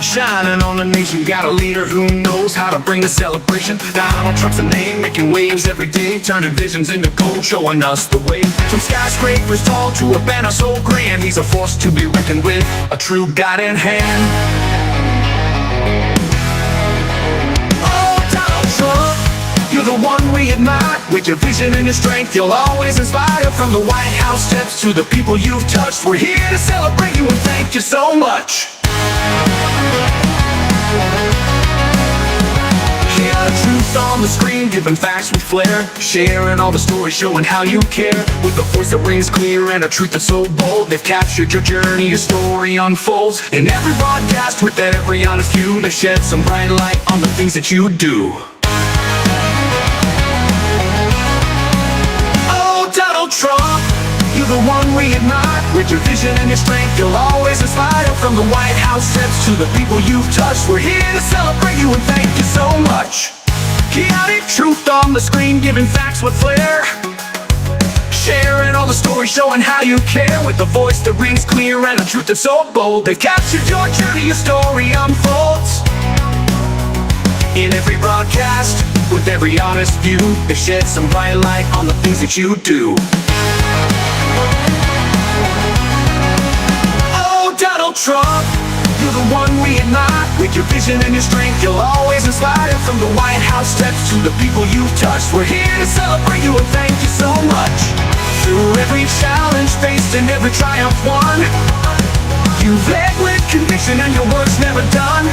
spotlight shining on the nation. Got a leader who knows how to bring the celebration. Donald Trump's a name, making waves every day, turning visions into gold, showing us the way. From skyscrapers tall to a banner so grand, he's a force to be reckoned with, a true guiding hand. Oh, Donald Trump, you're the one we admire. With your vision and your strength, you'll always inspire. From the White House steps to the people you've touched, we're here to celebrate you and thank you so much. Hear the truth on the screen, giving facts with flair, sharing all the stories, showing how you care. With a voice that rings clear and a truth that's so bold, they've captured your journey, your story unfolds. In every broadcast, with every honest view, they shed some bright light on the things that you do. Trump, you're the one we admire. With your vision and your strength, you'll always inspire. From the White House steps to the people you've touched, we're here to celebrate you and thank you so much. Chaotic truth on the screen, giving facts with flair, sharing all the stories, showing how you care. With a voice that rings clear and a truth that's so bold, they've captured your journey, your story unfolds. In every broadcast, with every honest view, they shed some bright light on the things that you do. Oh, Donald Trump, you're the one we admire. With your vision and your strength, you'll always inspire. From the White House steps to the people you've touched, we're here to celebrate you and thank you so much. Through every challenge faced and every triumph won, you've led with conviction and your work's never done.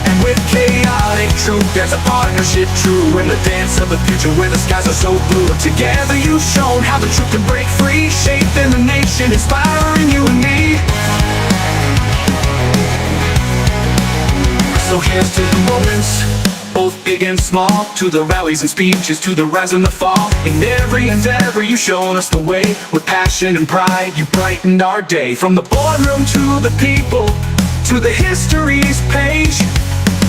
And with chaotic truth, there's a partnership true in the dance of the future where the skies are so blue. Together you've shown how the truth can break free, shaping the nation, inspiring you and me. So here's to the moments, both big and small, to the rallies and speeches, to the rise and the fall. In every endeavor you've shown us the way. With passion and pride you brightened our day. From the boardroom to the people, to the history's page,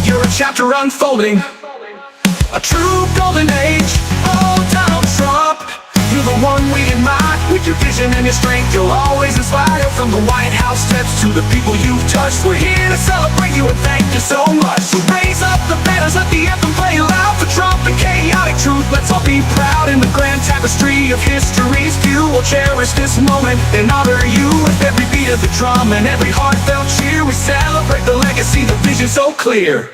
you're a chapter unfolding, a true golden age. Oh, Donald Trump, you're the one we admire. With your vision and your strength, you'll always inspire. From the White House steps to the people you've touched, we're here to celebrate you and thank you so much. So raise up the banners, let the anthem play loud for Trump and chaotic truth. Let's all be proud in the grand tapestry of history's view. We'll cherish this moment and honor you. With every beat of the drum and every heartfelt cheer, we celebrate the legacy, the vision so clear.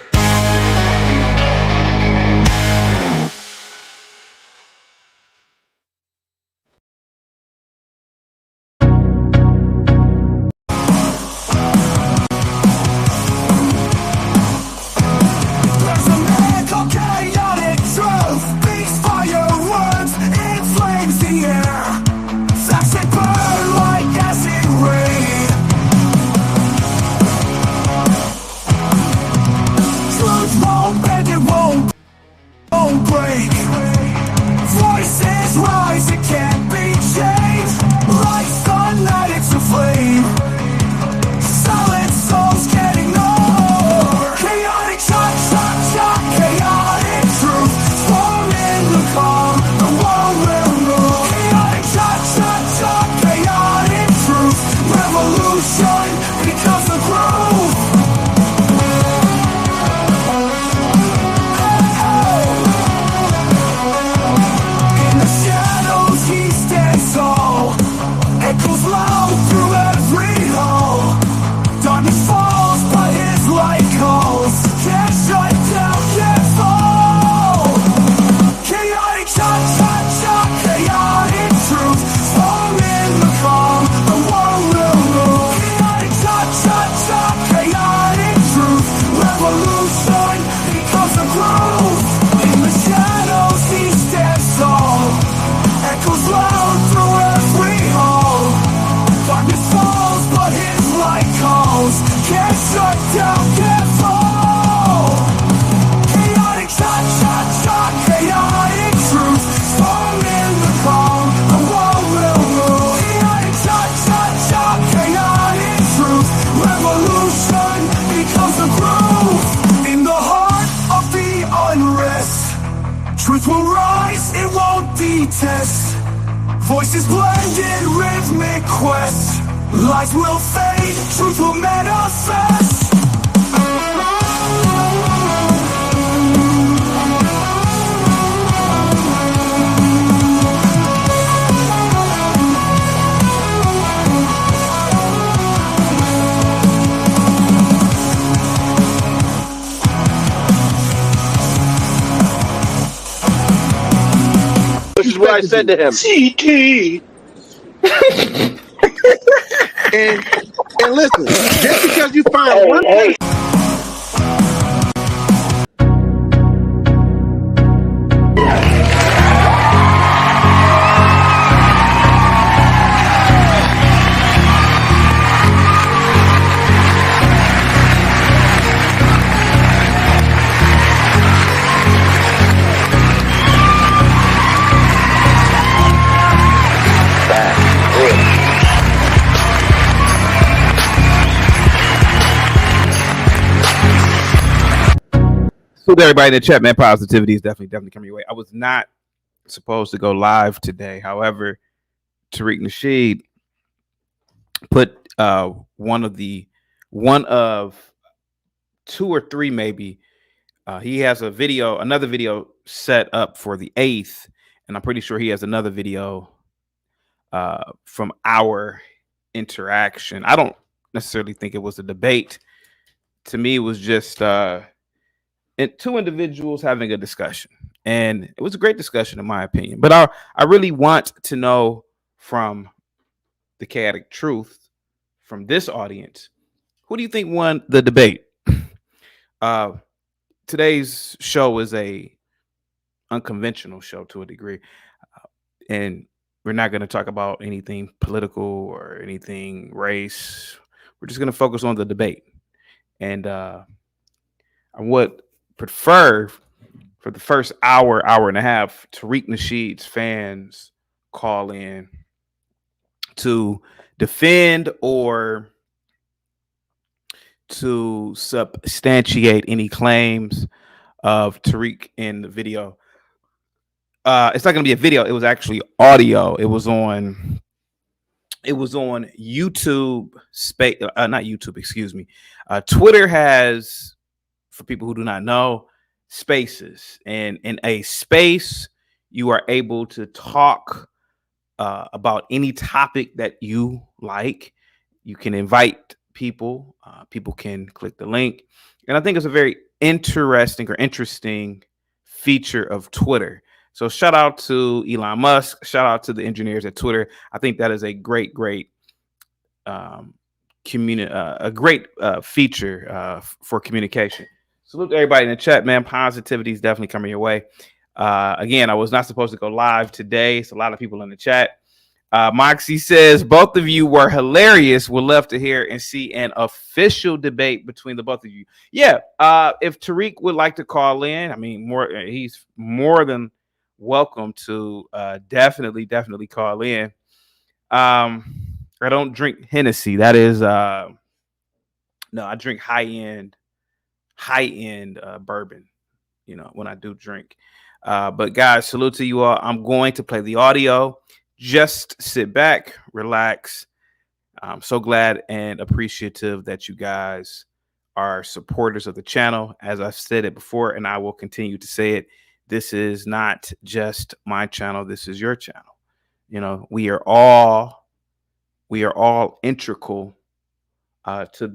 Truth will rise, it won't be test. Voices blend in rhythmic quest. Lies will fade, truth will manifest. This is what I said to him. CT. And listen, just because you find one person. So everybody in the chat, man, positivity is definitely coming your way. I was not supposed to go live today. However, Tariq Nasheed put one of two or three maybe. He has another video set up for the 8th, and I'm pretty sure he has another video from our interaction. I don't necessarily think it was a debate. To me, it was just two individuals having a discussion, and it was a great discussion in my opinion. But I really want to know from the chaotic truth, from this audience, who do you think won the debate? Today's show is a unconventional show to a degree, and we're not going to talk about anything political or anything race. We're just going to focus on the debate, and I would prefer for the first hour and a half, Tariq Nasheed's fans call in to defend or to substantiate any claims of Tariq in the video. It's not going to be a video. It was actually audio. It was on YouTube space, not YouTube, excuse me. Twitter has, for people who do not know, spaces, and in a space you are able to talk about any topic that you like. You can invite people. People can click the link, and I think it's a very interesting feature of Twitter. So shout out to Elon Musk. Shout out to the engineers at Twitter. I think that is a great feature for communication. Salute to everybody in the chat, man. Positivity is definitely coming your way. Again, I was not supposed to go live today. It's a lot of people in the chat. Moxie says, both of you were hilarious. Would love to hear and see an official debate between the both of you. Yeah, if Tariq would like to call in, I mean, he's more than welcome to definitely call in. I don't drink Hennessy. That is, no, I drink high-end bourbon, when I do drink. But guys, salute to you all. I'm going to play the audio. Just sit back, relax. I'm so glad and appreciative that you guys are supporters of the channel. As I've said it before, and I will continue to say it, this is not just my channel. This is your channel. We are all integral to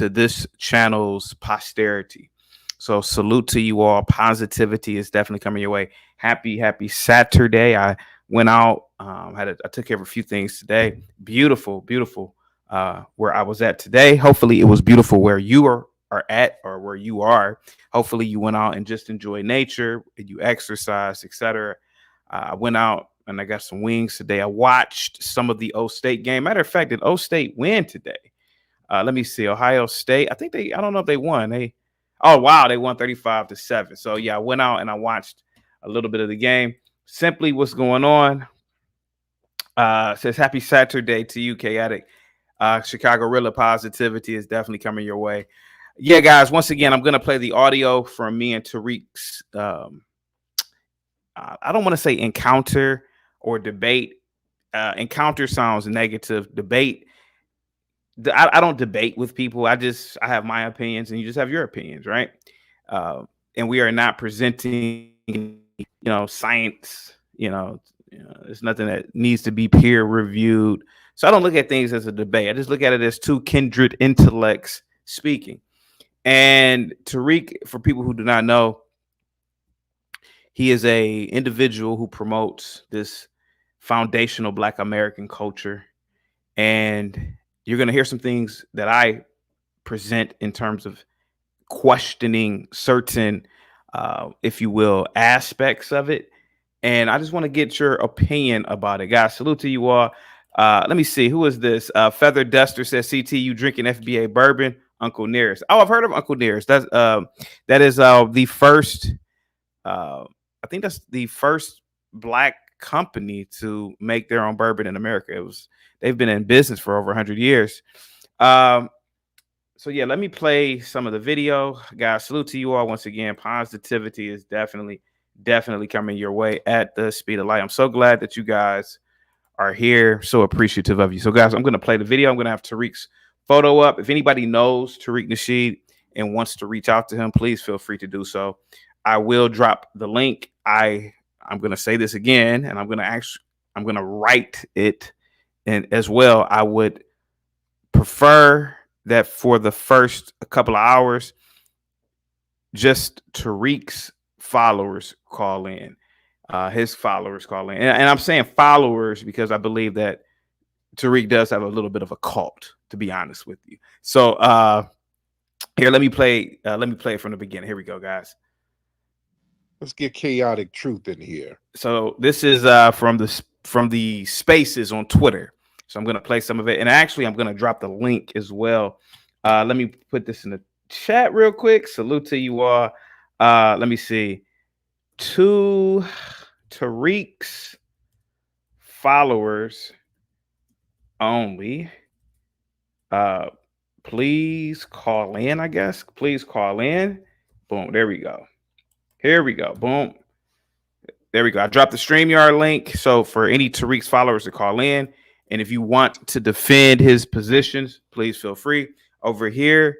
this channel's posterity. So salute to you all. Positivity is definitely coming your way. Happy Saturday. I went out, I took care of a few things today. Beautiful where I was at today. Hopefully it was beautiful where you are at, or where you are. Hopefully you went out and just enjoy nature, you exercise, etc. I went out and I got some wings today. I watched some of the O State game. Matter of fact, did O State win today? Let me see. Ohio State. I don't know if they won. They won 35-7. So yeah, I went out and I watched a little bit of the game. Simply what's going on. Says happy Saturday to you, Chaotic. Chicago Rilla positivity is definitely coming your way. Yeah, guys, once again, I'm going to play the audio from me and Tariq's, I don't want to say encounter or debate. Encounter sounds negative. Debate I don't debate with people. I have my opinions, and you just have your opinions, right? Uh, and we are not presenting, science. It's nothing that needs to be peer reviewed. So I don't look at things as a debate. I just look at it as two kindred intellects speaking. And Tariq, for people who do not know, he is a individual who promotes this foundational Black American culture, and you're going to hear some things that I present in terms of questioning certain, if you will, aspects of it. And I just want to get your opinion about it, guys. Salute to you all. Let me see, who is this? Feather Duster says, "CT, you drinking FBA bourbon?" Uncle Nearest. Oh, I've heard of Uncle Nearest. That is the first. I think that's the first Black company to make their own bourbon in America. They've been in business for over 100 years. So yeah, let me play some of the video, guys. Salute to you all once again. Positivity is definitely coming your way at the speed of light. I'm so glad that you guys are here. So appreciative of you. So guys, I'm going to play the video. I'm going to have Tariq's photo up. If anybody knows Tariq Nasheed and wants to reach out to him, please feel free to do so. I will drop the link. I'm going to say this again, and I'm going to write it. And as well, I would prefer that for the first couple of hours, just Tariq's followers call in. His followers call in. And I'm saying followers because I believe that Tariq does have a little bit of a cult, to be honest with you. So here, let me play it from the beginning. Here we go, guys. Let's get chaotic truth in here. So this is from the spaces on Twitter. So I'm going to play some of it. And actually, I'm going to drop the link as well. Let me put this in the chat real quick. Salute to you all. Let me see. To Tariq's followers only. Please call in, I guess. Please call in. Boom. There we go. Here we go. Boom. There we go. I dropped the StreamYard link. So for any Tariq's followers to call in, and if you want to defend his positions, please feel free. Over here,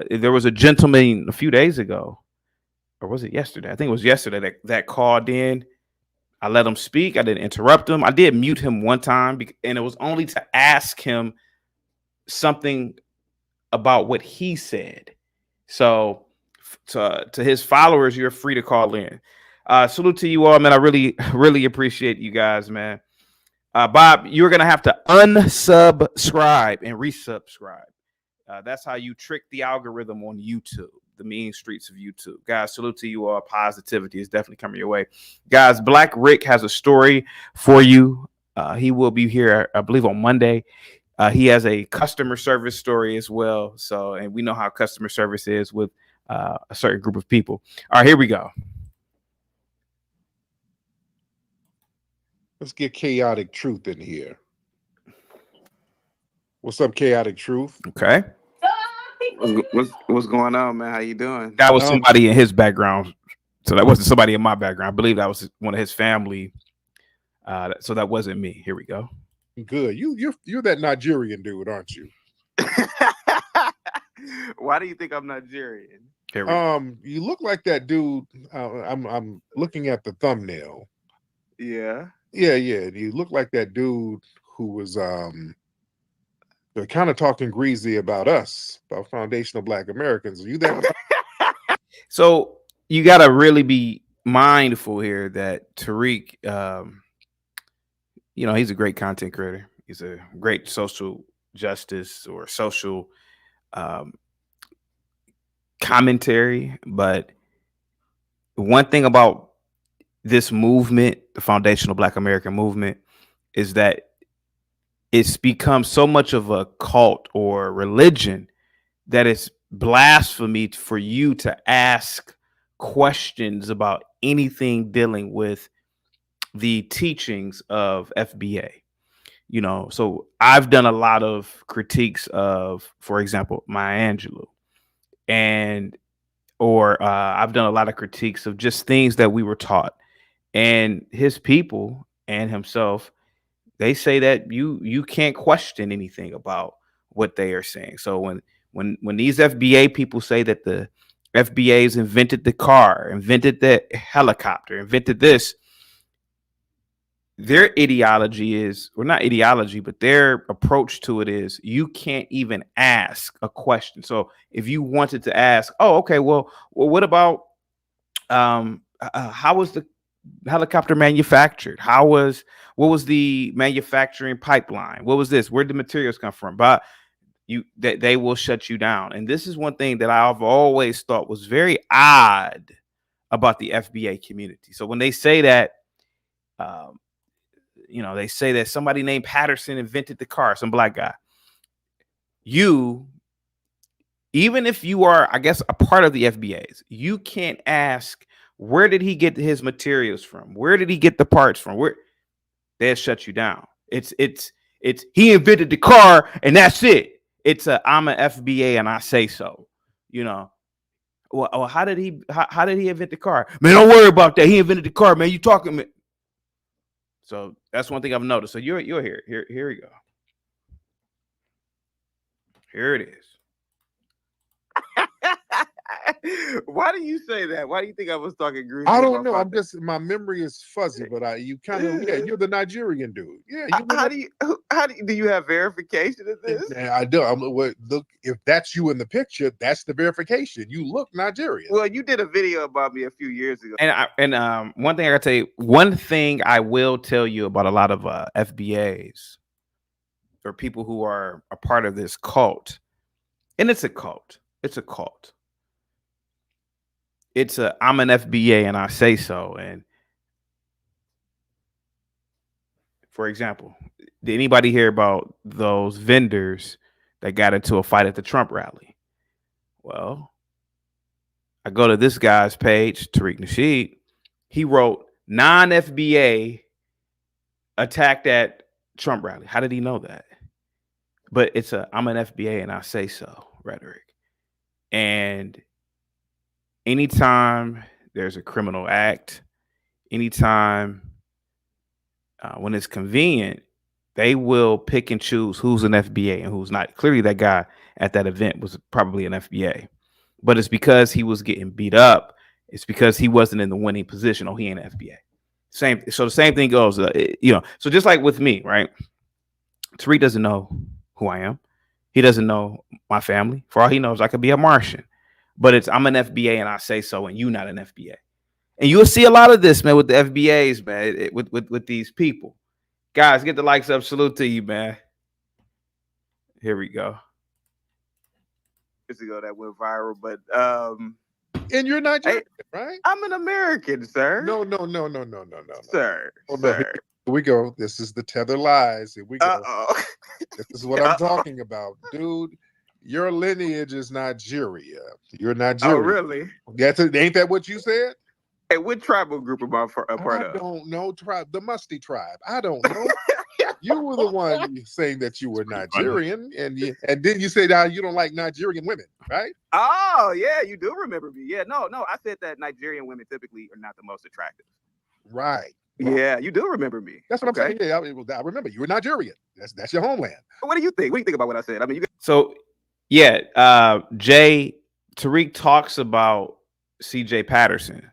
there was a gentleman a few days ago, or was it yesterday? I think it was yesterday that called in. I let him speak. I didn't interrupt him. I did mute him one time, and it was only to ask him something about what he said. So to his followers, you're free to call in. Salute to you all, man. I really appreciate you guys, man. Bob, you're going to have to unsubscribe and resubscribe. That's how you trick the algorithm on YouTube, the mean streets of YouTube. Guys, salute to you all. Positivity is definitely coming your way. Guys, Black Rick has a story for you. He will be here, I believe, on Monday. He has a customer service story as well. So, and we know how customer service is with a certain group of people. All right, here we go. Let's get chaotic truth in here. What's up, chaotic truth? Okay. What's going on, man? How you doing? That was somebody in his background. So that wasn't somebody in my background. I believe that was one of his family. So that wasn't me. Here we go. Good. You're that Nigerian dude, aren't you? Why do you think I'm Nigerian? You look like that dude. I'm looking at the thumbnail. Yeah. Yeah. You look like that dude who was they're kind of talking greasy about us, about foundational Black Americans. Are you that? So you got to really be mindful here that Tariq, he's a great content creator. He's a great social justice or social commentary. But one thing about this movement, the foundational Black American movement, is that it's become so much of a cult or religion that it's blasphemy for you to ask questions about anything dealing with the teachings of FBA. So I've done a lot of critiques of, for example, Maya Angelou, or I've done a lot of critiques of just things that we were taught, and his people and himself. They say that you can't question anything about what they are saying. So when these FBA people say that the FBA's invented the car, invented the helicopter, invented this, their ideology is, or not ideology, but their approach to it is, you can't even ask a question. So if you wanted to ask, oh, okay, well what about how was the helicopter manufactured? What was the manufacturing pipeline? What was this? Where did the materials come from? But they will shut you down. And this is one thing that I've always thought was very odd about the FBA community. So when they say that, um, they say that somebody named Patterson invented the car, some black guy. Even if you are, I guess, a part of the FBAs, you can't ask, where did he get his materials from? Where did he get the parts from? Where they'll shut you down. It's he invented the car and that's it. I'm an FBA and I say so. Well, how did he invent the car? Man, don't worry about that. He invented the car, man. You talking? So that's one thing I've noticed. So you're here. Here we go. Here it is. Why do you say that? Why do you think I was talking green? I don't know. My memory is fuzzy, but you're the Nigerian dude. Yeah. Do you have verification of this? Yeah, I do. Look, if that's you in the picture, that's the verification. You look Nigerian. Well, you did a video about me a few years ago. And one thing I gotta tell you, one thing I will tell you about a lot of FBAs or people who are a part of this cult, and it's a cult. It's a cult. I'm an FBA and I say so. And for example, did anybody hear about those vendors that got into a fight at the Trump rally? Well, I go to this guy's page, Tariq Nasheed. He wrote non-FBA attacked at Trump rally. How did he know that? But I'm an FBA and I say so rhetoric. And anytime there's a criminal act, anytime when it's convenient, they will pick and choose who's an FBA and who's not. Clearly, that guy at that event was probably an FBA, but it's because he was getting beat up. It's because he wasn't in the winning position. Oh, he ain't an FBA. So the same thing goes. So just like with me, right? Tariq doesn't know who I am. He doesn't know my family. For all he knows, I could be a Martian. But I'm an FBA and I say so, and you not an FBA. And you'll see a lot of this, man, with the FBAs, man, with these people. Guys, get the likes up. Salute to you, man. Here we go. Years ago that went viral, but and you're Nigerian, right? I'm an American, sir. No. Sir. Here we go. This is the tether lies. Here we go. This is what I'm talking about, dude. Your lineage is Nigeria. You're Nigerian. Oh, really? Ain't that what you said? Hey, what tribal group am I a part of? I don't know. The Musty tribe. I don't know. You were the one saying that you were Nigerian, and then you say that you don't like Nigerian women, right? Oh, yeah, you do remember me. Yeah, no, I said that Nigerian women typically are not the most attractive. Right. Yeah, you do remember me. That's what I'm saying. Yeah, I remember you were Nigerian. That's your homeland. What do you think? What do you think about what I said? I mean, Jay, Tariq talks about CJ Patterson,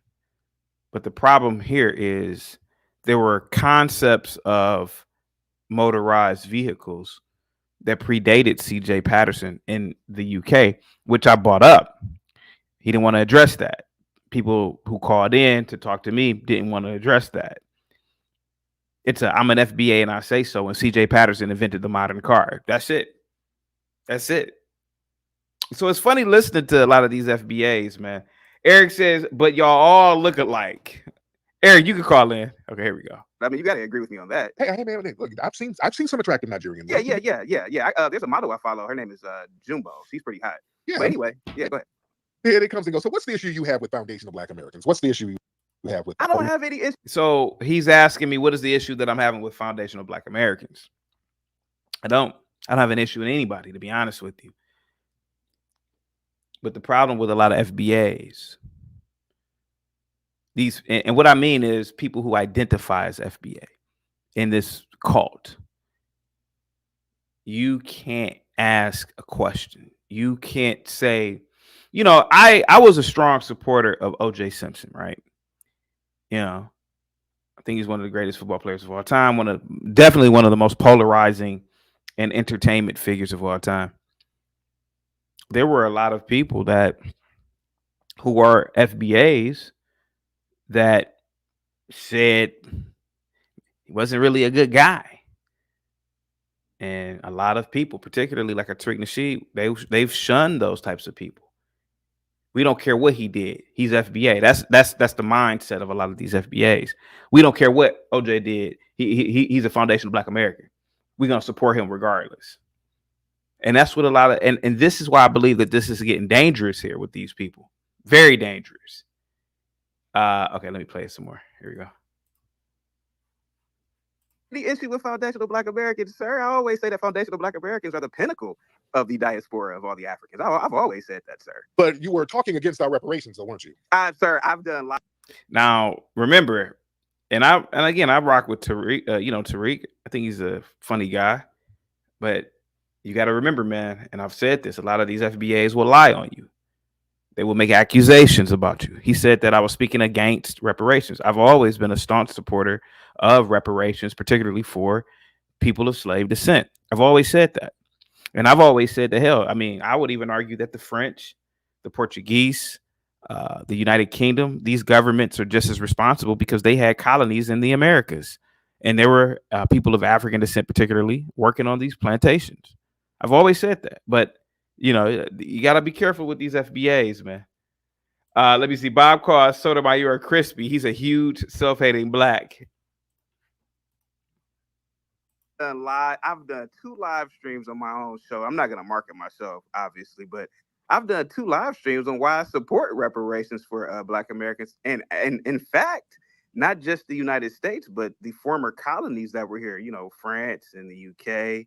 but the problem here is there were concepts of motorized vehicles that predated CJ Patterson in the UK, which I brought up. He didn't want to address that. People who called in to talk to me didn't want to address that. I'm an FBA and I say so, and CJ Patterson invented the modern car. That's it. So it's funny listening to a lot of these FBAs, man. Eric says, but y'all all look alike. Eric, you can call in. Okay, here we go. I mean, you got to agree with me on that. Hey, man, look, I've seen some attractive Nigerian women. Yeah. There's a model I follow. Her name is Jumbo. She's pretty hot. Yeah. But anyway, go ahead. Here it comes and goes. So what's the issue you have with Foundational Black Americans? What's the issue you have with? I don't have any issue. So he's asking me, what is the issue that I'm having with Foundational Black Americans? I don't have an issue with anybody, to be honest with you. But the problem with a lot of FBAs, and what I mean is people who identify as FBA in this cult, you can't ask a question. You can't say, I was a strong supporter of OJ Simpson, right? I think he's one of the greatest football players of all time. Definitely one of the most polarizing and entertainment figures of all time. There were a lot of people who are FBAs that said he wasn't really a good guy. And a lot of people, particularly like a Tariq Nasheed, they've shunned those types of people. We don't care what he did. He's FBA. That's the mindset of a lot of these FBAs. We don't care what OJ did. He's a foundation of Black America. We're gonna support him regardless. And that's what a lot of and this is why I believe that this is getting dangerous here with these people. Very dangerous. Okay, let me play it some more. Here we go. The issue with foundational Black Americans, sir, I always say that foundational Black Americans are the pinnacle of the diaspora of all the Africans. I've always said that, sir. But you were talking against our reparations, though, weren't you? Sir, I've done lots. Now, remember, and again, I rock with Tariq. Tariq, I think he's a funny guy, but you got to remember, man, and I've said this, a lot of these FBAs will lie on you. They will make accusations about you. He said that I was speaking against reparations. I've always been a staunch supporter of reparations, particularly for people of slave descent. I've always said that. And I've always said the hell. I mean, I would even argue that the French, the Portuguese, the United Kingdom, these governments are just as responsible because they had colonies in the Americas. And there were people of African descent, particularly, working on these plantations. I've always said that. But you got to be careful with these FBAs, man. Let me see. Bob calls Sotomayor crispy. He's a huge self-hating Black. I've done 2 live streams on my own show. I'm not going to market myself, obviously, but I've done 2 live streams on why I support reparations for Black Americans. And in fact, not just the United States, but the former colonies that were here, France and the UK.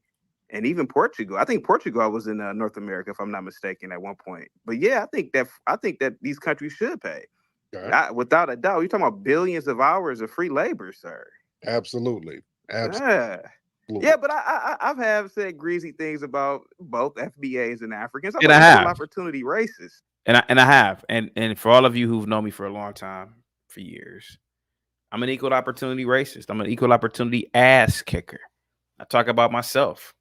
And even Portugal. I think Portugal was in North America, if I'm not mistaken, at one point. But yeah, I think that these countries should pay, without a doubt. You're talking about billions of hours of free labor, sir. Absolutely. Yeah, but I have said greasy things about both FBAs and Africans. And I have opportunity racist. And I have. And for all of you who've known me for a long time, for years, I'm an equal opportunity racist. I'm an equal opportunity ass kicker. I talk about myself.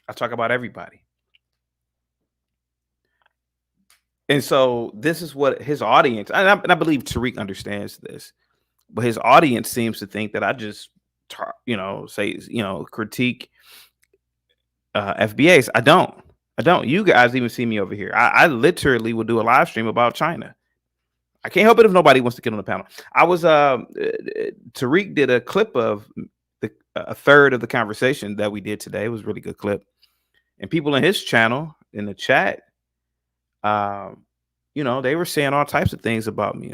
I talk about everybody. And so this is what his audience, and I believe Tariq understands this, but his audience seems to think that I just, critique FBAs. I don't. You guys even see me over here. I literally will do a live stream about China. I can't help it if nobody wants to get on the panel. I was, Tariq did a clip of a third of the conversation that we did today. It was a really good clip. And people in his channel, in the chat, they were saying all types of things about me.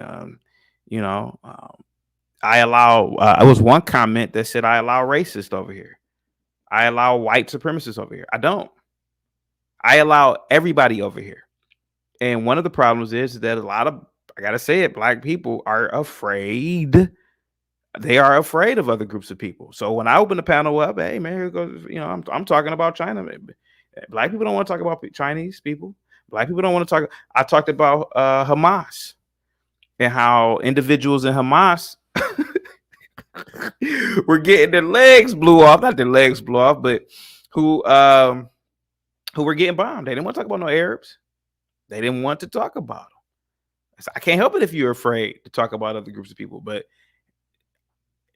I allow, it was one comment that said, I allow racists over here. I allow white supremacists over here. I don't. I allow everybody over here. And one of the problems is that a lot of, I got to say it, Black people are afraid. They are afraid of other groups of people. So when I open the panel up, hey, man, here goes, I'm talking about China. Black people don't want to talk about Chinese people. Black people don't want to talk. I talked about Hamas and how individuals in Hamas were getting their legs blew off. Not their legs blew off, but who were getting bombed. They didn't want to talk about no Arabs. They didn't want to talk about them. So I can't help it if you're afraid to talk about other groups of people. But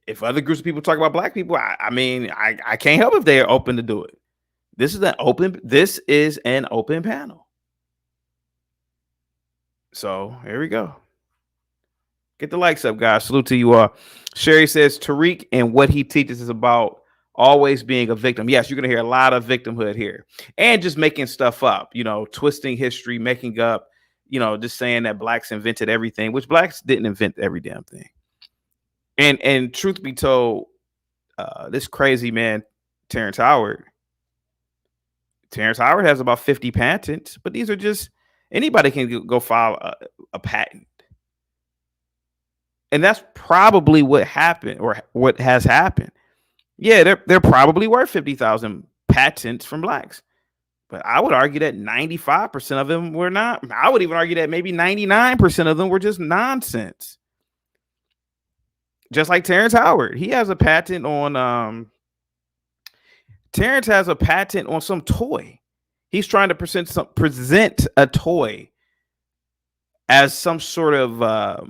if other groups of people talk about Black people, I can't help if they are open to do it. This is an open panel. So here we go. Get the likes up, guys. Salute to you all. Sherry says Tariq and what he teaches is about always being a victim. Yes, you're going to hear a lot of victimhood here and just making stuff up, twisting history, making up, just saying that Blacks invented everything, which Blacks didn't invent every damn thing. And truth be told, this crazy man, Terrence Howard has about 50 patents, but these are just, anybody can go file a patent. And that's probably what happened or what has happened. Yeah, there probably were 50,000 patents from Blacks, But I would argue that 95% of them were not. I would even argue that maybe 99% of them were just nonsense. Just like Terrence Howard. He has a patent on Terrence has a patent on some toy. He's trying to present a toy as some sort of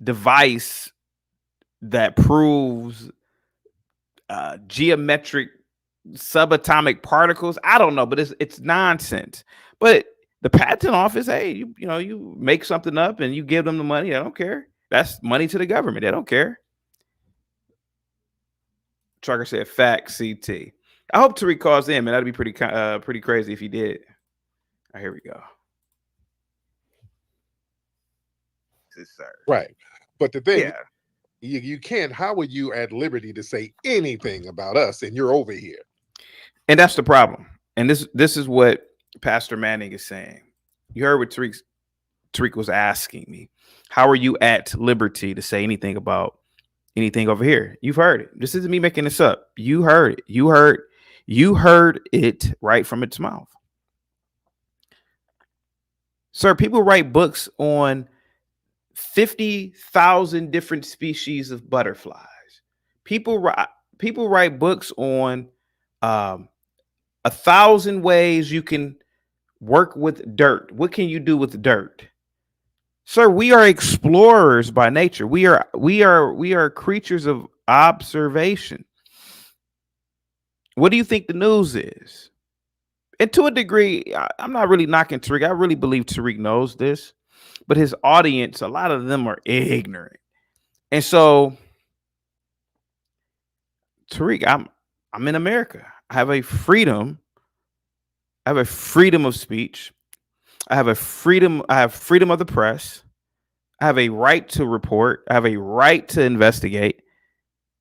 device that proves geometric subatomic particles. I don't know, but it's nonsense. But the patent office, hey, you make something up and you give them the money. I don't care. That's money to the government. They don't care. Trucker said, "Fact, CT." I hope Tariq calls in, man. That'd be pretty crazy if he did. All right, here we go. Right, but the thing, you can't. How are you at liberty to say anything about us, and you're over here? And that's the problem. And this is what Pastor Manning is saying. You heard what Tariq was asking me. How are you at liberty to say anything about anything over here? You've heard it. This isn't me making this up. You heard it. You heard it right from its mouth. Sir, people write books on 50,000 different species of butterflies. People write books on 1,000 ways you can work with dirt. What can you do with dirt? Sir, we are explorers by nature. We are creatures of observation. What do you think the news is? And to a degree, I'm not really knocking Tariq. I really believe Tariq knows this, but his audience, a lot of them are ignorant. And so, Tariq, I'm in America. I have a freedom. I have a freedom of speech. I have freedom of the press. I have a right to report. I have a right to investigate.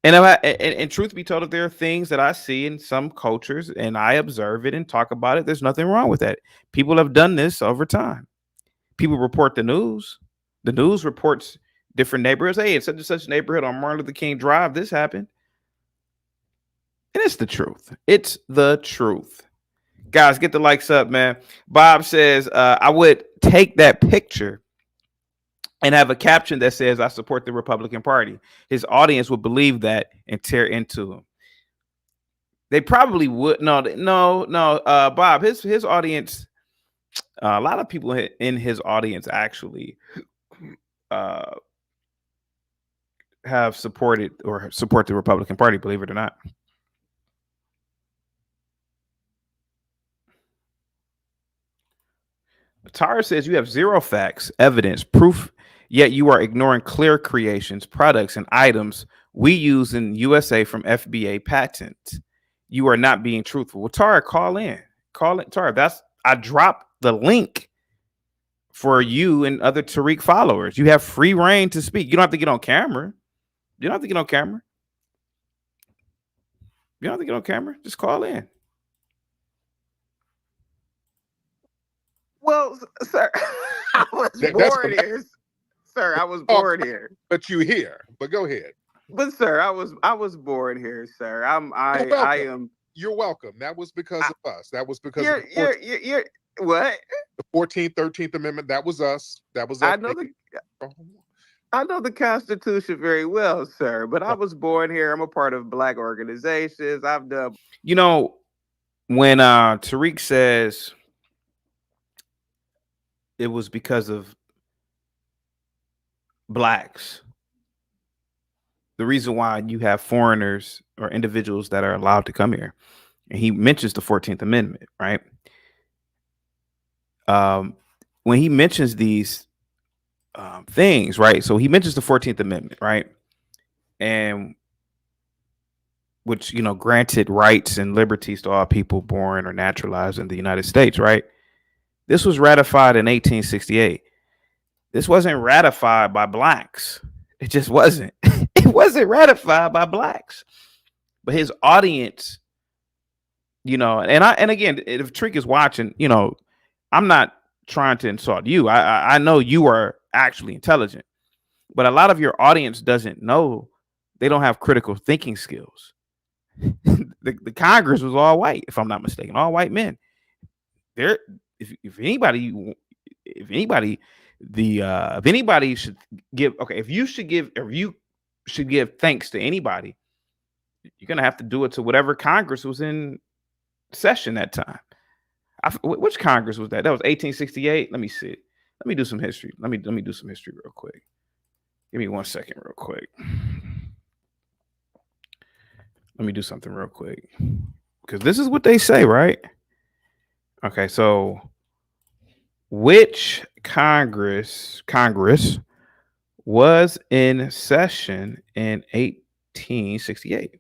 And truth be told, if there are things that I see in some cultures and I observe it and talk about it, there's nothing wrong with that. People have done this over time. People report the news. The news reports different neighborhoods. Hey, in such and such neighborhood on Martin Luther King Drive, this happened. And it's the truth. It's the truth. Guys, get the likes up, man. Bob says, I would take that picture and have a caption that says, "I support the Republican Party." His audience would believe that and tear into him. They probably would. No, Bob, his audience, a lot of people in his audience actually have support the Republican Party, believe it or not. Tara says you have zero facts, evidence, proof, yet you are ignoring clear creations, products, and items we use in USA from FBA patents. You are not being truthful. Well, Tara, call in. Tara, I dropped the link for you and other Tariq followers. You have free reign to speak. You don't have to get on camera. Just call in. Well, sir, I was bored here. Sir, I was bored here. But you here. But go ahead. But sir, I was bored here, sir. I am. You're welcome. That was because of us. That was because of you're what? The 14th, 13th Amendment. That was us. That was us. I know the Constitution very well, sir. But I was born here. I'm a part of Black organizations. I've done. You know, when Tariq says it was because of Blacks, the reason why you have foreigners or individuals that are allowed to come here, and he mentions the 14th Amendment, right? When he mentions these things, right? So he mentions the 14th Amendment, right? And which, granted rights and liberties to all people born or naturalized in the United States, right? This was ratified in 1868. This wasn't ratified by Blacks. It just wasn't. It wasn't ratified by Blacks. But his audience, and again, if Tariq is watching, I'm not trying to insult you. I know you are actually intelligent, but a lot of your audience doesn't know. They don't have critical thinking skills. The Congress was all white, if I'm not mistaken, all white men. there, if anybody should give, okay, if you should give thanks to anybody, you're gonna have to do it to whatever Congress was in session that time. Which Congress was that? That was 1868. Let me see. Let me do some history. Let me do some history real quick. Give me 1 second, real quick. Let me do something real quick, because this is what they say, right? Okay, so which Congress was in session in 1868?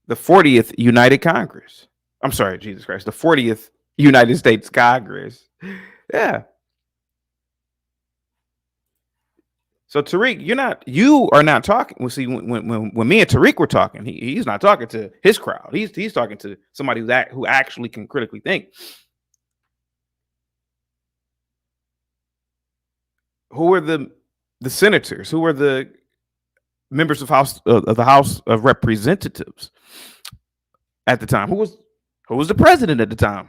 The 40th United Congress. I'm sorry, Jesus Christ. The 40th United States Congress. Yeah. So Tariq, you are not talking. Well, see, when me and Tariq were talking, he's not talking to his crowd. He's talking to somebody who actually can critically think. Who were the senators? Who were the members of the House of Representatives at the time? Who was the president at the time?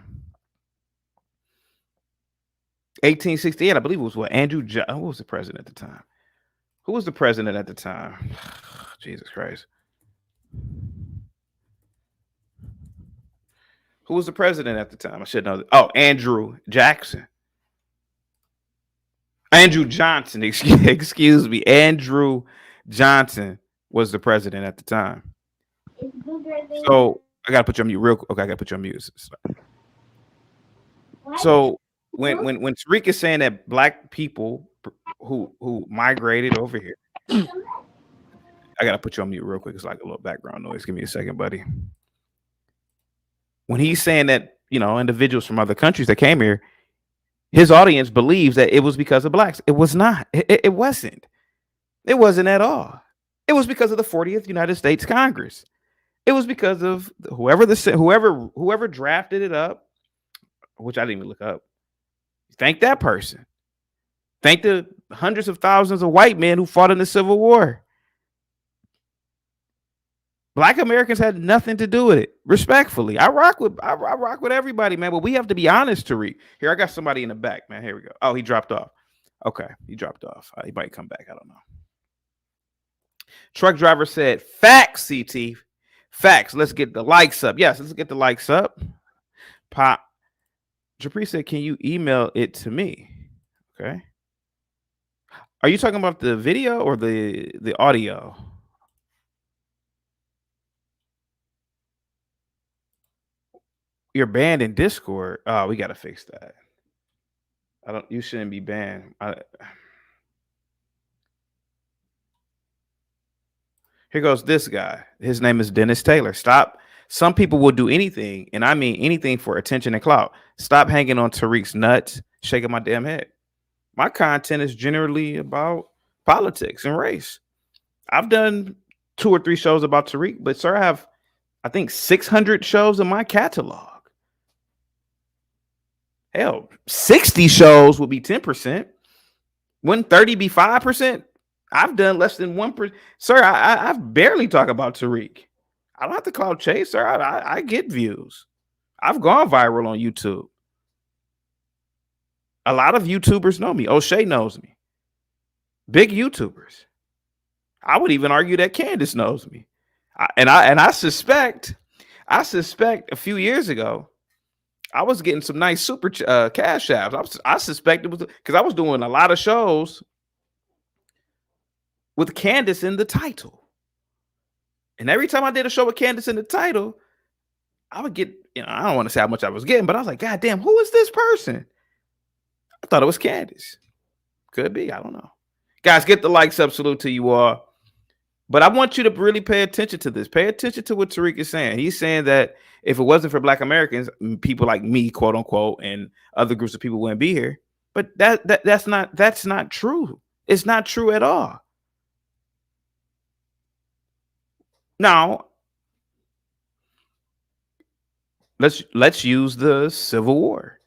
1868, I believe it was what? Who was the president at the time? Who was the president at the time? Jesus Christ. Who was the president at the time? I should know that. Oh, Andrew Johnson. Excuse me. Andrew Johnson was the president at the time. So I gotta put you on mute real quick. Okay, I gotta put you on mute. So when Tariq is saying that black people who migrated over here, I gotta put you on mute real quick. It's like a little background noise. Give me a second, buddy. When he's saying that, individuals from other countries that came here, his audience believes that it was because of blacks. It was not. It wasn't. It wasn't at all. It was because of the 40th United States Congress. It was because of whoever drafted it up, which I didn't even look up. Thank that person. Thank the hundreds of thousands of white men who fought in the Civil War. Black Americans had nothing to do with it. Respectfully, I rock with everybody, man. But we have to be honest, Tariq. Here, I got somebody in the back, man. Here we go. Oh, he dropped off. Okay, he dropped off. He might come back. I don't know. Truck driver said, "Facts, CT. Facts. Let's get the likes up. Yes, let's get the likes up." Pop. Japri said, "Can you email it to me?" Okay. Are you talking about the video or the audio? You're banned in Discord. Oh, we gotta fix that. You shouldn't be banned. Here goes this guy. His name is Dennis Taylor. Stop. Some people will do anything, and I mean anything, for attention and clout. Stop hanging on Tariq's nuts, shaking my damn head. My content is generally about politics and race. I've done 2 or 3 shows about Tariq, but sir, I have, I think, 600 shows in my catalog. Hell, 60 shows would be 10%. Wouldn't 30 be 5%? I've done less than 1%. Sir, I barely talk about Tariq. I don't have to clout chase, sir. I get views. I've gone viral on YouTube. A lot of YouTubers know me. O'Shea knows me. Big YouTubers. I would even argue that Candace knows me. I suspect a few years ago, I was getting some nice super cash apps. I suspect it was because I was doing a lot of shows with Candace in the title. And every time I did a show with Candace in the title, I would get, I don't want to say how much I was getting, but I was like, God damn, who is this person? I thought it was Candace. Could be. I don't know. Guys, get the likes up. Salute to you all. But I want you to really pay attention to this. Pay attention to what Tariq is saying. He's saying that if it wasn't for Black Americans, people like me, quote unquote, and other groups of people wouldn't be here. But that's not true. It's not true at all. Now, let's use the Civil War.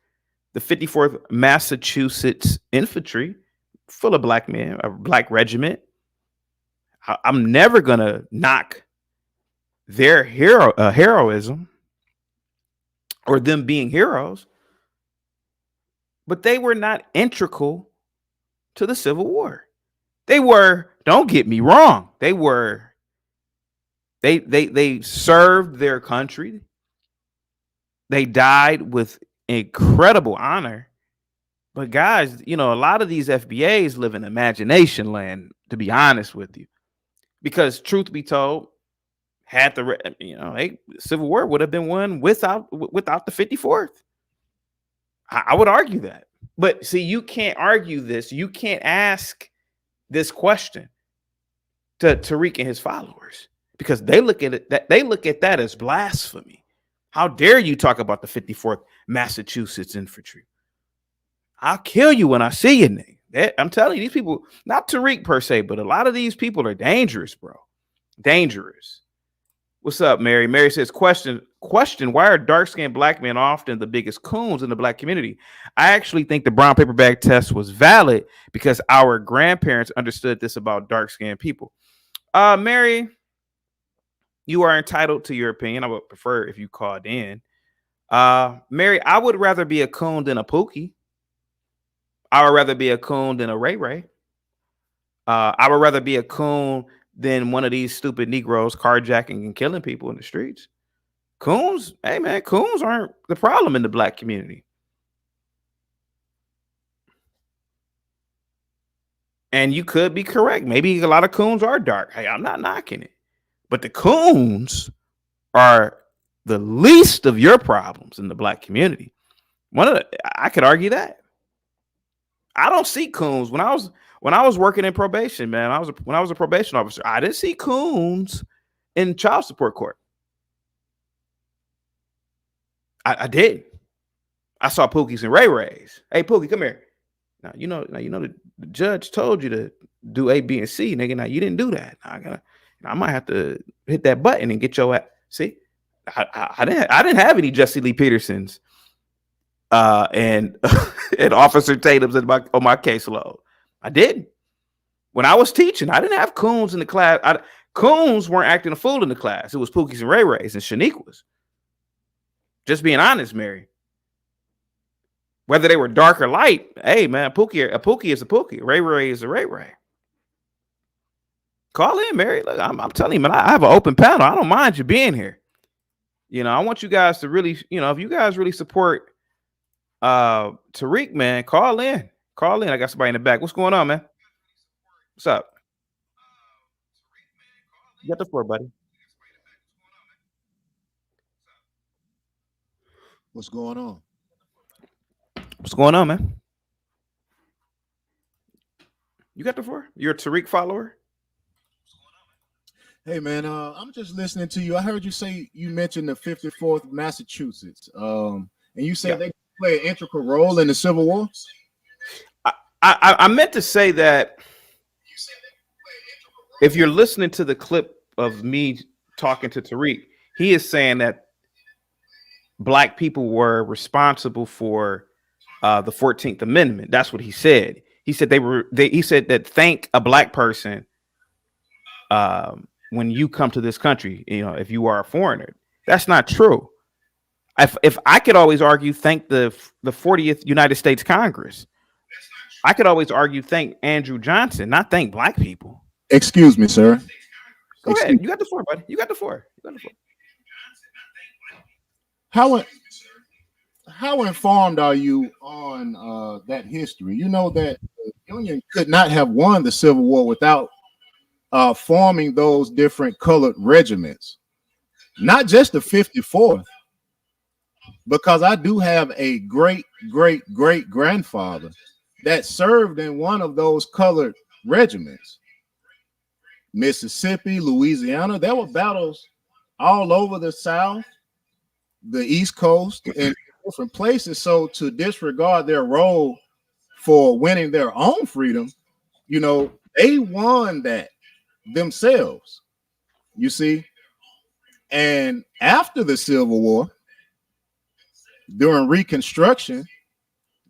The 54th Massachusetts Infantry, full of black men, a black regiment. I'm never gonna knock their heroism. or them being heroes, but they were not integral to the Civil War. They were, don't get me wrong, they served their country. They died with incredible honor. But guys, a lot of these FBAs live in imagination land, to be honest with you. Because truth be told, had the Civil War would have been won without the 54th. I would argue that. But see, you can't argue this. You can't ask this question to Tariq and his followers, because they look at that as blasphemy. How dare you talk about the 54th Massachusetts Infantry? I'll kill you when I see you, nigga. I'm telling you, these people, not Tariq per se, but a lot of these people are dangerous, bro. Dangerous. What's up, Mary? Mary says, question, why are dark-skinned black men often the biggest coons in the black community? I actually think the brown paper bag test was valid because our grandparents understood this about dark-skinned people. Mary, you are entitled to your opinion. I would prefer if you called in. Mary, I would rather be a coon than a Pookie. I would rather be a coon than a Ray Ray. I would rather be a coon than one of these stupid Negroes carjacking and killing people in the streets. Coons, hey man, coons aren't the problem in the black community. And you could be correct. Maybe a lot of coons are dark. Hey, I'm not knocking it. But the coons are the least of your problems in the black community. I could argue that. I don't see coons. When I was working in probation, man, when I was a probation officer, I didn't see coons in child support court. I did. I saw Pookies and Ray Rays. Hey, Pookie, come here. Now you know the judge told you to do A, B, and C, nigga. Now you didn't do that. I might have to hit that button and get your ass. See, I didn't have any Jesse Lee Petersons and and Officer Tatum's on my caseload. I didn't. When I was teaching, I didn't have coons in the class. Coons weren't acting a fool in the class. It was Pookies and Ray Rays and Shaniquas. Just being honest, Mary. Whether they were dark or light, hey man, a Pookie is a Pookie. Ray Ray is a Ray Ray. Call in, Mary. Look, I'm telling you, man, I have an open panel. I don't mind you being here. I want you guys to really, if you guys really support Tariq, man, call in. I got somebody in the back. What's going on, man? What's up? You got the floor, buddy. What's going on? What's going on, man? You got the floor? You're a Tariq follower? Hey man, I'm just listening to you. I heard you say you mentioned the 54th Massachusetts, and you said they play an integral role in the Civil War. I meant to say that if you're listening to the clip of me talking to Tariq, he is saying that black people were responsible for the 14th Amendment. That's what he said. He said he said that thank a black person when you come to this country, if you are a foreigner. That's not true. If I could always argue, thank the 40th United States Congress. I could always argue, thank Andrew Johnson, not thank black people. Excuse me, sir. Go ahead. You got the floor, buddy. You got the floor. How informed are you on that history? You know that the Union could not have won the Civil War without forming those different colored regiments, not just the 54th, because I do have a great grandfather that served in one of those colored regiments. Mississippi, Louisiana, there were battles all over the South, the East Coast, and different places. So to disregard their role for winning their own freedom, they won that themselves, you see. And after the Civil War, during Reconstruction,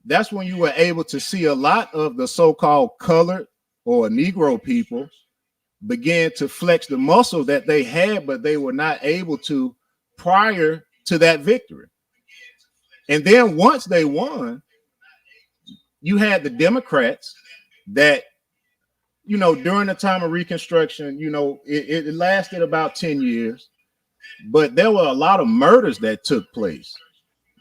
that's when you were able to see a lot of the so-called colored or Negro people begin to flex the muscle that they had, but they were not able to prior to that victory. And then once they won, you had the Democrats that, you know, during the time of Reconstruction, you know, it lasted about 10 years, but there were a lot of murders that took place.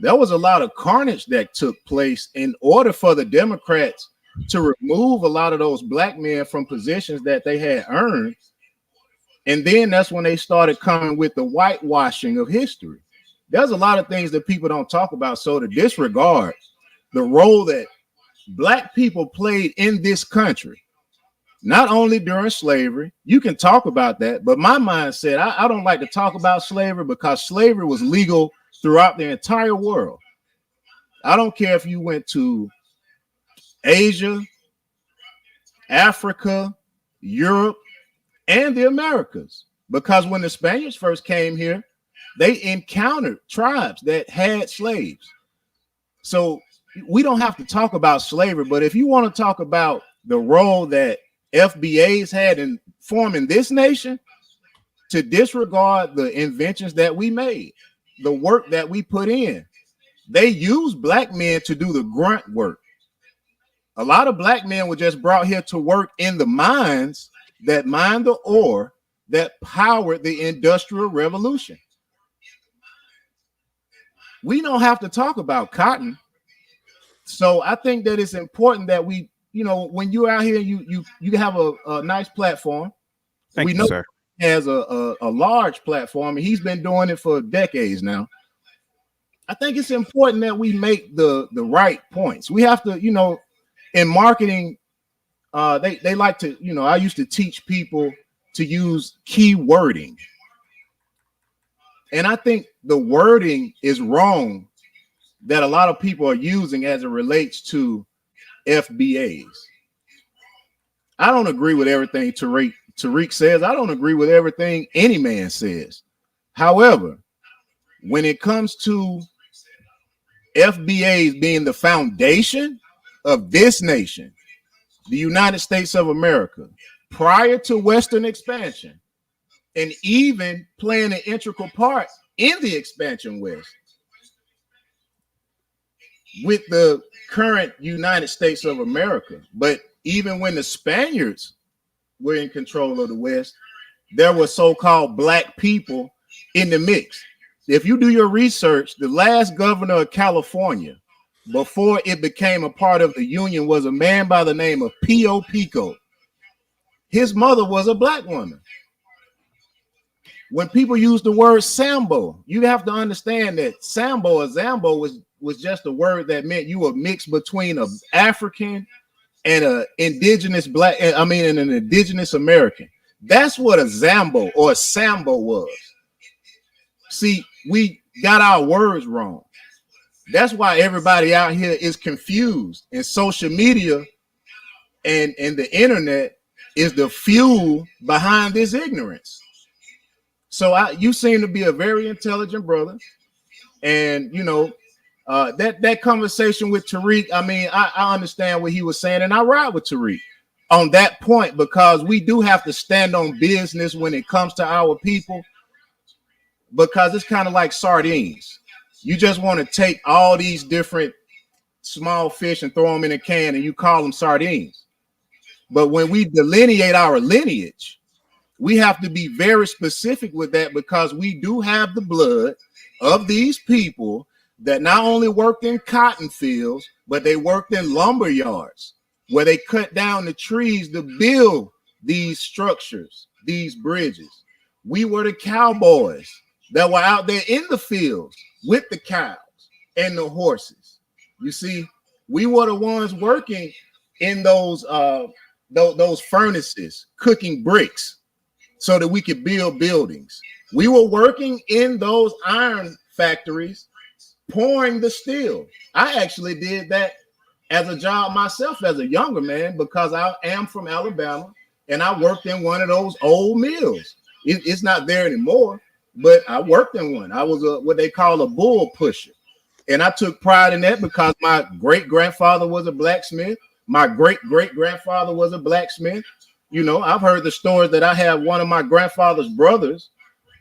There was a lot of carnage that took place in order for the Democrats to remove a lot of those black men from positions that they had earned. And then that's when they started coming with the whitewashing of history. There's a lot of things that people don't talk about. So to disregard the role that black people played in this country, not only during slavery, you can talk about that, but my mindset, I don't like to talk about slavery because slavery was legal throughout the entire world. I don't care if you went to Asia, Africa, Europe, and the Americas, because when the Spaniards first came here, they encountered tribes that had slaves. So we don't have to talk about slavery, but if you want to talk about the role that FBAs had in forming this nation, to disregard the inventions that we made, the work that we put in, they used black men to do the grunt work. A lot of black men were just brought here to work in the mines that mined the ore that powered the Industrial Revolution. We don't have to talk about cotton. So I think that it's important that we, you know, when you're out here, you have a nice platform. Thank you, know sir. He has a large platform, and he's been doing it for decades now. I think it's important that we make the right points. We have to, you know, in marketing, they like to, you know, I used to teach people to use key wording. And I think the wording is wrong that a lot of people are using as it relates to FBAs. I don't agree with everything Tariq says. I don't agree with everything any man says. However, when it comes to FBAs being the foundation of this nation, the United States of America, prior to Western expansion, and even playing an integral part in the expansion West, with the current United States of America. But even when the Spaniards were in control of the West, there were so-called black people in the mix. If you do your research, the last governor of California, before it became a part of the Union, was a man by the name of Pio Pico. His mother was a black woman. When people use the word Sambo, you have to understand that Sambo or Zambo was just a word that meant you were mixed between an African and an indigenous black, and an indigenous American. That's what a Zambo or a Sambo was. See, we got our words wrong. That's why everybody out here is confused, and social media and the internet is the fuel behind this ignorance. So you seem to be a very intelligent brother, and you know that conversation with Tariq. I mean, I understand what he was saying, and I ride with Tariq on that point, because we do have to stand on business when it comes to our people, because it's kind of like sardines. You just want to take all these different small fish and throw them in a can, and you call them sardines. But when we delineate our lineage, we have to be very specific with that, because we do have the blood of these people that not only worked in cotton fields, but they worked in lumber yards where they cut down the trees to build these structures, these bridges. We were the cowboys that were out there in the fields with the cows and the horses. You see, we were the ones working in those furnaces, cooking bricks, so that we could build buildings. We were working in those iron factories, pouring the steel. I actually did that as a job myself as a younger man, because I am from Alabama, and I worked in one of those old mills. It's not there anymore, but I worked in one. I was what they call a bull pusher. And I took pride in that, because my great-grandfather was a blacksmith. My great-great-grandfather was a blacksmith. You know, I've heard the stories that I have one of my grandfather's brothers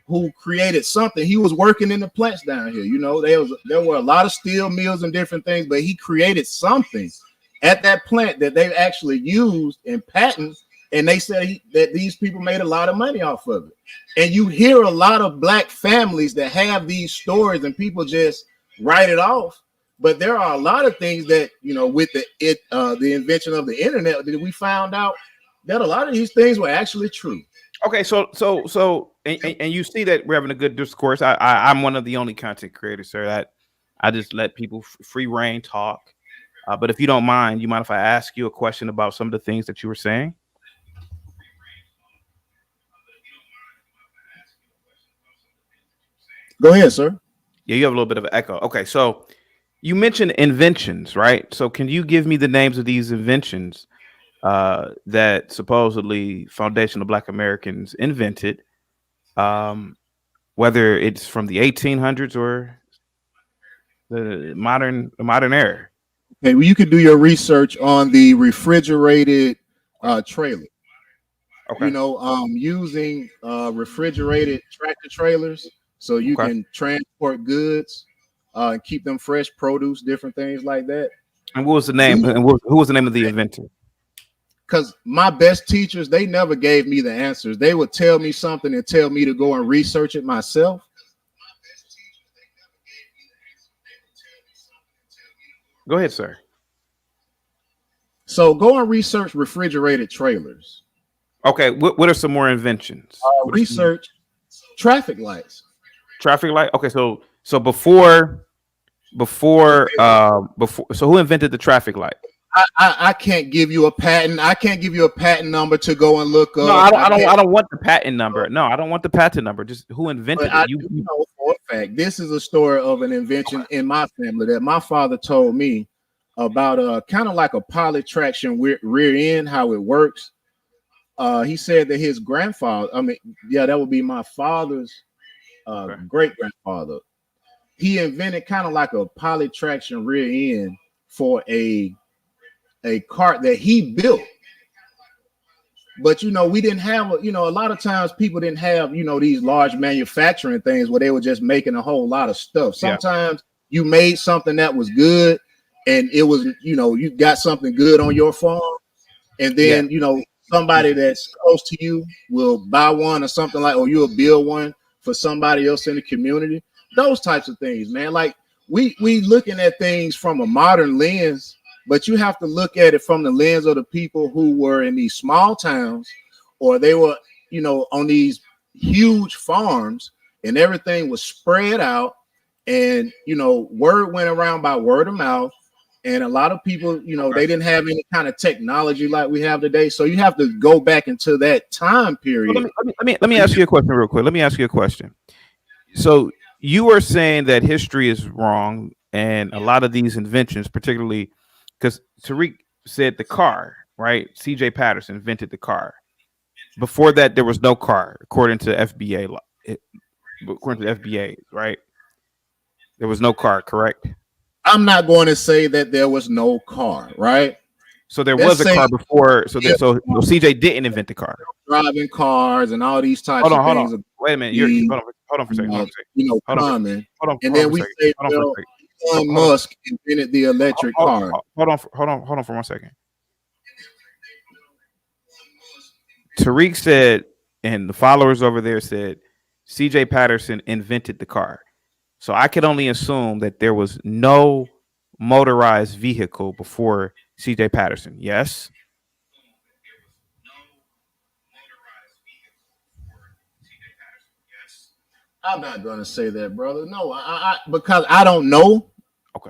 who created something. He was working in the plants down here. You know, there were a lot of steel mills and different things, but he created something at that plant that they actually used in patent. And they said that these people made a lot of money off of it. And you hear a lot of black families that have these stories, and people just write it off. But there are a lot of things that, you know, with the invention of the internet, that we found out that a lot of these things were actually true. Okay, and you see that we're having a good discourse. I'm one of the only content creators, sir, that I just let people free reign talk. But if you don't mind, you mind if I ask you a question about some of the things that you were saying? Go ahead, sir. Yeah, you have a little bit of an echo. Okay, so you mentioned inventions, right? So can you give me the names of these inventions that supposedly foundational Black Americans invented, whether it's from the 1800s or the modern era? Okay, well, you could do your research on the refrigerated trailer. Okay. You know, using refrigerated tractor trailers so you can transport goods and keep them fresh, produce, different things like that. And what was the name? And who was the name of the inventor? Because my best teachers, they never gave me the answers. They would tell me something and tell me to go and research it myself. Go ahead, sir. So go and research refrigerated trailers. Okay, what are some more inventions? Research traffic lights. Traffic light. Okay, so before, so who invented the traffic light? I can't give you a patent. I can't give you a patent number to go and look up. No, I don't want the patent number. No, I don't want the patent number. Just who invented it. You know for a fact. This is a story of an invention in my family that my father told me about. Kind of like a poly traction rear end, how it works. He said that his grandfather, that would be my father's great grandfather. He invented kind of like a poly traction rear end for a cart that he built. But, you know, we didn't have, a lot of times people didn't have, these large manufacturing things where they were just making a whole lot of stuff. Sometimes you made something that was good and it was, you got something good on your farm. And then, somebody that's close to you will buy one or something like, or you'll build one for somebody else in the community. Those types of things, man. Like we looking at things from a modern lens, but you have to look at it from the lens of the people who were in these small towns, or they were, on these huge farms, and everything was spread out, and word went around by word of mouth. And a lot of people, they didn't have any kind of technology like we have today. So you have to go back into that time period. Well, let me ask you a question real quick. Let me ask you a question. So you are saying that history is wrong, and a lot of these inventions, particularly because Tariq said the car, right? C.J. Patterson invented the car. Before that, there was no car, according to FBA. According to the FBA, right? There was no car, correct? I'm not going to say that there was no car, right? So there was a car before. So CJ didn't invent the car. Driving cars and all these types of things. Hold on. Wait a minute. Hold on for a second. Common. And then we say, Elon Musk invented the electric car. Hold on for 1 second. Tariq said, and the followers over there said, CJ Patterson invented the car. So I could only assume that there was no motorized vehicle before CJ Patterson. Yes. I'm not going to say that, brother. No, because I don't know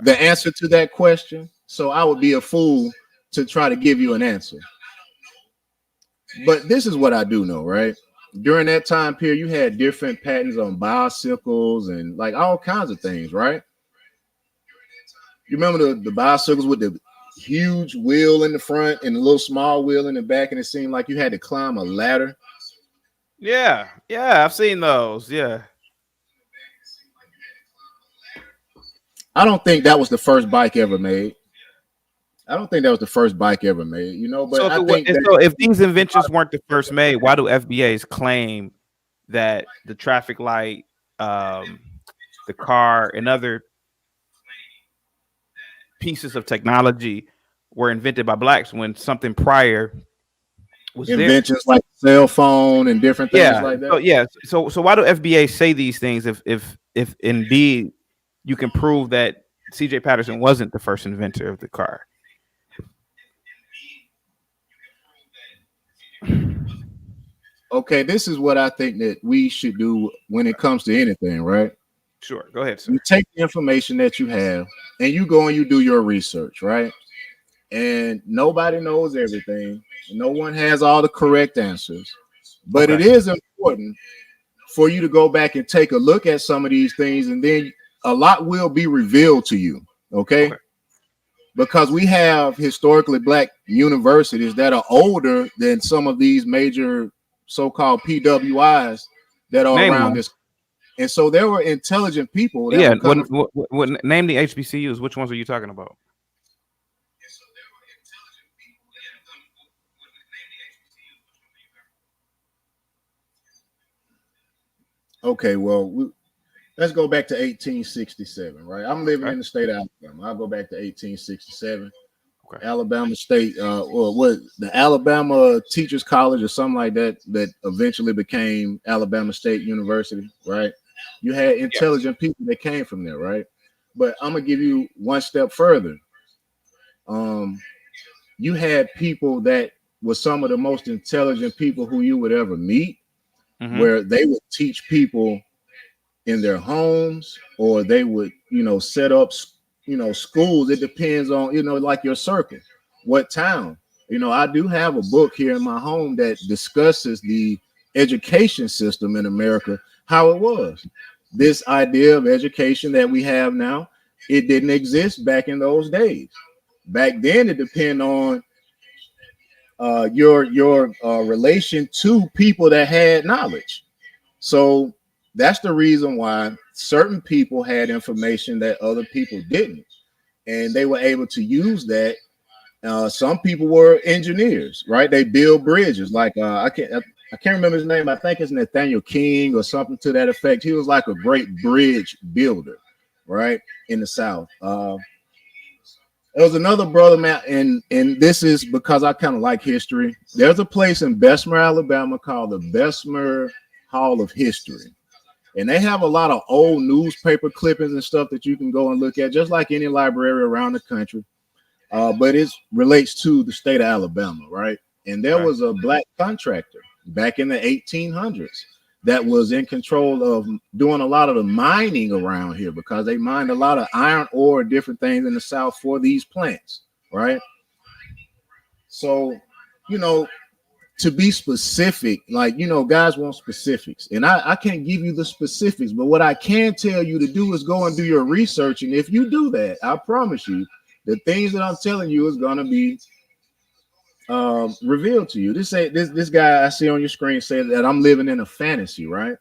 the answer to that question. So I would be a fool to try to give you an answer. But this is what I do know, right? During that time period, you had different patents on bicycles and like all kinds of things, right? You remember the bicycles with the huge wheel in the front and a little small wheel in the back, and it seemed like you had to climb a ladder? Yeah, I've seen those. Yeah. I don't think that was the first bike ever made. But so I think so if these inventions weren't the first made, why do FBAs claim that the traffic light, the car, and other pieces of technology were invented by blacks when something prior was there. Inventions like cell phone and different things Yeah. like So that. yeah. So why do FBA say these things if indeed you can prove that CJ Patterson wasn't the first inventor of the car? Okay, this is what I think that we should do when it comes to anything, right? Sure. Go ahead, sir. You take the information that you have and you go and you do your research, right? And nobody knows everything. No one has all the correct answers. But Okay. it is important for you to go back and take a look at some of these things, and then a lot will be revealed to you. Okay. Because we have historically black universities that are older than some of these major so-called PWIs that are Name around one. this. And so there were intelligent people that Yeah. were coming. What name the HBCUs? Which ones are you talking about? Okay, well, let's go back to 1867, right? I'm living Okay. in the state of Alabama. I'll go back to 1867. Okay. Alabama State, or what, the Alabama Teachers College or something like that, that eventually became Alabama State University, right? You had intelligent people that came from there, right? But I'm gonna give you one step further. You had people that were some of the most intelligent people who you would ever meet, where they would teach people in their homes, or they would, set up, schools. It depends on, like your circle, what town. I do have a book here in my home that discusses the education system in America, how it was. This idea of education that we have now, it didn't exist back in those days. Back then, it depended on your relation to people that had knowledge. So that's the reason why certain people had information that other people didn't, and they were able to use that. Some people were engineers, right? They build bridges. Like I can't remember his name. I think it's Nathaniel King or something to that effect. He was like a great bridge builder, right, in the South. There was another brother, man, and this is because I kind of like history. There's a place in Bessemer, Alabama called the Bessemer Hall of History. And they have a lot of old newspaper clippings and stuff that you can go and look at, just like any library around the country. But it relates to the state of Alabama, right? And there was a black contractor back in the 1800s that was in control of doing a lot of the mining around here, because they mined a lot of iron ore, different things in the South for these plants, right? So, to be specific, like, guys want specifics, and I can't give you the specifics, but what I can tell you to do is go and do your research. And if you do that, I promise you the things that I'm telling you is going to be revealed to you. This guy I see on your screen said that I'm living in a fantasy, right?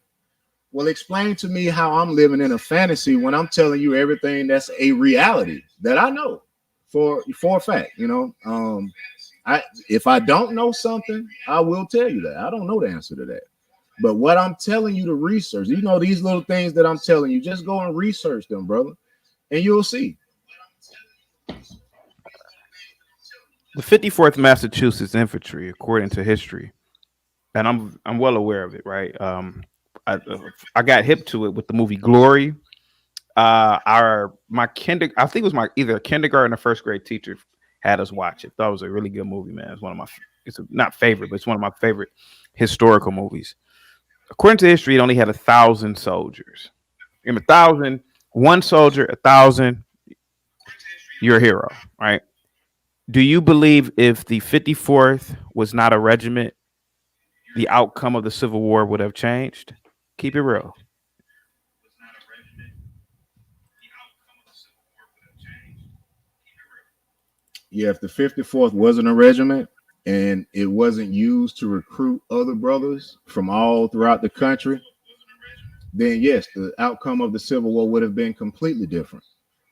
Well, explain to me how I'm living in a fantasy when I'm telling you everything that's a reality that I know for a fact. If I don't know something, I will tell you that I don't know the answer to that. But what I'm telling you to research, these little things that I'm telling you, just go and research them, brother, and you'll see. The 54th Massachusetts Infantry, according to history, and I'm well aware of it, right? I got hip to it with the movie Glory. I think it was my either kindergarten or first grade teacher had us watch it. Thought it was a really good movie, man. It's one of my not favorite, but it's one of my favorite historical movies. According to history, it only had 1,000 soldiers. In 1,000, one soldier, 1,000, you're a hero, right? Do you believe if the 54th was not a regiment, the outcome of the Civil War would have changed? Keep it real. Yeah, if the 54th wasn't a regiment and it wasn't used to recruit other brothers from all throughout the country, then yes, the outcome of the Civil War would have been completely different.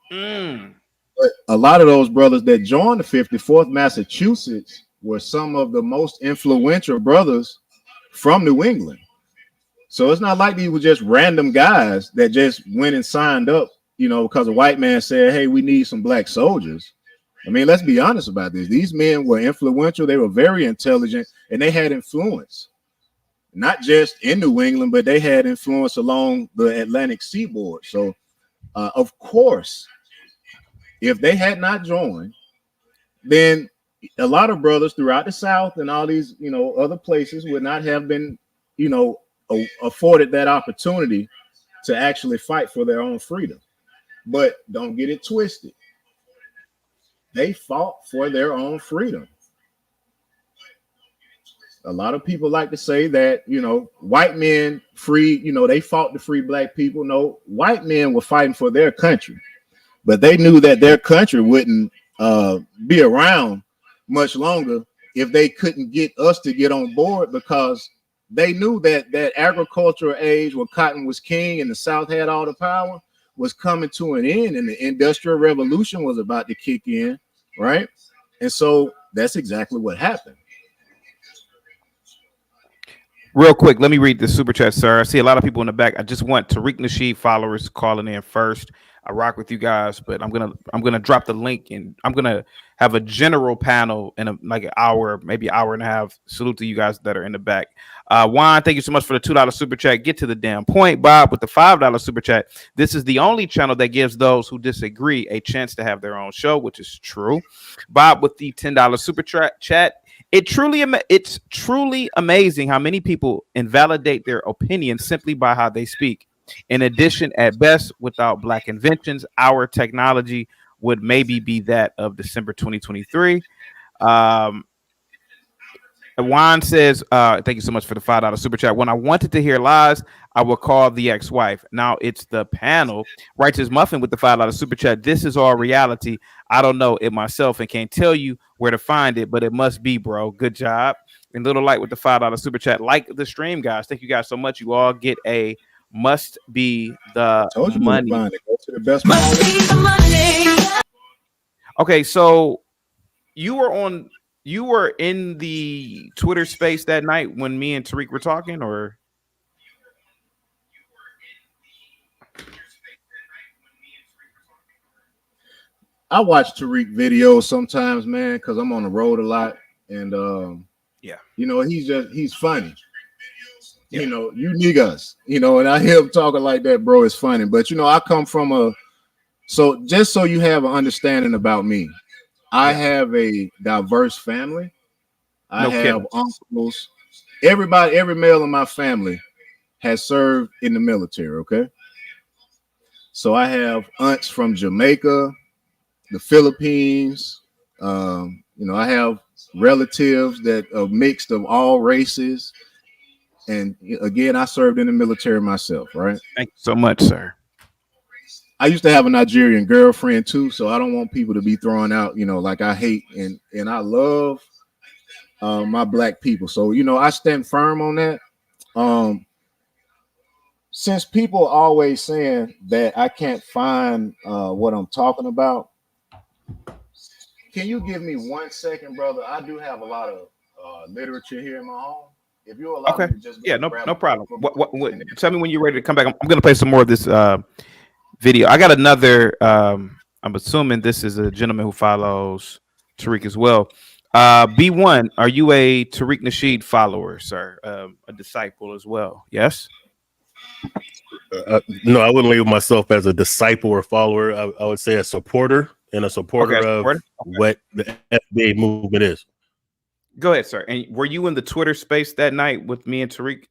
But a lot of those brothers that joined the 54th Massachusetts were some of the most influential brothers from New England. So it's not like these were just random guys that just went and signed up, you know, because a white man said, hey, we need some black soldiers. I mean, let's be honest about this. These men were influential. They were very intelligent, and they had influence, not just in New England, but they had influence along the Atlantic seaboard. So, of course, if they had not joined, then a lot of brothers throughout the South and all these, you know, other places would not have been, you know, afforded that opportunity to actually fight for their own freedom. But don't get it twisted. They fought for their own freedom. A lot of people like to say that, you know, white men free, you know, they fought to free black people. No, white men were fighting for their country, but they knew that their country wouldn't be around much longer if they couldn't get us to get on board, because they knew that that agricultural age where cotton was king and the South had all the power was coming to an end, and the Industrial Revolution was about to kick in, right? And so that's exactly what happened. Real quick, let me read the super chat, sir. I see a lot of people in the back. I just want Tariq Nasheed followers calling in first. I rock with you guys, but I'm gonna drop the link, and I'm gonna have a general panel in like an hour, maybe hour and a half. Salute to you guys that are in the back. Juan, thank you so much for the $2 super chat. Get to the damn point. Bob with the $5 super chat. This is the only channel that gives those who disagree a chance to have their own show, which is true. Bob with the $10 super chat. It's truly amazing how many people invalidate their opinion simply by how they speak. In addition, at best, without black inventions, our technology would maybe be that of December 2023. Juan says, thank you so much for the $5 super chat. When I wanted to hear lies, I would call the ex-wife. Now it's the panel. Righteous Muffin with the $5 super chat. This is all reality. I don't know it myself and can't tell you where to find it, but it must be, bro. Good job. And Little Light with the $5 super chat. Like the stream, guys. Thank you guys so much. You all get a must be the money. Go to the best must be the money. Okay, so you were in the Twitter space that night when me and Tariq were talking, or? I watch Tariq videos sometimes, man, because I'm on the road a lot, and yeah, you know, he's funny. Yeah. You know, you niggas, you know, and I hear him talking like that, bro. It's funny, but you know, I come from so just so you have an understanding about me, I have a diverse family. I have uncles. Every male in my family has served in the military. Okay, so I have aunts from Jamaica, the Philippines. You know, I have relatives that are mixed of all races. And again, I served in the military myself, right? Thank you so much, sir. I used to have a Nigerian girlfriend too, so I don't want people to be throwing out, you know, like I hate and I love my black people. So, you know, I stand firm on that. Since people are always saying that I can't find what I'm talking about, can you give me 1 second, brother? I do have a lot of literature here in my home. If you allow me to just no problem. What, tell me when you're ready to come back. I'm going to play some more of this video. I got another. I'm assuming this is a gentleman who follows Tariq as well. B1, are you a Tariq Nasheed follower, sir? A disciple as well? Yes. No, I wouldn't label myself as a disciple or follower. I would say a supporter and a supporter of what the FBA movement is. Go ahead, sir. And were you in the Twitter space that night with me and Tariq?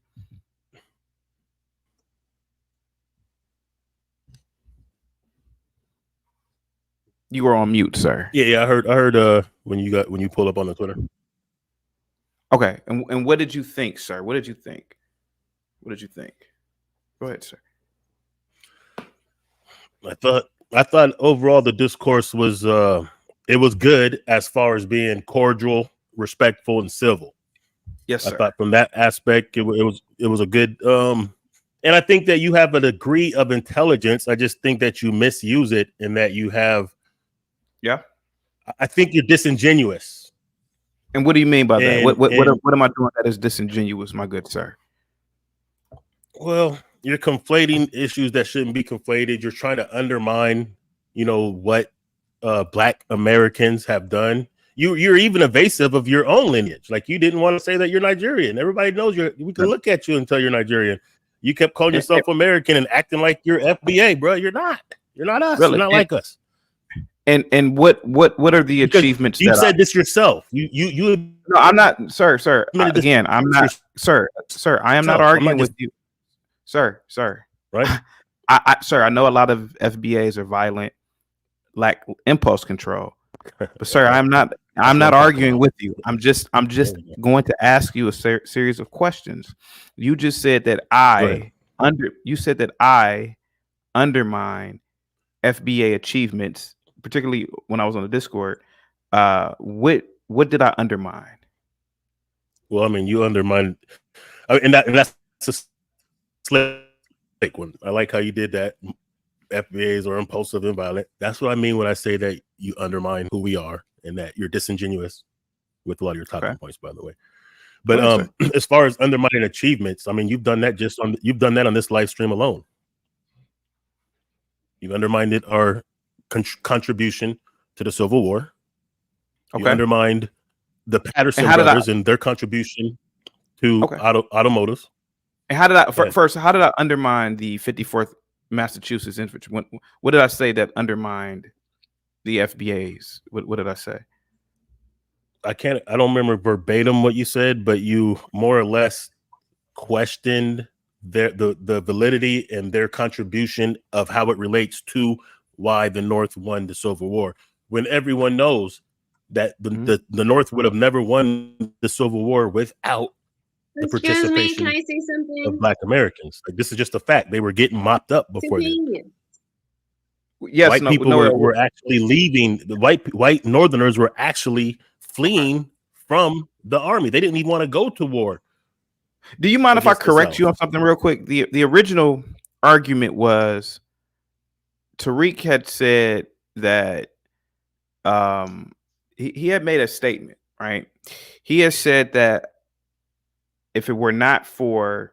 You were on mute, sir. Yeah, I heard when you pull up on the Twitter. Okay. And what did you think, sir? What did you think? Go ahead, sir. I thought overall the discourse was it was good as far as being cordial, respectful, and civil. Yes, sir. I thought from that aspect it was a good and I think that you have a degree of intelligence. I just think that you misuse it and that you have I think you're disingenuous. And what do you mean by that? What am I doing that is disingenuous, my good sir? Well, you're conflating issues that shouldn't be conflated. You're trying to undermine, what Black Americans have done. You're even evasive of your own lineage. Like you didn't want to say that you're Nigerian. Everybody knows we can look at you and tell you're Nigerian. You kept calling yourself American and acting like you're FBA, bro. You're not. You're not us. Really? You're not like us. And what are the achievements? You said this yourself. You. No, I'm not, sir. Again, I'm not, sir. I am not arguing with you, sir. Right. Sir, I know a lot of FBAs are violent, lack impulse control. But sir, I'm not arguing with you. I'm just going to ask you a series of questions. You just said that I undermine FBA achievements, particularly when I was on the Discord. What did I undermine? Well, I mean, you undermine, and that's a slick one. I like how you did that. FBAs are impulsive and violent. That's what I mean when I say that you undermine who we are and that you're disingenuous with a lot of your talking points, by the way. But as far as undermining achievements, I mean, you've done that on this live stream alone. You've undermined our contribution to the Civil War. You undermined the Patterson brothers and their contribution to automotives. And how did I first? How did I undermine the 54th Massachusetts Infantry? What did I say that undermined the FBAs? What did I say? I don't remember verbatim what you said, but you more or less questioned the validity and their contribution of how it relates to why the North won the Civil War, when everyone knows that the North would have never won the Civil War without the participation Can I say something? of Black Americans. Like, this is just a fact. They were getting mopped up before then. Yes, white people were actually leaving. The white Northerners were actually fleeing from the army. They didn't even want to go to war. Do you mind if I correct you on something real quick? The original argument was Tariq had said that he had made a statement, right? He has said that if it were not for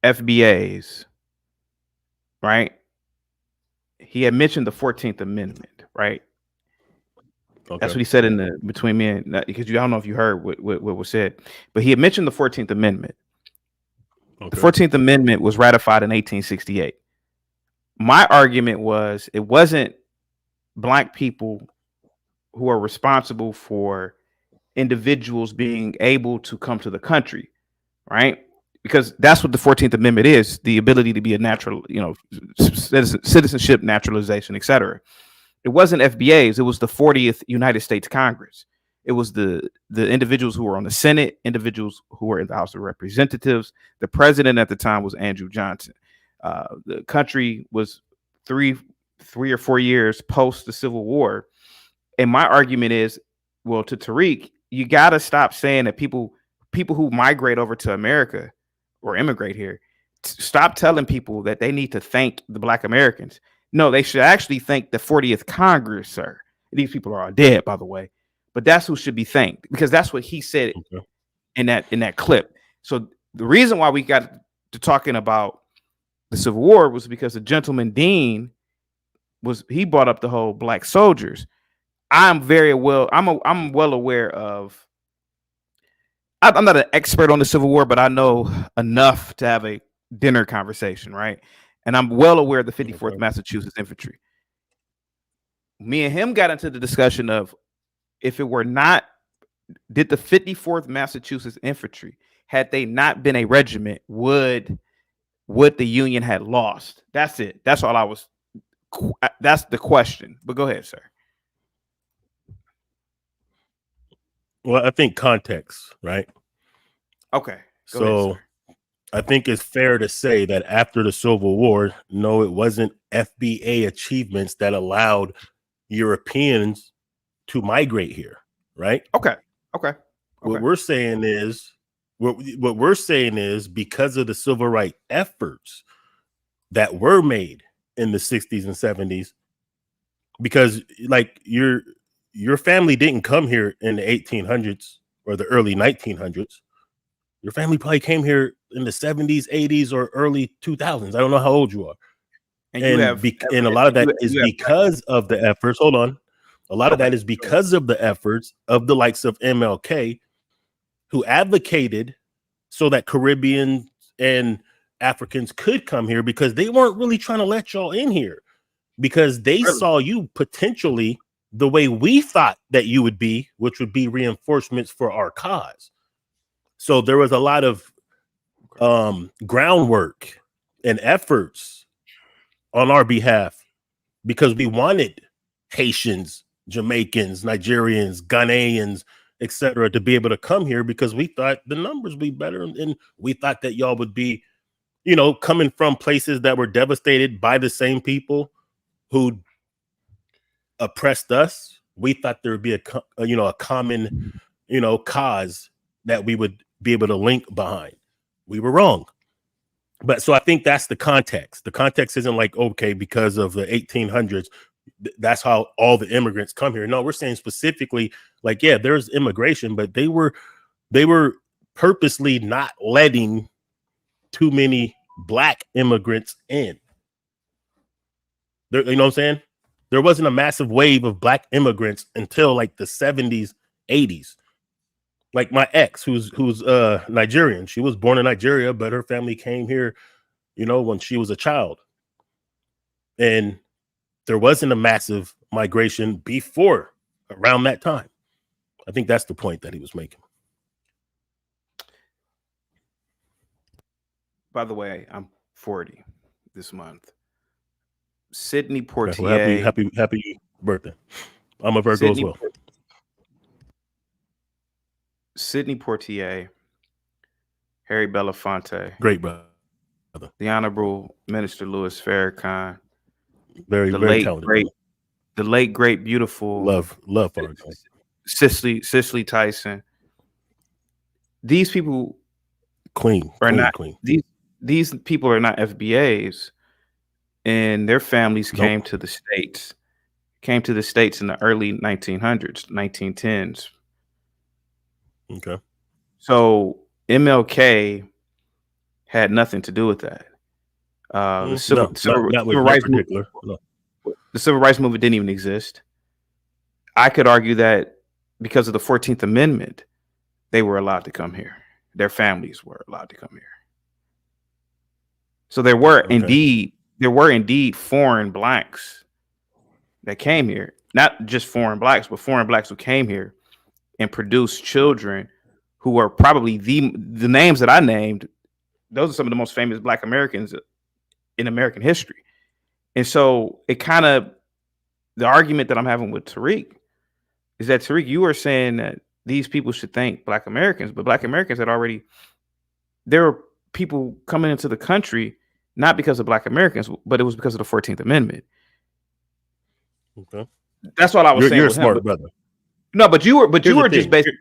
FBAs, right? He had mentioned the 14th Amendment, right? Okay. That's what he said in the between me and, because I don't know if you heard what was said, but he had mentioned the 14th Amendment. Okay. The 14th Amendment was ratified in 1868. My argument was it wasn't Black people who are responsible for individuals being able to come to the country, right? Because that's what the 14th Amendment is, the ability to be a natural, citizenship, naturalization, etc. It wasn't FBAs, it was the 40th United States Congress. It was the individuals who were on the Senate, individuals who were in the House of Representatives. The president at the time was Andrew Johnson. The country was three or 4 years post the Civil War. And my argument is, well, to Tariq, you got to stop saying that people who migrate over to America or immigrate here, stop telling people that they need to thank the Black Americans. No, they should actually thank the 40th Congress, sir. These people are all dead, by the way, but that's who should be thanked, because that's what he said in that clip. So the reason why we got to talking about the Civil War was because the gentleman Dean he brought up the whole Black soldiers. I'm well aware of. I'm not an expert on the Civil War, but I know enough to have a dinner conversation, right? And I'm well aware of the 54th Massachusetts Infantry. Me and him got into the discussion of, if it were not, did the 54th Massachusetts Infantry, had they not been a regiment, would the Union had lost? That's it. That's all that's the question. But go ahead, sir. Well, I think context, right? Okay. So ahead, I think it's fair to say that after the Civil War, no, it wasn't FBA achievements that allowed Europeans to migrate here, right? Okay. What we're saying is because of the civil rights efforts that were made in the 60s and 70s, because like your family didn't come here in the 1800s or the early 1900s. Your family probably came here in the 70s, 80s, or early 2000s. I don't know how old you are. And a lot of that is because of the efforts. Hold on. A lot of that is because of the efforts of the likes of MLK, who advocated so that Caribbean and Africans could come here, because they weren't really trying to let y'all in here, because they saw you potentially the way we thought that you would be, which would be reinforcements for our cause. So there was a lot of groundwork and efforts on our behalf, because we wanted Haitians, Jamaicans, Nigerians, Ghanaians, etc., to be able to come here, because we thought the numbers would be better, and we thought that y'all would be, you know, coming from places that were devastated by the same people who oppressed us. We thought there would be a common, cause that we would be able to link behind. We were wrong. But so I think that's the context. The context isn't like, okay, because of the 1800s, that's how all the immigrants come here. No, we're saying specifically, like, yeah, there's immigration, but they were purposely not letting too many black immigrants in. You know what I'm saying? There wasn't a massive wave of black immigrants until like the 70s, 80s. Like my ex, who's Nigerian, she was born in Nigeria, but her family came here, when she was a child. And there wasn't a massive migration before around that time. I think that's the point that he was making. By the way, I'm 40 this month. Sidney Poitier. Happy birthday. I'm a Virgo as well. Sidney Poitier, Harry Belafonte, great brother. The Honorable Minister Louis Farrakhan, very talented. The late great beautiful love Farrakhan. Cicely Tyson. These people Queen. These people are not FBAs, and their families came to the States in the early 1900s, 1910s. Okay. So MLK had nothing to do with that. The civil rights movement didn't even exist. I could argue that because of the 14th Amendment, they were allowed to come here. Their families were allowed to come here. So there were indeed foreign blacks that came here. Not just foreign blacks, but foreign blacks who came here and produced children who are probably the names that I named. Those are some of the most famous Black Americans in American history. And so the argument that I'm having with Tariq is that, Tariq, you are saying that these people should thank Black Americans, but Black Americans there were people coming into the country not because of Black Americans, but it was because of the 14th Amendment. Okay. That's what I was saying. You're a smart brother. No, but you were just basically.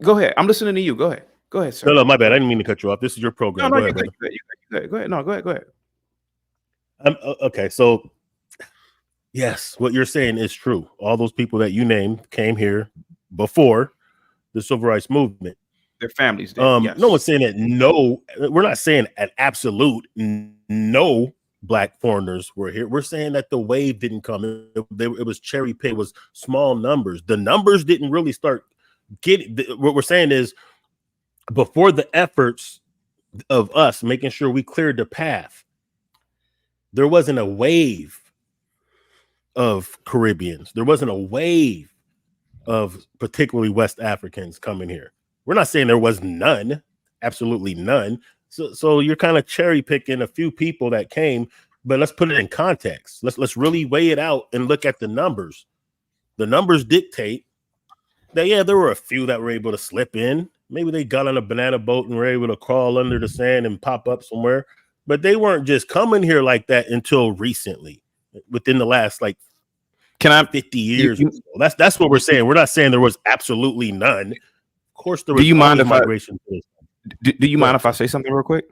Go ahead. I'm listening to you. Go ahead, sir. No, my bad. I didn't mean to cut you off. This is your program. No, go ahead. Go ahead. No, go ahead. Okay, so yes, what you're saying is true. All those people that you named came here before the civil rights movement. Their families did. Yes. No one's saying that. No, we're not saying an absolute no Black foreigners were here. We're saying that the wave didn't come. It was cherry picked. It was small numbers. The numbers didn't really start getting. What we're saying is, before the efforts of us making sure we cleared the path, there wasn't a wave of Caribbeans. There wasn't a wave of particularly West Africans coming here. We're not saying there was none, absolutely none. So you're kind of cherry picking a few people that came, but let's put it in context. Let's really weigh it out and look at the numbers. The numbers dictate that, yeah, there were a few that were able to slip in. Maybe they got on a banana boat and were able to crawl under the sand and pop up somewhere, but they weren't just coming here like that until recently, within the last 50 years. That's what we're saying. We're not saying there was absolutely none. Of course, there was. Do you mind if migration? Do you mind if I say something real quick?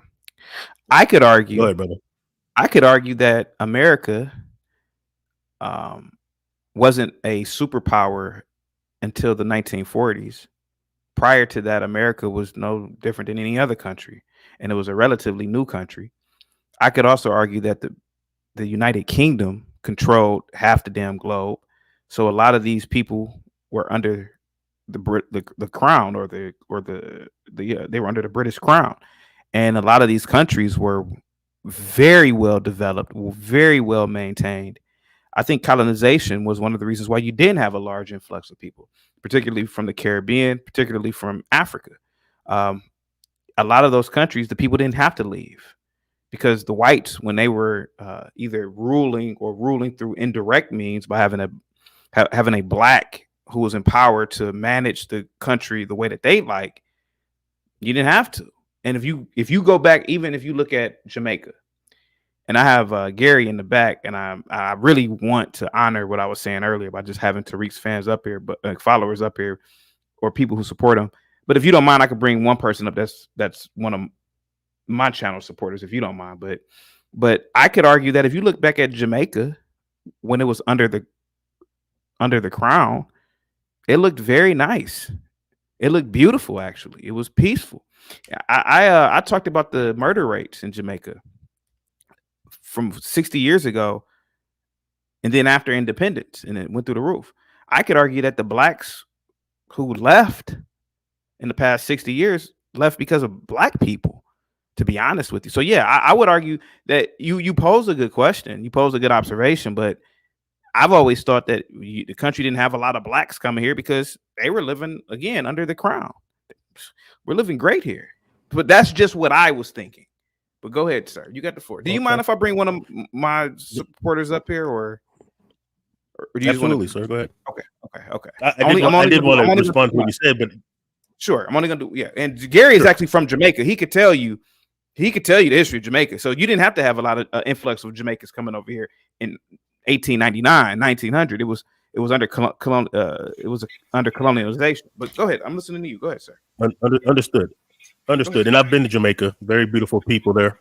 I could argue. Go ahead, brother. I could argue that America wasn't a superpower until the 1940s, prior to that, America was no different than any other country, and it was a relatively new country. I could also argue that the United Kingdom controlled half the damn globe, so a lot of these people were under the crown, or they were under the British crown, and a lot of these countries were very well developed, very well maintained. I think colonization was one of the reasons why you didn't have a large influx of people, particularly from the Caribbean, particularly from Africa. Um, a lot of those countries, the people didn't have to leave because the whites, when they were either ruling or ruling through indirect means by having a black who was empowered to manage the country the way that they like, you didn't have to. And if you go back, even if you look at Jamaica, and I have Gary in the back, and I really want to honor what I was saying earlier by just having Tariq's fans up here, but followers up here, or people who support him. But if you don't mind, I could bring one person up that's one of my channel supporters, if you don't mind. But I could argue that if you look back at Jamaica when it was under the crown, it looked very nice. It looked beautiful, actually. It was peaceful. I talked about the murder rates in Jamaica from 60 years ago, and then after independence, and it went through the roof. I could argue that the blacks who left in the past 60 years left because of black people, to be honest with you. So yeah, I would argue that you pose a good question. You pose a good observation, but I've always thought that the country didn't have a lot of blacks coming here because they were living, again, under the crown. We're living great here. But that's just what I was thinking. But go ahead, sir. You got the floor. Do you mind if I bring one of my supporters up here, or do you absolutely, sir? Go ahead. Okay. I did want to respond to what you said, but sure, I'm only gonna do And Gary is actually from Jamaica. He could tell you the history of Jamaica. So you didn't have to have a lot of influx of Jamaicans coming over here in 1899, 1900. It was under under colonialization. But go ahead. I'm listening to you. Go ahead, sir. Understood. And I've been to Jamaica. Very beautiful people there.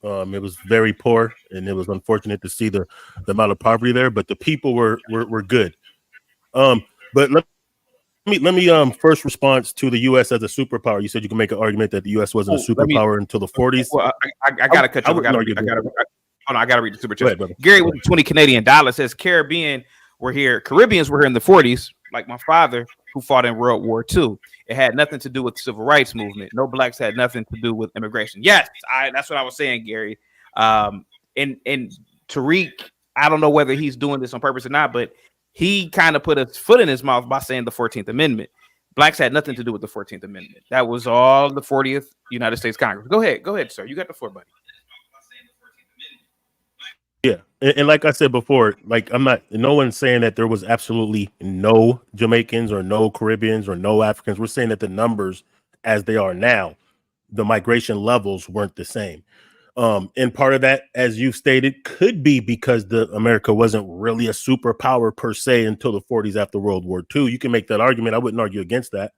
It was very poor, and it was unfortunate to see the amount of poverty there. But the people were good. But let me first response to the U.S. as a superpower. You said you can make an argument that the U.S. wasn't a superpower until the 40s. Well, I gotta cut you. I gotta read the super chat. Gary with 20 Canadian dollars says Caribbeans were here in the 40s, like my father, who fought in World War II. It had nothing to do with the civil rights movement. No blacks had nothing to do with immigration. Yes, that's what I was saying, Gary. And Tariq, I don't know whether he's doing this on purpose or not, but he kind of put a foot in his mouth by saying the 14th Amendment. Blacks had nothing to do with the 14th Amendment. That was all the 40th United States Congress. Go ahead, sir. You got the floor, buddy. Yeah, and like I said before, like no one's saying that there was absolutely no Jamaicans or no Caribbeans or no Africans. We're saying that the numbers as they are now, the migration levels weren't the same. And part of that, as you stated, could be because America wasn't really a superpower per se until the 40s after World War II. You can make that argument. I wouldn't argue against that.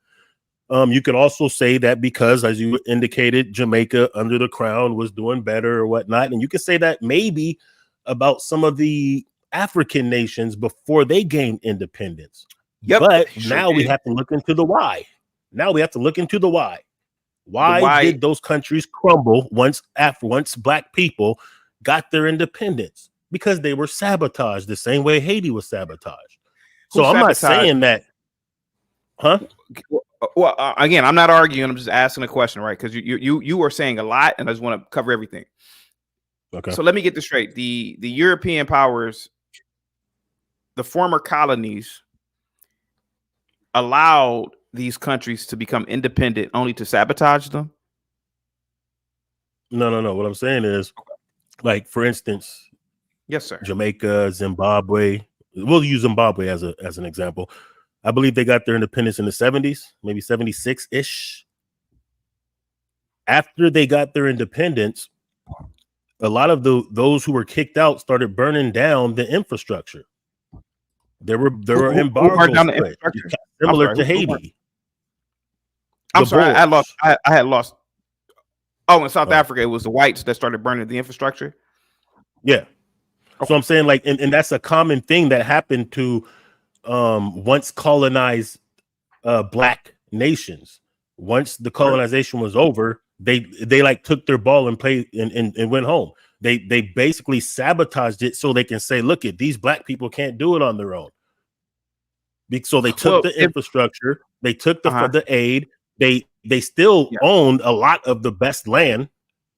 You could also say that because, as you indicated, Jamaica under the crown was doing better or whatnot. And you could say that maybe about some of the African nations before they gained independence. Yep, but now we have to look into the why. Why did those countries crumble once black people got their independence? Because they were sabotaged the same way Haiti was sabotaged. So I'm not saying that, huh? Well, again, I'm not arguing. I'm just asking a question, right? Because you were saying a lot, and I just want to cover everything. Okay. So let me get this straight. The European powers, the former colonies, allowed these countries to become independent only to sabotage them? No. What I'm saying is, like, for instance, yes, sir. Jamaica, Zimbabwe. We'll use Zimbabwe as an example. I believe they got their independence in the 70s, maybe 76-ish. After they got their independence, a lot of those who were kicked out started burning down the infrastructure. There were embargoes similar to Haiti. I'm sorry, I had lost. Oh, in South Africa, it was the whites that started burning the infrastructure. Yeah. Okay. So I'm saying, like, and that's a common thing that happened to once colonized black nations. Once the colonization was over, they like took their ball and played and went home. They basically sabotaged it so they can say, look, at these black people can't do it on their own. So they took the infrastructure, they took the aid, they still owned a lot of the best land.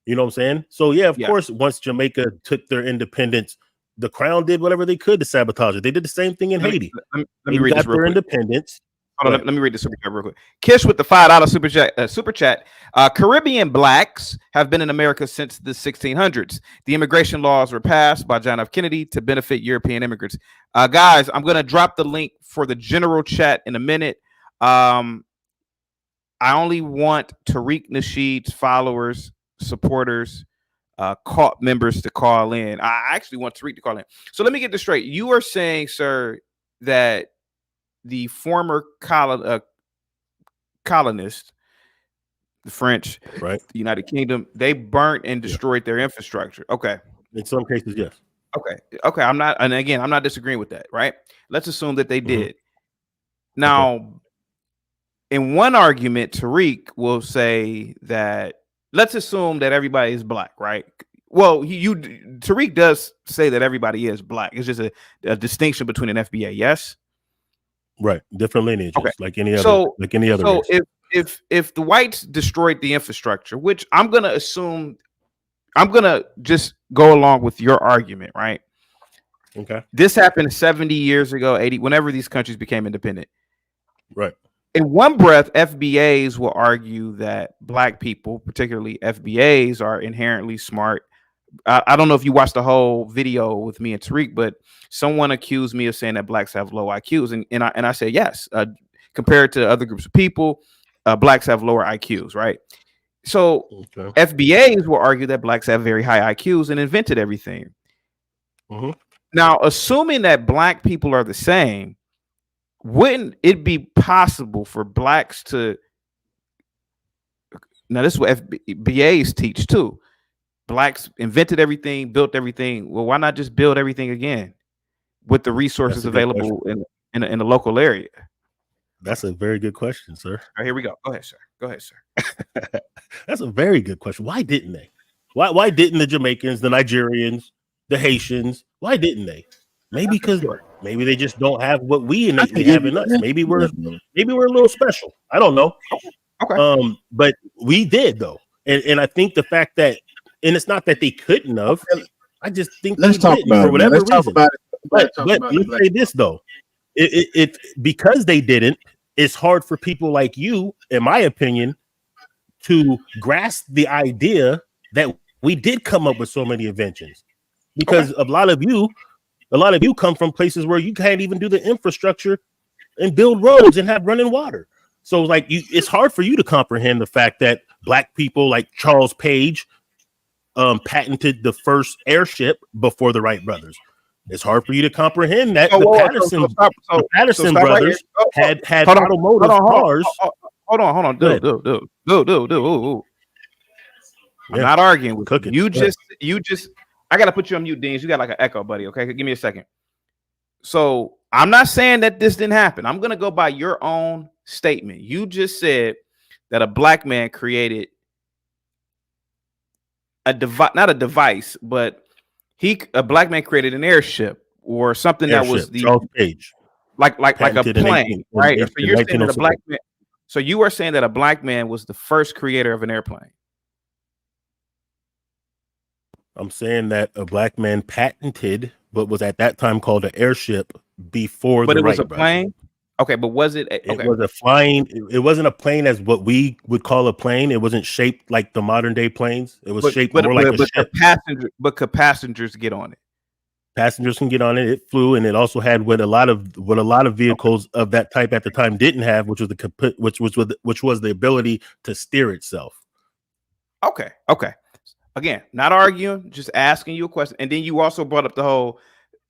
You know what I'm saying? So yeah, of course, once Jamaica took their independence, the crown did whatever they could to sabotage it. They did the same thing in Haiti. Let me read this real quick. Independence. Let me read this super chat real quick. Kish with the $5 super chat. Caribbean blacks have been in America since the 1600s. The immigration laws were passed by John F. Kennedy to benefit European immigrants. Guys, I'm going to drop the link for the general chat in a minute. I only want Tariq Nasheed's followers, supporters, members to call in. I actually want Tariq to call in. So let me get this straight. You are saying, sir, that the former colonists, the French, right, the United Kingdom, they burnt and destroyed their infrastructure. Okay. In some cases, yes. Okay. I'm not disagreeing with that, right? Let's assume that they did. Now, in one argument, Tariq will say that, let's assume that everybody is black, right? Well, Tariq does say that everybody is black. It's just a distinction between an FBA, yes? Right, different lineages, like any other. So if the whites destroyed the infrastructure, which I'm gonna assume, I'm gonna just go along with your argument, right? Okay. This happened 70 years ago, 80, whenever these countries became independent. Right. In one breath, FBAs will argue that black people, particularly FBAs, are inherently smart. I don't know if you watched the whole video with me and Tariq, but someone accused me of saying that blacks have low IQs, and I said yes. Compared to other groups of people, blacks have lower IQs, right? So FBAs will argue that blacks have very high IQs and invented everything. Now, assuming that black people are the same, wouldn't it be possible for blacks to? Now, this is what FBAs teach too. Blacks invented everything, built everything. Well, why not just build everything again with the resources available in the local area? That's a very good question, sir. All right, here we go. Go ahead, sir. That's a very good question. Why didn't they? Why didn't the Jamaicans, the Nigerians, the Haitians? Why didn't they? Maybe because maybe they just don't have what we innately have in us. Maybe we're a little special. I don't know. Okay. But we did though, and I think the fact that. And it's not that they couldn't have. I just think let's talk about for whatever reason. But let's say this though, it because they didn't. It's hard for people like you, in my opinion, to grasp the idea that we did come up with so many inventions. Because a lot of you come from places where you can't even do the infrastructure and build roads and have running water. So like it's hard for you to comprehend the fact that black people like Charles Page patented the first airship before the Wright brothers. It's hard for you to comprehend that the Patterson brothers had automotive cars. Hold on, dude. I'm not arguing with you. You just. I gotta put you on mute, Deans. You got like an echo, buddy. Okay, give me a second. So I'm not saying that this didn't happen. I'm gonna go by your own statement. You just said that a black man created not a device, but a black man created an airship or something that was the Charles Page, like a plane, right? So you're saying that a black man. So you are saying that a black man was the first creator of an airplane. I'm saying that a black man patented what was at that time called an airship before but the it was Wright a plane. Okay, but was it? It was a flying. It wasn't a plane as what we would call a plane. It wasn't shaped like the modern day planes. It was shaped more like a ship. Could passengers get on it? Passengers can get on it. It flew, and it also had what a lot of vehicles of that type at the time didn't have, which was the ability to steer itself. Okay. Again, not arguing, just asking you a question. And then you also brought up the whole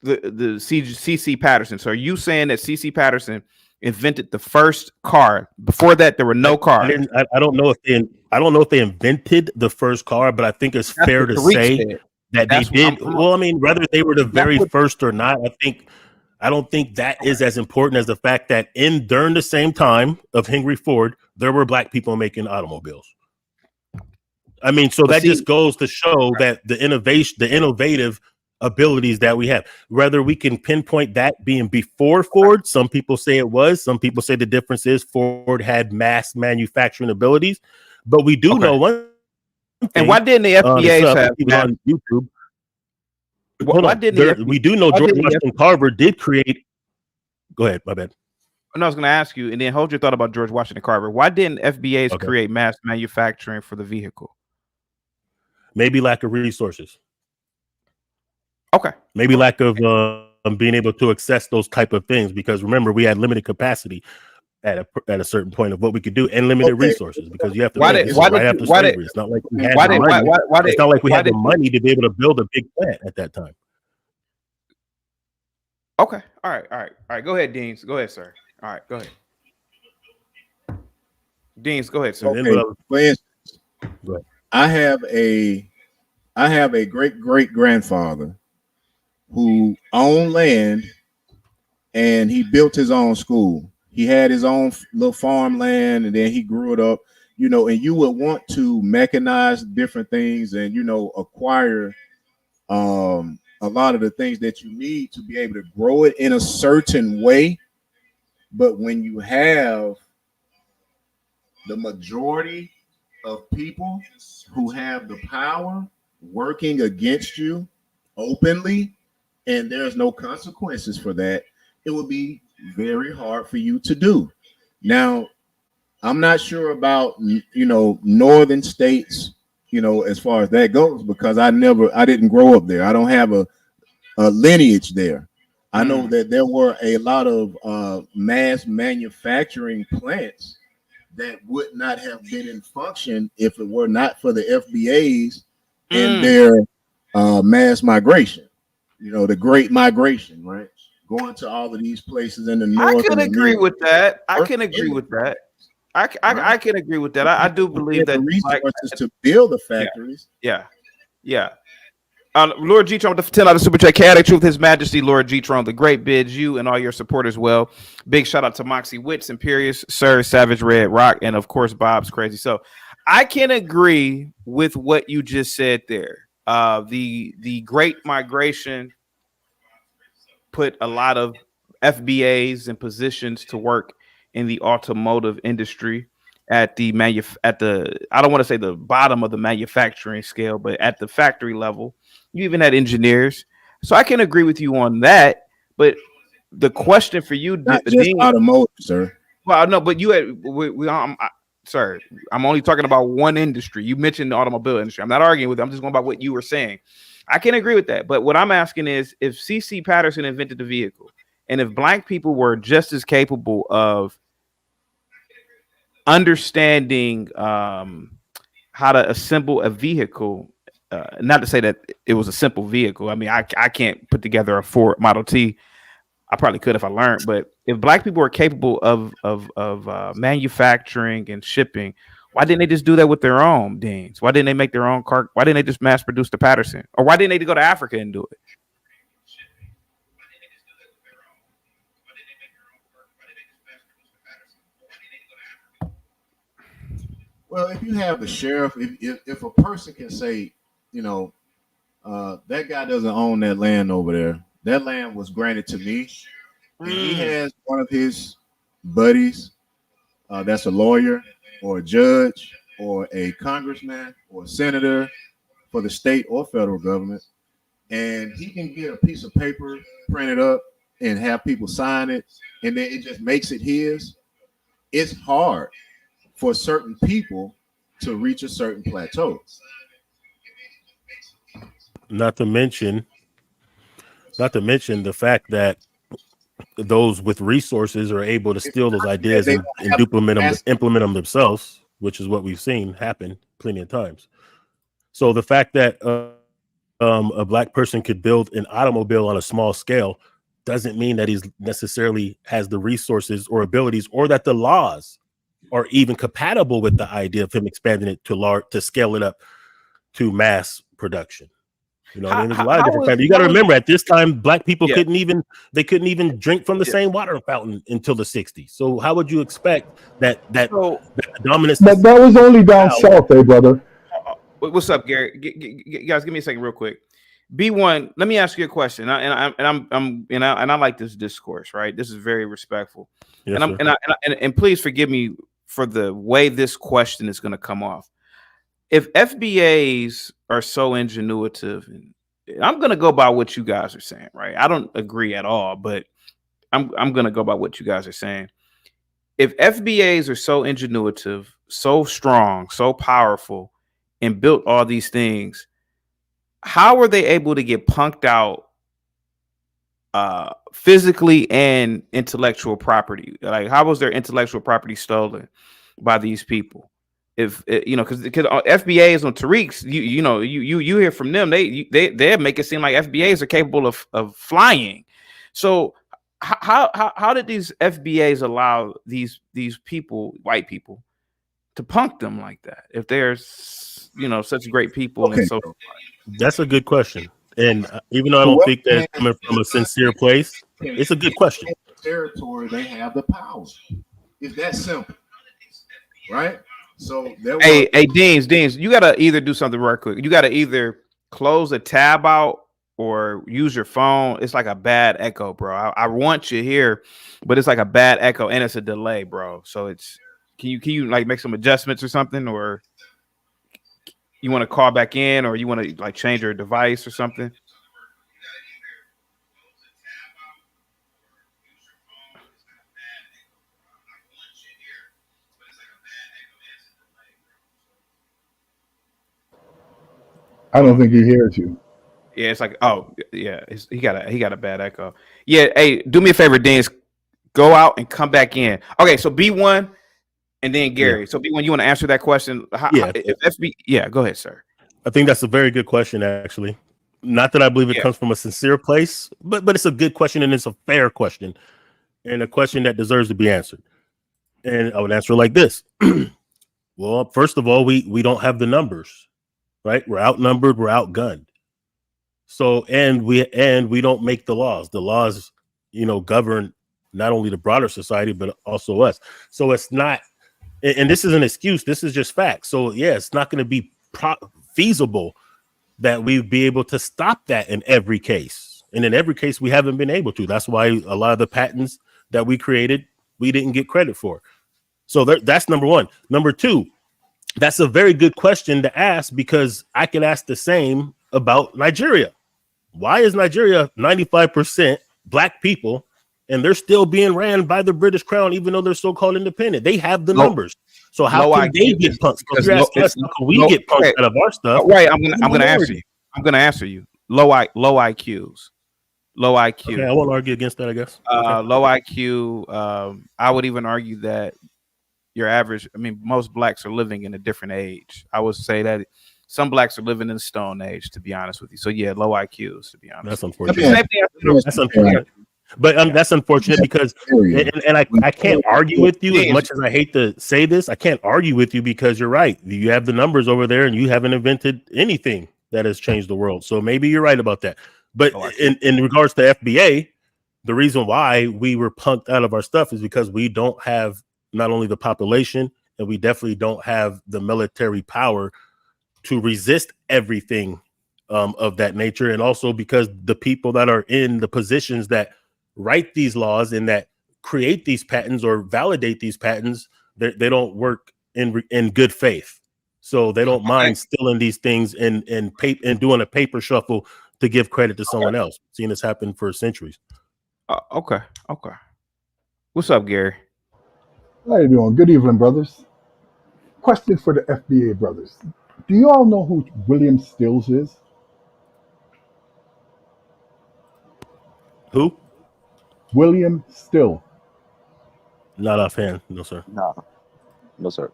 the C.C. Patterson. So are you saying that C.C. Patterson invented the first car? Before that, there were no cars. I don't know if they invented the first car, but I think it's fair to say that they did. Well, I mean, whether they were the very first or not, I think I don't think that is as important as the fact that during the same time of Henry Ford, there were black people making automobiles. I mean, so that just goes to show that the innovative abilities that we have, whether we can pinpoint that being before Ford, some people say it was, some people say the difference is Ford had mass manufacturing abilities, but we do know one thing. And why didn't the FBAs have? He was on YouTube. Why didn't we do know George Washington Carver did create. Go ahead, my bad. No, I was going to ask you, and then hold your thought about George Washington Carver. Why didn't FBAs create mass manufacturing for the vehicle? Maybe lack of resources. Okay. Maybe lack of being able to access those type of things, because remember, we had limited capacity at a certain point of what we could do and limited resources, because you have to right after slavery. It's not like we had the money. It's not like we had the money to be able to build a big plant at that time. Okay. All right. Go ahead, Deans. Go ahead, sir. All right. Go ahead. Deans, go ahead, sir. Okay. For instance, I have a great grandfather who owned land, and he built his own school. He had his own little farmland, and then he grew it up, and you would want to mechanize different things and, acquire a lot of the things that you need to be able to grow it in a certain way. But when you have the majority of people who have the power working against you openly, and there's no consequences for that, it would be very hard for you to do. Now, I'm not sure about, northern states, as far as that goes, because I didn't grow up there. I don't have a lineage there. I know that there were a lot of mass manufacturing plants that would not have been in function if it were not for the FBAs and their mass migration, the Great Migration, right? Going to all of these places in the north. I can agree with that. I can agree with that. I can agree with that. I do believe that the resources to build the factories. Yeah. Lord G-Tron with the $10 super chat. Chaotic Truth, His Majesty, Lord G-Tron, the great bids you and all your support as well. Big shout out to Moxie Wits, Imperious, Sir, Savage Red Rock, and of course Bob's Crazy. So I can agree with what you just said there. The Great Migration put a lot of FBAs in positions to work in the automotive industry at the I don't want to say the bottom of the manufacturing scale, but at the factory level. You even had engineers. So I can agree with you on that. But the question for you, not just automotive, sir. Well, no, but you had sir, I'm only talking about one industry. You mentioned the automobile industry. I'm not arguing with you. I'm just going about what you were saying. I can agree with that. But what I'm asking is, if C.C. Patterson invented the vehicle, and if black people were just as capable of understanding how to assemble a vehicle, not to say that it was a simple vehicle. I mean, I can't put together a Ford Model T. I probably could if I learned, but if black people were capable of manufacturing and shipping, why didn't they just do that with their own Deans? Why didn't they make their own car? Why didn't they just mass produce the Patterson? Or why didn't they go to Africa and do it? Well, if you have the sheriff, if a person can say, that guy doesn't own that land over there. That land was granted to me. And he has one of his buddies that's a lawyer or a judge or a congressman or a senator for the state or federal government. And he can get a piece of paper printed up and have people sign it, and then it just makes it his. It's hard for certain people to reach a certain plateau. Not to mention the fact that those with resources are able to steal those ideas and implement them themselves, which is what we've seen happen plenty of times. So the fact that a black person could build an automobile on a small scale doesn't mean that he's necessarily has the resources or abilities, or that the laws are even compatible with the idea of him expanding it to scale it up to mass production. You know, I mean, there's a lot of different factors. You got to remember, at this time, black people couldn't even drink from the same water fountain until the 60s. So how would you expect that dominance? But that was only down south, brother. What's up, Gary? Guys, give me a second, real quick. B1, let me ask you a question, and I like this discourse, right? This is very respectful, yes, and please forgive me for the way this question is going to come off. If FBAs are so ingenuitive, and I'm going to go by what you guys are saying, right? I don't agree at all, but I'm going to go by what you guys are saying. If FBAs are so ingenuitive, so strong, so powerful, and built all these things, how were they able to get punked out physically and intellectual property? Like, how was their intellectual property stolen by these people? If because FBAs on Tariq's, you hear from them, they make it seem like FBAs are capable of flying. So how did these FBAs allow these people, white people, to punk them like that? If they're such great people, and so that's a good question. And even though I don't think that's coming from a sincere place, it's a good question. Territory, they have the power. It's that simple, right? So hey, Deans, you gotta either do something right quick. You gotta either close a tab out or use your phone. It's like a bad echo, bro. I want you here, but it's like a bad echo and it's a delay, bro. So it's can you like make some adjustments or something, or you want to call back in, or you want to like change your device or something? I don't think he hears you. Yeah, it's like, oh yeah, he got a bad echo. Yeah, hey, do me a favor, Deans, go out and come back in. Okay, so B1 and then Gary. Yeah. So B1, you want to answer that question? Go ahead, sir. I think that's a very good question, actually. Not that I believe it comes from a sincere place, but it's a good question and it's a fair question and a question that deserves to be answered. And I would answer it like this. Well, first of all, we don't have the numbers, right? We're outnumbered, we're outgunned. So, and we don't make the laws. The laws, govern not only the broader society, but also us. So it's not, and this is an excuse. This is just fact. So yeah, it's not going to be feasible that we'd be able to stop that in every case. And in every case, we haven't been able to. That's why a lot of the patents that we created, we didn't get credit for. So that's number one. Number two, that's a very good question to ask, because I could ask the same about Nigeria. Why is Nigeria 95% black people and they're still being ran by the British Crown, even though they're so-called independent? They have the numbers. So how can they get punked? How can we get punked out of our stuff? Right. I'm gonna answer you. I'm gonna answer you. Low IQs. Low IQ. Okay, I won't argue against that, I guess. Low IQ. I would even argue that your average, most blacks are living in a different age. I would say that some blacks are living in the Stone Age, to be honest with you. So yeah, low IQs, to be honest. That's unfortunate. That's unfortunate. But that's unfortunate because, and I can't argue with you as much as I hate to say this. I can't argue with you because you're right. You have the numbers over there and you haven't invented anything that has changed the world. So maybe you're right about that. But in regards to FBA, the reason why we were punked out of our stuff is because we don't have not only the population, and we definitely don't have the military power to resist everything of that nature. And also because the people that are in the positions that write these laws and that create these patents or validate these patents, they don't work in good faith. So they don't mind stealing these things and doing a paper shuffle to give credit to someone else. Seen this happen for centuries. Okay. What's up, Gary? How you doing? Good evening, brothers. Question for the FBA brothers. Do you all know who William Stills is? Who? William Still. Not offhand. No, sir. No, sir.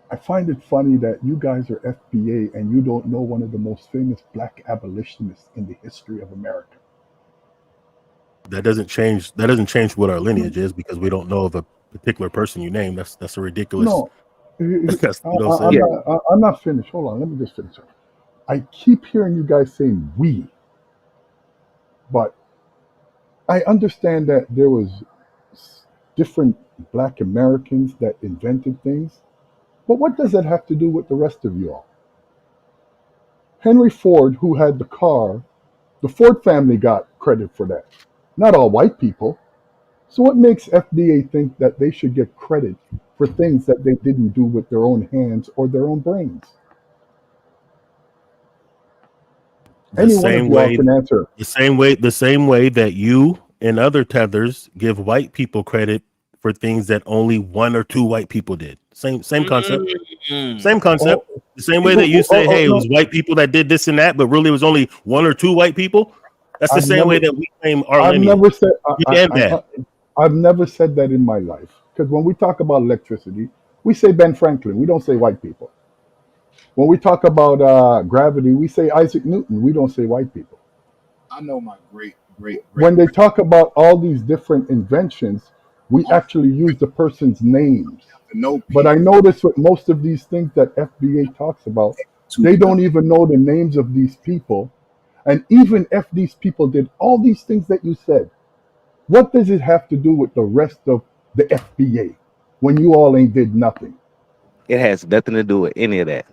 I find it funny that you guys are FBA and you don't know one of the most famous black abolitionists in the history of America. That doesn't change what our lineage is, because we don't know of a particular person you name. That's a ridiculous. No, I'm not finished. Hold on, let me just finish up. I keep hearing you guys saying we, but I understand that there was different black Americans that invented things, but what does that have to do with the rest of you all? Henry Ford, who had the car, the Ford family got credit for that, not all white people. So what makes FDA think that they should get credit for things that they didn't do with their own hands or their own brains? The Any one of same you all way, can answer. the same way that you and other tethers give white people credit for things that only one or two white people did. Same concept. Same concept. Oh, The same way that you say, hey, it no, was white people that did this and that, but really it was only one or two white people. That's the I've same way never, that we claim our I've lineage. never said, Good and bad. I've never said that in my life. Because when we talk about electricity, we say Ben Franklin. We don't say white people. When we talk about gravity, we say Isaac Newton. We don't say white people. I know my great When they talk about all these different inventions, we actually use the person's names. no But people. I notice with most of these things that FBA talks about, they don't even know the names of these people. And even if these people did all these things that you said, what does it have to do with the rest of the FBA when you all ain't did nothing? It has nothing to do with any of that.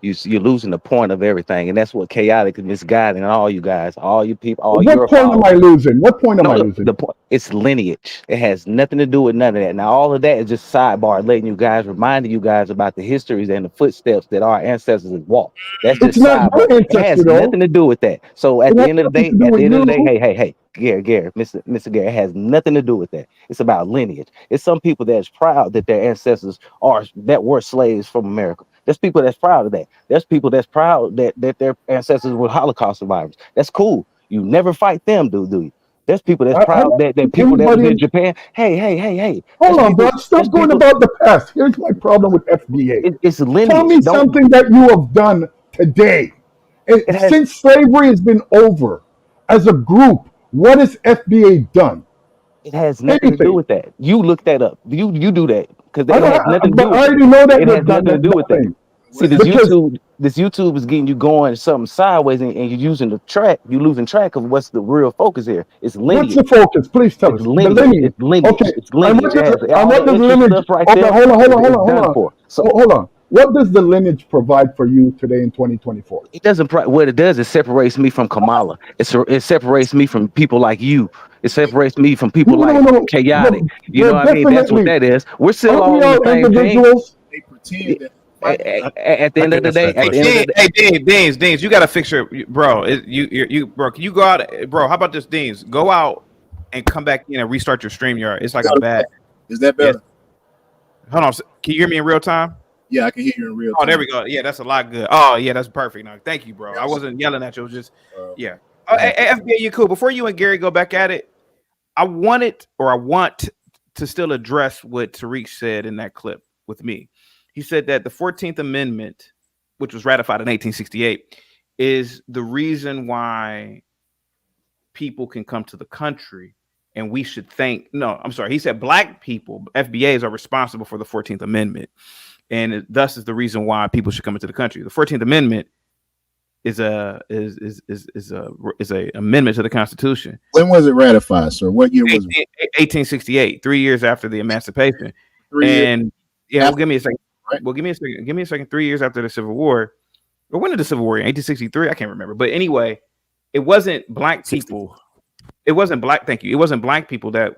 You're losing the point of everything, and that's what chaotic and misguiding all you guys, all you people, all What your point am I followers. losing? What point am No, I look, losing? the point it's lineage. It has nothing to do with none of that. Now, all of that is just sidebar, letting you guys, reminding you guys about the histories and the footsteps that our ancestors have walked. That's It's just not my sidebar. It ancestor has though. nothing to do with that. So It at the has end of the nothing day, to do with you. hey, Gary, Mr. Gary, it has nothing to do with that. It's about lineage. It's some people that's proud that their ancestors were slaves from America. There's people that's proud of that. There's people that's proud that their ancestors were Holocaust survivors. That's cool. You never fight them, do you? There's people that's I proud don't that think people that was anybody. in Japan. Hey. Hold There's on, bro. people. There's Stop going people. about the past. Here's my problem with FBA. It's Tell lineage. me Don't. something that you have done today. It has. Since slavery has been over, as a group, what has FBA done? It has nothing to do Anything. with that. You look that up. You do that because I it don't. has nothing to do But I with that. already know that It has they've done nothing to that. do with that. Nothing. See, Because this YouTube is getting you going something sideways, and you're using the track. You're losing track of what's the real focus here. It's what's the lineage. focus? Please tell It's us. The lineage. lineage. It's lineage. Okay. It's lineage. It has And all what that does extra lineage? stuff right Okay, there. Is done for. So Hold on. What does the lineage provide for you today in 2024? it doesn't. What it does is separates me from Kamala. It separates me from people like you. It separates me from people No, no, like no. Chaotic. You know Well, what I mean? That's what definitely. that is. We're still Aren't we all on the all same page. individuals? They pretend that fight. At the I end can of the answer day, that at the question. end of the day, Hey, Deans, you got to fix your bro. Bro. Can you go out, bro? How about this, Deans? Go out and come back in and restart your stream yard. It's like a bad. Is that Yes. better? Hold on. Can you hear me in real time? Yeah, I can hear you in real Oh, time. there we go. Yeah, that's a lot good. Oh, yeah, that's perfect. No, thank you, bro. I wasn't yelling at you. It was just, yeah. Oh, hey, FBA, you cool. Before you and Gary go back at it, I want to still address what Tariq said in that clip with me. He said that the 14th Amendment, which was ratified in 1868, is the reason why people can come to the country. And we should thank, no, I'm sorry. He said black people, FBAs, are responsible for the 14th Amendment. And thus is the reason why people should come into the country. The 14th Amendment is a amendment to the Constitution. When was it ratified, sir? What year was it? 1868, 3 years after the Emancipation. 3 years And yeah, well, give me a second. right? Well, give me a second. Give me a second. 3 years after the Civil War. Or when did the Civil War? 1863? I can't remember. But anyway, it wasn't black people. It wasn't black. Thank you. It wasn't black people that.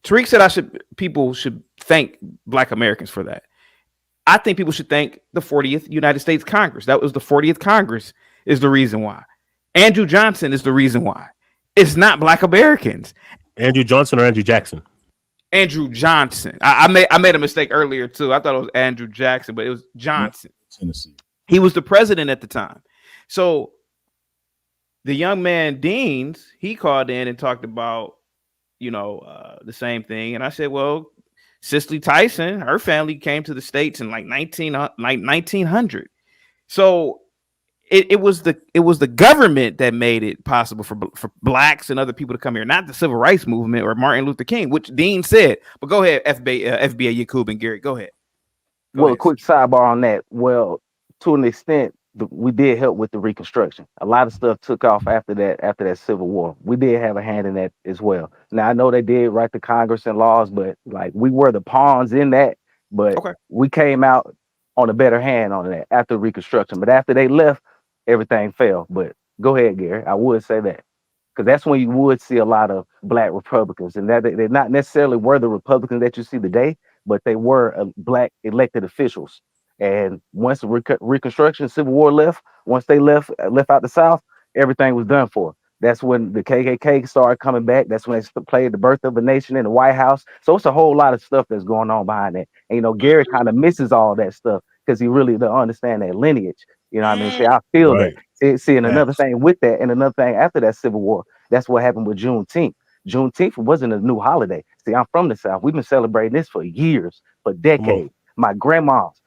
Tariq said people should thank black Americans for that. I think people should thank the 40th United States Congress. That was the 40th Congress is the reason why. Andrew Johnson is the reason why. It's not black Americans. Andrew Johnson or Andrew Jackson? Andrew Johnson. I made a mistake earlier too. I thought it was Andrew Jackson, but it was Johnson. Tennessee. He was the president at the time. So the young man Deans, he called in and talked about, the same thing. And I said, well, Cicely Tyson, her family came to the States in like 1900. So it was the government that made it possible for blacks and other people to come here, not the civil rights movement or Martin Luther King, which Dean said. But go ahead, FBA Yakub and Gary, go ahead. Well, a quick sidebar on that. Well, to an extent, we did help with the Reconstruction. A lot of stuff took off after that Civil War. We did have a hand in that as well. Now I know they did write the Congress and laws, but like we were the pawns in that. But we came out on a better hand on that after Reconstruction. But after they left, everything fell. But go ahead, Gary. I would say that. Because that's when you would see a lot of black Republicans, and that they're not necessarily were the Republicans that you see today, but they were black elected officials. And once the Reconstruction, Civil War once they left out the South, everything was done for. That's when the KKK started coming back. That's when they played the birth of a nation in the White House. So it's a whole lot of stuff that's going on behind that. And Gary kind of misses all that stuff because he really don't understand that lineage. You know what I mean? See, I feel that. See, and another thing with that, and another thing after that Civil War, that's what happened with Juneteenth. Juneteenth wasn't a new holiday. See, I'm from the South. We've been celebrating this for years, for decades. My grandmas,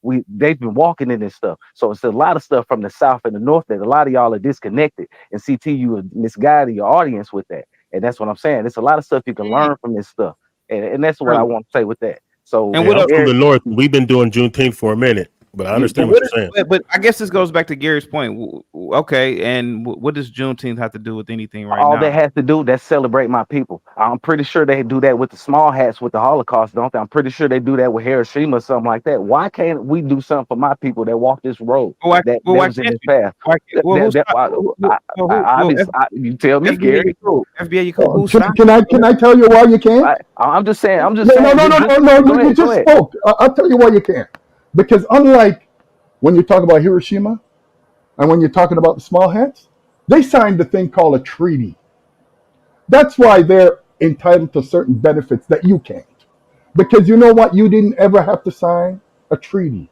they've been walking in this stuff. So it's a lot of stuff from the South and the North that a lot of y'all are disconnected. And CT, you are misguiding your audience with that. And that's what I'm saying. There's a lot of stuff you can learn from this stuff. And that's what I want to say with that. So, and what up from the North? We've been doing Juneteenth for a minute. But I understand what you're saying. But I guess this goes back to Gary's point. Okay, and what does Juneteenth have to do with anything right now? All that has to do, that's celebrate my people. I'm pretty sure they do that with the small hats with the Holocaust, don't they? I'm pretty sure they do that with Hiroshima or something like that. Why can't we do something for my people that walk this road? That was in this path. You tell me, Gary. FBI, can I tell you why you can't? I'm just saying. No. You just spoke. I'll tell you why you can't. Because unlike when you talk about Hiroshima and when you're talking about the small hats, they signed a thing called a treaty. That's why they're entitled to certain benefits that you can't. Because you know what? You didn't ever have to sign a treaty.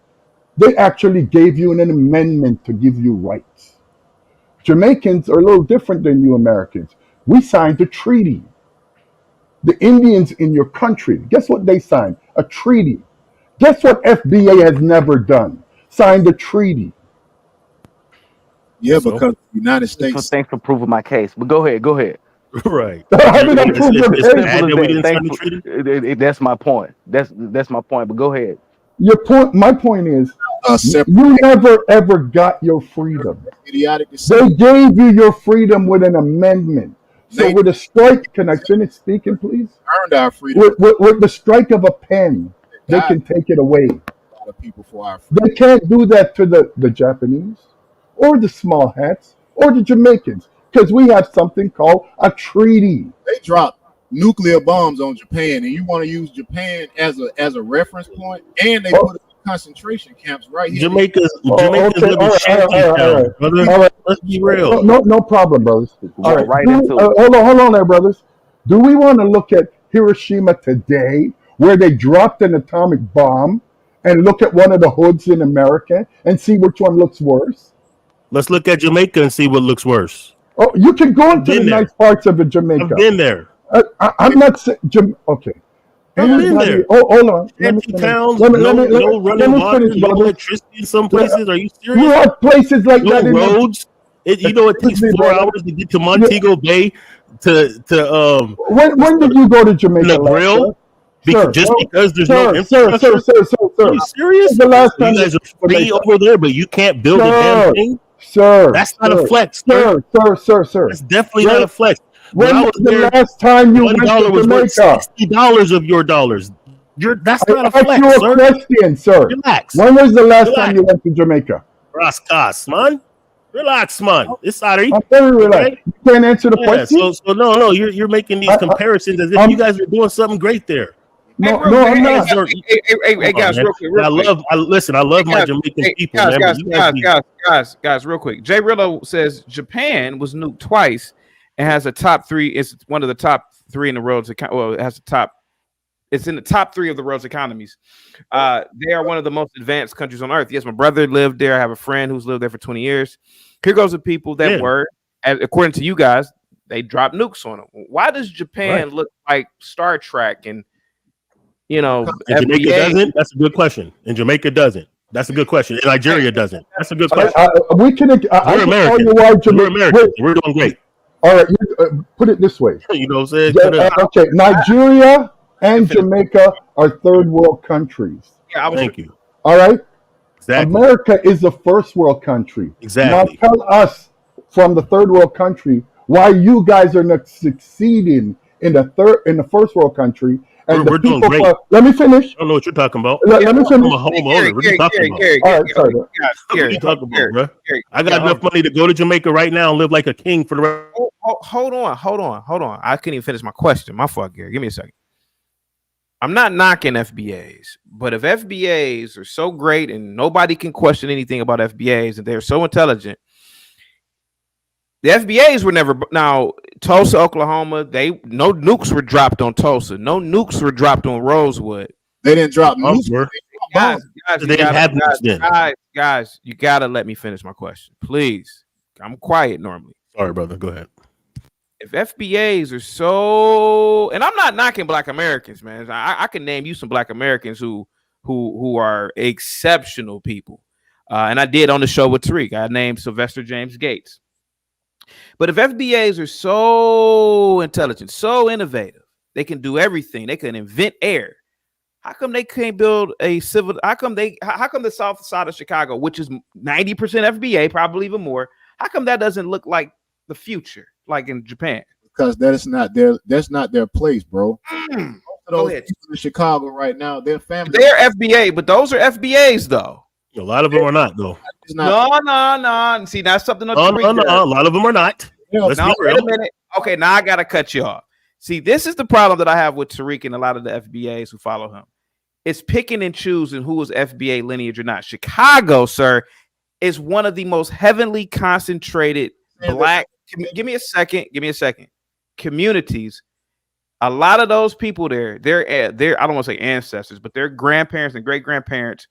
They actually gave you an amendment to give you rights. Jamaicans are a little different than you Americans. We signed a treaty. The Indians in your country, guess what they signed? A treaty. Guess what FBA has never done? Signed a treaty. Yeah, because the United States. Thanks for proving my case. But go ahead. Right. That's my point. That's my point. But go ahead. My point is, you never ever got your freedom. They gave you your freedom with an amendment. So with a strike, can I finish speaking, please? Earned our freedom. With the strike of a pen, they can take it away. They can't do that to the Japanese or the small hats or the Jamaicans because we have something called a treaty. They dropped nuclear bombs on Japan, and you want to use Japan as a reference point, and they put concentration camps right here. Jamaica's little shanty town, brother. Let's be real. No problem, brothers. All right, hold on there, brothers. Do we want to look at Hiroshima today, where they dropped an atomic bomb, and look at one of the hoods in America and see which one looks worse? Let's look at Jamaica and see what looks worse. Oh, you can go into the nice parts of Jamaica. I've been there. I'm not saying okay. I've been there. Oh, hold on. Empty towns, no running water, no electricity in some places. Are you serious? You have places like that. No roads. It takes 4 hours to get to Montego Bay to When did you go to Jamaica? The grill? Because there's no Sir. infrastructure. Are you serious? The last time you guys are free over there, but you can't build a damn thing? Sir. That's not a flex, sir. Sir. That's definitely not a flex. When was the last time you went to Jamaica? $60 of your dollars. That's not a flex, sir. I asked you a question, sir. Relax. When was the last time you went to Jamaica? Rascas, man. Relax, man. It's sorry. I'm very relaxed. Okay? You can't answer the question. So no. You're making these comparisons as if you guys are doing something great there. No, I'm not. Hey, guys, real quick. I love my Jamaican people. Guys, real quick. Jay Rillo says Japan was nuked twice and has a top 3. It's one of the top 3 in the world's well, it has the top. It's in the top 3 of the world's economies. They are one of the most advanced countries on earth. Yes, my brother lived there. I have a friend who's lived there for 20 years. Here goes the people that were, according to you guys, they dropped nukes on them. Why does Japan look like Star Trek and Jamaica doesn't? That's a good question. And Jamaica doesn't. That's a good question. And Nigeria doesn't. That's a good question. We're American. We're American. We're doing great. All right, put it this way. You know what I'm saying? Okay, Nigeria and Jamaica are third world countries. Thank you. All right. Exactly. America is a first world country. Exactly. Now tell us from the third world country why you guys are not succeeding in the first world country, and the We're doing people. great. Let me finish. I don't know what you're talking about. Let me I'm finish. a homeowner. What are you talking about? All right, sorry. Bro. What are you talking about, bro? I got enough money to go to Jamaica right now and live like a king for the rest. Hold on. I couldn't even finish my question. My fault, Gary. Give me a second. I'm not knocking FBAs, but if FBAs are so great and nobody can question anything about FBAs and they're so intelligent, the FBAs were never. Now Tulsa, Oklahoma, no nukes were dropped on Tulsa. No nukes were dropped on Rosewood. They didn't drop nukes. Guys, they didn't have nukes then. Guys, you gotta let me finish my question, please. I'm quiet normally. Sorry, brother. Go ahead. If FBAs are so, and I'm not knocking Black Americans, man. I can name you some Black Americans who are exceptional people, and I did on the show with Tariq. I named Sylvester James Gates. But if FBAs are so intelligent, so innovative, they can do everything. They can invent air. How come they can't build a civil? How come the south side of Chicago, which is 90% FBA, probably even more, how come that doesn't look like the future, like in Japan? Because that's not their place, bro. Go ahead. In Chicago right now, their family. They're FBA, but those are FBAs though. A lot of them are not though. No. See, that's something. No. A lot of them are not. Now, wait a minute. Okay, now I gotta cut you off. See, this is the problem that I have with Tariq and a lot of the FBAs who follow him. It's picking and choosing who is FBA lineage or not. Chicago, sir, is one of the most heavily concentrated Black. Give me a second. Communities. A lot of those people there, they're I don't want to say ancestors, but their grandparents and great grandparents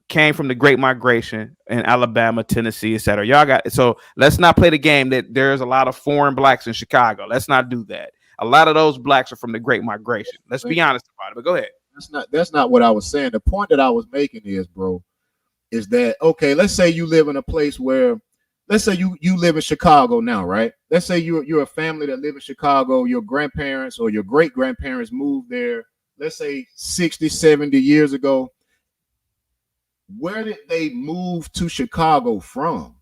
came from the Great Migration in Alabama, Tennessee, etc. Y'all got so let's not play the game that there's a lot of foreign Blacks in Chicago. Let's not do that. A lot of those Blacks are from the Great Migration. Let's be honest about it. But go ahead. That's not what I was saying. The point that I was making is, bro, is that okay? Let's say you live in a place where, let's say you live in Chicago now, right? Let's say you're a family that live in Chicago. Your grandparents or your great grandparents moved there. Let's say 60, 70 years ago. Where did they move to Chicago from?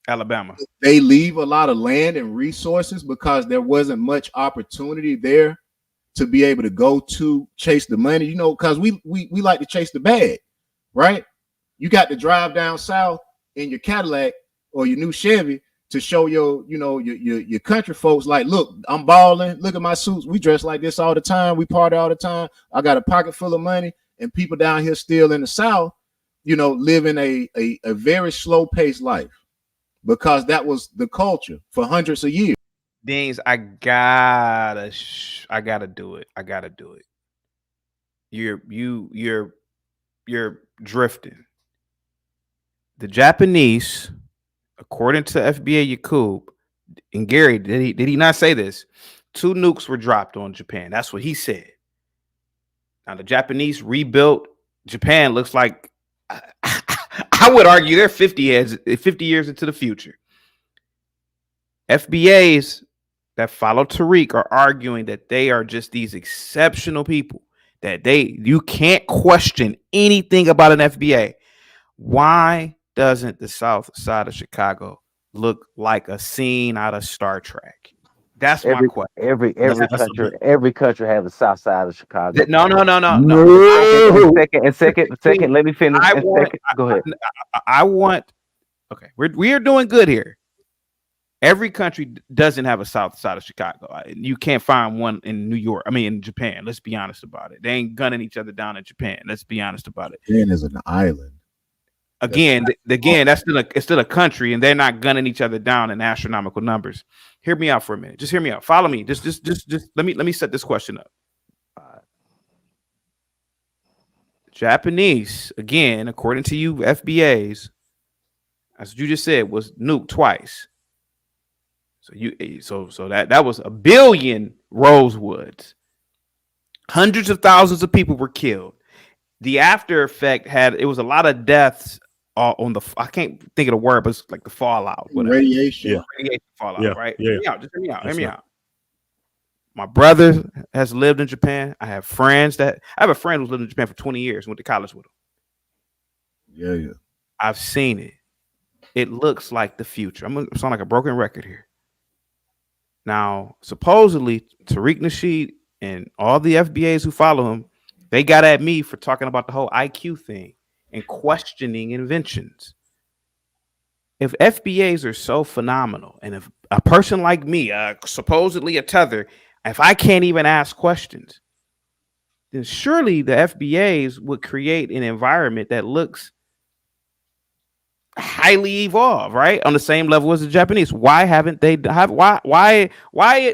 Alabama. They leave a lot of land and resources because there wasn't much opportunity there to be able to go to chase the money, you know, because we like to chase the bag, right? You got to drive down south in your Cadillac or your new Chevy to show your country folks, like, look, I'm balling. Look at my suits. We dress like this all the time. We party all the time. I got a pocket full of money, and people down here still in the South, you know, living a very slow paced life because that was the culture for hundreds of years. Beans, I gotta do it. You're drifting. The Japanese, according to FBA Yakub and Gary, did he not say this? 2 nukes were dropped on Japan. That's what he said. Now the Japanese rebuilt Japan. Looks like I would argue they're 50 years into the future. FBAs that follow Tariq are arguing that they are just these exceptional people, that you can't question anything about an FBA. Why doesn't the south side of Chicago look like a scene out of Star Trek? That's my question. Every country has the south side of Chicago. No. Second, let me finish. Go ahead. Okay, we are doing good here. Every country doesn't have a south side of Chicago. You can't find one in New York. I mean, in Japan. Let's be honest about it. They ain't gunning each other down in Japan. Let's be honest about it. Japan is an island. Again, that's still a country, and they're not gunning each other down in astronomical numbers. Hear me out for a minute. Just hear me out. Follow me. Just let me set this question up. Japanese, again, according to you FBAs, as you just said, was nuked twice. So that was 1 billion Rosewoods. Hundreds of thousands of people were killed. The after effect it was a lot of deaths on the, I can't think of the word, but it's like the fallout. Whatever. Radiation fallout, right? Yeah. Just hear me out. My brother has lived in Japan. I have a friend who's lived in Japan for 20 years, went to college with him. Yeah. I've seen it. It looks like the future. I'm gonna sound like a broken record here. Now, supposedly, Tariq Nasheed and all the FBAs who follow him, they got at me for talking about the whole IQ thing and questioning inventions. If FBAs are so phenomenal, and if a person like me, supposedly a tether, if I can't even ask questions, then surely the FBAs would create an environment that looks highly evolved, right? On the same level as the Japanese. Why haven't they have why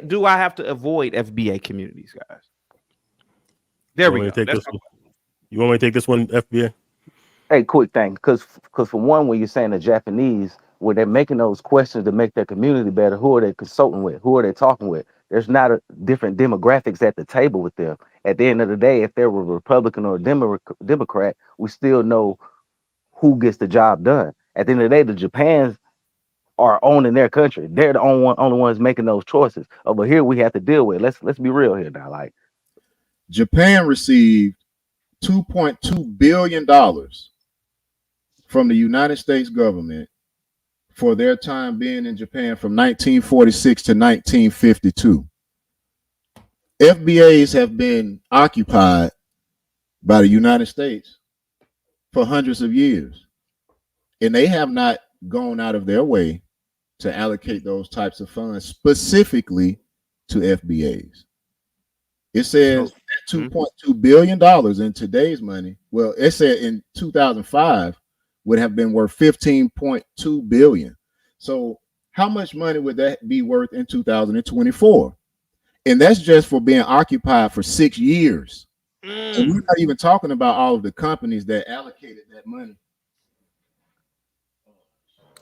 do I have to avoid FBA communities, guys? There we go. You want me to take this one, FBA? Hey, quick thing, because for one, when you're saying the Japanese, when they're making those questions to make their community better, who are they consulting with? Who are they talking with? There's not a different demographics at the table with them. At the end of the day, if they're a Republican or a Democrat, we still know who gets the job done. At the end of the day, the Japans are owning their country. They're the only ones making those choices. Over here, we have to deal with. Let's be real here now. Like Japan received $2.2 billion from the United States government for their time being in Japan from 1946 to 1952. FBAs have been occupied by the United States for hundreds of years, and they have not gone out of their way to allocate those types of funds specifically to FBAs. It says $2.2 billion in today's money. Well, it said in 2005 would have been worth $15.2 billion. So how much money would that be worth in 2024? And that's just for being occupied for 6 years. And we're not even talking about all of the companies that allocated that money.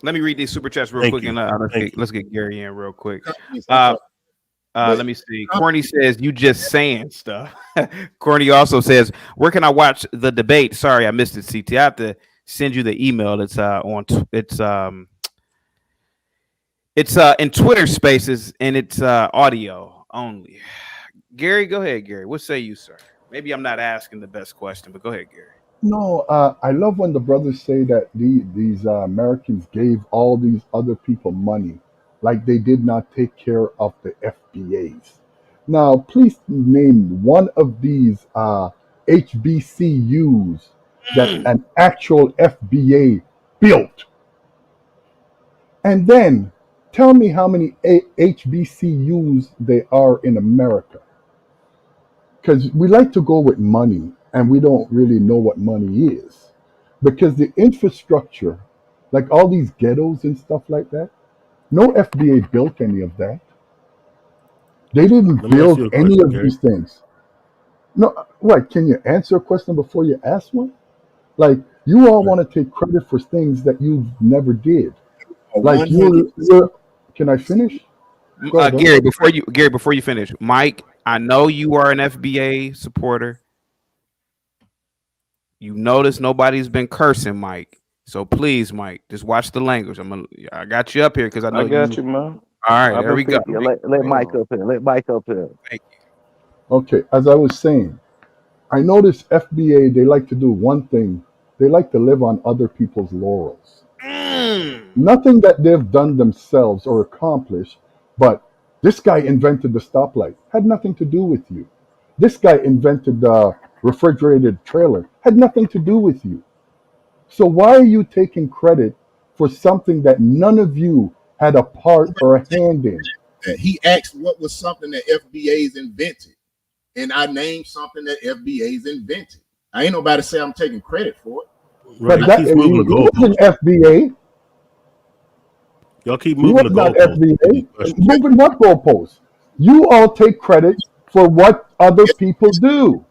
Let me read these super chats real quick, and let's get Gary in real quick. Let me see. Corny says you just saying stuff. Corny also says, where can I watch the debate? Sorry, I missed it. CT, I have to send you the email. It's it's in Twitter Spaces, and it's audio only. Gary, go ahead, Gary. What say you, sir? Maybe I'm not asking the best question, but go ahead, Gary. No, I love when the brothers say that these Americans gave all these other people money, like they did not take care of the FBAs. Now, please name one of these HBCUs that an actual FBA built. And then tell me how many HBCUs there are in America. Because we like to go with money and we don't really know what money is. Because the infrastructure, like all these ghettos and stuff like that, no FBA built any of that. They didn't build any of these things. No, what? Can you answer a question before you ask one? Like, you all want to take credit for things that you never did. Like can I finish? Ahead, Gary, before you finish, Mike, I know you are an FBA supporter. You notice nobody's been cursing, Mike. So please, Mike, just watch the language. I got you up here because I know I got you, man. All right, there we go. Let Mike up here. Let Mike up here. Thank you. Okay, as I was saying, I notice FBA, they like to do one thing. They like to live on other people's laurels. Nothing that they've done themselves or accomplished, but this guy invented the stoplight. Had nothing to do with you. This guy invented the refrigerated trailer. Had nothing to do with you. So why are you taking credit for something that none of you had a part or a hand in? He asked what was something that FBA's invented. And I named something that FBA's invented. I ain't nobody say I'm taking credit for it. Right. But that wasn't FBA. Y'all keep moving the goalposts. Not FBA. Moving what goalposts? You all take credit for what other people do.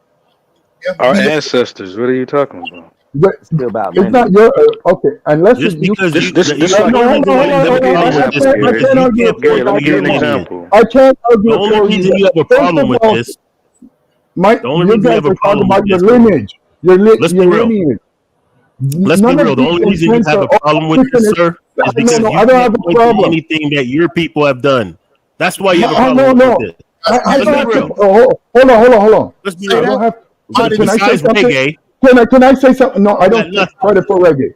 Our ancestors. What are you talking about? But it's not your okay. Unless just because this let me give you an example. I can't argue. The only reason you have a problem with this, the only reason you have a problem with your lineage, your lineage. Let's be real. The only reason you have a problem with this, sir, is because you can't point to anything that your people have done. That's why you have a problem with this. Let's be real. Hold on. Let's be real. Can I say something? Can I say something? No, I don't take credit for reggae.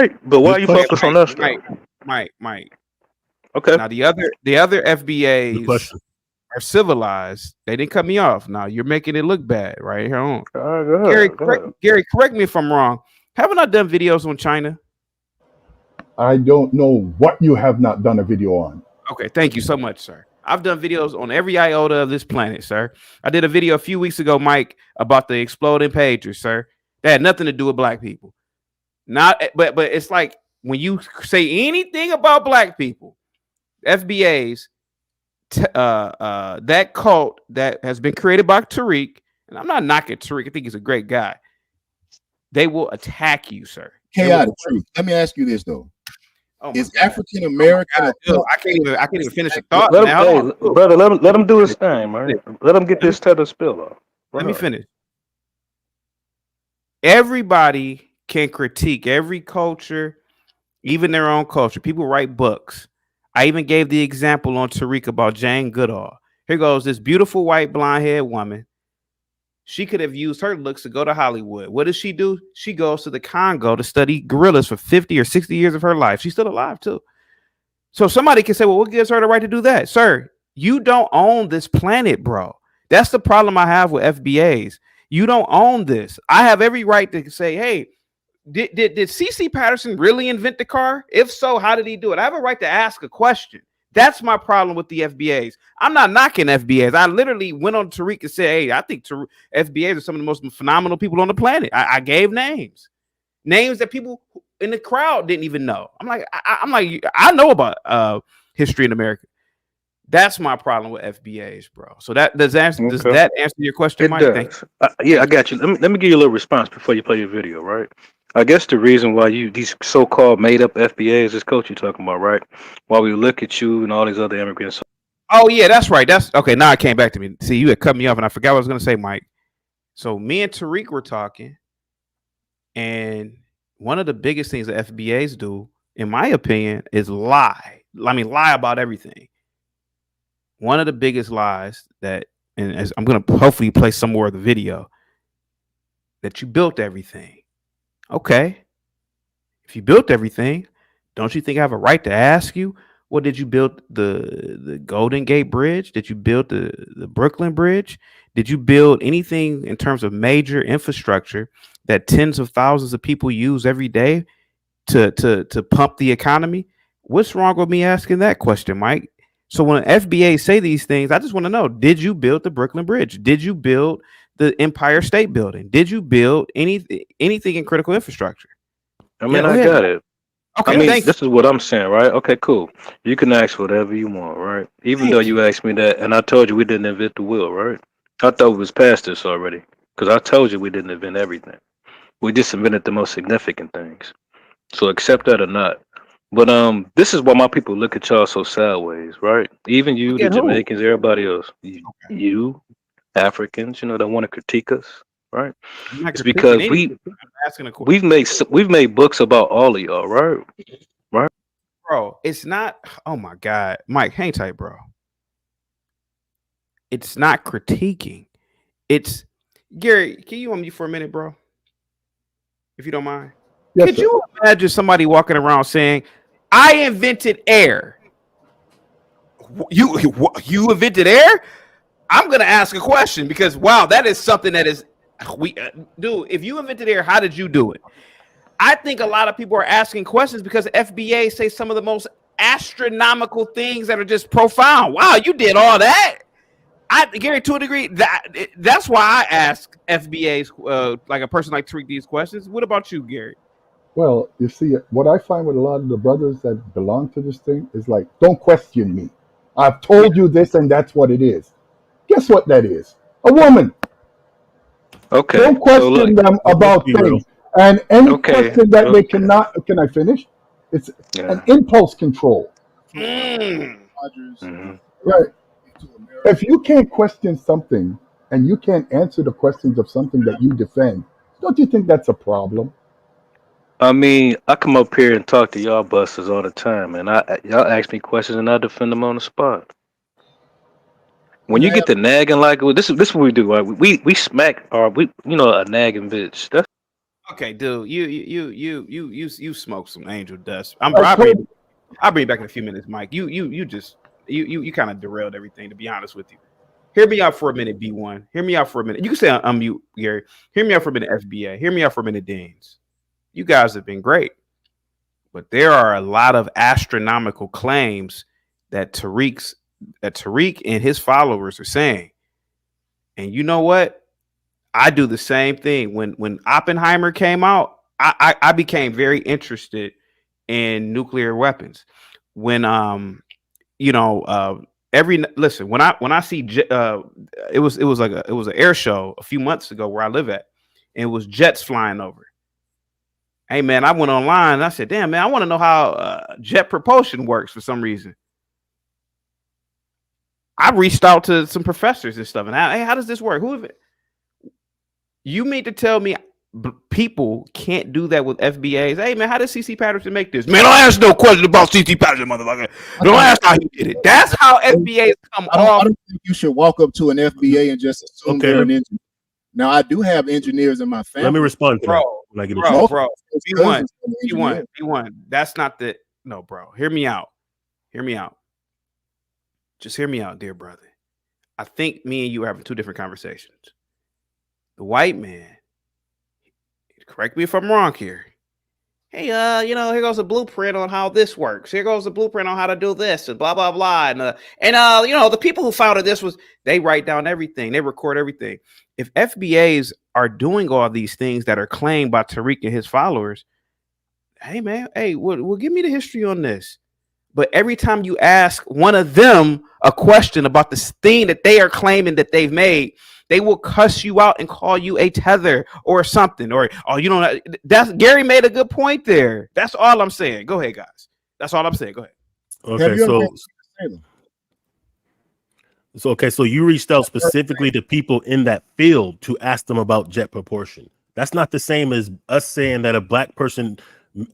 right? But why This you question, focus on that stuff? Mike. Okay. Now the other Good FBAs question. are civilized. They didn't cut me off. Now you're making it look bad right here on. All right, go ahead. Gary, correct me if I'm wrong. Haven't I done videos on China? I don't know what you have not done a video on. Okay, thank you so much, sir. I've done videos on every iota of this planet, sir. I did a video a few weeks ago, Mike, about the exploding pagers, sir. That had nothing to do with black people. But it's like when you say anything about black people, FBAs, that cult that has been created by Tariq, and I'm not knocking Tariq. I think he's a great guy. They will attack you, sir. Chaotic truth. Let me ask you this though. Oh is African American? I can't even finish a thought. Let him, hey, brother, let him do his thing, man. Let him get this tether spill off. Let me finish. Everybody can critique every culture, even their own culture. People write books. I even gave the example on Tariq about Jane Goodall. Here goes this beautiful white blonde-haired woman. She could have used her looks to go to Hollywood. What does she do? She goes to the Congo to study gorillas for 50 or 60 years of her life. She's still alive too. So somebody can say, well, what gives her the right to do that? Sir, you don't own this planet, bro. That's the problem I have with FBAs. You don't own this. I have every right to say, hey, did C.C. Patterson really invent the car? If so, how did he do it? I have a right to ask a question. That's my problem with the FBAs. I'm not knocking FBAs. I literally went on Tariq and said, hey, I think FBAs are some of the most phenomenal people on the planet. I gave names that people in the crowd didn't even know. I'm like, I know about history in America. That's my problem with FBAs, bro. So does that answer your question, it Mike? Does. Yeah, I got you. Let me give you a little response before you play your video, right? I guess the reason why these so-called made-up FBAs, this coach you're talking about, right? While we look at you and all these other immigrants. Oh yeah, that's right. That's okay. Now it came back to me. See, you had cut me off, and I forgot what I was going to say, Mike. So me and Tariq were talking, and one of the biggest things that FBAs do, in my opinion, is lie. I mean, lie about everything. One of the biggest lies that, and as I'm going to hopefully play some more of the video, that you built everything. Okay. If you built everything, don't you think I have a right to ask you, well, did you build the Golden Gate Bridge? Did you build the Brooklyn Bridge? Did you build anything in terms of major infrastructure that tens of thousands of people use every day to pump the economy? What's wrong with me asking that question, Mike? So when FBA say these things, I just want to know, did you build the Brooklyn Bridge? Did you build the Empire State Building? Did you build anything in critical infrastructure? I mean, I got it. Okay, I mean, this is what I'm saying, right? Okay, cool. You can ask whatever you want, right? Even though you asked me that, and I told you we didn't invent the wheel, right? I thought we was past this already, because I told you we didn't invent everything. We just invented the most significant things. So accept that or not. But this is why my people look at y'all so sideways, right? Even you, the Jamaicans, everybody else, you Africans, you know, that want to critique us, right? It's because we've made books about all of y'all, right? Right, bro. It's not. Oh my God, Mike, hang tight, bro. It's not critiquing. It's Gary. Can you on me for a minute, bro? If you don't mind. Yes, Could you imagine somebody walking around saying, I invented air? You invented air? I'm going to ask a question because, wow, that is something that is, dude, if you invented air, how did you do it? I think a lot of people are asking questions because FBA say some of the most astronomical things that are just profound. Wow, you did all that? Gary, to a degree, that's why I ask FBAs, like a person like Tariq, these questions. What about you, Gary? Well, you see, what I find with a lot of the brothers that belong to this thing is like, don't question me. I've told you this, and that's what it is. Guess what that is? A woman. Okay. Don't question them about things. And any question that they cannot, can I finish? It's an impulse control. Mm-hmm. Right. If you can't question something and you can't answer the questions of something that you defend, don't you think that's a problem? I mean, I come up here and talk to y'all busters all the time, and y'all ask me questions and I defend them on the spot. When you get to nagging like this is what we do. Right? We smack a nagging bitch. That's okay, dude. You smoke some angel dust. I'm probably I'll bring you back in a few minutes, Mike. You kind of derailed everything, to be honest with you. Hear me out for a minute, B1. Hear me out for a minute. You can say unmute, Gary. Hear me out for a minute, FBA. Hear me out for a minute, Deans. You guys have been great. But there are a lot of astronomical claims that Tariq and his followers are saying. And you know what? I do the same thing. When Oppenheimer came out, I became very interested in nuclear weapons. When listen, when I see it was an air show a few months ago where I live at, and it was jets flying over. Hey man, I went online and I said, damn man, I want to know how jet propulsion works for some reason. I reached out to some professors and stuff, and hey, how does this work? Who is it? You mean to tell me people can't do that with FBAs? Hey man, how did CC Patterson make this? Man, don't ask no question about CC Patterson, motherfucker. Don't ask how he did it. That's how FBAs come off. I don't think you should walk up to an FBA and just assume they're an engineer. Now, I do have engineers in my family. Let me respond to that. When I get B1. That's not the no, bro. Hear me out. Just hear me out, dear brother. I think me and you are having two different conversations. The white man, correct me if I'm wrong here. Hey, here goes a blueprint on how this works. Here goes a blueprint on how to do this, and blah blah blah. And the people who founded this they write down everything, they record everything. If FBAs are doing all these things that are claimed by Tariq and his followers, hey man, well, give me the history on this. But every time you ask one of them a question about this thing that they are claiming that they've made, they will cuss you out and call you a tether or something. Or, that's Gary made a good point there. That's all I'm saying. Go ahead, guys. That's all I'm saying. Go ahead. Okay, so you reached out specifically to people in that field to ask them about jet propulsion. That's not the same as us saying that a black person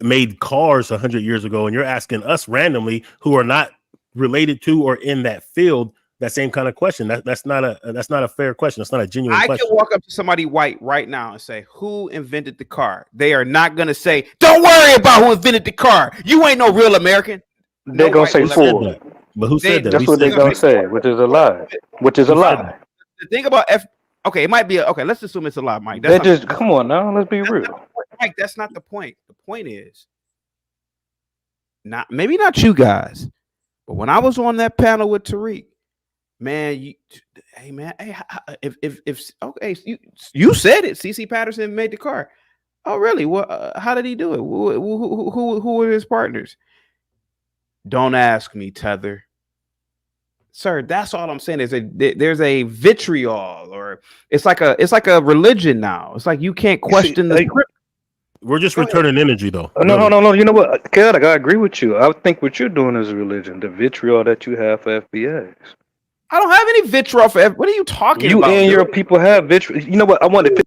made cars 100 years ago, and you're asking us randomly who are not related to or in that field that same kind of question. That's not a fair question. That's not a genuine question. I can walk up to somebody white right now and say, who invented the car? They are not going to say, don't worry about who invented the car. You ain't no real American. They're going to say Ford. But who said that? That's what they're going to say, which is a lie. The thing about okay, it might be okay. Let's assume it's a lie, Mike. Come on now. Let's be real. Mike, that's not the point. The point is maybe not you guys, but when I was on that panel with Tariq, man, you said it. CC Patterson made the car. Oh, really? Well, how did he do it? Who were his partners? Don't ask me, Tether. Sir, that's all I'm saying. There's a vitriol, or it's like a religion now. It's like you can't question the script. We're just returning energy, though. No. You know what, Kat, I agree with you. I think what you're doing is a religion. The vitriol that you have for FBAs. I don't have any vitriol for what are you talking about? You and your people have vitriol. You know what? I want to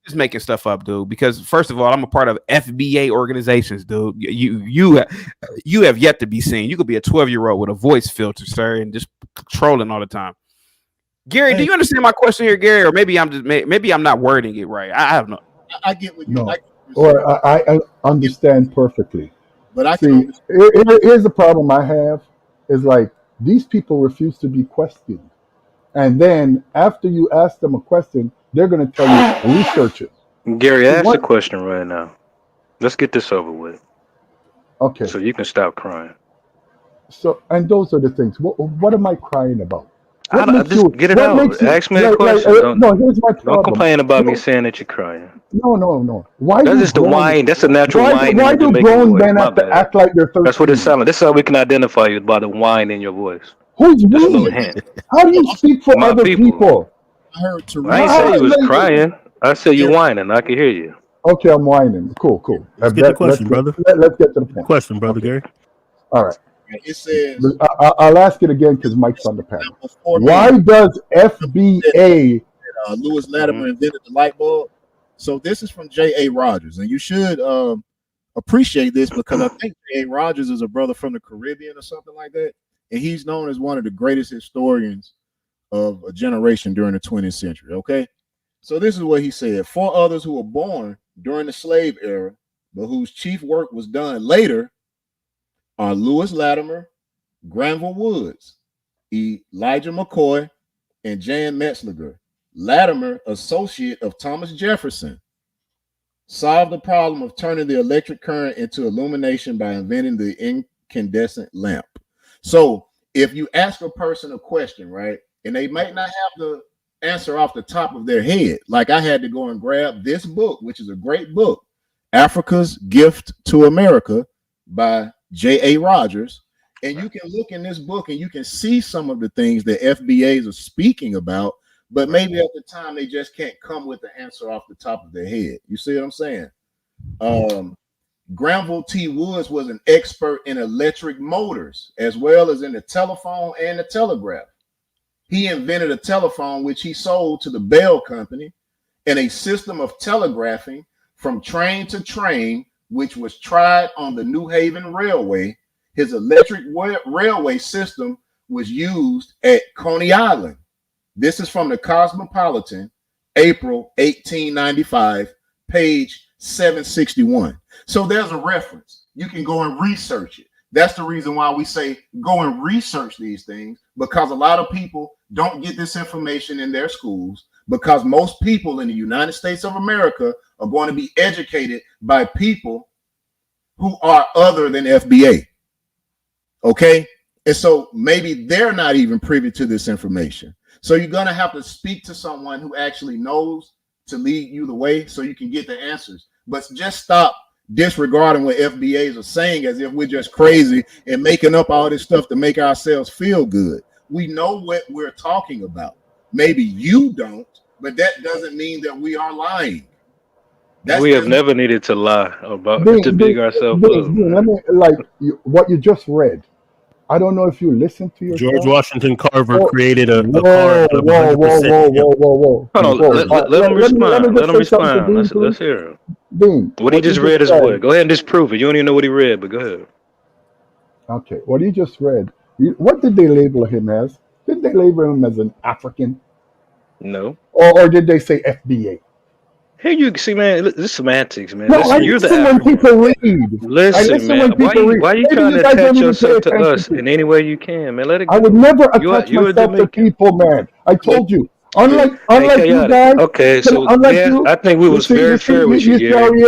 just making stuff up, dude. Because first of all, I'm a part of FBA organizations, dude. You have yet to be seen. You could be a 12-year-old with a voice filter, sir, and just trolling all the time. Gary, do you understand my question here, Gary? Or maybe I'm not wording it right. I have no. I get what you. No. I understand perfectly. But I see. Here's the problem I have is like these people refuse to be questioned, and then after you ask them a question, they're going to tell you research it. Gary, ask a question right now. Let's get this over with. Okay. So you can stop crying. So, and those are the things. What am I crying about? Get it out. Ask me a question. Here's my problem. Don't complain about me saying that you're crying. No. Why? That's just the whine. That's a natural whine. Why do grown men have to act like they're 13? That's what it sounds like. This is how we can identify you, by the whine in your voice. Who's we? How do you speak for other people? I ain't say you was crying. I said you whining. I can hear you. Okay, I'm whining. Cool. Let's get the question, brother. Let's get to the point. Question, brother Gary. All right. It says, I'll ask it again because Mike's on the panel. Why does FBA? Lewis Latimer invented the light bulb. So this is from J.A. Rogers, and you should appreciate this because I think J.A. Rogers is a brother from the Caribbean or something like that, and he's known as one of the greatest historians of a generation during the 20th century. Okay, so this is what he said: 4 others who were born during the slave era, but whose chief work was done later, are Lewis Latimer, Granville Woods, Elijah McCoy, and Jan Metzliger. Latimer, associate of Thomas Jefferson, solved the problem of turning the electric current into illumination by inventing the incandescent lamp. So if you ask a person a question, right, and they might not have the answer off the top of their head, like I had to go and grab this book, which is a great book, Africa's Gift to America by J.A. Rogers. And you can look in this book and you can see some of the things that FBAs are speaking about, but maybe at the time they just can't come with the answer off the top of their head. You see what I'm saying? Granville T. Woods was an expert in electric motors as well as in the telephone and the telegraph. He invented a telephone which he sold to the Bell Company and a system of telegraphing from train to train, which was tried on the New Haven Railway. His electric railway system was used at Coney Island. This is from the Cosmopolitan, April 1895, page 761. So there's a reference. You can go and research it. That's the reason why we say go and research these things, because a lot of people don't get this information in their schools, because most people in the United States of America are going to be educated by people who are other than FBA. Okay? And so maybe they're not even privy to this information. So you're going to have to speak to someone who actually knows to lead you the way so you can get the answers. But just stop disregarding what FBAs are saying as if we're just crazy and making up all this stuff to make ourselves feel good. We know what we're talking about. Maybe you don't, but that doesn't mean that we are lying. We have never needed to lie about to big ourselves up. Let me, what you just read. I don't know if you listen to yourself. George Washington Carver created a whoa, car out of 100%. Hold on, let him respond. Let him respond. Let's hear him. Dean, what he just read is what? Go ahead and disprove it. You don't even know what he read, but go ahead. Okay, what he just read. What did they label him as? Did they label him as an African? No. Or did they say FBA? Here you see, man. This is semantics, man. No, Listen, you're the when people read. Listen, man. Why you trying to attach yourself to us in any way you can, man? Let it go. I would never attach myself to people, man. I told you. Unlike you guys. Okay, so I think we was very fair with you, Gary.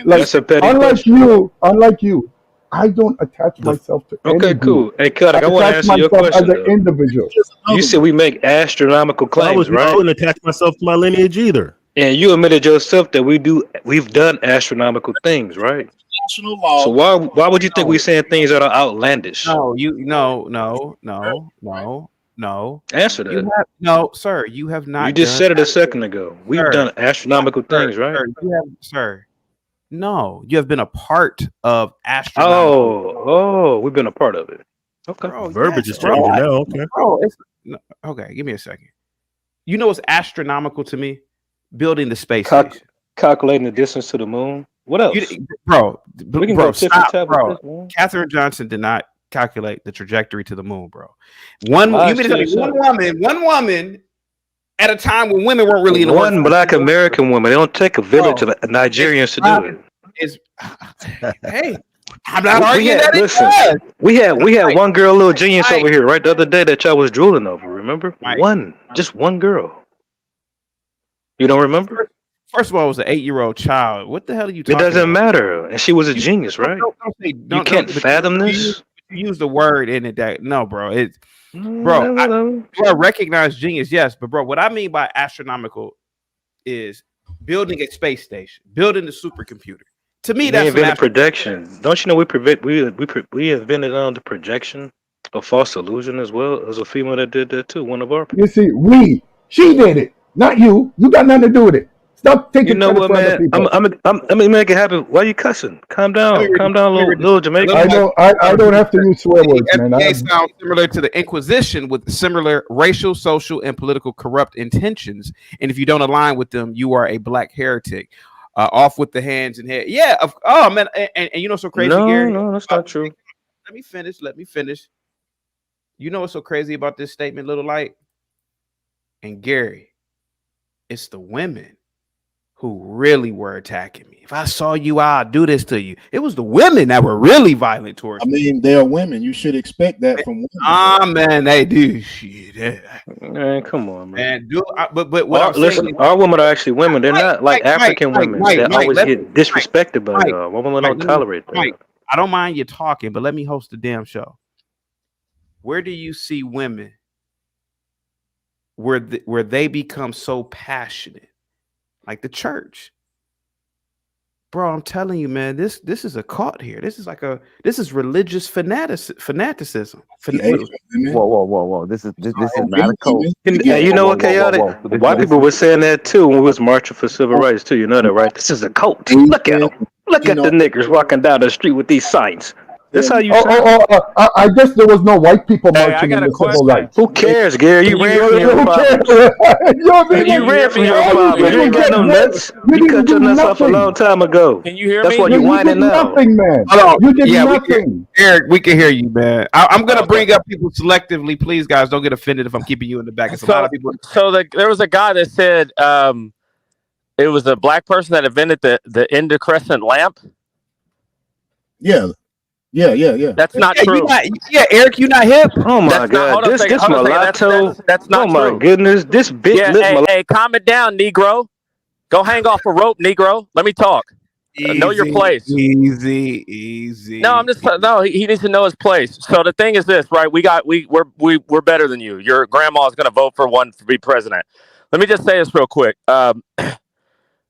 That's a petty question. Unlike you, I don't attach myself to any group. Cool. Hey, Kodak, I want to answer your question. As an individual. You said we make astronomical claims, right? I wouldn't attach myself to my lineage either. And you admitted yourself that we've done astronomical things, right? National law. So why would you think we're saying things that are outlandish? No. Answer that. No, sir. You have not. You just said it a second ago. We've done astronomical things, right? Sir. No, you have been a part of astronomical. Oh, we've been a part of it. Okay. Bro, verbiage is changing now. Okay. Bro, okay. Give me a second. You know what's astronomical to me? Building the space station. Calculating the distance to the moon. What else? We can go stop, bro. Katherine Johnson did not calculate the trajectory to the moon, bro. One woman at a time when women weren't really in the one black American woman. They don't take a village of Nigerians to do it. Hey, I'm not arguing that. Listen, we had one girl, little genius over here, right, the other day that y'all was drooling over. Remember? Just one girl. You don't remember? First of all, it was an 8-year-old child. What the hell are you talking about? It doesn't matter. And she was a genius, right? You can't fathom this? You use the word in it that, no, bro. I recognize genius, yes. But, bro, what I mean by astronomical is building a space station, building the supercomputer. To me, that's invented projection. Don't you know we invented the projection of false illusion as well? There was a female that did that too. One of our people. You see, she did it. Not you. You got nothing to do with it. Stop taking credit for other people. I'm gonna make it happen. Why are you cussing? Calm down, little Jamaican. I don't have to use swear words, man. They sound similar to the Inquisition with similar racial, social, and political corrupt intentions. And if you don't align with them, you are a black heretic. Off with the hands and head. Yeah. Oh man. And you know so crazy, Gary? No, that's not true. Let me finish. You know what's so crazy about this statement, Little Light? And Gary, it's the women who really were attacking me. If I saw you, I'd do this to you. It was the women that were really violent towards me. I mean, they're women. You should expect that from women. Man, they do shit. Man, come on, man. But what I'm saying, our women are actually women. They're not like African women that always get disrespected by y'all. Women don't tolerate that. I don't mind you talking, but let me host the damn show. Where do you see women where they become so passionate, like the church? Bro, I'm telling you, man, this is a cult here. This is religious fanaticism. Whoa. This is not a cult. You know what, chaotic? White people were saying that too when we was marching for civil rights too. You know that, right? This is a cult. Look at them. Look at the niggers walking down the street with these signs. That's how you say. I guess there was no white people marching in the civil rights. Who cares, Gary? You ran from your problems. You ran from your problems. You ain't got no nuts. You cut your nuts off a long time ago. Can you hear me? That's why you whining now. Nothing, man. You did nothing. Eric, we can hear you, man. I'm gonna bring up people selectively. Please, guys, don't get offended if I'm keeping you in the back. It's a lot of people. So there was a guy that said it was a black person that invented the incandescent lamp. Yeah. That's not true. Eric, you not hip? Oh my God, this mulatto. That's not true. Oh my goodness, this big lip mulatto. Hey, calm it down, Negro. Go hang off a rope, Negro. Let me talk. Know your place. Easy. No, he needs to know his place. So the thing is this, right? We're better than you. Your grandma is going to vote for one to be president. Let me just say this real quick.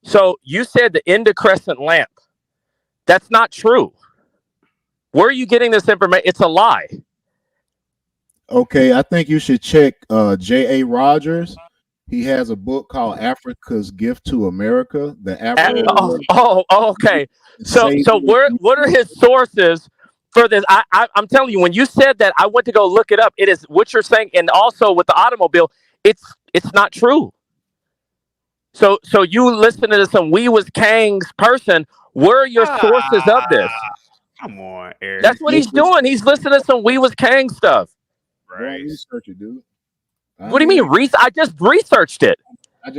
So you said the incandescent lamp. That's not true. Where are you getting this information? It's a lie. Okay, I think you should check J.A. Rogers. He has a book called Africa's Gift to America. Okay. So what are his sources for this? I'm telling you, when you said that, I went to go look it up. It is what you're saying, and also with the automobile, it's not true. So you listen to some We Was Kang's person. Where are your sources of this? Come on, Eric. That's what he's doing. He's listening to some We Was Kang stuff. Right. Research it, dude. What do you mean? I just researched it. What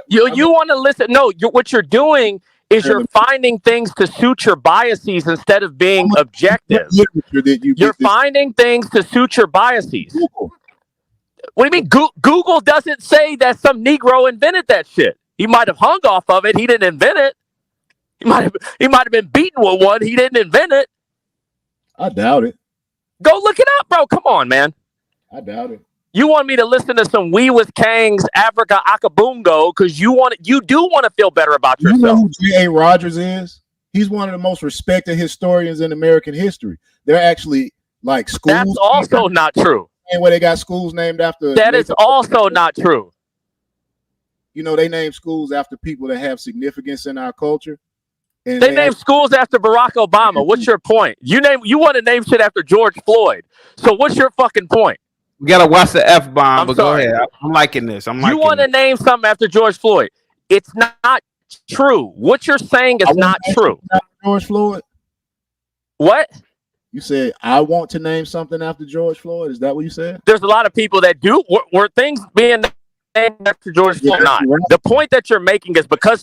you want to listen? No, what you're doing is you're finding things to suit your biases instead of being objective. You're finding things to suit your biases. Google. What do you mean? Google doesn't say that some Negro invented that shit. He might have hung off of it. He didn't invent it. He might have been beaten with one. He didn't invent it. I doubt it. Go look it up, bro. Come on, man. I doubt it. You want me to listen to some We Was Kang's Africa Akabungo because you do want to feel better about yourself. You know who J.A. Rogers is? He's one of the most respected historians in American history. They're actually like schools. That's also not true. Where they got schools named after. That is also not true. You know, they name schools after people that have significance in our culture. And they name schools after Barack Obama. What's your point? You want to name shit after George Floyd. So what's your fucking point? We gotta watch the F-bomb, but go ahead. I'm liking this. You want to name something after George Floyd. It's not true. What you're saying is not true. George Floyd? What? You said, I want to name something after George Floyd. Is that what you said? There's a lot of people that do. Were things being named after George Floyd? Not. The point that you're making is because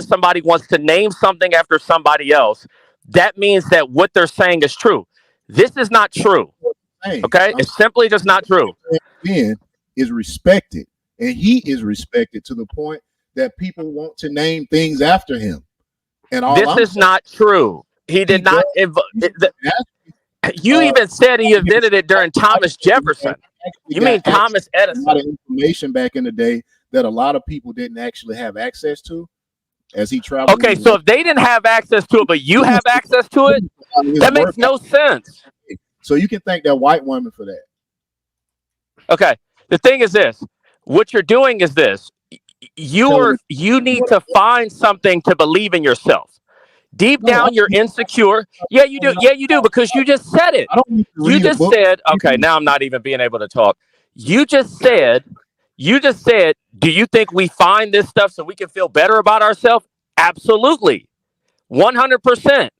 somebody wants to name something after somebody else. That means that what they're saying is true. This is not true. Okay? It's simply just not true. Man is respected, and he is respected to the point that people want to name things after him. And this is not true. He did not. You even said he invented it during Thomas Jefferson. You mean Thomas Edison? A lot of information back in the day that a lot of people didn't actually have access to as he traveled. Okay, so if they didn't have access to it, but you have access to it, that makes no sense. So you can thank that white woman for that. Okay, the thing is this. What you're doing is this. You need to find something to believe in yourself. Deep down, you're insecure. Yeah, you do. Yeah, you do, because you just said it. You just said, okay, now I'm not even being able to talk. You just said, do you think we find this stuff so we can feel better about ourselves? Absolutely. 100%.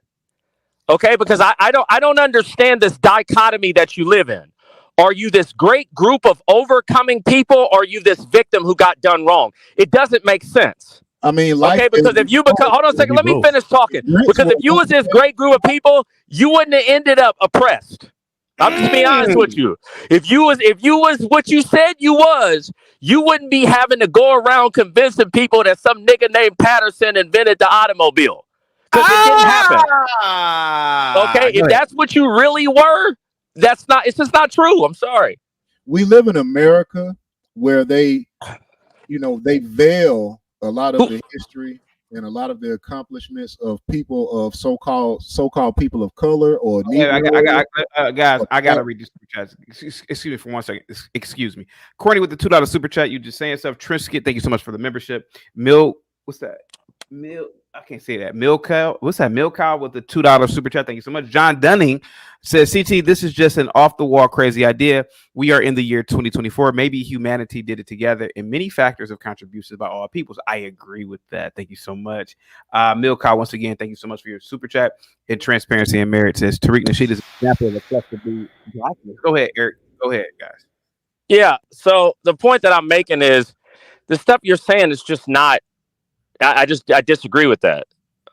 Okay, because I don't understand this dichotomy that you live in. Are you this great group of overcoming people, or are you this victim who got done wrong? It doesn't make sense. I mean, life okay, because if you become, hold on a second, let me finish talking. Because if you was this great group of people, you wouldn't have ended up oppressed. I'm just being honest with you. If you was what you said you was, you wouldn't be having to go around convincing people that some nigga named Patterson invented the automobile. Because it didn't happen. Okay, if that's what you really were, it's just not true. I'm sorry. We live in America where they veil a lot of the history and a lot of the accomplishments of people of so-called people of color or guys, I gotta read this super chat. Excuse me for 1 second. Excuse me. Courtney with the $2 super chat. You just saying stuff. Trisket, thank you so much for the membership. What's that? I can't say that. Milcow. What's that? Milcow with the $2 super chat. Thank you so much. John Dunning says, CT, this is just an off-the-wall crazy idea. We are in the year 2024. Maybe humanity did it together, and many factors of contributions by all peoples. I agree with that. Thank you so much. Milcow, once again, thank you so much for your super chat. And transparency and merit says, Tariq Nasheed is an example of a flexible blackness. Go ahead, Eric. Go ahead, guys. Yeah, so the point that I'm making is the stuff you're saying is just not, I disagree with that.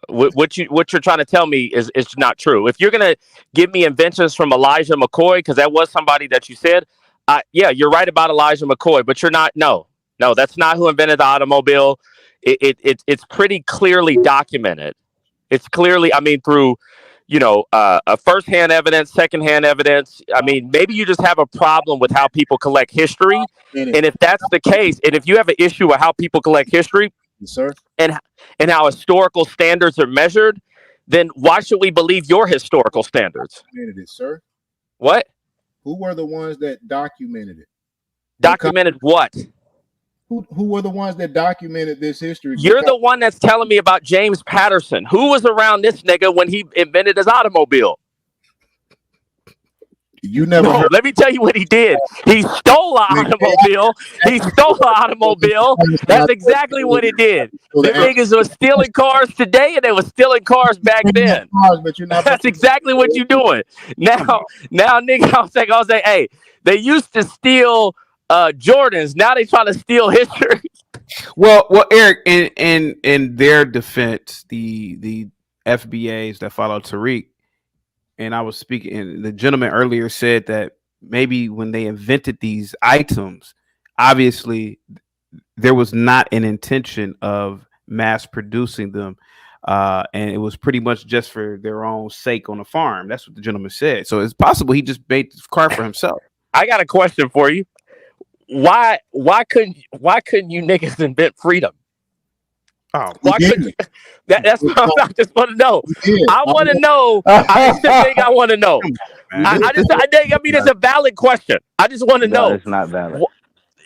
What you're trying to tell me is not true. If you're gonna give me inventions from Elijah McCoy, because that was somebody that you said, yeah, you're right about Elijah McCoy, but you're not. No, that's not who invented the automobile. It's pretty clearly documented. It's clearly, I mean, through first-hand evidence, second-hand evidence. I mean, maybe you just have a problem with how people collect history, and if that's the case, and if you have an issue with how people collect history, sir, and how historical standards are measured, then why should we believe your historical standards? Documented it, sir. What? Who were the ones that documented it? Documented what? Who were the ones that documented this history? You're the one that's telling me about James Patterson. Who was around this nigga when he invented his automobile? You never heard. Let me tell you what he did. He stole an automobile. He stole an automobile. That's exactly what he did. The niggas were stealing cars today, and they were stealing cars back then. That's exactly what you're doing. Now, nigga, I'll say, hey, they used to steal Jordans. Now they trying to steal history. Well, Eric, in their defense, the FBAs that follow Tariq. And I was speaking, and the gentleman earlier said that maybe when they invented these items, obviously there was not an intention of mass producing them. And it was pretty much just for their own sake on the farm. That's what the gentleman said. So it's possible he just made this car for himself. I got a question for you. Why couldn't you niggas invent freedom? Oh, why couldn't you? That's what I just want to know. I want to know. That's the thing I want to know. I mean, it's a valid question. I just want to know. It's not valid.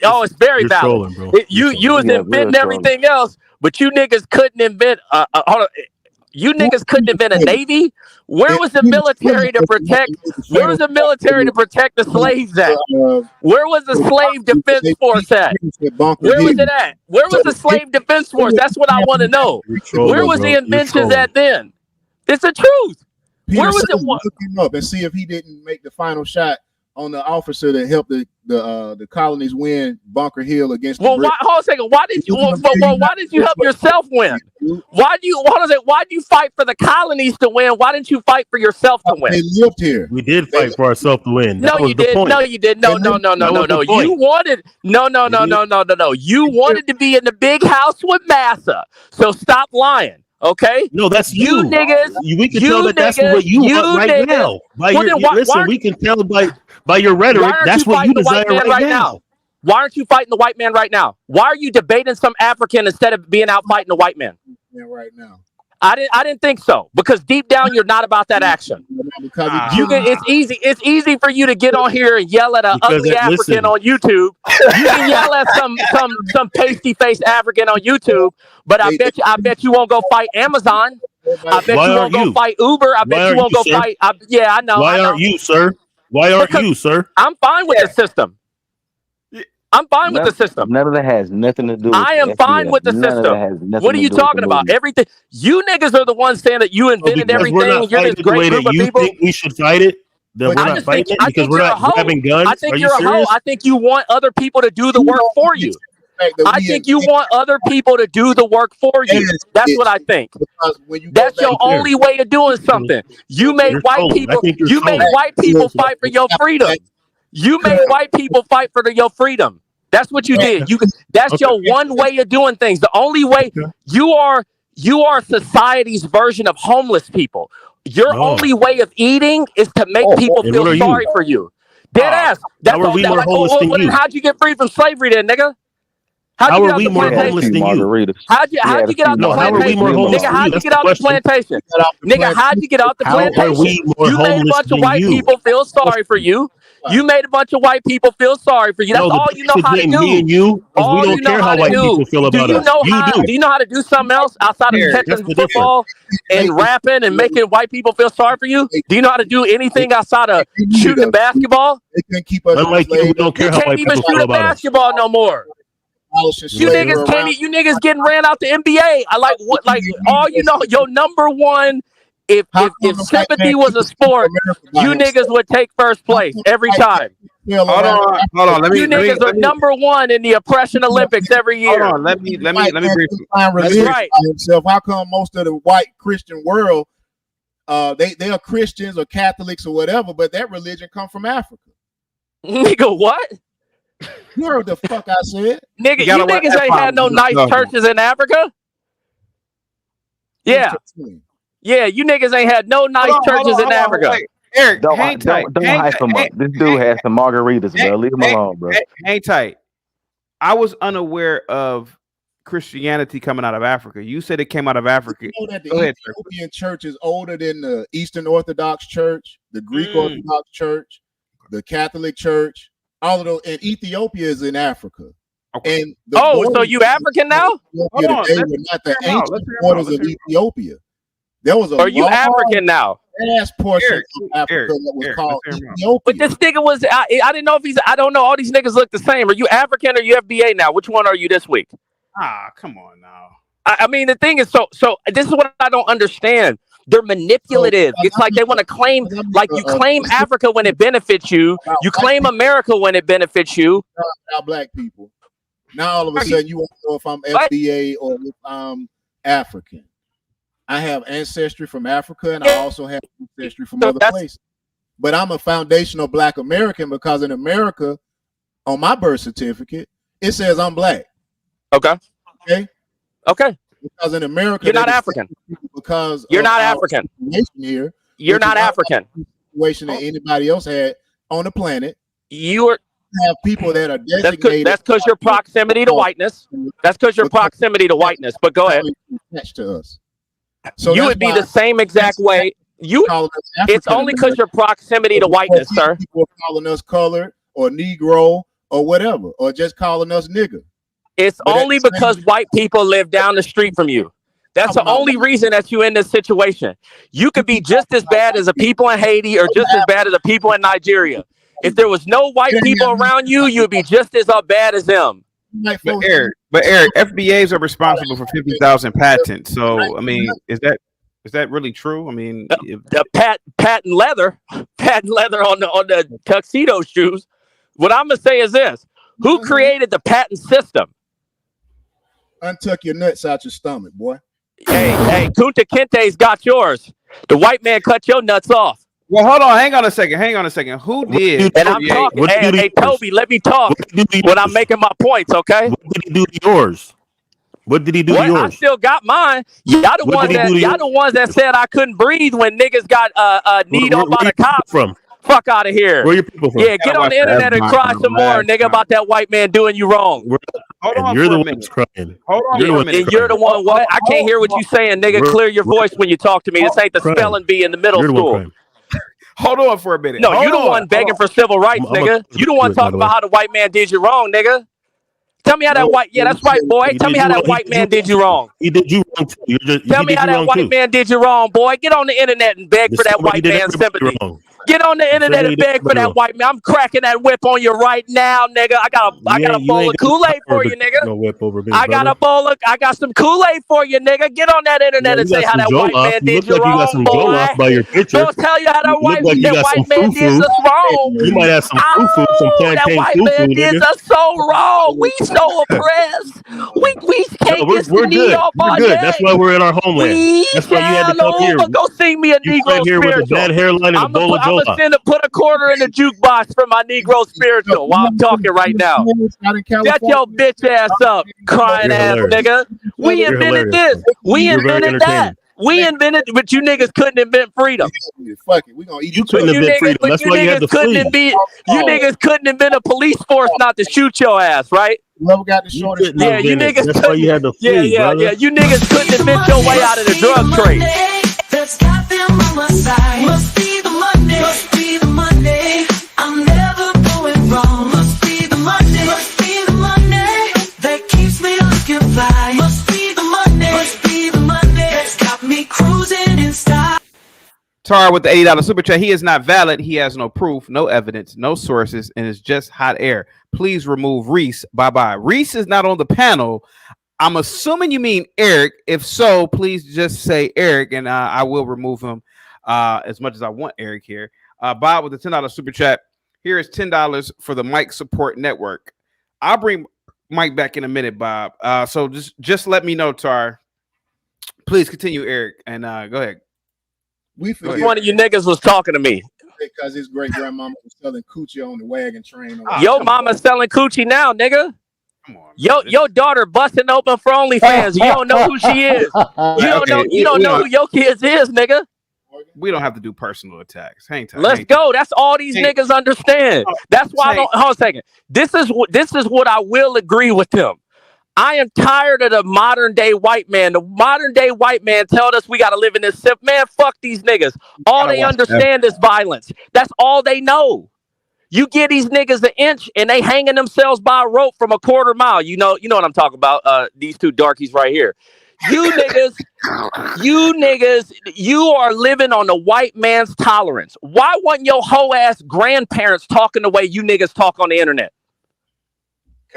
Oh, it's very You're valid. Trolling, bro. You was inventing everything else, but you niggas couldn't invent. You niggas couldn't invent a navy. Where was the military to protect? Where was the military to protect the slaves at? Where was the slave defense force at? Where was it at? Where was the slave defense force? That's what I want to know. Where was the inventions at then? It's the truth. Where was it? Look him up and see if he didn't make the final shot on the officer that helped the colonies win Bunker Hill against. Well, hold on a second. Why did you help yourself win? Why do you fight for the colonies to win? Why didn't you fight for yourself to win? They lived here. We did fight for ourselves to win. No, you did. No, you did. No. You wanted You wanted to be in the big house with Massa. So stop lying. Okay. No, that's you niggas. We can tell that that's what you want right now. We can tell by your rhetoric. That's what you desire right now. Why aren't you fighting the white man right now? Why are you debating some African instead of being out fighting the white man? Right now. I didn't think so, because deep down you're not about that action. It's easy for you to get on here and yell at an ugly African on YouTube. You can yell at some pasty faced African on YouTube, but I bet you won't go fight Amazon. I bet you won't go fight Uber. I bet you won't go fight. Yeah, I know. Why aren't you, sir? Why aren't you, sir? I'm fine with the system. I'm fine with the system. None of that has nothing to do with I am fine with the system. What are you talking about? Everything. You niggas are the ones saying that you invented everything. You're this great group of people. You think we should fight it? that we're I not just fighting think it because we're you're a not hoe. grabbing guns? I think Are you you're a hoe. serious? I think you want other people to do the work for you. I think you want other people to do the work for you. That's what I think. That's your only way of doing something. You made white people. You made white people fight for your freedom. You made white people fight for your freedom. That's what you did. That's your one way of doing things. The only way you are society's version of homeless people. Your only way of eating is to make people feel sorry for you. Dead ass. That's how are we more homeless than you? How'd you get free from slavery then, nigga? How are we more homeless than you? How'd you get out the plantation? How are we more homeless Nigga, than you? how'd you get out the plantation? Nigga, how'd you get out the plantation? How are we more You made a homeless bunch of than white you? people feel sorry for you. You made a bunch of white people feel sorry for you. That's No, all the you know difference how to between me do. and you is we All don't you know care how how to white do. people feel Do about you us. know You how? do. Do you know how to do something else outside of That's catching the football and rapping and making white people feel sorry for you? Do you know how to do anything outside of shooting a basketball? They can keep us. Unlike you, we don't care You how can't white even people shoot feel a about us. basketball no more. You niggas can't. You niggas getting ran out the NBA. I like what. Like all you know, your number one. If sympathy was a sport, you niggas would take first place every time. Hold on. Let me. You niggas are number one in the oppression Olympics every year. Hold on. Let me brief. That's right. Himself. How come most of the white Christian world, they are Christians or Catholics or whatever, but that religion come from Africa? Nigga, what? You heard the fuck I said? Nigga, you niggas ain't had no nice churches in Africa. Yeah. Yeah, you niggas ain't had no nice churches in Africa. Eric, Don't hang tight. hype him up. This dude has some margaritas, bro. Leave him alone, bro. Hang tight. I was unaware of Christianity coming out of Africa. You said it came out of Africa. You know that the Ethiopian church is older than the Eastern Orthodox Church, the Greek Orthodox Church, the Catholic Church. All of those, and Ethiopia is in Africa. Okay. And so you African now? Were not the ancient borders of Ethiopia. There was a. Are you African now? Last portion of Africa that was called Ethiopia. But this nigga was. I didn't know if he's. I don't know. All these niggas look the same. Are you African or you FBA now? Which one are you this week? Come on now. I mean, the thing is, so this is what I don't understand. They're manipulative. It's like they want to claim, like you claim Africa when it benefits you. You claim America when it benefits you. Now black people. Now all of a sudden you want to know if I'm FBA or if I'm African. I have ancestry from Africa and I also have ancestry from other places. But I'm a foundational black American because in America, on my birth certificate, it says I'm black. Okay. Because in America, you're not African. Because you're not African. Here, you're not African. Situation that anybody else had on the planet. You have people that are designated. That's because your proximity to whiteness. That's because your proximity to whiteness. But go ahead. Attached to us. So you would be the same exact way. It's only because your proximity to whiteness, sir. People are calling us colored or Negro or whatever, or just calling us nigger. It's only because white people live down the street from you. That's the only reason that you're in this situation. You could be just as bad as the people in Haiti or just as bad as the people in Nigeria. If there was no white people around you, you'd be just as bad as them. But Eric, FBAs are responsible for 50,000 patents. So, I mean, is that really true? I mean, the patent leather on the tuxedo shoes. What I'm gonna say is this: who created the patent system? Untuck your nuts out your stomach, boy. Hey, Kunta Kinte's got yours. The white man cut your nuts off. Well, hold on. Hang on a second. Who did? And I'm talking. Hey, Toby, let me talk when I'm making my points, okay? What did he do to yours? What did he do to yours? I still got mine. Y'all the ones that said I couldn't breathe when niggas got kneed on by the cops. From? Fuck out of here. Where are your people from? Yeah, get on the internet and cry some more, nigga, about that white man doing you wrong. Hold on you're for the a one minute. that's crying. Hold on for a minute. And you're the one what? I can't hear what you saying, nigga. Clear your voice when you talk to me. This ain't the spelling bee in the middle school. Hold on for a minute. No, you the one begging for civil rights, nigga. You the one talking about how the white man did you wrong, nigga. Tell me how that white, that's right, boy. Tell me how that white man did you wrong. He did you wrong too. Tell me how that white man did you wrong, boy. Get on the internet and beg for that white man's sympathy. Get on the internet and beg for that white man. I'm cracking that whip on you right now, nigga. I got a bowl of Kool-Aid for you, nigga. No whip over me, I got some Kool-Aid for you, nigga. Get on that internet and say how that white man did you wrong, boy. By your picture. Don't tell you how that white man did us wrong. You might have some fufu, some plantain that white fufu, man did us so wrong. We so oppressed. We can't get the knee off our neck. That's why we're in our homeland. That's why you had to come here. Go sing me a Negro here spiritual. With a bad hairline and a bowl of Jola. I'm going to put a quarter in the jukebox for my Negro spiritual while I'm talking right now. Shut your bitch ass up, crying ass nigga. We invented this. We invented that. We invented, but you niggas couldn't invent freedom. Fuck it, we gonna eat you couldn't invent freedom. That's why you had to flee. You niggas couldn't invent a police force not to shoot your ass, right? Whoever got the shortest. Yeah, you niggas. That's why you had to flee, yeah. You niggas couldn't invent your way out of the drug trade. That's got them on my side. Must be the Monday. Must be the Monday. I'm never going wrong. Must be the Monday. Must be the Monday that keeps me looking fly. Must be the Monday. Must be the Monday that's got me cruising in style. Tar with the $80 super chat. He is not valid. He has no proof, no evidence, no sources, and is just hot air. Please remove Reese. Bye-bye. Reese is not on the panel. I'm assuming you mean Eric. If so, please just say Eric, and I will remove him as much as I want Eric here. Bob with the $10 super chat. Here is $10 for the Mike Support Network. I'll bring Mike back in a minute, Bob. So just let me know, Tar. Please continue, Eric, and go ahead. Which one of you niggas was talking to me? Because his great grandmama was selling coochie on the wagon train. Yo mama selling coochie now, nigga. Come on, your daughter busting open for OnlyFans. You don't know who she is. You don't know who your kids is, nigga. We don't have to do personal attacks. Hang tight. Let's go. That's all these niggas understand. That's why. Hold on a second. This is what I will agree with them. I am tired of the modern day white man. The modern day white man telling us we got to live in this. Man, fuck these niggas. All they understand is violence. That's all they know. You give these niggas an inch and they hanging themselves by a rope from a quarter mile. You know what I'm talking about. These two darkies right here. You niggas, you are living on the white man's tolerance. Why wasn't your hoe ass grandparents talking the way you niggas talk on the internet?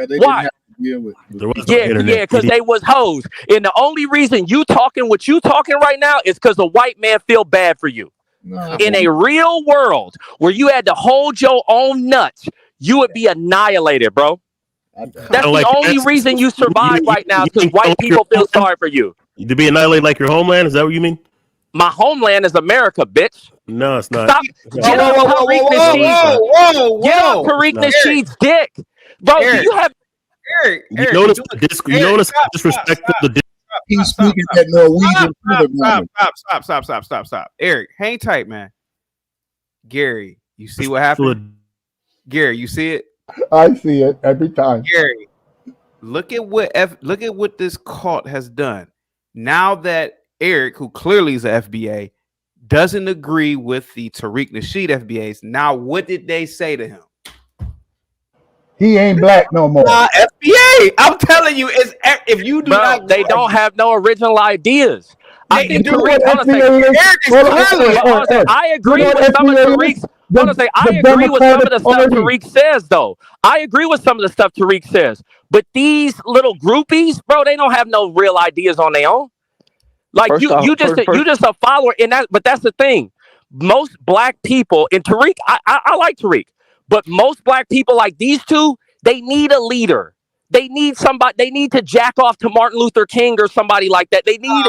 Why? Because they was hoes. And the only reason you talking what you talking right now is because the white man feel bad for you. In a real world where you had to hold your own nuts, you would be annihilated, bro. That's the only reason you survive right now, because white people feel sorry for you. To be annihilated like your homeland? Is that what you mean? My homeland is America, bitch. No, it's not. Stop. Get off Tariq Nasheed's dick. Bro, do you have... Eric, you notice disrespectful to he's speaking that Norwegian. Stop. Eric, hang tight, man. Gary, you see what happened? Gary, you see it? I see it every time. Gary, look at what this cult has done. Now that Eric, who clearly is a FBA, doesn't agree with the Tariq Nasheed FBAs, now what did they say to him? He ain't black no more. FBA, I'm telling you, if you do not, they don't have no original ideas. I think Tariq, I agree with some of Tariq's. I agree with some of the stuff Tariq says, though. I agree with some of the stuff Tariq says. But these little groupies, bro, they don't have no real ideas on their own. Like you just a follower in that. But that's the thing. Most black people, and Tariq, I like Tariq, but most black people like these two, they need a leader. They need somebody. They need to jack off to Martin Luther King or somebody like that. They need.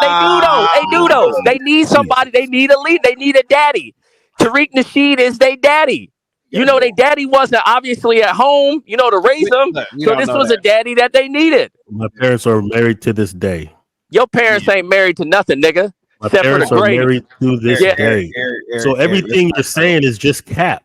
They do though. They need somebody. They need a lead. They need a daddy. Tariq Nasheed is their daddy. You know, their daddy wasn't obviously at home, to raise them. So this was a daddy that they needed. My parents are married to this day. Your parents ain't married to nothing, nigga. My parents are married to this day. So everything you're saying is just cap.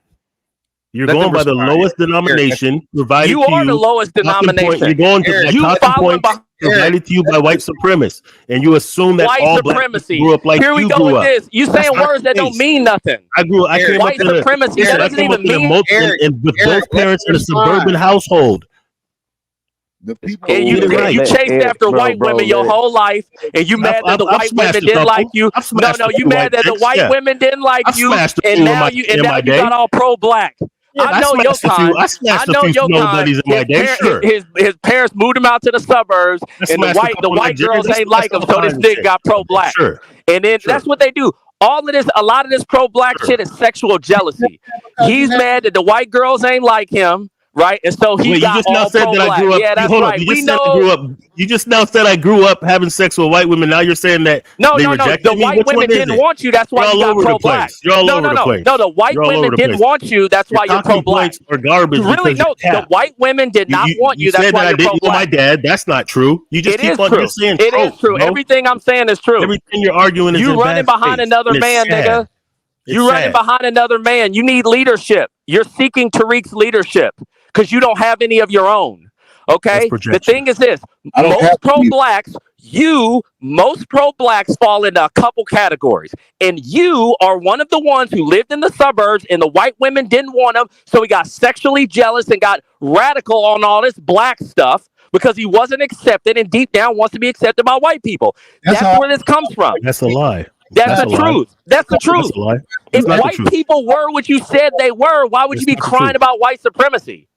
You're going by the lowest denomination provided to you. You are the lowest denomination. You're going to that talking point provided to you by white supremacists, and you assume that all black people grew up like you grew up. Here we go with this. You saying words that don't mean nothing. I came white up supremacy. That doesn't even mean. With both parents in a suburban household. The people And you chased after white women your whole life, and you mad that the white women didn't like you. No, you mad that the white women didn't like you, and now you got all pro-black. Yeah, I know your kind. I know your kind. In my day, sure. His parents moved him out to the suburbs, and the white girls ain't like him, so this nigga got pro-black. Sure. And then that's what they do. A lot of this pro-black shit is sexual jealousy. He's mad that the white girls ain't like him. Right, and so he got all pro-black. Yeah, that's right. We know. You just now said I grew up having sex with white women. Now you're saying that no. The white women didn't want you. That's why you got pro-black. You're all over the place. No, the white women didn't want you. That's why you're pro-black. Are garbage. Really, no. The white women did not want you. That's why you're pro-black. My dad. That's not true. You just keep on saying it is true. Everything I'm saying is true. Everything you're arguing is you running behind another man, nigga. You running behind another man. You need leadership. You're seeking Tariq's leadership. Because you don't have any of your own. Okay? The thing is this. Most pro-blacks fall into a couple categories. And you are one of the ones who lived in the suburbs and the white women didn't want him. So he got sexually jealous and got radical on all this black stuff because he wasn't accepted and deep down wants to be accepted by white people. That's where this comes from. That's a lie. That's the truth. That's the truth. If white people were what you said they were, why would you be crying about white supremacy?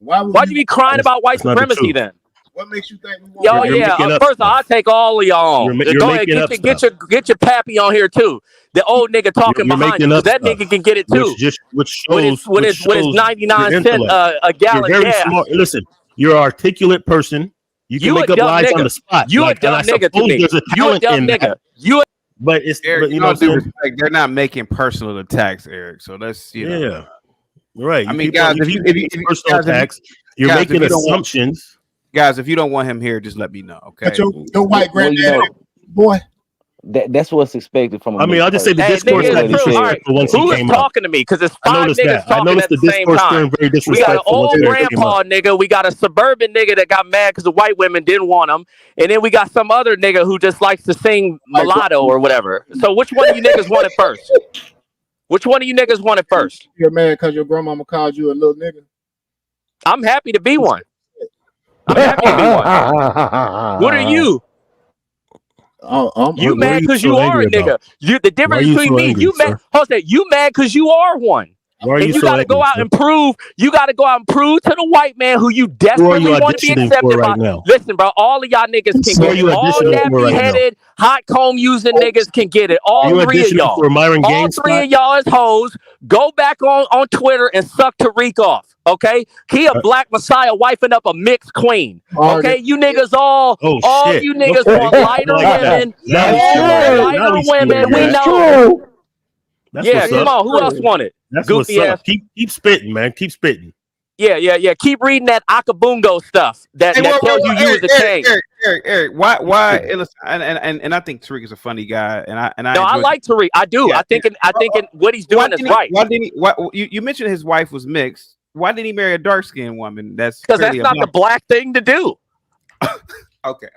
Why would you be crying about white supremacy then? What makes you think we want? First of all, I'll take all of y'all on. Go ahead, get your pappy on here too. The old nigga talking behind you, because that nigga can get it too. Which shows with his 99 cent a gallon gas. Smart. Listen, you're an articulate person. You can make up lies on the spot. You a dumb nigga to me. You a dumb nigga. But it's Eric, you know, due respect, they're not making personal attacks, Eric. So that's yeah. Right. I mean, guys, if you personal attacks, you're making assumptions. Guys, if you don't want him here, just let me know. Okay. Your white granddad, boy. That's what's expected from. I mean, I'll just say the discourse got disrespectful once he came up. Who is talking to me? Because it's five niggas talking at the same time. We got an old grandpa nigga. We got a suburban nigga that got mad because the white women didn't want him, and then we got some other nigga who just likes to sing mulatto or whatever. So which one of you niggas want it first? Which one of you niggas want it first? You're mad because your grandmama called you a little nigga. I'm happy to be one. I'm happy to be one. What are you? You mad because you are a nigga. The difference between me, you mad. Jose, you mad because you are one. And you gotta go out and prove. You gotta go out and prove to the white man who you desperately want to be accepted by. Listen, bro, all of y'all niggas can get it. All nappy-headed, hot comb using niggas can get it. All three of y'all. All three of y'all is hoes. Go back on Twitter and suck Tariq off. Okay, he a black messiah wifing up a mixed queen. Okay, you niggas all you niggas want lighter women. Lighter women. We know. Yeah, come on. Who else want it? That's goofy ass. Keep spitting, man. Keep spitting. Yeah. Keep reading that Akabungo stuff that tells you was a change. Eric, why? And I think Tariq is a funny guy, and I like Tariq. I do. Yeah, I think what he's doing is right. Why didn't he? You mentioned his wife was mixed. Why didn't he marry a dark skinned woman? That's because that's not the black thing to do. Okay.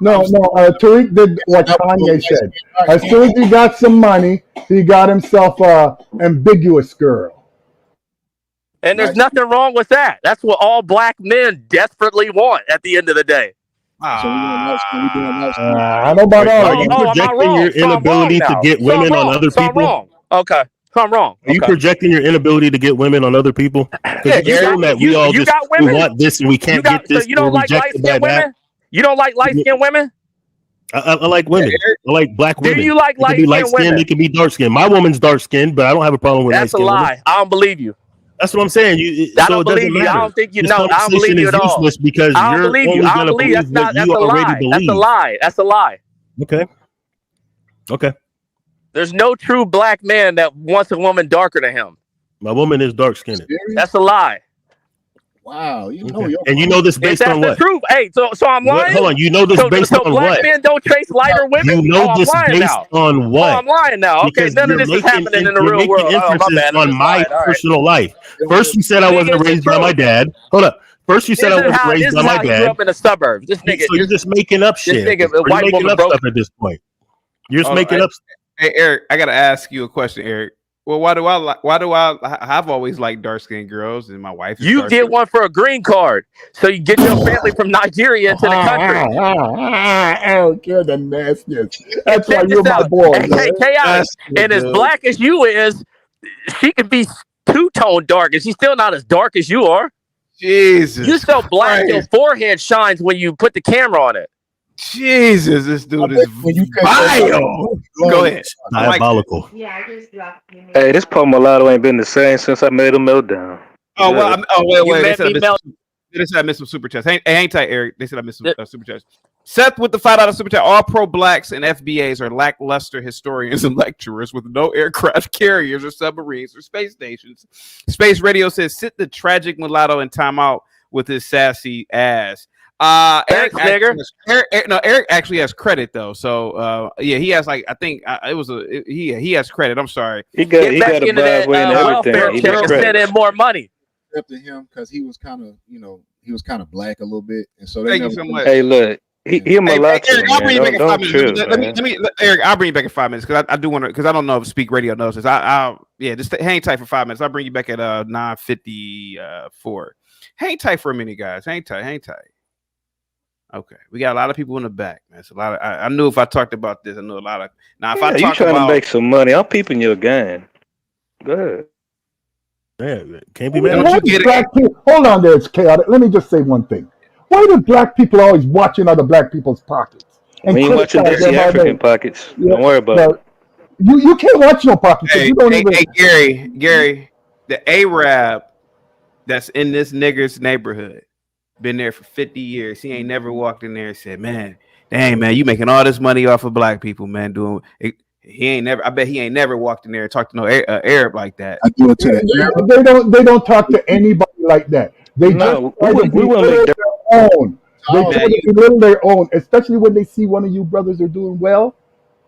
No. Tariq did what Kanye said. As soon as he got some money, he got himself a ambiguous girl. And there's nothing wrong with that. That's what all black men desperately want at the end of the day. I don't know about all. Are you projecting your inability to get women on other people? Okay. So I'm wrong. Are you projecting your inability to get women on other people? Because you assume that we all just want this and we can't get this. So you don't like light skinned women? You don't like light skinned women? I like women. I like black women. Do you like light skinned women? They can be dark skinned. My woman's dark skinned, but I don't have a problem with that's a lie. Women. I don't believe you. That's what I'm saying. I don't believe you. I don't think you know. I don't believe you at all. Because I don't believe you. I don't believe that's not. That's a lie. That's a lie. That's a lie. Okay. There's no true black man that wants a woman darker than him. My woman is dark skinned. That's a lie. Wow, and you know this based on what? That's the truth. Hey, so I'm lying. Hold on, you know this based on what? So black men don't chase lighter women. You know this based on what? Oh, I'm lying now. Okay, none of this is happening in the real world. Inferences on my personal life. First, you said I wasn't raised by my dad. Hold up. First, you said I wasn't raised by my dad. Grew up in the suburbs. This nigga. So you're just making up shit. This nigga, white woman, stuff at this point. You're just making up. Hey, Eric, I gotta ask you a question, Eric. Well, why do I like? Why do I've always liked dark skinned girls, and my wife is You dark did skinned. one for a green card, so you get your family from Nigeria into the country. I don't care the nastiest. And That's why check you're this my out, boy, hey, man. chaotic. That's And as dude. black as you is, she can be two-tone dark, and she's still not as dark as you are. You Jesus so black, your Christ. forehead shines when you put the camera on it. Jesus, this dude is When you cut vile. Go ahead. Diabolical. Hey, this Paul Mulatto ain't been the same since I made him melt down. Oh well. You Wait. They made said I me missed. melt. They said I missed some super chats. Hang tight, Eric. They said I missed some super chats. Seth with the $5 super chat. All pro blacks and FBAs are lackluster historians and lecturers with no aircraft carriers or submarines or space stations. Space Radio says sit the tragic mulatto in timeout with his sassy ass. Eric actually has credit though. So yeah, he has like I think it was he has credit. I'm sorry. He got a driveway and welfare everything. He check got and send in credit. more money. Accepted him because he was kind of, he was kind of black a little bit, and so Thank you so much. Hey, look, he a mulatto, Eric, I'll bring you back man. in 5 Don't minutes. trip, Let me, man. Eric, I'll bring you back in 5 minutes because I do want to because I don't know if Speak Radio knows this. Yeah, just hang tight for 5 minutes. I'll bring you back at 9:54. Hang tight for a minute, guys. Hang tight. Okay, we got a lot of people in the back, man. It's a lot of. I knew if I talked about this, I knew a lot of. Now, if I You talk trying about, to make some money? I'm peeping your game. Go ahead. Yeah, can't be mad. Why do black people, hold on there, it's chaotic. Let me just say one thing. Why do black people always watching other black people's pockets? And We ain't watching criticize dirty them all African day? pockets. Yeah, Don't worry about no, it. you can't watch your pockets because hey, you don't even. Gary, the Arab that's in this nigger's neighborhood, been there for 50 years. He ain't never walked in there and said, "Man, dang man, you making all this money off of black people, man." Doing it. He ain't never. I bet he ain't never walked in there and talked to no Arab like that. I do it to the They don't talk to anybody like that. They No, just try to we wouldn't belittle make their own. They man, try to belittle their own, especially when they see one of you brothers are doing well,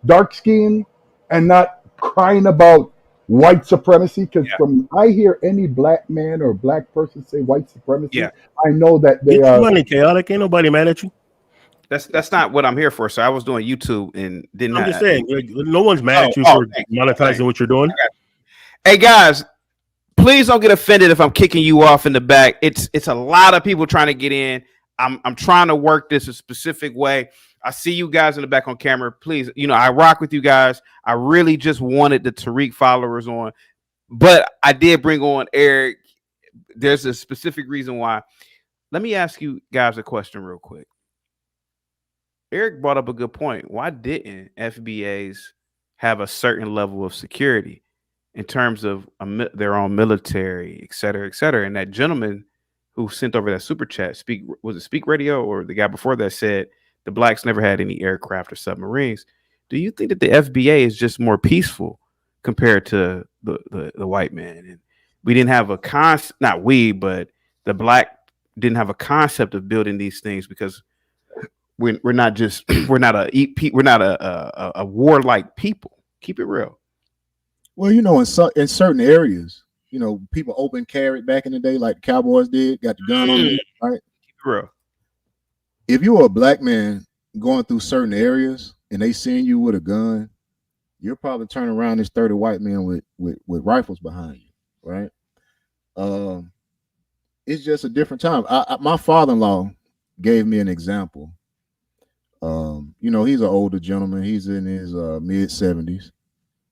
dark skinned, and not crying about white supremacy. Because from I hear any black man or black person say white supremacy, I know that they Get are. your money, chaotic. Ain't nobody mad at you. That's not what I'm here for. So I was doing YouTube and didn't. I'm just saying, no one's mad at you for monetizing what you're doing. Hey guys, please don't get offended if I'm kicking you off in the back. It's a lot of people trying to get in. I'm trying to work this a specific way. I see you guys in the back on camera. Please, I rock with you guys. I really just wanted the Tariq followers on, but I did bring on Eric. There's a specific reason why. Let me ask you guys a question real quick. Eric brought up a good point. Why didn't FBAs have a certain level of security in terms of their own military, et cetera, et cetera? And that gentleman who sent over that super chat, was it Speak Radio or the guy before that said the blacks never had any aircraft or submarines? Do you think that the FBA is just more peaceful compared to the white man? And we didn't have not we, but the black didn't have a concept of building these things because we're not a warlike people. Keep it real. Well, in certain areas, people open carried back in the day, like the Cowboys did, got the gun on them, right? Keep it real. If you were a black man going through certain areas and they seeing you with a gun, you're probably turning around this 30 white men with rifles behind you, right? It's just a different time. My father-in-law gave me an example. He's an older gentleman. He's in his mid 70s.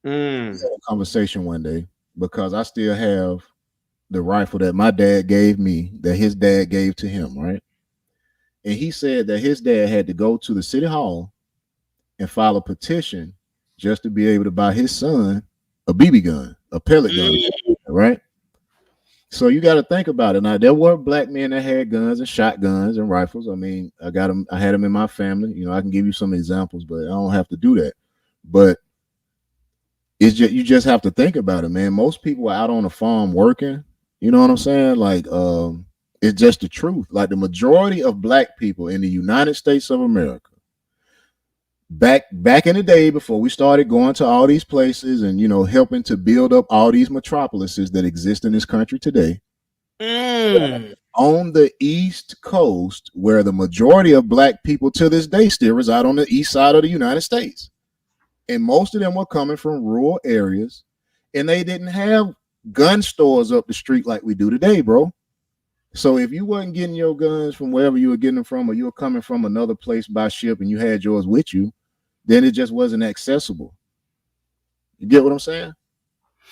We had a conversation one day because I still have the rifle that my dad gave me that his dad gave to him, right? And he said that his dad had to go to the city hall and file a petition just to be able to buy his son a BB gun, a pellet gun, right? So you got to think about it. Now, there were black men that had guns and shotguns and rifles. I mean, I had them in my family. I can give you some examples, but I don't have to do that. But it's just, you just have to think about it, man. Most people are out on the farm working. You know what I'm saying? Like, it's just the truth. Like the majority of black people in the United States of America, back in the day before we started going to all these places and helping to build up all these metropolises that exist in this country today, on the East Coast, where the majority of black people to this day still reside on the east side of the United States, and most of them were coming from rural areas, and they didn't have gun stores up the street like we do today, bro. So if you wasn't getting your guns from wherever you were getting them from, or you were coming from another place by ship and you had yours with you, then it just wasn't accessible. You get what I'm saying?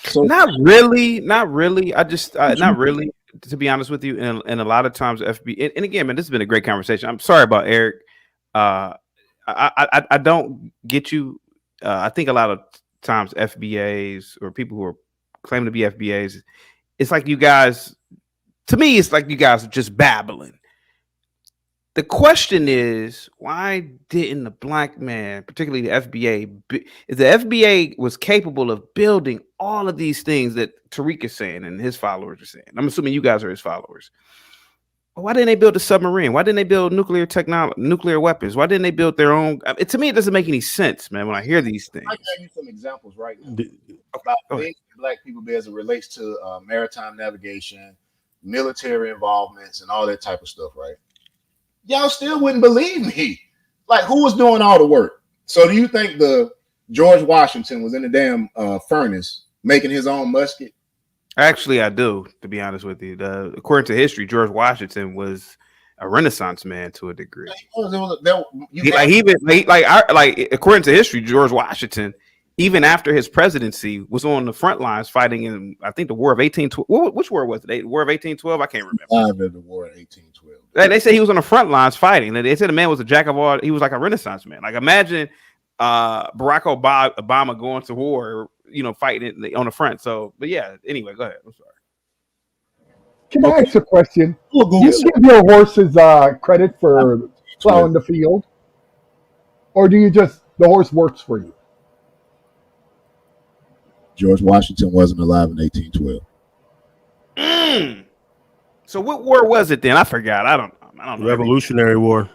So not really. I just not really, to be honest with you. And a lot of times FB and again, man, this has been a great conversation. I'm sorry about Eric. I don't get you. I think a lot of times FBAs or people who are claiming to be FBAs, it's like you guys. To me, it's like you guys are just babbling. The question is, why didn't the black man, particularly the FBA, if the FBA was capable of building all of these things that Tariq is saying and his followers are saying? I'm assuming you guys are his followers. Why didn't they build a submarine? Why didn't they build nuclear technology, nuclear weapons? Why didn't they build their own? To me, it doesn't make any sense, man, when I hear these things. I can give you some examples right now about things black people do as it relates to maritime navigation, military involvements, and all that type of stuff, right? Y'all still wouldn't believe me. Like, who was doing all the work? So do you think the George Washington was in the damn furnace making his own musket? Actually, I do, to be honest with you. According to history, George Washington was a Renaissance man to a degree. According to history, George Washington, even after his presidency, was on the front lines fighting in, I think, the War of 1812. Which war was it? The War of 1812? I can't remember. The War of 1812. They say he was on the front lines fighting. They said the man was a jack of all. He was like a Renaissance man. Like, imagine Barack Obama going to war, fighting on the front. So, but yeah. Anyway, go ahead. I'm sorry. Can I ask a question? Do you give your horses credit for plowing the field, or do you just the horse works for you? George Washington wasn't alive in 1812. So what war was it then? I forgot. I don't know. Revolutionary War.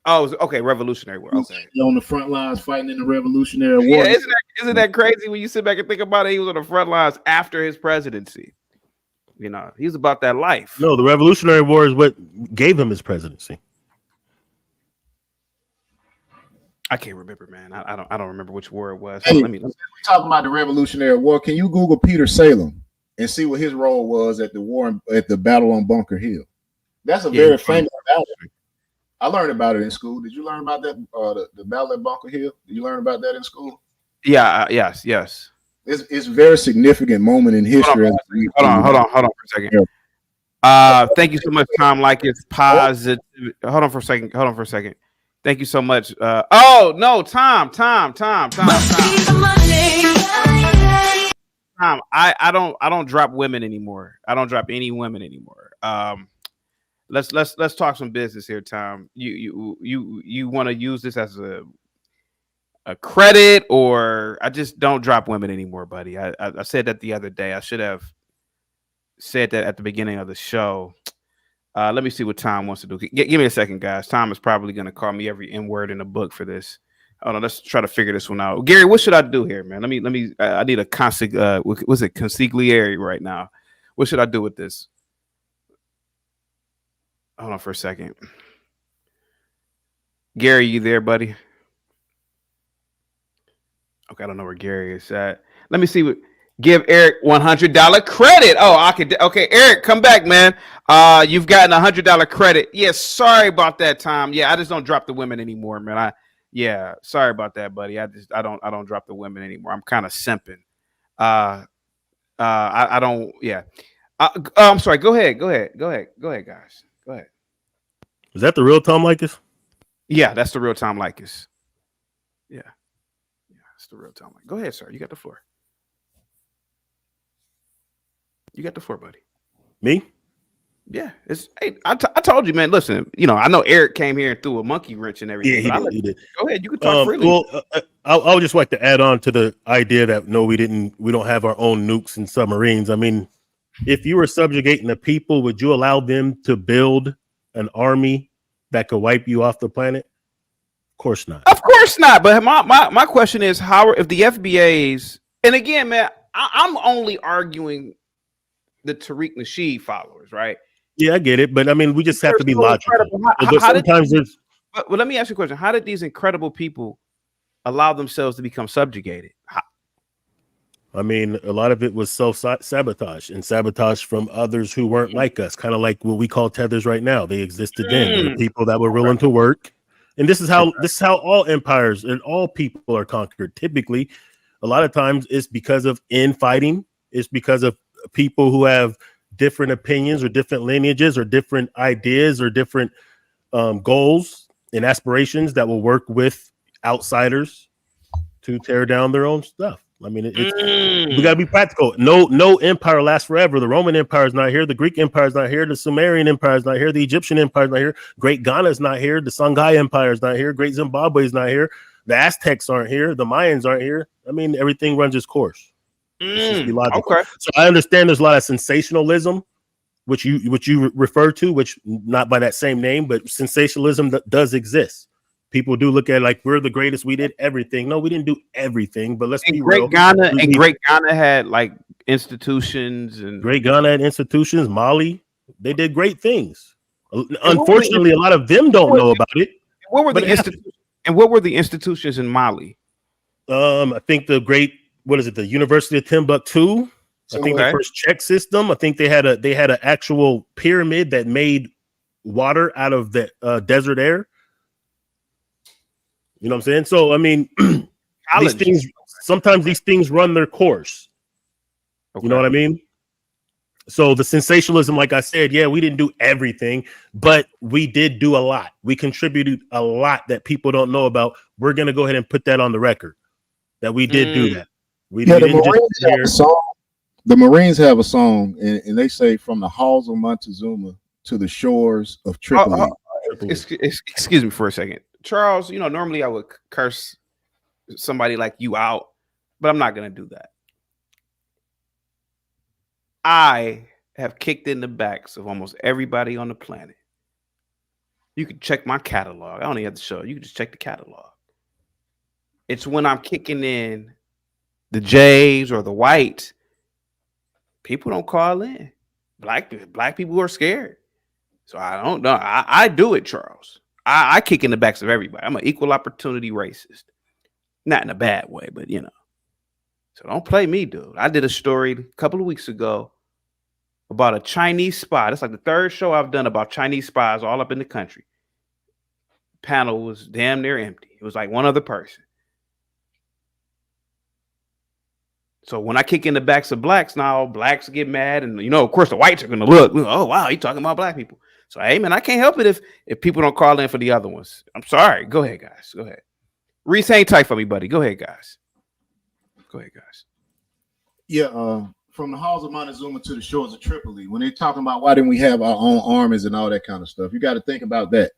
Oh, okay, Revolutionary War. Okay. On the front lines fighting in the Revolutionary War. Yeah, isn't that crazy when you sit back and think about it? He was on the front lines after his presidency. He's about that life. No, the Revolutionary War is what gave him his presidency. I can't remember, man. I don't remember which war it was. Hey, we talking about the Revolutionary War. Can you Google Peter Salem and see what his role was at the battle on Bunker Hill? That's a very famous battle. I learned about it in school. Did you learn about that? The battle at Bunker Hill. Did you learn about that in school? Yeah. Yes. It's a very significant moment in history. Hold on for a second. Thank you so much, Tom. Like it's positive. Hold on for a second. Thank you so much. Oh no, Tom. Tom, I don't drop women anymore. I don't drop any women anymore. Let's talk some business here, Tom. You want to use this as a credit, or I just don't drop women anymore, buddy. I said that the other day. I should have said that at the beginning of the show. Let me see what Tom wants to do. Give me a second, guys. Tom is probably going to call me every N word in the book for this. Hold on, let's try to figure this one out. Gary, what should I do here, man? Let me. I need a consigliere right now. What should I do with this? Hold on for a second. Gary, you there, buddy? Okay, I don't know where Gary is at. Let me see what. Give Eric $100 credit. Oh, I could. Okay, Eric, come back, man. You've gotten $100 credit. Yeah, sorry about that, Tom. Yeah, I just don't drop the women anymore, man. Sorry about that, buddy. I don't drop the women anymore. I'm kind of simping. I don't. Yeah. I'm sorry. Go ahead, guys. Go ahead. Is that the real Tom Likas? Yeah, that's the real Tom Likas. Yeah, that's the real Tom Likas. Go ahead, sir. You got the floor. You got the floor, buddy. Me? Yeah. I told you, man. Listen, I know Eric came here and threw a monkey wrench and everything. Yeah, he did. Go ahead. You can talk freely. Well, I would just like to add on to the idea that no, we don't have our own nukes and submarines. I mean, if you were subjugating the people, would you allow them to build an army that could wipe you off the planet? Of course not. Of course not. But my question is, how if the FBA's, and again, man, I'm only arguing the Tariq Nasheed followers, right? Yeah, I get it, but I mean, we just have to be logical. But let me ask you a question: how did these incredible people allow themselves to become subjugated? I mean, a lot of it was self-sabotage and sabotage from others who weren't like us, kind of like what we call tethers right now. They existed then. There were people that were willing to work. And this is how all empires and all people are conquered. Typically, a lot of times it's because of infighting. It's because of people who have different opinions or different lineages or different ideas or different goals and aspirations that will work with outsiders to tear down their own stuff. I mean, we got to be practical. No empire lasts forever. The Roman Empire is not here. The Greek Empire is not here. The Sumerian Empire is not here. The Egyptian Empire is not here. Great Ghana is not here. The Songhai Empire is not here. Great Zimbabwe is not here. The Aztecs aren't here. The Mayans aren't here. I mean, everything runs its course. Let's just be logical. Okay. So I understand there's a lot of sensationalism, which you refer to, which not by that same name, but sensationalism that does exist. People do look at it like we're the greatest. We did everything. No, we didn't do everything. But let's be real. Great Ghana had like institutions and Great Ghana had institutions. Mali, they did great things. Unfortunately, a lot of them don't know about it. What were the institutions in Mali? I think the University of Timbuktu. I think the first check system. I think they had an actual pyramid that made water out of the desert air. You know what I'm saying? So I mean, sometimes these things run their course. Okay. You know what I mean? So the sensationalism, like I said, yeah, we didn't do everything, but we did do a lot. We contributed a lot that people don't know about. We're gonna go ahead and put that on the record that we did do that. The Marines have a song, and they say from the halls of Montezuma to the shores of Tripoli. Excuse me for a second. Charles, normally I would curse somebody like you out, but I'm not going to do that. I have kicked in the backs of almost everybody on the planet. You can check my catalog. I don't even have to show. You can just check the catalog. It's when I'm kicking in the J's or the whites, people don't call in. Black people are scared. So I don't know. I do it, Charles. I kick in the backs of everybody. I'm an equal opportunity racist. Not in a bad way, but So don't play me, dude. I did a story a couple of weeks ago about a Chinese spy. That's like the third show I've done about Chinese spies all up in the country. Panel was damn near empty. It was like one other person. So when I kick in the backs of blacks, now blacks get mad, and of course the whites are gonna look. Oh wow, you talking about black people? So hey man, I can't help it if people don't call in for the other ones. I'm sorry. Go ahead, guys. Go ahead. Reese, hang tight for me, buddy. Go ahead, guys. Yeah, from the halls of Montezuma to the shores of Tripoli. When they're talking about why didn't we have our own armies and all that kind of stuff, you got to think about that.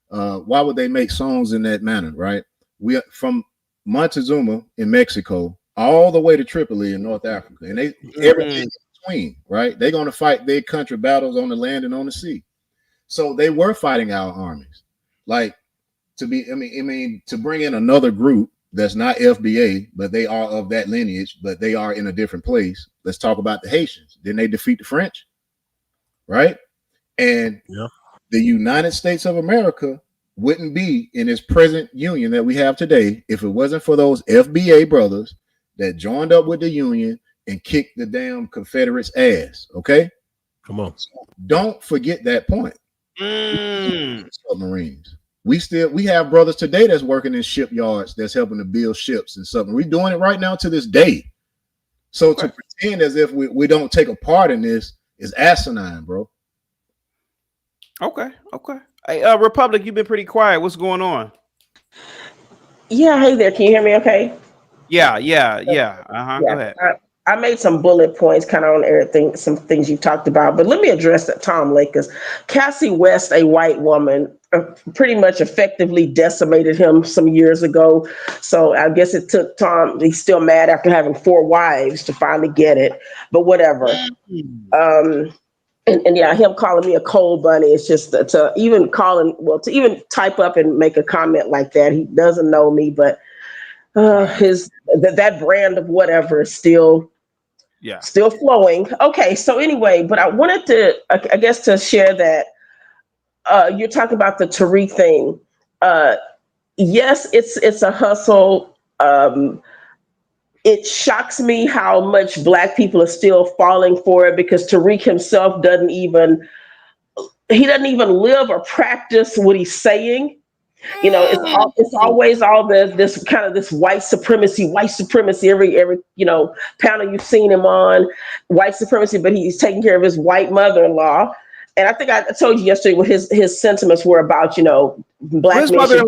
Why would they make songs in that manner, right? We from Montezuma in Mexico all the way to Tripoli in North Africa, and they everything in between, right? They're going to fight their country battles on the land and on the sea. So they were fighting our armies, like to bring in another group that's not FBA, but they are of that lineage, but they are in a different place. Let's talk about the Haitians. Didn't they defeat the French? Right? And the United States of America wouldn't be in its present union that we have today if it wasn't for those FBA brothers that joined up with the Union and kicked the damn Confederates' ass. Okay? Come on. So don't forget that point. Submarines. We have brothers today that's working in shipyards that's helping to build ships and something. We're doing it right now to this day. So to pretend as if we don't take a part in this is asinine, bro. Okay. Hey, Republic, you've been pretty quiet. What's going on? Yeah, hey there. Can you hear me okay? Yeah. Go ahead. I made some bullet points kind of on everything, some things you talked about, but let me address that Tom Lakers. Cassie West, a white woman, pretty much effectively decimated him some years ago. So I guess it took Tom, he's still mad after having 4 wives to finally get it, but whatever. And yeah, him calling me a cold bunny, it's just to even type up and make a comment like that. He doesn't know me, but that brand of whatever is still flowing. Okay, so anyway, but I wanted to, I guess, to share that you're talking about the Tariq thing. Yes, it's a hustle it shocks me how much Black people are still falling for it, because Tariq himself doesn't even live or practice what he's saying. It's always all this kind of this white supremacy every panel you've seen him on, white supremacy, but he's taking care of his white mother-in-law. And I think I told you yesterday what his sentiments were about, Black His men should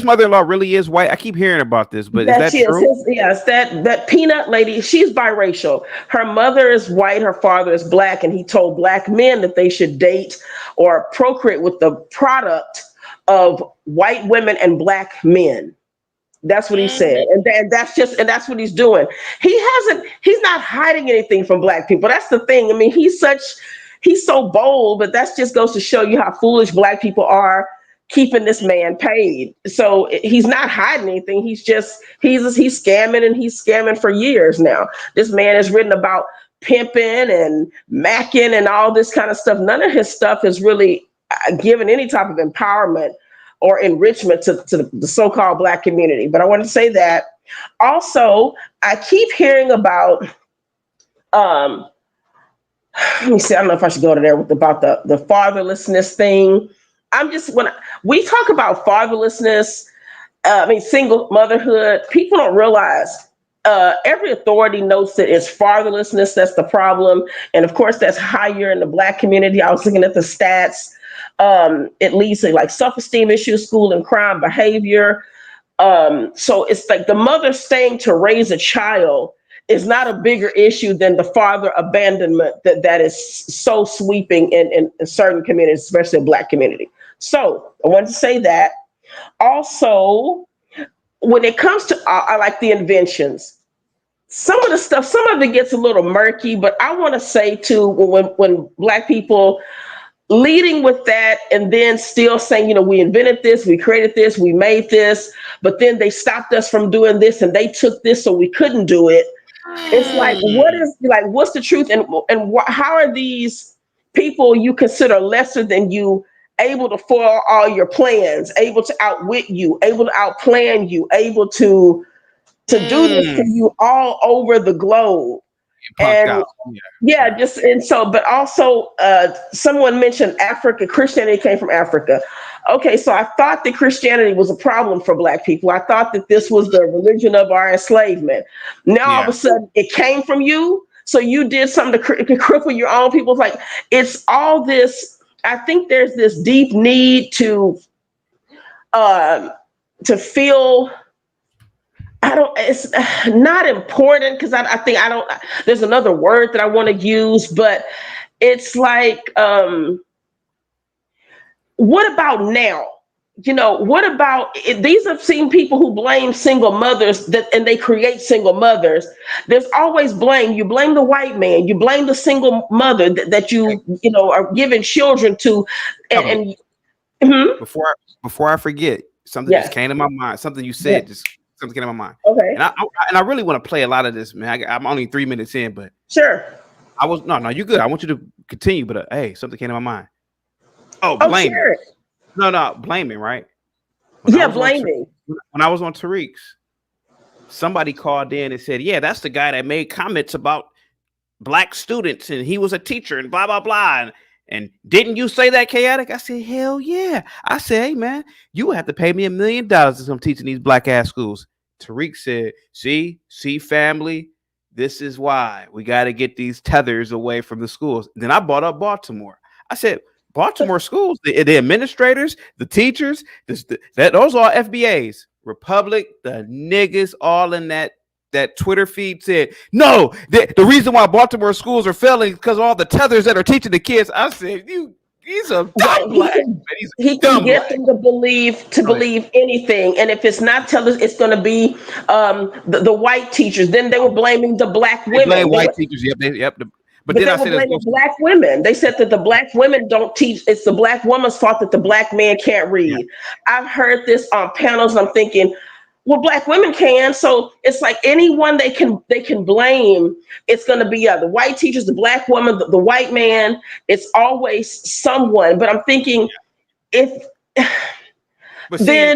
mother-in-law really is white. I keep hearing about this, but is that true? Yes, that peanut lady, she's biracial. Her mother is white, her father is Black, and he told Black men that they should date or procreate with the product of white women and Black men. That's what he said. And that's what he's doing. He's not hiding anything from Black people. That's the thing. I mean, he's so bold, but that just goes to show you how foolish Black people are keeping this man paid. So he's not hiding anything. He's scamming, and he's scamming for years now. This man has written about pimping and macking and all this kind of stuff. None of his stuff has really given any type of empowerment or enrichment to the so-called Black community. But I want to say that. Also, I keep hearing about, let me see, I don't know if I should go to there about the fatherlessness thing. When we talk about fatherlessness, single motherhood, people don't realize every authority notes that it's fatherlessness that's the problem. And of course, that's higher in the Black community. I was looking at the stats. It leads to like self-esteem issues, school and crime behavior. So it's like the mother staying to raise a child is not a bigger issue than the father abandonment that is so sweeping in certain communities, especially the Black community. So I wanted to say that. Also, when it comes to, I like the inventions. Some of it gets a little murky, but I want to say too, when Black people leading with that and then still saying, we invented this, we created this, we made this, but then they stopped us from doing this and they took this so we couldn't do it. It's like, what's the truth? And how are these people you consider lesser than you able to foil all your plans, able to outwit you, able to outplan you, able to do this to you all over the globe? And but also someone mentioned Africa, Christianity came from Africa. Okay, so I thought that Christianity was a problem for Black people. I thought that this was the religion of our enslavement. Now all of a sudden it came from you. So you did something to cripple your own people. Like, it's all this. I think there's this deep need to feel, it's not important, because I think there's another word that I want to use, but it's like, what about now? What about these? I've seen people who blame single mothers and they create single mothers. There's always blame. You blame the white man. You blame the single mother that you are giving children to. And before I forget, something just came to my mind. Something you said something came to my mind. Okay. And I really want to play a lot of this, man. I'm only 3 minutes in, but sure. No, you're good. I want you to continue, but hey, something came to my mind. Oh, blaming. Sure. No, blaming, right? Blaming. When I was on Tariq's, somebody called in and said, yeah, that's the guy that made comments about Black students and he was a teacher and blah, blah, blah. And didn't you say that, Chaotic? I said, hell yeah. I said, hey, man, you have to pay me $1 million to come teach in these Black ass schools. Tariq said, see, family, this is why we got to get these tethers away from the schools. Then I brought up Baltimore. I said, Baltimore schools, the administrators, the teachers, those are FBAs. Republic, the niggas all in that Twitter feed said, no, the reason why Baltimore schools are failing is because of all the tethers that are teaching the kids. I said, he's a dumb Black. He can get them to believe anything. And if it's not tethers, it's going to be the white teachers. Then they were blaming the Black women. Blame white teachers. Yep. But then they were blaming Black women. They said that the Black women don't teach. It's the Black woman's fault that the Black man can't read. Yeah. I've heard this on panels. And I'm thinking, well, Black women can. So it's like anyone they can blame. It's going to be the white teachers, the Black woman, the white man. It's always someone. But I'm thinking, if. But see,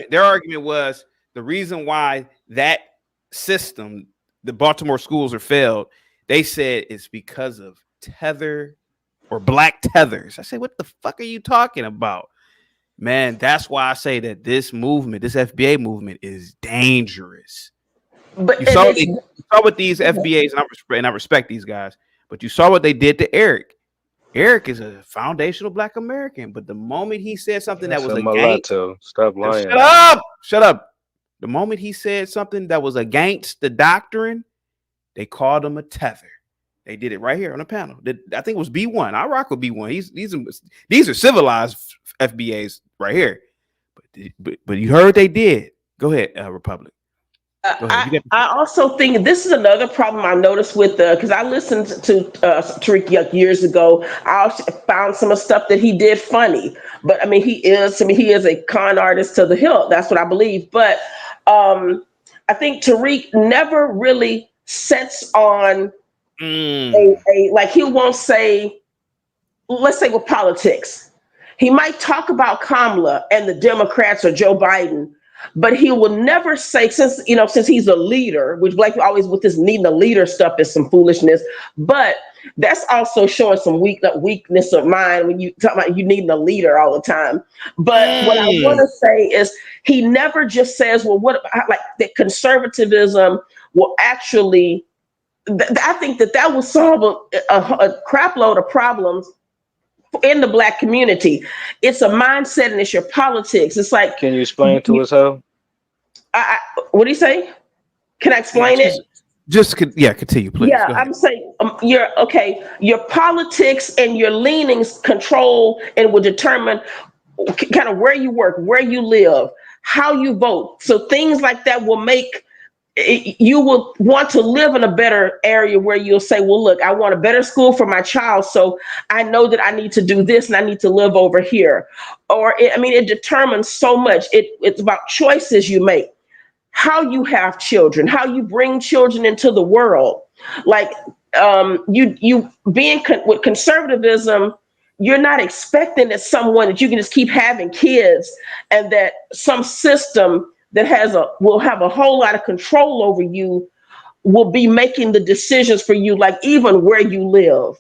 their argument was the reason why that system, the Baltimore schools are failed. They said it's because of tether or black tethers. I said, what the fuck are you talking about? Man, that's why I say that this movement, this FBA movement, is dangerous. But you saw what these FBAs, and I respect these guys, but you saw what they did to Eric. Eric is a foundational Black American, but the moment he said something that was against, stop lying. Shut up. The moment he said something that was against the doctrine, they called him a tether. They did it right here on the panel. I think it was B1. I rock with B1. These are civilized FBAs right here. But you heard they did. Go ahead, Republic. I also think this is another problem I noticed with because I listened to Tariq years ago. I also found some of the stuff that he did funny, but I mean he is a con artist to the hilt. That's what I believe. But I think Tariq never really sets on a like he won't say, let's say with politics, he might talk about Kamala and the Democrats or Joe Biden. But he will never say, since he's a leader, which Black people always with this needing a leader stuff is some foolishness. But that's also showing some weakness of mind when you talk about you needing a leader all the time. But what I want to say is he never just says, well, what like that conservatism will actually. I think that will solve a crap load of problems in the Black community. It's a mindset and it's your politics. It's like, can you explain to us how? What do you say? Can I explain it? Continue, please. Yeah, I'm saying your politics and your leanings control and will determine kind of where you work, where you live, how you vote. So things like that will make you will want to live in a better area where you'll say, well, look, I want a better school for my child. So I know that I need to do this and I need to live over here. Or, it determines so much. It's about choices you make, how you have children, how you bring children into the world. Like you being with conservatism, you're not expecting that someone that you can just keep having kids and that some system that will have a whole lot of control over you will be making the decisions for you, like even where you live,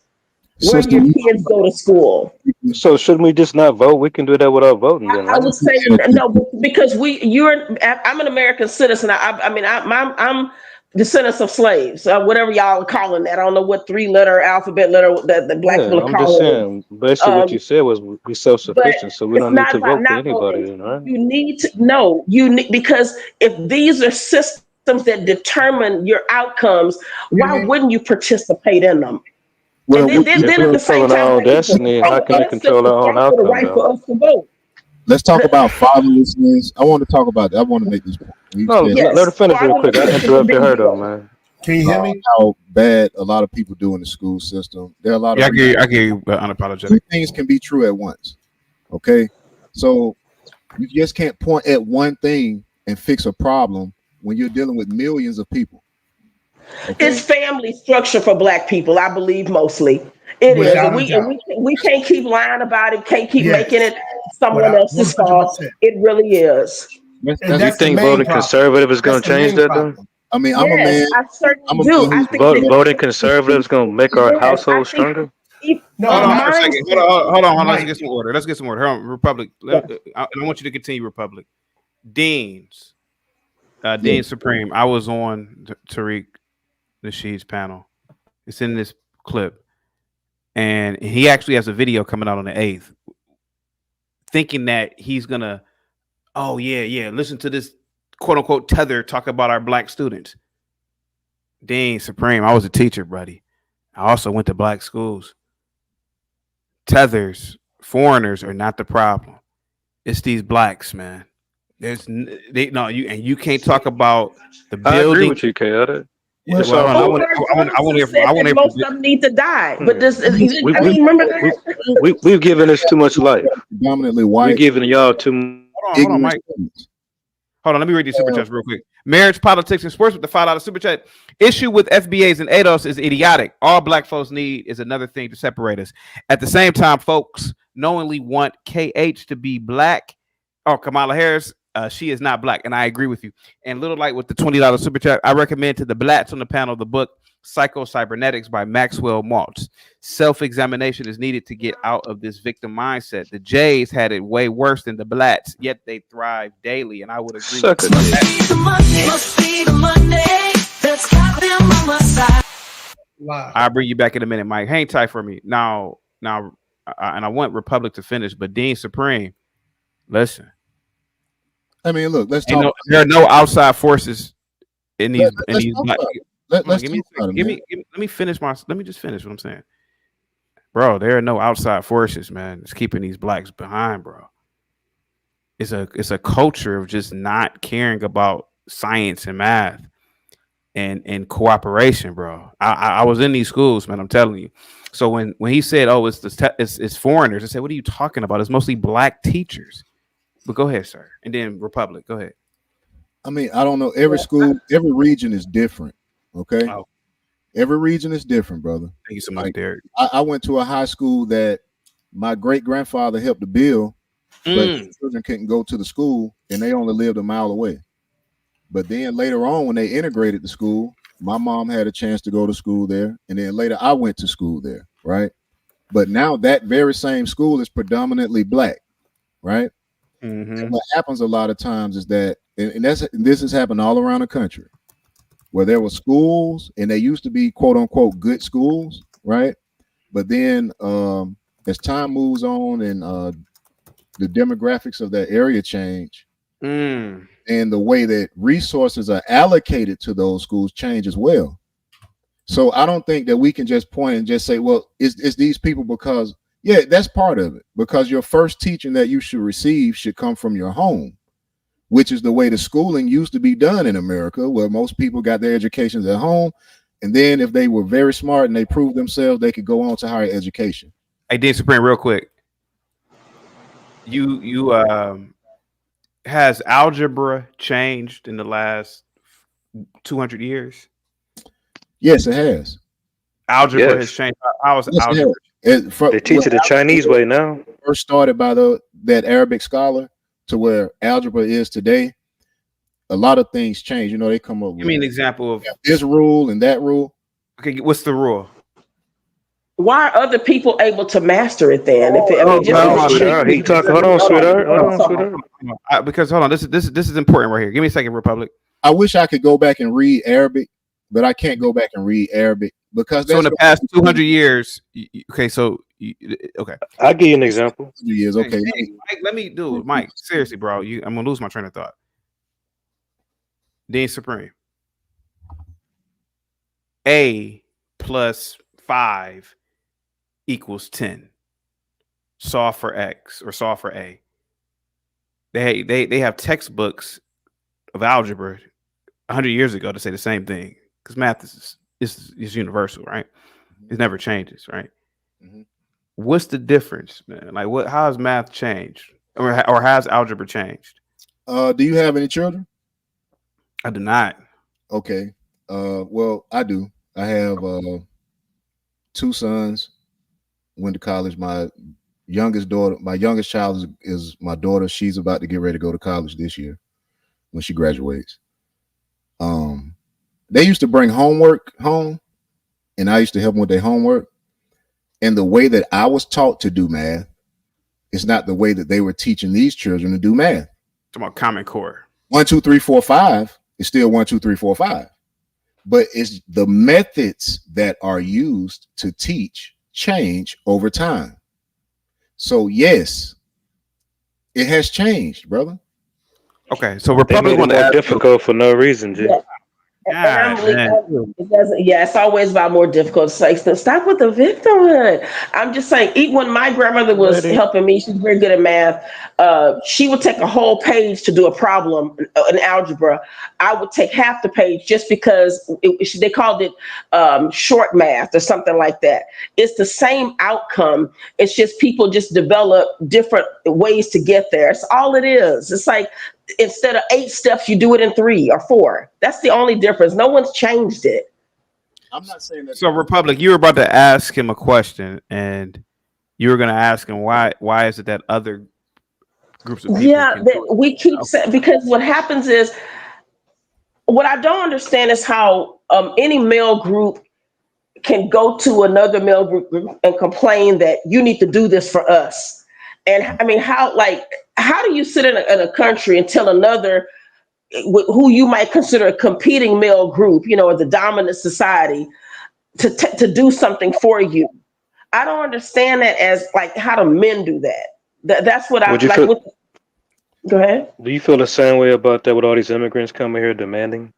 where your kids go to school. So shouldn't we just not vote? We can do that without voting then, right? I would say no, because I'm an American citizen. I'm descendants of slaves, whatever y'all are calling that. I don't know what 3-letter alphabet letter that the Black people are calling. I'm just saying, basically what you said was we self-sufficient, so we don't need to vote for anybody then, right? You need to know, because if these are systems that determine your outcomes, why wouldn't you participate in them? Well, if we're controlling our own destiny, how can we control our own outcome? Right for us to vote. Let's talk about fatherlessness. I want to talk about that. I want to make this point. Let her finish real quick. I interrupted her though, man. Can you hear me? How bad a lot of people do in the school system. There are a lot of I hear you unapologetic. Two things can be true at once. Okay, so you just can't point at one thing and fix a problem when you're dealing with millions of people. Okay? It's family structure for Black people, I believe mostly. It is. And we can't keep lying about it, can't keep making it someone else's fault. It really is. Do you think voting conservative is going to change that though? I mean, I'm a man. I certainly do. I think voting conservative is going to make our household stronger. Hold on for a second. Hold on. Let's get some order. Hold on, Republic. I want you to continue, Republic. Dean Supreme. I was on Tariq Nasheed's panel. It's in this clip. And he actually has a video coming out on the 8th, thinking that he's going to, listen to this quote unquote tether talk about our Black students. Dean Supreme, I was a teacher, buddy. I also went to Black schools. Tethers, foreigners are not the problem. It's these Blacks, man. You can't talk about the building. I agree with you, Chaotic. Most of them need to die. But remember that? We've given us too much life. Predominantly white. We're giving y'all too much. Hold on, Mike. Hold on, let me read these super chats real quick. Marriage, politics, and sports with the $5 super chat. Issue with FBAs and ADOS is idiotic. All Black folks need is another thing to separate us. At the same time, folks knowingly want KH to be Black or Kamala Harris she is not black, and I agree with you. And Little Light with the $20 super chat. I recommend to the blacks on the panel the book Psycho-Cybernetics by Maxwell Maltz. Self-examination is needed to get out of this victim mindset. The Jays had it way worse than the blacks, yet they thrive daily, and I would agree with that. Must be the Monday that's got them on my side. Wow. I'll bring you back in a minute, Mike. Hang tight for me. Now, and I want Republic to finish, but Dean Supreme, listen. I mean, look, let's talk. There are no outside forces in these. Black. Let me finish let me just finish what I'm saying, bro. There are no outside forces, man. It's keeping these blacks behind, bro. It's a culture of just not caring about science and math and cooperation, bro. I was in these schools, man. I'm telling you. So when he said, "Oh, it's foreigners," I said, "What are you talking about? It's mostly black teachers." But go ahead, sir, and then Republic. Go ahead. I mean, I don't know. Every school, every region is different. Okay. Oh. Every region is different, brother. Thank you so much, Derek. I went to a high school that my great grandfather helped to build, but children couldn't go to the school, and they only lived a mile away. But then later on, when they integrated the school, my mom had a chance to go to school there, and then later I went to school there, right? But now that very same school is predominantly black, right? And what happens a lot of times is that, and this has happened all around the country, where there were schools and they used to be quote unquote good schools, right? But then as time moves on and the demographics of that area change, and the way that resources are allocated to those schools change as well. So I don't think that we can just point and just say, well, it's these people, because yeah, that's part of it, because your first teaching that you should receive should come from your home, which is the way the schooling used to be done in America, where most people got their educations at home. And then if they were very smart and they proved themselves, they could go on to higher education. Hey, Dean Supreme, real quick. You has algebra changed in the last 200 years? Yes, it has. Algebra has changed. How is algebra? They teach it the Chinese way now. First started by that Arabic scholar to where algebra is today. A lot of things change. You know, they come up. Give me an example of this rule and that rule. Okay, what's the rule? Why are other people able to master it then? Hold on, sweetheart. Because hold on, this is important right here. Give me a second, Republic. I wish I could go back and read Arabic, but I can't go back and read Arabic because so in the past 200 years. Okay, so okay, I'll give you an example. Years, okay. Hey, Mike, let me do it, Mike. Seriously, bro, I'm gonna lose my train of thought. Dean Supreme. A plus 5 equals 10. Solve for X or solve for A. They have textbooks of algebra 100 years ago to say the same thing, because math is universal, right? It never changes, right? What's the difference, man? Like, how has math changed, or has algebra changed? Do you have any children? I do not. Okay. Well, I do. I have 2 sons. Went to college. My youngest child is my daughter. She's about to get ready to go to college this year when she graduates. They used to bring homework home, and I used to help them with their homework. And the way that I was taught to do math is not the way that they were teaching these children to do math. Talking about Common Core. 1, 2, 3, 4, 5 is still 1, 2, 3, 4, 5. But it's the methods that are used to teach change over time. So yes, it has changed, brother. Okay, so Republic want to difficult for no reason, Jay. It's always about more difficult. It's like, stop with the victimhood. I'm just saying, even when my grandmother was helping me, she's very good at math. She would take a whole page to do a problem in algebra. I would take half the page just because they called it short math or something like that. It's the same outcome. It's just people just develop different ways to get there. It's all it is. It's like, instead of 8 steps, you do it in 3 or 4. That's the only difference. No one's changed it. I'm not saying that. So Republic, you were about to ask him a question, and you were going to ask him why is it that other groups of people Yeah, can that do it. we keep Okay. saying, because what happens is, what I don't understand is how any male group can go to another male group and complain that you need to do this for us. And I mean, how do you sit in a country and tell another who you might consider a competing male group, or the dominant society, to do something for you? I don't understand that as like, how do men do that? That's what I Would you like. feel? Go ahead. Do you feel the same way about that with all these immigrants coming here demanding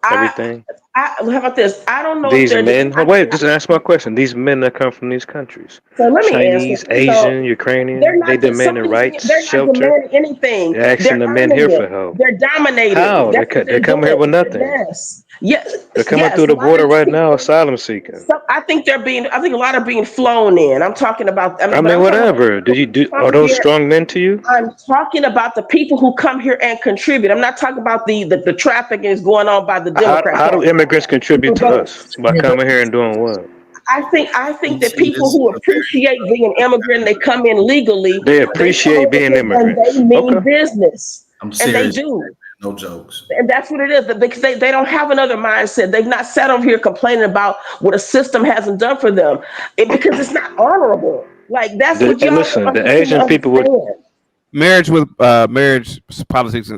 I, everything? how about this? I don't know if These they're. men. Oh, wait, just ask my question. These men that come from these countries, So let me answer. Chinese, So Asian, they're Ukrainian, they not. Some of demanding these. rights, They're not shelter. demanding anything. They're asking They're the men earning here for it. help. They're dominating. How? That's what They they're come here doing. with nothing. Yes. Yes. They're coming through Yes. A the lot border of these right now, people. asylum seeking. I think they're being. I think a lot are being flown in. I'm talking about. I But mean, I'm talking about the whatever. people who Are come those here. strong men to you? I'm talking about the people who come here and contribute. I'm not talking about the trafficking is going on by the Democrat How do Party. immigrants contribute to But us by coming here and doing what? I think that See, people this who appreciate being an immigrant, they come in legally, They they come appreciate over being here and they immigrants. Okay. mean business. I'm And they serious. do. No jokes. And that's what it is. Because they don't have another mindset. They've not sat over here complaining about what a system hasn't done for them. Because it's not honorable. Like, that's what And y'all listen, the don't seem to Asian people would. understand. Marriage, politics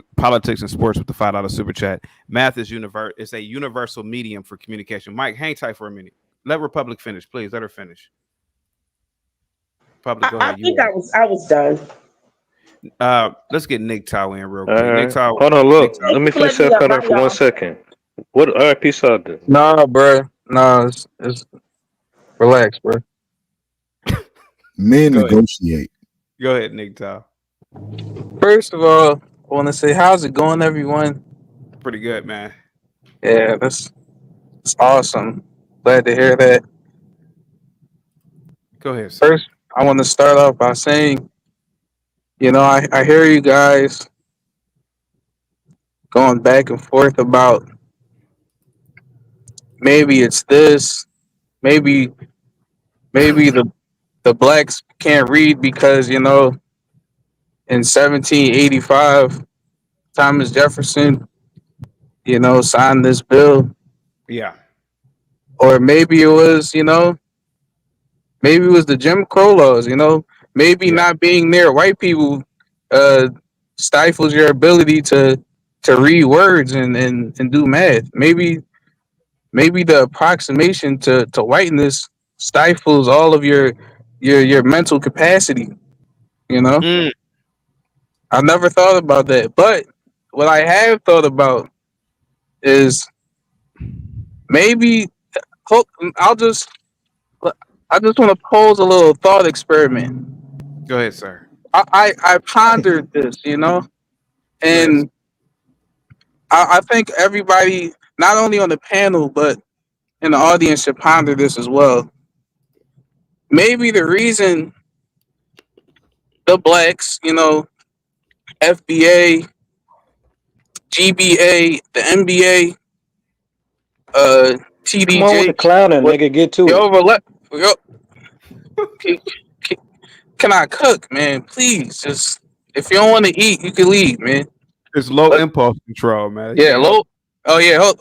and sports with the $5 super chat. Math is is a universal medium for communication. Mike, hang tight for a minute. Let Republic finish, please. Let her finish. Public, go I ahead. think I was done. Let's get Nick Tao in real All quick. Nick right. Tao. Hold on. Nick Look, Tao. let me Thank you for finish letting me that up. thought out Bye, for one y'all. second. What? All right, peace out, then. Nah, bro. Nah, it's relax, bro. Men Go ahead. negotiate. Go ahead, Nick Tao. First of all, I want to say, how's it going, everyone? Pretty good, man. Yeah, that's awesome. Glad to hear that. Go ahead, sir. First, I want to start off by saying, I hear you guys going back and forth about maybe it's this, maybe the blacks can't read because in 1785 Thomas Jefferson signed this bill, Yeah. or maybe it was the Jim Crow laws. Maybe Yeah. not being near white people uh stifles your ability to read words and do math. Maybe the approximation to whiteness stifles all of your mental capacity. You know, Mm. I never thought about that, but what I have thought about is maybe I'll just I just want to pose a little thought experiment. Go ahead, sir. I pondered this, Go ahead. and I think everybody, not only on the panel but in the audience, should ponder this as well. Maybe the reason the blacks, FBA, GBA, the NBA, Come on with TDJ, the clowning, what nigga. Get to you it. overlap. Yo, can, can, can I cook, man? Please, just if you don't want to eat, you can leave, man. It's low But impulse control, man. yeah, low. Oh yeah,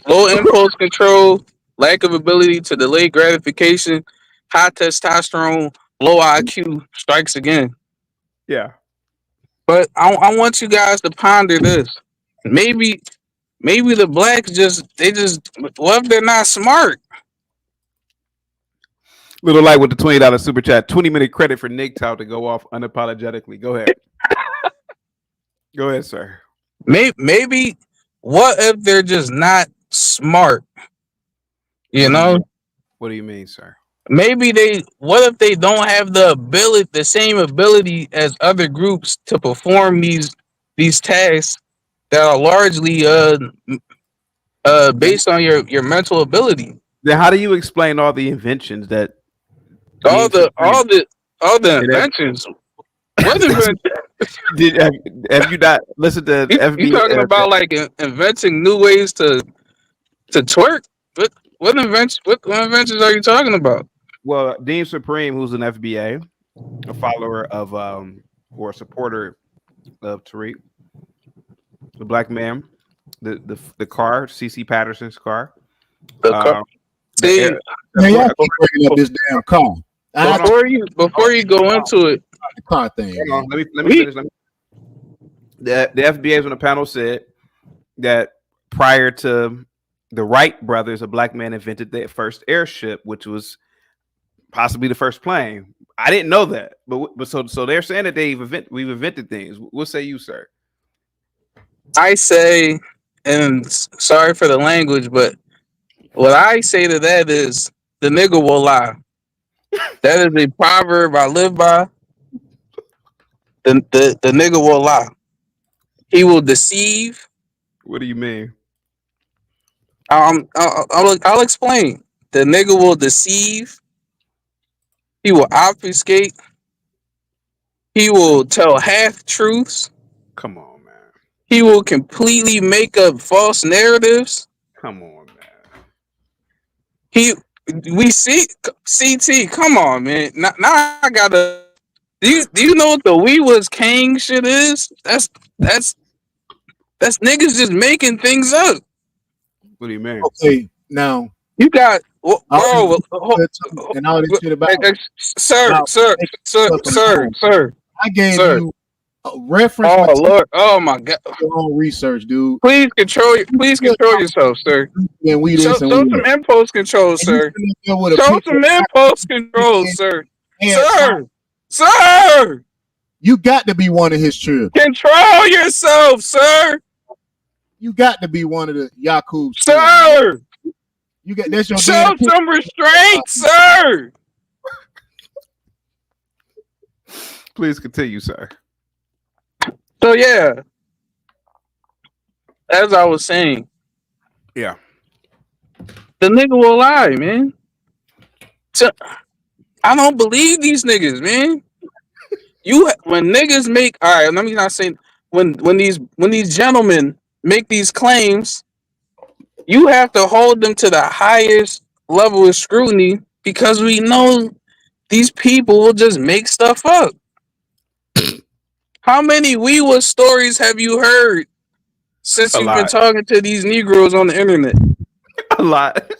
low impulse control, lack of ability to delay gratification, high testosterone, low IQ strikes again. Yeah. But I want you guys to ponder this. Maybe the blacks just what if they're not smart? Little light with the $20 super chat. 20-minute credit for Nick Tao to go off unapologetically. Go ahead. Go ahead, sir. Maybe what if they're just not smart? You know? What do you mean, sir? Maybe what if they don't have the same ability as other groups to perform these tasks that are largely based on your mental ability. Then how do you explain all the inventions that All Dean Supreme all the inventions. What invention? have you not listened to You talking about like inventing new ways to twerk? What invention? What inventions are you talking about? Well, Dean Supreme, who's an FBA, a follower of or a supporter of Tariq, the black man, the car, CC Patterson's car. The car. The See, air, Man, y'all keep bringing up this damn car. before you go into it, The car thing. hold on, let me finish. The FBA's on the panel said that prior to the Wright brothers, a black man invented the first airship, which was possibly the first plane. I didn't know that, but so they're saying that we've invented things. What say you, sir? I say, and sorry for the language, but what I say to that is the nigga will lie. That is a proverb I live by. The nigga will lie. He will deceive. What do you mean? I'll explain. The nigga will deceive. He will obfuscate. He will tell half truths. Come on, man. He will completely make up false narratives. Come on, man. We see CT. Come on, man. Now I gotta. Do you know what the "we was king" shit is? That's niggas just making things up. What do you mean? Okay, now you got bro, and all this shit about sir. I gave you a reference. Oh Lord! Oh my God! Your own research, dude. Please control yourself, sir. And we show some impulse control, sir. Show some impulse control, sir. Sir. You got to be one of his children. Control yourself, sir. You got to be one of the Yakub. Sir. You got that's your show some restraint, sir. Please continue, sir. So yeah, as I was saying, yeah, the nigga will lie, man. So I don't believe these niggas, man. When niggas make let me not say when these gentlemen make these claims, you have to hold them to the highest level of scrutiny because we know these people will just make stuff up. How many WeWa stories have you heard since you've been talking to these Negroes on the internet? A lot.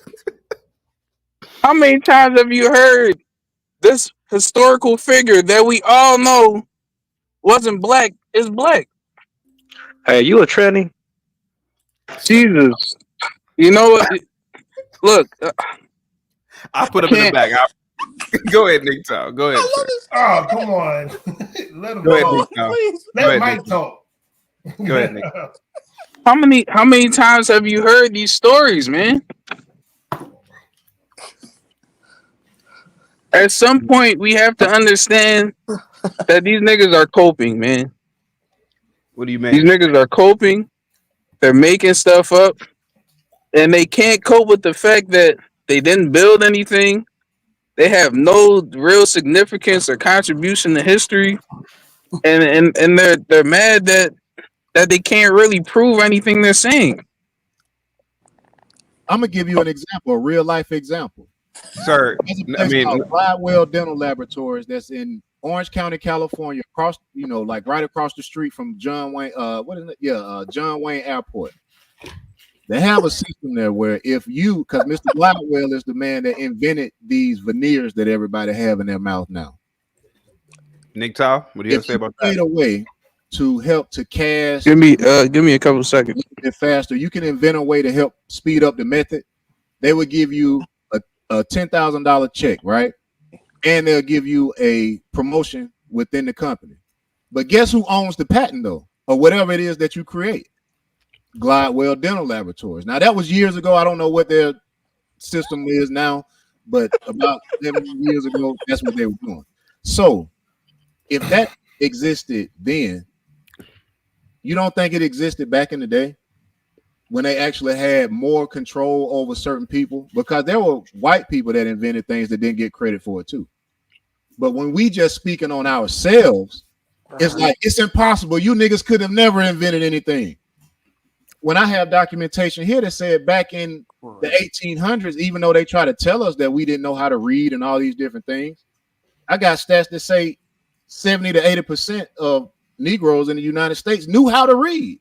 How many times have you heard this historical figure that we all know wasn't black is black? Hey, you a tranny? Jesus. You know what? Look. I'll put him in the back. Go ahead, Nick Talk. Go ahead, sir. Oh, come on. Let him go. Ahead, Nick Talk. Let Mike talk. Go ahead, Nick. How many times have you heard these stories, man? At some point, we have to understand that these niggas are coping, man. What do you mean? These niggas are coping. They're making stuff up. And they can't cope with the fact that they didn't build anything. They have no real significance or contribution to history. And they're mad that they can't really prove anything they're saying. I'm gonna give you an example, a real life example. Sir, I mean, Gladwell Dental Laboratories that's in Orange County, California, across, like right across the street from John Wayne. John Wayne Airport. They have a system there where because Mr. Gladwell is the man that invented these veneers that everybody have in their mouth now. Nick Tao, what do you have to say about that? A way to help to cast. Give me a couple seconds. Faster. You can invent a way to help speed up the method. They would give you a $10,000 check, right? And they'll give you a promotion within the company. But guess who owns the patent though, or whatever it is that you create? Gladwell Dental Laboratories. Now that was years ago. I don't know what their system is now, but about 7 years ago, that's what they were doing. So if that existed then, you don't think it existed back in the day when they actually had more control over certain people? Because there were white people that invented things that didn't get credit for it too. But when we just speaking on ourselves, it's like, it's impossible. You niggas could have never invented anything. When I have documentation here that said back in the 1800s, even though they try to tell us that we didn't know how to read and all these different things, I got stats that say 70 to 80% of Negroes in the United States knew how to read.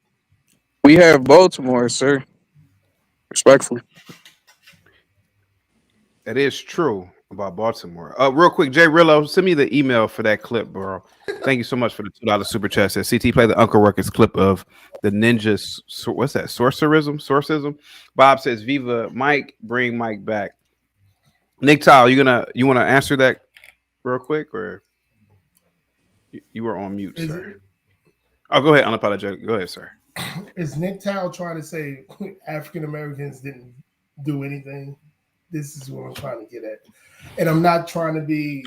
We have Baltimore, sir. Respectfully. That is true about Baltimore. Real quick, Jay Rillo, send me the email for that clip, bro. Thank you so much for the $2 super chat. Says CT play the Uncle Ruckus clip of the ninja. What's that? Sorcerism. Bob says Viva Mike, bring Mike back. Nick Tile, you want to answer that real quick, or you were on mute, sir? Oh, go ahead, unapologetic. Go ahead, sir. Is Nick Towell trying to say African Americans didn't do anything? This is what I'm trying to get at. And I'm not trying to be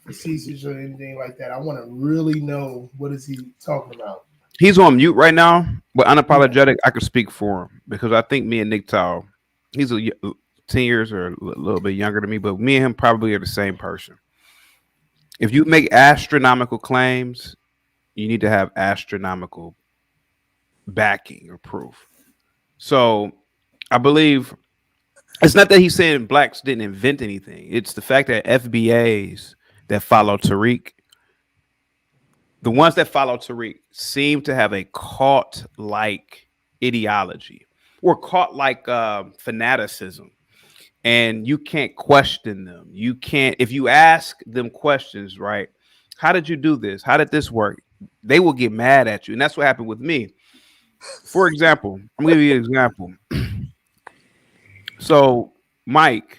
facetious or anything like that. I want to really know, what is he talking about? He's on mute right now, but unapologetic, I could speak for him because I think me and Nick Towell, he's 10 years or a little bit younger than me, but me and him probably are the same person. If you make astronomical claims, you need to have astronomical backing or proof. So I believe it's not that he's saying blacks didn't invent anything. It's the fact that FBAs that follow Tariq, the ones that follow Tariq, seem to have a cult-like ideology or cult-like fanaticism. And you can't question them. You can't, if you ask them questions, right? How did you do this? How did this work? They will get mad at you. And that's what happened with me. For example, I'm going to give you an example. So Mike,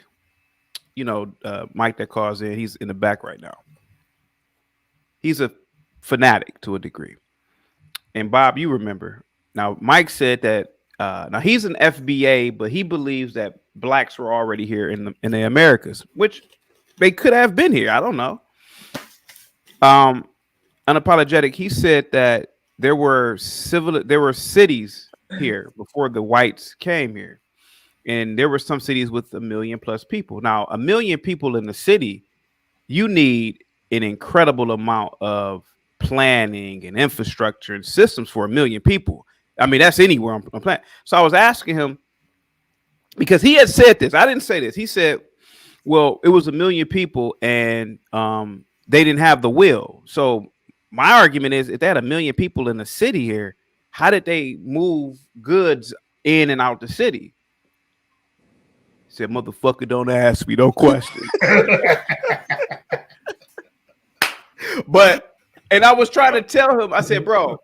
Mike that calls in, he's in the back right now. He's a fanatic to a degree. And Bob, you remember. Now, Mike said that now he's an FBA, but he believes that blacks were already here in the Americas, which they could have been here. I don't know. Unapologetic, he said that there were cities here before the whites came here. And there were some cities with 1 million plus people. Now, 1 million people in the city, you need an incredible amount of planning and infrastructure and systems for 1 million people. I mean, that's anywhere on planet. So I was asking him, because he had said this. I didn't say this. He said, well, it was 1 million people and they didn't have the will. So my argument is, if they had 1 million people in the city here, how did they move goods in and out the city? He said, motherfucker, don't ask me no questions. And I was trying to tell him, I said, bro,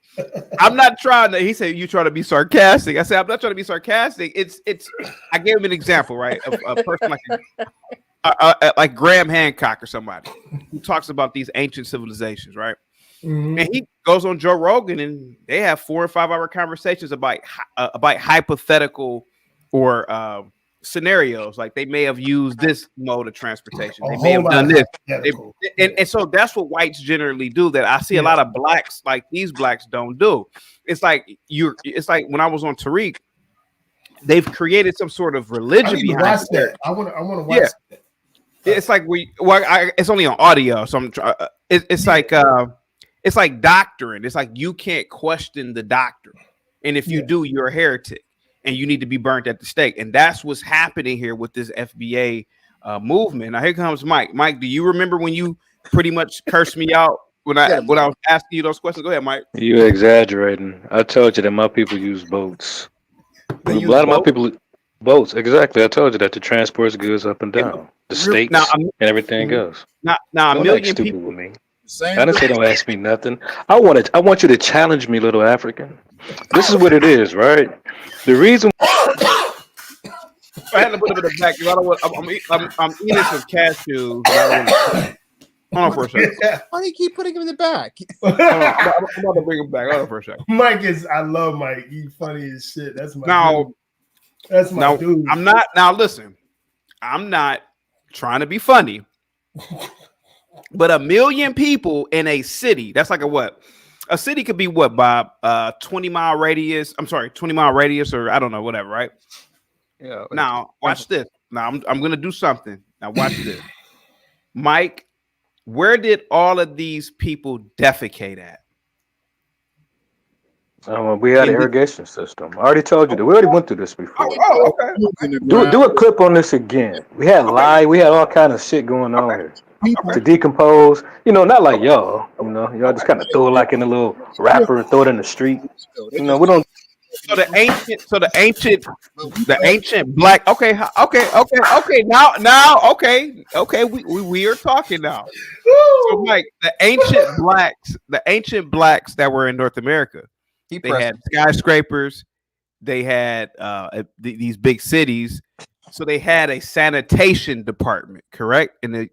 I'm not trying to, he said, you trying to be sarcastic. I said, I'm not trying to be sarcastic. I gave him an example, right? Of a person like Graham Hancock or somebody who talks about these ancient civilizations, right? Mm-hmm. And he goes on Joe Rogan and they have 4 or 5 hour conversations about hypothetical or scenarios. Like they may have used this mode of transportation. They may have done this. And so that's what whites generally do that I see a lot of blacks, like these blacks, don't do. It's like when I was on Tariq, they've created some sort of religion behind it. I want to watch that. It's like it's only on audio, so I'm trying. It's like doctrine. It's like you can't question the doctrine, and if you do, you're a heretic, and you need to be burnt at the stake. And that's what's happening here with this FBA movement. Now here comes Mike. Mike, do you remember when you pretty much cursed me out when I was asking you those questions? Go ahead, Mike. You're exaggerating. I told you that my people use boats. A lot of my people. Boats, exactly. I told you that to transport goods up and down the states and everything else. Now, don't act stupid with me. I didn't say don't ask me nothing. I want you to challenge me, little African. This is what it is, right? The reason I had to put it in the back. I'm eating some cashews. Hold on for a second. Why do you keep putting him in the back? I'm about to bring him back. Hold on for a second. I love Mike. He's funny as shit. That's my dude. That's my dude. Listen, I'm not trying to be funny, but 1 million people in a city, that's like a city could be what, Bob? 20-mile radius. I'm sorry, 20-mile radius, or I don't know, whatever, right? Yeah. Now, watch this. Now, I'm going to do something. Now, watch this. Mike, where did all of these people defecate at? We had an irrigation system. I already told you that. We already went through this before. Okay. Do a clip on this again. We had we had all kind of shit going on here. To decompose, not like y'all. Y'all just kind of throw it like in a little wrapper and throw it in the street. We don't. So the ancient black. Okay. Now, okay. We are talking now. So, Mike, the ancient blacks that were in North America, they had skyscrapers. They had these big cities, so they had a sanitation department. Correct? In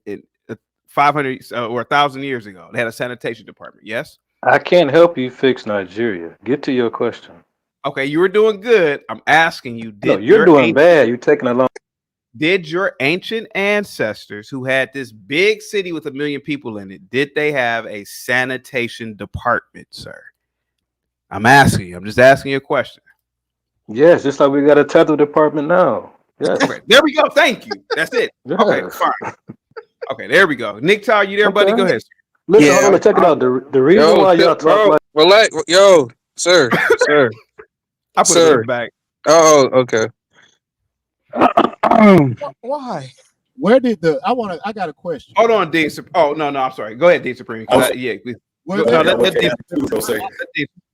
500 or 1,000 years ago, they had a sanitation department. Yes. I can't help you fix Nigeria. Get to your question. Okay, you were doing good. I'm asking you. No, you're doing bad. You're taking a long. Did your ancient ancestors, who had this big city with 1 million people in it, did they have a sanitation department, sir? I'm asking you. I'm just asking you a question. Yes, just like we got a tether department now. Yes. Okay, there we go. Thank you. That's it. Yes. Okay, fine. Okay, there we go. Nick Todd, you there, buddy? Go ahead. Listen, hold on, check it out. The reason why y'all talk like relax, sir. I put it back. Oh, okay. Why? Where did I got a question. Hold on, Dean. Oh, no, I'm sorry. Go ahead, Dean Supreme.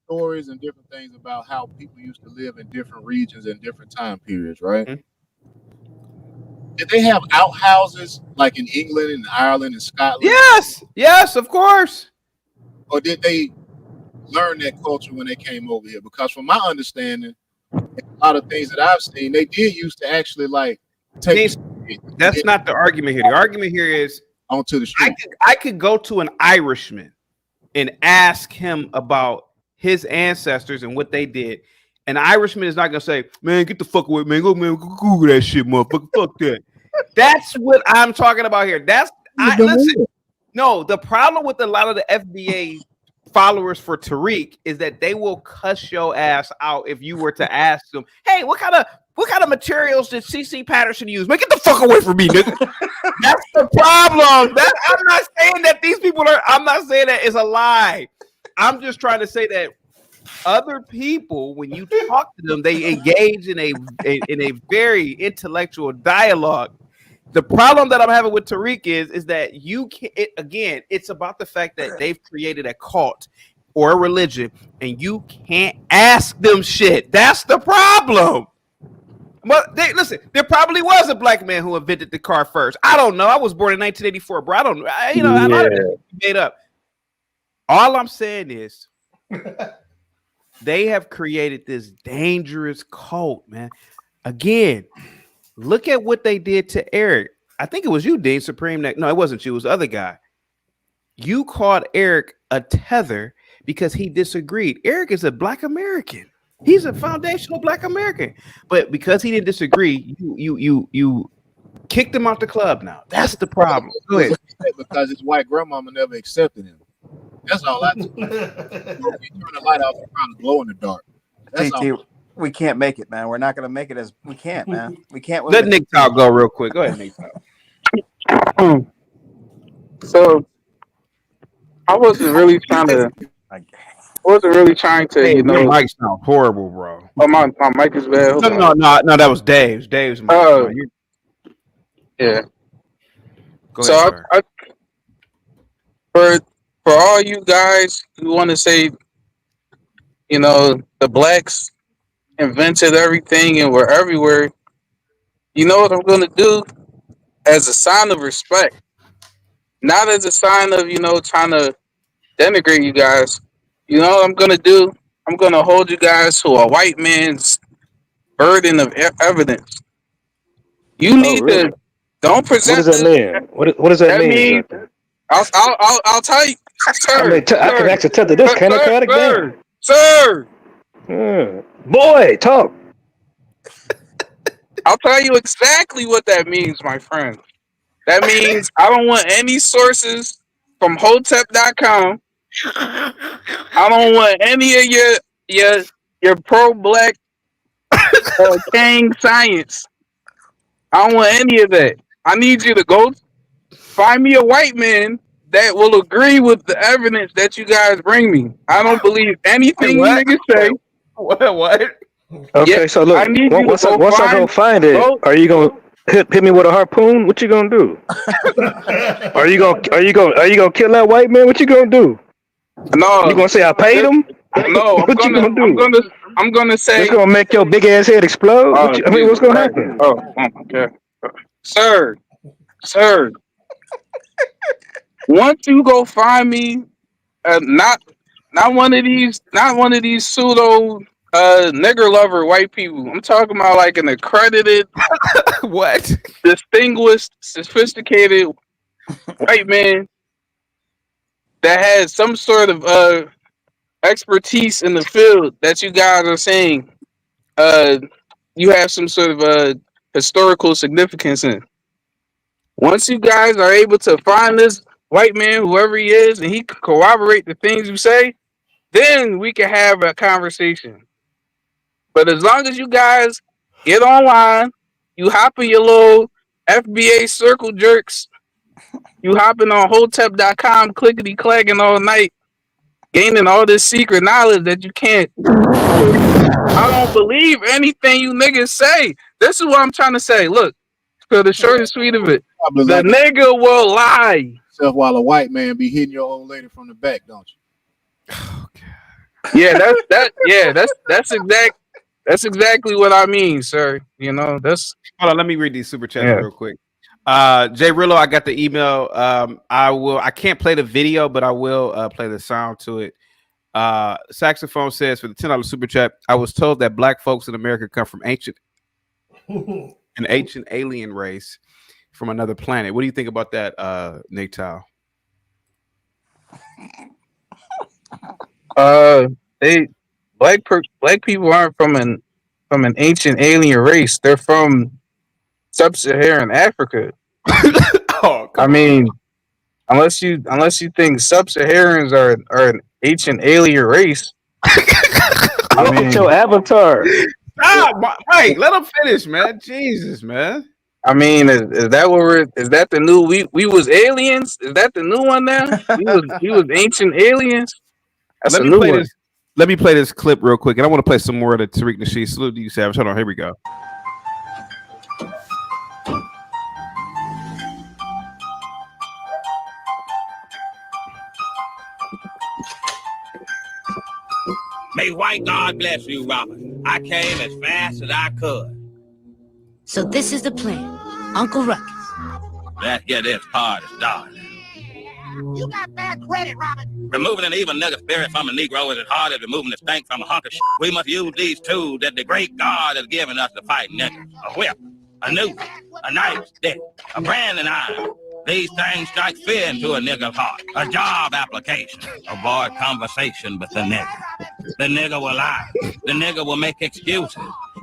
Stories and different things about how people used to live in different regions and different time periods, right? Mm-hmm. Did they have outhouses like in England and Ireland and Scotland? Yes, of course. Or did they learn that culture when they came over here? Because from my understanding, a lot of things that I've seen, they did used to actually like take. That's not the argument here. The argument here is onto the street. I could go to an Irishman and ask him about his ancestors and what they did. An Irishman is not gonna say, "Man, get the fuck away, man. Go, man, go Google that shit, motherfucker. Fuck that." That's what I'm talking about here. Listen. No, the problem with a lot of the FBA followers for Tariq is that they will cuss your ass out if you were to ask them, "Hey, what kind of materials did CC Patterson use? Man, get the fuck away from me, nigga." That's the problem. I'm not saying that these people are. I'm not saying that it's a lie. I'm just trying to say that other people, when you talk to them, they engage in a very intellectual dialogue. The problem that I'm having with Tariq is that you can't. It's about the fact that they've created a cult or a religion, and you can't ask them shit. That's the problem. But listen, there probably was a black man who invented the car first. I don't know. I was born in 1984, bro. I don't know. A lot of this made up. All I'm saying is they have created this dangerous cult, man. Again, look at what they did to Eric. I think it was you, Dean Supreme. No, it wasn't you. It was the other guy. You called Eric a tether because he disagreed. Eric is a black American. He's a foundational black American. But because he didn't disagree, you kicked him out the club now. That's the problem. Go ahead. Because his white grandmama never accepted him. That's all I do. You turn the light off, you probably glow in the dark. That's all. We can't make it, man. We're not going to make it as we can't, man. We can't. Let Nick Talk go real quick. Go ahead, Nick Talk. So I wasn't really trying to. Hey, your mic sounds horrible, bro. Oh, my mic is bad. No, that was Dave's. Dave's mic. Yeah. Go ahead, for all you guys who want to say, the blacks invented everything and were everywhere, you know what I'm going to do? As a sign of respect, not as a sign of, trying to denigrate you guys. You know what I'm going to do? I'm going to hold you guys to a white man's burden of evidence. You need to don't present. What does that mean? What does that mean? I'll tell you, sir. I can actually tell that this kind of chaotic game. Sir. Boy, talk. I'll tell you exactly what that means, my friend. That means I don't want any sources from hotep.com. I don't want any of your pro-black Kang science. I don't want any of that. I need you to go find me a white man that will agree with the evidence that you guys bring me. I don't believe anything you niggas say. What? Okay, Yeah, so I look, need you to once I go find it, go. are you gonna hit me with a harpoon? What you gonna do? Are you gonna kill that white man? What you gonna do? You No, gonna say I paid him? no, What you gonna do? I'm gonna It's say, gonna make your big ass head explode? oh What's Jesus gonna Christ. happen? Oh my God. Sir, sir, once you go find me, not one of these pseudo nigger lover white people. I'm talking about like an accredited, What? distinguished, sophisticated white man that has some sort of expertise in the field that you guys are saying uh you have some sort of historical significance in. Once you guys are able to find this white man, whoever he is, and he can corroborate the things you say, then we can have a conversation. But as long as you guys get online, you hop in your little FBA circle jerks, you hopping on hotep.com, clickety clacking all night, gaining all this secret knowledge that you can't. I don't believe anything you niggas say. This is what I'm trying to say. Look, for the short and sweet of it, Probably the like nigga will lie. yourself while a white man be hitting your old lady from the back, don't you? Yeah, that's exactly what I mean, sir. You know, that's Hold on, let me read these super chats yeah. real quick. Jay Rillo, I got the email. I can't play the video, but I will play the sound to it. Saxophone says for the $10 super chat, I was told that black folks in America come from an ancient alien race from another planet. What do you think about that, Nick Tao? They black people aren't from an ancient alien race. They're from sub-Saharan Africa. Oh, I mean, unless you think sub-Saharans are an ancient alien race. I Look at mean, your avatar. Stop, Mike. Let him finish, man. Jesus, man. I mean, is that what is that the new we was aliens? Is that the new one now? We was ancient aliens. That's Let a me new play one. this. Let me play this clip real quick, and I want to play some more of the Tariq Nasheed. Salute to you, Savage. Hold on, here we go. May white God bless you, Robert. I came as fast as I could. So this is the plan, Uncle Ruckus. Let's get this party started. You got bad credit, Robert. Removing an evil nigger spirit from a Negro is as hard as removing the stank from a hunk of shit. We must use these tools that the great God has given us to fight niggers. A whip, a noose, a knife, stick, a branding iron. These things strike fear into a nigger's heart. A job application. Avoid conversation with the nigger. The nigger will lie. The nigger will make excuses.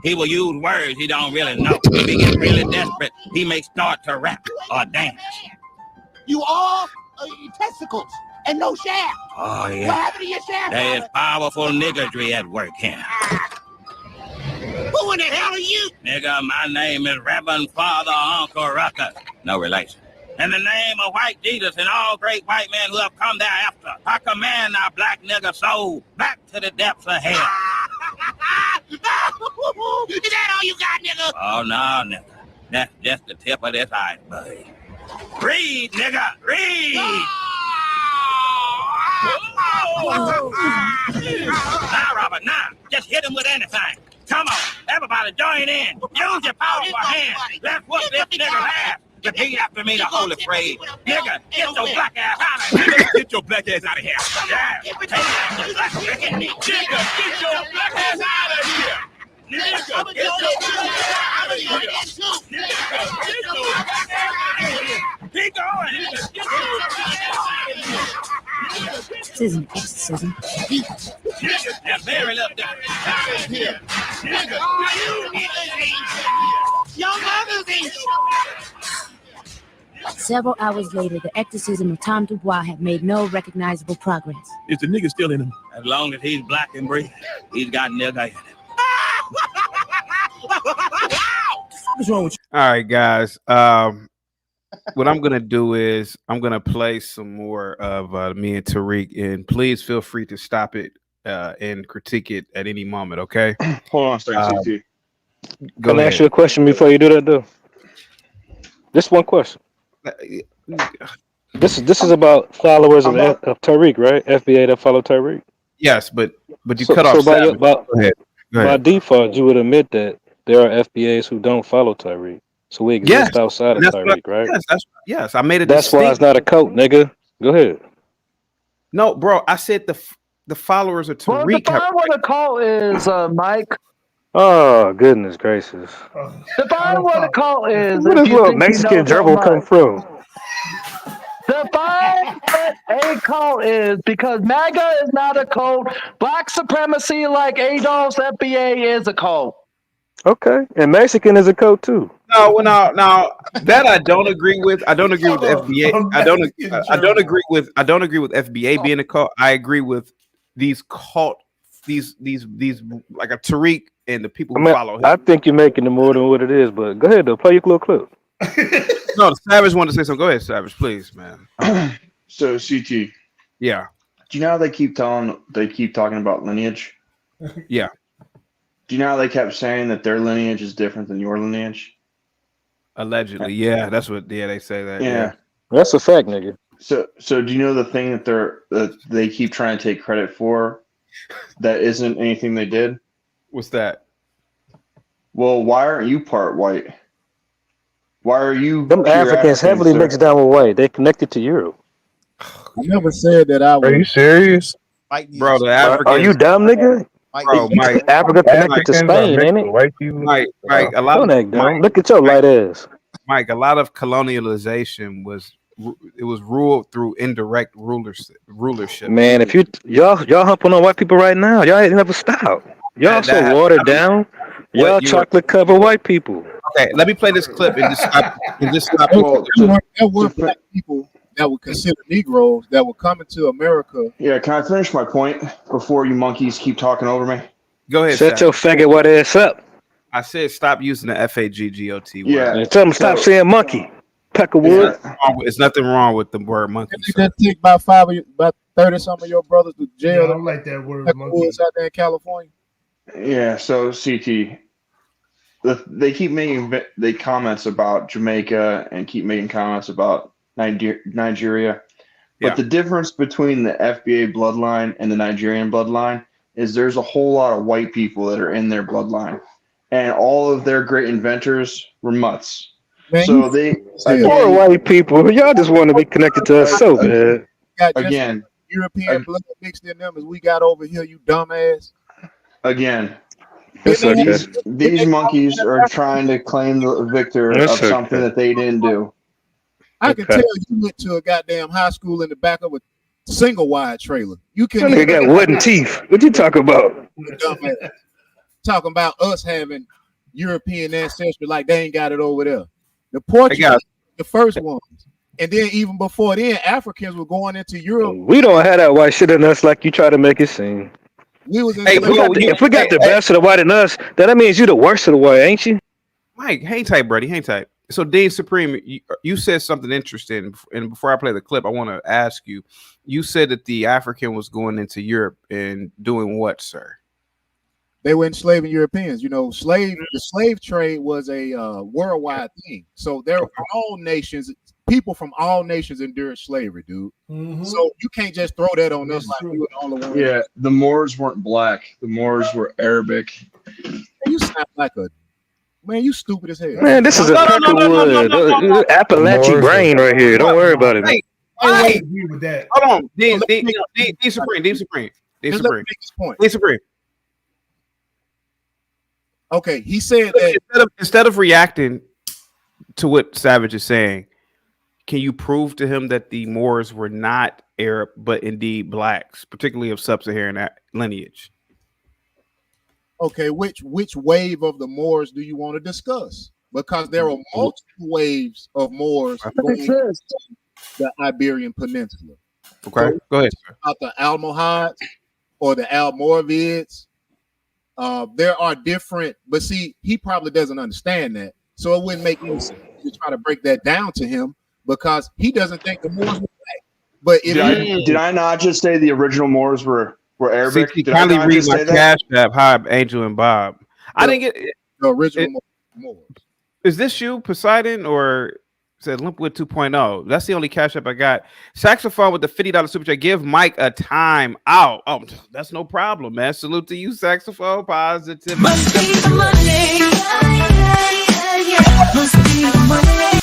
He will use words he don't really know. If he gets really desperate, he may start to rap or dance. You all testicles and no shaft. Oh, yeah. What happened to your shaft? There is powerful niggardry at work here. Who in the hell are you? Nigga, my name is Reverend Father Uncle Ruckus. No relation. In the name of white Jesus and all great white men who have come thereafter, I command our black nigger soul back to the depths of hell. Is that all you got, nigga? Oh, no, nigga. That's just the tip of this iceberg. Read, nigga, read! Now, Robert, now, just hit him with anything. Come on, everybody join in. Use your powerful hands. Let's whoop this nigger's ass. Repeat after me the holy phrase. Nigga, get your black ass out of here. Get your black ass out of here. Yeah. Nigga, get your black ass out of here. Nigga, get your black ass out of here. Nigga, get your black ass out of here. Keep going. Nigga, get your black ass out of here. Exorcism, exorcism. Nigga, that's very little out of here. Nigga, Young mothers ain't. Several hours later, the exorcism of Tom Dubois had made no recognizable progress. Is the nigga still in him? As long as he's black and breathing, he's got nigga in him. What's wrong with you? All right, guys. what I'm gonna do is I'm gonna play some more of me and Tariq, and please feel free to stop it and critique it at any moment. Okay. Hold on a second, Um, CT. go Can I ask ahead. you a question before you do that, though? Just one question. This is about followers I'm about of Tariq, right? FBA that follow Tariq. Yes, but you So cut off so by your Savage. Go ahead. Go by ahead. default, you would admit that there are FBAs who don't follow Tariq. So we Yes, exist outside and of that's what. Tariq, right? Yes. I made a That's why it's distinct. not a cult, nigga. Go ahead. No, bro. I said the followers of Well, Tariq have. define what a cult is, Mike. Oh goodness gracious! I Define don't what a follow. cult is Where if does you little think you know Mexican so gerbil come much. from? Define what a cult is, because MAGA is not a cult. Black supremacy, like Adolf's FBA, is a cult. Okay, and Mexican is a cult too. No, well, now that I don't agree with. I don't agree with Hold FBA. on, I don't. Mexican I don't gerbil. agree with. I don't agree with FBA being a cult. I agree with these cult. These like a Tariq and the people I who mean, follow him. I think you're making it more than what it is. But go ahead, though. Play your little clip. No, the Savage wanted to say something. Go ahead, Savage, please, man. so CT. Yeah, Do you know how they keep talking about lineage? yeah. Do you know how they kept saying that their lineage is different than your lineage? Allegedly, yeah. That's what. Yeah, they say that. Yeah. Yeah. That's a fact, nigga. So do you know the thing that they keep trying to take credit for that isn't anything they did? What's that? Well, why aren't you part white? Why are you Them pure Africans African, heavily mixed sir? down with white. They connected to Europe. I never said that I Are you was. serious? Mike needs Bro, to the Are you Africans, dumb, nigga? Mike bro, needs Mike, Africa Mike, connected to Africans are Spain, mixed ain't it? with white people. Mike, a lot Don't of act dumb. Look at your light ass. Mike, a lot of colonialization was ruled through indirect rulership. Man, if y'all humping on white people right now, y'all ain't never stop. Y'all so That watered I mean, down. what Y'all you were chocolate covered white people. okay? Let me play this clip and just stop. And just stop. Well, There were black people that were considered Negroes that were coming to America. yeah, can I finish my point before you monkeys keep talking over me? Go ahead, Shut your Savage. faggot white ass up. I said stop using the FAGGOT word. Yeah. And tell them stop So saying monkey. Peckerwood. yeah, It's nothing wrong with the word monkey, They sir. just take about 30 some of your brothers to Yeah, I jail. don't like that word, Like monkey. woods out there in California. yeah. So CT, they keep making they comments about Jamaica and keep making comments about Nigeria. But Yeah, the difference between the FBA bloodline and the Nigerian bloodline is there's a whole lot of white people that are in their bloodline, and all of their great inventors were mutts. Man, So they Poor again, white people. Y'all just want to be connected to us so bad. Got just again, European blood mixed in them as we got over here, you dumbass. again. It's Didn't okay. These monkeys are trying to claim the victor It's of something okay. that they didn't do. I can Okay. tell you went to a goddamn high school in the back of a single wide trailer. You That couldn't nigga even got wooden teeth. What you talking about? dumbass. Talking about us having European ancestry like they ain't got it over there. The I Portuguese, got. the first ones. And then even before then, Africans were going into Europe. We don't have that white shit in us like you try to make it seem. We was Hey, If we enslaved. bro, got if we got the best of the white in us, then that means you the worst of the white, ain't you? Mike, hang tight, buddy, hang tight. So, Dean Supreme, you said something interesting, and before I play the clip, I want to ask you. You said that the African was going into Europe and doing what, sir? They were enslaving Europeans. You know, the slave trade was a worldwide thing. So there all nations, people from all nations endured slavery, dude. Mm-hmm. So you can't just throw that on us like we were the only one. Yeah, the Moors weren't black. The Moors were Arabic. You sound like a man. You stupid as hell. Man, this is a Peckerwood Appalachian brain right here. Don't worry about it. Hey, I hey, agree with that. hold on, Dean Supreme, Dean Supreme, Dean Just let me Supreme, make this point. Dean Supreme. Okay, he said that Instead of reacting to what Savage is saying, can you prove to him that the Moors were not Arab, but indeed blacks, particularly of sub-Saharan lineage? okay, which wave of the Moors do you want to discuss? Because there are multiple waves of Moors going to the Iberian Peninsula. Okay, So, go ahead, sir. about the Almohads or the Almoravids. There are different, but see, he probably doesn't understand that. So it wouldn't make any sense to try to break that down to him because he doesn't think the Moors were black. But if did I not just say the original Moors were Arabic? See, Did I kindly not read just my say that? Cash App. Hi, Angel and Bob. I didn't get the original Moors. Is this you, Poseidon, or said Limpwood 2.0? That's the only Cash App I got. Saxophone with the $50 super chat. Give Mike a time out. Oh, that's no problem, man. Salute to you, Saxophone. Positive. Must be the money. Must be the money.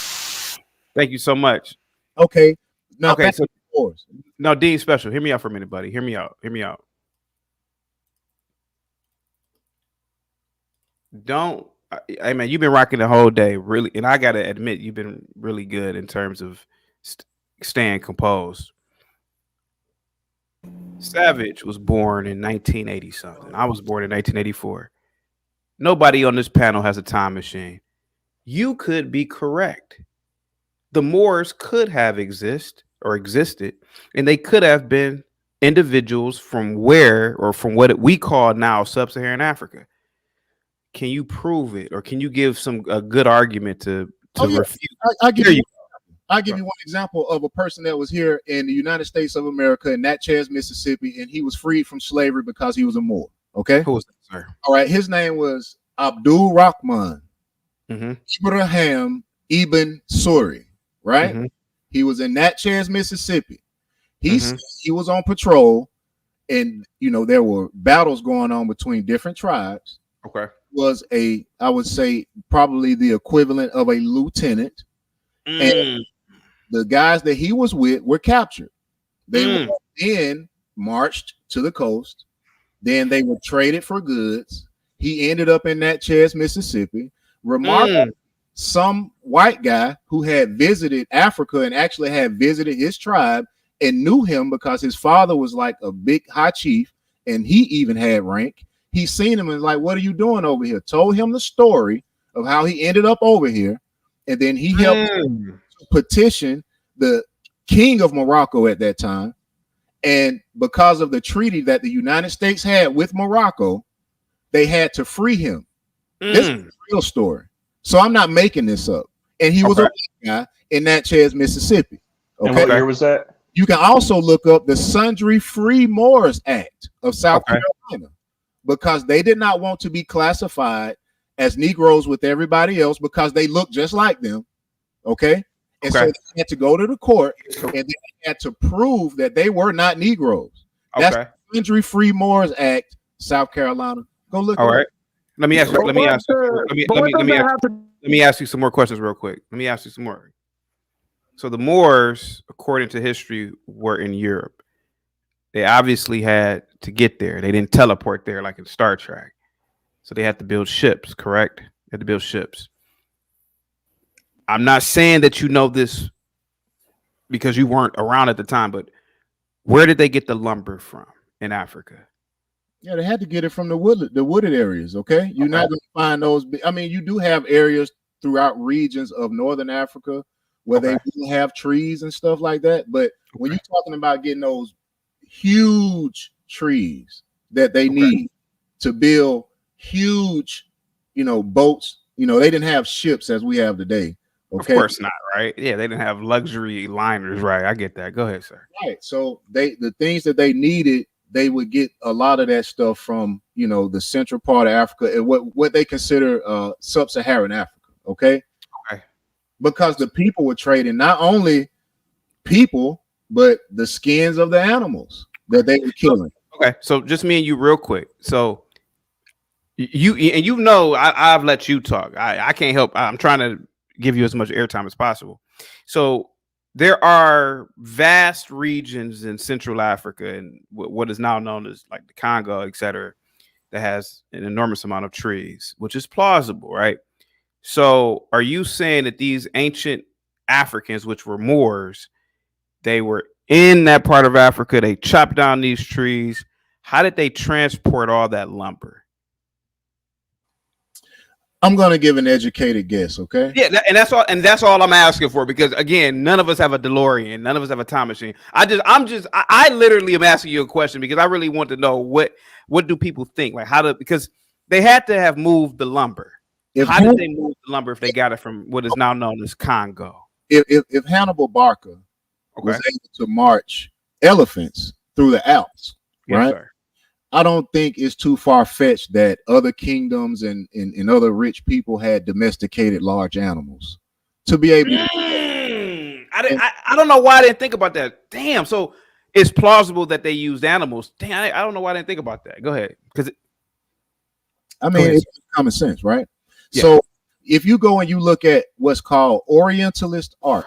Thank you so much. Okay. Now, okay, so Moors. No, Dean Special. Hear me out for a minute, buddy. Hear me out. Hear me out. Don't. Hey man, you've been rocking the whole day, really, and I gotta admit, you've been really good in terms of staying composed. Savage was born in 1980 something. I was born in 1984. Nobody on this panel has a time machine. You could be correct. The Moors could have existed, and they could have been individuals from what we call now sub-Saharan Africa. Can you prove it, or can you give a good argument to refute? I'll give you one example of a person that was here in the United States of America in Natchez, Mississippi, and he was freed from slavery because he was a Moor. Okay, who was that, sir? All right, his name was Abdul Rahman Ibrahim Ibn Suri. Right, he was in Natchez, Mississippi. He was on patrol, and there were battles going on between different tribes. Okay. Was I would say probably the equivalent of a lieutenant, and the guys that he was with were captured. They were then marched to the coast. Then they were traded for goods. He ended up in Natchez, Mississippi. Remarkable, some white guy who had visited Africa and actually had visited his tribe and knew him because his father was like a big high chief, and he even had rank. He seen him and like, what are you doing over here? Told him the story of how he ended up over here. And then he helped petition the king of Morocco at that time. And because of the treaty that the United States had with Morocco, they had to free him. This is a real story. So I'm not making this up. And he was a guy in Natchez, Mississippi. Okay. And what year was that? You can also look up the Sundry Free Moors Act of South Carolina, because they did not want to be classified as Negroes with everybody else because they look just like them. Okay. And so they had to go to the court and they had to prove that they were not Negroes. That's the Sundry Free Moors Act, South Carolina. Go look. All right. Let me ask you some more questions real quick. Let me ask you some more. So the Moors, according to history, were in Europe. They obviously had to get there. They didn't teleport there like in Star Trek. So they had to build ships, correct? They had to build ships. I'm not saying that you know this because you weren't around at the time, but where did they get the lumber from in Africa? Yeah, they had to get it from the wooded areas, okay? You're not going to find those. I mean, you do have areas throughout regions of Northern Africa where they do have trees and stuff like that. But when you're talking about getting those huge trees that they need to build huge, boats, they didn't have ships as we have today. Okay? Of course not, right? Yeah, they didn't have luxury liners, right? I get that. Go ahead, sir. Right. So the things that they needed, they would get a lot of that stuff from, the central part of Africa and what they consider sub-Saharan Africa. Okay. Because the people were trading not only people, but the skins of the animals that they were killing. Okay. So just me and you real quick. So I've let you talk. I can't help. I'm trying to give you as much airtime as possible. So there are vast regions in Central Africa and what is now known as like the Congo, et cetera, that has an enormous amount of trees, which is plausible, right? So are you saying that these ancient Africans, which were Moors, they were in that part of Africa, they chopped down these trees? How did they transport all that lumber? I'm going to give an educated guess, okay? Yeah, and that's all I'm asking for, because again, none of us have a DeLorean, none of us have a time machine. I literally am asking you a question because I really want to know what do people think, like because they had to have moved the lumber. How did they move the lumber if they got it from what is now known as Congo? if Hannibal Barca was able to march elephants through the Alps, right? Sir. I don't think it's too far fetched that other kingdoms and other rich people had domesticated large animals to be able to. I don't know why I didn't think about that. Damn. So it's plausible that they used animals. Damn, I don't know why I didn't think about that. Go ahead. Because I mean, it's common sense, right? Yeah. So if you go and you look at what's called Orientalist art,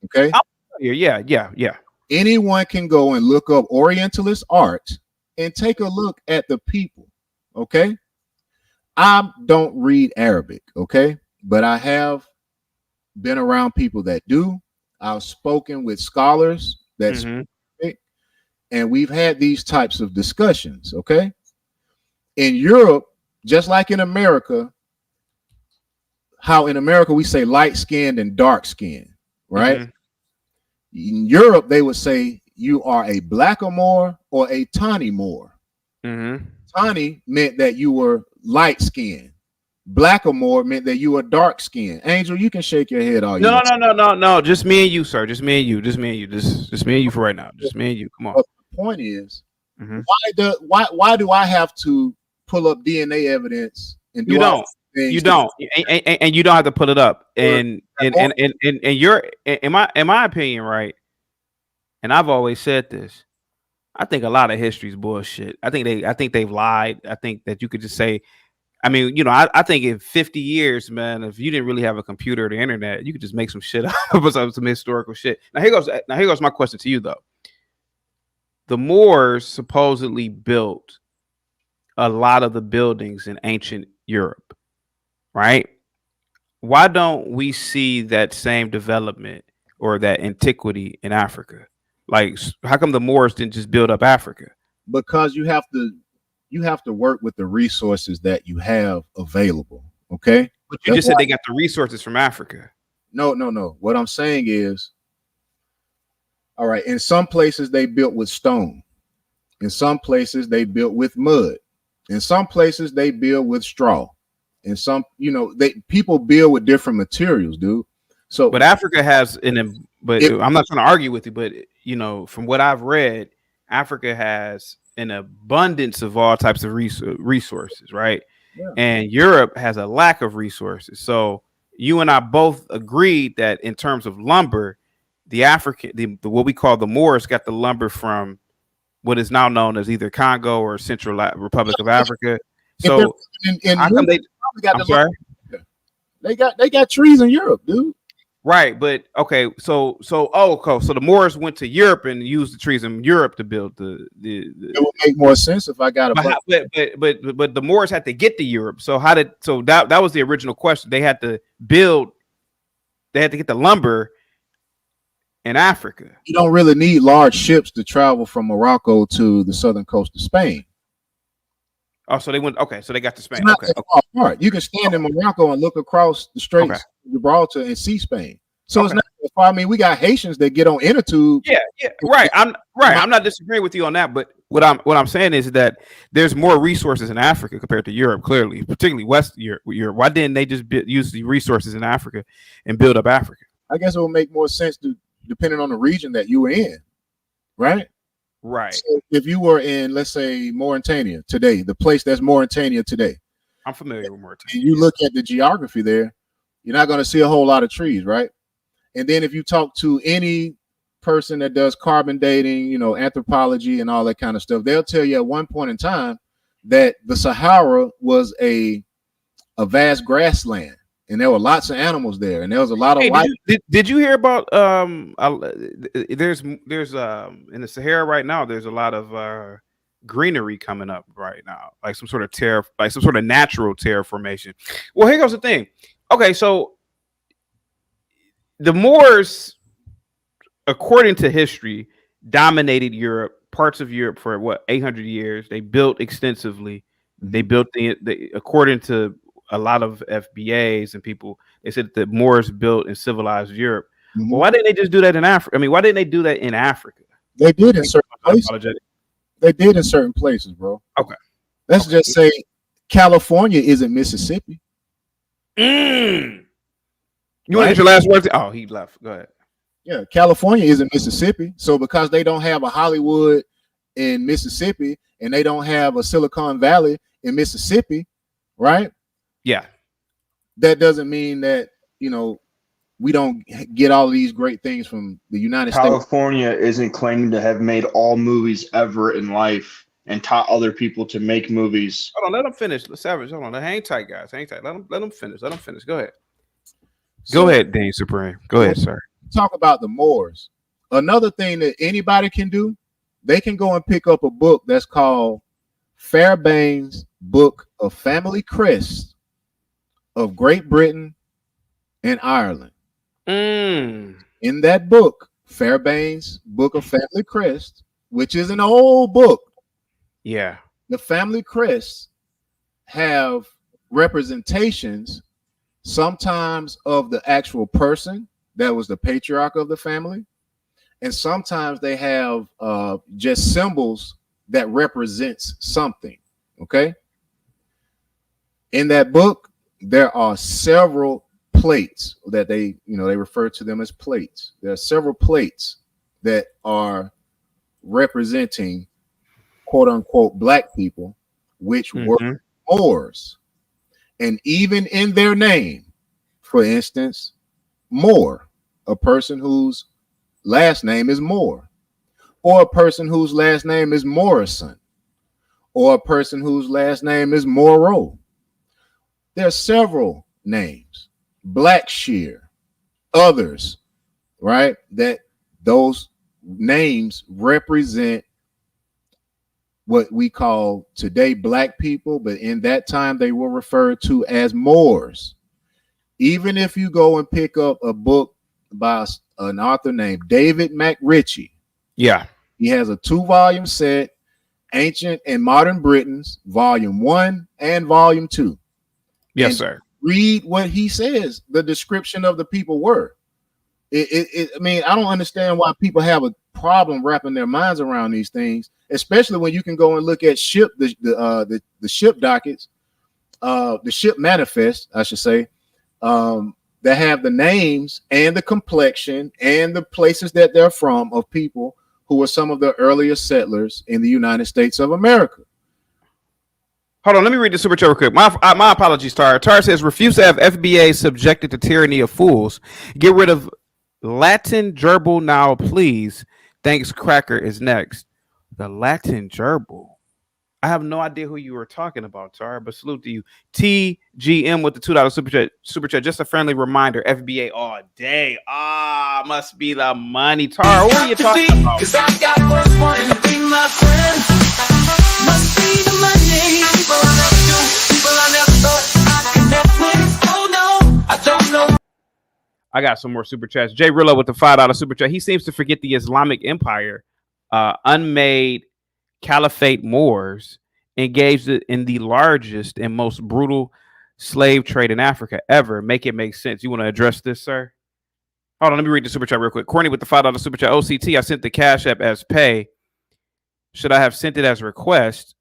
okay? Yeah. Anyone can go and look up Orientalist art and take a look at the people, okay? I don't read Arabic, okay? But I have been around people that do. I've spoken with scholars that speak, and we've had these types of discussions, okay? In Europe, just like in America, how in America we say light-skinned and dark-skinned, right? In Europe, they would say you are a blackamoor or a tawny moor. Tawny meant that you were light-skinned. Blackamoor meant that you were dark-skinned. Angel, you can shake your head all you want. No. Just me and you, sir. Just me and you. Just me and you for right now. Just me and you. Come on. But the point is, why do I have to pull up DNA evidence and do you don't? And you don't have to put it up. And you're in my opinion, right? And I've always said this. I think a lot of history is bullshit. I think they've lied. I think that you could just say, I mean, you know, I think in 50 years, man, if you didn't really have a computer or the internet, you could just make some shit up about some historical shit. Now here goes my question to you though. The Moors supposedly built a lot of the buildings in ancient Europe, right? Why don't we see that same development or that antiquity in Africa? Like, how come the Moors didn't just build up Africa? Because you have to work with the resources that you have available. Okay. But you just said they got the resources from Africa. No. What I'm saying is, all right, in some places they built with stone. In some places they built with mud. In some places they build with straw. In some, people build with different materials, dude. So, but Africa has I'm not trying to argue with you, but from what I've read, Africa has an abundance of all types of resources, right? Yeah. And Europe has a lack of resources. So you and I both agreed that in terms of lumber, the what we call the Moors got the lumber from what is now known as either Congo or Central Republic of Africa. So how come they got trees in Europe, dude? Right, but okay, so the Moors went to Europe and used the trees in Europe to build the It would make more sense if I got but the Moors had to get to Europe. So that was the original question. They had to get the lumber in Africa. You don't really need large ships to travel from Morocco to the southern coast of Spain. Oh, so they went. Okay, so they got to Spain. It's not that far apart. You can stand in Morocco and look across the Straits of Gibraltar and see Spain. So it's not that far. I mean, we got Haitians that get on inner tube. Yeah, right. I'm not disagreeing with you on that, but what I'm saying is that there's more resources in Africa compared to Europe. Clearly, particularly West Europe. Why didn't they just use the resources in Africa and build up Africa? I guess it would make more sense depending on the region that you were in, right? Right. So if you were in, let's say, Mauritania today, the place that's Mauritania today. I'm familiar with Mauritania. And you look at the geography there, you're not going to see a whole lot of trees, right? And then if you talk to any person that does carbon dating, anthropology and all that kind of stuff, they'll tell you at one point in time that the Sahara was a vast grassland. And there were lots of animals there, and there was a lot of white. Did you hear about there's in the Sahara right now, there's a lot of greenery coming up right now, like some sort of natural terraformation. Well, here goes the thing. Okay, so the Moors, according to history, dominated parts of Europe for 800 years. They built extensively. They built according to a lot of FBAs and people, they said that the Moors built and civilized Europe. Well, why didn't they just do that in Africa? I mean, why didn't they do that in Africa? They did in certain places. They did in certain places, bro. Okay. Let's just say California isn't Mississippi. You want to get your last words? Oh, he left. Go ahead. Yeah, California is in Mississippi. So because they don't have a Hollywood in Mississippi and they don't have a Silicon Valley in Mississippi, right? Yeah. That doesn't mean that, we don't get all of these great things from the United States. California isn't claiming to have made all movies ever in life and taught other people to make movies. Hold on, let them finish. Savage, hold on. Hang tight, guys. Hang tight. Let them finish. Let them finish. Go ahead. Go ahead, Dane Supreme. Go ahead, sir. Talk about the Moors. Another thing that anybody can do, they can go and pick up a book that's called Fairbairn's Book of Family Crests of Great Britain and Ireland. In that book, Fairbairn's Book of Family Crests, which is an old book. Yeah. The family crests have representations sometimes of the actual person that was the patriarch of the family, and sometimes they have just symbols that represents something. Okay. In that book, there are several plates that they refer to them as plates. There are several plates that are representing quote unquote black people, which were Moors. And even in their name, for instance, Moore, a person whose last name is Moore, or a person whose last name is Morrison, or a person whose last name is Moreau. There are several names. Blackshear, others, right? That those names represent what we call today black people, but in that time they were referred to as Moors. Even if you go and pick up a book by an author named David McRitchie, yeah, he has a 2-volume set, Ancient and Modern Britons, Volume 1 and Volume 2. Yes, and sir. Read what he says the description of the people were. I mean, I don't understand why people have a problem wrapping their minds around these things, especially when you can go and look at the ship dockets, the ship manifest, I should say, that have the names and the complexion and the places that they're from of people who were some of the earliest settlers in the United States of America. Hold on, let me read the super chat real quick. My apologies, Tar. Tar says, refuse to have FBA subjected to tyranny of fools. Get rid of Latin gerbil now, please. Thanks, Cracker is next. The Latin gerbil. I have no idea who you were talking about, Tar, but salute to you. TGM with the $2 super chat. Just a friendly reminder, FBA all day. Must be the money. Tar, what are you talking about? Cause I got work wanting to be my friend. Must be the money. People I never knew, people I never thought I connect with. Oh no, I don't know. I got some more super chats. Jay Rillo with the $5 super chat. He seems to forget the Islamic Empire, unmade caliphate Moors engaged in the largest and most brutal slave trade in Africa ever. Make it make sense. You want to address this, sir? Hold on, let me read the super chat real quick. Corny with the $5 super chat. OCT, I sent the Cash App as pay. Should I have sent it as request?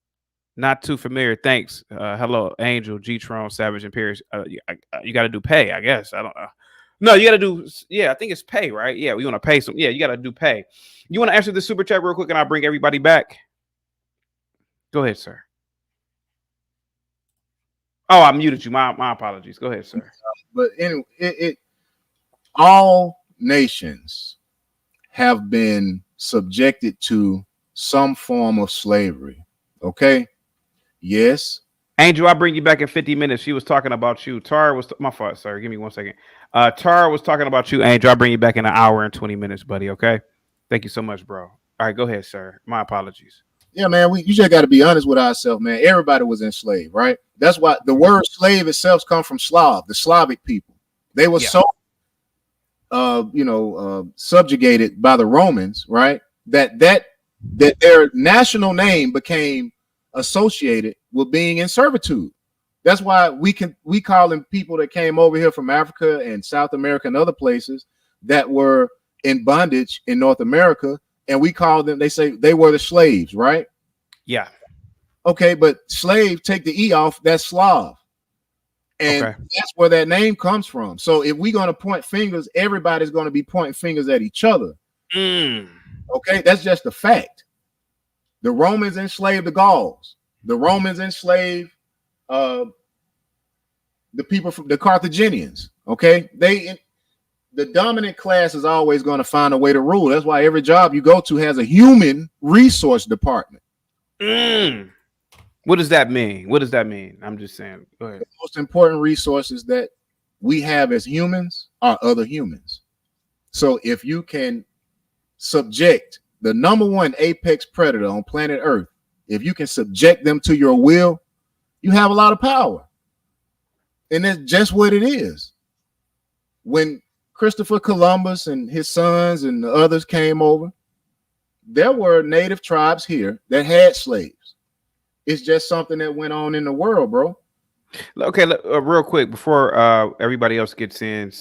Not too familiar. Thanks. Hello, Angel, G-Tron, Savage, and Pierce. You got to do pay, I guess. I don't know. No, you got to do, I think it's pay, right? Yeah, we want to pay some. Yeah, you got to do pay. You want to answer the super chat real quick and I'll bring everybody back? Go ahead, sir. Oh, I muted you. My apologies. Go ahead, sir. But anyway, all nations have been subjected to some form of slavery. Okay? Yes. Angel, I'll bring you back in 50 minutes. She was talking about you. Tara was my fault, sir. Give me 1 second. Tara was talking about you, Angel. I'll bring you back in an hour and 20 minutes, buddy. Okay. Thank you so much, bro. All right, go ahead, sir. My apologies. Yeah, man. You just got to be honest with ourselves, man. Everybody was enslaved, right? That's why the word slave itself comes from Slav, the Slavic people. They were so subjugated by the Romans, right? That their national name became associated with being in servitude. That's why we call them people that came over here from Africa and South America and other places that were in bondage in North America, and we call them, they say they were the slaves, right? Yeah. Okay, but slave, take the E off, that's Slav. And that's where that name comes from. So if we're going to point fingers, everybody's going to be pointing fingers at each other. Okay, that's just a fact. The Romans enslaved the Gauls. The Romans enslaved the people from the Carthaginians. Okay, the dominant class is always going to find a way to rule. That's why every job you go to has a human resource department. What does that mean? What does that mean? I'm just saying. Go ahead. The most important resources that we have as humans are other humans. So if you can subject the number one apex predator on planet Earth, if you can subject them to your will, you have a lot of power. And that's just what it is. When Christopher Columbus and his sons and the others came over, there were native tribes here that had slaves. It's just something that went on in the world, bro. Okay, real quick before everybody else gets in,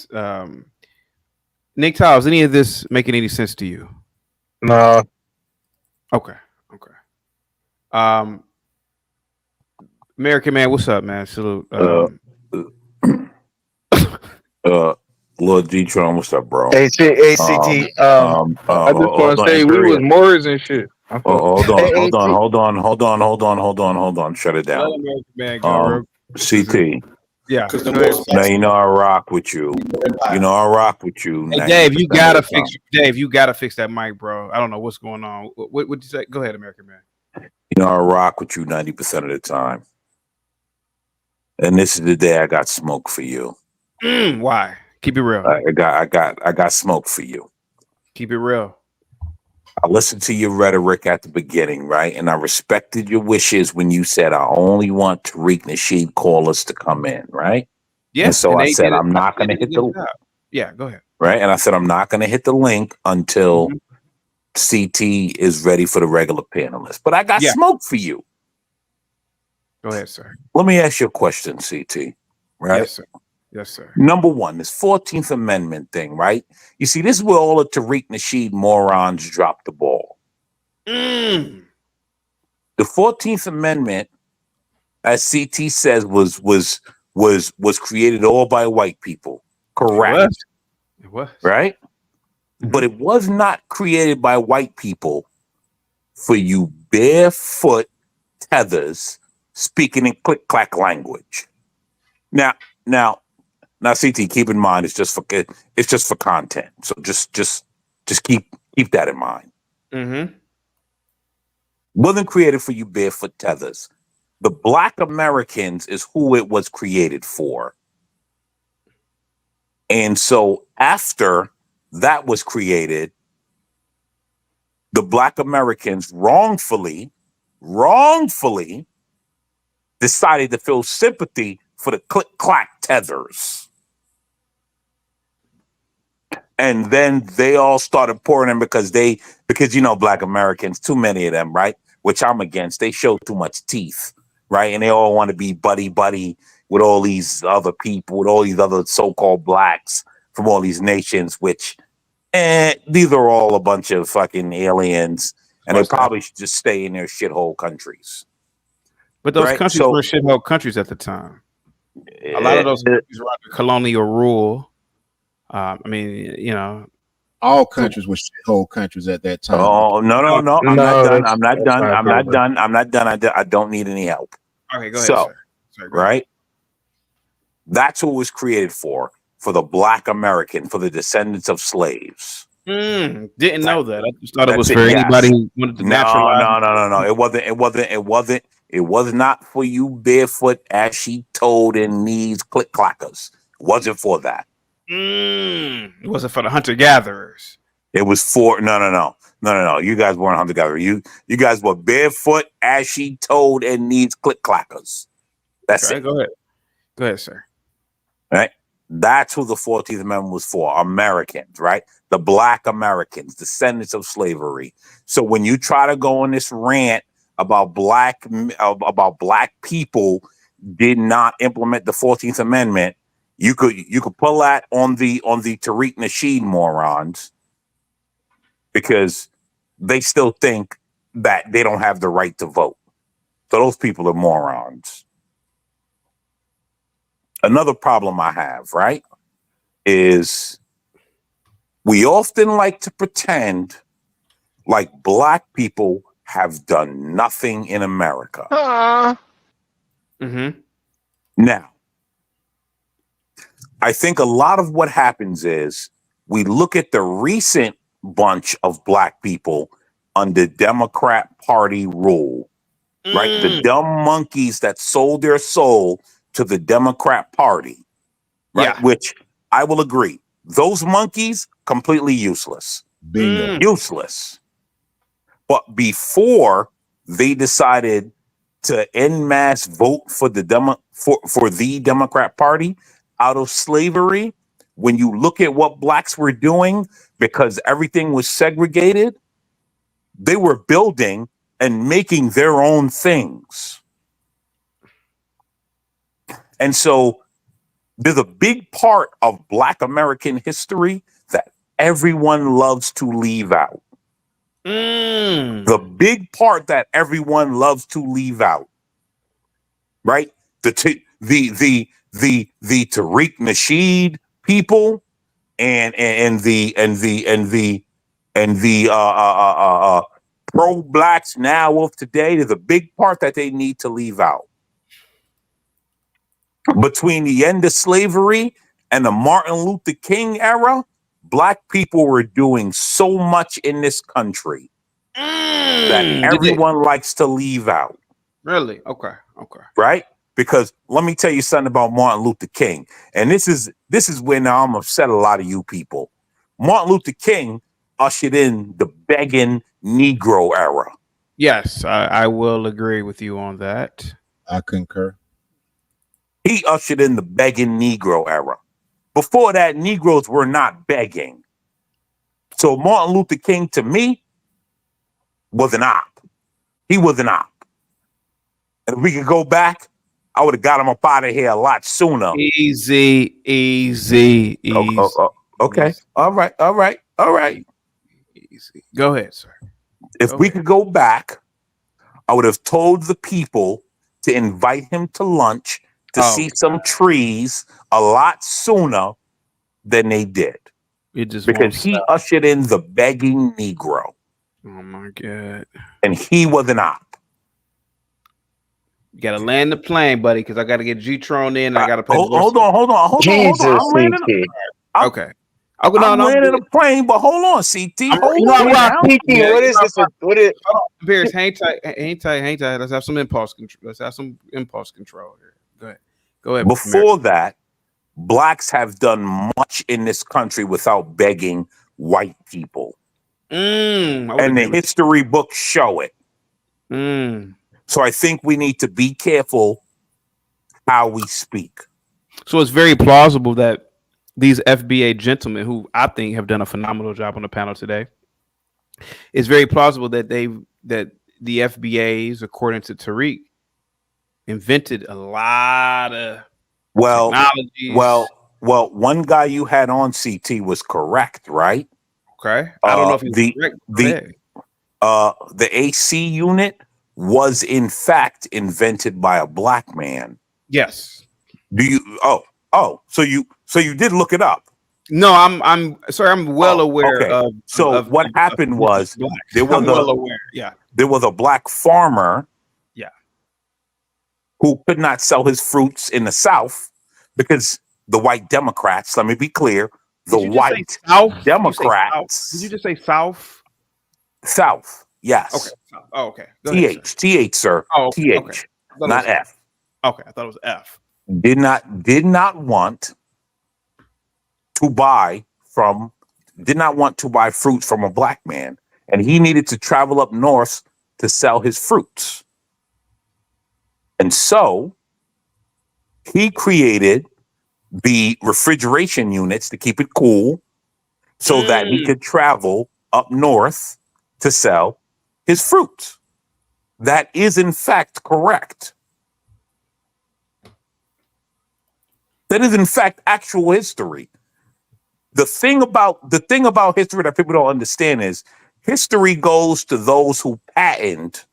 Nick Tiles, any of this making any sense to you? No. Okay. American man, what's up, man? Salute. Lord D-Tron, what's up, bro? ACT. I just want to say we was Moors and shit. Hold on. Shut it down. Man, go CT. Yeah. Now you know I rock with you. Hey, Dave, you gotta fix. Dave, you gotta fix that mic, bro. I don't know what's going on. What'd you say? Go ahead, American man. You know I rock with you 90% of the time. And this is the day I got smoke for you. Why? Keep it real. I got smoke for you. Keep it real. I listened to your rhetoric at the beginning, right? And I respected your wishes when you said, I only want Tariq Nasheed callers to come in, right? Yes. And so I said, I'm not going to hit the... Yeah, go ahead. Right? And I said, I'm not going to hit the link until CT is ready for the regular panelists. But I got smoke for you. Go ahead, sir. Let me ask you a question, CT. Right? Yes, sir. Yes, sir. Number one, this 14th Amendment thing, right? You see, this is where all the Tariq Nasheed morons dropped the ball. The 14th Amendment, as CT says, was created all by white people. Correct. It was. Right? But it was not created by white people for you barefoot tethers speaking in click-clack language. Now, CT, keep in mind, it's just for content. So just keep that in mind. Wasn't created for you barefoot tethers. The Black Americans is who it was created for. And so after that was created, the Black Americans wrongfully decided to feel sympathy for the click-clack tethers. And then they all started pouring in because you know, Black Americans, too many of them, right? Which I'm against. They show too much teeth, right? And they all want to be buddy with all these other people, with all these other so-called blacks from all these nations, which these are all a bunch of fucking aliens, and they probably should just stay in their shithole countries. But those countries were shithole countries at the time. A lot of those countries were under colonial rule. I mean, you know, all countries were shithole countries at that time. Oh, no. I'm not done. I don't need any help. Okay, go ahead, sir. Sorry, go ahead. Right? That's what it was created for the Black American, for the descendants of slaves. Didn't know that. I just thought it was for anybody who wanted to naturalize. No. It was not for you barefoot, ashy-toed, and knees click-clackers. It wasn't for that. It wasn't for the hunter-gatherers. It was for no. You guys weren't hunter-gatherers. You guys were barefoot, ashy-toed, and knees click-clackers. That's it. Go ahead, sir. Right? That's who the 14th Amendment was for. Americans, right? The Black Americans, descendants of slavery. So when you try to go on this rant about black people did not implement the 14th Amendment, you could pull that on the Tariq Nasheed morons, because they still think that they don't have the right to vote. So those people are morons. Another problem I have, right, is we often like to pretend like black people have done nothing in America. Mm-hmm. Now, I think a lot of what happens is we look at the recent bunch of black people under Democrat Party rule, right? The dumb monkeys that sold their soul to the Democrat Party, right? Yeah. Which I will agree, those monkeys completely useless. Bingo. Useless. But before they decided to en masse vote for the for the Democrat Party out of slavery, when you look at what blacks were doing because everything was segregated, they were building and making their own things. And so there's a big part of Black American history that everyone loves to leave out. The big part that everyone loves to leave out, right? The Tariq Nasheed people and the pro blacks now of today. There's a big part that they need to leave out. Between the end of slavery and the Martin Luther King era, black people were doing so much in this country that everyone likes to leave out. Really? Okay. Right? Because let me tell you something about Martin Luther King. And this is where now I'm upset a lot of you people. Martin Luther King ushered in the begging Negro era. Yes, I will agree with you on that. I concur. He ushered in the begging Negro era. Before that, Negroes were not begging. So Martin Luther King, to me, was an op. He was an op. And if we could go back, I would have got him up out of here a lot sooner. Easy. Okay. All right. Easy. Go ahead, sir. If we could go back, I would have told the people to invite him to lunch to see some trees a lot sooner than they did. Because he ushered in the begging Negro. Oh my God. And he was an op. You gotta land the plane, buddy, because I gotta get G-Tron in and I gotta pay. Hold on. I'm landing. Okay. I'm landing a plane, but hold on, CT. Hold on. What is this? What is Bears? Hang tight. Let's have some impulse control here. Go ahead. Before that, blacks have done much in this country without begging white people. And the history books show it. So I think we need to be careful how we speak. So it's very plausible that these FBA gentlemen, who I think have done a phenomenal job on the panel today, it's very plausible that the FBAs, according to Tariq, invented a lot of technologies. Well, one guy you had on CT was correct, right? Okay. I don't know if he was correct. The AC unit was in fact invented by a black man. Yes. Do you? So you did look it up? No, I'm sorry. I'm well aware of. So what happened was there was well aware. Yeah. There was a black farmer. Yeah. Who could not sell his fruits in the South because the white Democrats. Let me be clear: the white Democrats. Did you just say South? South. Yes. Okay. Oh, okay. Go ahead, TH, sir. Oh, TH, okay. not F. Okay, I thought it was F. Did not want to buy fruits from a black man, and he needed to travel up north to sell his fruits. And so he created the refrigeration units to keep it cool so that he could travel up north to sell his fruits. That is in fact correct. That is in fact actual history. The thing about history that people don't understand is history goes to those who patent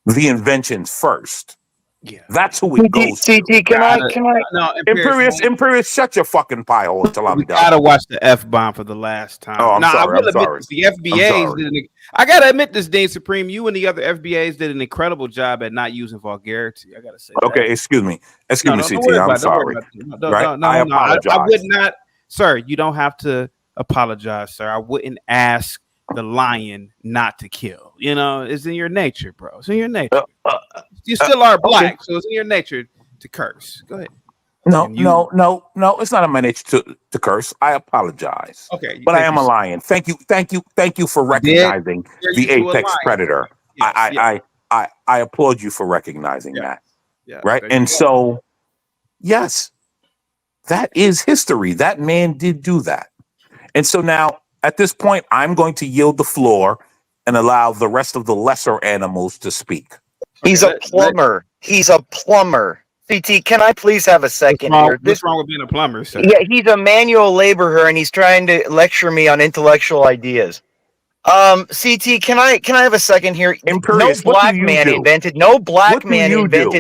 the inventions first. Yeah, That's who it goes to. CT, can I? No, Imperious, shut your fucking pie hole until I'm we done. gotta watch the F bomb for the last time. Oh, I'm Now, I sorry. will I'm admit sorry. this, the FBAs did. I gotta admit this, Dean Supreme. You and the other FBAs did an incredible job at not using vulgarity. I gotta say that. Okay, excuse me. No, Excuse me, don't CT. worry I'm about it. Don't worry sorry. about it. Right? No. I apologize. I would not, sir. You don't have to apologize, sir. I wouldn't ask the lion not to kill. You know, it's in your nature, bro. It's in your nature. You still are black, so it's in your nature to curse. Go ahead. No. It's not in my nature to curse. I apologize. Okay, but I am a lion. Thank you for recognizing the apex predator. Yes, I applaud you for recognizing that. Yeah, Right. And so, yes, that is history. That man did do that. And so now, at this point, I'm going to yield the floor and allow the rest of the lesser animals to speak. He's a plumber. He's a plumber. CT, can I please have a second here? What's wrong with being a plumber, sir? Yeah, he's a manual laborer and he's trying to lecture me on intellectual ideas. CT, can I have a second here? Imperious, no black man invented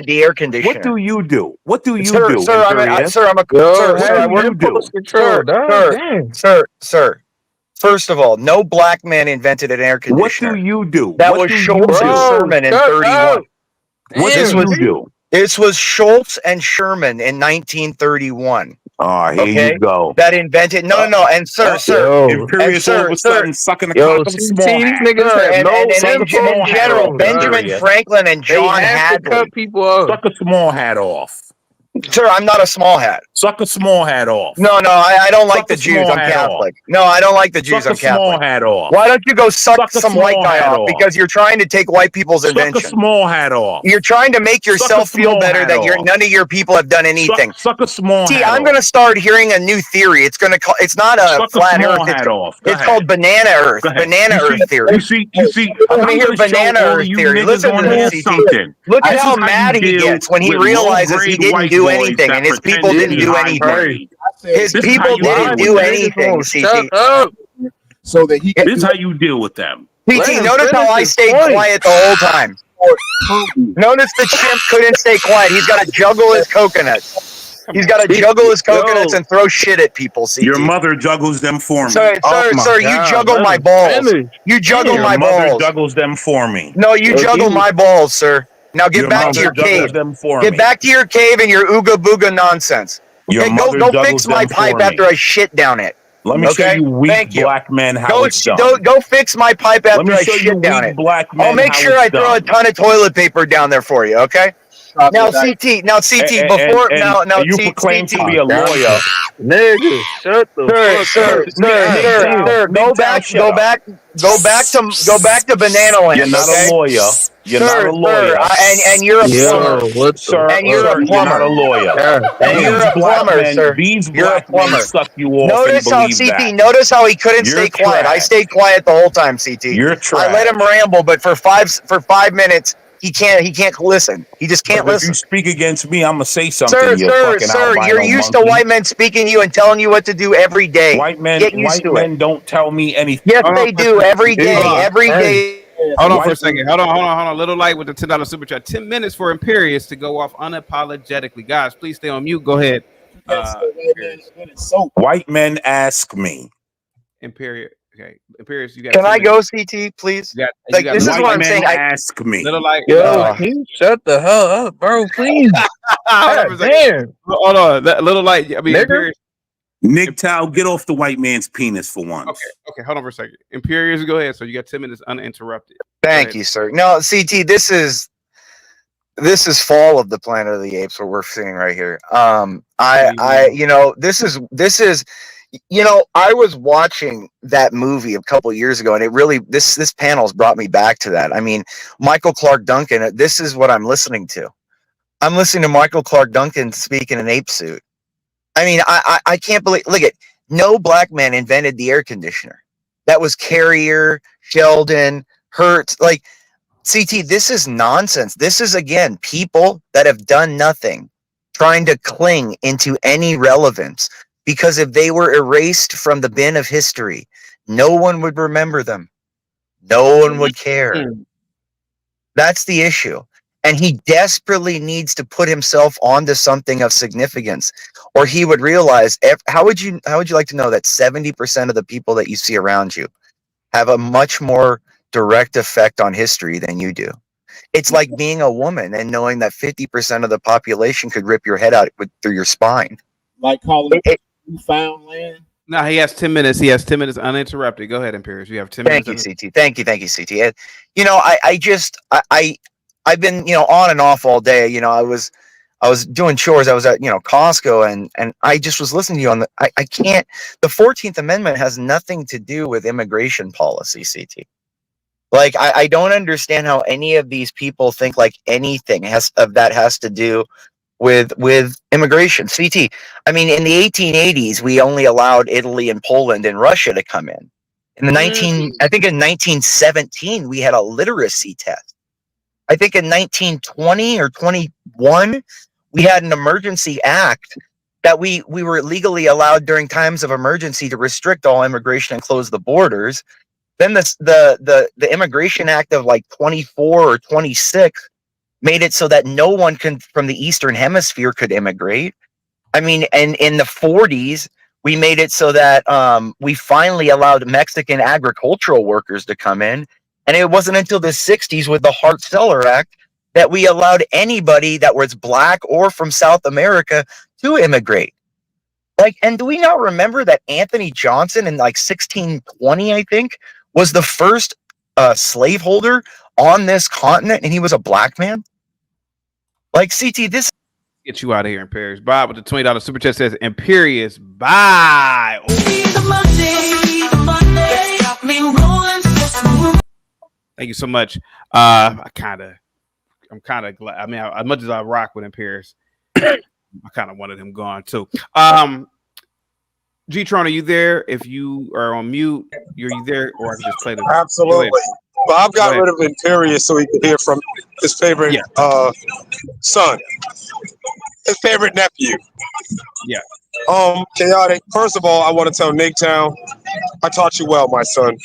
the air conditioner. What do you do? What do you sir, do? Sir, Imperious? Sir. First of all, no black man invented an air conditioner. What do you do? That What was do you Schultz do? and Sherman in 31. What do you do? This was Schultz and Sherman in 1931. Oh, here you go. That invented no, and sir, Imperious all of a sudden sucking the cock of a small hat. In general, Benjamin Franklin and John Hadley. Suck a small hat off. Sir, I'm not a small hat. Suck a small hat off. No, I don't like the a Jews. small I'm hat Catholic. No, I don't like the Jews. Suck I'm a small Catholic. hat off. Why don't you go suck a some white small guy hat off? off. Because you're trying to take white people's invention. Suck a small hat off. You're trying to make yourself feel better hat that off. none of your people have done anything. Suck a small See, hat I'm off. going to start hearing a new theory. It's going to call. It's not a Suck a flat small Earth. hat off. Go It's ahead. called banana Earth. Go ahead. Banana Earth theory. You see. Let me hear gonna show banana all of Earth you theory. niggas Listen on to here this, something. Look at This how is mad you he deal gets when he with realizes he low-grade didn't white do boys anything that and his pretend people to didn't be do high anything. grade. His This is how people you deal didn't with do them. anything, CT. So that he. This is how you deal with them. PT, notice how I stayed quiet the whole time. Notice the chimp couldn't stay quiet. He's got to juggle his coconuts. He's got to juggle his coconuts and throw shit at people, CT. Your mother juggles them for me. Sir, you juggle my balls. You juggle my Your mother balls. juggles them for me. No, you juggle my balls, sir. Now get Your back mother to your juggles cave. them for Get me. back to your cave and your ooga booga nonsense. Your Okay, mother go juggles fix my them pipe for after me. I shit down it. Let me show you weak black men how it's done. Go fix my pipe Let after me I show you shit down weak it. black men I'll make how sure I it's throw a done. ton of toilet paper down there for you, okay? Now CT, before and you proclaim to be a lawyer. Nigga, shut the sir, go back to Banana Land. You're not okay? a lawyer. You're not a lawyer. And you're a plumber. Sir, And you're a you're not plumber. a lawyer. And you're a plumber, sir. These You're a black men plumber. suck you off Notice and how believe CT. that. Notice how he couldn't You're stay quiet. I trash. stayed quiet the whole time, CT. You're trash. I let him ramble, but for 5 minutes he can't listen. He just can't But if you listen. speak against me, I'm gonna say something. Sir, you fucking albino you're used monkey. to white men speaking to you and telling you what to do every day. White men. Get used White to men it. don't tell me anything. Yes, they do every day. Every day. Hold on for a second. Hold on. Little light with the $10 super chat. 10 minutes for Imperious to go off unapologetically. Guys, please stay on mute. Go ahead. White men ask me. Imperious. Okay. Imperious, you got. Can I go, CT, please? You got This is White what I'm men saying. ask me. Little light. Shut the hell up, bro, please. Damn. Hold on. Little light. I mean, Imperious. Nigtow, get off the white man's penis for once. Okay. Hold on for a second. Imperious, go ahead. So you got 10 minutes uninterrupted. Thank you, sir. No, CT, this is Fall of the Planet of the Apes, what we're seeing right here. I was watching that movie a couple years ago, and it really this panel's brought me back to that. I mean, Michael Clark Duncan. This is what I'm listening to. I'm listening to Michael Clark Duncan speak in an ape suit. I mean, I can't believe. Look at no black man invented the air conditioner. That was Carrier, Sheldon, Hertz. Like CT, this is nonsense. This is again people that have done nothing, trying to cling into any relevance. Because if they were erased from the bin of history, no one would remember them. No one would care. That's the issue. and he desperately needs to put himself onto something of significance, or he would realize. How would you like to know that 70% of the people that you see around you have a much more direct effect on history than you do? It's like being a woman and knowing that 50% of the population could rip your head out through your spine. Like calling it Newfoundland. No, he has 10 minutes. He has 10 minutes uninterrupted. Go ahead, Imperius. You have 10 minutes. Thank you, CT. Thank you, CT. And, I've been, on and off all day. I was doing chores. I was at, Costco, and I just was listening to you on I can't. The 14th Amendment has nothing to do with immigration policy, CT. Like, I don't understand how any of these people think like anything has to do with immigration. CT. I mean, in the 1880s, we only allowed Italy and Poland and Russia to come in. In the I think in 1917, we had a literacy test. I think in 1920 or 21, we had an emergency act that we were legally allowed during times of emergency to restrict all immigration and close the borders. Then the Immigration Act of like 24 or 26 made it so that no one from the Eastern Hemisphere could immigrate. I mean, and in the 40s, we made it so that we finally allowed Mexican agricultural workers to come in. And it wasn't until the 60s with the Hart-Celler Act that we allowed anybody that was black or from South America to immigrate. Like, and do we not remember that Anthony Johnson in like 1620, I think, was the first slaveholder on this continent, and he was a black man? Like, CT, this get you out of here, Imperius. Bob with the $20 super chat says, Imperius, bye. Thank you so much. I'm kind of glad. I mean, as much as I rock with Imperius, I kind of wanted him gone too. G-Tron, are you there? If you are on mute, are you there? Or I can just play the Absolutely. Bob got rid of Imperius so he could hear from his favorite son, his favorite nephew. Yeah. Chaotic. First of all, I want to tell Nick Town, I taught you well, my son.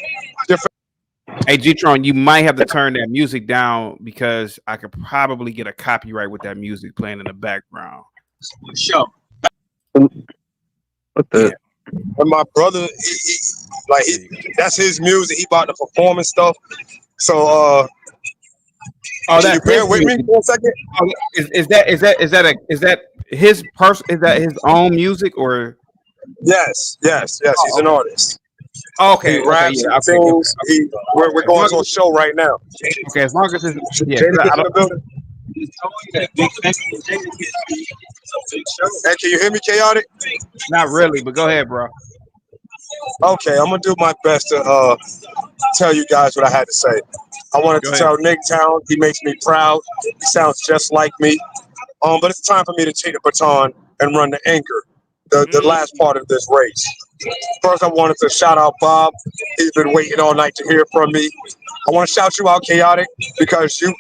Hey, G-Tron, you might have to turn that music down because I could probably get a copyright with that music playing in the background. Sure. What the? And my brother, that's his music. He bought the performance stuff. So, can you bear with me for a second? Is that his his own music or? Yes. He's an artist. Okay. He raps and sings. We're going to a show right now. Okay, as long as it's Hey, can you hear me, Chaotic? Not really, but go ahead, bro. Okay, I'm gonna do my best to tell you guys what I had to say. I wanted to tell Nick Town he makes me proud. He sounds just like me. But it's time for me to take the baton and run the anchor, the last part of this race. First, I wanted to shout out Bob. He's been waiting all night to hear from me. I want to shout you out, Chaotic, because you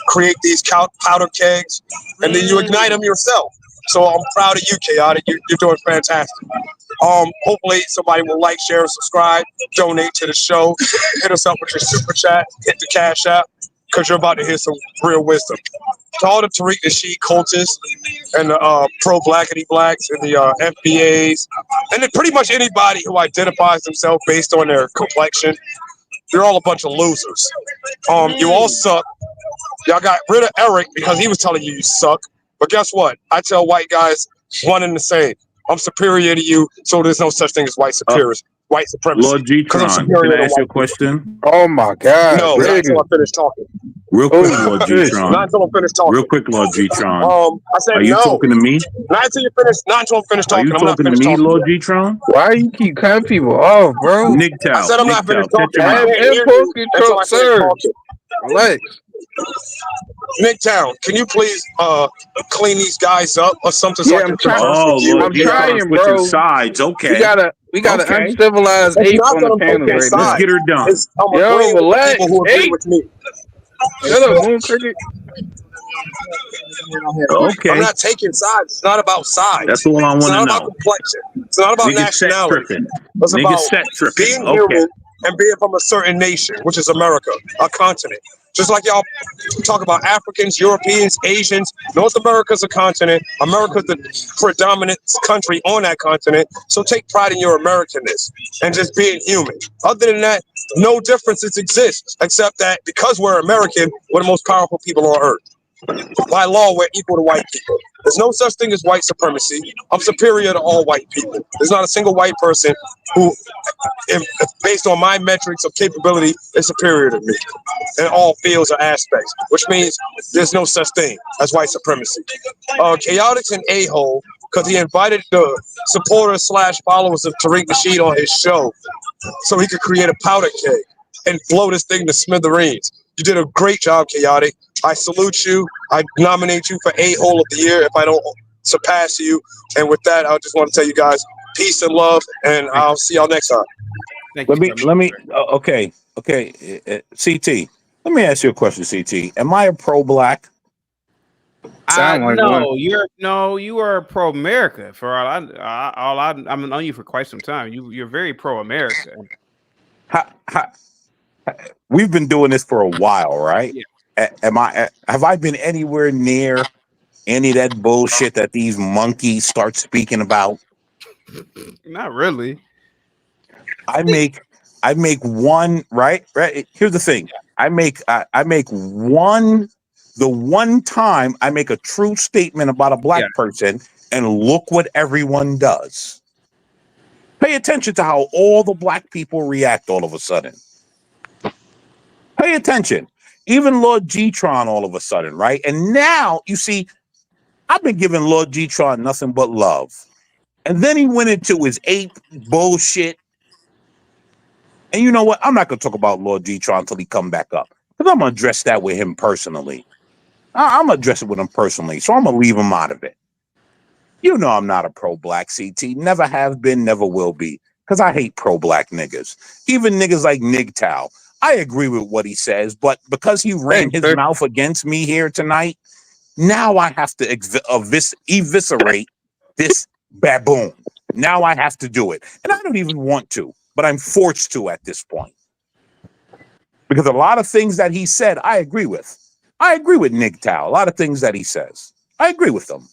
create these powder kegs and then you ignite them yourself. So I'm proud of you, Chaotic. You're doing fantastic. Hopefully somebody will like, share, and subscribe, donate to the show, hit us up with your super chat, hit the cash app, because you're about to hear some real wisdom. To all the Tariq Nasheed cultists and the pro-blackity blacks and the FBAs, and then pretty much anybody who identifies themselves based on their complexion, you're all a bunch of losers. You all suck. Y'all got rid of Eric because he was telling you suck. But guess what? I tell white guys one and the same. I'm superior to you, so there's no such thing as white supremacy. Lord G-Tron, can I ask you a question? Oh my God! No, not until I finish talking. Real quick, Lord G-Tron. Not until I finish talking. Real quick, Lord G-Tron. I said are you talking to me? Not until you finish. Not until I'm finished talking. Are you talking to me, Lord G-Tron? Why you keep cutting people off, bro? Nick Town. I said I'm not finished talking. Have impulse control, sir. Relax. Nick Town, can you please clean these guys up or something? Yeah, I'm trying. I'm trying, bro. Sides, okay. We got an uncivilized ape on the panel right now. Let's get her done. Yo, relax. Hey, shut up, Moon Cricket. Okay. I'm not taking sides. It's not about sides. That's all I want to know. It's not about complexion. It's not about nationality. It's about being human and being from a certain nation, which is America, a continent. Just like y'all talk about Africans, Europeans, Asians, North America's a continent. America's the predominant country on that continent. So take pride in your Americanness and just being human. Other than that, no differences exist, except that because we're American, we're the most powerful people on earth. By law, we're equal to white people. There's no such thing as white supremacy. I'm superior to all white people. There's not a single white person who, if based on my metrics of capability, is superior to me in all fields or aspects, which means there's no such thing as white supremacy. Chaotix an a-hole because he invited the supporters / followers of Tariq Nasheed on his show so he could create a powder keg and blow this thing to smithereens. You did a great job, Chaotic. I salute you. I nominate you for a-hole of the year if I don't surpass you. And with that, I just want to tell you guys peace and love, and I'll see y'all next time. Let me. Okay. CT. Let me ask you a question, CT. Am I a pro-black? Sound like one. You are pro America. For I've known you for quite some time. You're very pro America. We've been doing this for a while, right? Yeah. Have I been anywhere near any of that bullshit that these monkeys start speaking about? Not really. I make one right. Here's the thing. I make one time I make a true statement about a black person, and look what everyone does. Pay attention to how all the black people react all of a sudden. Pay attention. Even Lord G-Tron all of a sudden, right? And now, you see, I've been giving Lord G-Tron nothing but love. And then he went into his ape bullshit. And you know what? I'm not going to talk about Lord G-Tron until he come back up. Because I'm going to address that with him personally. I'm going to address it with him personally. So I'm going to leave him out of it. You know I'm not a pro-black, CT. Never have been, never will be. Because I hate pro-black niggas. Even niggas like Nigtow. I agree with what he says, but because he ran his mouth against me here tonight, now I have to eviscerate this baboon. Now I have to do it. And I don't even want to, but I'm forced to at this point. Because a lot of things that he said, I agree with. I agree with Nigtow. A lot of things that he says, I agree with them.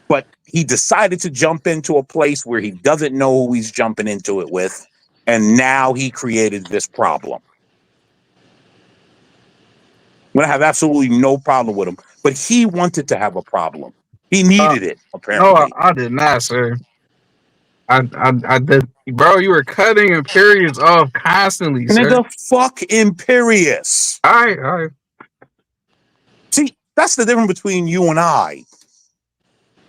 But he decided to jump into a place where he doesn't know who he's jumping into it with. And now he created this problem. I'm going to have absolutely no problem with him. But he wanted to have a problem. He needed it, apparently. No, I did not, sir. I did, bro. You were cutting Imperius off constantly, sir. Nigga, fuck Imperius. All right. See, that's the difference between you and I.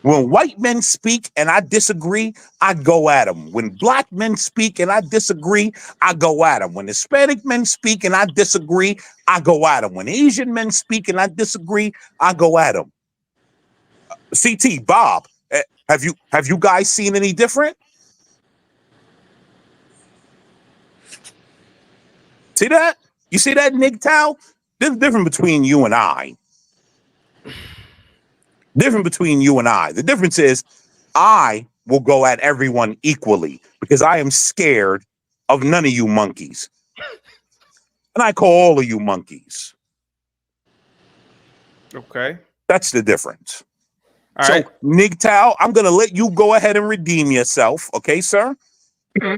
When white men speak and I disagree, I go at them. When black men speak and I disagree, I go at them. When Hispanic men speak and I disagree, I go at them. When Asian men speak and I disagree, I go at them. CT, Bob, have you guys seen any different? See that? You see that, Nigtow? There's a difference between you and I. Different between you and I. The difference is I will go at everyone equally because I am scared of none of you monkeys. And I call all of you monkeys. Okay. That's the difference. All right. Nigtow, I'm going to let you go ahead and redeem yourself. Okay, sir?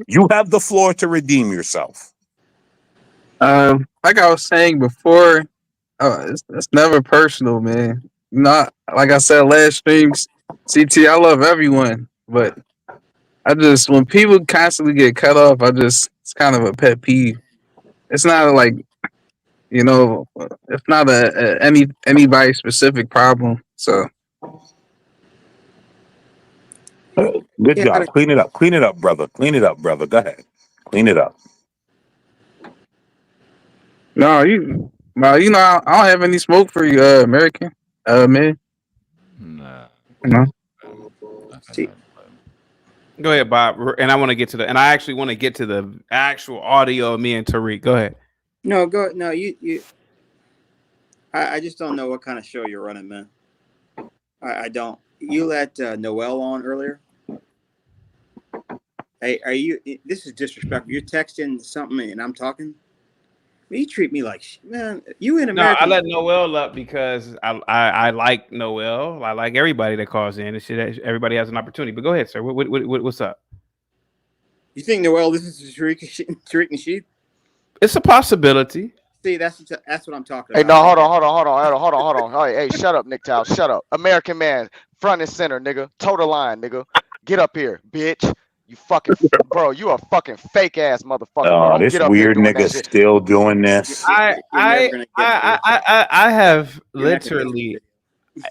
You have the floor to redeem yourself. Like I was saying before, it's never personal, man. Not like I said last streams, CT. I love everyone, but I just when people constantly get cut off, it's kind of a pet peeve. It's not like it's not anybody specific problem. So Good job. Clean it up. Clean it up, brother. Clean it up, brother. Go ahead. Clean it up. No, I don't have any smoke for you, American, man. Nah. No. Go ahead, Bob. And I want to get to I actually want to get to the actual audio of me and Tariq. Go ahead. No, you. I just don't know what kind of show you're running, man. I don't. You let Noel on earlier. Hey, are you? This is disrespectful. You're texting something and I'm talking. You treat me like shit, man. You in No, I America? let Noel up because I like Noel. I like everybody that calls in. Everybody has an opportunity. But go ahead, sir. What's up? You think Noel listens to Tariq Nasheed? It's a possibility. See, that's what I'm talking Hey, about. no, hold on. Hey, shut up, Nick Towell. Shut up. American man, front and center, nigga. Total line, nigga. Get up here, bitch. You fucking bro, you a fucking fake ass motherfucker, bro. Oh, Don't this get up here weird doing that nigga shit. still doing this. You're never gonna get it. I have You're not gonna get literally,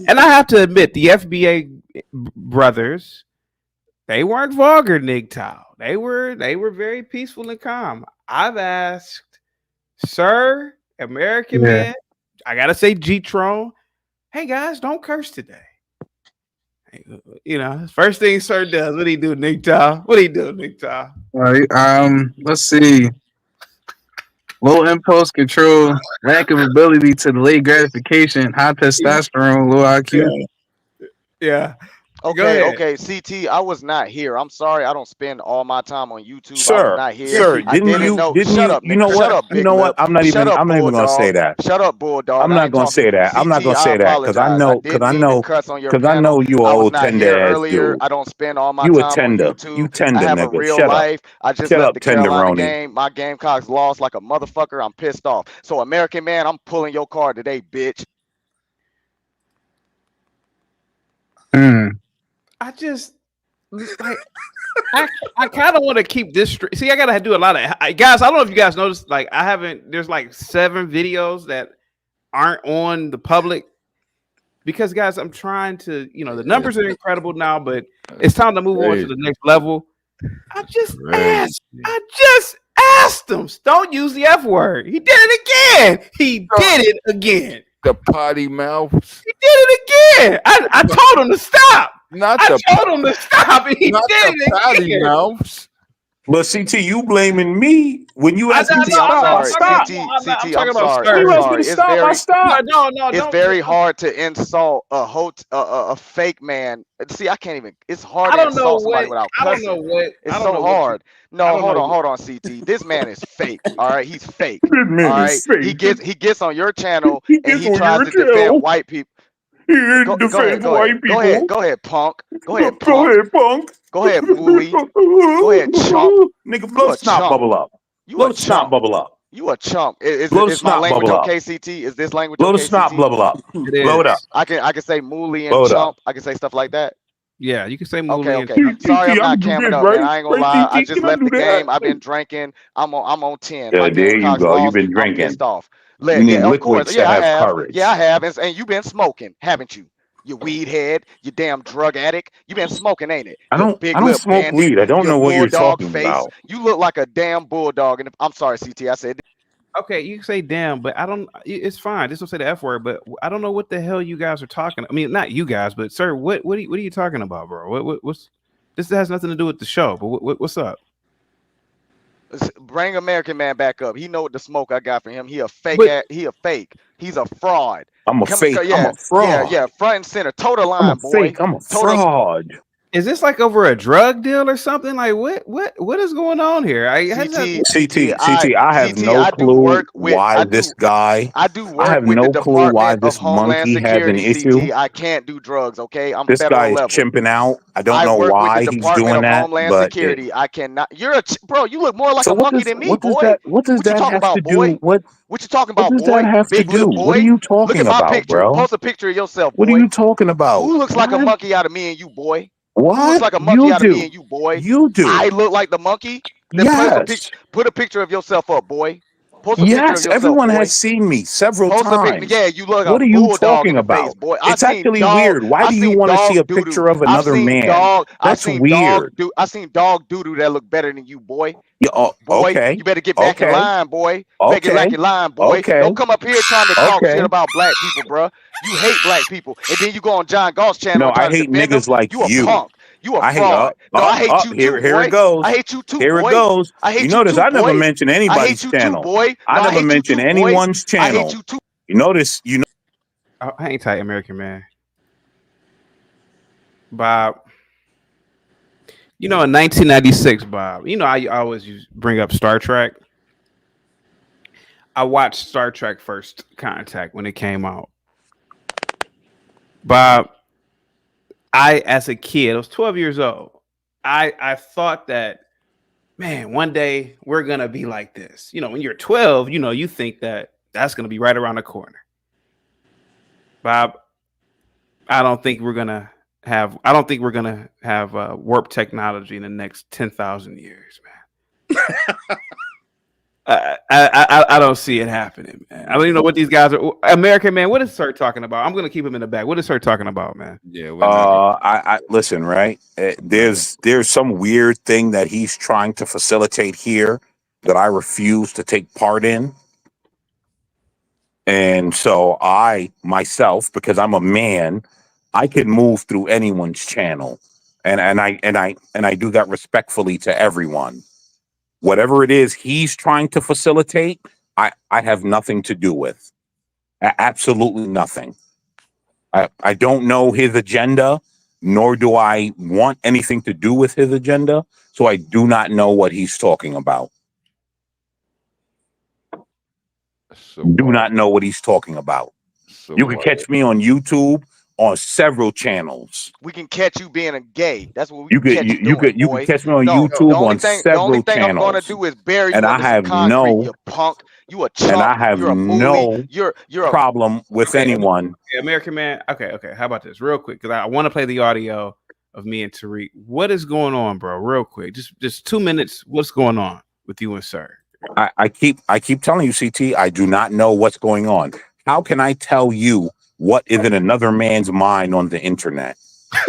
and I have to admit, the FBA brothers, they weren't vulgar, Nigtal. They were very peaceful and calm. I've asked, sir, American man, I gotta say, G-Tron, hey guys, don't curse today. You know, first thing sir does, what he do, Nigtal? What he do, Nigtal? Let's see. Low impulse control, lack of ability to delay gratification, high testosterone, low IQ. Yeah. Okay, CT, I was not here. I'm sorry. I don't spend all my time on YouTube. I was Sir, not here. sir, I didn't know. Shut up, you know nigga. Shut what? up, You big know what? lip. I'm not Shut up, even gonna say bulldog. that. Shut up, bulldog. I'm I not ain't gonna talking. say that. I'm not CT, gonna I say that because I apologize. I know didn't mean to cuss on your panel. you I was old not tender here ass earlier. dude. I don't spend all my You a time on tender. You YouTube. I tender have a nigga. real Shut up. life. I just Shut left up, the Carolina tenderoni. game. My Gamecocks lost like a motherfucker. I'm pissed off. So, American man, I'm pulling your card today, bitch. I just like I kind of want to keep this. See, I gotta do a lot of guys. I don't know if you guys noticed. Like, I haven't. There's like 7 videos that aren't on the public because, guys, I'm trying to. You know, the numbers are incredible now, but it's time to move on to the next level. I just asked him. Don't use the F word. He did it again. He did it again. The potty mouths. He did it again. I told him to stop. I told him to stop, and he did it again. Mouths. But CT, you blaming me when you asked me to CT, I'm stop. I sorry. stopped. CT, I'm sorry. When I'm you asked me to sorry. It's stop, I very, stopped. it's very hard to insult a fake man. See, I can't even. It's hard I to don't know insult somebody what. without I don't know cussing. what. It's I don't so know what. hard. I No, don't know. hold on, CT. This man is fake. All right, he's fake. This man All right, is fake. he gets on your channel He and gets he on tries your to defend channel. white people. He defends white people. Go ahead, punk. Go ahead, Go punk. ahead, punk. Go ahead, mooly. Go ahead, chump. Nigga, blow You the a snot chump. bubble up. You Blow a the snot chump. bubble up. You a chump. Blow the Is my snot language bubble up. okay, CT? Is this language Blow the okay, snot CT? bubble up. It Blow it up. is. I can say mooly and Blow it up. chump. I can say stuff like that. Yeah, you can say Okay, Mooly and okay. Sorry, I'm I not can do camming this, up, man. right? I ain't gonna Right, lie. I TT, just can I left do the game. that? I've been drinking. I'm on 10. Yeah, My there you Gamecocks go. You've lost. been I'm drinking. pissed off. You need Yeah, of course. liquids to Yeah, I have have. courage. Yeah, I have. And you've been smoking, haven't you? You weed head, you damn drug addict. You been smoking, ain't it? I You don't big lip smoke bandit. weed. I don't You know what you're bulldog talking face. about. You look like a damn bulldog. And I'm sorry, CT. I said. Okay, you can say damn, but I don't. It's fine. Just don't say the F word. But I don't know what the hell you guys are talking. I mean, not you guys, but sir, what are you talking about, bro? What's this? Has nothing to do with the show. But what's up? Bring American man back up. He know what the smoke I got for him. He a fake. He a fake. He's a fraud. I'm a fake. I'm Yeah, a fraud. yeah. Front and center. Total I'm a line, boy. fake. I'm a Total. fraud. Is this like over a drug deal or something? Like what is going on here? I have no clue why this guy. I do I work have with the no clue why Department of this Homeland monkey has an Security. issue. CT. I can't do drugs. Okay, I'm This guy federal is level. chimping out. I don't I know work with the why he's Department doing of that, Homeland but Security. I cannot. You're bro. You look more like so a what monkey does than me, what does boy. that what does What you that talking have to about, do? boy? What you talking What about, does that boy? have to Big do? lip What are boy. you Look talking at my about, picture. bro? Post a picture of yourself, What are boy. you talking about? Who looks like a What? monkey out of me and you, boy? Who looks What? like a monkey You out of me do. and you, boy? You I do. look like the monkey. Then Yes. put a picture of yourself up, boy. Post a picture of Yes. yourself, Everyone has boy. seen me several Post a picture. times. Yeah, you look like What a are you bulldog in talking the face, about? boy. It's actually weird. Why I do you seen want to see a dog doo doo. picture of another man? That's weird. I seen dog doo doo that look better than you, boy. Yeah, Boy, okay. you better get back in Okay. line, boy. You better get Okay. back in line, boy. Okay. Don't come up here trying to talk Okay. shit about black people, bruh. You hate black people. And then you go on John Goss channel No, and try I to hate defend them. niggas like You a you. punk. You a I hate fraud. No, I hate you too, Here it boy. I goes. hate you too, Here it boy. goes. I You hate you notice too, I never boy. mention I hate anybody's you too, channel. boy. I No, I never hate you mention too, boy. anyone's I hate channel. you too. You notice, you know. I ain't tight, American man. Bob. You know, in 1996, Bob. You know, I always bring up Star Trek. I watched Star Trek First Contact when it came out. Bob, as a kid, I was 12 years old. I thought that, man, one day we're gonna be like this. You know, when you're 12, you know, you think that that's gonna be right around the corner. Bob, I don't think we're gonna have warp technology in the next 10,000 years, man. I don't see it happening, man. I don't even know what these guys are. American man, what is Sir talking about? I'm gonna keep him in the back. What is Sir talking about, man? Yeah, I listen, right? There's some weird thing that he's trying to facilitate here that I refuse to take part in. And so I myself, because I'm a man, I can move through anyone's channel. And I do that respectfully to everyone. Whatever it is he's trying to facilitate, I have nothing to do with. Absolutely nothing. I don't know his agenda, nor do I want anything to do with his agenda. So I do not know what he's talking about. Do not know what he's talking about. You can catch me on YouTube on several channels. We can catch you being a gay. That's what we You can could catch you, you you doing, could you boy. can catch me on No, YouTube on several the only thing I'm gonna channels. do is bury you And I under some have concrete, you no punk. You a and I chump. have You're a no mooly. You're a problem with Okay, anyone. American man. Okay. How about this, real quick? Because I want to play the audio of me and Tariq. What is going on, bro? Real quick, just 2 minutes. What's going on with you and Sir? I keep telling you, CT, I do not know what's going on. How can I tell you what is in another man's mind on the internet?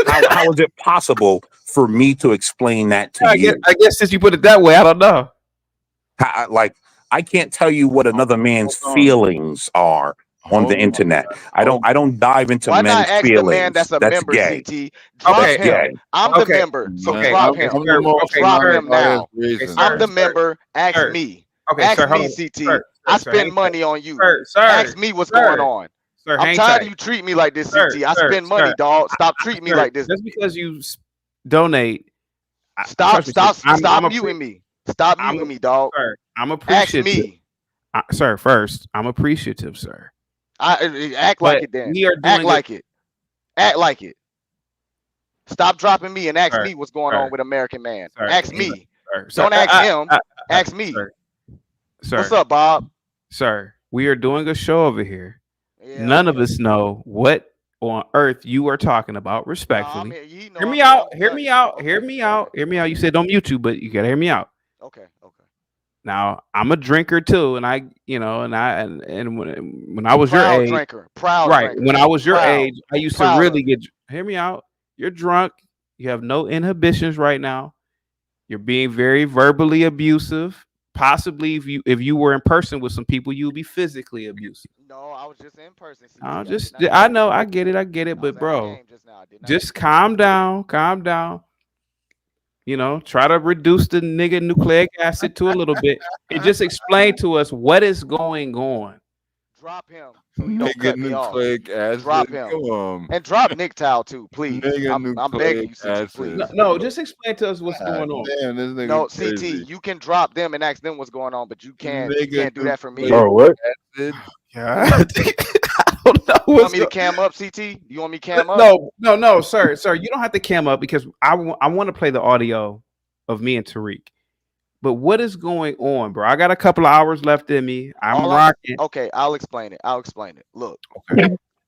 How is it possible for me to explain that to you? I guess since you put it that way, I don't know. I can't tell you what another man's Hold on. feelings are on the internet. I don't dive into Why men's not ask the man feelings. that's a That's member, gay. CT? Drop That's him. gay. I'm the member, so drop him. Drop him now. I'm the member. Ask me. Ask me, CT. I spend money on you. Ask me what's going on. Sir, I'm hang tired tight. of you treating me like this, Sir, CT. I spend money, dog. Stop treating me Sir, like this. Just because you donate, Stop trust me, sir, stop I'm muting me. Stop muting me, dog. Sir, I'm Ask appreciative. me. Sir, first, I'm appreciative, sir. Act like But it then. we are Act doing like it. Act like it. Stop dropping me and ask Sir, me what's going sir, on with American Man. sir, Ask me. sir, Don't ask him. Ask me. Sir, What's up, Bob? Sir, we are doing a show over here. None of us know what on earth you are talking about, respectfully. Hear me out. Hear me out. Hear me out. Hear me out. You said don't mute you, but you gotta hear me out. Okay. Now I'm a drinker too, and when I was your Proud age, drinker. Proud right? drinker. When I was your Proud. age, I used to Proud really of get. Hear me out. You're drunk. You have no inhibitions right now. You're being very verbally abusive. Possibly, if you were in person with some people, you would be physically abusive. No, I was just in person. I know, I get it, but bro, just calm down, calm down. You know, try to reduce the nigga nucleic acid to a little bit, and just explain to us what is going on. Drop him so he don't cut me off. Drop him. And drop Nick Towel too, please. I'm begging you, CT, please. No, just explain to us what's going on. Damn, this nigga No, crazy. CT, you can drop them and ask them what's going on, but you can't do that for me. Oh, what? I don't know. You want me to cam up, CT? You want me to cam up? No, sir. You don't have to cam up because I want to play the audio of me and Tariq. But what is going on, bro? I got a couple of hours left in me. I'm rocking. Okay, I'll explain it. Look,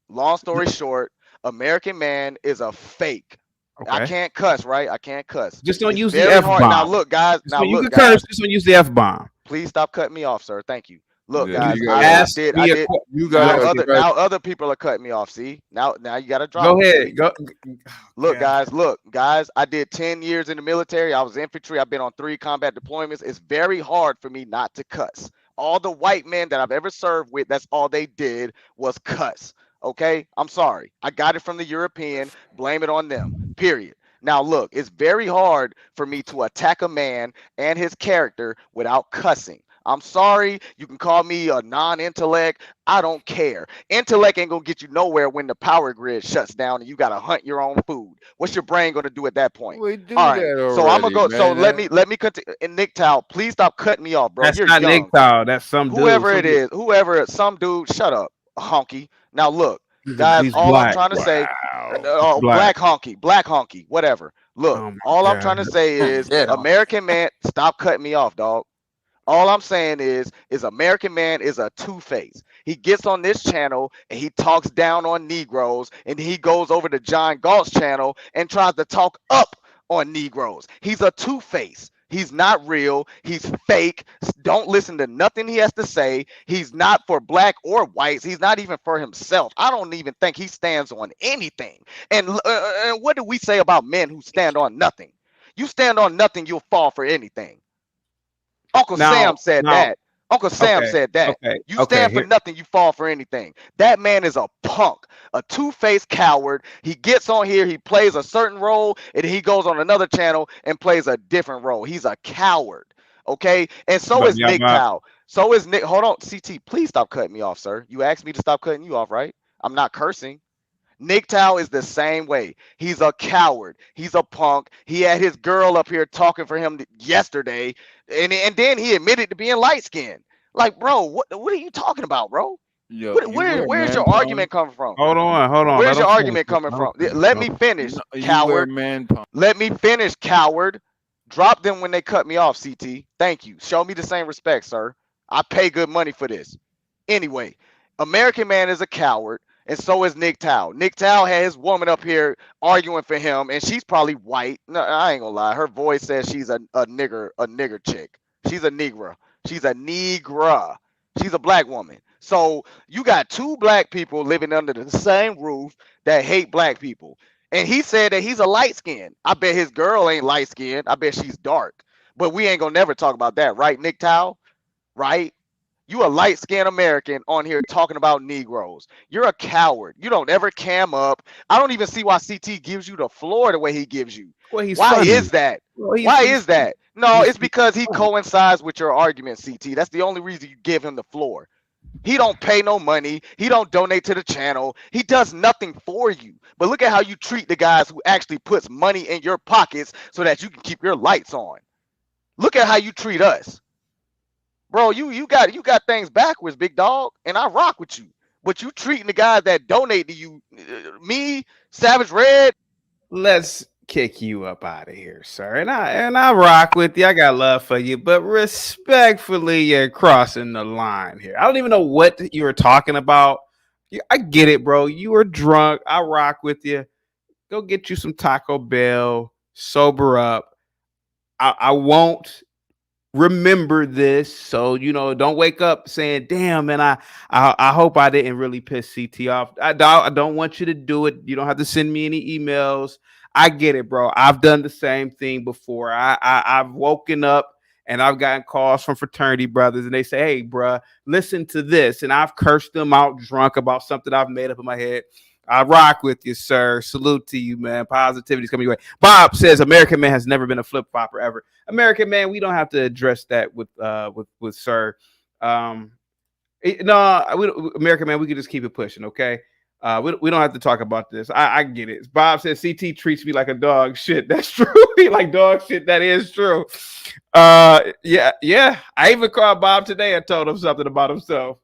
long story short, American Man is a fake. Okay. I can't cuss, right? I can't cuss. Just don't It's use the very F hard. bomb. Now look, guys. You can curse. Just don't use the F bomb. Please stop cutting me off, sir. Thank you. Look, Yeah, guys, you I gotta- did. Now other people are cutting me off. See, now you got to drop. Go me. ahead. Go. Look, guys. I did 10 years in the military. I was infantry. I've been on 3 combat deployments. It's very hard for me not to cuss. All the white men that I've ever served with, that's all they did was cuss. Okay, I'm sorry. I got it from the European. Blame it on them. Period. Now look, it's very hard for me to attack a man and his character without cussing. I'm sorry. You can call me a non-intellect. I don't care. Intellect ain't gonna get you nowhere when the power grid shuts down and you gotta hunt your own food. What's your brain gonna do at that point? We do All right. that So I'm gonna already, go. So man. let me continue. And Nick Tao, please stop cutting me off, bro. That's You're not Nick young. Tao. That's some dude. Whoever it is, whoever, some dude, shut up, honky. Now look, guys, He's all I'm black. trying to say, He's black. black honky, whatever. Look, Oh my all I'm trying god. to say is, Dead on. American man, stop cutting me off, dog. All I'm saying is American man is a two-face. He gets on this channel and he talks down on Negroes, and he goes over to John Galt's channel and tries to talk up on Negroes. He's a two-face. He's not real. He's fake. Don't listen to nothing he has to say. He's not for black or whites. He's not even for himself. I don't even think he stands on anything. And what do we say about men who stand on nothing? You stand on nothing, you'll fall for anything. Uncle Sam said that. Uncle Sam said that. You stand for nothing, you fall for anything. That man is a punk, a two-faced coward. He gets on here, he plays a certain role, and he goes on another channel and plays a different role. He's a coward. Okay? And so is Nick Tao. So is Nick. Hold on, CT, please stop cutting me off, sir. You asked me to stop cutting you off, right? I'm not cursing. Nick Tao is the same way. He's a coward. He's a punk. He had his girl up here talking for him yesterday, and then he admitted to being light skinned. Like, bro, what are you talking about, bro? Yo, Where's your argument coming from? Hold on. Where's your argument coming from? Let me finish, coward. Let me finish, coward. Drop them when they cut me off, CT. Thank you. Show me the same respect, sir. I pay good money for this. Anyway, American man is a coward, and so is Nick Tao. Nick Tao had his woman up here arguing for him, and she's probably white. No, I ain't gonna lie. Her voice says she's a nigger chick. She's a negra. She's a negra. She's a black woman. So you got two black people living under the same roof that hate black people. And he said that he's a light skin. I bet his girl ain't light skinned. I bet she's dark. But we ain't gonna never talk about that, right, Nick Tao? Right? You a light-skinned American on here talking about Negroes. You're a coward. You don't ever cam up. I don't even see why CT gives you the floor the way he gives you. Well, he's why funny. is that? Well, why is that? No, he's it's because he coincides with your argument, CT. That's the only reason you give him the floor. He don't pay no money. He don't donate to the channel. He does nothing for you. But look at how you treat the guys who actually puts money in your pockets so that you can keep your lights on. Look at how you treat us. Bro, you got things backwards, big dog, and I rock with you. But you treating the guys that donate to you, me, Savage Red. Let's kick you up out of here, sir. And I rock with you. I got love for you, but respectfully, you're crossing the line here. I don't even know what you were talking about. I get it, bro. You were drunk. I rock with you. Go get you some Taco Bell. Sober up. I won't remember this, so don't wake up saying, damn, man, I hope I didn't really piss CT off. I don't want you to do it. You don't have to send me any emails. I get it, bro. I've done the same thing before. I've woken up and I've gotten calls from fraternity brothers, and they say, hey, bro, listen to this, and I've cursed them out drunk about something I've made up in my head. I rock with you, sir. Salute to you, man. Positivity's coming your way. Bob says American man has never been a flip flopper ever. American man, we don't have to address that with sir. American man, we can just keep it pushing, okay? We don't have to talk about this. I get it. Bob says CT treats me like a dog. Shit, that's true. He like dog shit. That is true. Yeah. I even called Bob today and told him something about himself.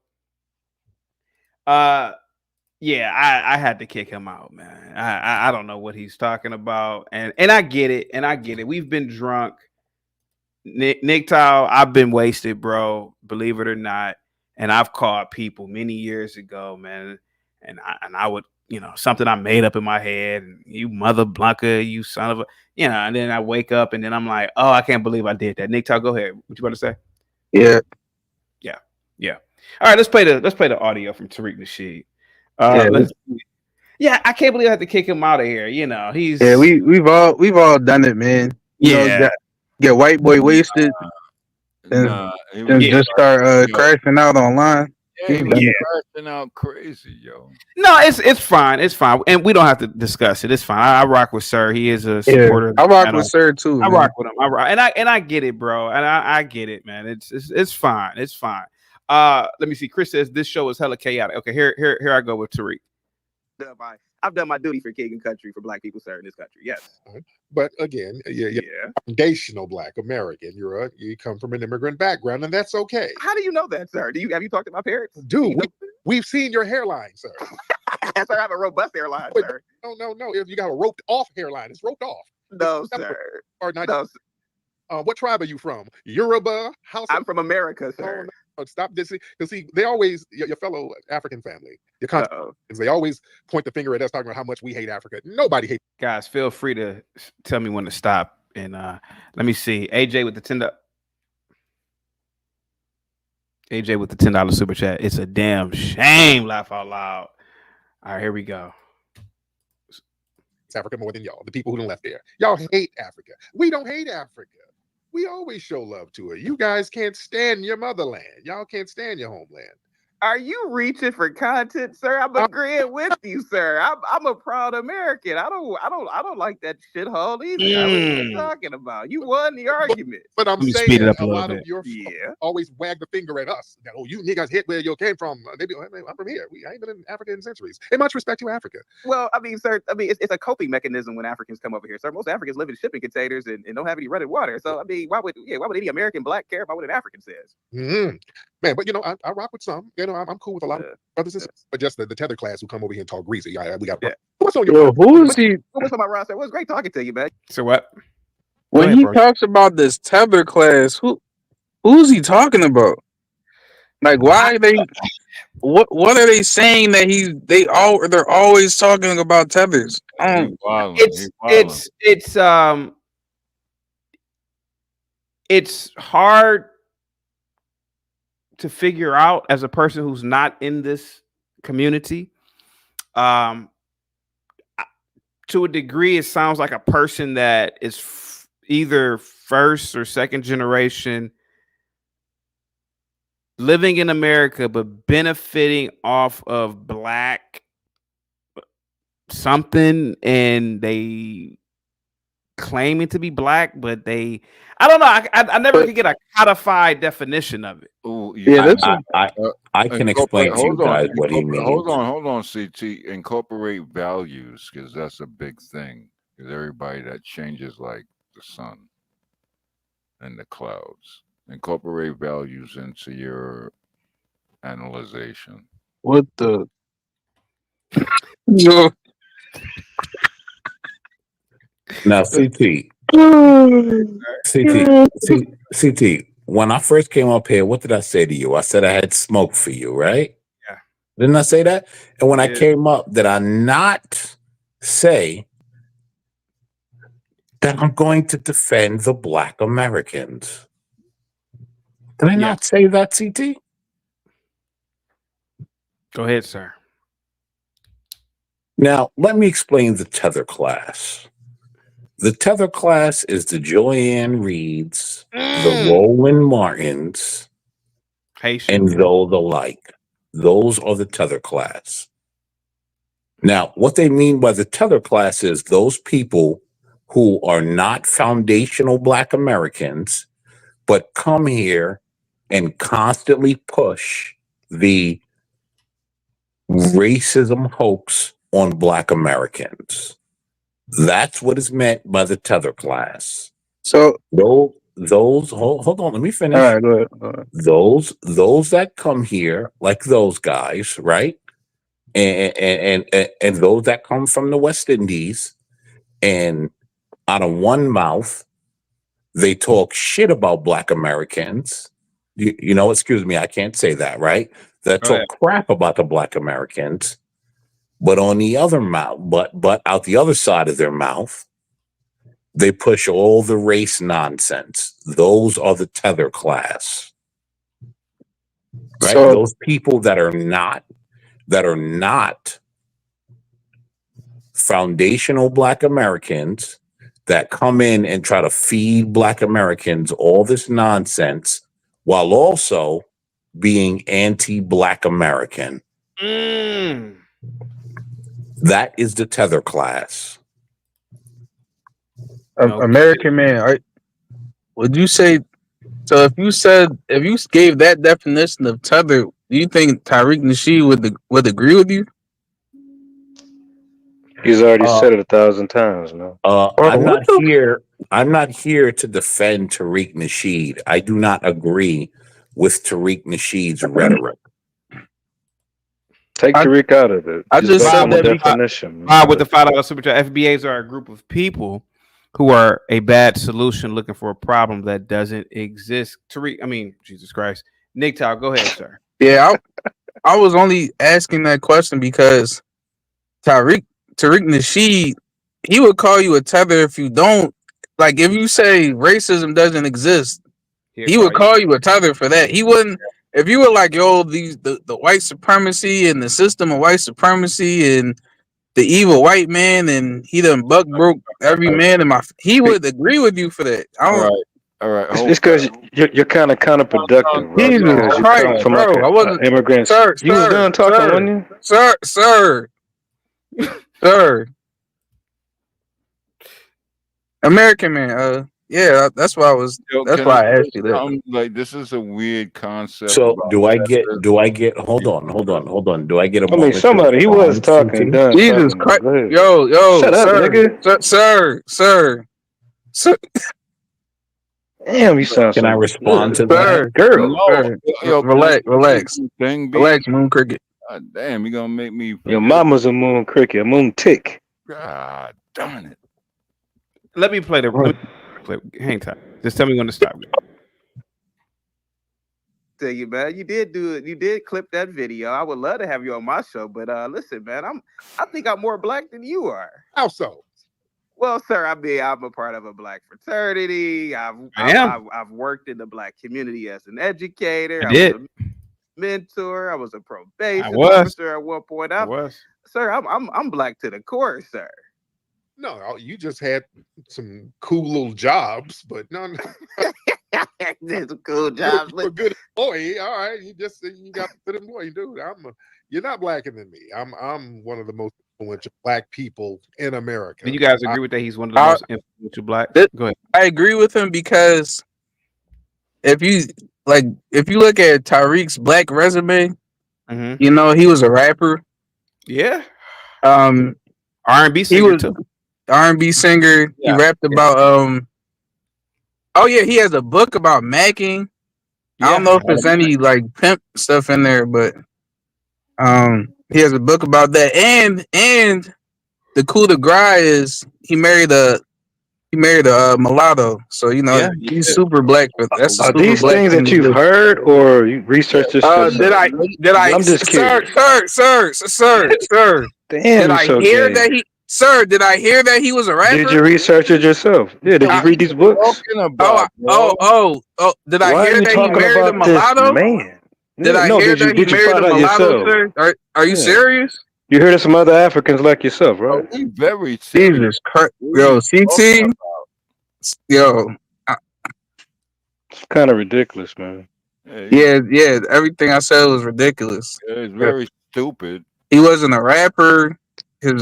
Yeah, I had to kick him out, man. I don't know what he's talking about, and I get it. We've been drunk. Nick Tao, I've been wasted, bro. Believe it or not, and I've caught people many years ago, man. And I would, something I made up in my head. And you mother Blanca, you son of a, And then I wake up and then I'm like, oh, I can't believe I did that. Nick Tao, go ahead. What you about to say? Yeah. All right, let's play the audio from Tariq Nasheed. I can't believe I had to kick him out of here. He's we've all done it, man. Get white boy wasted and just start crashing out online. Yeah, he was crashing out crazy, yo. No, it's fine. It's fine, and we don't have to discuss it. It's fine. I rock with Sir. He is a Yeah, supporter of I the rock channel. with Sir too, I man. rock with him. I get it, bro. And I get it, man. It's fine. It's fine. Let me see. Chris says this show is hella chaotic. Okay, here I go with Tariq. I've done my duty for king and country for black people, sir, in this country. Yes. But again, you're foundational Black American. You come from an immigrant background, and that's okay. How do you know that, sir? Have you talked to my parents? Dude, we've seen your hairline, sir. Sir, I have a robust hairline, sir. No. If you got a roped off hairline, it's roped off. No, sir. Or not. No. What tribe are you from? Yoruba? I'm from America, sir. Oh, stop this. Because see, they always, your fellow African family, they always point the finger at us talking about how much we hate Africa. Nobody hates. Guys, feel free to tell me when to stop. And let me see. AJ with the $10 super chat. It's a damn shame. Laugh out loud. All right, here we go. It's Africa more than y'all. The people who done left there. Y'all hate Africa. We don't hate Africa. We always show love to it. You guys can't stand your motherland. Y'all can't stand your homeland. Are you reaching for content, sir? I'm agreeing with you, sir. I'm a proud American. I don't like that shithole either. What are you talking about? You won the argument. But I'm saying a lot of your always wag the finger at us. That, oh, you niggas hit where you came from. Maybe I'm from here. I ain't been in Africa in centuries. And much respect to Africa. Well, I mean, sir, it's a coping mechanism when Africans come over here, sir. Most Africans live in shipping containers and don't have any running water. So I mean, why would any American black care about what an African says? Mm-hmm. Man, but I rock with some. I'm cool with a lot of brothers and sisters, but just the tether class who come over here and talk greasy. We got. What's on your? Who is he? What's on my roster? It was great talking to you, man. So what? When he talks about this tether class, who's he talking about? Like, why are they? What are they saying that they're always talking about tethers? It's hard to figure out as a person who's not in this community. To a degree, it sounds like a person that is either first or second generation living in America, but benefiting off of black something, and they claiming to be black, but I don't know. I never could get a codified definition of it. Ooh, I can explain to you guys what he means. Hold on, CT. Incorporate values, because that's a big thing. Because everybody that changes like the sun and the clouds. Incorporate values into your analyzation. What the? Now, CT, when I first came up here, what did I say to you? I said I had smoke for you, right? Yeah. Didn't I say that? And when I came up, did I not say that I'm going to defend the Black Americans? Did I not say that, CT? Go ahead, sir. Now, let me explain the tether class. The tether class is the Joanne Reeds, the Roland Martins, and those alike. Those are the tether class. Now, what they mean by the tether class is those people who are not foundational Black Americans, but come here and constantly push the racism hoax on Black Americans. That's what is meant by the tether class. So those hold on, let me finish. All right, go ahead. All right. Those that come here, like those guys, right? And those that come from the West Indies, and out of one mouth, they talk shit about Black Americans. You know, excuse me, I can't say that, right? That talk crap about the Black Americans. But on the other mouth, but out the other side of their mouth, they push all the race nonsense. Those are the tether class. Right? So, those people that are not foundational Black Americans that come in and try to feed Black Americans all this nonsense while also being anti-Black American. Mm. That is the tether class. American man, would you say? So if you gave that definition of tether, do you think Tariq Nasheed would agree with you? He's already said it 1,000 times, no? I'm not here to defend Tariq Nasheed. I do not agree with Tariq Nasheed's rhetoric. Take Tariq out of it. I just said on the that definition. Bob with the $5 super chat. FBAs are a group of people who are a bad solution looking for a problem that doesn't exist. Jesus Christ. Nick Tow, go ahead, sir. Yeah, I was only asking that question because Tariq Nasheed, he would call you a tether if you don't, like, if you say racism doesn't exist, he would call you a tether for that. He wouldn't, if you were like, yo, the white supremacy and the system of white supremacy and the evil white man, and he done buck broke every man in he would agree with you for that. I don't. All right. It's because you're kind of counterproductive, bro. Jesus Because you Christ, come from bro! like I wasn't immigrants. Sir, You was done talking, wasn't you? Sir. American man. Yeah, that's why I was. That's why I asked you that. Like, this is a weird concept. So do I get? Hold on. Do I get a I mean, moment? somebody he was talking. Done. Jesus Christ! Yo, shut up, sir, nigga. sir. Damn, you sound. Can I respond to that, girl? Yo, relax, Moon Cricket. Damn, you gonna make me? Your mama's a moon cricket, a moon tick. God darn it! Let me play hang tight. Just tell me when to stop. Tell you, man, you did clip that video. I would love to have you on my show, but listen, man, I think I'm more black than you are. How so? Well, sir, I'm a part of a black fraternity. I've worked in the black community as an educator. I did. Was a mentor. I was a probation was. officer at one point. I was. Sir, I'm black to the core, sir. No, you just had some cool little jobs, but no. There's some cool jobs. You're a good employee. All right, you got a good employee, dude. You're not blacker than me. I'm one of the most influential black people in America. Do you guys agree with that? He's one of the most influential blacks. Go ahead. I agree with him because if you look at Tariq's black resume, you know he was a rapper. Yeah. R&B singer too. R&B singer. Yeah. He rapped about oh yeah, he has a book about macking. Yeah. I don't know if there's any like pimp stuff in there, but he has a book about that. And the coup de grace is he married a mulatto. So you know he's super black. But that's are these things that you've heard or you researched this? Did I? I'm just curious. Sir. Damn, did I hear that he? Sir, did I hear that he was a rapper? Did you research it yourself? Yeah, did you read these books? Did I hear that he married a mulatto? Man, did I hear that he married a mulatto, sir? Are you serious? You heard of some other Africans like yourself, right? Oh, very serious. Jesus Christ. Yo, CT. Yo. It's kind of ridiculous, man. Yeah. Everything I said was ridiculous. It's very stupid. He wasn't a rapper.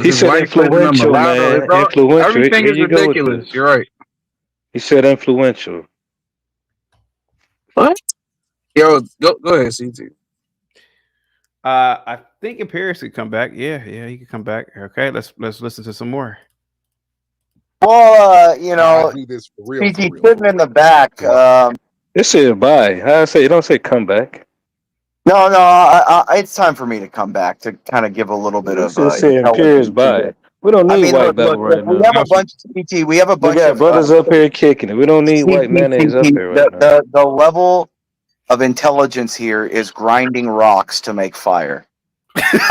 He said influential, man. Influential. Everything is ridiculous. You're right. He said influential. What? Yo, go ahead, CT. I think Imperius could come back. Yeah, he could come back. Okay, let's listen to some more. Well, you know, CT sitting in the back. It said bye. I say you don't say come back. No, it's time for me to come back to kind of give a little bit of. Imperius bye. We don't need white battle right now. We have a bunch of CT. We have a bunch of brothers up here kicking it. We don't need white mayonnaise up here right now. The level of intelligence here is grinding rocks to make fire. Wasn't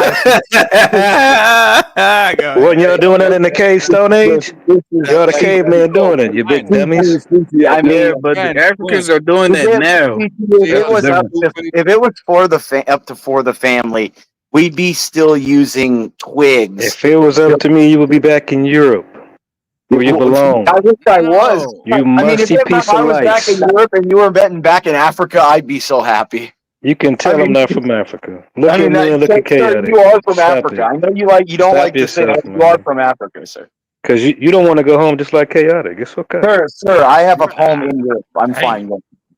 y'all doing that in the cave Stone Age? Y'all the caveman doing it, you big dummies. I mean, but the Africans are doing that now. If it was for the family, we'd be still using twigs. If it was up to me, you would be back in Europe. Where you belong. I wish I was. You musty piece if I was back in Europe and you were back in Africa, I'd be so happy. You can tell I'm not from Africa. Look at me and look at sir, chaotic. you are from Stop Africa. it. I know you don't Stop like to say yourself, that. You are man. from Africa, sir. Because you don't want to go home just like chaotic. It's okay. Sir, I have a home in Europe. I'm fine.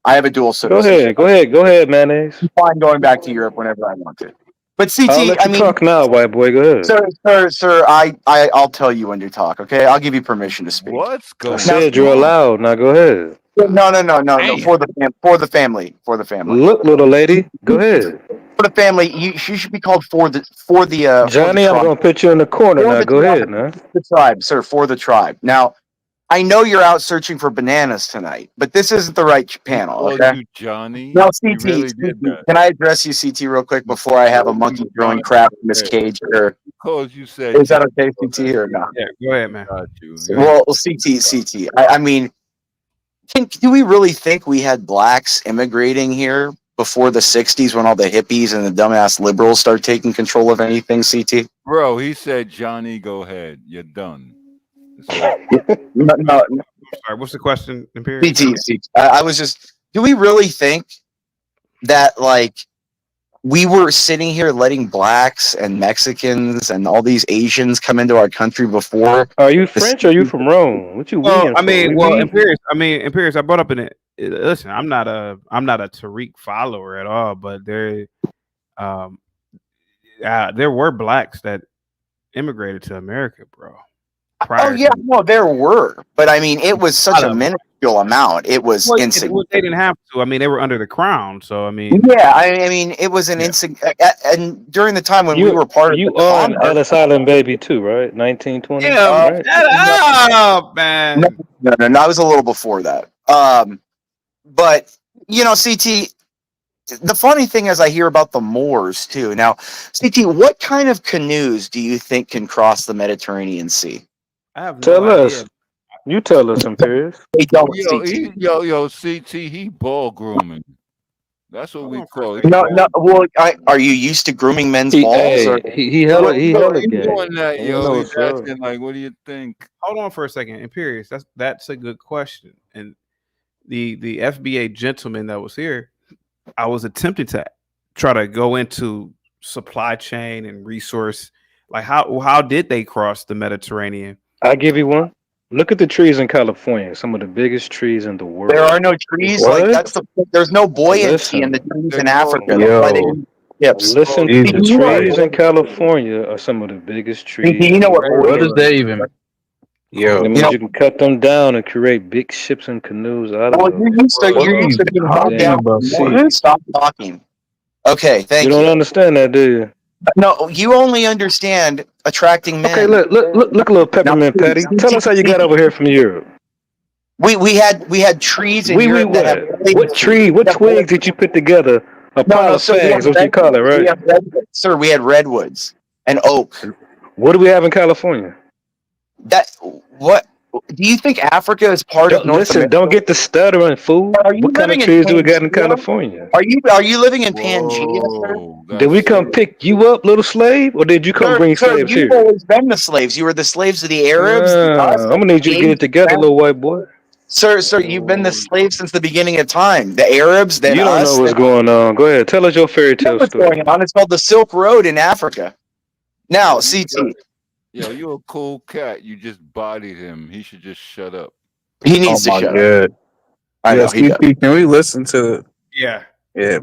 I have a dual Go citizenship. ahead. Go ahead, mayonnaise. I'm fine going back to Europe whenever I want to. But I'll CT, let I you mean, talk now, white boy. Go ahead. sir, I'll tell you when to talk. Okay, I'll give you permission to speak. What's I going said you're on? allowed. Now go ahead. No. For the family. Look, little lady. Go ahead. For the family, you should be called for the Johnny, I'm tribe. going to put you in the corner For now. the Go tribe, ahead, man. the tribe, sir, for the tribe. Now, I know you're out searching for bananas tonight, but this isn't the right He panel, called okay? you Johnny. Now, He CT, really did that. can I address you, CT, real quick He before I have a called monkey you throwing Johnny. crap in this Hey, cage? Or because you said is that Johnny. okay, CT, or no? Yeah, go ahead, man. Got you. Well, CT. I mean, do we really think we had blacks immigrating here before the 60s when all the hippies and the dumbass liberals start taking control of anything, CT? Bro, he said, Johnny, go ahead. You're done. No, I'm sorry. What's the question, Imperius? CT. I was just, do we really think that, like, we were sitting here letting blacks and Mexicans and all these Asians come into our country before? Are you French or are you from Rome? What you Well, weeing for? Imperius, I brought up in it. Listen, I'm not a Tariq follower at all, but there were blacks that immigrated to America, bro. There were, but I mean, it was such a minuscule amount. It was insignificant. They didn't have to. I mean, they were under the crown, so I mean, Yeah, I mean, it was an and during the time when we were part of You the are an Commonwealth. Ellis Island baby too, right? 1920, right? Shut up, man. No, I was a little before that. But CT. The funny thing is, I hear about the Moors too. Now, CT, what kind of canoes do you think can cross the Mediterranean Sea? I have no Tell idea. us. You tell us, Imperius. They don't, Yo, CT, he ball grooming. That's what we call it. No. Well, are you used to grooming men's balls? Or He hella gay. Doing that, I yo. know He's what's up. asking like, what do you think? Hold on for a second, Imperius. That's a good question. And the FBA gentleman that was here, I was attempting to try to go into supply chain and resource, like how did they cross the Mediterranean? I'll give you one. Look at the trees in California. Some of the biggest trees in the world. there are no trees. What? Like there's no buoyancy in the trees in Africa. Listen, the trees in California are some of the biggest trees. You know what is that even? That means you can cut them down and create big ships and canoes out of them. You're used to being held down. Stop talking. Okay, thank you. You don't understand that, do you? No, you only understand attracting men. Okay, look, little peppermint patty. Tell us how you got over here from Europe. We had trees in Europe that have what tree? What twigs did you put together? A pile of fags, what you call it, right? We had redwoods and oak. What do we have in California? What do you think Africa is part of North America? Don't get the stuttering, fool. What kind of trees do we got in California? Are you living in Pangea? Did we come pick you up, little slave, or did you come bring slaves you've here? always been the slaves. You were the slaves of the Arabs. I'm gonna need you to get it together, little white boy. Sir, you've been the slave since the beginning of time. The Arabs, then you don't us, know what's going on. Go ahead, tell us your fairy tale what's story. going on? It's called the Silk Road in Africa. Now, CT. Yo, you're a cool cat. You just bodied him. He should just shut up. He needs to shut up. I know he does. Can we listen to? Yeah,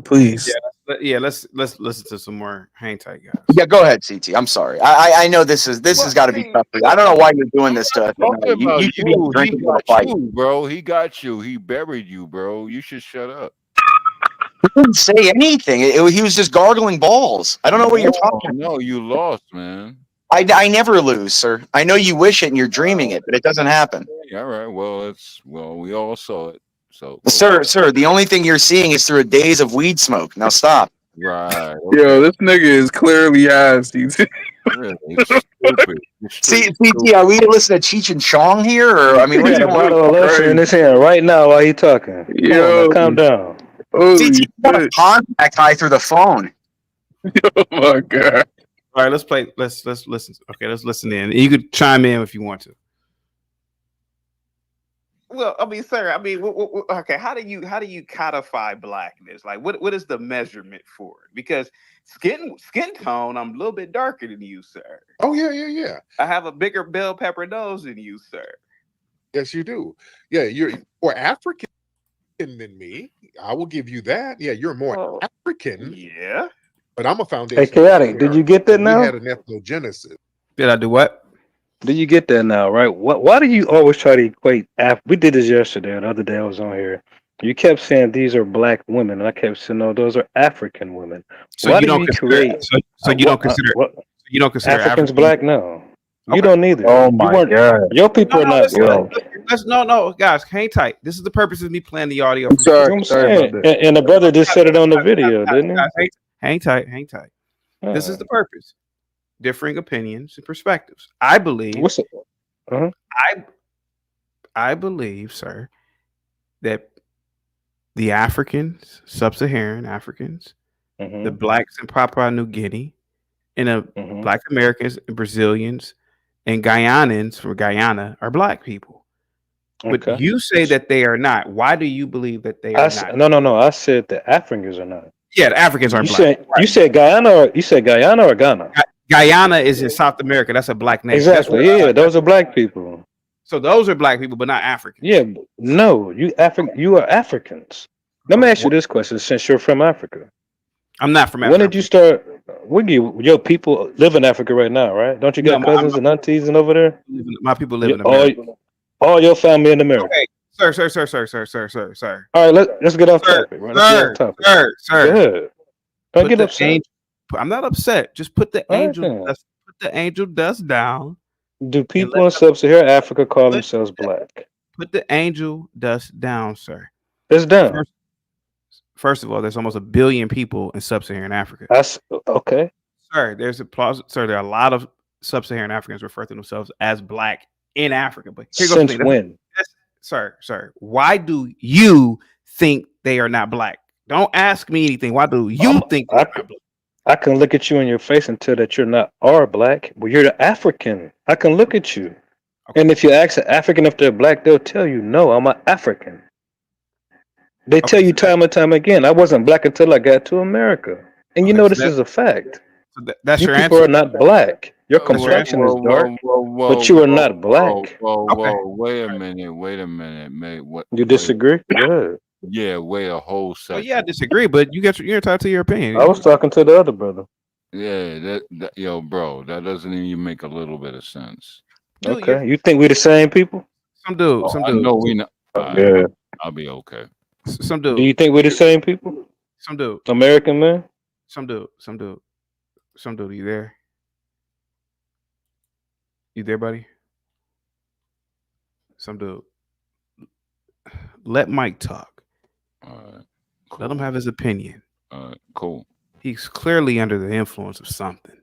please. Let's listen to some more hang tight, guys. Yeah, go ahead, CT. I'm sorry. I know this has got to be tough for you. I don't know why you're doing this to us. You should be drinking a fight. Bro. He got you. He buried you, bro. You should shut up. He didn't say anything. He was just gargling balls. I don't know what you're talking about. No, you lost, man. I never lose, sir. I know you wish it and you're dreaming it, but it doesn't happen. All right. Well, we all saw it. So, sir, the only thing you're seeing is through a daze of weed smoke. Now stop. Right. Okay. Yo, this nigga is clearly high, CT. CT, are we listening to Cheech and Chong here, or I mean, we got a bottle of Lester in his hand right now while he talking. Calm down. CT got a contact high through the phone. Oh my god. All right, let's play. Let's listen. Okay, let's listen in. You could chime in if you want to. Well, I mean, sir. I mean, okay. How do you codify blackness? Like, what is the measurement for it? Because skin tone, I'm a little bit darker than you, sir. Oh yeah. I have a bigger bell pepper nose than you, sir. Yes, you do. Yeah, you're more African than me. I will give you that. Yeah, you're more African. Yeah. But I'm a Hey, foundational chaotic. Did you get that we had now? an ethnogenesis. Did I do what? Did you get that now? Right? Why do you always try to equate? We did this yesterday. The other day I was on here. You kept saying these are black women, and I kept saying no, those are African women. So Why you do don't you consider create? so you don't consider What you don't consider Africans African. black? No, you Okay. don't either. Oh You my weren't. god. Your people No, are no, not black. no, guys, hang tight. This is the purpose of me playing the audio I'm from You sorry. know what I'm Sorry about saying? that. And the brother just said it on the video, didn't Guys, he? hang tight. This is Uh, the purpose. Differing opinions and perspectives. I believe what's it? Uh-huh. I believe, sir, that the Africans, sub-Saharan Africans, the blacks in Papua New Guinea, and the black Americans and Brazilians and Guyanans from Guyana are black people. But Okay. you say that they are not. Why do you believe that they I are s- not? no. I said the Africans are not. Yeah, the Africans aren't black. You said Guyana or Guyana or Ghana? Guyana is in South America. That's a black nation. That's Exactly. where, Yeah, those are black people. so those are black people, but not Africans. Yeah, no, you are Africans. Let me ask you this question: since you're from Africa, I'm not from when Africa. did you start? Your people live in Africa right now, right? Don't you No, got cousins and aunties and over there? my people live in All, America. all your family in America. Okay, sir. All right, let's get off topic. Right? Let's get off topic. Sir. Go ahead. Don't Put get the upset. angel. I'm not upset. Just put the All right, angel then. dust. Put the angel dust down. Do people in sub-Saharan Africa call themselves black? Put the angel dust down, sir. It's done. First of all, there's almost 1 billion people in sub-Saharan Africa. That's okay. Sir, Sir, there are a lot of sub-Saharan Africans refer to themselves as black in Africa. But here goes the Since thing. when? Sir, why do you think they are not black? Don't ask me anything. Why do you think they're not black? I can look at you in your face and tell that you're not are black, but you're the African. I can look at you. Okay. And if you ask an African if they're black, they'll tell you, no, I'm an African. They tell you time and time again, I wasn't black until I got to America. And you know this is a fact. So that's you your people answer? are not black. Your complexion is dark, but you are not black. Whoa, wait a minute, mate. What You disagree? Good. Yeah, wait a whole Well, second. yeah, I disagree, but you're entitled to your opinion. I was talking to the other brother. Yeah, yo, bro, that doesn't even make a little bit of sense. Okay, you think we're the same people? Some dude. I know we not. Yeah. I'll be okay. Some dude. Do you think we're the same people? Some dude. American man? Some dude. You there? You there, buddy? Some dude. Let Mike talk. All right. Cool. Let him have his opinion. All right. Cool. He's clearly under the influence of something,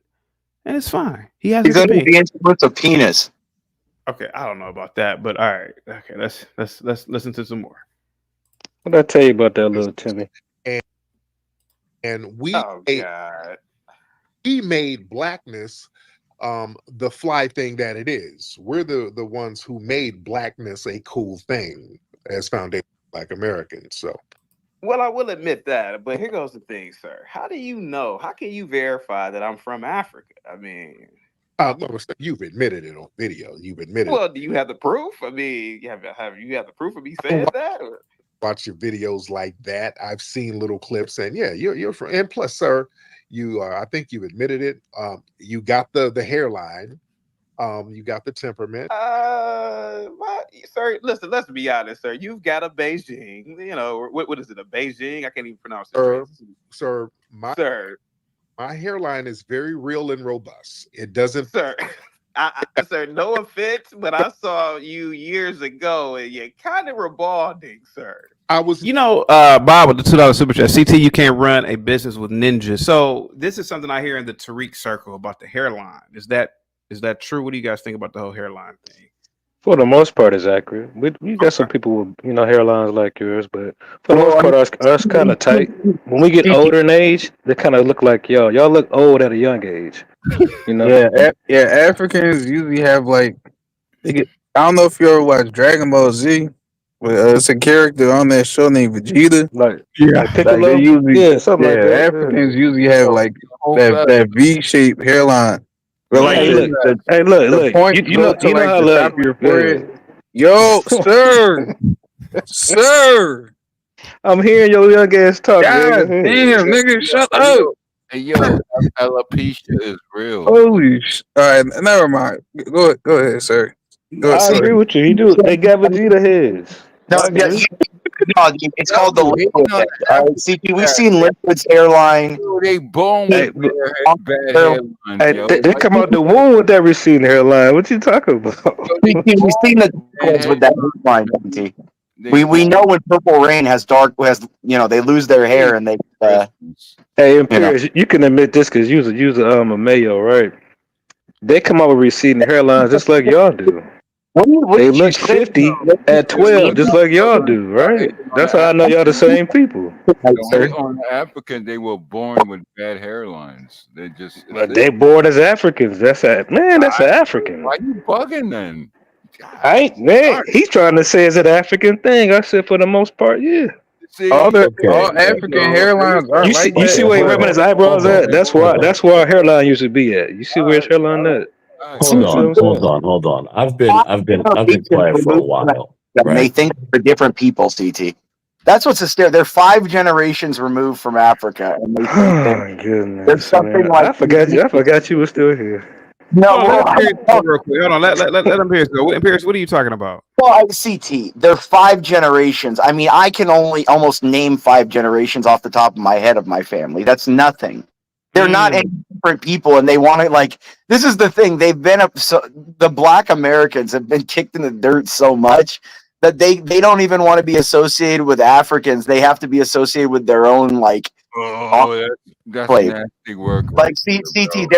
and it's fine. He's under the influence of penis. Okay, I don't know about that, but all right. Okay, let's listen to some more. What did I tell you about that little Timmy? And we made blackness the fly thing that it is. We're the ones who made blackness a cool thing as foundation Black Americans. So, well, I will admit that, but here goes the thing, sir. How do you know? How can you verify that I'm from Africa? I mean, you've admitted it on video. You've admitted. Well, do you have the proof? I mean, have you have the proof of me saying that? Or? Watch your videos like that. I've seen little clips, and yeah, you're from. And plus, sir, you are. I think you admitted it. You got the hairline. You got the temperament. Sir, listen. Let's be honest, sir. You've got a Beijing. You know what is it? A Beijing? I can't even pronounce it. Sir, my hairline is very real and robust. It doesn't, sir. Sir, no offense, but I saw you years ago, and you're kind of rebalding, sir. I was, Bob with the $2 super chat. CT, you can't run a business with ninjas. So this is something I hear in the Tariq circle about the hairline. Is that true? What do you guys think about the whole hairline thing? For the most part, it's accurate. We got some people with hairlines like yours, but for the most part, ours kind of tight. When we get older in age, they kind of look like y'all. Y'all look old at a young age. Africans usually have like I don't know if you ever watched Dragon Ball Z. Well, it's a character on that show named Vegeta. Like Like they Piccolo. usually Yeah, something like that. Africans usually have like that V-shaped hairline. But like hey, look, the points go to like how the top of your forehead. Yo, sir, sir. I'm hearing your young ass talk, God nigga. damn, nigga, shut up. Hey, yo, alopecia is real. Holy all right, never mind. Go ahead, sir. Go ahead, I agree with you. He do. They got Vegeta heads. No, I get it. no, it's called the liquid head. CP, we've seen Liquid's hairline. They born Hey, with bad hairlines, hey, yo. they come out the womb with that receding hairline. What you talking about? We've seen the ones with that hairline. CT. We know when Purple Rain has they lose their hair and they. Hey, Imperious, you can admit this because you was a Mayo, right? They come out with receding hairlines just like y'all do. They look 50 at 12, just like y'all do, right? That's how I know y'all the same people. Don't hate on the African. They were born with bad hairlines. They just But they born as Africans. That's an African. Why you bugging then? I ain't man. He's trying to say it's an African thing. I said for the most part, yeah. See, all African hairlines aren't like that. You see where he rubbing his eyebrows at? That's where our hairline used to be at. You see where his hairline at? Hold on. I've been quiet for a while. And they think they're different people, CT. That's what's hysterical. They're 5 generations removed from Africa, and they think Oh goodness! there's something man. like I forgot you were still here. No, Hold on, real quick. Hold on, let him Pierce go. Pierce, what are you talking about? Well, CT, they're 5 generations. I mean, I can only almost name 5 generations off the top of my head of my family. That's nothing. They're not any different people, and they want to this is the thing. They've been the Black Americans have been kicked in the dirt so much that they don't even want to be associated with Africans. They have to be associated with their own that's place. nasty work. Like CT,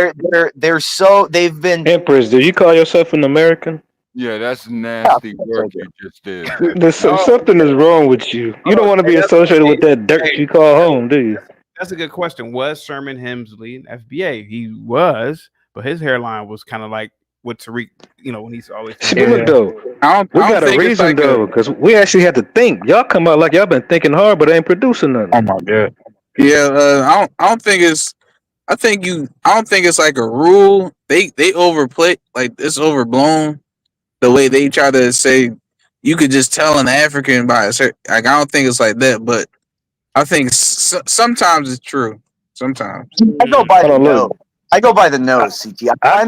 they've been. Empress, do you call yourself an American? Yeah, that's nasty work you just did. Something is wrong with you. You don't want to be associated with that dirt you call home, do you? That's a good question. Was Sherman Hemsley an FBA? He was, but his hairline was kind of like what Tariq, when he's always. Look though, we got a reason though, because we actually had to think. Y'all come out like y'all been thinking hard, but ain't producing nothing. Oh my god. Yeah, I don't think it's. I don't think it's like a rule. They overplay, like it's overblown. The way they try to say you could just tell an African by a certain, I don't think it's like that, but I think sometimes it's true. Sometimes I go by the nose. I go by the nose, CT. I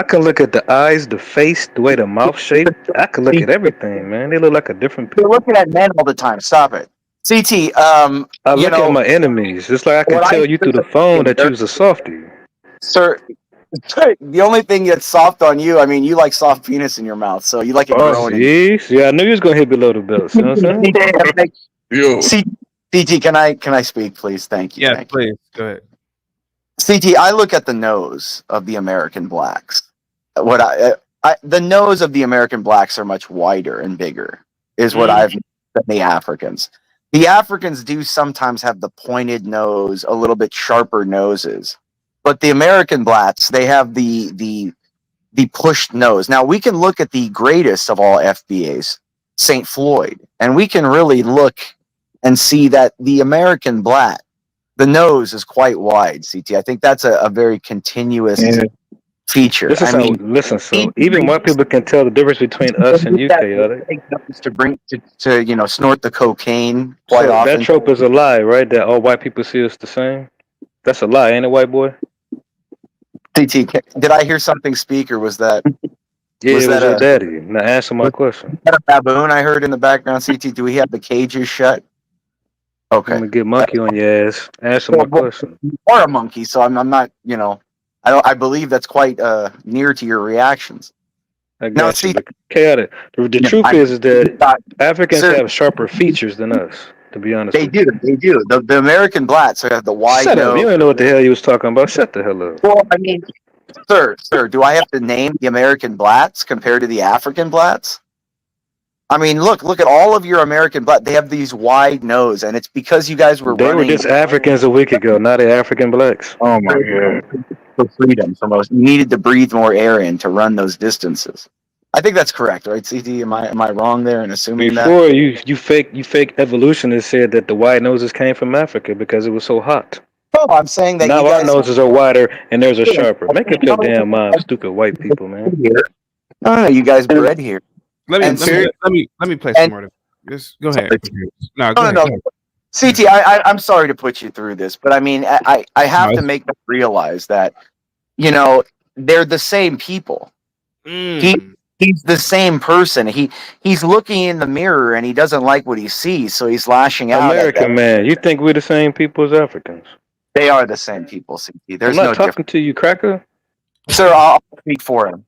can look at the eyes, the face, the way the mouth shaped. I can look at everything, man. They look like a different people. You're looking at men all the time. Stop it. CT, I look at my enemies. It's like I can tell you through the phone that you's a softie. Sir, the only thing that's soft on you, I mean, you like soft penis in your mouth, so you like it growing. Yeah, I knew you was gonna hit below the belt. You know what I'm saying? CT, can I speak, please? Thank you. Yeah, please. Go ahead. CT, I look at the nose of the American blacks. The nose of the American blacks are much wider and bigger, is what I've than the Africans. The Africans do sometimes have the pointed nose, a little bit sharper noses, but the American blacks, they have the pushed nose. Now we can look at the greatest of all FBAs, St. Floyd, and we can really look and see that the American black, the nose is quite wide. CT, I think that's a very continuous feature. This is listen. So even white people can tell the difference between us and UK. To snort the cocaine quite often. That trope is a lie, right? That all white people see us the same. That's a lie, ain't it, white boy? CT, did I hear something speak, or was that? Yeah, was that your daddy? Now answer my question. That a baboon I heard in the background? CT, do we have the cages shut? Okay. I'm gonna get monkey on your ass. Answer my question. You are a monkey, so I'm not. I believe that's quite near to your reactions. I got you. Chaotic. The truth is that Africans have sharper features than us. To be honest, they do. The American blacks have the wide nose. Shut up! You don't know what the hell you was talking about. Shut the hell up. Well, I mean, sir, do I have to name the American blacks compared to the African blacks? I mean, look at all of your American blacks. They have these wide nose, and it's because you guys were running. They were just Africans a week ago, not the African blacks. Oh my god! For freedom, you needed to breathe more air in to run those distances. I think that's correct, right? CT, am I wrong there in assuming that? Before you fake evolutionists said that the white noses came from Africa because it was so hot. No, I'm saying that you Now our guys. noses are wider and theirs are sharper. Make up your damn mind, stupid white people, man. No, you guys bred here. Let And me play some more. Just go ahead. No, go No, ahead. no, Go no. ahead. CT, I'm sorry to put you through this, but I mean, I have to make them realize that, they're the same people. He's the same person. He's looking in the mirror and he doesn't like what he sees, so he's lashing out at American them. man, you think we're the same people as Africans? They are the same people, CT. There's I'm no not talking difference. to you, cracker. Sir, I'll speak for him.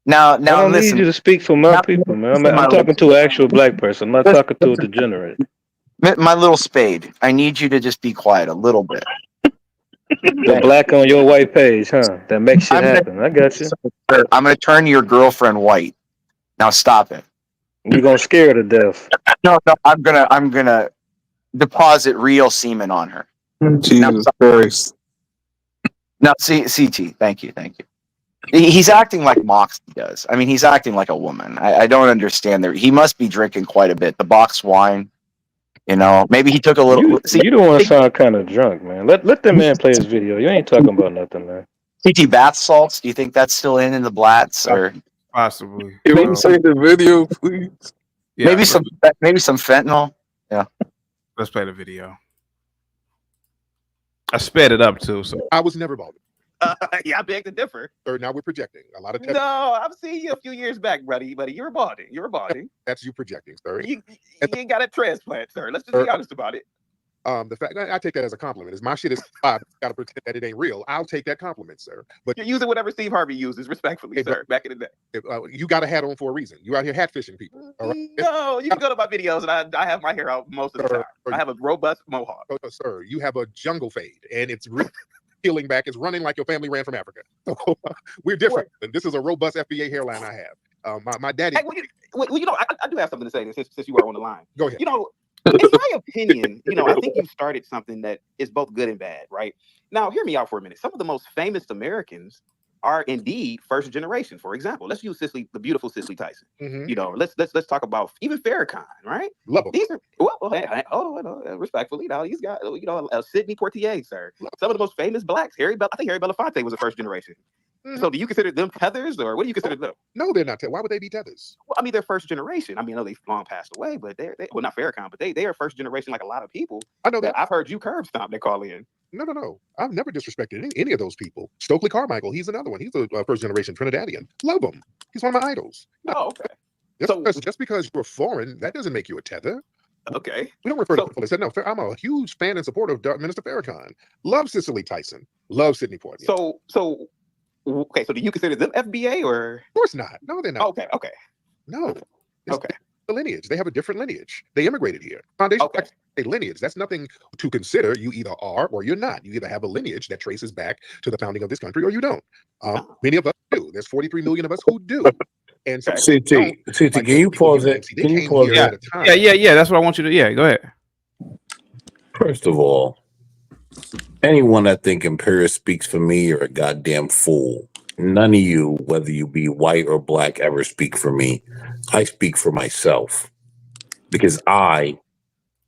Now, I don't listen. need you to speak for my people, man. I'm talking to an actual black person. I'm not talking to a degenerate. My little spade, I need you to just be quiet a little bit. The black on your white page, huh? That makes shit happen. I got you. I'm going to turn your girlfriend white. Now stop it. You're gonna scare her to death. No, I'm gonna deposit real semen on her. Jesus Christ. Now, CT, thank you. He's acting like Moxie does. I mean, he's acting like a woman. I don't understand that. He must be drinking quite a bit. The box wine, maybe he took a little. You don't want to sound kind of drunk, man. Let that man play his video. You ain't talking about nothing, man. CT bath salts. Do you think that's still in the blats or possibly? Can we play the video, please? Yeah, maybe some fentanyl. Yeah. Let's play the video. I sped it up too. So I was never bothered. Yeah, I beg to differ. Or now we're projecting a lot of. No, I've seen you a few years back, buddy. You're balding. You're balding. That's you projecting, sir. You ain't got a transplant, sir. Let's just be honest about it. The fact I take that as a compliment. Is my shit is I've got to pretend that it ain't real. I'll take that compliment, sir. But you're using whatever Steve Harvey uses, respectfully, sir. Back in the day, you got a hat on for a reason. You out here hat fishing people. All right? No, you can go to my videos, and I have my hair out most of the time. I have a robust mohawk. Sir, you have a jungle fade, and it's really peeling back. It's running like your family ran from Africa. So we're different. And this is a robust FBA hairline I have. My daddy. Hey, I do have something to say since you are on the line. Go ahead. In my opinion, I think you started something that is both good and bad, right? Now, hear me out for a minute. Some of the most famous Americans are indeed first generation. For example, let's use the beautiful Cicely Tyson. Let's talk about even Farrakhan, right? Love him. These are respectfully. Now he's got Sidney Poitier, sir. Some of the most famous blacks. I think Harry Belafonte was a first generation. So do you consider them tethers, or what do you consider them? No, they're not. Why would they be tethers? Well, I mean, they're first generation. I mean, I know they've long passed away, but they're well, not Farrakhan, but they are first generation like a lot of people. I know that. I've heard you curb stomp they call in. No. I've never disrespected any of those people. Stokely Carmichael, he's another one. He's a first generation Trinidadian. Love him. He's one of my idols. No. Oh, okay. Just because you're foreign, that doesn't make you a tether. Okay. We don't refer to people. They said, no, I'm a huge fan and supporter of Minister Farrakhan. Love Cicely Tyson. Love Sidney Poitier. Okay, so do you consider them FBA or? Of course not. No, they're not. Okay. No. Okay. The lineage. They have a different lineage. They immigrated here. Foundation. A lineage. That's nothing to consider. You either are or you're not. You either have a lineage that traces back to the founding of this country or you don't. Many of us do. There's 43 million of us who do. And so CT, can you pause it? Can you pause it? Yeah. That's what I want you to. Yeah, go ahead. First of all, anyone that think Imperius speaks for me, you're a goddamn fool. None of you, whether you be white or black, ever speak for me. I speak for myself because I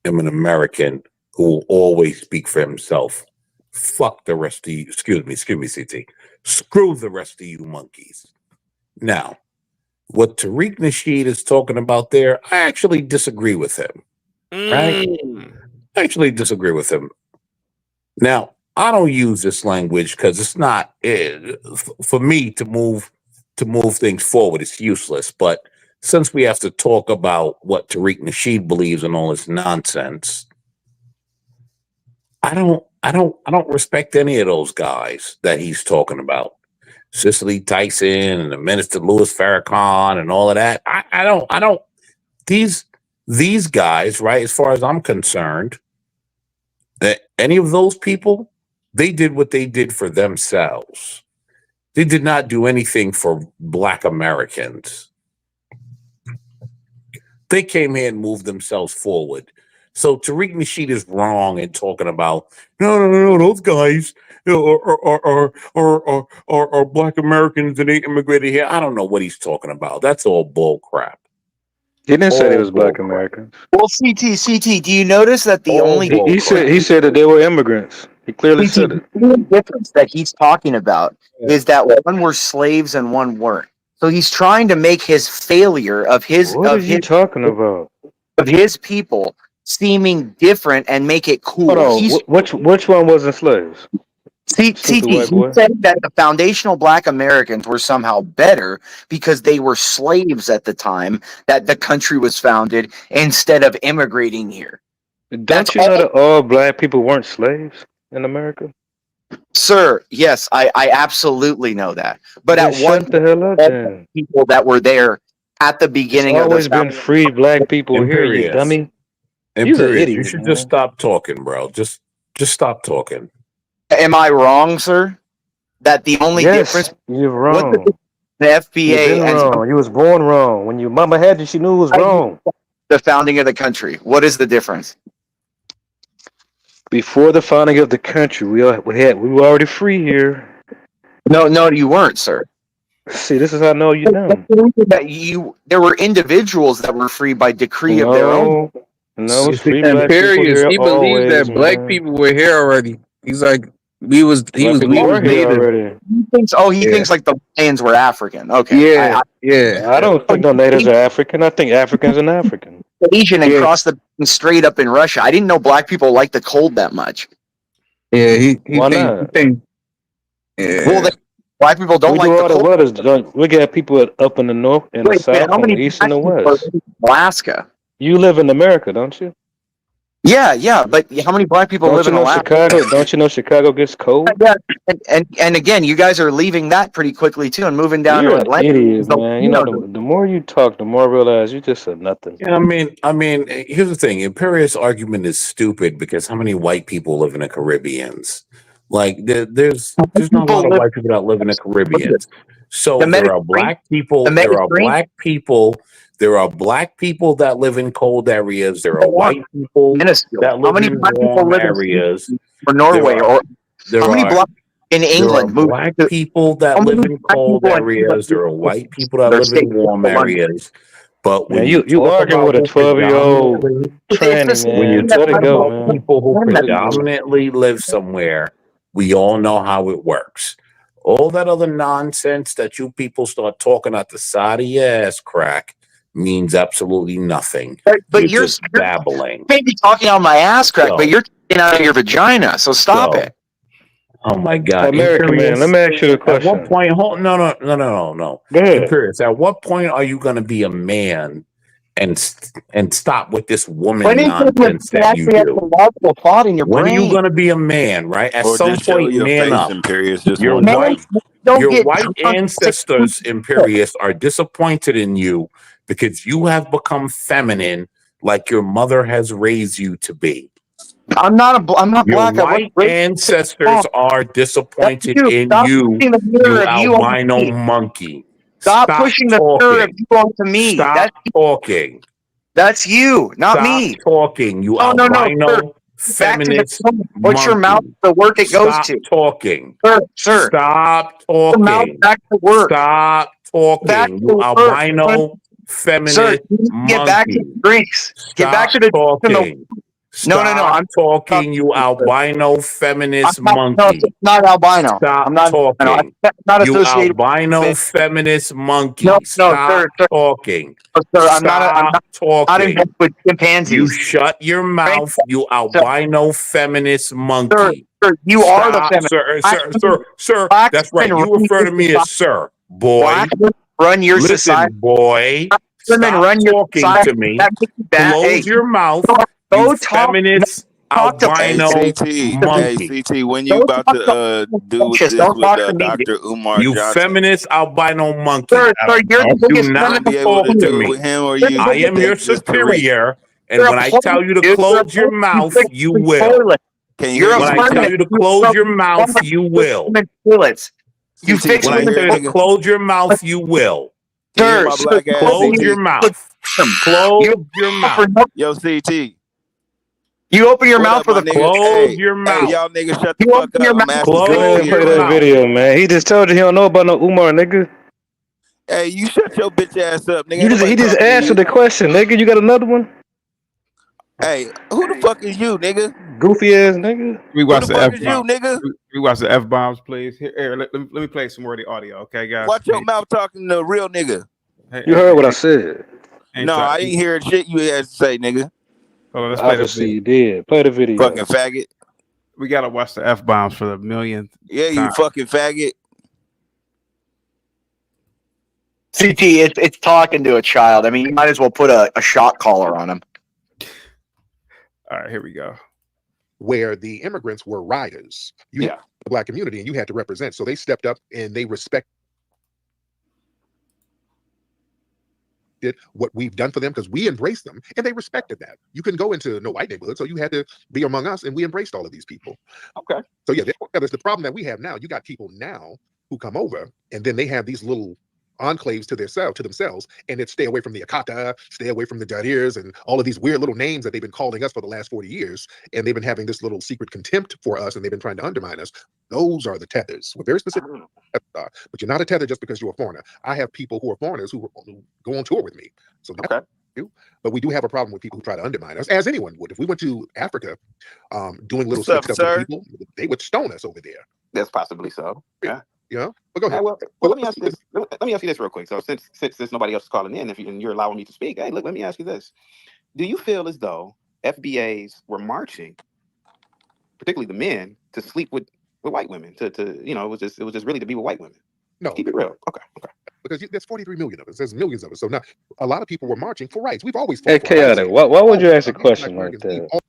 am an American who will always speak for himself. Fuck the rest of you. Excuse me, CT. Screw the rest of you monkeys. Now, what Tariq Nasheed is talking about there, I actually disagree with him. Right? I actually disagree with him. Now, I don't use this language because it's not for me to move things forward. It's useless. But since we have to talk about what Tariq Nasheed believes and all this nonsense, I don't respect any of those guys that he's talking about. Cicely Tyson and the Minister Louis Farrakhan and all of that. I don't. These guys, right? As far as I'm concerned, that any of those people, they did what they did for themselves. They did not do anything for Black Americans. They came here and moved themselves forward. So Tariq Nasheed is wrong in talking about no, those guys are Black Americans and they immigrated here. I don't know what he's talking about. That's all bull crap. He didn't say they All was bull Black crap. Americans. Well, CT, do you notice that the All only bull He crap. said that they were immigrants. He clearly CT, said it. the only difference that he's talking about is that one were slaves and one weren't. So he's trying to make his failure of What are you talking about? his people seeming different and make it Hold cool. on. He's Which one wasn't slaves? Stupid CT, white he boy. said that the foundational Black Americans were somehow better because they were slaves at the time that the country was founded instead of immigrating here. Don't you know that all Black people weren't slaves in America? Sir, yes, I absolutely know that. But Then at one shut the hell up, all then. people that were there at the It's beginning of always this been free Black people here, you Imperious. dummy. You're an Imperious. You idiot, should just man. stop talking, bro. Just stop talking. Am I wrong, sir? That the only difference Yes, you're what's wrong. the You've FBA been and wrong. You was born wrong. When your mama had you, she knew it was wrong. the founding of the country? What is the difference? Before the founding of the country, we were already free here. No, you weren't, sir. See, this is how I know you dumb. That there were individuals that were free by decree of their own. No, it's free And Black people Imperious, here he believes always, that Black man. people were here already. He's like, we was Black people were here native. already. He thinks like the Mayans were African. Okay. I don't think no natives are African. I think Africans are African. Asian and crossed the straight up in Russia. I didn't know Black people liked the cold that much. Yeah, he Why think, not? Well, Black people don't We like do the all the cold. weathers. We got people up in the north and the south, how on many the east and the Black people are west. in Alaska? You live in America, don't you? Yeah, but how many Black people Don't live you in know Alaska? Chicago? Don't you know Chicago gets cold? Yeah, and again, you guys are leaving that pretty quickly too, and moving down You're to an Atlanta. idiot, man. You know, the more you talk, the more I realize you just a nothing. Yeah, I mean, here's the thing. Imperious argument is stupid because how many white people live in the Caribbeans? Like, there's not a lot of white people that live in the Caribbeans. So there are Black people. There are Black people. There are Black people that live in cold areas. There are white people that How live many in Black people warm live in areas. Sweden or Norway? Or There how many are Black in there are England moved Black to? people that How live many in Black cold people in England areas. There are moved to white people that their live in state warm to London? areas. But when Man, you you talk arguing about with a who 12-year-old predominantly, It's tranny, the when you man. same Let it talk go, about man. people who Let it go. predominantly live somewhere, we all know how it works. All that other nonsense that you people start talking at the side of your ass crack means absolutely nothing. But You're you're just babbling. maybe talking on my ass crack, but So, you're talking out of your vagina. So stop so, it. oh my God, American man, let Imperious. me ask you a At what question. point? No. Go ahead. Imperious. At what point are you going to be a man and stop with this When woman is nonsense you that you actually have do? a logical thought in your When are you brain? going to be a man? Right? At Or some just show point, your man face, up. Imperious, just Your one Man, white, time. don't your get white drunk. ancestors, Imperious, are disappointed in you because you have become feminine, like your mother has raised you to be. I'm not Your black. I wasn't white raised ancestors are That's disappointed you. in Stop you, pushing the mirror you of you onto albino me. monkey. Stop Stop pushing the mirror of talking. you onto me. Stop talking. That's you, not Stop me. talking, you No, sir. albino Back to the feminist point. Put your mouth monkey. to the work it goes Stop to. talking. Sir. Stop Put your mouth talking. back to work. Stop Back talking, you to work. albino Sir, feminist get back to monkey. the drinks. Get back Stop to the talking. No. Stop I'm talking, you albino I'm feminist not. No, monkey. it's not albino. I'm Stop not. No, I'm talking, not you associated albino with. feminist monkey. No, Stop sir. talking. No, sir, I'm Stop not talking. involved with You chimpanzees. shut your mouth, you albino feminist monkey. Sir, you are the Stop, feminist. sir. Black That's right. women You run refer your to me as sir, boy. Black women run your Listen, society. boy. Black women Stop run your talking society. to me. That makes you bad. Close Hey, your mouth, go you talk. feminist Talk to Hey albino CT, monkey. CT, when you Go about talk to to do with just this don't with talk to me. Dr. Umar You Johnson? feminist albino monkey. Sir, you're the Do biggest not Gonna be feminist. able talk to to do it with me. him or You're you? I the am your That's just Tariq. superior, and You're when a I plumber, tell you to dude. You're a close your plumber. You mouth, fix you women's will. toilets. Can you You're hear a me, When I plumber. tell CT? you to You close your fix mouth, you will. women's toilets. You CT, fix When can I you women's hear tell you to toilets. close your mouth, you will. can you hear my Sir, black ass, Close your CT? mouth. you Close your for mouth. no Yo, CT. You open your What mouth up, with my a nigga? question. Hey, your hey, mouth. y'all niggas, shut the You fuck open your up. mouth. I'm asking Go ahead and play that video, man. He just told you he don't know about no Umar, nigga. Hey, you shut your bitch ass up, nigga. You Ain't just nobody he just talking to answered you. the question, nigga. You got another one? Hey, who the fuck is you, nigga? Goofy ass nigga. We Who watch the the fuck F is you, bomb. nigga? We watch the F bombs, please. Here, let me play some more of the audio, okay, guys? Watch your mouth talking to a real nigga. You heard what I said. No, I didn't hear shit you had to say, nigga. Hold on, let's play the Obviously video. you did. Play the video. Fucking faggot. We gotta watch the F bombs for the millionth Yeah, you time. fucking faggot. CT, it's talking to a child. I mean, you might as well put a shot collar on him. All right, here we go. Where the immigrants were rioters. You had the black community and you had to represent. So they stepped up and they respected what we've done for them because we embraced them and they respected that. You couldn't go into no white neighborhood, so you had to be among us, and we embraced all of these people. Okay. So yeah, there's the problem that we have now. You got people now who come over and then they have these little enclaves to themselves, and it's stay away from the Akata, stay away from the Jadirs, and all of these weird little names that they've been calling us for the last 40 years, and they've been having this little secret contempt for us, and they've been trying to undermine us. Those are the tethers. We're very specific, but you're not a tether just because you're a foreigner. I have people who are foreigners who go on tour with me, so okay. But we do have a problem with people who try to undermine us, as anyone would. If we went to Africa, doing little What's up, slick stuff to sir? the people, they would stone us over there. That's possibly so. Yeah. Yeah, but go ahead. Well, let me ask you this. Let me ask you this real quick. So since nobody else is calling in, and you're allowing me to speak, hey, look, let me ask you this: do you feel as though FBAs were marching, particularly the men, to sleep with white women? To it was just really to be with white women. No, keep it real. Okay. Because there's 43 million of us. There's millions of us. So now a lot of people were marching for rights. We've always fought Hey, for rights. Chaotic, why would you ask a question like that?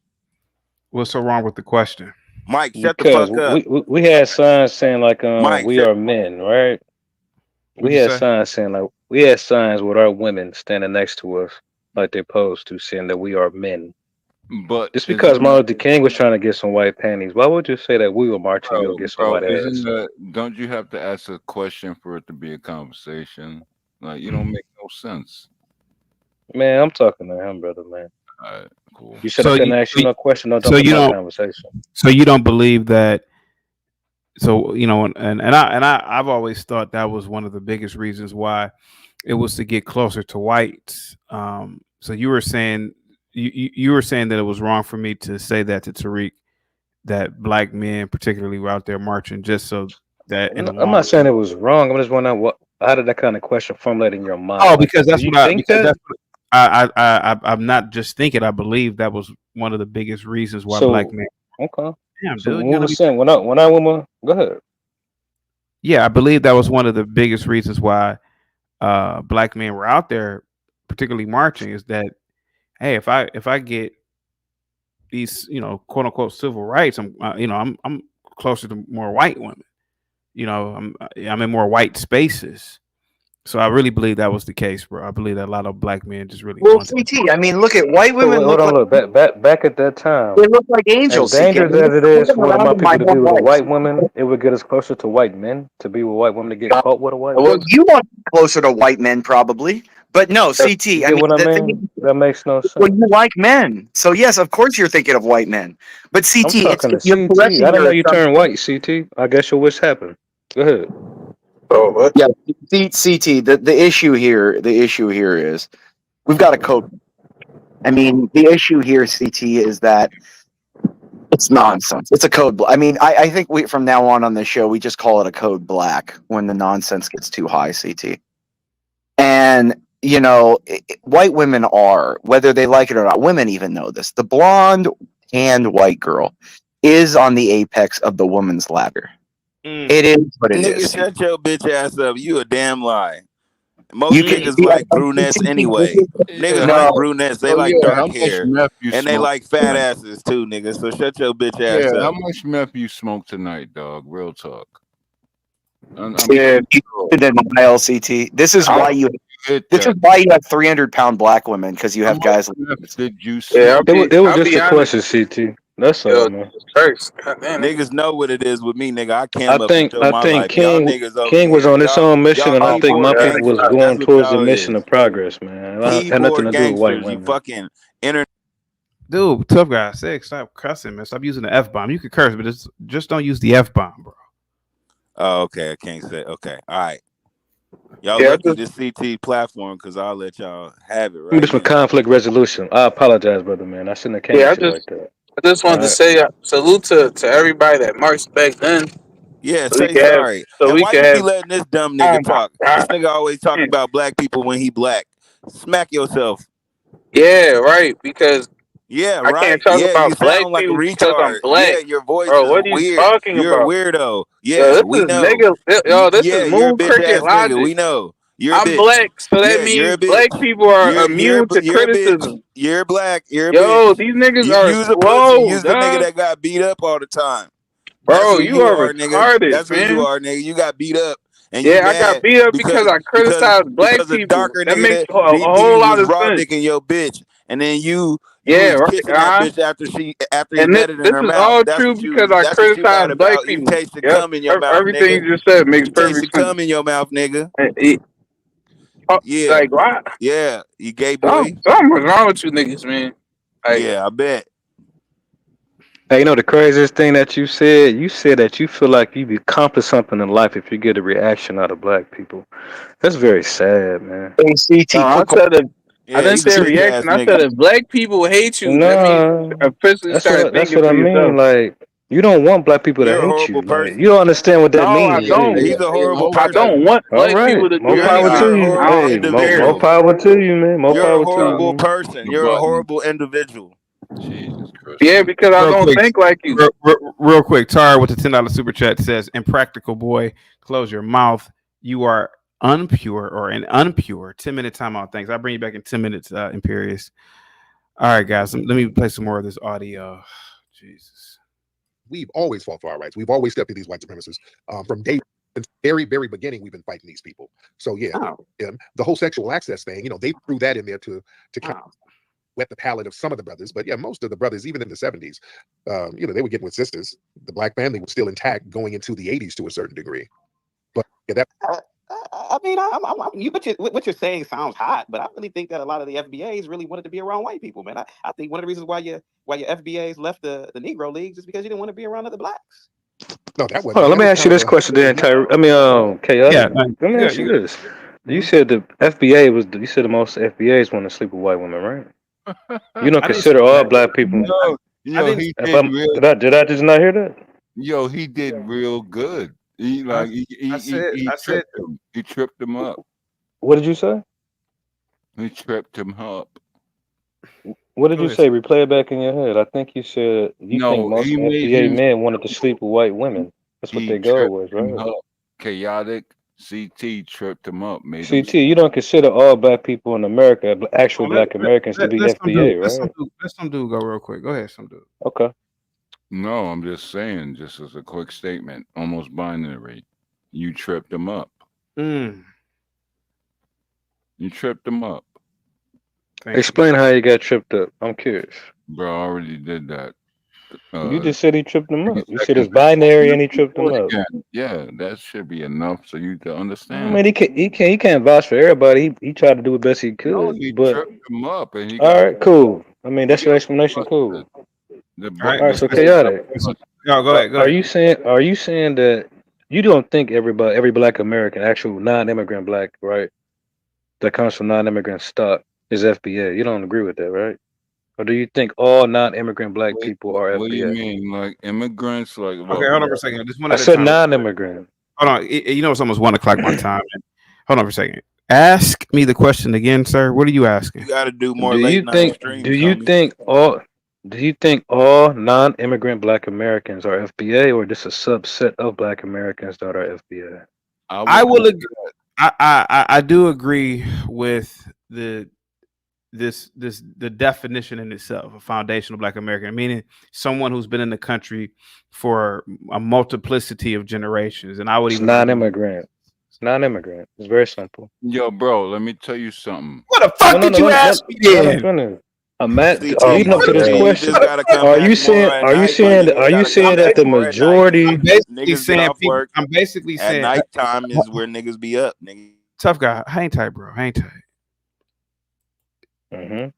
What's so wrong with the question? Mike, shut the Because fuck up. we had signs saying like Mike, we are men, right? What'd We you had say? signs saying like we had signs with our women standing next to us, like they're supposed to, saying that we are men. But Just because Martin Luther King was trying to get some white panties, why would you say that we were marching to go get some white ass? Don't you have to ask a question for it to be a conversation? Like, you don't make no sense. Man, I'm talking to him, brother, man. All right, cool. You said I couldn't ask you no question, don't jump in my conversation. So you don't believe that? So I've always thought that was one of the biggest reasons why it was to get closer to whites. So you were saying you were saying that it was wrong for me to say that to Tariq, that black men particularly were out there marching just so that in the I'm not saying it was wrong. I'm just wondering how did that kind of question formulate in your mind? Oh, because that's do you what think that? that's what I'm not just thinking. I believe that was one of the biggest reasons why black men. Okay. Damn, So dude, what was saying when I woman, go ahead. Yeah, I believe that was one of the biggest reasons why black men were out there, particularly marching, is that hey, if I get these quote unquote civil rights, I'm closer to more white women. I'm in more white spaces. So I really believe that was the case, bro. I believe that a lot of black men just really Well, wanted. CT, I mean, look at white women. Hold on, look back at that time. They look like As angels. dangerous CT. as it is for one of my people to be with a life. white woman, it would get us closer to white men. To be with white women to get caught with a white Well, woman. you want closer to white men, probably, but no, CT. You I get mean, what I the mean? thing is, That makes no sense. well, you like men, so yes, of course you're thinking of white men. But I'm CT, talking to you're CT. correcting I didn't know your you turned white, CT. I guess your wish happened. Go ahead. Oh, what? Yeah, CT. The issue here is we've got a code. I mean, the issue here, CT, is that it's nonsense. It's a code. I mean, I think from now on the show, we just call it a code black when the nonsense gets too high, CT. And, white women are, whether they like it or not, women even know this. The blonde and white girl is on the apex of the woman's ladder. It is what it Nigga, is. shut your bitch ass up. You a damn lie. Most You can niggas like brunettes anyway. Niggas No. like brunettes. They Oh, like yeah, how dark much hair. meth you And they smoke like fat tonight? asses too, nigga. So shut your bitch Yeah, ass how up. much meth you smoke tonight, dog? Real talk. I'm Yeah, denial, CT. This is why you. This is why you have 300-pound black women, because you have guys like this. Did you Yeah, it was I'll just be a honest. question, CT. That's all, man. Niggas know what it is with me, nigga. I came I up and think showed my life. Y'all King niggas over was here, on his own mission, y'all and I think my keyboard people was gangsters. That's going what towards the y'all mission is. of progress, man. It had nothing Keyboard to do with white gangsters. You women. fucking internet. Dude, tough guy, stop cussing, man. Stop using the F bomb. You can curse, but just don't use the F bomb, bro. Oh, okay. I can't say. Okay, all right. Y'all Yeah, lucky this CT platform because I'll let y'all have it I'm right just with now. conflict resolution. I apologize, brother, man. I shouldn't have came yeah. at you like that. I just All wanted to right. say salute to everybody that marched back then, Yeah, so we say can have sorry. so And we why can you keep have. letting this dumb Oh nigga my talk? This god! nigga always talk Man. about black people when he black. Smack yourself. Yeah, right. Because Yeah, I can't right. talk Yeah, you about black sound like a people because I'm retard. Yeah, black, your voice bro. is What are you weird. talking You're a about? weirdo. Yo, Yeah, this we is know. nigga. Yo, this is Yeah, you're a Moon bitch Cricket ass nigga. logic. We know. You're a I'm bitch. black, so that Yeah, you're means a bitch. black people are immune to You're a bitch. criticism. You're black. You're a Yo, bitch. these niggas You are use a pussy. slow, Use the nigga dog. that got beat up all the time. That's Bro, who you you are are, nigga. retarded, That's who you man. are, nigga. You got beat up and you Yeah, I got mad beat up because because I because criticized black because a people. darker That nigga makes that a whole was lot of raw sense. dicking your bitch, and then you Yeah, was right. kissing that bitch after he And nutted in this her is mouth. all true because I That's what you mad criticized black about. You people. tasted Yep. cum in your mouth, Everything nigga. you just said makes You perfect tasted sense. cum in your mouth, nigga. Yeah, Like, why? yeah. You gay boy. Something was wrong with you niggas, man. Like, Yeah, I bet. Hey, you know the craziest thing that you said? You said that you feel like you accomplish something in life if you get a reaction out of black people. That's very sad, man. no, I said if I Yeah, didn't he's a say bitch ass reaction. I said nigga. if black people hate you, that means No, officially started that's thinking what for I mean. yourself. Like you don't want black people to You're a hate horrible you. Like person. you don't understand what that No, I means, do don't. He's you? a horrible I person. don't want All black people right, to more do power You're to a anything. you. I horrible don't Hey, more individual. care. power to you, man. More You're a power to horrible you. person. The You're a button. horrible individual. Jesus Christ. Yeah, because I Real don't quick, think like you. real quick. Tar with the $10 super chat says, "Impractical boy, close your mouth. You are unpure or an unpure." 10-minute timeout. Thanks. I'll bring you back in 10 minutes, Imperious. All right, guys. Let me play some more of this audio. Jesus. We've always fought for our rights. We've always stepped to these white supremacists from day since very, very beginning. We've been fighting these people. So yeah, the whole sexual access thing, they threw that in there to kind of wet the palate of some of the brothers. But yeah, most of the brothers, even in the 70s, they were getting with sisters. The black family was still intact going into the 80s to a certain degree. But yeah, that. I mean, what you're saying sounds hot, but I really think that a lot of the FBAs really wanted to be around white people, man. I think one of the reasons why your FBAs left the Negro Leagues is because you didn't want to be around other blacks. No, that wasn't. Hold on, let That me was ask you kind of this question, then, Tyre. I mean, chaotic. Let me ask you this: you said the FBA was. You said the most FBAs want to sleep with white women, right? You don't I didn't say consider all that. black people. I didn't. He If did I'm, real. did I just not hear that? Yo, he did real good. He I, like he I said. he I said. tripped him. He tripped him up. What did you say? He tripped him up. What did Go you ahead. say? Replay it back in your head. I think you said you think No, most he made FBA him. men wanted to sleep with white women. That's what He their goal tripped was, him right? up. Chaotic CT tripped him up. Made him. CT, you don't consider all black people in America, actual black Americans, to be Let some dude. FBA, right? Let some dude go real quick. Go ahead, some dude. Okay. No, I'm just saying, just as a quick statement, almost binary. You tripped him up. Mm. You tripped him up. Explain how you got tripped up. I'm curious. Bro, I already did that. You just said he tripped him 30 up. You said seconds it's binary ago. and he tripped him up. Yeah, that should be enough so you to I understand. mean, he can't vouch for everybody. He tried to do the best he No, could. he But tripped him up and he all got right, cool. I mean, that's your explanation. Cool. the All right. All right, so chaotic. No, go ahead. Go Are ahead. you saying that you don't think every black American, actual non-immigrant black, right, that comes from non-immigrant stock is FBA? You don't agree with that, right? Or do you think all non-immigrant black people are What do you FBA? mean? Like immigrants? Like Okay, what? hold on for a second. Just one I at a said time. non-immigrant. Hold on. You know it's almost 1 o'clock my time. Hold on for a second. Ask me the question again, sir. What are you asking? You got to do more Do you late night think do streams, you homie. think all do you think all non-immigrant black Americans are FBA or just a subset of black Americans that are FBA? I will. I do agree with the definition in itself, a foundational black American, meaning someone who's been in the country for a multiplicity of generations. And I would It's even non-immigrant. It's non-immigrant. It's very simple. Yo, bro, let me tell you something. What the fuck did you ask me Let me then? finish. I'm leading up to this CT, you question. just got to come Are you back more saying? at Are you night, my saying? nigga. You Are got you to come saying that back the more at night. majority? I'm basically Niggas get saying off people. work. I'm basically At saying nighttime is where niggas be up, nigga. tough guy. Hang tight, bro. Hang tight. Mm-hmm.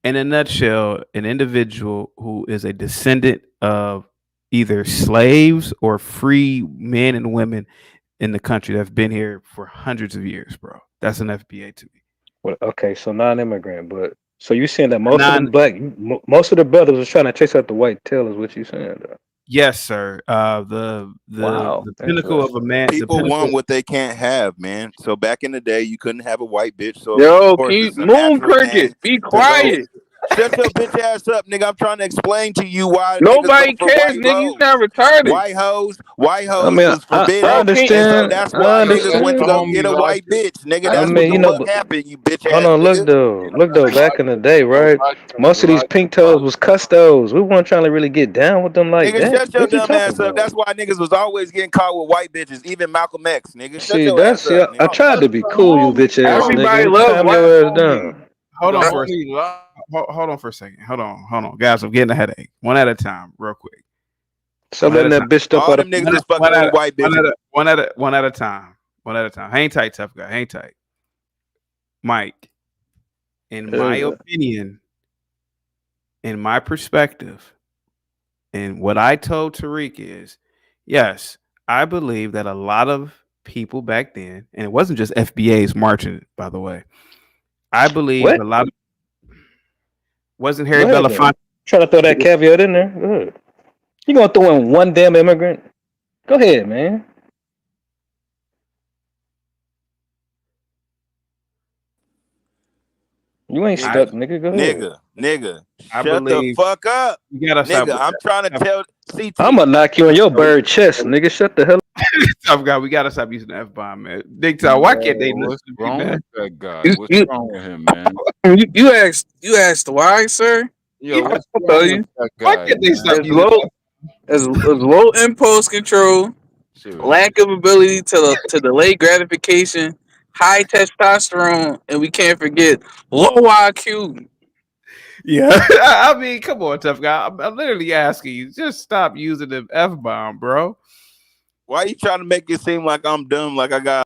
in a nutshell, an individual who is a descendant of either slaves or free men and women in the country that's been here for hundreds of years, bro. That's an FBA to me. Well, okay, so non-immigrant, but so you saying that Non, most of the brothers was trying to chase out the white tail, is what you saying? Though? yes, sir. Wow, The pinnacle of a interesting. man. The People pinnacle. want what they can't have, man. So back in the day, you couldn't have a white bitch. So of Yo, course, can you it's a moon natural cricket? thing Be to go. quiet. Shut your bitch ass up, nigga. I'm trying to explain to you why niggas go Nobody for cares, white nigga. You hoes. sound retarded. White I hoes mean, was I Bro, forbidden, can and so understand. that's I why niggas Let went the to go understand. get homie a lock white it. bitch, nigga. I That's what mean, the you know, fuck but happened, you bitch hold ass on, nigga. look though, back in the day, right? Most of these pink toes was custos. We weren't trying to really get down with them like Nigga, that. shut your What you dumb talking ass up. about? That's why niggas was always getting caught with white bitches, even Malcolm X, nigga. Shut See, your ass that's up, yeah. I nigga. tried to be cool, you bitch ass everybody nigga. loves Calm white. your ass down. Hold The on for a homie lock. hold on for a second. Hold on, guys. I'm getting a headache. One at a time, real quick. Stop One at letting a that time. bitch stuff All out of. them niggas was fucking with white bitches. One at a time. One at a time. Hang tight, tough guy. Hang tight. Mike, in my opinion, in my perspective, and what I told Tariq is, yes, I believe that a lot of people back then, and it wasn't just FBAs marching, by the way. I believe What? a lot of wasn't Go Harry ahead then. Belafonte. Trying to throw that caveat in there. Go ahead. You gonna throw in one damn immigrant? Go ahead, man. You ain't Nigga, stuck, nigga. Go ahead. nigga, I shut the believe fuck up. you gotta stop Nigga, with I'm trying to that. tell CT. I'ma knock you on your bird chest, nigga. Shut the hell up. Tough guy, we gotta stop using the F bomb, man. Big time. Why can't they No, listen what's to me, wrong man? with that guy? You, What's you, wrong with him, man? you asked why, sir? Yo, I'll what's tell wrong with you. that Why guy, can't they stop man? As using low that? as low impulse control, Seriously. lack of ability to delay gratification, high testosterone, and we can't forget low IQ. Yeah, I mean, come on, tough guy. I'm literally asking you, just stop using the F bomb, bro. Why you trying to make it seem like I'm dumb? Like I got.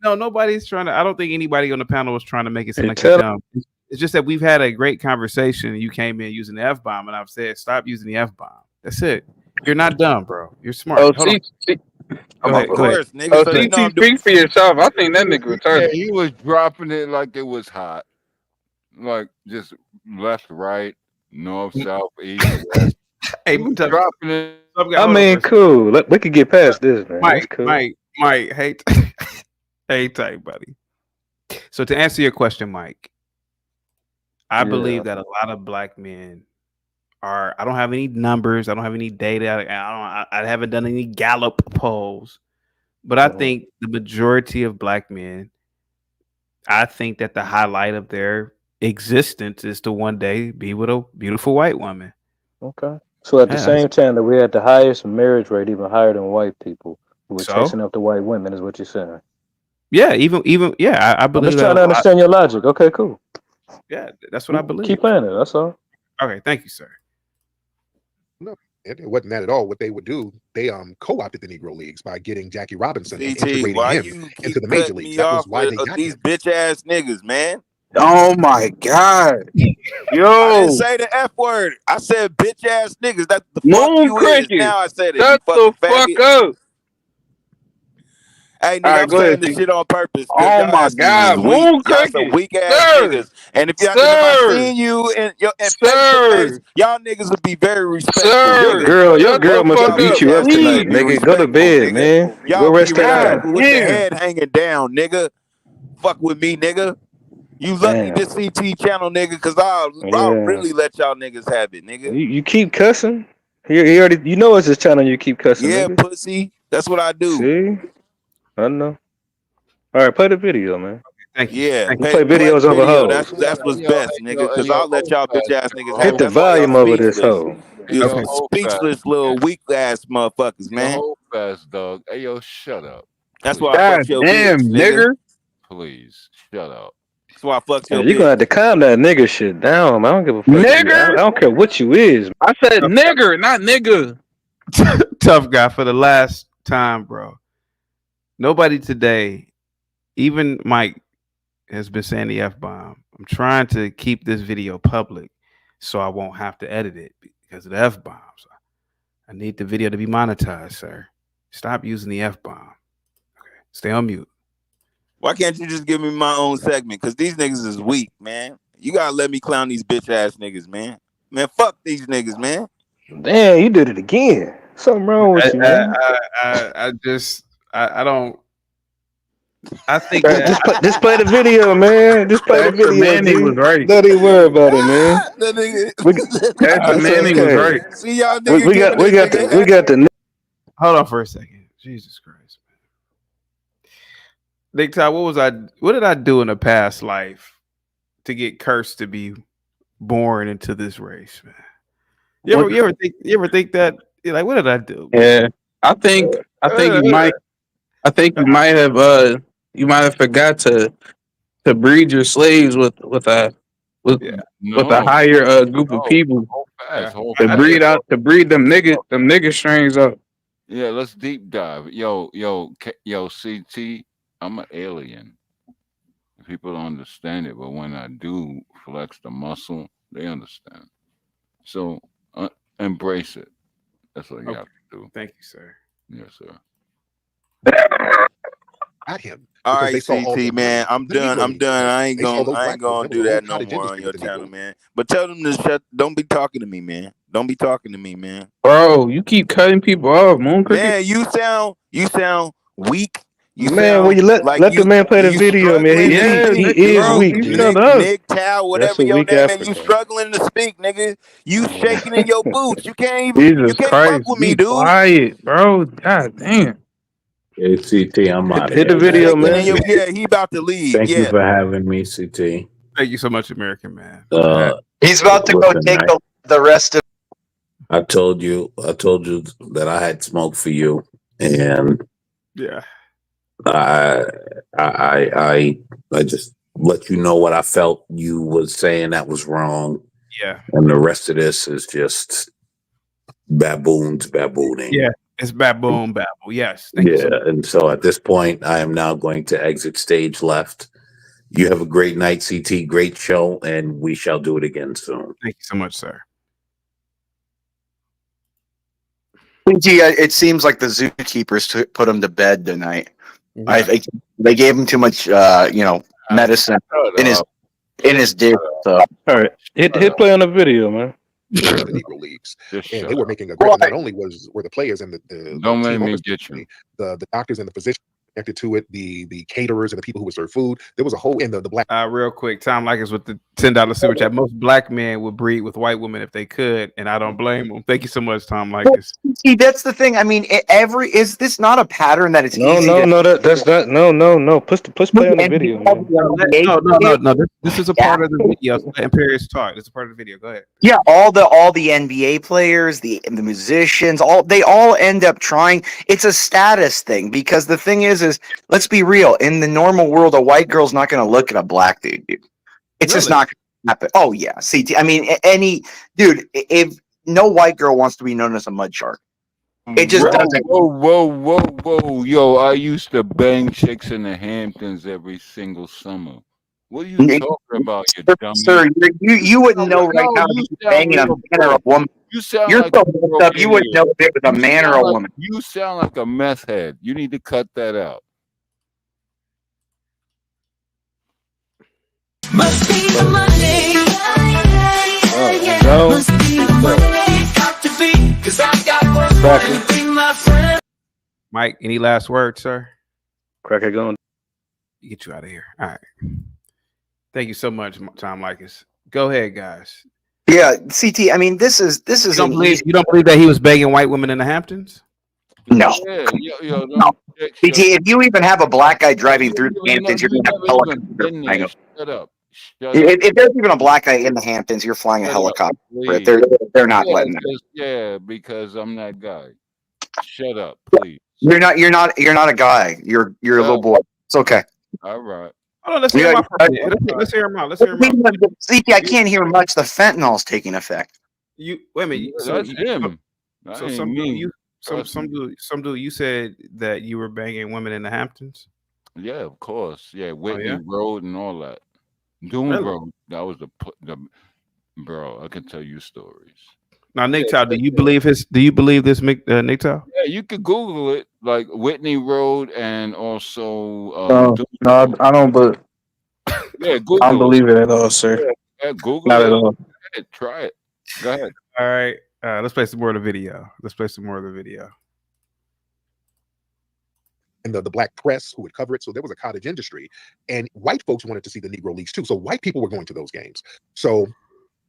No, nobody's trying to. I don't think anybody on the panel was trying to make it seem Hey, like you're tell dumb. It's just that we've had a great conversation, and you came in using the F bomb, and I've said stop using the F bomb. That's it. You're not dumb, bro. You're smart. Oh, Hold on. I'm Go out ahead. of Go ahead. Course, nigga. Oh, So you know CT, I'm doing. speak for yourself. I think that nigga Yeah, retarded. he was dropping it like it was hot. Like just left, right, north, south, east, west. Hey, He was tough, dropping it. tough guy. I Hold on for mean, a second. cool. We could get past this, man. That's cool. Mike. Hey, hey, tight, buddy. So to answer your question, Mike, I Yeah. believe that a lot of black men are. I don't have any numbers. I don't have any data. I haven't done any Gallup polls, but I Mhm. think the majority of black men. I think that the highlight of their existence is to one day be with a beautiful white woman. Okay. So at the Yeah. same time that we had the highest marriage rate, even higher than white people, who were So chasing after white women, is what you're saying. yeah, even yeah, I I'm believe just that trying a to lot. understand your logic. Okay, cool. Yeah, that's what I Keep believe. playing it. That's all. Okay, thank you, sir. No, it wasn't that at all. What they would do, they co-opted the Negro Leagues by getting Jackie Robinson and CT, integrating why him you into keep the major cutting leagues. me That was off why with they got these him. bitch ass niggas, man? Oh my god. I didn't Yo, say the F word. I said bitch ass niggas. That's the fuck moon you is. cricket. Now I said it, you Shut the fucking fuck faggot. up. Hey, All nigga, right, I'm go ahead, saying this C. shit on purpose because Oh y'all my asses is god, weak. moon Y'all some cricket. weak ass Sir, niggas. And if I sir, seen you in face to face, sir, y'all niggas would be very respectful, sir. Your Shut nigga. the girl Both of must fuck have y'all beat up, bitch you up ass niggas tonight, would be please. nigga. Go to respectful, bed, nigga. man. Go Y'all be rest that God eye. respectful with your damn. head hanging down, nigga. Fuck with me, nigga. You lucky Damn. this CT channel, nigga, because I'll Yeah. really let y'all niggas have it, nigga. You keep cussing. He already. You know it's his channel. You keep cussing, Yeah, nigga. pussy. That's what I do. See. I know. All right, play the video, man. Thank you. Yeah, Thank We you. play play the videos over video. hoes. That's what's best, nigga. Cause Yo, I'll let hold y'all bitch fast, ass niggas have Hit it. the hold That's why y'all volume over this speechless. hoe. You Okay. hold fast, speechless little weak ass motherfuckers, man. hold fast, dog. Hey, yo, shut up, That's please, why I God fucked your bitch, damn, nigga. nigger. please, shut up. That's why I fucked Yeah, your you're gonna have bitch. to calm that nigga shit down. I don't give a fuck if you. I Nigger. don't care what you is. I said nigger, not nigga. Tough guy for the last time, bro. Nobody today, even Mike, has been saying the F-bomb. I'm trying to keep this video public so I won't have to edit it because of the F-bombs. I need the video to be monetized, sir. Stop using the F-bomb. Okay. Stay on mute. Why can't you just give me my own segment? Because these niggas is weak, man. You gotta let me clown these bitch ass niggas, man. Man, fuck these niggas, man. Damn, you did it again. Something wrong with you, man. I don't. I think Right, that just play the video, man. Just play the Pastor video, Manning G. was right. Don't even worry about it, man. That nigga. Pastor It's Manning was okay. right. See y'all We, nigga we got giving we this got nigga the we got the hold on for a second. Jesus Christ, man. Nick Todd, what did I do in a past life to get cursed to be born into this race, man? You ever think that? You're like, what did I do? Yeah, I think you might. I think you might have forgot to breed your slaves with with a higher group of people to breed them nigga strains up. Yeah, let's deep dive. Yo, CT, I'm an alien. People don't understand it, but when I do flex the muscle, they understand. So embrace it. That's what you have to do. Thank you, sir. Yes, sir. At him. All Because right, they saw all CT, the man. money, I'm the done. Negro I'm Leagues, done. man. I ain't They saw those gonna black boys. Remember do the whole that no cottage more on industry your with the channel, Negro. man. But tell them to shut. Don't be talking to me, man. Don't be talking to me, man. Bro, you keep cutting people off, Moon Cricket. Man, you sound weak. You man. When sound you like let the man play the you video, man. struggling to Yeah, He speak, is bro, bro. weak, you G. shut up. Nick Tow, That's whatever a your weak name, man. You African. struggling to speak, nigga. You shaking in your boots. You Jesus can't fuck Christ, with me, be dude. quiet, bro. God damn. Hey, CT, I'm out of Hit the here, You man. video, shaking in man. your he about to leave. Thank you Yeah. for having me, CT. Thank you so much, American man. He's about to go Listen, take the rest of. I told you that I had smoke for you, and Yeah. I, I just let you know what I felt you was saying that was wrong, Yeah. and the rest of this is just baboons babooning. Yeah. It's baboon babble. Yes. Thank you so much. And so at this point, I am now going to exit stage left. You have a great night, CT. Great show, and we shall do it again soon. Thank you so much, sir. It seems like the zookeepers put him to bed tonight. I think they gave him too much, medicine in his dick. So. All right, hit play on the video, man. The Negro Leagues, and they were making a great. Not only were the players and the Don't make team me owners, get you. the doctors and the physicians connected to it, the caterers and the people who would serve food. There was a whole in the black. Real quick, Tom Likers with the $10 super chat. Most black men would breed with white women if they could, and I don't blame them. Thank you so much, Tom Likers. See, that's the thing. I mean, is this not a pattern that it's No, easy no, to? no. That's not. No. Push play on the video, man. No. This is a part of the video. Let Imperious talk. This is a part of the video. Go ahead. Yeah, all the NBA players, the musicians, they all end up trying. It's a status thing because the thing is let's be real. In the normal world, a white girl's not going to look at a black dude. It's just not going to happen. Oh yeah, CT. I mean, any dude. If no white girl wants to be known as a mud shark, it just doesn't. Whoa. Yo, I used to bang chicks in the Hamptons every single summer. What are you talking about, you dummy? Sir, you wouldn't know right now if you're banging a man or a woman. You sound You're like so messed up. You wouldn't know if it was a man or a woman. You sound like a meth head. You need to cut that out. Must be the Monday. No. Must be the Monday. Got to be, 'cause I got one to be my friend. Mike, any last words, sir? Cracker going. Get you out of here. All right. Thank you so much, Tom Likers. Go ahead, guys. Yeah, CT. I mean, this is you don't believe that he was begging white women in the Hamptons? No. Yo, no. CT, if you even have a black guy driving through the Hamptons, you're going to have a helicopter. Shut up. If there's even a black guy in the Hamptons, you're flying a helicopter. They're not letting that. Yeah, because I'm that guy. Shut up, please. You're not a guy. You're a little boy. It's okay. All right. Hold on, let's hear him out. Let's hear him out. CT, I can't hear much. The fentanyl's taking effect. Wait a minute. So that's him. So some dude, you said that you were banging women in the Hamptons. Yeah, of course. Yeah, Oh Whitney yeah. Road and all that. Doom Really? Road. That was the bro. I can tell you stories. Now, Yeah, Nick Tow, do you believe his? Do you believe this, Nick Tow? yeah, you could Google it, like Whitney Road and also No, Doom no, Road. I don't. But Yeah, I don't Google it. believe it at all, sir. Yeah, Google Not at it. all. Go ahead, try it. Go ahead. All right. Let's play some more of the video. Let's play some more of the video. And the black press who would cover it. So there was a cottage industry, and white folks wanted to see the Negro Leagues too. So white people were going to those games. So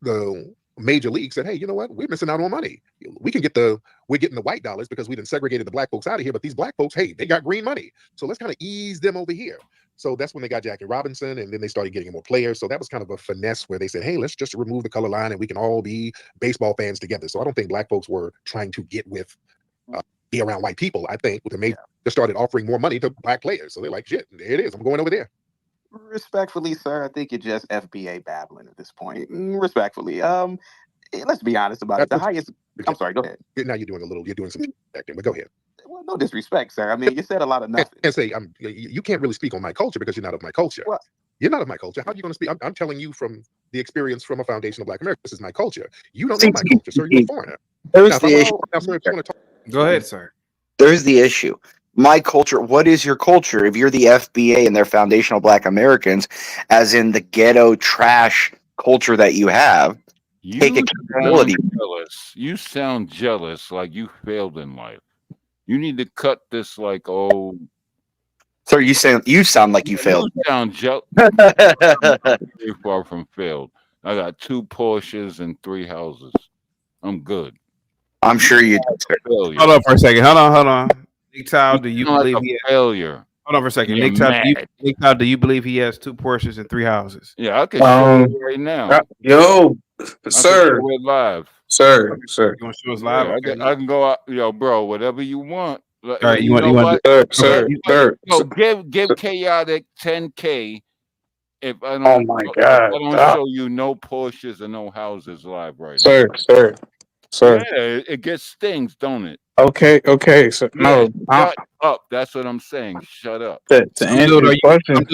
the major league said, hey, you know what? We're missing out on money. We're getting the white dollars because we done segregated the black folks out of here. But these black folks, hey, they got green money. So let's kind of ease them over here. So that's when they got Jackie Robinson, and then they started getting more players. So that was kind of a finesse where they said, hey, let's just remove the color line and we can all be baseball fans together. So I don't think black folks were trying to get with be around white people. I think they just started offering more money to black players. So they're like, shit, there it is. I'm going over there. Respectfully, sir, I think you're just FBA babbling at this point. Respectfully, let's be honest about it. The highest. I'm sorry. Go ahead. Now you're doing some acting, but go ahead. Well, no disrespect, sir. I mean, you said a lot of nothing. And say, you can't really speak on my culture because you're not of my culture. Well, you're not of my culture. How are you going to speak? I'm telling you from the experience from a foundation of Black America. This is my culture. You don't know my culture, sir. You're a foreigner. There's the issue. Now, sir, if you want to talk, go ahead, sir. There's the issue. My culture. What is your culture? If you're the FBA and they're foundational Black Americans, as in the ghetto trash culture that you have, take accountability. You sound jealous, like you failed in life. You need to cut this, like, oh. So you sound like you failed. You sound jealous. Very far from failed. I got 2 Porsches and 3 houses. I'm good. I'm sure you did. Hold on for a second. Hold on. Nick Tow, do you believe he failure? Hold on for a second. Nick Tow, do you believe he has 2 Porsches and 3 houses? Yeah, I can show you right now. Yo, sir. We're live. Sir. You want to show us live? Yeah, Okay. I can go out, yo, bro. Whatever you want. All right, you want sir. No, give Chaotic 10K. If I don't, Oh my God! I don't show you no Porsches and no houses live right now. Sir. Yeah, it gets stings, don't it? Okay. So no, shut up. That's what I'm saying. Shut up. To answer your question,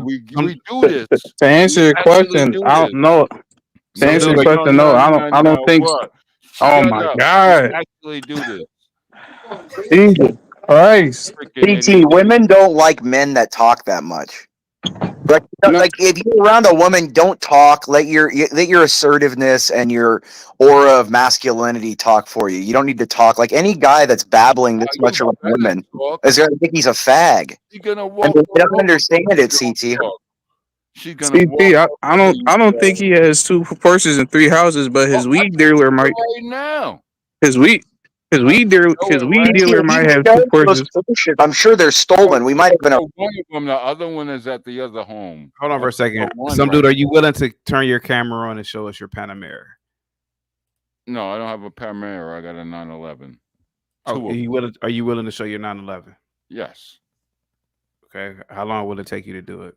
we do this. To answer your question, I don't know. To answer your question, no, I don't think. Oh my God! Actually, do this. Jesus Christ. CT, women don't like men that talk that much. Like if you're around a woman, don't talk. Let your assertiveness and your aura of masculinity talk for you. You don't need to talk. Like any guy that's babbling this much around women is gonna think he's a fag. And they don't understand it, CT. CT, I don't think he has 2 Porsches and 3 houses, but his weed dealer might. Right now. His weed dealer might have 2 Porsches. I'm sure they're stolen. We might have been. One of them, the other one is at the other home. Hold on for a second. Some dude, are you willing to turn your camera on and show us your Panamera? No, I don't have a Panamera. I got a 911. Oh, are you willing to show your 911? Yes. Okay. How long will it take you to do it?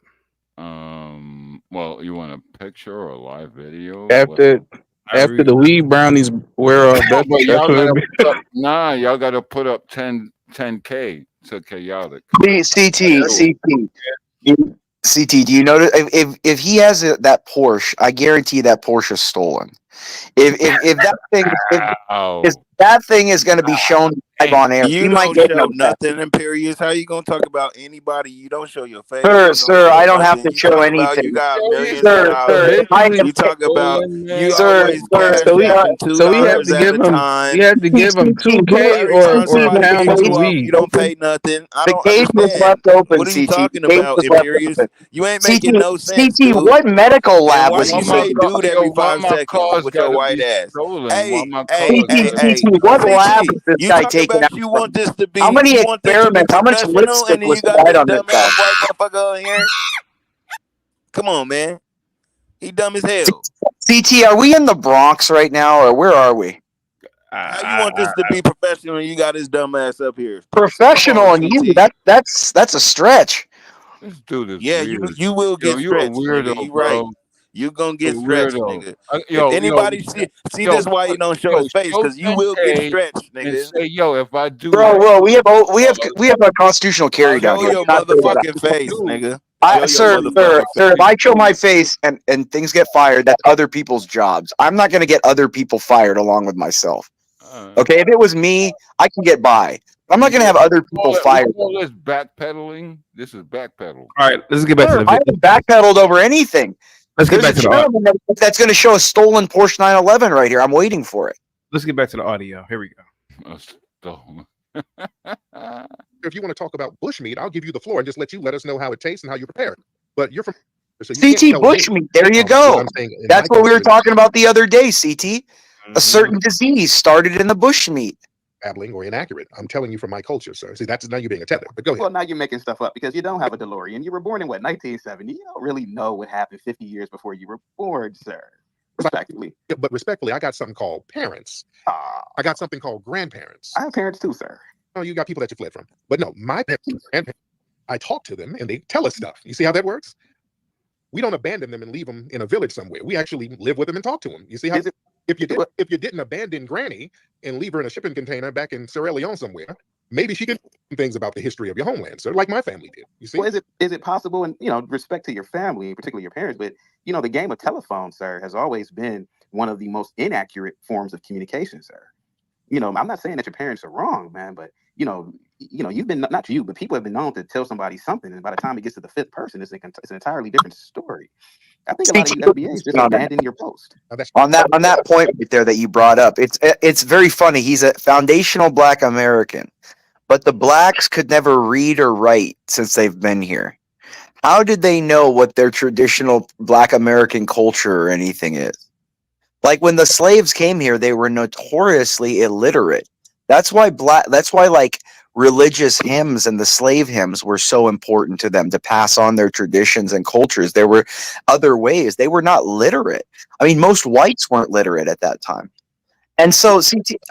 Well, you want a picture or a live video? After the weed brownies wear off, y'all gotta put up 10K to Chaotic. CT, do you notice if he has that Porsche, I guarantee that Porsche is stolen. If that thing is going to be shown live on air, you don't show nothing, Imperious. How you gonna talk about anybody? You don't show your face. Sir, I don't have to show anything. You got millions of dollars. You talk about you always so we have to give him 2K or pounds of weed. You don't pay nothing. I don't case was left open. What are you talking about, Imperious? You ain't making no sense. CT, what medical lab was you you say dude every 5 seconds with your white ass? Hey, what lab is this guy taking out? You want this to be? How many experiments? How much lipstick was applied on this guy? White motherfucker on here. Come on, man. He dumb as hell. CT, are we in the Bronx right now, or where are we? How you want this to be professional? And you got his dumb ass up here. Professional on you? That's a stretch. This dude is weird. You will get you're a stretched. weirdo, You right. You gonna get A stretched, weirdo. nigga. Yo, If anybody see this, why you don't show his face? show Because you will get Sente stretched, and nigga. say, yo, if I do Bro, that, bro, we have a constitutional carry down Show here. your motherfucking face, nigga. Show your Sir, motherfucking face. if I show my face and things get fired, that's other people's jobs. I'm not going to get other people fired along with myself. Okay, if it was me, I can get by. I'm not going to have other people fired. We call this backpedaling. This is backpedal. All right, let's get back to the I video. haven't backpedaled over anything. Let's get back to the audio. That's going to show a stolen Porsche 911 right here. I'm waiting for it. Let's get back to the audio. Here we go. Stolen. If you want to talk about bushmeat, I'll give you the floor and just let us know how it tastes and how you prepare it. But you're from so you can't CT tell me bushmeat. There you what go. I'm saying in That's my what we were culture. talking about the other day, CT. A certain disease started in the bushmeat. Babbling or inaccurate. I'm telling you from my culture, sir. See, that's now you're being a tether. But go ahead. Well, now you're making stuff up because you don't have a DeLorean. You were born in what, 1970? You don't really know what happened 50 years before you were born, sir. Respectfully. Yeah, but respectfully, I got something called parents. I got something called grandparents. I have parents too, sir. No, you got people that you fled from. But no, my parents, grandparents, I talk to them and they tell us stuff. You see how that works? We don't abandon them and leave them in a village somewhere. We actually live with them and talk to them. You see how if you didn't abandon Granny and leave her in a shipping container back in Sierra Leone somewhere, maybe she could know things about the history of your homeland, sir, like my family did. You see? Well, is it possible, and respect to your family, particularly your parents, but the game of telephone, sir, has always been one of the most inaccurate forms of communication, sir. I'm not saying that your parents are wrong, man, but you've been, not you, but people have been known to tell somebody something, and by the time it gets to the fifth person, it's an entirely different story. I think a lot of you FBAs just abandon your post. On that point right there that you brought up, it's very funny. He's a foundational Black American, but the blacks could never read or write since they've been here. How did they know what their traditional Black American culture or anything is? Like when the slaves came here, they were notoriously illiterate. That's why like religious hymns and the slave hymns were so important to them to pass on their traditions and cultures. There were other ways. They were not literate. I mean, most whites weren't literate at that time. And so,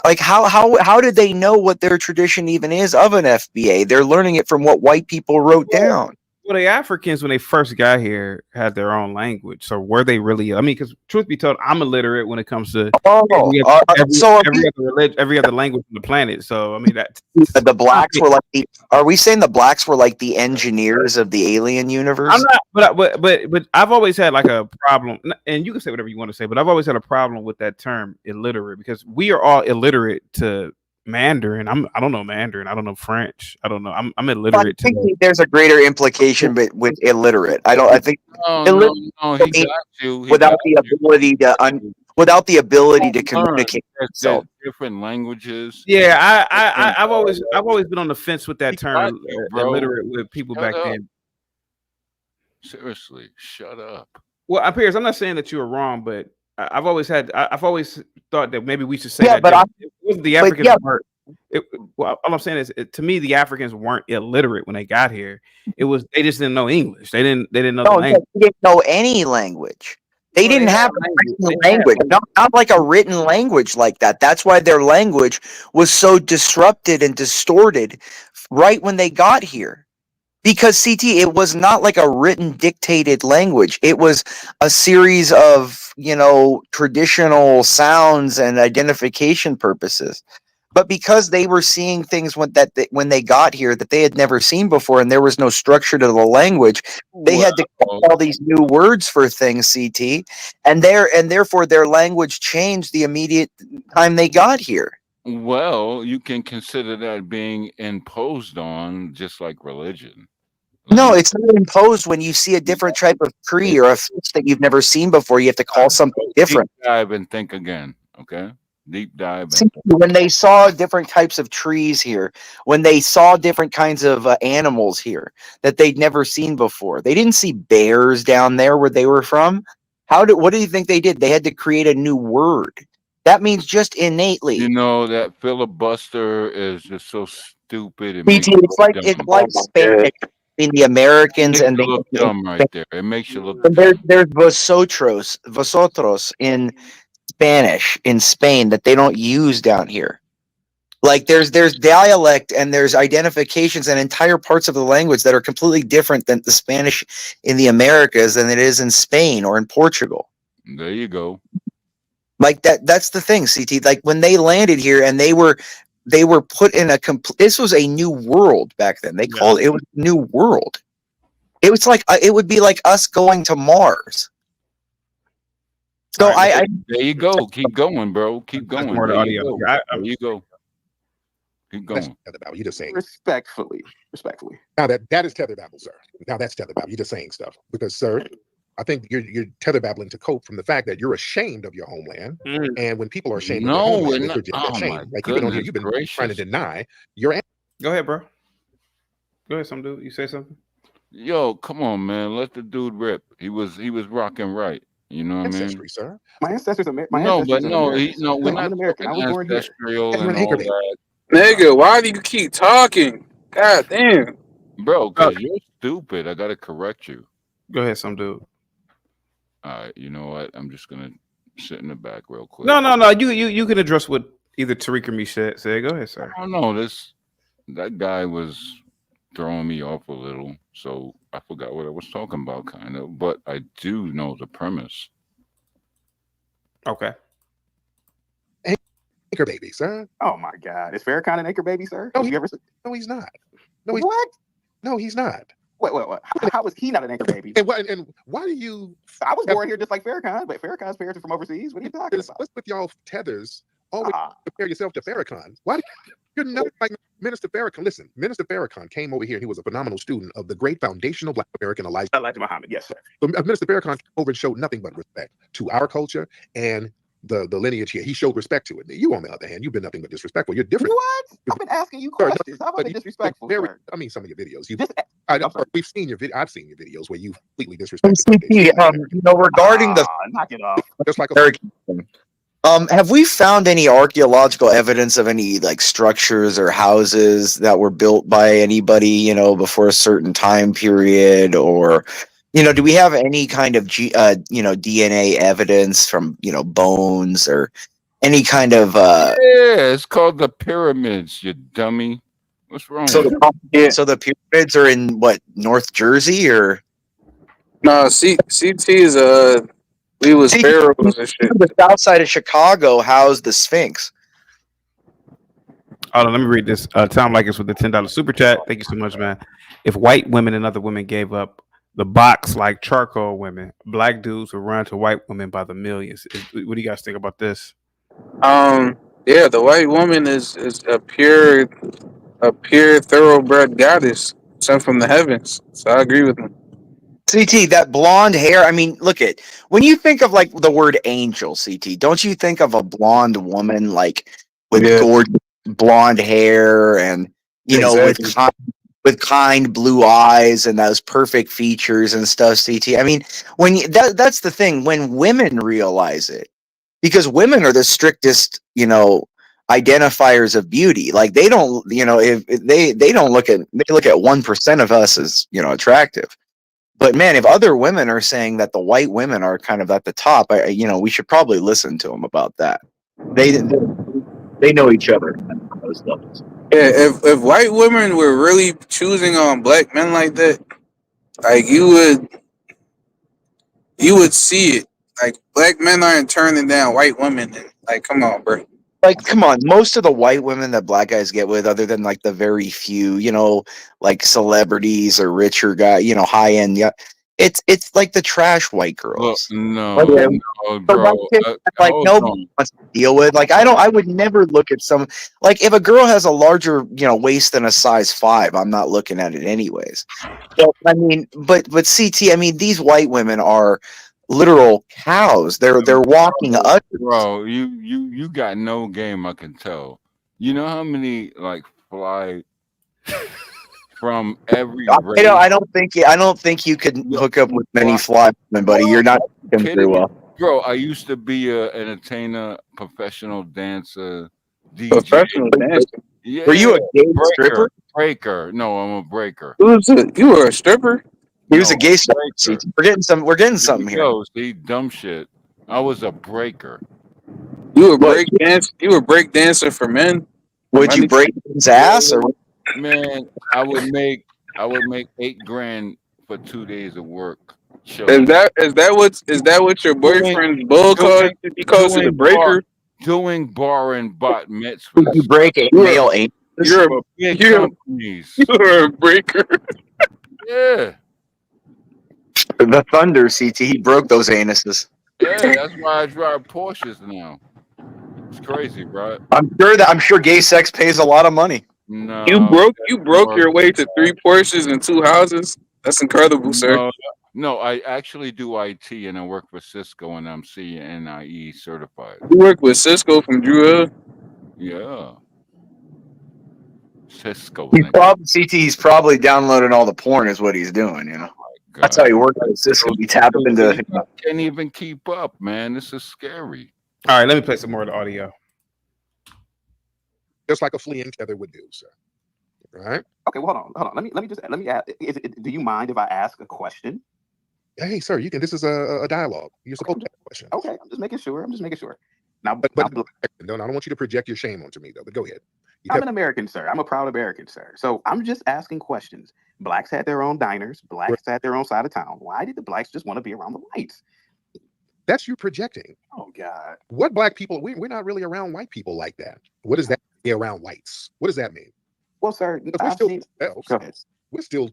like, how did they know what their tradition even is of an FBA? They're learning it from what white people wrote down. Well, the Africans, when they first got here, had their own language. So were they really? I mean, because truth be told, I'm illiterate when it comes to every other language on the planet. So I mean, that the blacks were like are we saying the blacks were like the engineers of the alien universe? I'm not, but I've always had like a problem, and you can say whatever you want to say, but I've always had a problem with that term illiterate because we are all illiterate to Mandarin. I don't know Mandarin. I don't know French. I don't know. I'm illiterate. I think there's a greater implication with illiterate. I think he got you. Without the ability to communicate. There's different languages. Yeah, I've always been on the fence with that term illiterate with people back then. Seriously, shut up. Well, Piers, I'm not saying that you were wrong, but I've always thought that maybe we should say that. But it wasn't the Africans weren't. Well, all I'm saying is, to me, the Africans weren't illiterate when they got here. It was they just didn't know English. They didn't know the language. They didn't know any language. They didn't have a written language, not like a written language like that. That's why their language was so disrupted and distorted right when they got here. Because CT, it was not like a written dictated language. It was a series of, traditional sounds and identification purposes. But because they were seeing things when they got here that they had never seen before, and there was no structure to the language, they had to call all these new words for things, CT, and therefore their language changed the immediate time they got here. Well, you can consider that being imposed on, just like religion. No, it's not imposed. When you see a different type of tree or a fish that you've never seen before, you have to call something different. Deep dive and think again, okay? Deep dive. When they saw different types of trees here, when they saw different kinds of animals here that they'd never seen before, they didn't see bears down there where they were from. What do you think they did? They had to create a new word. That means just innately. That filibuster is just so stupid. It's like Spanish in the Americans and they look dumb right there. It makes you look. There's vosotros in Spanish in Spain that they don't use down here. Like there's dialect and there's identifications and entire parts of the language that are completely different than the Spanish in the Americas than it is in Spain or in Portugal. There you go. Like that's the thing, CT. Like when they landed here and they were put in a complete. This was a new world back then. They called it was a new world. It was like it would be like us going to Mars. So there you go. Keep going, bro. Keep going. more the There you audio. go. There you go. Keep going. About you just saying respectfully. Now that is tether babble, sir. Now that's tether babble. You're just saying stuff because, sir, I think you're tether babbling to cope from the fact that you're ashamed of your homeland, and when people are ashamed of their homeland, they project that shame. Like you've been on here, you've been trying to deny your. Go ahead, bro. Go ahead, some dude. You say something. Yo, come on, man. Let the dude rip. He was rocking right. You know what I mean? Ancestry, sir. My ancestors are No, ancestors but are no, Americans. we're I'm not an American. I was born here. ancestral You're and an anchor all baby. that. Nigga, why do you keep talking? God damn. Bro, because you're stupid. I gotta correct you. Go ahead, some dude. All right, you know what? I'm just gonna sit in the back real quick. No. You can address what either Tariq or me said. Go ahead, sir. I don't know. That guy was throwing me off a little, so I forgot what I was talking about, kind of. But I do know the premise. Okay. Anchor baby, sir. Oh my God, is Farrakhan an anchor baby, sir? No, No, he's not. No, what? No, he's not. Wait. How is he not an anchor baby? And why do you? I was born here just like Farrakhan, but Farrakhan's parents are from overseas. What are you talking about? What's with y'all tethers? Always compare yourself to Farrakhan. Why? You're not like Minister Farrakhan. Listen, Minister Farrakhan came over here and he was a phenomenal student of the great foundational Black American Elijah Muhammad. Yes, sir. So Minister Farrakhan came over and showed nothing but respect to our culture and the lineage here. He showed respect to it. You, on the other hand, you've been nothing but disrespectful. You're different. What? I've been asking you questions. How have I been disrespectful? I mean, some of your videos. We've seen your video. I've seen your videos where you completely disrespected. Regarding the knock it off. Just like have we found any archaeological evidence of any like structures or houses that were built by anybody, before a certain time period, or do we have any kind of DNA evidence from bones or any kind of Yeah, it's called the pyramids, you dummy. What's wrong so with so the pyramids are in what, North Jersey or no? CT is we was pharaohs and shit. The south side of Chicago housed the Sphinx. Hold on, let me read this. Tom Likens with the $10 super chat. Thank you so much, man. If white women and other women gave up the box like charcoal women, black dudes would run to white women by the millions. What do you guys think about this? Yeah, the white woman is a pure thoroughbred goddess sent from the heavens. So I agree with him. CT, that blonde hair. I mean, look at when you think of like the word angel, CT, don't you think of a blonde woman like with gorgeous blonde hair and with kind blue eyes and those perfect features and stuff, CT? I mean, that's the thing, when women realize it, because women are the strictest, identifiers of beauty. Like they don't, if they don't look at 1% of us as, attractive. But man, if other women are saying that the white women are kind of at the top, we should probably listen to them about that. They know each other at those levels. Yeah, if white women were really choosing on black men like that, like you would see it. Like black men aren't turning down white women. Like, come on, bro. Like, come on, most of the white women that black guys get with, other than like the very few, like celebrities or richer guy, high end, it's like the trash white girls. No, bro. Like nobody wants to deal with. Like I would never look at some, like if a girl has a larger, waist than a size 5, I'm not looking at it anyways. So, I mean, but CT, I mean, these white women are literal cows. They're walking udders. Bro, you got no game, I can tell. You know how many like fly from every race? I don't think you could hook up with many fly women, buddy. You're not looking very well. Bro, I used to be an entertainer, professional dancer, DJ. Professional dancer? Yeah. Were you a gay stripper? Breaker. No, I'm a breaker. You were a stripper? He was a gay stripper. We're getting something here. See, dumb shit. I was a breaker. You were break dancer for men? Would you break his ass or? Man, I would make $8 grand for 2 days of work. Is Chilling. that what your boyfriend's bull calls? He calls it a breaker. Doing bar and bot mets Would with you break a male anus? for big companies. You're a breaker. Yeah. The Thunder, CT, he broke those anuses. Yeah, that's why I drive Porsches now. It's crazy, bro. I'm sure gay sex pays a lot of money. No. You broke your way to 3 Porsches and 2 houses. That's incredible, sir. No, I actually do IT and I work for Cisco and I'm CNIE certified. You work with Cisco from Drew Hill? Yeah. Cisco. He's probably downloading all the porn is what he's doing, you know. That's how he works with Cisco. He tapped into. Can't even keep up, man. This is scary. All right, let me play some more of the audio. Just like a flea and tether would do, sir. Right? Okay, well, hold on. Let me ask. Do you mind if I ask a question? Hey, sir, you can. This is a dialogue. You're supposed to ask a question. Okay, I'm just making sure. Now, but no, I don't want you to project your shame onto me, though. But go ahead. I'm an American, sir. I'm a proud American, sir. So I'm just asking questions. Blacks had their own diners. Blacks had their own side of town. Why did the blacks just want to be around the whites? That's you projecting. Oh, God. What black people? We're not really around white people like that. What does that mean around whites? What does that mean? Well, sir, we're still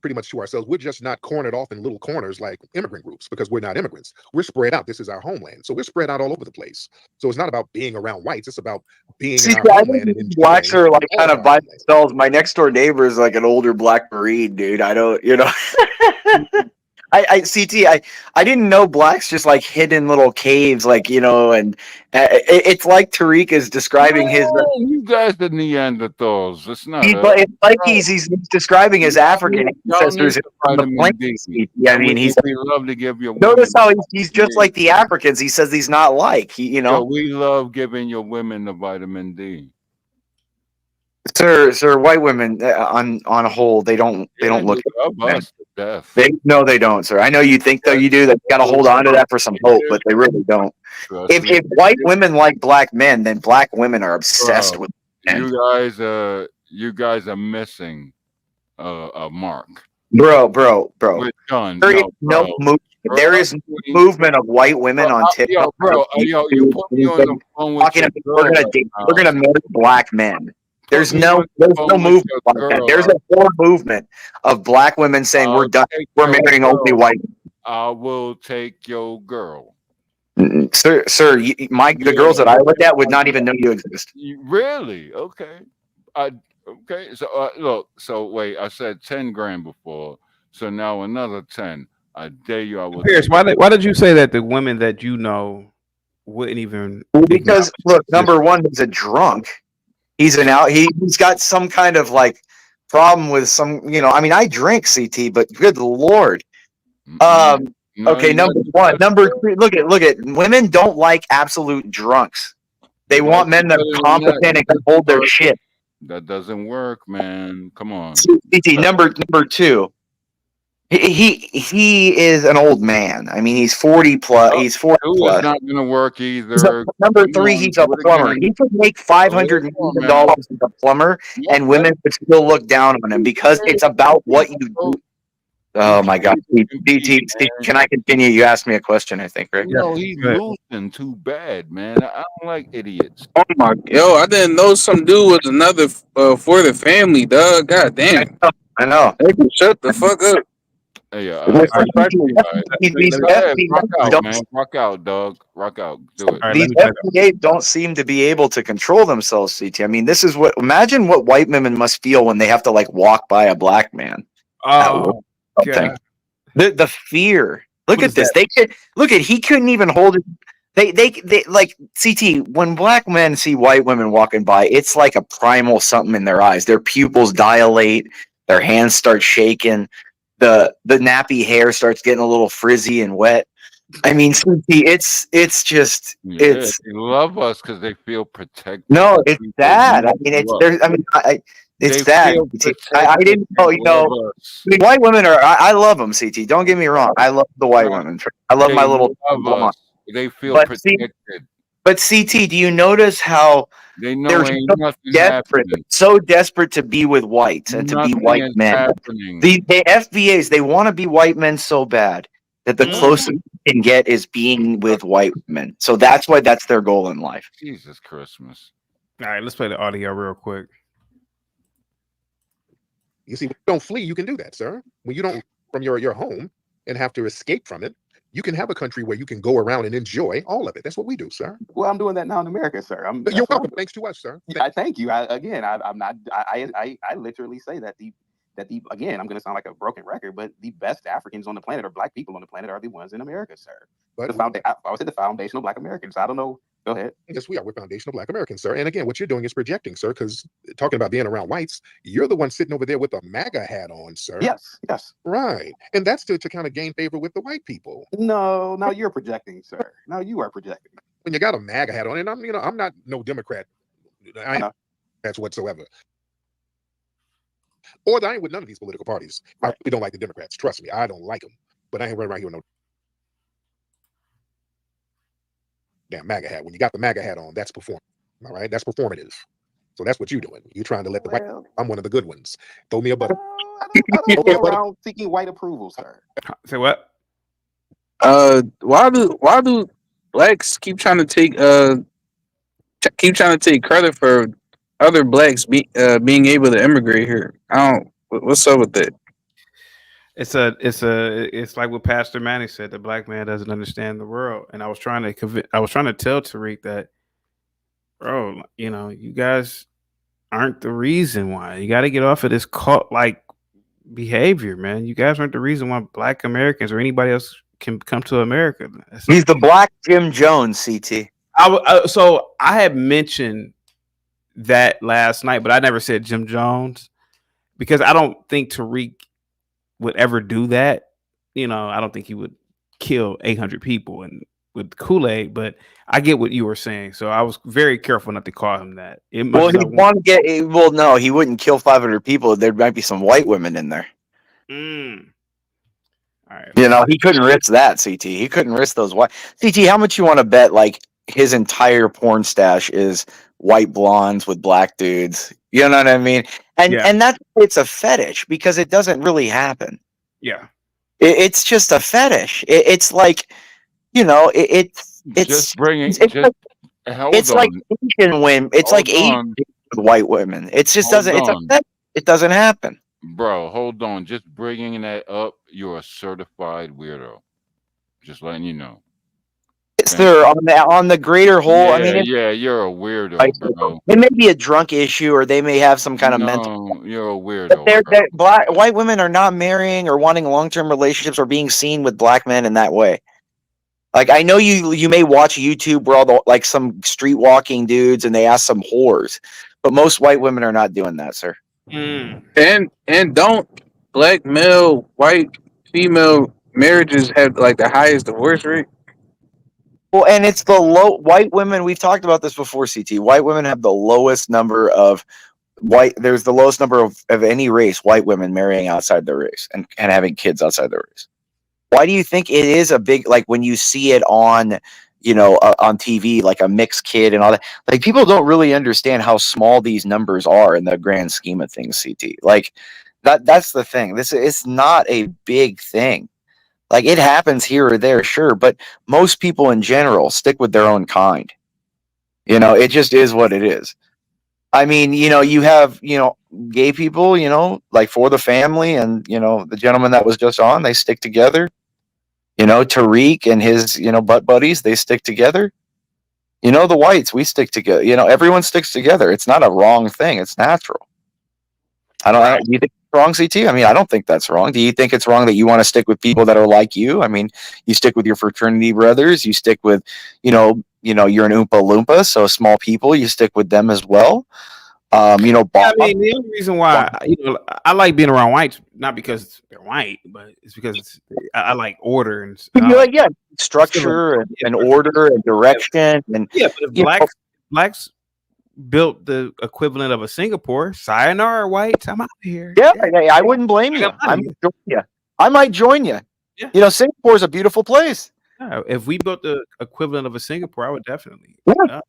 pretty much to ourselves. We're just not cornered off in little corners like immigrant groups because we're not immigrants. We're spread out. This is our homeland. So we're spread out all over the place. So it's not about being around whites. It's about being in our homeland. And blacks are like kind of by themselves. My next door neighbor is like an older black Marine, dude. I don't, you know. I didn't know blacks just like hid in little caves, like, you know, and it's like Tariq is describing his. You guys the Neanderthals. It's not. It's like he's describing his African ancestors. I mean, we love to give your. Notice how he's just like the Africans. He says he's not like you know. We love giving your women the vitamin D. Sir, white women on a whole, they don't look. They don't, sir. I know you think though you do. They got to hold on to that for some hope, but they really don't. If white women like black men, then black women are obsessed with men. You guys are missing a mark. Bro. We're done. There is no movement of white women on TikTok. You put me on the phone with we're gonna marry black men. There's no movement like that. There's a whole movement of black women saying we're done. We're marrying only white. I will take your girl. Sir, the girls that I looked at would not even know you exist. Really? Okay. Okay. So look. So wait. I said 10 grand before. So now another 10. I dare you. I will. Pierce, why did you say that the women that you know wouldn't even? Because look, number one, he's a drunk. He's got some kind of like problem with some, you know, I mean, I drink CT, but good Lord. Okay. Number one, number three, look at women don't like absolute drunks. They want men that are competent and can hold their shit. That doesn't work, man. Come on. CT, number two. He is an old man. I mean, he's 40 plus. He's 40 plus. It's not going to work either. Number three, he's a plumber. He could make $500 million as a plumber, and women would still look down on him because it's about what you do. Oh my God, BT, can I continue? You asked me a question, I think, right? No, he's losing too bad, man. I don't like idiots. Oh my, I didn't know some dude was another for the family, dog. God damn. I know. They can shut the fuck up. Yeah, rock out, dog. Rock out. Do it. These FBA don't seem to be able to control themselves, CT. I mean, this is imagine what white women must feel when they have to like walk by a black man. Oh, God. The fear. Look at this. He couldn't even hold it. They like CT, when black men see white women walking by, it's like a primal something in their eyes. Their pupils dilate, their hands start shaking. The nappy hair starts getting a little frizzy and wet. I mean, it's just they love us because they feel protected. No, it's that. I mean, it's that. I didn't know. You know, I mean, white women are. I love them. CT. Don't get me wrong. I love the white women. I love my little. They feel protected. But CT, do you notice how They know They're ain't so nothing desperate, happening. so desperate to be with whites and to be Nothing white is men. happening. The FBAs, they want to be white men so bad that the closest you can get is being with white men. So that's why that's their goal in life. Jesus Christmas. All right, let's play the audio real quick. You see, when you don't flee, you can do that, sir. When you don't from your home and have to escape from it, you can have a country where you can go around and enjoy all of it. That's what we do, sir. Well, I'm doing that now in America, sir. You're welcome. Thanks to us, sir. I thank you. I'm not. I literally say that the again, I'm going to sound like a broken record, but the best Africans on the planet or Black people on the planet are the ones in America, sir. But I would say the foundational Black Americans. I don't know. Go ahead. Yes, we are. We're foundational Black Americans, sir. And again, what you're doing is projecting, sir, because talking about being around whites, you're the one sitting over there with a MAGA hat on, sir. Yes, yes. Right. And that's to kind of gain favor with the white people. No, now you're projecting, sir. Now you are projecting. When you got a MAGA hat on, and I'm not no Democrat. I ain't that's whatsoever. Or I ain't with none of these political parties. I really don't like the Democrats. Trust me, I don't like them. But I ain't running around here with no damn MAGA hat. When you got the MAGA hat on, that's performing. All right, that's performative. So that's what you're doing. You're trying to let the white. I'm one of the good ones. Throw me a butter. I don't go around seeking white approval, sir. Say what? Why do blacks keep trying to take credit for other blacks being able to immigrate here? I don't. What's up with that? It's like what Pastor Manny said. The black man doesn't understand the world, and I was trying to tell Tariq that, bro, you guys aren't the reason why. You got to get off of this cult like behavior, man. You guys aren't the reason why Black Americans or anybody else can come to America. He's the Black Jim Jones, CT. So I had mentioned that last night, but I never said Jim Jones because I don't think Tariq would ever do that. I don't think he would kill 800 people and with Kool-Aid, but I get what you were saying. So I was very careful not to call him that. Well, no, he wouldn't kill 500 people. There might be some white women in there. All right. He couldn't risk that, CT. He couldn't risk those white. CT, how much you want to bet like his entire porn stash is white blondes with black dudes? You know what I mean? And that's it's a fetish because it doesn't really happen. Yeah. It's just a fetish. It's like, it's just bringing. It's like Asian women. It's like Asian with white women. It just doesn't. It doesn't happen. Bro, hold on. Just bringing that up, you're a certified weirdo. Just letting you know. Sir, on the greater whole, you're a weirdo, bro. It may be a drunk issue, or they may have some kind of mental. You're a weirdo. White women are not marrying or wanting long-term relationships or being seen with black men in that way. Like I know you may watch YouTube where all the some street walking dudes and they ask some whores, but most white women are not doing that, sir. And don't black male, white female marriages have like the highest divorce rate? Well, and it's the white women. We've talked about this before, CT. White women have the lowest number of there's the lowest number of any race, white women marrying outside their race and having kids outside their race. Why do you think it is a big, when you see it on, on TV, like a mixed kid and all that, like people don't really understand how small these numbers are in the grand scheme of things, CT. Like that's the thing. It's not a big thing. Like it happens here or there, sure, but most people in general stick with their own kind. It just is what it is. I mean, you have, gay people, like for the family and, the gentleman that was just on, they stick together. Tariq and his, butt buddies, they stick together. The whites, we stick together. Everyone sticks together. It's not a wrong thing. It's natural. Do you think it's wrong, CT? I mean, I don't think that's wrong. Do you think it's wrong that you want to stick with people that are like you? I mean, you stick with your fraternity brothers. You stick with, you're an Oompa Loompa, so small people, you stick with them as well. I mean, the only reason why I like being around whites, not because they're white, but it's because I like order and structure and order and direction and but if blacks built the equivalent of a Singapore, sayonara, whites, I'm out of here. Yeah, I wouldn't blame you. I might join you. Yeah. Singapore is a beautiful place. Yeah, if we built the equivalent of a Singapore, I would definitely. Yeah,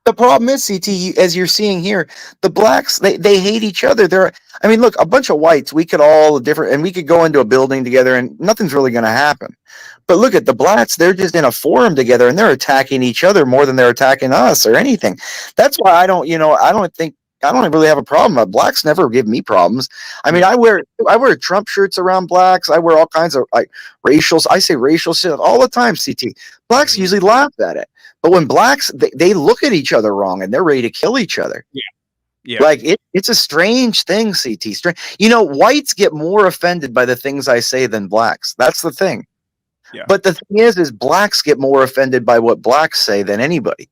the problem is, CT, as you're seeing here, the blacks they hate each other. I mean, look, a bunch of whites, we could all different, and we could go into a building together, and nothing's really going to happen. But look at the blacks; they're just in a forum together, and they're attacking each other more than they're attacking us or anything. That's why I don't really have a problem. Blacks never give me problems. I mean, I wear Trump shirts around blacks. I wear all kinds of I say racial shit all the time. CT blacks usually laugh at it, but when blacks they look at each other wrong and they're ready to kill each other. Yeah. Like it's a strange thing, CT. Whites get more offended by the things I say than blacks. That's the thing. Yeah. But the thing is blacks get more offended by what blacks say than anybody.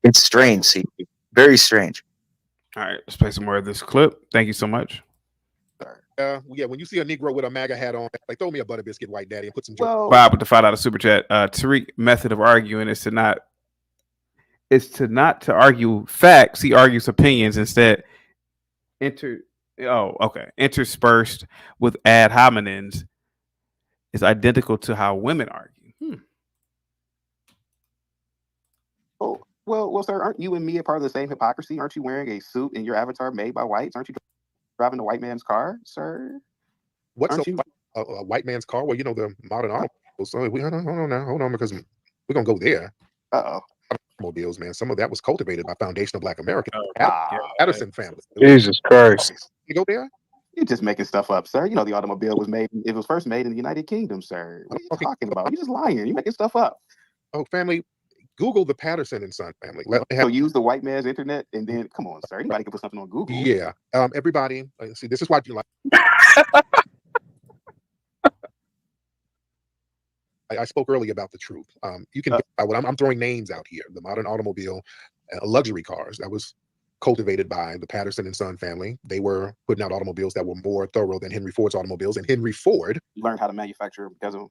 It's strange, CT. Very strange. All right, let's play some more of this clip. Thank you so much. Yeah, when you see a Negro with a MAGA hat on, like throw me a butter biscuit, white daddy, and put some. Bob with the $5 super chat. Tariq method of arguing is to not argue facts. He argues opinions instead. Interspersed with ad hominems is identical to how women argue. Oh, well, sir, aren't you and me a part of the same hypocrisy? Aren't you wearing a suit and your avatar made by whites? Aren't you driving a white man's car, sir? What's a white man's car? Well, the modern automobiles. So hold on, because we're gonna go there. Automobiles, man. Some of that was cultivated by foundational Black Americans. Patterson family. Jesus Christ. You go there? You're just making stuff up, sir. You know the automobile was made. It was first made in the United Kingdom, sir. What are you talking about? You're just lying. You're making stuff up. Oh, family. Google the Patterson and Son family. So use the white man's internet, and then come on, sir. Anybody can put something on Google. Yeah. Everybody, see, this is why you like. I spoke earlier about the truth. You can I'm throwing names out here. The modern automobile, luxury cars that was cultivated by the Patterson and Son family. They were putting out automobiles that were more thorough than Henry Ford's automobiles, and Henry Ford learned how to manufacture because of.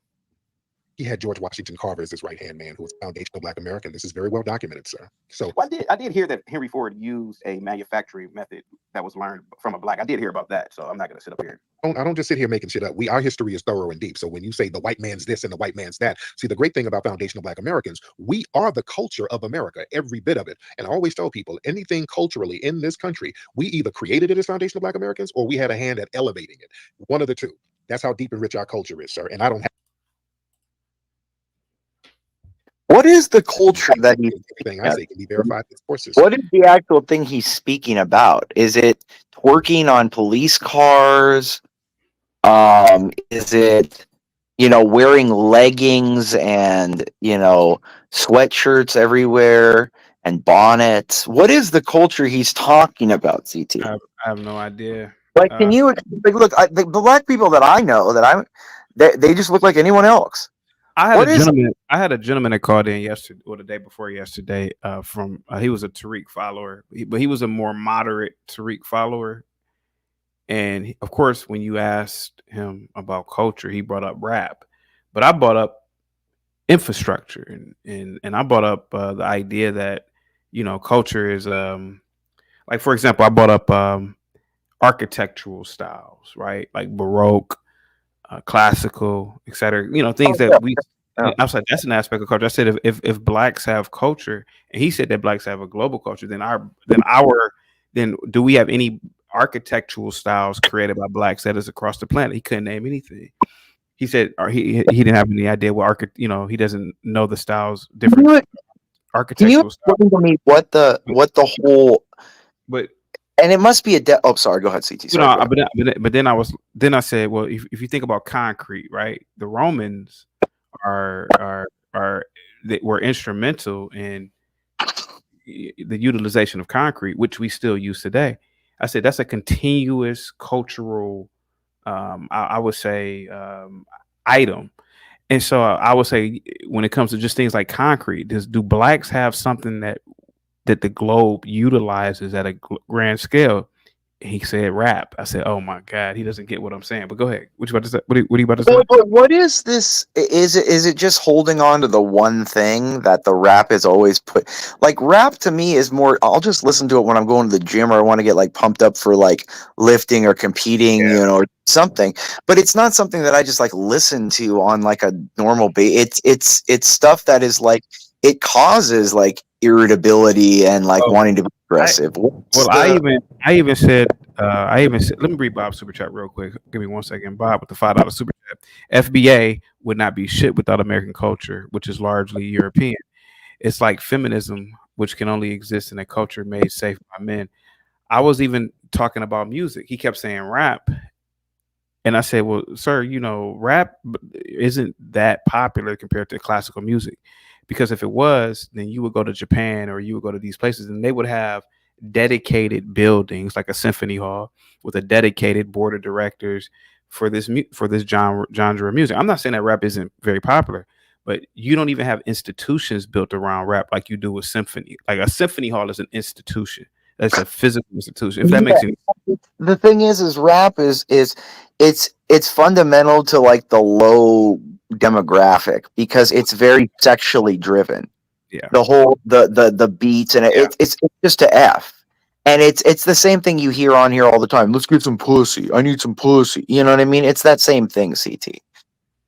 He had George Washington Carver as his right-hand man, who was a foundational Black American. This is very well documented, sir. So I did hear that Henry Ford used a manufacturing method that was learned from a Black. I did hear about that, so I'm not going to sit up here. I don't just sit here making shit up. Our history is thorough and deep. So when you say the white man's this and the white man's that, see, the great thing about foundational Black Americans, we are the culture of America, every bit of it. And I always tell people, anything culturally in this country, we either created it as foundational Black Americans or we had a hand at elevating it. One of the two. That's how deep and rich our culture is, sir. And I don't have. What is the culture that everything I say can be verified with sources? What is the actual thing he's speaking about? Is it twerking on police cars? Is it, wearing leggings and, sweatshirts everywhere and bonnets? What is the culture he's talking about, CT? I have no idea. Can you look? The Black people that I know they just look like anyone else. I had a gentleman that called in yesterday or the day before yesterday. He was a Tariq follower, but he was a more moderate Tariq follower. And of course, when you asked him about culture, he brought up rap, but I brought up infrastructure and I brought up the idea that culture is like, for example, I brought up architectural styles, right? Like Baroque. Classical, etc. Things that we. I was like, that's an aspect of culture. I said, if blacks have culture, and he said that blacks have a global culture, then do we have any architectural styles created by blacks that is across the planet? He couldn't name anything. He said he didn't have any idea what he doesn't know the styles, different architectural styles. Can you explain to me what the whole? But. And it must be sorry. Go ahead, CT. Sorry, but then I said, well, if you think about concrete, right? The Romans were instrumental in the utilization of concrete, which we still use today. I said that's a continuous cultural, I would say, item. And so I would say when it comes to just things like concrete, do blacks have something that the globe utilizes at a grand scale? He said rap. I said, oh my God, he doesn't get what I'm saying. But go ahead. What you about to say? What are you about to say? But what is this? Is it just holding on to the one thing that the rap is always put? Like rap to me is more. I'll just listen to it when I'm going to the gym or I want to get like pumped up for like lifting or competing, or something. But it's not something that I just like listen to on like a normal basis. It's stuff that is like it causes like irritability and like wanting to be aggressive. I even said let me read Bob's super chat real quick. Give me 1 second. Bob with the $5 super chat. FBA would not be shit without American culture, which is largely European. It's like feminism, which can only exist in a culture made safe by men. I was even talking about music. He kept saying rap. And I said, well, sir, rap isn't that popular compared to classical music. Because if it was, then you would go to Japan or you would go to these places and they would have dedicated buildings like a symphony hall with a dedicated board of directors for this genre of music. I'm not saying that rap isn't very popular, but you don't even have institutions built around rap like you do with symphony. Like a symphony hall is an institution. That's a physical institution. If that makes any sense. The thing is rap is it's fundamental to like the low demographic because it's very sexually driven. Yeah. The whole the beats and it's just a F. And it's the same thing you hear on here all the time. Let's get some pussy. I need some pussy. You know what I mean? It's that same thing, CT.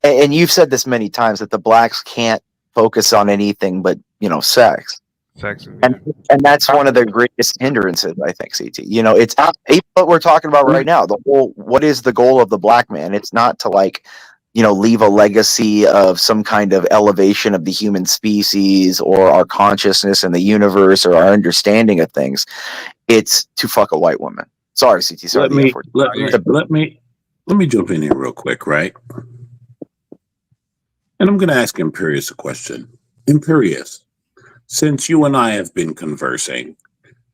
And you've said this many times that the blacks can't focus on anything but, sex. And that's one of the greatest hindrances, I think, CT. It's even what we're talking about right now. The whole, what is the goal of the black man? It's not to leave a legacy of some kind of elevation of the human species or our consciousness in the universe or our understanding of things. It's to fuck a white woman. Sorry, CT. Sorry. Let me jump in here real quick, right? And I'm going to ask Imperious a question. Imperious, since you and I have been conversing,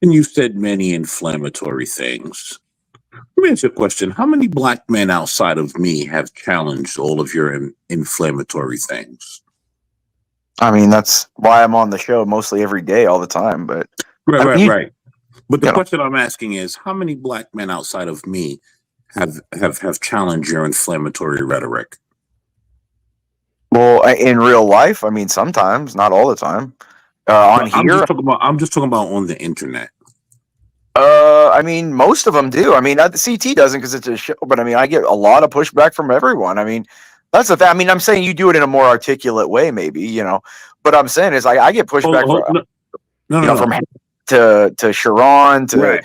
and you've said many inflammatory things, let me ask you a question. How many black men outside of me have challenged all of your inflammatory things? I mean, that's why I'm on the show mostly every day, all the time. But right. But the question I'm asking is, how many black men outside of me have challenged your inflammatory rhetoric? Well, in real life, I mean, sometimes, not all the time. On here, I'm just talking about on the internet. I mean, most of them do. I mean, the CT doesn't because it's a show, but I mean, I get a lot of pushback from everyone. I mean, that's the thing. I mean, I'm saying you do it in a more articulate way, maybe, But I'm saying is I get pushback from to Sharon to right.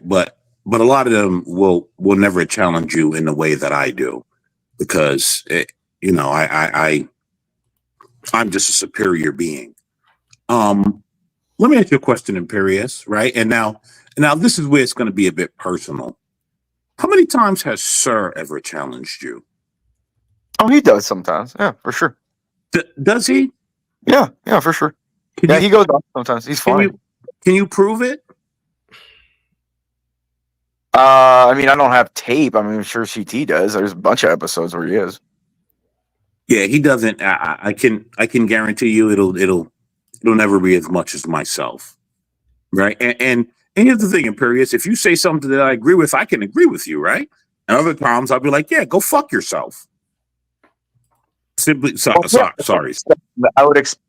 But a lot of them will never challenge you in the way that I do, because I'm just a superior being. Let me ask you a question, Imperious, right? And now this is where it's going to be a bit personal. How many times has Sir ever challenged you? Oh, he does sometimes. Yeah, for sure. Does he? Yeah, for sure. He goes off sometimes. He's funny. Can you prove it? I mean, I don't have tape. I mean, I'm sure CT does. There's a bunch of episodes where he is. Yeah, he doesn't. I can guarantee you it'll never be as much as myself, right? And here's the thing, Imperious. If you say something that I agree with, I can agree with you, right? And other times I'll be like, yeah, go fuck yourself. Simply, sorry. I would expect.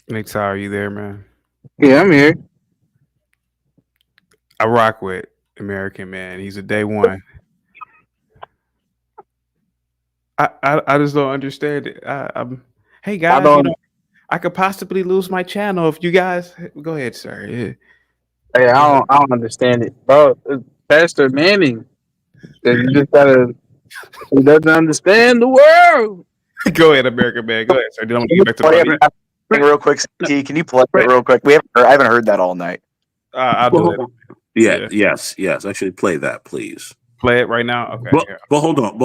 Nick, are you there, man? Yeah, I'm here. I rock with American Man. He's a day one. I just don't understand it. Hey guys, I could possibly lose my channel if you guys go ahead, sir. Yeah. Hey, I don't understand it, bro. Pastor Manning, he just he doesn't understand the world. Go ahead, American Man. Go ahead, sir. Then I'm gonna get back to the real quick. CT, can you play it real quick? I haven't heard that all night. I'll do it. Yeah. Yes. Actually, play that, please. Play it right now. Okay. But hold on.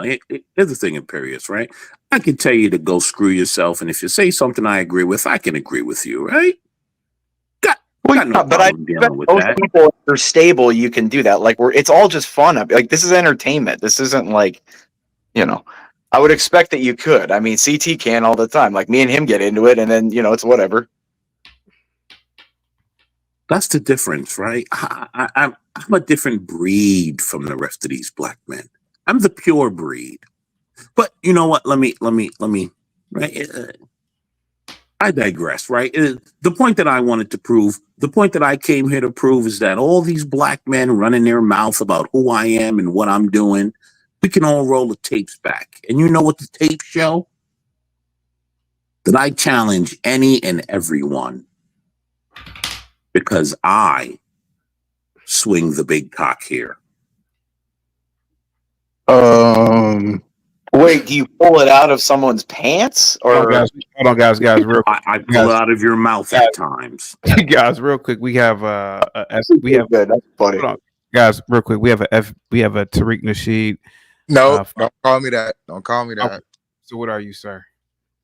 Here's the thing, Imperious, right? I can tell you to go screw yourself, and if you say something I agree with, I can agree with you, right? But most people are stable. You can do that. Like it's all just fun. Like this is entertainment. This isn't like, I would expect that you could. I mean, CT can all the time. Like me and him get into it, and then it's whatever. That's the difference, right? I'm a different breed from the rest of these black men. I'm the pure breed. But you know what? Let me. Right? I digress, right? The point that I wanted to prove, the point that I came here to prove is that all these black men running their mouth about who I am and what I'm doing, we can all roll the tapes back. And you know what the tapes show? That I challenge any and everyone because I swing the big cock here. Wait, do you pull it out of someone's pants, or hold on, guys, real quick. I pull it out of your mouth at times. Guys, real quick, we have we have good. That's funny. Hold on, guys, real quick, we have a Tariq Nasheed. No, don't call me that. Don't call me that. Okay. So what are you, sir?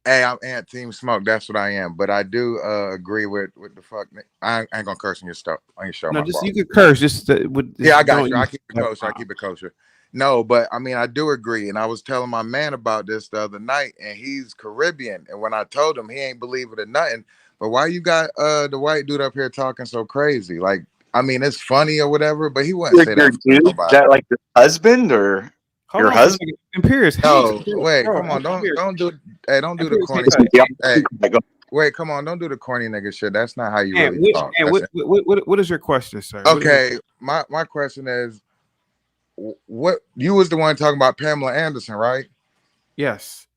Hey, I'm Ant Team Smoke. That's what I am. But I do agree with the fuck. I ain't gonna curse on your stuff. On your show. No, just you can curse. Just yeah, I got you. I keep it kosher. I keep it kosher. No, but I mean, I do agree. And I was telling my man about this the other night, and he's Caribbean. And when I told him, he ain't believe it or nothing. But why you got the white dude up here talking so crazy? Like, I mean, it's funny or whatever, but he wouldn't say that. Is that like your husband or your husband? Imperious. No, wait, come on, don't do the corny. Hey, wait, come on, don't do the corny nigga shit. That's not how you really talk. What is your question, sir? Okay, my question is, what you was the one talking about Pamela Anderson, right? Yes.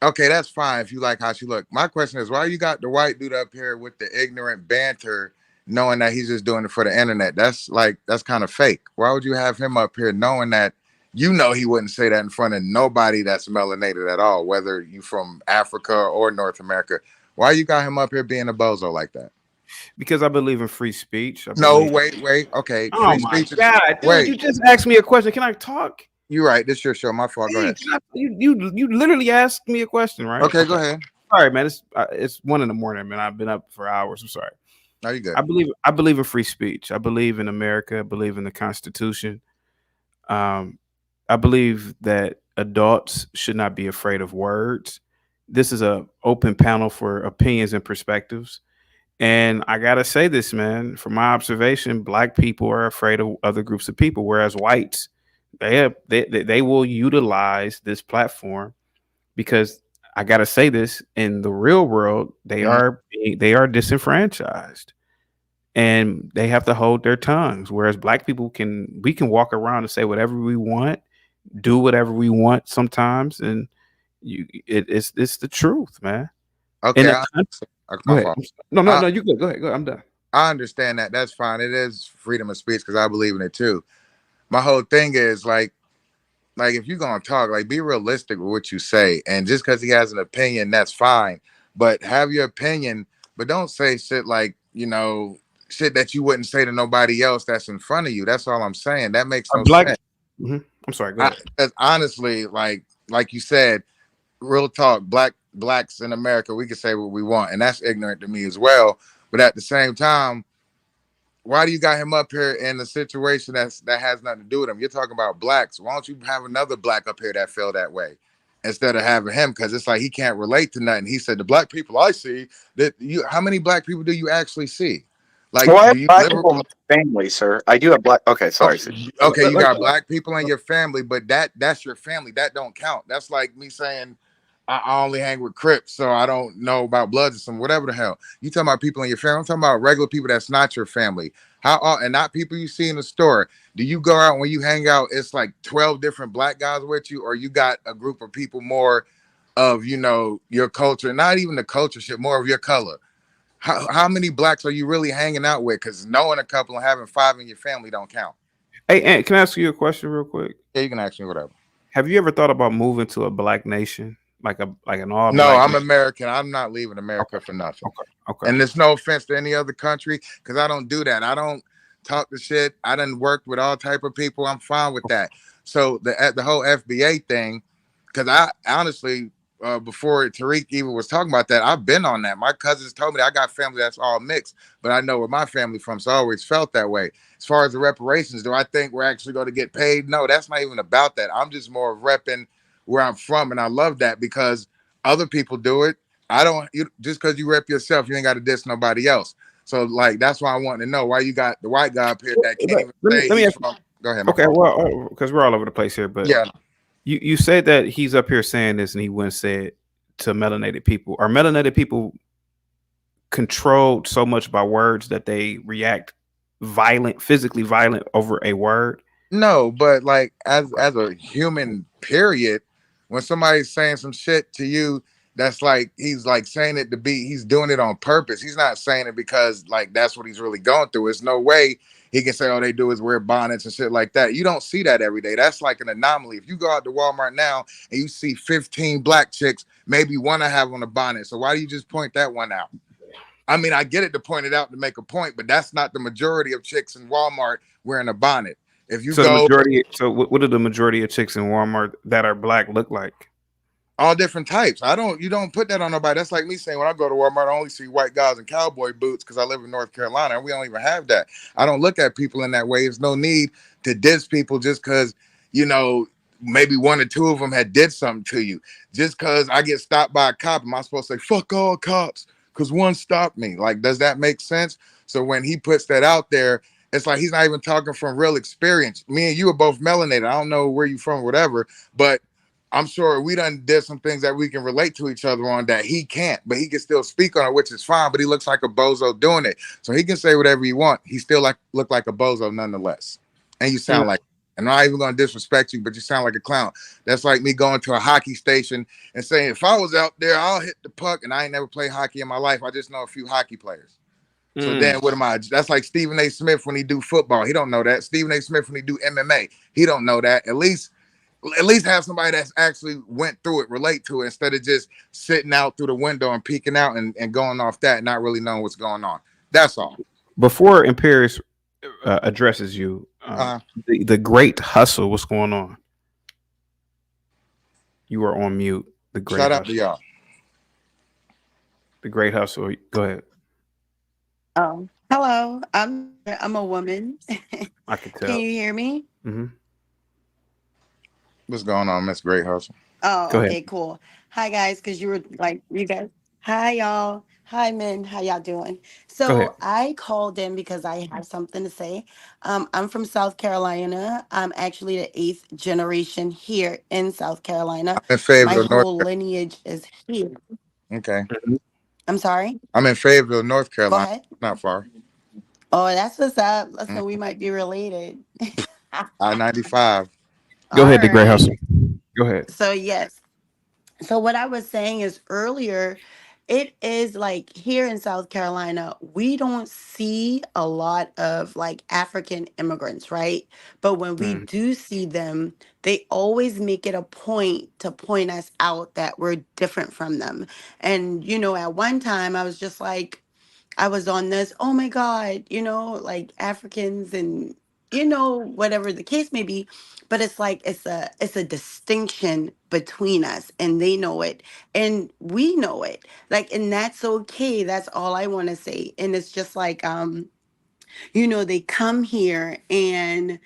Okay, that's fine if you like how she looked. My question is, why you got the white dude up here with the ignorant banter, knowing that he's just doing it for the internet? That's kind of fake. Why would you have him up here knowing that you know he wouldn't say that in front of nobody that's melanated at all, whether you from Africa or North America? Why you got him up here being a bozo like that? Because I believe in free speech. No, wait. Okay. Oh free my speech God, dude, wait. you just asked me a question. Can I talk? You're right. This is your show. My fault. Go ahead. You literally asked me a question, right? Okay, go ahead. Sorry, man. It's 1 a.m, man. I've been up for hours. I'm sorry. No, you good. I believe in free speech. I believe in America. I believe in the Constitution. I believe that adults should not be afraid of words. This is an open panel for opinions and perspectives. And I gotta say this, man. From my observation, black people are afraid of other groups of people, whereas whites, they will utilize this platform because I gotta say this, in the real world, they are disenfranchised, and they have to hold their tongues. Whereas black people we can walk around and say whatever we want, do whatever we want sometimes, and it's the truth, man. Okay. Go ahead. No, you good. Go ahead. I'm done. I understand that. That's fine. It is freedom of speech because I believe in it too. My whole thing is like if you're gonna talk, like be realistic with what you say. And just because he has an opinion, that's fine. But have your opinion, but don't say shit like, shit that you wouldn't say to nobody else that's in front of you. That's all I'm saying. That makes no sense. Mm-hmm. I'm sorry. Go ahead. Because honestly, like you said, real talk, blacks in America, we can say what we want, and that's ignorant to me as well. But at the same time, why do you got him up here in a situation that has nothing to do with him? You're talking about blacks. Why don't you have another black up here that feel that way instead of having him? Because it's like he can't relate to nothing. He said the black people I see that how many black people do you actually see? Like, well, I have black people in my family, sir. I do have black. Okay, sorry. Okay, you got black people in your family, but that's your family. That don't count. That's like me saying I only hang with Crips, so I don't know about Bloods or some whatever the hell. You talking about people in your family? I'm talking about regular people that's not your family. And not people you see in the store. Do you go out when you hang out? It's like 12 different black guys with you, or you got a group of people more of your culture, not even the culture shit, more of your color. How many blacks are you really hanging out with? Because knowing a couple and having 5 in your family don't count. Hey, Ant, can I ask you a question real quick? Yeah, you can ask me whatever. Have you ever thought about moving to a black nation, like an all? No, I'm American. I'm not leaving America for nothing. Okay. And there's no offense to any other country, because I don't do that. I don't talk the shit. I done worked with all type of people. I'm fine with that. So the whole FBA thing, because I honestly, before Tariq even was talking about that, I've been on that. My cousins told me that I got family that's all mixed, but I know where my family from, so I always felt that way. As far as the reparations, do I think we're actually going to get paid? No, that's not even about that. I'm just more of repping where I'm from, and I love that because other people do it. Just because you rep yourself, you ain't got to diss nobody else. So like that's why I want to know why you got the white guy up here that can't even say he's from. Go ahead. Okay, well, because we're all over the place here, but yeah, you said that he's up here saying this and he wouldn't say it to melanated people? Are melanated people controlled so much by words that they react physically violent over a word? No, but like as a human, period, when somebody's saying some shit to you, that's like he's like saying it to be he's doing it on purpose. He's not saying it because like that's what he's really going through. It's no way he can say all they do is wear bonnets and shit like that. You don't see that every day. That's like an anomaly. If you go out to Walmart now and you see 15 black chicks, maybe one I have on a bonnet. So why do you just point that one out? I mean, I get it to point it out to make a point, but that's not the majority of chicks in Walmart wearing a bonnet. If you So the go majority. So what do the majority of chicks in Walmart that are black look like? all different types. You don't put that on nobody. That's like me saying when I go to Walmart, I only see white guys in cowboy boots because I live in North Carolina and we don't even have that. I don't look at people in that way. There's no need to diss people just because, you know, maybe one or two of them had did something to you. Just because I get stopped by a cop, am I supposed to say, fuck all cops because one stopped me? Like, does that make sense? So when he puts that out there, it's like he's not even talking from real experience. Me and you are both melanated. I don't know where you from, whatever, but I'm sure we done did some things that we can relate to each other on that he can't, but he can still speak on it, which is fine. But he looks like a bozo doing it, so he can say whatever he want. He still look like a bozo nonetheless, and you sound like. I'm not even gonna disrespect you, but you sound like a clown. That's like me going to a hockey station and saying, if I was out there, I'll hit the puck, and I ain't never played hockey in my life. I just know a few hockey players. So then what am I? That's like Stephen A. Smith when he do football. He don't know that. Stephen A. Smith when he do MMA. He don't know that. At least have somebody that's actually went through it, relate to it, instead of just sitting out through the window and peeking out and going off that and not really knowing what's going on. That's all. Before Imperius addresses you, Uh-huh. the great hustle, what's going on? You are on mute. The great Shout out hustle. to y'all. The great hustle. Go ahead. Hello. I'm a woman. I can tell. Can you hear me? Mm-hmm. What's going on, Miss Great Hustle? Oh, Go okay, ahead. cool. Hi guys, because you were like you guys. Hi y'all. Hi men. How y'all doing? Go ahead. So I called in because I have something to say. I'm from South Carolina. I'm actually the 8th generation here in South Carolina. I'm in My Fayetteville, North whole lineage is here. Carolina. Okay. I'm sorry. I'm in Fayetteville, North Go Carolina. ahead. Not far. Oh, that's what's up. Mm. Listen, we might be related. I-95. Go All ahead. The great right. hustle. Go ahead. So yes. So what I was saying is earlier, it is like here in South Carolina, we don't see a lot of like African immigrants, right? But when we do see them, they always make it a point to point us out that we're different from them. And you know, at one time I was just like, I was on this, oh my God, you know, like Africans and you know, whatever the case may be. But it's like it's a distinction between us and they know it and we know it. Like, and that's okay. That's all I want to say. And it's just like you know, they come here and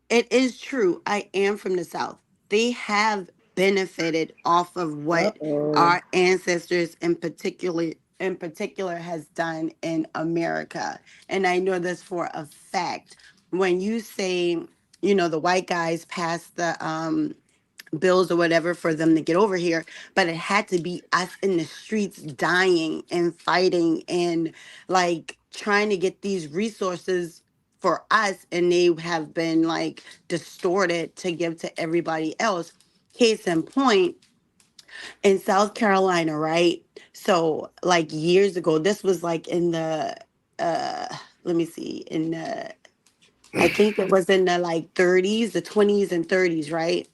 it is true. I am from the South. They have benefited off of what Uh-oh. our ancestors in particular has done in America. And I know this for a fact. When you say, you know, the white guys passed the bills or whatever for them to get over here, but it had to be us in the streets dying and fighting and like trying to get these resources for us, and they have been like distorted to give to everybody else. Case in point, in South Carolina, right? So like years ago, this was like in the uh let me see, in the I think it was in the like 30s, the 20s and 30s, right?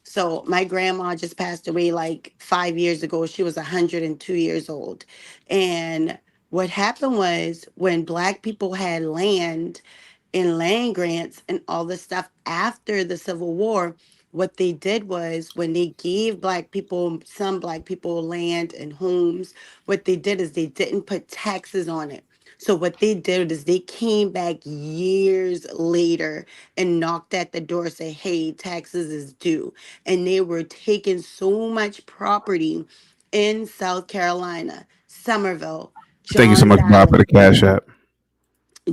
So my grandma just passed away like 5 years ago. She was 102 years old. And what happened was when black people had land and land grants and all this stuff after the Civil War, what they did was when they gave black people, some black people land and homes, what they did is they didn't put taxes on it. So what they did is they came back years later and knocked at the door, say, hey, taxes is due. And they were taking so much property in South Carolina, Somerville, Thank you so Johns much, Bob, for the Island. cash app.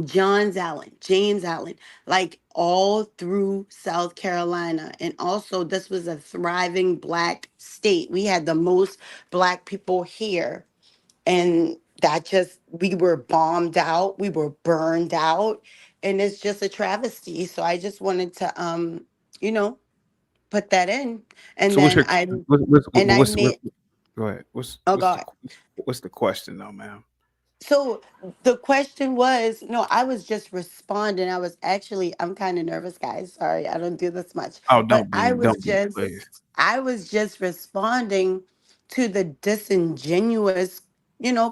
James Allen, like all through South Carolina. And also, this was a thriving black state. We had the most black people here. And that just, we were bombed out, we were burned out. And it's just a travesty. So I just wanted to, you know, put that in. And So what's then your I what's made, go ahead. What's oh what's the God. what's the question though, ma'am? So the question was, no, I was just responding. I was actually, I'm kind of nervous, guys. Sorry, I don't do this much. Oh, But don't be, please. I was just responding to the disingenuous,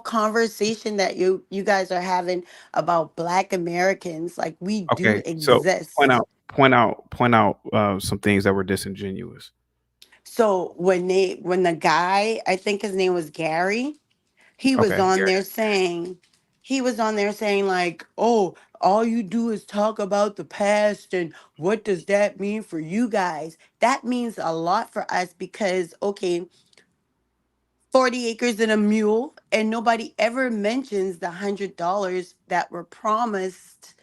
conversation that you guys are having about Black Americans. Like we do Okay, so exist. point out some things that were disingenuous. So when the guy, I think his name was Gary, he was Okay, on Gary. there saying like, oh, all you do is talk about the past, and what does that mean for you guys? That means a lot for us because, okay, 40 acres and a mule, and nobody ever mentions the $100 that were promised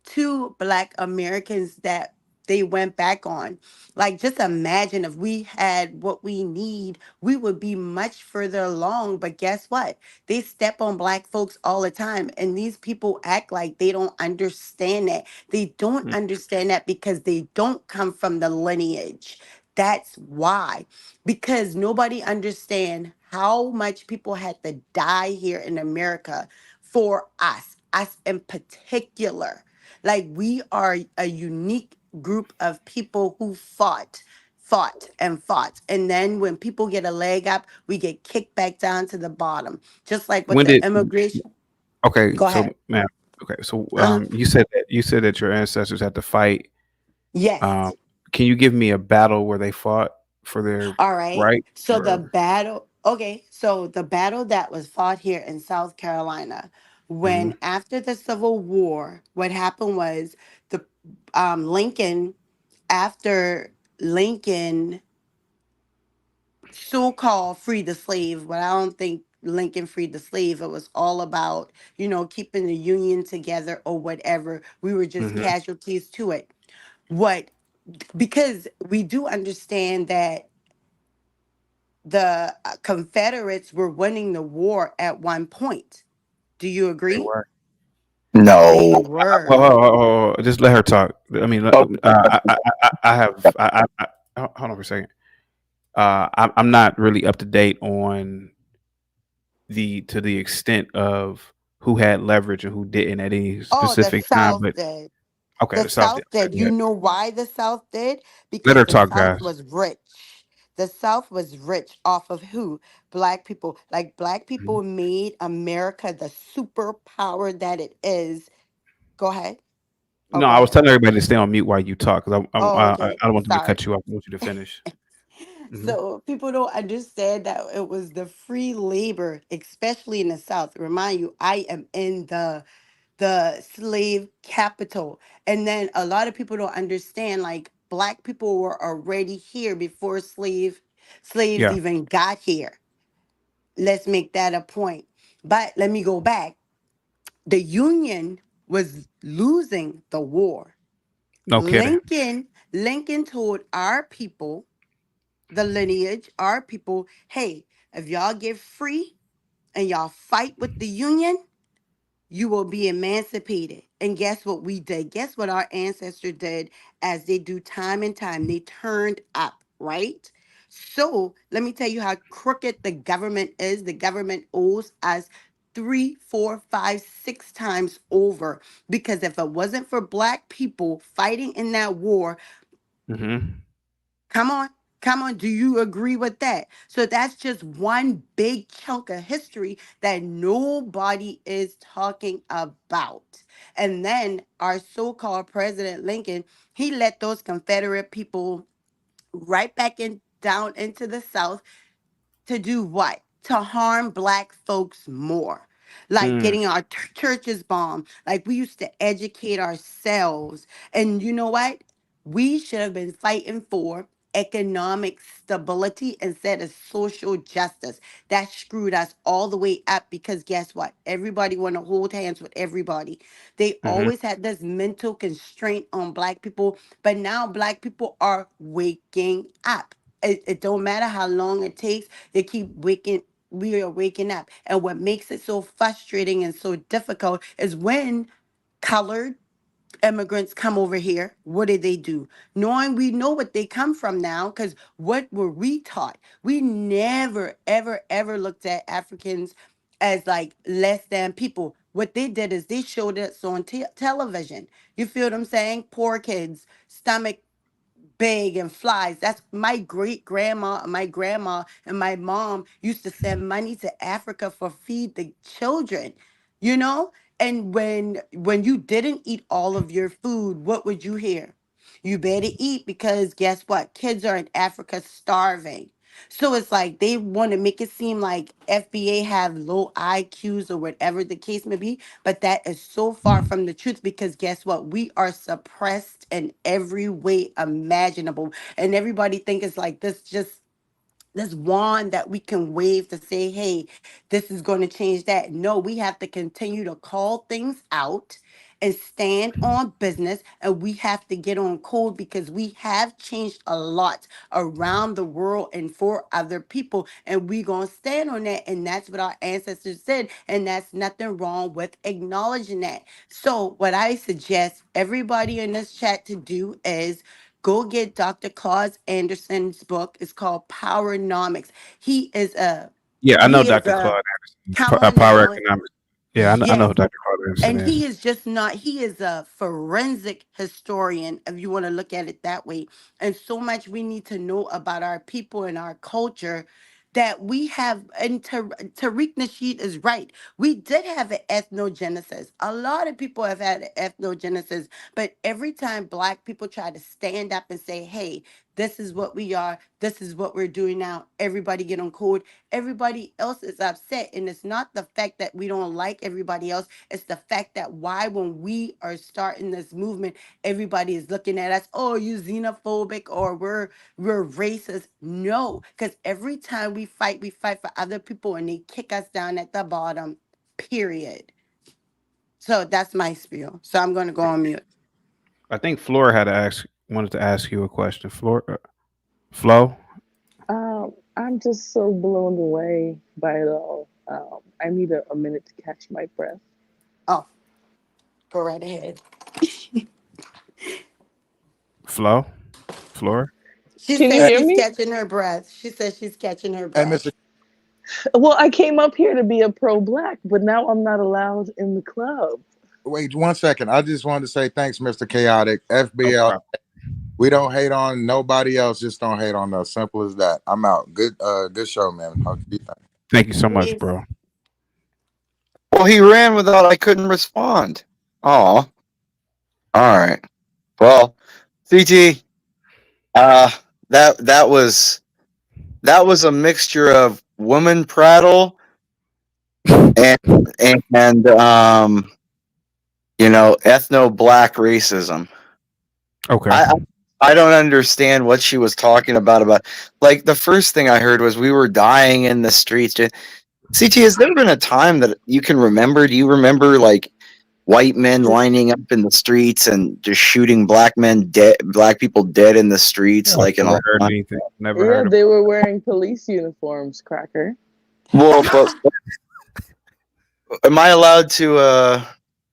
to Black Americans that they went back on. Like, just imagine if we had what we need, we would be much further along. But guess what? They step on Black folks all the time. And these people act like they don't understand that. They don't Mm. understand that because they don't come from the lineage. That's why. Because nobody understand how much people had to die here in America for us in particular. Like we are a unique group of people who fought and fought. And then when people get a leg up, we get kicked back down to the bottom. Just like with When the did immigration. okay, Go so ahead. ma'am, okay, so Uh-huh. you said that your ancestors had to fight. Um, Yes. can you give me a battle where they fought for their All right. right? So the Or battle, okay. So the battle that was fought here in South Carolina, hmm when after the Civil War, what happened was the Lincoln, after Lincoln so-called free the slave, but I don't think Lincoln freed the slave. It was all about, keeping the Union together or whatever. We were just hmm casualties to it. What Because we do understand that the Confederates were winning the war at one point. Do you they agree? were. They No. Well, were. just let her talk. I mean, Okay. I have. Hold on for a second. I'm not really up to date on to the extent of who had leverage and who didn't at any Oh, the specific time. South But did. okay, The the South did. South Okay, did. go You ahead. know why the South did? Let Because her the talk, South guys. was rich. The South was rich off of who? Black people. Like black Mhm. people made America the superpower that it is. Go ahead. Oh, No, go I was ahead. telling everybody to stay on mute while you talk because Oh, okay. I don't want them to Sorry. cut you off. I want you to finish. Hmm. So people don't understand that it was the free labor, especially in the South. Remind you, I am in the slave capital. And then a lot of people don't understand, like black people were already here before slaves Yeah. even got here. Let's make that a point. But let me go back. The Union was losing the war. No kidding. Lincoln told our people, the lineage, our people, hey, if y'all get free and y'all fight with the Union, you will be emancipated. And guess what we did? Guess what our ancestors did, as they do time and time? They turned up, right? So let me tell you how crooked the government is. The government owes us three, four, five, six times over. Because if it wasn't for black people fighting in that war, Hmm. come on. Come on, do you agree with that? So that's just one big chunk of history that nobody is talking about. And then our so called President Lincoln, he let those Confederate people right back in down into the South to do what? To harm black folks more. Like Mm. getting our churches bombed. Like we used to educate ourselves. And you know what? We should have been fighting for economic stability instead of social justice. That screwed us all the way up because guess what? Everybody want to hold hands with everybody. They always had this mental constraint on black people, but now black people are waking up. It don't matter how long it takes, they keep waking we are waking up. And what makes it so frustrating and so difficult is when colored immigrants come over here, what do? Knowing we know what they come from now, because what were we taught? We never, ever, ever looked at Africans as like less than people. What they did is they showed us on television. You feel what I'm saying? Poor kids, stomach big and flies. That's my great grandma, my grandma, and my mom used to send money to Africa for feed the children, you know? And when you didn't eat all of your food, what would you hear? You better eat because guess what? Kids are in Africa starving. So it's like they want to make it seem like FBA have low IQs or whatever the case may be, but that is so far from the truth because guess what? We are suppressed in every way imaginable. And everybody think it's like this wand that we can wave to say, hey, this is going to change that. No, we have to continue to call things out and stand on business. And we have to get on code because we have changed a lot around the world and for other people. And we going to stand on that. And that's what our ancestors did. And that's nothing wrong with acknowledging that. So, what I suggest everybody in this chat to do is go get Dr. Claus Anderson's book. It's called Powernomics. He is a Yeah, I know he is Dr. a Claude Anderson. come on Power now. economics. Yeah, I know Yes. who Dr. Claude Anderson And is. he is just not, he is a forensic historian, if you want to look at it that way. And so much we need to know about our people and our culture that we have. And Tariq Nasheed is right. We did have an ethnogenesis. A lot of people have had an ethnogenesis, but every time Black people try to stand up and say, hey, this is what we are, this is what we're doing now, everybody get on code, everybody else is upset. And it's not the fact that we don't like everybody else, it's the fact that why when we are starting this movement, everybody is looking at us, oh, you xenophobic or we're racist. No, because every time we fight for other people and they kick us down at the bottom, period. So that's my spiel. So I'm going to go on mute. I think Flora wanted to ask you a question. Flo? I'm just so blown away by it all. I need a minute to catch my breath. Oh, go right ahead. Flora? She Can you said hear she's me? catching her breath. She says she's catching her Hey, breath. Mr. Well, I came up here to be a pro-black, but now I'm not allowed in the club. Wait 1 second. I just wanted to say thanks, Mr. Chaotic. No FBL. problem. We don't hate on nobody else. Just don't hate on us. Simple as that. I'm out. Good show, man. How do you think? Thank you so much, Peace. bro. Well, he ran without I couldn't respond. Oh, all right. Well, CT, uh, that was a mixture of woman prattle and and ethno black racism. Okay. I don't understand what she was talking about like the first thing I heard was we were dying in the streets. CT, has there been a time that you can remember? Do you remember like white men lining up in the streets and just shooting black people dead in the streets, I've like in never all heard time? anything. Never Yeah, heard of they were wearing police uniforms, Cracker. Well, but am I allowed to?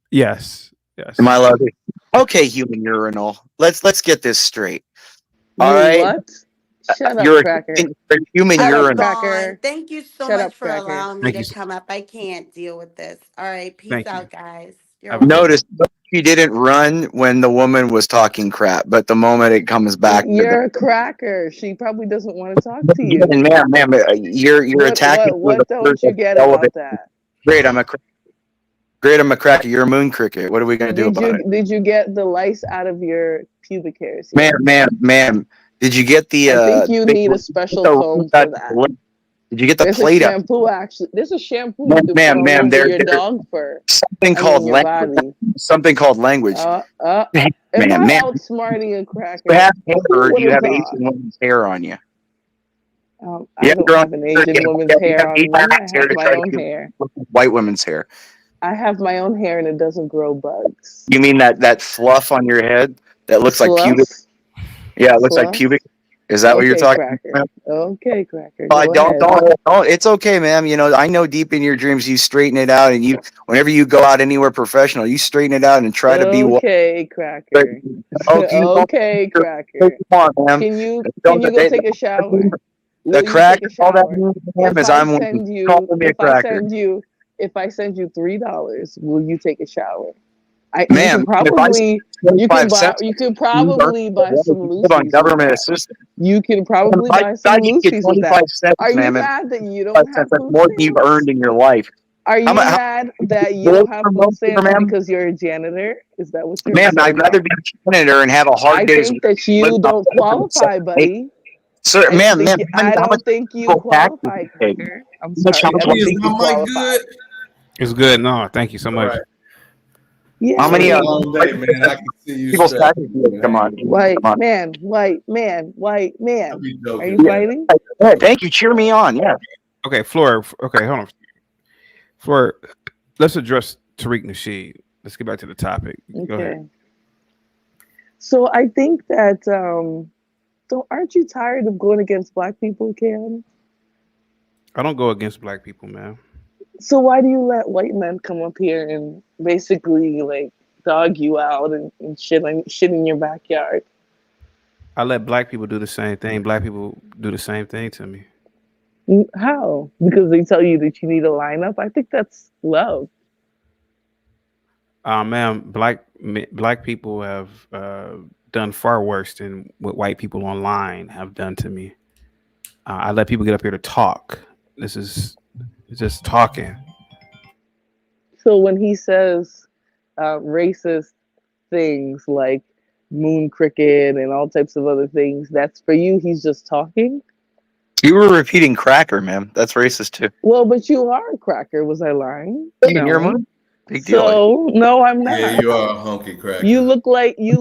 Yes. Am I allowed to? Okay, human urinal. Let's get this straight. All You right, what? Shut up, you're Cracker. a human Shut up, I'm urinal. gone. Cracker. Thank you so Shut much up, for Cracker. allowing me Thank to you. come up. I can't deal with this. All right. Peace Thank you. out, guys. You're Have a good welcome. one. Notice she didn't run when the woman was talking crap, but the moment it comes back to the You're a cracker. She probably doesn't want to talk to you. ma'am, you're attacking her the What don't first you get relevant. about that? Great, I'm a cracker. You're a moon cricket. What are we gonna do about it, Did you get the lice out of your pubic hairs ma'am? yet? Ma'am, did you get the I think you did need a special comb for that. Did you get the There's a Play-Doh? shampoo actually. There's a shampoo you can put Ma'am, all ma'am, over your there's dog fur. something I mean called your language. body. Something called language. Am Ma'am, I ma'am, outsmarting a you cracker? have hair Who or do would you have have thought? Asian women's hair on you? You I have don't your own have an hair. Asian woman's You hair have on me. I Asian hair have to my try to own be hair. white women's hair. I have my own hair and it doesn't grow bugs. You mean that fluff on your head that looks like pubic? Fluff? Yeah, it looks like Fluff? pubic. Is that what you're Okay, talking cracker. about? Okay, cracker. I Go ahead. don't. It's okay, ma'am. You know, I know deep in your dreams you straighten it out, and you, whenever you go out anywhere professional, you straighten it out and try to be what. Okay, cracker. Okay, you don't. Okay, cracker. Come on, ma'am. Can you Don't, go take a shower? the Will you crack, take a all that shower? means, ma'am, If is I I'm send calling you me a cracker. if I send you $3, will you take a shower? You Ma'am, can if I probably spend 25 cents, buy some live on Lucy's with government that. assistance. You can If probably I buy some decide to get Lucy's with 25 that. cents, Are you ma'am, if mad that you 25 don't have cents, that's food more than you've stamps? earned in your life. Are How you much? mad that you More don't have per food month, stamps ma'am? because you're a janitor? Is that what you're Ma'am, upset I'd rather about? be a janitor and have a hard I day's think work that than live you off don't 7 qualify, buddy. Sir, I don't ma'am, think ma'am, you, I how much don't think you people taxes qualify, you pay? cracker. I'm How much sorry. I don't think you Is my mic qualify. good? It's good. No, thank you so much. Yeah. How many It's been a long day, man. I can see you people's stressed. taxes you pay? Come on, White come on. man, white man, white man. be Are you joking, Yeah, man. fighting? yeah, thank you. Cheer me on. Yeah. Okay, Flora. Okay, hold on. Flora, let's address Tariq Nasheed. Let's get back to the topic. Go ahead. Okay. So I think that so aren't you tired of going against black people, Cam? I don't go against black people, man. So why do you let white men come up here and basically like dog you out and shit in your backyard? I let black people do the same thing. Black people do the same thing to me. How? Because they tell you that you need a lineup? I think that's love. Man, black people have done far worse than what white people online have done to me. I let people get up here to talk. This is just talking. So when he says racist things like moon cricket and all types of other things, that's for you, he's just talking? You were repeating cracker, ma'am. That's racist too. Well, but you are a cracker. Was I lying? Hey, and you're a No. moon? Big deal. So no, I'm not. Yeah, you are a hunky cracker. You look like Ma'am,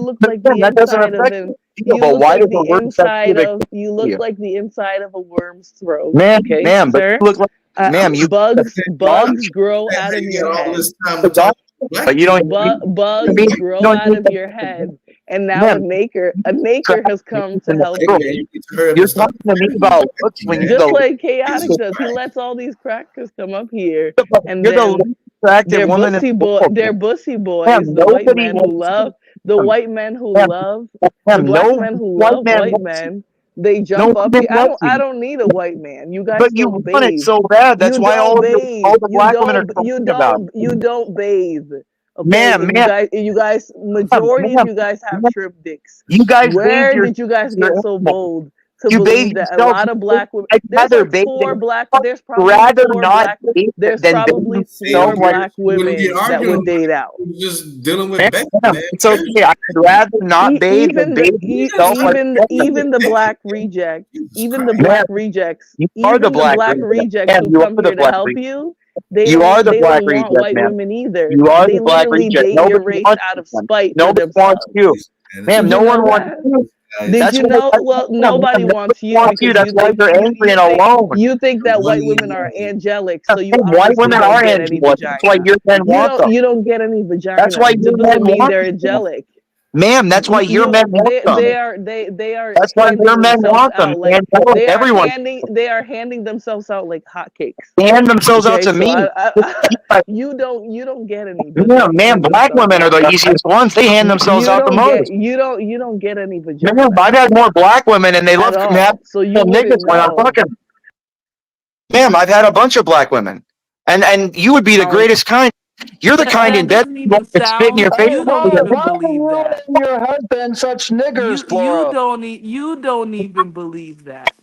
the that doesn't inside of affect an you. you But look why like does the the word inside specific of you to look you? like the inside of a worm's throat. Ma'am, Okay, ma'am, but sir. you look like, ma'am, you Bugs grow Man, out how of you your got all head. this time to talk to black but you don't. people? Bugs You grow don't out use of your that. head, and now Ma'am, a maker has come to in the help world. Yeah, you. you need to hurry up You're and stop talking to me complaining about about looks that, when you're man. Just the like Chaotic Jesus does, he Christ. lets all these crackers come up here, and you're the then least attractive woman in the world. they're bussy Ma'am, boys, the white nobody men who wants to. love the white men who Ma'am, love the ma'am, black no men who white love man white wants you. men. They No jump white up man here. wants I you. don't need a white man. You guys But you don't want it bathe. so bad. That's You why don't all bathe. the black women are talking about it. You don't bathe. Okay, Ma'am, ma'am, you guys, ma'am, majority of ma'am, you guys have ma'am. shrimp dicks. You guys bathe Where your did you guys your get so animals. bold to You bathe believe that a yourself. lot of black women? I'd There's rather like bathe. there's I'd probably rather not bathe there's than bathe probably Yeah, four myself. we black wouldn't be women that arguing would about date it. out. We're just dealing with Ma'am, bad, ma'am, man. it's okay. I'd rather not bathe than bathe myself like that. Even the black rejects, Jesus Christ. Ma'am, you are the even the black black reject. rejects Ma'am, who you are come the here to black help reject. you, You are the they black don't want reject, white ma'am. women either. You are They the black literally reject. date your Nobody race wants out you, of ma'am. spite for Nobody wants themselves. you. And Ma'am, Did you no one know wants that? you. Did That's you why, know? Well, ma'am, nobody nobody wants you wants you. because That's why you're angry and alone. you think that white money women and are everything. angelic, so you White obviously women don't are get any angelic. That's why vagina. your men want them. You don't get any That's why vaginas. your That men doesn't mean want they're them. angelic. Ma'am, that's why your men want them. They are That's why your handing men themselves want them. out like Angelic, everyone. they are handing themselves out like hotcakes. They hand themselves out Okay, to so me. you don't get any, but Yeah, they man, hand black themselves women are out. the easiest ones. They hand themselves out the most. You don't get any Man, vagina I've had more black women, and they at love to have all. So you niggas wouldn't when I'm know. fucking. Ma'am, I've had a bunch of black women, and you would be the greatest kind. You're the kind in That bed doesn't you want even to spit in your sound. face. You don't even Why believe that. and your husband such niggers, Flora? You don't even believe that.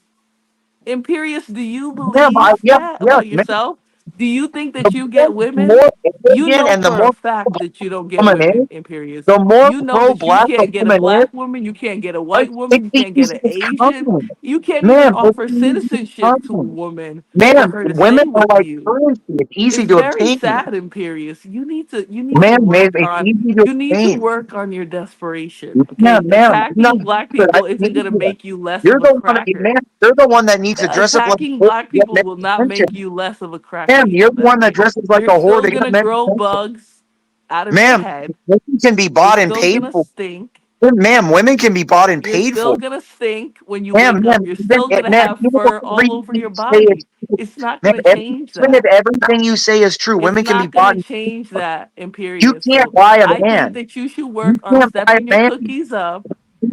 Imperious, do you Ma'am, believe yes, that yes, about ma'am. yourself? Do you think that you get women? more You again, know and the for a more fact that you don't get woman women, is, Imperious. the more You know that you pro-black a can't get a woman is, black woman, you can't get a like, white woman, it's you the can't get an easiest Asian, coming. you can't even Man, it's offer the easiest citizenship to a coming. woman for Man, her to women stay are with like you. currency. It's easy It's to very obtain. sad, Imperious. You need to Man, work it's on easy to you need to obtain. work on your desperation. Man, Okay, man, I'm not attacking black good. I people isn't need gonna you. make you less You're of a the one that, man, cracker. you're the one that needs to dress up like a Attacking whore black to get people men's will not make attention. you less of a cracker. Ma'am, You you're know the that, one that right? dresses like You're a whore still to get gonna men's grow attention. bugs out of your Ma'am, head. women can be You're bought and still paid gonna for. stink. Ma'am, women can be bought and You're paid still for. gonna stink when you Ma'am, wake ma'am, up. You're even, still gonna ma'am, have even fur if all over everything your you say is body. true, It's not ma'am, gonna change even if that. everything you say is true, It's women can be not bought gonna and paid change for. that, You Imperious. can't So buy a I think man. that you should You work on can't buy a stepping your man. cookies up.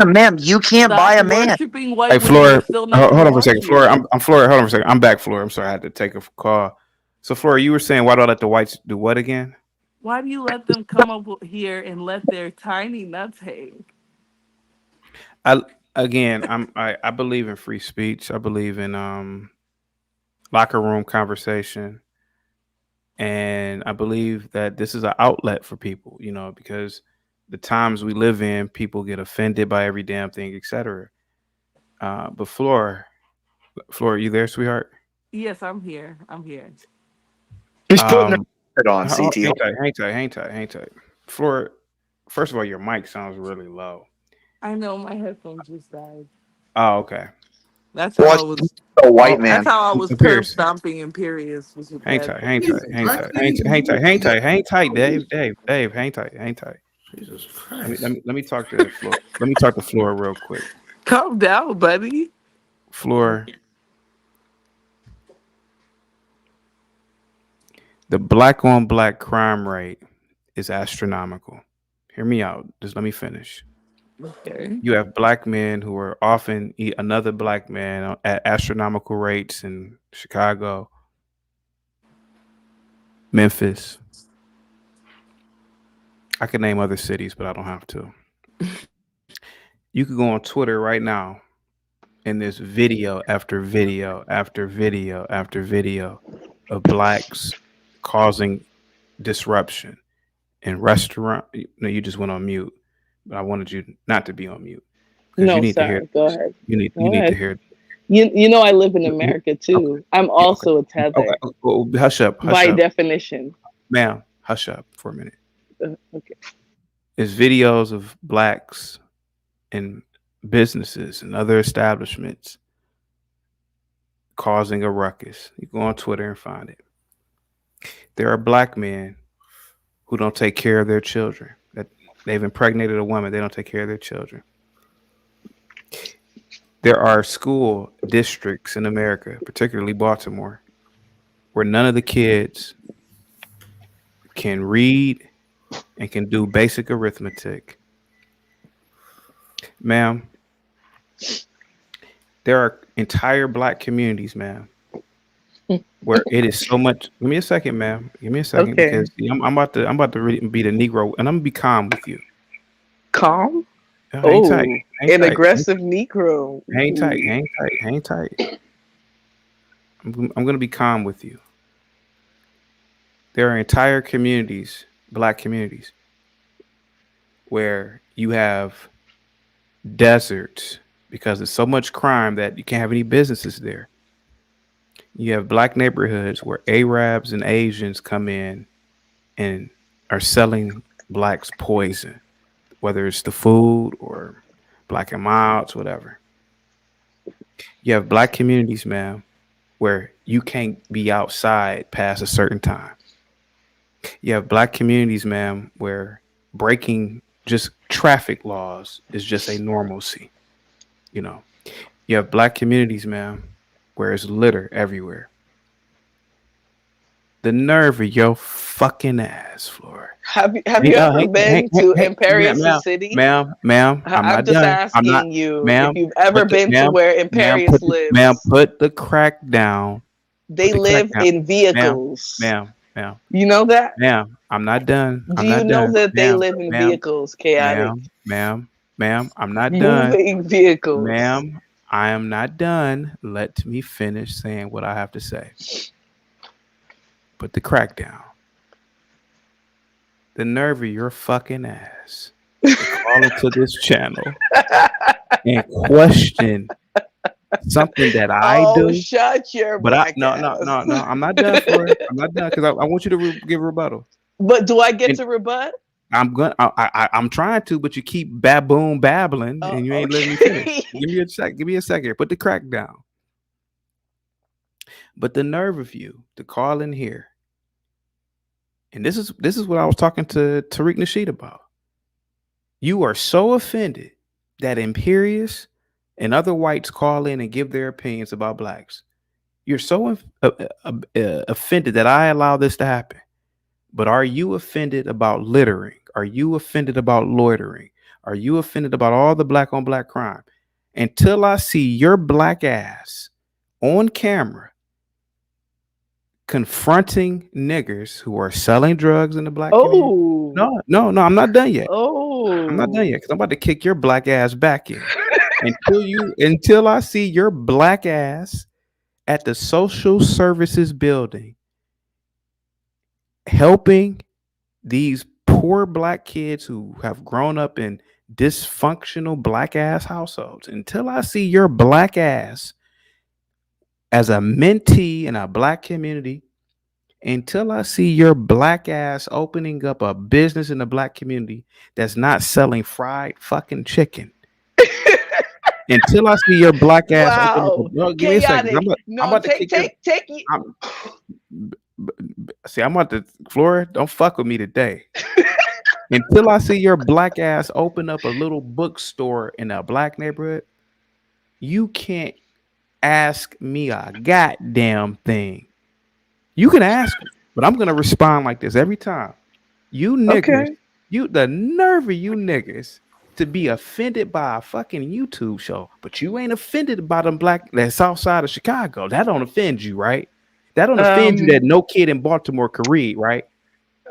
Ma'am, you can't buy Stop a man. worshiping white Hey, women Flora, that still never hold on for a want second. Flora, you. I'm Flora. Hold on for a second. I'm back, Flora. I'm sorry, I had to take a call. So, Flora, you were saying, why do I let the whites do what again? Why do you let them come up here and let their tiny nuts hang? I again, I believe in free speech. I believe in locker room conversation, and I believe that this is an outlet for people. You know, because the times we live in, people get offended by every damn thing, etc. But Flora, you there, sweetheart? Yes, I'm here. I'm here. He's putting her head on, Oh, CTO. hang tight. Flora, first of all, your mic sounds really low. I know my headphones just died. Oh, okay. That's how I Watch was. a white Oh, man. That's how I was curb Pierce. stomping Imperious was with Hang the tight, hang headphones. tight, hang tight, hang tight, Dave, hang tight. Jesus Let me Christ. let me let me talk to Flora. Let me talk to Flora real quick. Calm down, buddy. Flora, the black on black crime rate is astronomical. Hear me out. Just let me finish. Okay. You have black men who are often eat another black man at astronomical rates in Chicago, Memphis. I could name other cities, but I don't have to. You could go on Twitter right now, and there's video after video after video after video of blacks causing disruption in restaurant. No, you just went on mute, but I wanted you not to be on mute because you No, need to hear sorry. Go this. ahead. You Go need to ahead. hear. You know I live in America Okay. too. I'm Yeah, okay. also a Okay. tether Oh, hush by up, definition. ma'am. Hush up for a minute. Okay. There's videos of blacks in businesses and other establishments causing a ruckus. You go on Twitter and find it. There are black men who don't take care of their children. That they've impregnated a woman, they don't take care of their children. There are school districts in America, particularly Baltimore, where none of the kids can read and can do basic arithmetic. Ma'am, there are entire black communities, ma'am, where it is so much. Give me a second, ma'am. Give me a second, Okay. because I'm about to really be the Negro, and I'm gonna be calm with you. Calm? Hang tight, Oh, hang an tight, aggressive Negro. hang tight, Ooh. hang tight. I'm gonna be calm with you. There are entire communities, black communities, where you have deserts because there's so much crime that you can't have any businesses there. You have black neighborhoods where Arabs and Asians come in and are selling blacks poison, whether it's the food or black and milds, whatever. You have black communities, ma'am, where you can't be outside past a certain time. You have black communities, ma'am, where breaking just traffic laws is just a normalcy. You know, you have black communities, ma'am, where it's litter everywhere. The nerve of your fucking ass, Flora. Have you ever been to Imperius City? Ma'am, I'm I'm not just done. I'm not, asking you if ma'am. you've ever been to where Imperius lives. Put the crack down. They live in vehicles. Ma'am. You know that? I'm not done. Do you know that they live in Ma'am, vehicles, chaotic? ma'am, I'm not done. Moving vehicles. Ma'am, I am not done. Let me finish saying what I have to say. Put the crack down. The nerve of your fucking ass to call into this channel and question something that I do. Shut your But black no, ass. I'm not done for it. I'm not done because I want you to give a rebuttal. But do I get And to rebut? I'm trying to, but you keep babbling and you ain't letting me finish. Give me a sec. Give me a second. Put the crack down. But the nerve of you to call in here, and this is what I was talking to Tariq Nasheed about. You are so offended that Imperious and other whites call in and give their opinions about blacks. You're so offended that I allow this to happen. But are you offended about littering? Are you offended about loitering? Are you offended about all the black on black crime? Until I see your black ass on camera confronting niggers who are selling drugs in the black community. No, I'm not done yet. I'm not done yet because I'm about to kick your black ass back in. Until I see your black ass at the social services building helping these poor black kids who have grown up in dysfunctional black ass households. Until I see your black ass as a mentee in a black community, until I see your black ass opening up a business in the black community that's not selling fried fucking chicken. Until I see your black ass open up give me a second. I'm about to kick see, I'm about to Flora, don't fuck with me today. Until I see your black ass open up a little bookstore in a black neighborhood, you can't ask me a goddamn thing. You can ask me, but I'm gonna respond like this every time. You niggers, the nerve of you niggers to be offended by a fucking YouTube show, but you ain't offended by them black that's outside of Chicago. That don't offend you, right? That don't offend you that no kid in Baltimore could read, right?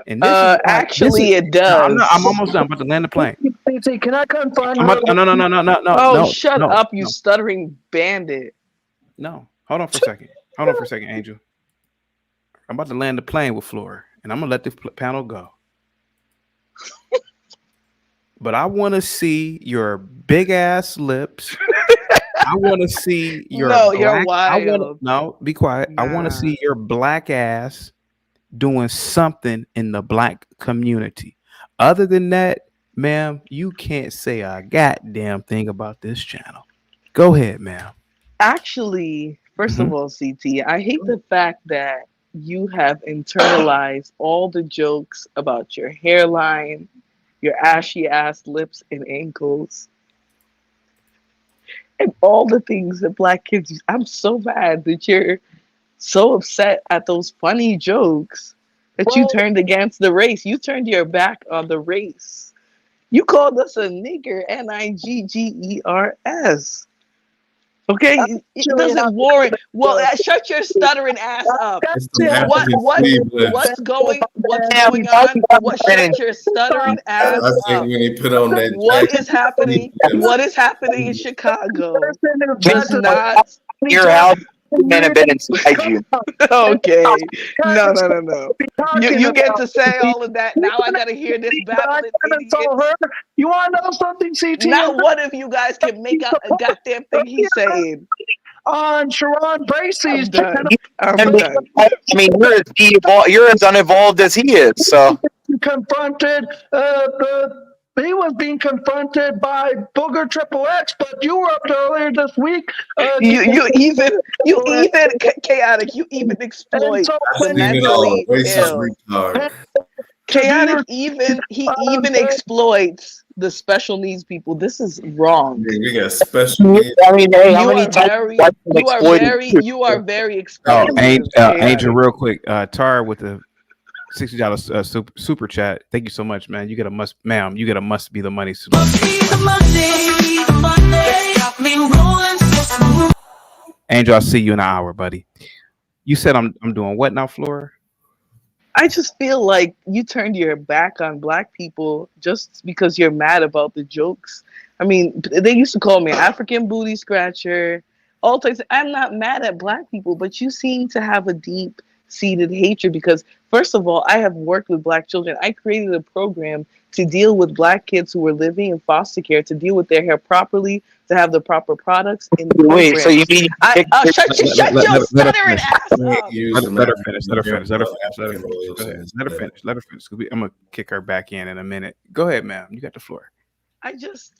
And this is actually it does. No, I'm almost done. I'm about to land the plane. Can I confront No. Oh, shut up, you stuttering bandit. No, hold on for a second, Angel. I'm about to land the plane with Flora, and I'm gonna let the panel go. But I want to see your big ass lips. I want to see your you're wild. Be quiet. Nah. I want to see your black ass doing something in the black community. Other than that, ma'am, you can't say a goddamn thing about this channel. Go ahead, ma'am. Actually, first of all, CT, I hate the fact that you have internalized all the jokes about your hairline, your ashy ass lips and ankles, and all the things that black kids use. I'm so mad that you're so upset at those funny jokes that you turned against the race. You turned your back on the race. You called us a nigger, Niggers. Okay, it doesn't warrant. Well, shut your stuttering ass up. What's going on? Shut your stuttering ass up. When they put on that what is happening? What is happening in Chicago? Does not. Your house man have been inside you. Okay, no. You get to say all of that. Now I gotta hear this babbling idiot. You want to know something, CT? Now one of you guys can make out a goddamn thing he's saying. On Sharon Bracey's channel. I mean, you're as unevolved as he is. So confronted he was being confronted by Booger Triple X, but you were up earlier this week. You even chaotic. You even exploit the mentally ill. Chaotic even exploits the special needs people. This is wrong. Yeah, we got special needs. I mean, hey, how many times you are very exploitive. Angel, real quick. Tar with the $60 super chat. Thank you so much, man. You get a must be the money. Angel, I'll see you in an hour, buddy. You said I'm doing what now, Flora? I just feel like you turned your back on black people just because you're mad about the jokes. I mean, they used to call me African booty scratcher, all types. I'm not mad at black people, but you seem to have a deep seated hatred because first of all, I have worked with black children. I created a program to deal with black kids who were living in foster care, to deal with their hair properly, to have the proper products in the Wait, so program. you mean Shut your stuttering ass up. Let her finish. Let her finish. Let her finish. Let her finish. Go ahead. Let her finish. Let her finish. I'm gonna kick her back in a minute. Go ahead, ma'am. You got the floor. I just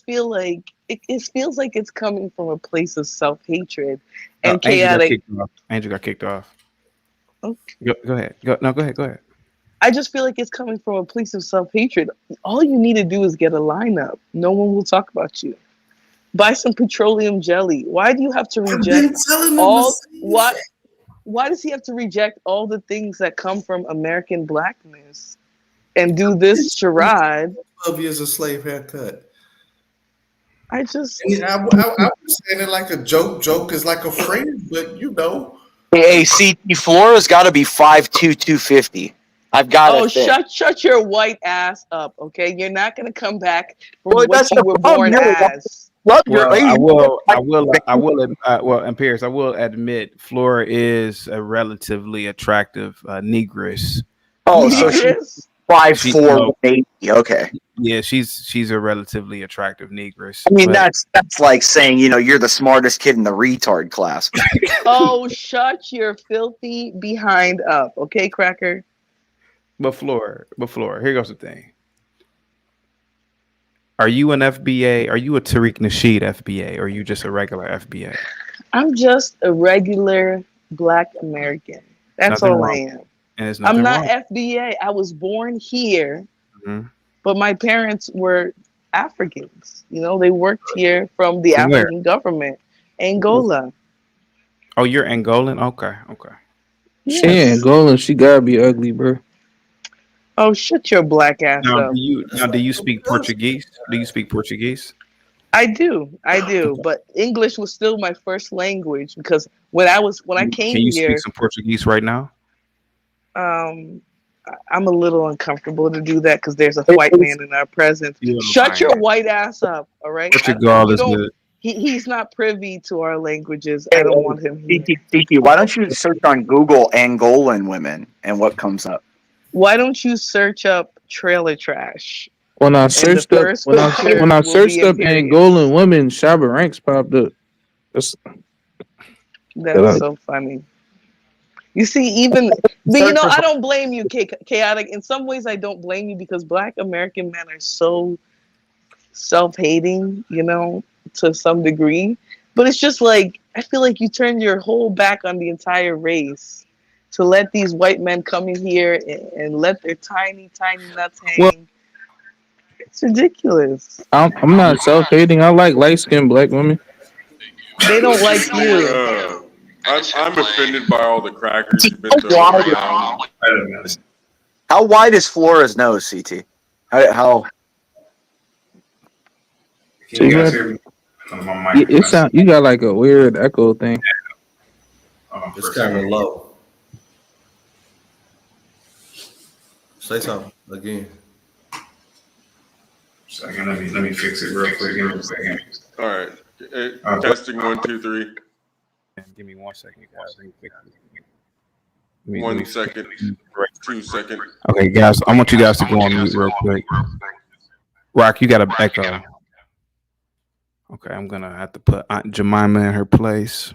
feel like it feels like it's coming from a place of self hatred and Angel got chaotic. kicked off. Angel got kicked off. Okay. Go ahead. Go ahead. Go ahead. I just feel like it's coming from a place of self hatred. All you need to do is get a lineup. No one will talk about you. Buy some petroleum jelly. Why do you have to reject all? Why does he have to reject all the things that come from American blackness and do this charade? 12 years of slave haircut. I just. I was saying it like a joke. Joke is like a friend, but you know. Hey, CT Flora's got to be 5'2", 250. I've got to think. Shut your white ass up, okay? You're not gonna come back from Well, what that's you the were problem. born as. Love Well, and Pierce, I will admit, Flora is a relatively attractive negress. Oh, so she's 5'4", 180. Okay. Yeah, she's a relatively attractive negress. I mean, that's like saying, you're the smartest kid in the retard class. Oh, shut your filthy behind up, okay, Cracker? But Flora, here goes the thing. Are you an FBA? Are you a Tariq Nasheed FBA? Or are you just a regular FBA? I'm just a regular black American. That's Nothing all wrong. I am. And there's I'm nothing not wrong. FBA. I was born here, Mhm. but my parents were Africans. They worked here from the From where? African government, Angola. Oh, you're Angolan? Okay. She ain't Angolan. She gotta be ugly, bro. Oh, shut your black ass Now, up. do you speak Portuguese? Do you speak Portuguese? I do, but English was still my first language because when I came Can you speak here, some Portuguese right now? I'm a little uncomfortable to do that because there's a white man in our presence. You're Shut lying. your white ass up, all right? Portugal You is don't. good. He's not privy to our languages. I don't want him here. Tiki, why don't you search on Google Angolan women and what comes up? Why don't you search up trailer trash? When I And the searched up first picture when I will be searched up Imperious. Angolan women, Shabba Ranks popped up. That's so funny. You see, but I don't blame you, chaotic. In some ways, I don't blame you because Black American men are so self-hating, to some degree. But it's just like I feel like you turned your whole back on the entire race to let these white men come in here and let their tiny, tiny nuts hang. Well, it's ridiculous. I'm not self-hating. I like light-skinned black women. They don't like you. I'm offended by all the crackers you've been throwing around. How wide is Flora's nose, CT? How? Can you guys hear me? My mic. It sound you got like a weird echo thing. It's kind of low. Say something again. Second, let me fix it real quick. Give me a second. All right. Testing 1, 2, 3. Give me 1 second, you guys. Let me fix it. 1 second. 2 seconds. Okay, guys, I want you guys to go on mute real quick. Rock, you got an echo. Okay, I'm gonna have to put Aunt Jemima in her place.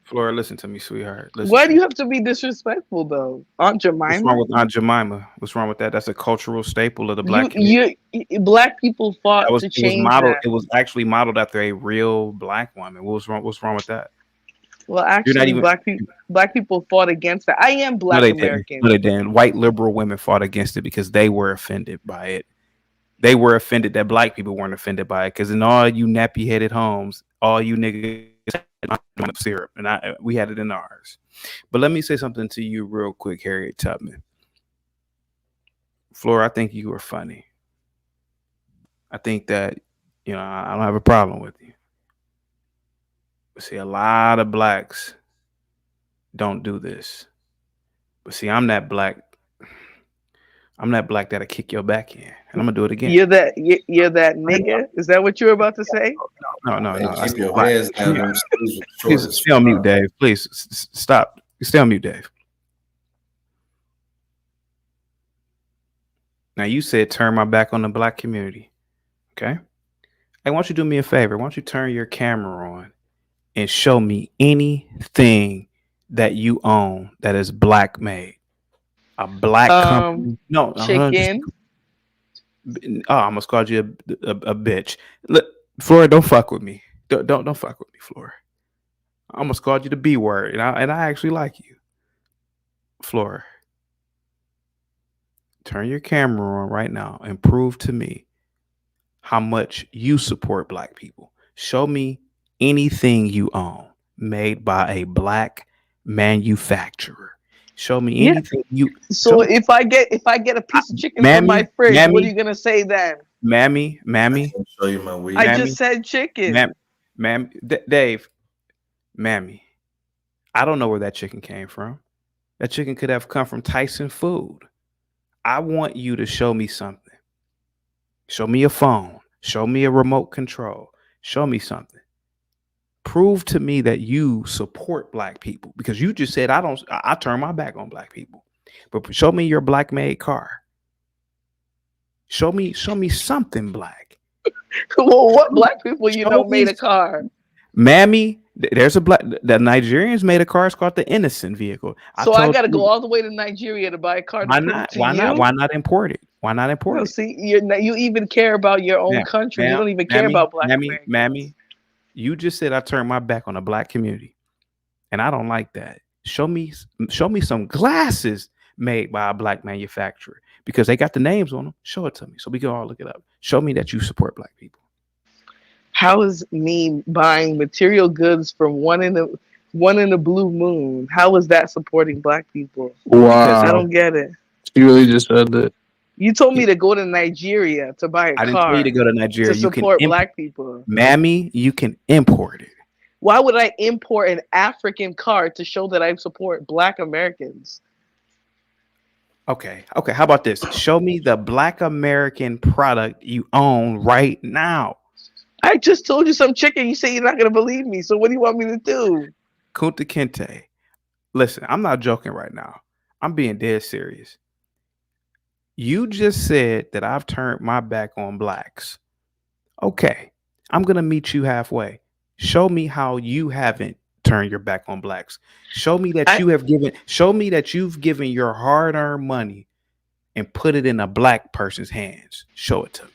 Flora, listen to me, sweetheart. Why do you have to be disrespectful, though? Aunt Jemima? What's wrong with Aunt Jemima? What's wrong with that? That's a cultural staple of the black community. Black people fought to change that. It was actually modeled after a real black woman. What's wrong with that? Well, actually, black people fought against that. I am Black American. No, they didn't. White liberal women fought against it because they were offended by it. They were offended that black people weren't offended by it because in all you nappy-headed homes, all you niggas had syrup, and we had it in ours. But let me say something to you real quick, Harriet Tubman. Flora, I think you were funny. I think that, I don't have a problem with you. But see, a lot of blacks don't do this. But see, I'm that black I'm that black that'll kick your back in, and I'm gonna do it again. You're that nigga. Is that what you're about to say? No. Hey, keep your Black. hands down. Them shoes was short Please as stay on mute, fuck. Dave. Please stop. Stay on mute, Dave. Now you said turn my back on the black community. Okay. Hey, why don't you do me a favor? Why don't you turn your camera on and show me anything that you own that is black made? A black company? No, Chicken. I almost called you a bitch. Look, Flora, don't fuck with me. Don't fuck with me, Flora. I almost called you the B word, and I actually like you, Flora. Turn your camera on right now and prove to me how much you support black people. Show me anything you own made by a black manufacturer. Show me anything you. So if I get a piece of chicken from my fridge, what are you gonna say then? Mammy. Show you my weed. I just said chicken. Dave, Mammy. I don't know where that chicken came from. That chicken could have come from Tyson Food. I want you to show me something. Show me a phone. Show me a remote control. Show me something. Prove to me that you support black people, because you just said I turn my back on black people. But show me your black made car. Show me something black. Well, what black people made a car? Mammy, there's a black. The Nigerians made a car. It's called the Innocent vehicle. So I got to go all the way to Nigeria to buy a car. Why not? Why not import it? Why not import no, it? See, you even care about your own country. You don't even care about black Americans. Mammy, you just said I turned my back on the black community, and I don't like that. Show me some glasses made by a black manufacturer, because they got the names on them. Show it to me so we can all look it up. Show me that you support black people. How is me buying material goods from one in the blue moon? How is that supporting black people? Wow. I don't get it. You really just said that. You told me to go to Nigeria to buy a car. I didn't tell you to go to Nigeria. To support black people. Mammy, you can import it. Why would I import an African car to show that I support black Americans? Okay. How about this? Show me the black American product you own right now. I just told you some chicken. You say you're not going to believe me. So what do you want me to do? Kunta Kinte. Listen, I'm not joking right now. I'm being dead serious. You just said that I've turned my back on blacks. Okay. I'm going to meet you halfway. Show me how you haven't turned your back on blacks. Show me that you've given your hard-earned money and put it in a black person's hands. Show it to me.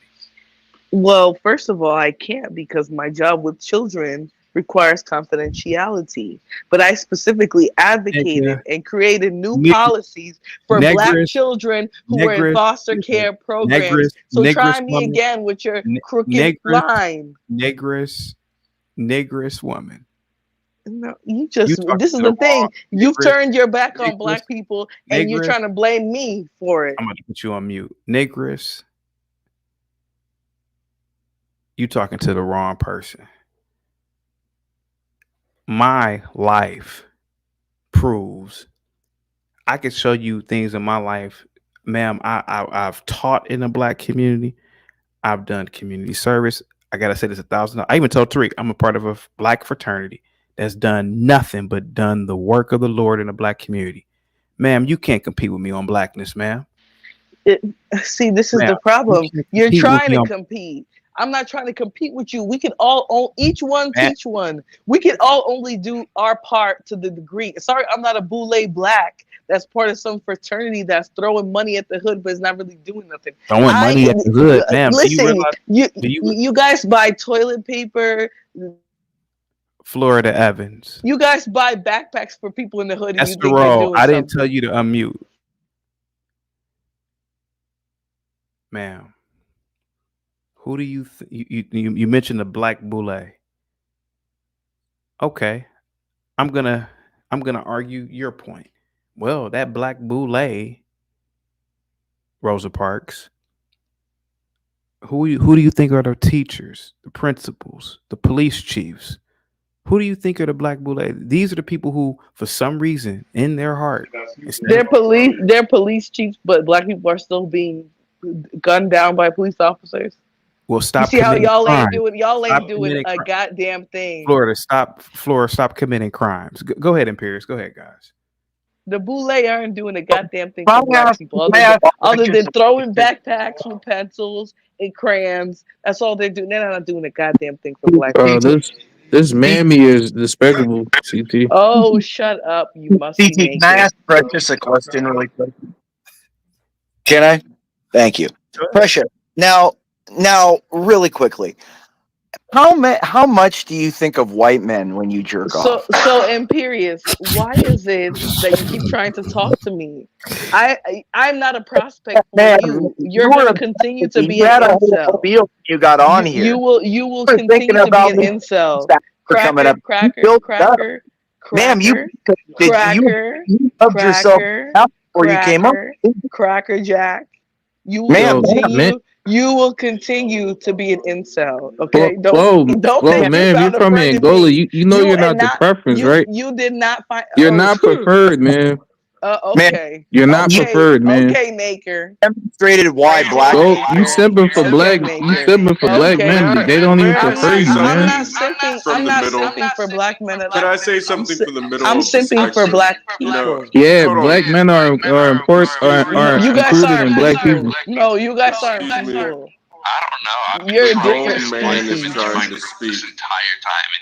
Well, first of all, I can't, because my job with children requires confidentiality. But I specifically advocated and created new policies for black children who were in foster care programs. So try me again with your crooked line. Negress woman. No, this is the thing. You've turned your back on black people and you're trying to blame me for it. I'm going to put you on mute. Negress. You talking to the wrong person. My life proves I can show you things in my life, ma'am. I've taught in the black community. I've done community service. I gotta say this 1,000 times. I even told Tariq I'm a part of a black fraternity that's done nothing but done the work of the Lord in the black community. Ma'am, you can't compete with me on blackness, ma'am. See, this is the problem. You're trying to compete. I'm not trying to compete with you. We can all own each one, teach one. We can all only do our part to the degree. Sorry, I'm not a boule black that's part of some fraternity that's throwing money at the hood, but it's not really doing nothing. Throwing money at the hood, ma'am. Listen, you guys buy toilet paper. Florida Evans. You guys buy backpacks for people in the hood. And That's you the think you're doing I didn't something. tell you to unmute. Ma'am. Who do you you mentioned the black boule? Okay, I'm gonna argue your point. Well, that black boule, Rosa Parks. Who do you think are the teachers, the principals, the police chiefs? Who do you think are the black boule? These are the people who, for some reason, in their heart, They're police chiefs, but black people are still being gunned down by police officers. will You stop see how committing y'all ain't crime. doing Stop committing a crime. goddamn thing. Florida, stop committing crimes. Go ahead, Imperius. Go ahead, guys. The boule aren't doing a goddamn thing for black people other than throwing backpacks with pencils and crayons. That's all they're doing. They're not doing a goddamn thing for black people. This mammy is despicable. CT. Oh, shut up, you musty CT, can I naked. ask Precious a question really quick? Can I? Thank you. Precious. Now, really quickly, how much do you think of white men when you jerk off? So Imperious, why is it that you keep trying to talk to me? I'm not a prospect for Man, you. you You're were gonna a- continue to be you an had a whole incel. field you got on here. You will You were continue thinking to be about an me incel. coming Cracker, up. You cracker, built it up. cracker, Ma'am, you cracker, loved yourself cracker, up before you came up. cracker Jack. You will Ma'am, continue. You will continue to be an incel. Okay, Flo, don't make me man, you're sound from afraid of Angola. me. You know you're not the preference, right? You did not find. You're not preferred, man. Okay. You're not Okay. preferred, man. Okay, Naker. Demonstrated why black. Go, you simping for black. You simping for black men. They don't even prefer you, I'm man. not simping. I'm not simping for black men at all. Can I say something for the middle I'm of the simping for spectrum? black You know, people. Yeah, hold on. black men are important. Are You guys included in aren't black people. people. No, you guys aren't Excuse me. people. You're a The different grown man is species. trying to speak.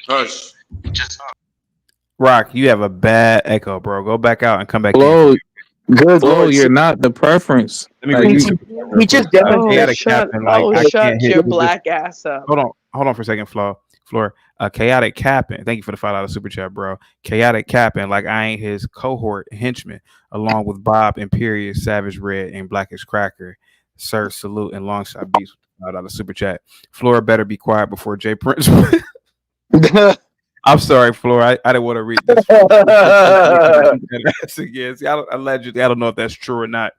Hush. Rock, you have a bad echo, bro. Go back out and come back Flo, in. Good Flo, Lord, you're not the preference. Let me Like, read you, this. He just chaotic shut capping. Like I can't your hit. black ass up. Hold on for a second, Floor. Chaotic capping. Thank you for the $5 super chat, bro. Chaotic capping. Like I ain't his cohort henchman, along with Bob, Imperious, Savage Red, and Blackish Cracker. Sir, salute and long shot beats with $5 super chat. Floor better be quiet before Jay Prince. I'm sorry, Floor. I didn't want to read this. Again. See, allegedly, I don't know if that's true or not.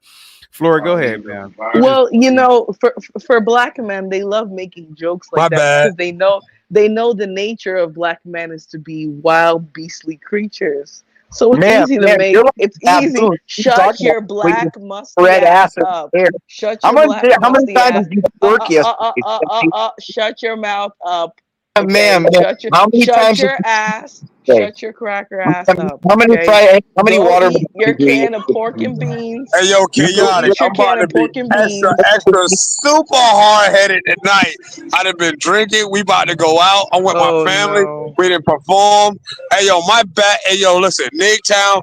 Floor, go ahead, man. Well, you know, for black men, they love making jokes like that because they know the nature of black men is to be wild, beastly creatures. So it's easy to make. It's easy. Shut your black musty ass up. Shut your black musty ass. Shut your mouth up. Okay? Ma'am, Shut your ass. Shut your cracker ass up. How many Go water? eat your can of pork and beans. Hey, yo, chaotic. I'm about to be extra super hard headed tonight. I done been drinking. We about to go out. I'm with my family. No. We didn't perform. Hey, yo, my bad. Hey, yo, listen, Nigtown,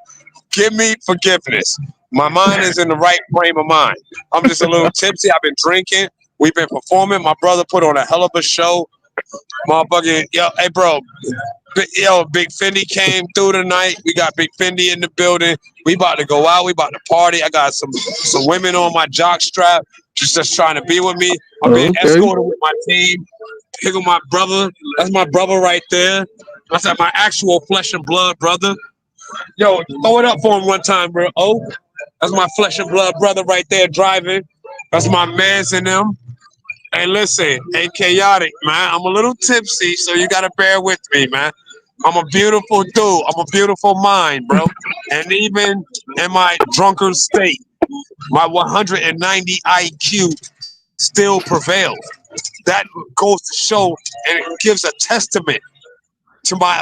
give me forgiveness. My mind is in the right frame of mind. I'm just a little tipsy. I've been drinking. We've been performing. My brother put on a hell of a show. Motherfucking, yo, hey, bro. Big Fendi came through tonight. We got Big Fendi in the building. We about to go out. We about to party. I got some women on my jock strap just trying to be with me. I'm being escorted with my team. Here go my brother. That's my brother right there. That's my actual flesh and blood brother. Yo, throw it up for him one time, bro. Oh, that's my flesh and blood brother right there driving. That's my mans in them. Hey, listen, hey, chaotic, man. I'm a little tipsy, so you gotta bear with me, man. I'm a beautiful dude. I'm a beautiful mind, bro. And even in my drunken state, my 190 IQ still prevails. That goes to show, and it gives a testament to my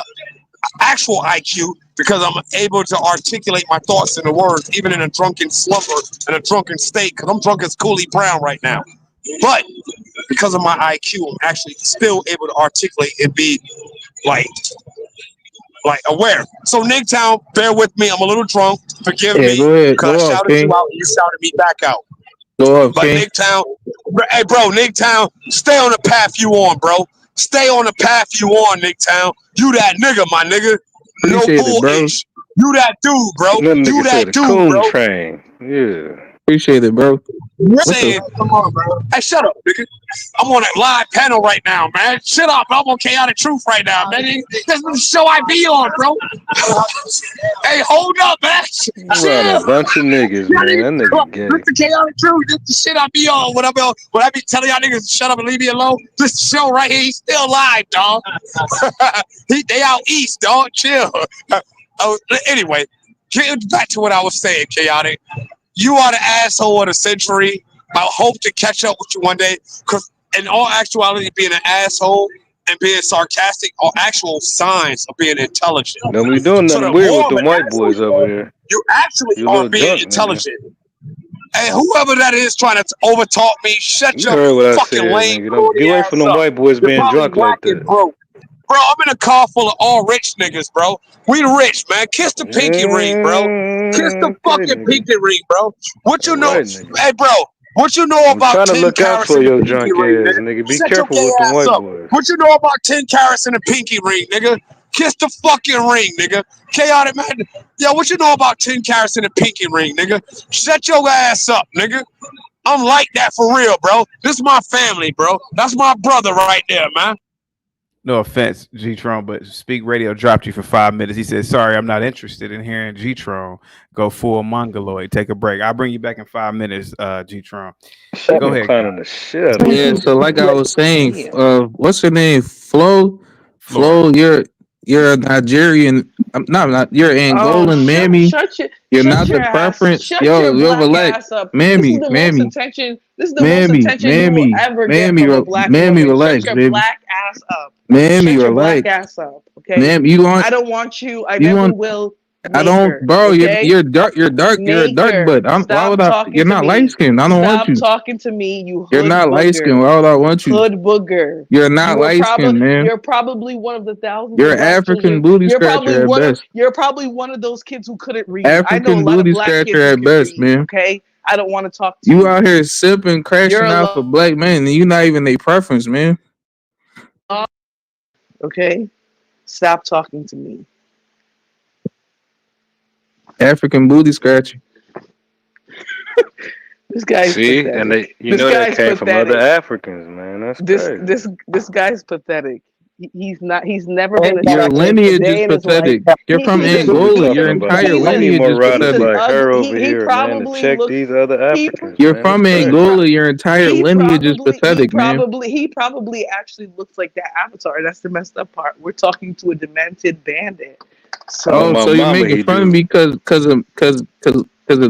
actual IQ because I'm able to articulate my thoughts in the words, even in a drunken slumber, in a drunken state, because I'm drunk as Cooley Brown right now. But because of my IQ, I'm actually still able to articulate and be like aware. So Nigtown, bear with me. I'm a little drunk. Forgive me. go ahead. Because Go I off, shouted King. you out and you shouted me back out. Go up, But King. Nigtown, hey, bro, Nigtown, stay on the path you on, bro. Stay on the path you on, Nigtown. You that nigga, my nigga. Appreciate No it, bro. bull-ish. You that dude, bro. That You nigga say that the dude, coon bro. train. Yeah. Appreciate it, bro. saying, come on, bro. Hey, shut up, nigga. I'm on a live panel right now, man. Shut up. I'm on Chaotic Truth right now, man. This is the show I be on, bro. Hey, hold up, man. Around a Chill. bunch of niggas, man. That nigga gay. This the Chaotic Truth. This the shit I be on. When I be telling y'all niggas to shut up and leave me alone, this show right here, he's still live, dog. They out east, dog. Chill. Anyway, get back to what I was saying, Chaotic. You are the asshole of the century. I hope to catch up with you one day, because in all actuality, being an asshole and being sarcastic are actual signs of being intelligent. Don't be doing So nothing the weird more with of the an white asshole boys over here. you actually You a are little being drunk, nigga. intelligent. Hey, whoever that is trying to overtalk me, shut You your heard what I fucking said, lame nigga. Don't booty get away ass from them up. white boys You're being probably drunk whack like and that. broke. Bro, I'm in a car full of all rich niggas, bro. We rich, man. Kiss the pinky ring, bro. Kiss the Okay, fucking nigga. pinky ring, bro. What you All know? right, nigga. Hey, bro, what you know I'm about trying to 10 look out carats for in the your pinky drunk ring, ass, nigga? nigga. Be Shut your careful gay with them ass white up. boys. What you know about 10 carats in the pinky ring, nigga? Kiss the fucking ring, nigga. Chaotic, man. Yo, what you know about 10 carats in the pinky ring, nigga? Shut your ass up, nigga. I'm like that for real, bro. This is my family, bro. That's my brother right there, man. No offense, G-Tron, but Speak Radio dropped you for 5 minutes. He said, sorry, I'm not interested in hearing G-Tron go full mongoloid. Take a break. I'll bring you back in 5 minutes, G-Tron. Go ahead, Clowning the shit out of Yeah, you. so like I was saying, Damn. what's her name? Flo, Florence. you're a Nigerian. I'm not. You're Oh, Angolan, mammy. You're shut not your the ass, preference. shut your Yo, black relax, ass up. This is mammy, the most mammy, attention. This is the most mammy, attention you will mammy, ever get mammy, from a black mammy, woman. Shut relax, your baby, black ass up. mammy, Shut your black relax, ass up. Okay. ma'am. You want, I don't want you. I you never want. will. I don't, Naker. bro. Okay. You're a dark, Naker. but why Stop would I? talking You're to not light me. skinned. I don't want Stop you. talking to me, you You're hood not light skinned. booger. Why would I want you? Hood booger. You're not light skinned, man. You're probably one of the thousands You're of an black African children. booty scratcher at best. You're probably one of those kids who couldn't read. I know a African lot of booty black scratcher kids who at can best, read, man. okay? I don't want to talk to You you. out here sipping, You're crashing out for black men, and you not even their preference, man. Okay? Stop talking to me. African booty scratcher. This guy's See, pathetic. and you This know that guy's came from other pathetic. Africans, man. That's crazy. This guy's pathetic. He's never been Your attractive a lineage is day in his life. pathetic. You're from He's Angola. Your Talking about entire you need lineage more is riders pathetic. like her over he here, man, to probably check looks these other Africans, You're man. That's from crazy. Angola. Your entire lineage is pathetic, man. he probably actually looks like that avatar. That's the messed up part. We're talking to a demented bandit. Oh, so you're making fun of me because of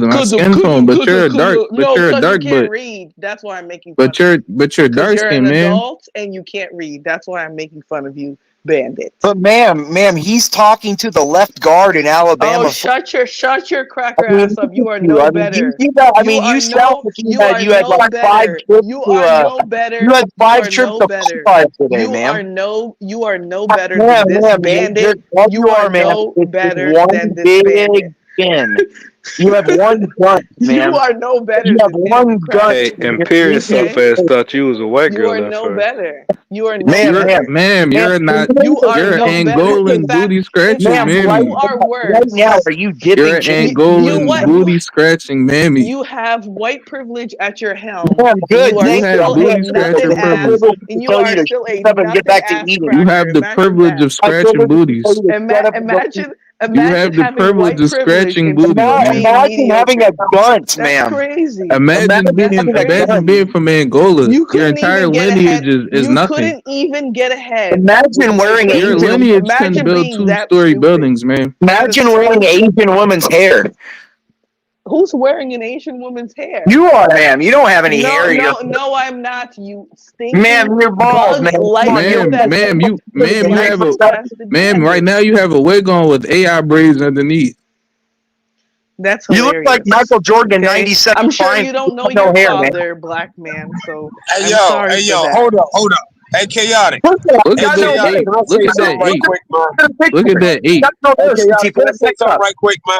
my skin tone, but you're a dark, No, you're a because you dark, can't read. That's why I'm making fun but you're because dark you're an skinned, man. adult and you can't read. That's why I'm making fun of you, bandit. But ma'am, he's talking to the left guard in Alabama. Oh, shut your cracker ass up. You are no better. You sound like you had like 5 trips You to are no better. you had 5 are trips no to better. Popeyes today, You ma'am. are no better than this Ma'am, bandit. all You are ma'am, no is better one than this big bandit. gun. You have one gun, ma'am. You are no better You have than one him, gun. Hey, cracker. Imperious so Okay? fast thought you was a white You girl are at no first. better. You are no better. Ma'am, you're not. You are You're no an better. In Angolan fact, booty scratching, mammy. you are worse. Right now, are you dipping You're an chicken? Angolan booty scratching, mammy. You have white privilege at your helm. Ma'am, good. You are You have still a booty nothing scratcher ass, privilege. and you Tell you are to still a shut up and get nothing back to ass eating. You cracker. have the Imagine privilege that. of scratching booties. Imagine You have the having privilege white of privilege scratching and booties, still man. being Imagine having a mediocre. gun, That's ma'am. crazy. Imagine being from Angola. You Your couldn't entire even get lineage ahead. is You nothing. couldn't even get ahead. Imagine wearing Your Asian. lineage can Imagine build being that 2-story stupid. buildings, man. Imagine wearing Asian woman's hair. Who's wearing an Asian woman's hair? You are, ma'am. You don't have any hair. No, I'm not. You stinky Ma'am, you're bald, bug man. life Ma'am, you have a bandit. right now you have a wig on with AI braids underneath. That's You hilarious. look like Michael Jordan in Okay? '97. I'm sure you don't know no your hair, man. father, black man. So Hey I'm yo, sorry for that. hold up. Hey, Chaotic. Look Hey, at Chaotic, that ape. can I Look say at something that right ape. quick, man? Look at that ape. Hey, Chaotic, can I say something right quick, man?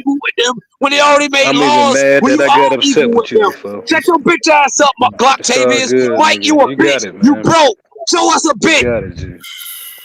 even with them when they already made I'm even laws mad when that you I got are even upset with with you them. before. Shut your bitch ass up, It's all Glocktavius. good, Mike, you nigga. a You bitch. got it, You man. broke. Show us a You bitch. got it, G.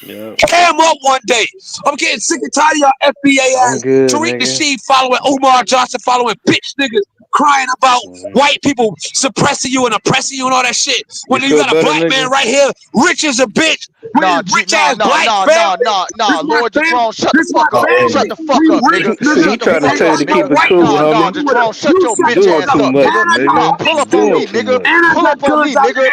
Yeah. Cam up one day. I'm getting sick and tired of y'all FBA I'm ass. good, Tariq nigga. Nasheed following Umar Johnson following bitch niggas crying about white people suppressing you and oppressing you and all that shit. When you feel got a better, black man nigga? right here, rich as a bitch, with Nah, his rich ass nah, black nah, family. nah, nah, nah. This my Lord family. Jadrone, shut the This my fuck up. Shut family. the fuck We up, rich, nigga. See, nigga. he Shut the trying to fuck Ain't tell you up, to got no keep nigga. it white cool, Nah, man nah, homie. fucking with us. Jadrone, shut You your You shut bitch the doing ass fuck too up. up, much, nigga. And I got Nah, nigga. pull You up on doing me, pistols. too nigga. much. And I Pull got up on guns me, out nigga. there.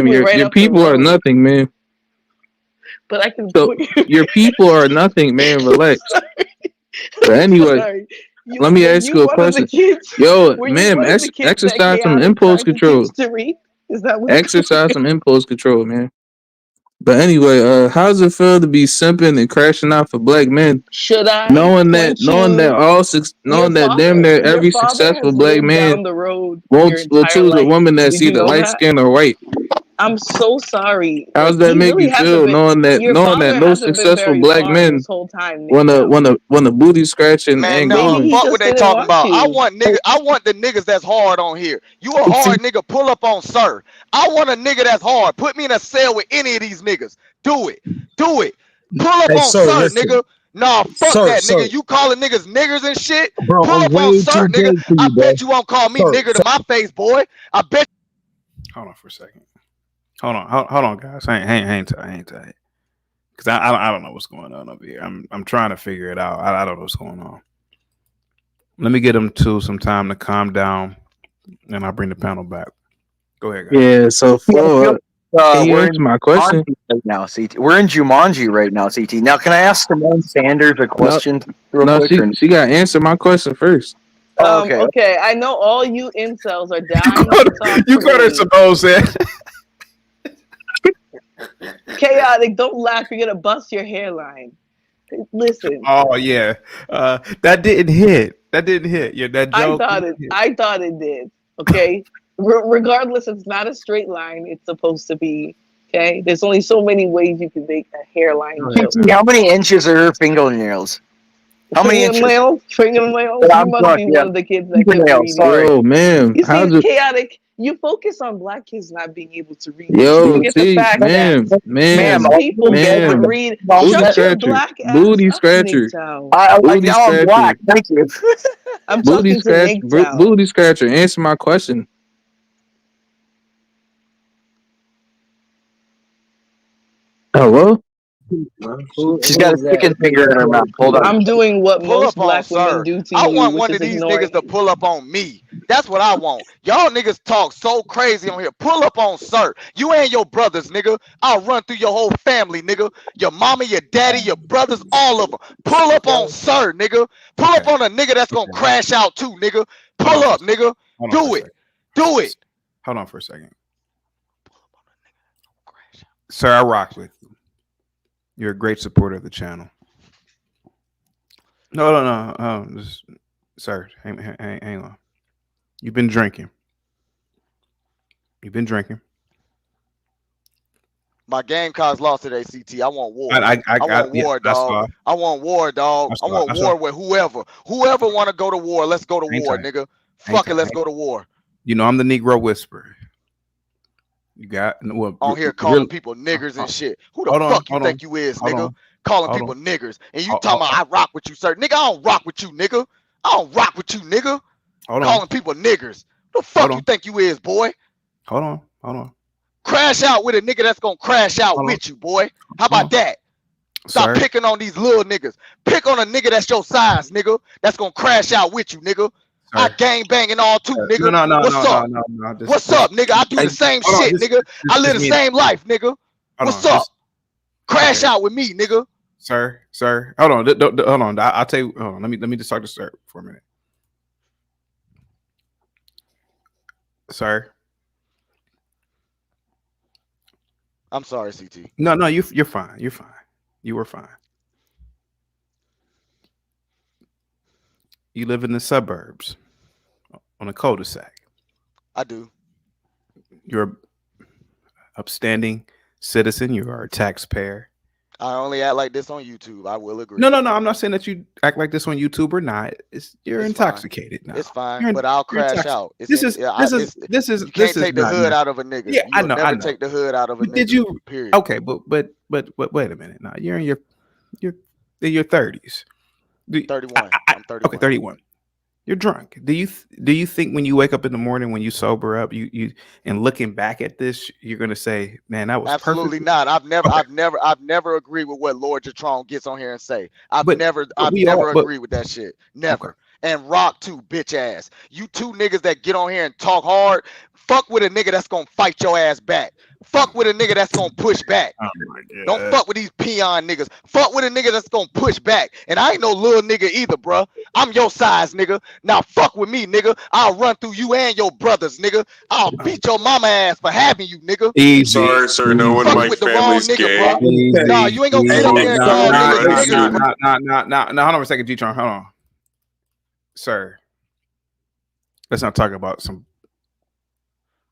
ma'am, probably right your up the people are road. nothing, man. But I can So put your people are nothing, man. Relax. But I'm so anyway, sorry. let me Were ask you you a one of the question. kids? Yo, Were you ma'am, one of the kids that exercise some Kiana impulse tried to control. teach Tariq? Is that what's going Exercise some impulse control, man. But anyway, how's it feel to be simping and crashing out for black men? Should I? Knowing that Once you, knowing that damn near your every father successful has black lived man down the road your will entire choose a life. woman that's Did you either know light that? skinned or white. I'm so sorry. How does Like, that he make really you hasn't feel been. knowing that Your father no hasn't been successful very black smart men this whole time, want to Nick. booty scratch and Man, go no, Maybe on? he fuck what just they didn't talking want about. I to. want the niggas that's hard on here. You a hard nigga, pull up on sir. I want a nigga that's hard. Put me in a cell with any of these niggas. Do it. Do it. Pull up Hey, on sir, sir, listen. nigga. Nah, fuck Sir, that, sir. nigga. You calling niggas niggers and shit? Bro, Pull I'm up on way sir, too nigga. big for I you, bro. bet you won't call me nigger to my face, boy. I bet. Hold on for a second. Hold on, guys. Hang tight. Because I don't know what's going on over here. I'm trying to figure it out. I don't know what's going on. Let me get them to some time to calm down, and I'll bring the panel back. Go ahead, guys. Yeah. So Flo, can you We're answer in my question? Jumanji right now, CT. We're in Jumanji right now, CT. Now, can I ask Simone Sanders a question real No, quick? she got to answer my question first. Oh, okay. Okay, I know all you incels are dying to talk You to got her me. Simone said. Chaotic, don't laugh. You're gonna bust your hairline. Listen, Oh yeah, that didn't hit. That didn't hit. Yeah, that I joke. thought it. I thought it did. Okay. Regardless, it's not a straight line. It's supposed to be. Okay. There's only so many ways you can make a hairline joke. CT, how many inches are her fingernails? How many inches? Fingernails. Yeah, You I'm must drunk, be yeah. one of the kids that can't Fingernails, read. sorry. Yo, man, You how's see, it? chaotic. You focus on black kids not being able to read. You Yo, forget the see, fact that ma'am, most people can't ma'am, read. booty Shut your scratcher, black ass booty up, scratcher, Nicktown. booty Now I'm scratcher, black. Thank you. I'm booty talking to scratch, Nicktown. booty scratcher. Answer my question. Hello. She's got a chicken finger in her mouth. Hold on. I'm doing what Pull most up on black women sir. do to I you, want which one is of these ignoring. niggas to pull up on me. That's what I want. Y'all niggas talk so crazy on here. Pull up on sir. You and your brothers, nigga. I'll run through your whole family, nigga. Your mama, your daddy, your brothers, all of them. Pull up on sir, nigga. Pull up on a nigga that's gonna crash out too, nigga. Pull up, nigga. Do it. Do it. Hold on for a second. Sir, I rock with you. You're a great supporter of the channel. No. Sir, hang on. You've been drinking. My game cards lost today, CT. I want war. I want war, dog. I want war, dog. I want war with whoever. Whoever want to go to war, let's go to war, nigga. Fuck it, let's go to war. You know I'm the Negro Whisperer. You got on here calling people niggers and shit. Who the fuck you think you is, nigga? Calling people niggers. And you talking about I rock with you, sir. Nigga, I don't rock with you, nigga. I don't rock with you, nigga. Calling people niggers. Who the fuck you think you is, boy? Hold on. Crash out with a nigga that's gonna crash out with you, boy. How about that? Stop picking on these little niggas. Pick on a nigga that's your size, nigga. That's gonna crash out with you, nigga. I gang banging all too, nigga. What's up? What's up, nigga? I do the same shit, nigga. I live the same life, nigga. What's up? Crash out with me, nigga. Sir. Hold on. Hold on. I'll tell you. Let me just talk to sir for a minute. Sir. I'm sorry, CT. No, you're fine. You're fine. You were fine. You live in the suburbs on a cul-de-sac. I do. You're an upstanding citizen. You are a taxpayer. I only act like this on YouTube. I will agree. No. I'm not saying that you act like this on YouTube or not. You're intoxicated now. It's fine, but I'll crash out. This is. You can't take the hood out of a nigga. Yeah, I know. Never take the hood out of a nigga. Did you? Period. Okay, but wait a minute. Now you're in your 30s. 31. I'm 31. Okay, 31. You're drunk. Do you think when you wake up in the morning, when you sober up, you and looking back at this, you're gonna say, "Man, that was absolutely perfect." not. I've never agreed with what Lord Jatron gets on here and say. I've never agreed with that shit. Never. Okay. And Rock too, bitch ass. You two niggas that get on here and talk hard, fuck with a nigga that's gonna fight your ass back. Fuck with a nigga that's gonna push back. Oh don't fuck with these peon niggas. Fuck with a nigga that's gonna push back. And I ain't no little nigga either, bro. I'm your size, nigga. Now fuck with me, nigga. I'll run through you and your brothers, nigga. I'll beat your mama ass for having you, nigga. Easy. Sorry, sir. No one in my family's gay. Nah, you ain't gonna get on here and call niggas. Nah, hold on a second, G-Tron. Hold on. Sir. Let's not talk about some.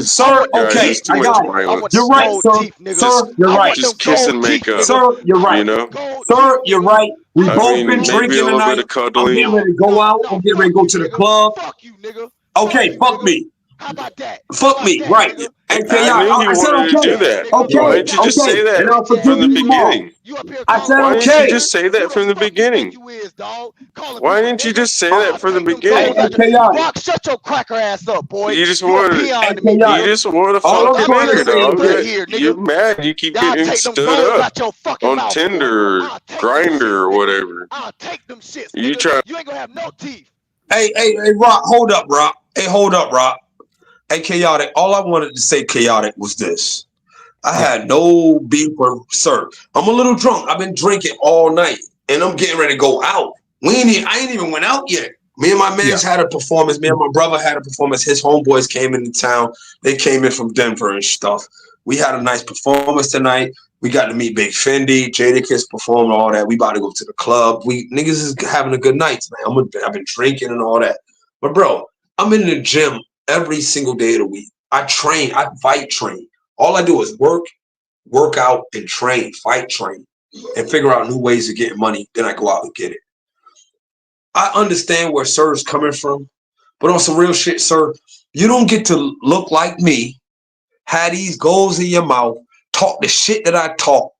guys, sir. guys, Okay, it's too I much got it. violence. You're right, sir. Sir, you're right. Just kiss and make up. Sir, you're right. You know. Sir, you're right. We I both been mean, maybe a drinking little bit tonight. of I'm cuddling. getting ready to go out. I'm getting ready to go to the club. Okay, fuck me. Fuck me, right. Hey, I y'all, knew you I said wanted to do okay. that. Why Okay, didn't you just say and that I'll from forgive the you tomorrow. beginning? I said Why didn't you okay. just say that from the beginning? Why didn't you just say that from the Hey, beginning? chaotic. Rock, shut your cracker ass up, boy. You just You a wanted peon to me, you nigga. Chaotic. just want to All I'm fucking I'm trying to dealing nigga, with say the is dog. blood this. here, You're nigga. mad. You keep Y'all getting take them stood goals up out your fucking on mouth, boy. Tinder or I'll take them shits, Grinder or nigga. whatever. I'll take them shits, You nigga. try. You ain't gonna have no teeth. Hey, Rock, hold up, Rock. Hey, hold up, Rock. Hey, chaotic. All I wanted to say, chaotic, was this. I had no beef with sir. I'm a little drunk. I've been drinking all night, and I'm getting ready to go out. I ain't even went out yet. Me and my man had a performance. Me and my brother had a performance. His homeboys came into town. They came in from Denver and stuff. We had a nice performance tonight. We got to meet Big Fendi. Jadakiss performed all that. We about to go to the club. We niggas is having a good night tonight. I've been drinking and all that. But bro, I'm in the gym every single day of the week. I train. I fight train. All I do is work out, and train, fight train, and figure out new ways of getting money. Then I go out and get it. I understand where sir's coming from, but on some real shit, sir, you don't get to look like me, have these goals in your mouth, talk the shit that I talk,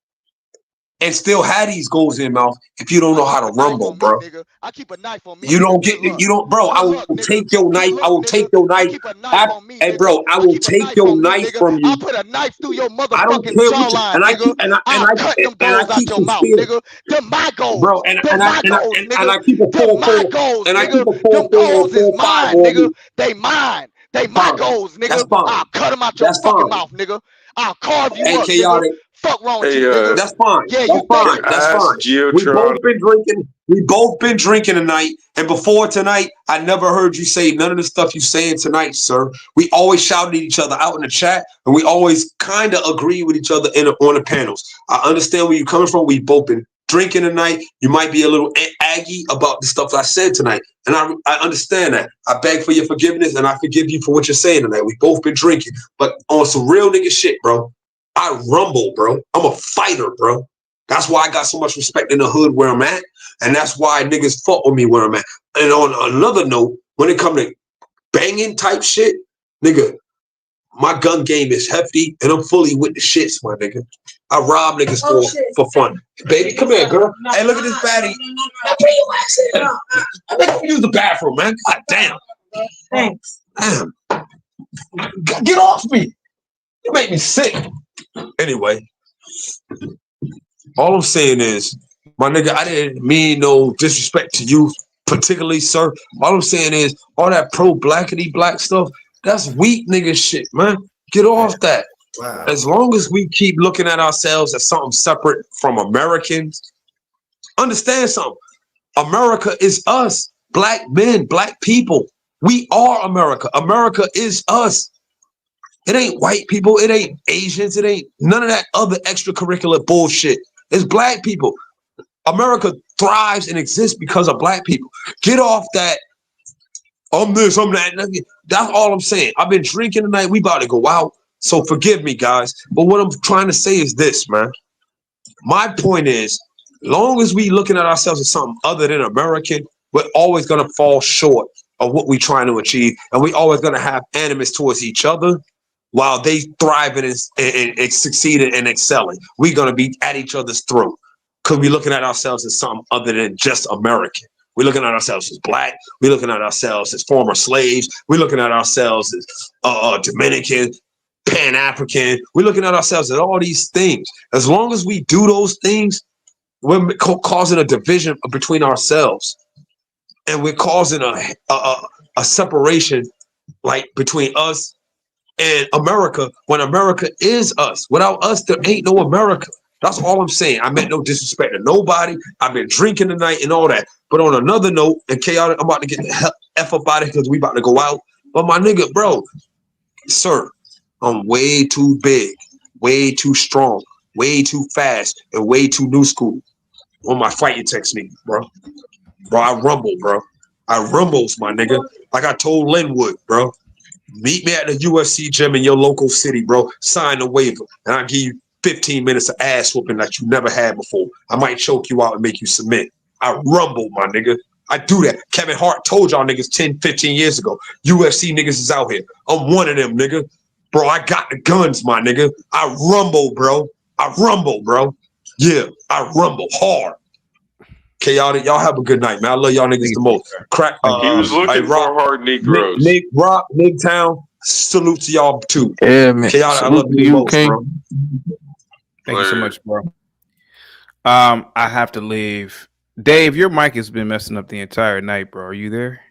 and still have these goals in your mouth if you don't know how to rumble, bro. I keep a knife on me, You nigga. don't Good get, luck. you don't, bro. I Good will luck, nigga. take your knife. Good I luck, will nigga. take your I knife. keep a knife on me, Hey, nigga. bro, I I will keep a take knife your on me, knife nigga. from I'll you. put a knife through your I don't motherfucking care what you, jawline, and I nigga. keep, and I, and I'll I, cut them and I goals out keep your some mouth, steel. nigga. Them my Bro, goals. and Them and I my and I goals, and, and nigga. I keep a Them my 4-4, goals, and I keep nigga. a Them 4-4 or goals is 4-5 mine, on nigga. me. They mine. They my Fine. goals, That's nigga. fine. I'll cut them out your That's fucking fine. mouth, nigga. I'll carve you Hey, up, nigga. chaotic. Fuck wrong with Hey, you, nigga. That's fine. Yeah, you That's think fine. so. That's ask fine. We Geotron. both been drinking. We both been drinking tonight. And before tonight, I never heard you say none of the stuff you saying tonight, sir. We always shouted at each other out in the chat, and we always kind of agree with each other on the panels. I understand where you're coming from. We both been drinking tonight. You might be a little aggy about the stuff I said tonight, and I understand that. I beg for your forgiveness, and I forgive you for what you're saying tonight. We both been drinking, but on some real nigga shit, bro. I rumble, bro. I'm a fighter, bro. That's why I got so much respect in the hood where I'm at. And that's why niggas fuck with me where I'm at. And on another note, when it come to banging type shit, nigga, my gun game is hefty and I'm fully with the shits, my nigga. I rob niggas for fun. Baby, come here, girl. Hey, look at this baddie. I think I'm use the bathroom, man. God damn. Thanks. Damn. Get off me. You make me sick. Anyway, all I'm saying is, my nigga, I didn't mean no disrespect to you, particularly, sir. All I'm saying is, all that pro-blackity black stuff, that's weak nigga shit, man. Get off that. Wow. As long as we keep looking at ourselves as something separate from Americans, understand something. America is us, black men, black people. We are America. America is us. It ain't white people. It ain't Asians. It ain't none of that other extracurricular bullshit. It's black people. America thrives and exists because of black people. Get off that. I'm this, I'm that. That's all I'm saying. I've been drinking tonight. We about to go out. So forgive me, guys. But what I'm trying to say is this, man. My point is, long as we looking at ourselves as something other than American, we're always gonna fall short of what we're trying to achieve, and we always gonna have animus towards each other while they thriving and succeeding and excelling. We're gonna be at each other's throat because we're looking at ourselves as something other than just American. We're looking at ourselves as black. We're looking at ourselves as former slaves. We're looking at ourselves as Dominican, Pan-African. We're looking at ourselves as all these things. As long as we do those things, we're causing a division between ourselves, and we're causing a separation like between us and America when America is us. Without us, there ain't no America. That's all I'm saying. I meant no disrespect to nobody. I've been drinking tonight and all that. But on another note, and chaotic, I'm about to get the F up out of it because we about to go out. But my nigga, bro, sir, I'm way too big, way too strong, way too fast, and way too new school on my fighting technique, bro. Bro, I rumble, bro. I rumbles, my nigga. Like I told Linwood, bro. Meet me at the UFC gym in your local city, bro. Sign the waiver, and I'll give you 15 minutes of ass whooping that you never had before. I might choke you out and make you submit. I rumble, my nigga. I do that. Kevin Hart told y'all niggas 10, 15 years ago. UFC niggas is out here. I'm one of them, nigga. Bro, I got the guns, my nigga. I rumble, bro. Yeah, I rumble hard. Chaotic, y'all have a good night, man. I love y'all niggas the most. Crack. He was looking Rock, for hard Negroes. Nick, Rock, Nick Town. Salute to y'all too. Yeah, man. Chaotic, I Salute love to you the you, most, King. bro. Thank you so much, bro. I have to leave. Dave, your mic has been messing up the entire night, bro. Are you there?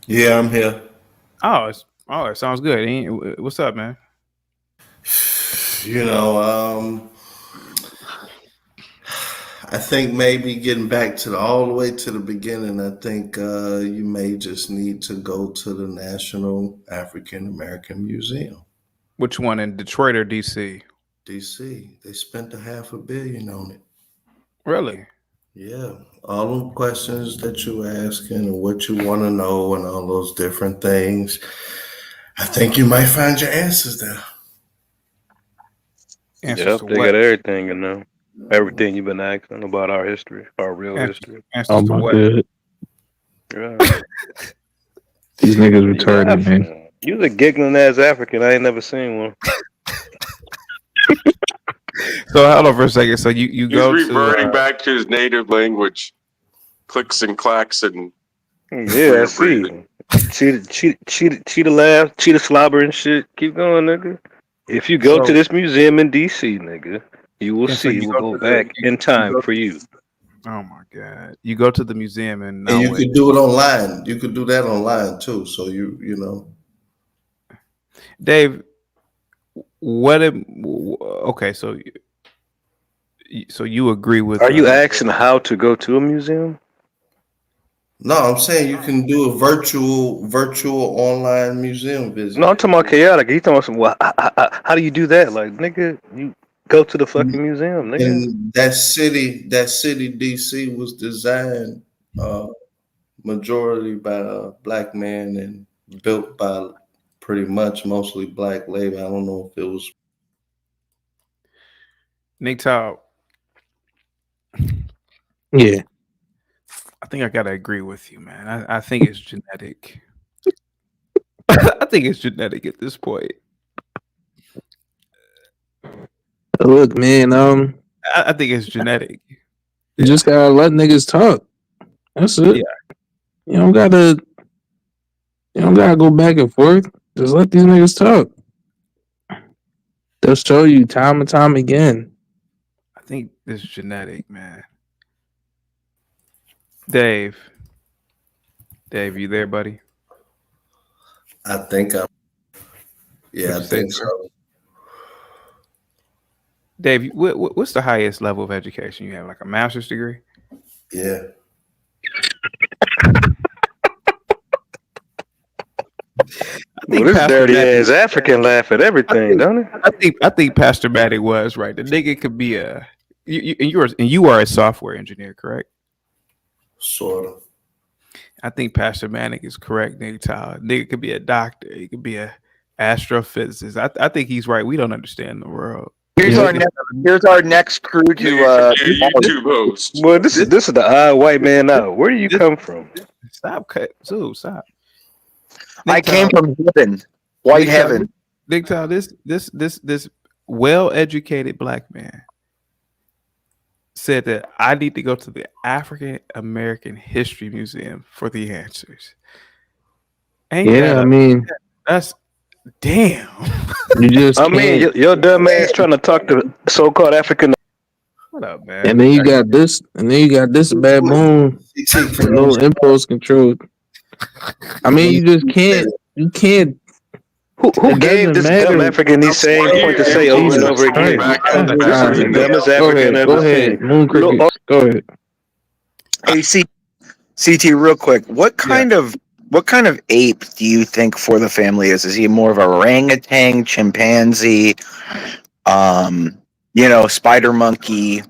Yeah, I'm here. Oh, it sounds good. What's up, man? You know, I think maybe getting back to all the way to the beginning, I think you may just need to go to the National African American Museum. Which one, in Detroit or DC? DC. They spent $500 million on it. Really? Yeah. All the questions that you asking and what you want to know and all those different things. I think you might find your answers there. Yep, they got everything in there. Everything you've been asking about our history, our real history. Oh my god. Yeah. These niggas retarded, man. You a giggling ass African. I ain't never seen one. So hold on for a second. So you He's go reverting to back to his native language. Clicks and clacks and Yeah, I see. Cheetah laugh, cheetah slobber and shit. Keep going, nigga. If you go to this museum in DC, nigga, you will see. It will go back in time for you. Oh my god! You go to the museum and you could do it online. You could do that online too. So you know. Dave, okay, so you agree with? Are you asking how to go to a museum? No, I'm saying you can do a virtual online museum visit. No, I'm talking about chaotic. He's talking about some. Well, how do you do that? Like, nigga, you go to the fucking museum, nigga. And that city, DC, was designed majority by a black man and built by pretty much mostly black labor. I don't know if it was. Nick Todd. Yeah. I think I gotta agree with you, man. I think it's genetic. I think it's genetic at this point. Look, man, I think it's genetic. you just gotta let niggas talk. That's it. Yeah. You don't gotta go back and forth. Just let these niggas talk. They'll show you time and time again. I think it's genetic, man. Dave, you there, buddy? I think I think so. Dave, what's the highest level of education you have? Like a master's degree? Yeah. Well, this dirty ass African laugh at everything, don't it? I think Pastor Maddie was right. The nigga could be you are a software engineer, correct? Sort of. I think Pastor Manic is correct, nigga. Tyler. Nigga could be a doctor. He could be a astrophysicist. I think he's right. We don't understand the world. Here's our next crew to YouTube host. Well, this is the odd white man out. Where do you come from? Stop, stop. I came from heaven, white heaven. Big Tyler, this well-educated black man said that I need to go to the African American History Museum for the answers. I mean, that's damn. You just I mean, your dumb ass trying to talk to so-called African. What up, man? And then you got this, baboon, no impulse control. I mean, you just can't. You can't. Who gave this dumb African these same point to say over and over again? This is the dumbest African ever seen. Moon cricket. Go ahead. Hey, CT, real quick. What kind of ape do you think For the Family is? Is he more of a orangutan, chimpanzee, spider monkey?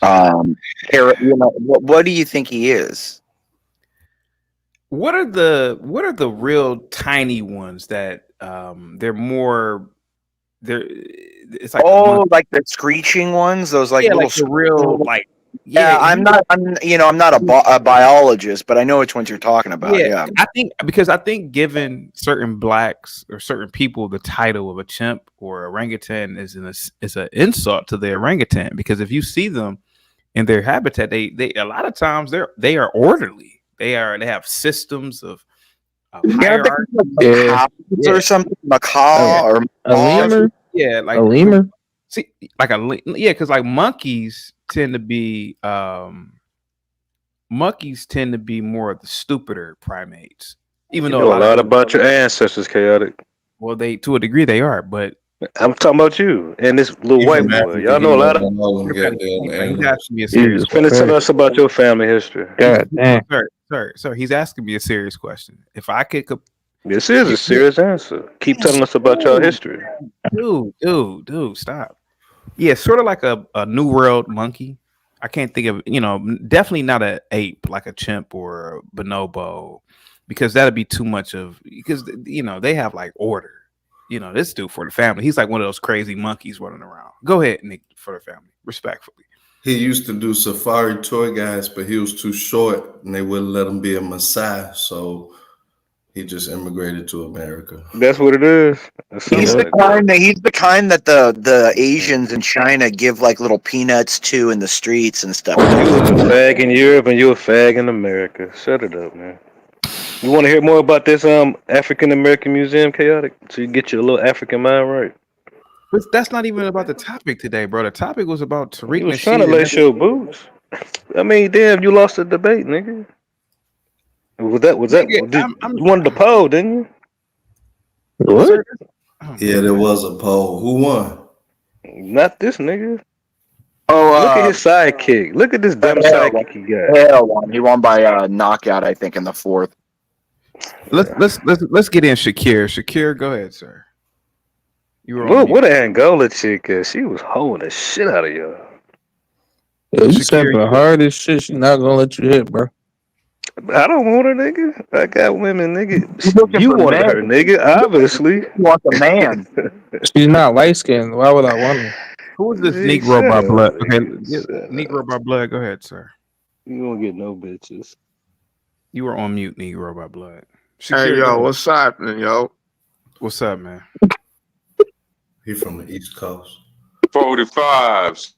What do you think he is? What are the real tiny ones that it's like like the screeching ones, those like little like the real like Yeah, I'm not a biologist, but I know which ones you're talking about. Yeah. I think giving certain blacks or certain people the title of a chimp or orangutan is an insult to the orangutan, because if you see them in their habitat, they a lot of times they are orderly. They have systems of hierarchy. Or something, macaw or a lemur. Yeah, like a lemur. See, like because like monkeys tend to be more of the stupider primates. Even You though know a lot about your ancestors, Chaotic. Well, to a degree they are, but I'm talking about you and this little white boy. Y'all know a lot of. He's asking me a serious Finish question. tell us about your family history. God damn. Sir, he's asking me a serious question. If I could, This is a serious answer. Keep telling us about your history. Dude, stop. Yeah, sort of like a New World monkey. I can't think of, definitely not an ape like a chimp or a bonobo, because that'd be too much of, because they have like order. This dude for the family, he's like one of those crazy monkeys running around. Go ahead, Nick, for the family, respectfully. He used to do safari tour guides, but he was too short and they wouldn't let him be a Maasai. So he just immigrated to America. That's what it is. He's the kind that the Asians in China give like little peanuts to in the streets and stuff. You was a fag in Europe and you a fag in America. Shut it up, man. You want to hear more about this African American Museum, Chaotic? So you get your little African mind right. But that's not even about the topic today, bro. The topic was about Tariq You was Nasheed. trying to lace your boots. I mean, damn, you lost the debate, nigga. Was that? You wanted the poll, didn't you? What? Yeah, there was a poll. Who won? Not this nigga. Oh, look at his sidekick. Look at this dumb sidekick he got. Hell, he won by knockout, I think, in the fourth. Let's get in Shakir. Shakir, go ahead, sir. You were on What mute. an Angola chick is. She was holding the shit out of y'all. Yeah, you stepping hard as shit. She not gonna let you hit, bro. I don't want her, nigga. I got women, nigga. You wanted her, nigga. Obviously. You want the man. She's not light skinned. Why would I want her? Who is this Hey, Negro shut by up, blood? Okay, nigga. Negro by blood. Go ahead, sir. You don't get no bitches. You were on mute, Negro by blood. Hey, yo, what's happening, yo? What's up, man? He from the East Coast. 45s.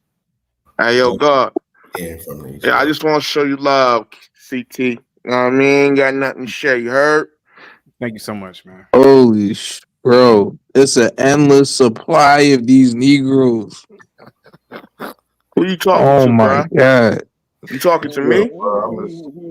Hey, yo, God. Yeah, from the East Yeah, I just want to show you love, CT. You know what I mean? Got nothing to share. You heard? Thank you so much, man. Holy bro, it's an endless supply of these Negroes. Who you talking Oh to, my bro? god. You talking to me?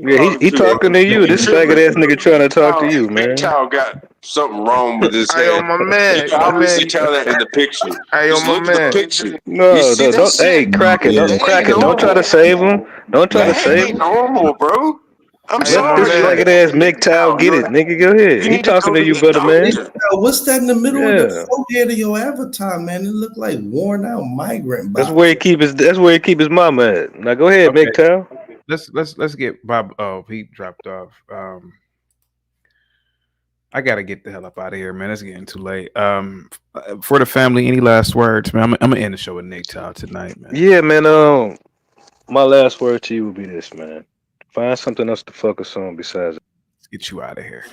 Yeah, he talking to you. This faggot ass nigga trying to talk to you, man. Big Child got something wrong with his Hey, yo, head. my man. You can obviously tell that in the picture. Hey, yo, Just my look at man. the picture. No, You see that don't. shit? Hey, crack it, That crack ain't it. Don't try to normal. save him. Don't try to That save ain't him. normal, bro. I'm Hey, yo, Let my this sorry. man. faggot ass MGTOW get it, nigga. Go ahead. You He need to talking go to to you, the brother, man. doctor. What's that in the middle of Yeah. the forehead of your avatar, man? It looked like worn out migrant That's box. where he keep his. That's where he keep his mama at. Now go ahead, Okay. MGTOW. Let's get Bob. Oh, he dropped off. I gotta get the hell up out of here, man. It's getting too late. For the family, any last words, man? I'm gonna end the show with Nick Todd tonight, man. Yeah, man. My last word to you would be this, man. Find something else to focus on besides. Let's get you out of here.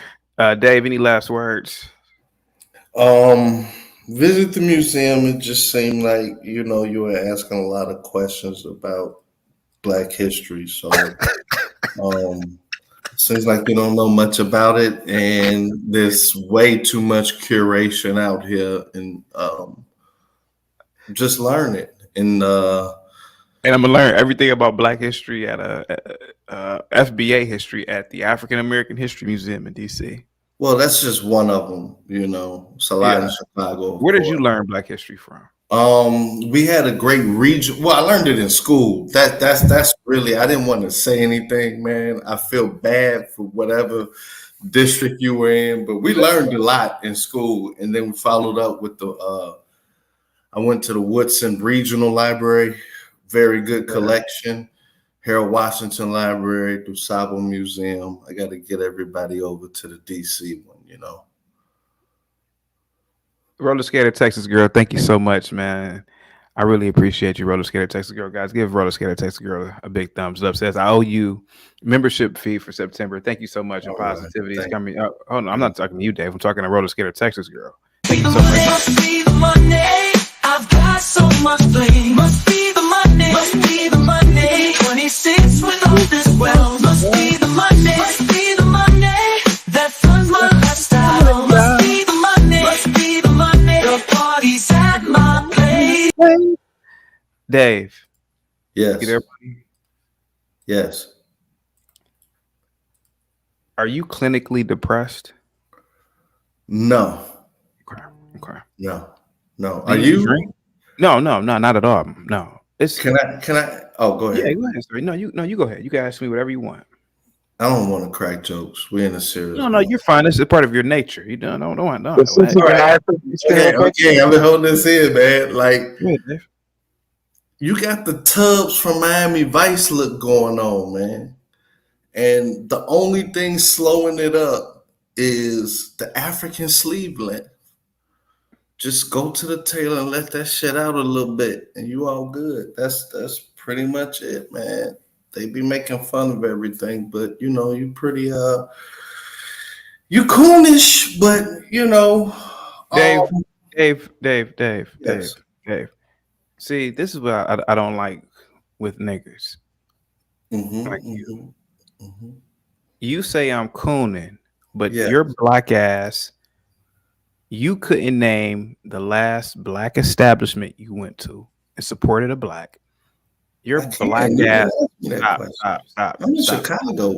Dave, any last words? Visit the museum. It just seemed like you were asking a lot of questions about Black history. So seems like you don't know much about it, and there's way too much curation out here, and just learn it. And I'm gonna learn everything about Black history at FBA history at the African American History Museum in DC. well, that's just one of them. It's a lot in Chicago. Where did you learn Black history from? We had a great region. Well, I learned it in school. That's really. I didn't want to say anything, man. I feel bad for whatever district you were in, but we learned a lot in school, and then we followed up with the. I went to the Woodson Regional Library, very good collection. Harold Washington Library, DuSable Museum. I got to get everybody over to the DC one. Roller Skater Texas girl, thank you so much, man. I really appreciate you, Roller Skater Texas Girl. Guys, give Roller Skater Texas Girl a big thumbs up. Says, I owe you membership fee for September. Thank you so much. And All right, positivity is thank coming. Oh, hold on. I'm not talking to you, Dave. I'm talking to Roller Skater Texas Girl. Thank you so much. Must be the money. I've got so much blame. Must be the money. Must be the money. 26 with all this wealth. Must be the money. Must be the money. That funds my lifestyle. Must be the money. Must be the money. The party's at my place. Dave. Yes. You there, buddy? Yes. Are you clinically depressed? No. Okay. No. No. Do Are you you? drink? No, not at all. No. It's Can I? Oh, go ahead. yeah, go ahead. Sorry. No, you go ahead. You can ask me whatever you want. I don't want to crack jokes. We're in a serious. No, you're fine. This is part of your nature. You don't. All right. Okay, I've been holding this in, man. Like, you got the Tubbs from Miami Vice look going on, man. And the only thing slowing it up is the African sleeve length. Just go to the tailor and let that shit out a little bit, and you all good. That's pretty much it, man. They be making fun of everything, but you know, you pretty you coonish, but you know, Dave. Yes. Dave. See, this is what I don't like with niggas. Like you. You say I'm cooning, but your black ass, you couldn't name the last black establishment you went to and supported a black. Your black ass. Stop. I'm in Chicago.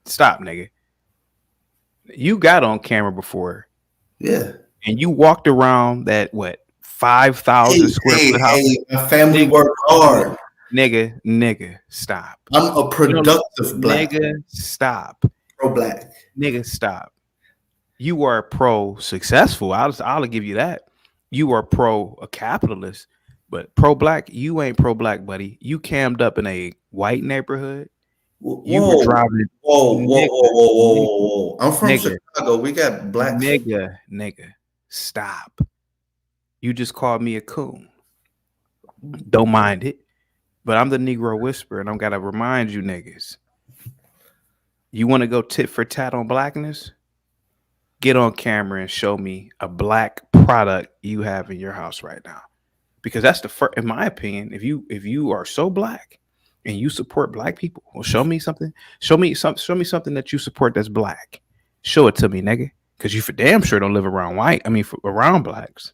Stop, nigga. You got on camera before. Yeah. And you walked around that 5,000 square foot house. My family worked hard. Nigga, stop. I'm a productive black. Nigga, stop. Pro black. Nigga, stop. You are pro successful. I'll give you that. You are pro a capitalist, but pro black, you ain't pro black, buddy. You cammed up in a white neighborhood. You were driving. Whoa. I'm from Chicago. We got black. Nigga, stop. You just called me a coon. Don't mind it. But I'm the Negro Whisperer, and I'm gotta remind you niggas. You want to go tit for tat on blackness? Get on camera and show me a black product you have in your house right now. Because that's the first, in my opinion, if you are so black and you support black people, well, show me something. Show me something that you support that's black. Show it to me, nigga. Because you for damn sure don't live around around blacks.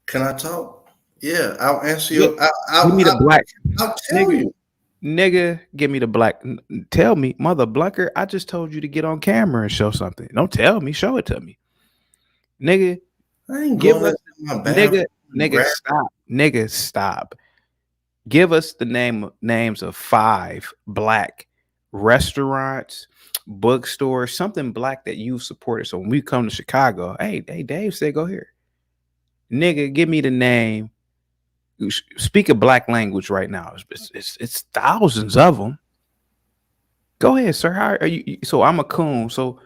Can I talk? Yeah, I'll answer you. Give me the black. I'll tell you. Nigga, give me the black. Tell me, mother blucker, I just told you to get on camera and show something. Don't tell me, show it to me. Nigga, I ain't give going us, my bathroom. Nigga, stop. Give us the names of 5 black restaurants, bookstores, something black that you've supported. So when we come to Chicago, hey, Dave said go here. Nigga, give me the name. Speak a black language right now. It's thousands of them. Go ahead, sir. How are you? So I'm a coon. So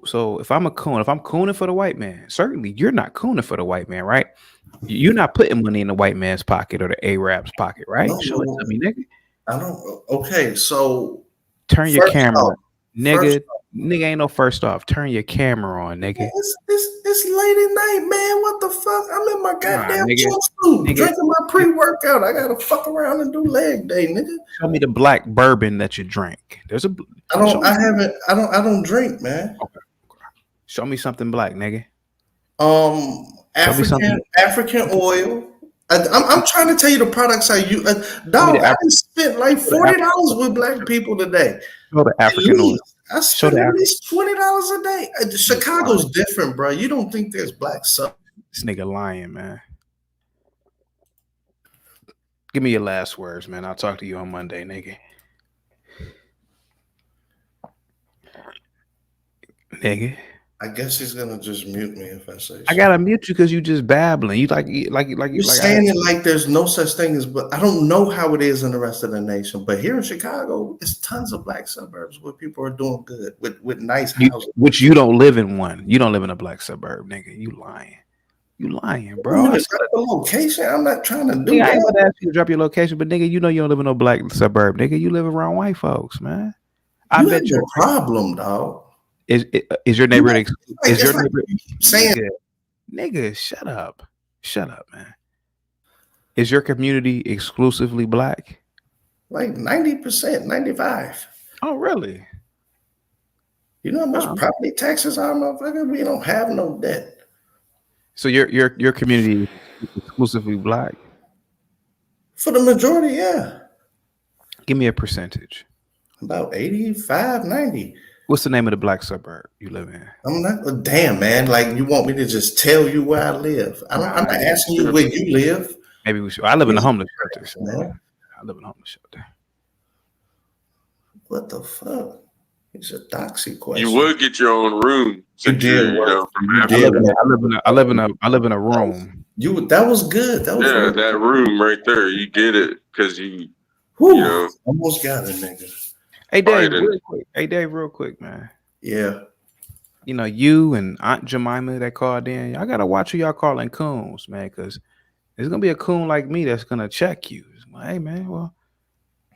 if I'm a coon, if I'm cooning for the white man, certainly you're not cooning for the white man, right? You're not putting money in the white man's pocket or the Arab's pocket, right? No, Show it to me, nigga. I don't. Okay, so turn your camera, off, nigga. Nigga ain't no first off. Turn your camera on, nigga. It's late at night, man. What the fuck? I'm in my goddamn nigga. jumpsuit, drinking my pre-workout. I gotta fuck around and do leg day, nigga. Show me the black bourbon that you drink. There's a. I don't drink, man. Okay. Show me something black, nigga. African oil. I'm trying to tell you the products I use. Dog, I just spent like $40 with black people today. Show the African oil. I spent at least $20 a day. Chicago's different, bro. You don't think there's black stuff? This nigga lying, man. Give me your last words, man. I'll talk to you on Monday, nigga. Nigga. I guess he's gonna just mute me if I say so. I gotta mute you because you just babbling. You You're saying it like there's no such thing as, but I don't know how it is in the rest of the nation. But here in Chicago, it's tons of black suburbs where people are doing good with nice houses. Which you don't live in one. You don't live in a black suburb, nigga. You lying. You lying, I'm bro. gonna drop the location. I'm not trying to do Nigga, I ain't that. about to ask you to drop your location, but nigga, you know you don't live in no black suburb. Nigga, you live around white folks, man. I You bet have you a problem, dog. is your You know, neighborhood like, is it's your like neighborhood you keep saying nigga, shut up. Shut up, man. Is your community exclusively black? like 90%, 95. Oh, really? You know how much Oh. property taxes are, motherfucker? We don't have no debt. So your community is exclusively black? For the majority, yeah. Give me a percentage. About 85, 90. What's the name of the black suburb you live in? I'm not damn man. Like you want me to just tell you where I live? I'm not asking you where you live. Maybe we should. I live in a homeless shelter. So Man. I live in a homeless shelter. What the fuck? It's a doxy You question. would get your own room You since did you work. know from You Africa. did work. I live in a room. That was good. That was Yeah, really that room right there. You get it because you Whew, know. almost got it, nigga. Hey Dave, Biden. real quick. Hey Dave, real quick, man. Yeah. You know, you and Aunt Jemima that called in, y'all gotta watch who y'all calling coons, man, because there's gonna be a coon like me that's gonna check you. It's like, hey man, well,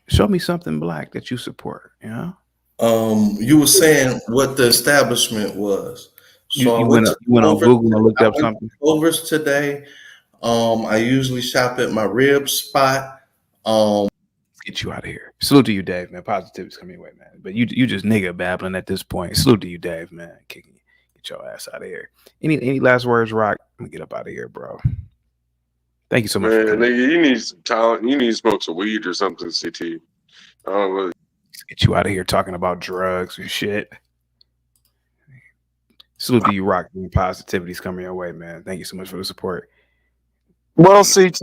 show me something black that you support, you know? You were saying what the establishment was. So I You went went to on Culver's. Google and looked I up went to something. Culver's today. I usually shop at my rib spot. Get you out of here. Salute to you, Dave, man. Positivity's coming your way, man. But you just nigga babbling at this point. Salute to you, Dave, man. Kicking you. Get your ass out of here. Any last words, Rock? I'm gonna get up out of here, bro. Thank you so much for Man, coming. nigga, you need some talent. You need to smoke some weed or something, CT. I don't really. Get you out of here talking about drugs and shit. Salute to you, Rock. Positivity's coming your way, man. Thank you so much for the support. Well, CT,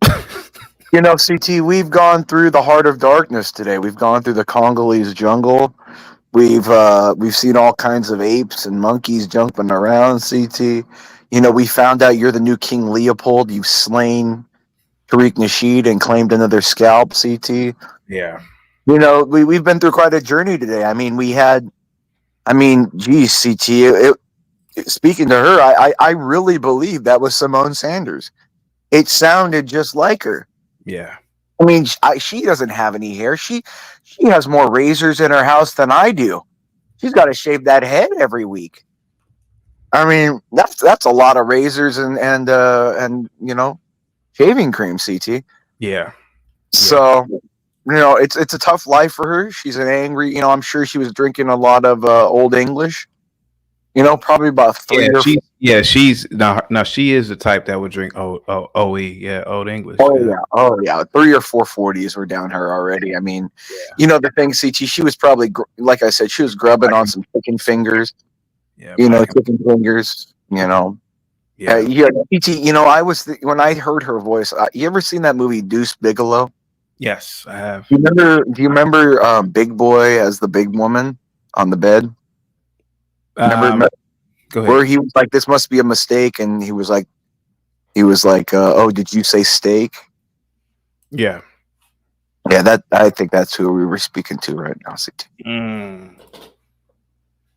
CT, we've gone through the heart of darkness today. We've gone through the Congolese jungle. We've seen all kinds of apes and monkeys jumping around, CT. We found out you're the new King Leopold. You've slain Tariq Nasheed and claimed another scalp, CT. Yeah. We've been through quite a journey today. Geez, CT, speaking to her, I really believe that was Simone Sanders. It sounded just like her. Yeah. I mean, she doesn't have any hair. She has more razors in her house than I do. She's got to shave that head every week. I mean, that's a lot of razors and shaving cream, CT. Yeah. So, it's a tough life for her. She's an angry, I'm sure she was drinking a lot of Old English. Probably about three or four. She's now she is the type that would drink OE, Old English. Oh yeah, 3 or 4 40s were down her already. I mean, the thing, CT, she was probably like I said, she was grubbing on some chicken fingers. Yeah, chicken fingers. CT. When I heard her voice, you ever seen that movie Deuce Bigelow? Yes, I have. Do you remember Big Boy as the big woman on the bed? Remember go ahead. where he was like, "This must be a mistake," and he was like, "Oh, did you say steak?" Yeah. Yeah, I think that's who we were speaking to right now. CT.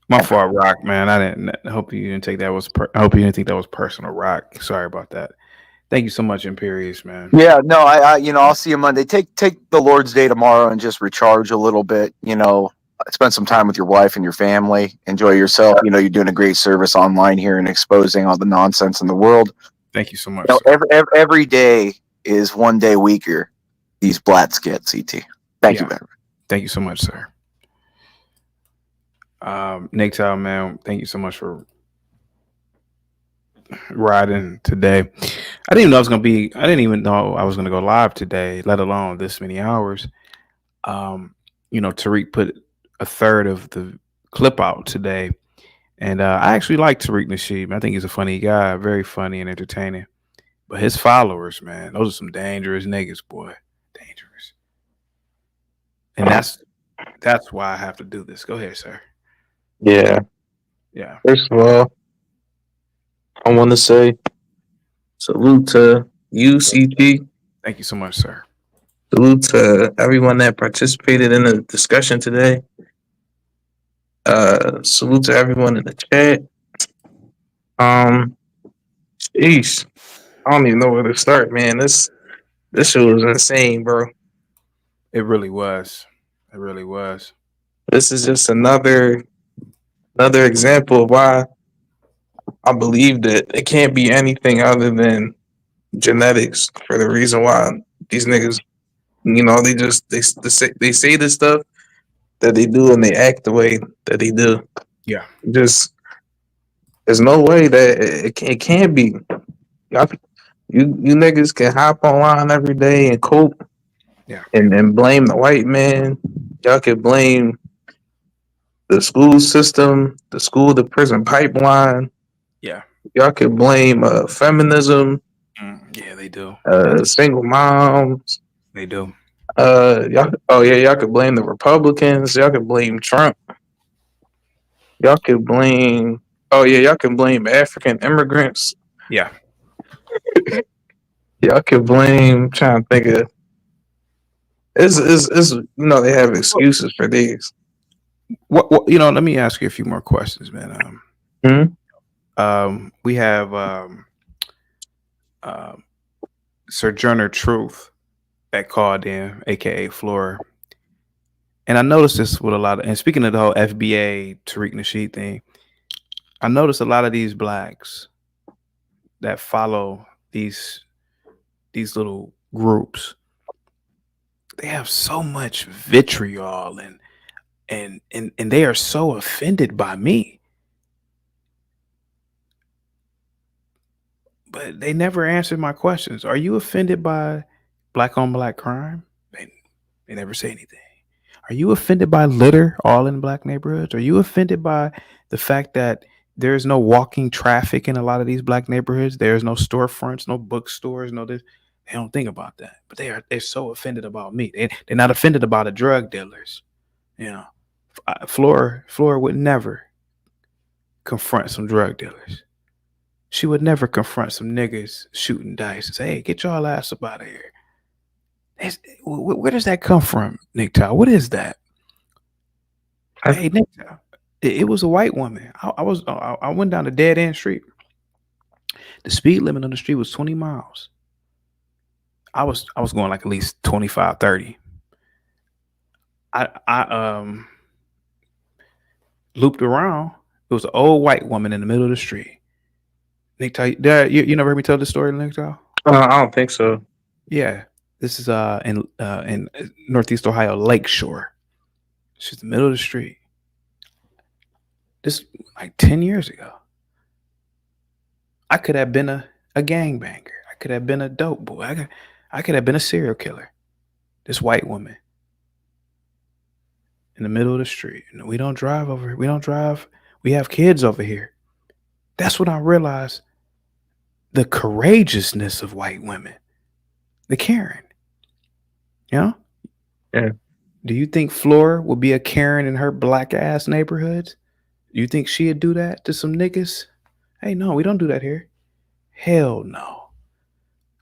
My fault, Rock, man. I hope you didn't take that I hope you didn't think that was personal, Rock. Sorry about that. Thank you so much, Imperious, man. Yeah, no, I'll see you Monday. Take the Lord's Day tomorrow and just recharge a little bit. Spend some time with your wife and your family. Enjoy yourself. You're doing a great service online here and exposing all the nonsense in the world. Thank you so much. Every day is one day weaker. These blats get, CT. Thank you, man. Thank you so much, sir. Nick Town, man, thank you so much for riding today. I didn't even know I was gonna go live today, let alone this many hours. Tariq put a third of the clip out today. And I actually like Tariq Nasheed. I think he's a funny guy, very funny and entertaining. But his followers, man, those are some dangerous niggas, boy. Dangerous. And that's why I have to do this. Go ahead, sir. Yeah. Yeah. First of all, I want to say salute to you, CT. Thank you so much, sir. Salute to everyone that participated in the discussion today. Salute to everyone in the chat. Sheesh. I don't even know where to start, man. This shit was insane, bro. It really was. It really was. This is just another example of why I believe that it can't be anything other than genetics for the reason why these niggas, they just they say this stuff that they do and they act the way that they do. Yeah. Just there's no way that it can't be. Y'all, you niggas can hop online every day and cope Yeah. and blame the white man. Y'all can blame the school system, the prison pipeline. Yeah. Y'all can blame feminism, Yeah, they do. single moms. They do. Y'all could blame the Republicans. Y'all could blame Trump. Y'all could blame. Oh yeah, y'all can blame African immigrants. Yeah. Y'all could blame. Trying to think of. It's they have excuses for these. What let me ask you a few more questions, man. We have Sojourner Truth that called in, aka Flora. And I noticed this with a lot of, and speaking of the whole FBA Tariq Nasheed thing, I noticed a lot of these blacks that follow these little groups, they have so much vitriol and they are so offended by me. But they never answered my questions. Are you offended by black on black crime? They never say anything. Are you offended by litter all in black neighborhoods? Are you offended by the fact that there's no walking traffic in a lot of these black neighborhoods? There's no storefronts, no bookstores, no this. They don't think about that. But they're so offended about me. They're not offended about the drug dealers. You know, Flora would never confront some drug dealers. She would never confront some niggas shooting dice and say, "Hey, get y'all ass up out of here." Where does that come from, Nick Tow? What is that? Hey, Nick Tow. It was a white woman. I went down a dead end street. The speed limit on the street was 20 miles. I was going like at least 25, 30. I looped around. It was an old white woman in the middle of the street. Nick Tow, you never heard me tell this story, Nick Tow? I don't think so. Yeah. This is in Northeast Ohio, Lakeshore. She's in the middle of the street. This like 10 years ago. I could have been a gangbanger. I could have been a dope boy. I could have been a serial killer. This white woman in the middle of the street. We don't drive over here. We don't drive. We have kids over here. That's when I realized the courageousness of white women. The Karen. You know? Yeah. Do you think Flora would be a Karen in her black ass neighborhoods? Do you think she'd do that to some niggas? Hey, no, we don't do that here. Hell no.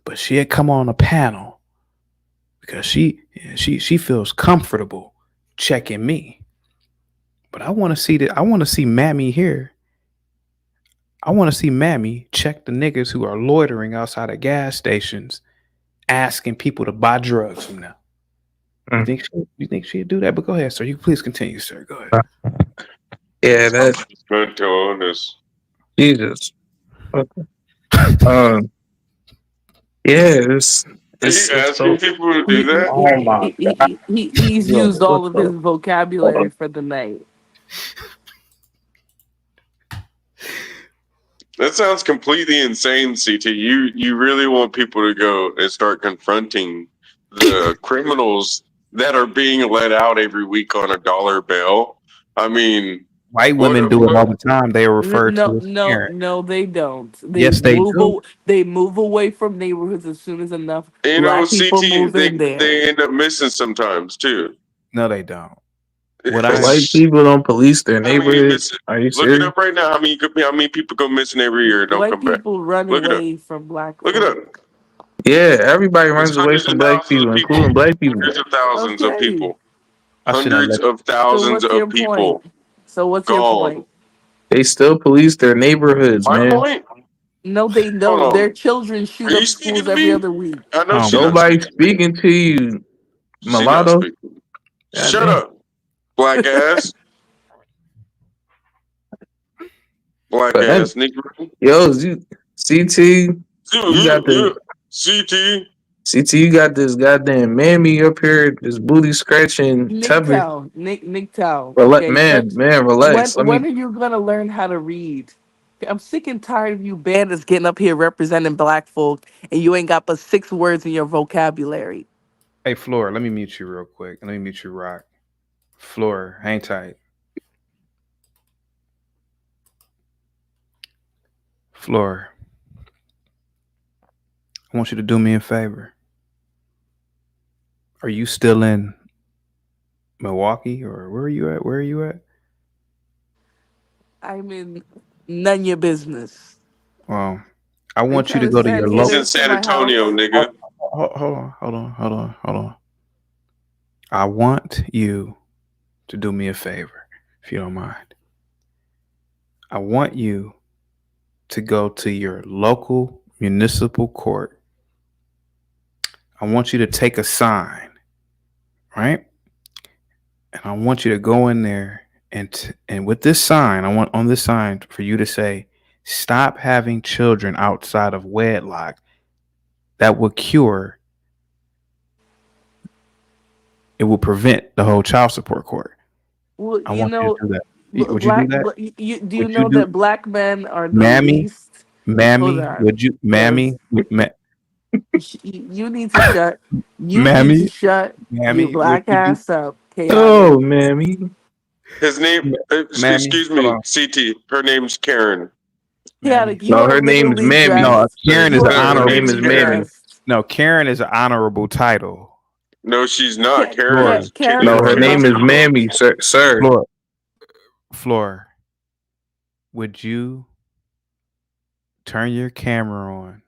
But she'd come on a panel because she feels comfortable checking me. But I want to see that. I want to see Mammy here. I want to see Mammy check the niggas who are loitering outside of gas stations, asking people to buy drugs from them. You think she'd do that? But go ahead, sir. You please continue, sir. Go ahead. Yeah, that's mental illness. Jesus. Okay. Yeah, it's asking people to do that. Oh my God. He's Yo, used all what of the- his vocabulary for the night. That sounds completely insane, CT. You really want people to go and start confronting the criminals that are being let out every week on $1 bail? I mean, white women do it all the time. They are referred No, to as no, Karen. no, they don't. Yes, they do. They move away from neighborhoods as soon as enough you know, black people CT, move in there. they end up missing sometimes too. No, they don't. White people don't police their neighborhoods. Are you Look it serious? up right now. How many people go missing every year and don't White come back? people run Look it up. away from black Look it up. folk. Yeah, everybody runs It's away hundreds from of black thousands people, of people. including black people. Hundreds of thousands of people. I shouldn't Hundreds let- of thousands what's your of people point? So what's your gone. point? They still police their neighborhoods, My man. point. No, they Hold don't. Their on. children Are shoot you up speaking schools to every me? other week. I know she not Nobody speaking. speaking to you, She not mulatto. speaking. God Shut damn. up, black ass, black But ass nigga. yo, you, CT, you got this. CT. CT, you got this goddamn mammy up here, this booty scratching tubby. Nick Tao. Okay, Man, relax. Let when me. are you gonna learn how to read? I'm sick and tired of you bandits getting up here representing black folk, and you ain't got but 6 words in your vocabulary. Hey, Floor, let me mute you real quick. Let me mute you, Rock. Floor, hang tight. Floor, I want you to do me a favor. Are you still in Milwaukee or where are you at? Where are you at? I'm in none your business. Well, I Are you want you trying to to go to send your He's local. in haters to San my Antonio, house? nigga. Hold on. I want you to do me a favor, if you don't mind. I want you to go to your local municipal court. I want you to take a sign, right? And I want you to go in there and with this sign, I want on this sign for you to say, "Stop having children outside of wedlock." That will cure. It will prevent the whole child support court. Well, I you want you to know, do that. Would you do that? do you Would you know do, that black men are the mammy, least? Hold mammy? on, Would you, because mammy, you need to shut. You need to mammy, shut your mammy? Would black you do, ass up, chaotic. Oh, mammy. His name. mammy? Excuse Hold me, on, CT. Her name's Karen. mammy. Chaotic, you No, are her name's literally Mammy. No, dressed. Karen You is an are Her name honorable. is literally Mammy. dressed. No, Karen is an honorable title. No, she's not. Floor, Karen No, is her floor, name is comfortable. Mammy, sir. floor, floor. Would you turn your camera on?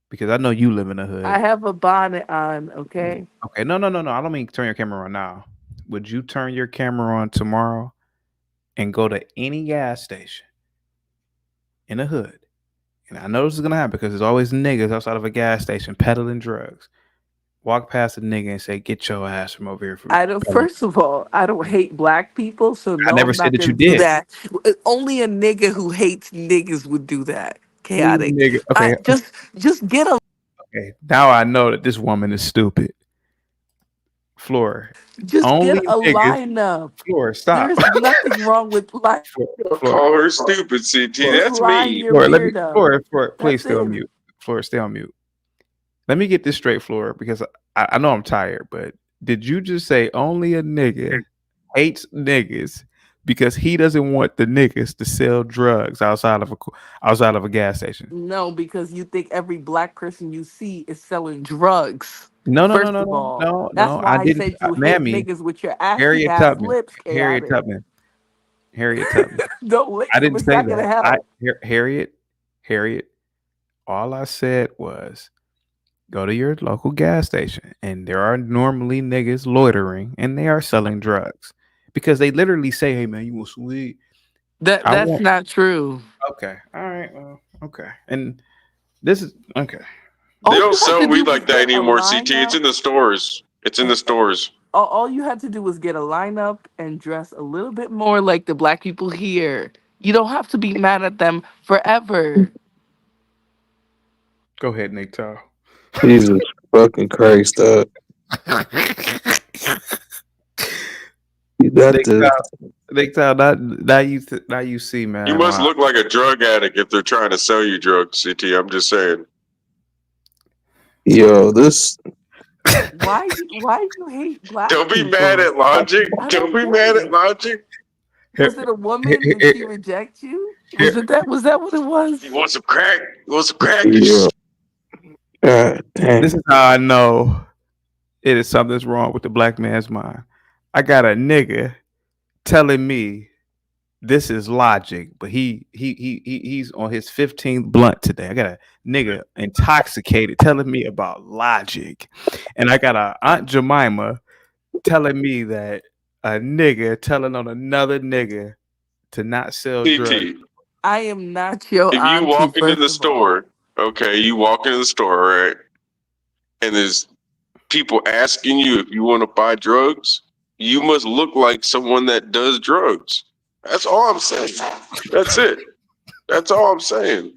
Because I know you live in the I hood. have a bonnet on, okay? Okay, no. I don't mean turn your camera on now. Would you turn your camera on tomorrow and go to any gas station in the hood? And I know this is gonna happen because there's always niggas outside of a gas station peddling drugs. Walk past a nigga and say, "Get your ass from over here." From I don't. First of all, I don't hate black people, so I no, never I'm said not that you gonna do did. that. Only a nigga who hates niggas would do that. Only Chaotic. nigga. Okay, Just get a okay. Now I know that this woman is stupid. Floor. just get Only a niggas. lineup. Floor, stop. There's nothing wrong with Don't Floor, call her stupid, CT. just That's line me. your Floor, let me. beard up. Floor, please That's stay on it. mute. Floor, stay on mute. Let me get this straight, Floor, because I know I'm tired. But did you just say only a nigga hates niggas because he doesn't want the niggas to sell drugs outside of a gas station? No, because you think every black person you see is selling drugs. No, First of all, that's no. I why I didn't, said you hate mammy. niggas with your ashy Harriet ass Tubman. lips, Harriet chaotic. Tubman. Harriet Tubman. Don't lick I them, didn't it's say not gonna that. help. Harriet. All I said was go to your local gas station, and there are normally niggas loitering, and they are selling drugs because they literally say, "Hey man, you want some weed?" I That's want. not true. Okay, all right, well, okay, and this is okay. They All don't you had to sell do weed was like that get a anymore, CT. It's lineup. in the stores. It's in the stores. All you had to do was get a lineup and dress a little bit more like the black people here. You don't have to be mad at them forever. Go ahead, Nick Tall. Jesus fucking Christ, you got Nick this. Tall. Nick Tall. Now you see, You man. must Why? look like a drug addict if they're trying to sell you drugs, CT. I'm just saying. Yo, this. Why you hate black Don't be mad people? at logic. I Don't don't be get mad at it. logic. Was it a woman? Did she reject you? Was that what it was? You want some crack? You want some crack? Yeah. God This damn. is how I know it is something's wrong with the black man's mind. I got a nigga telling me this is logic, but he's on his 15th blunt today. I got a nigga intoxicated telling me about logic, and I got a Aunt Jemima telling me that a nigga telling on another nigga to not sell drugs. CT, I am not your if you auntie, walk into first the of all. store, okay, you walk into the store, right, and there's people asking you if you want to buy drugs, you must look like someone that does drugs. That's all I'm saying. That's it. That's all I'm saying.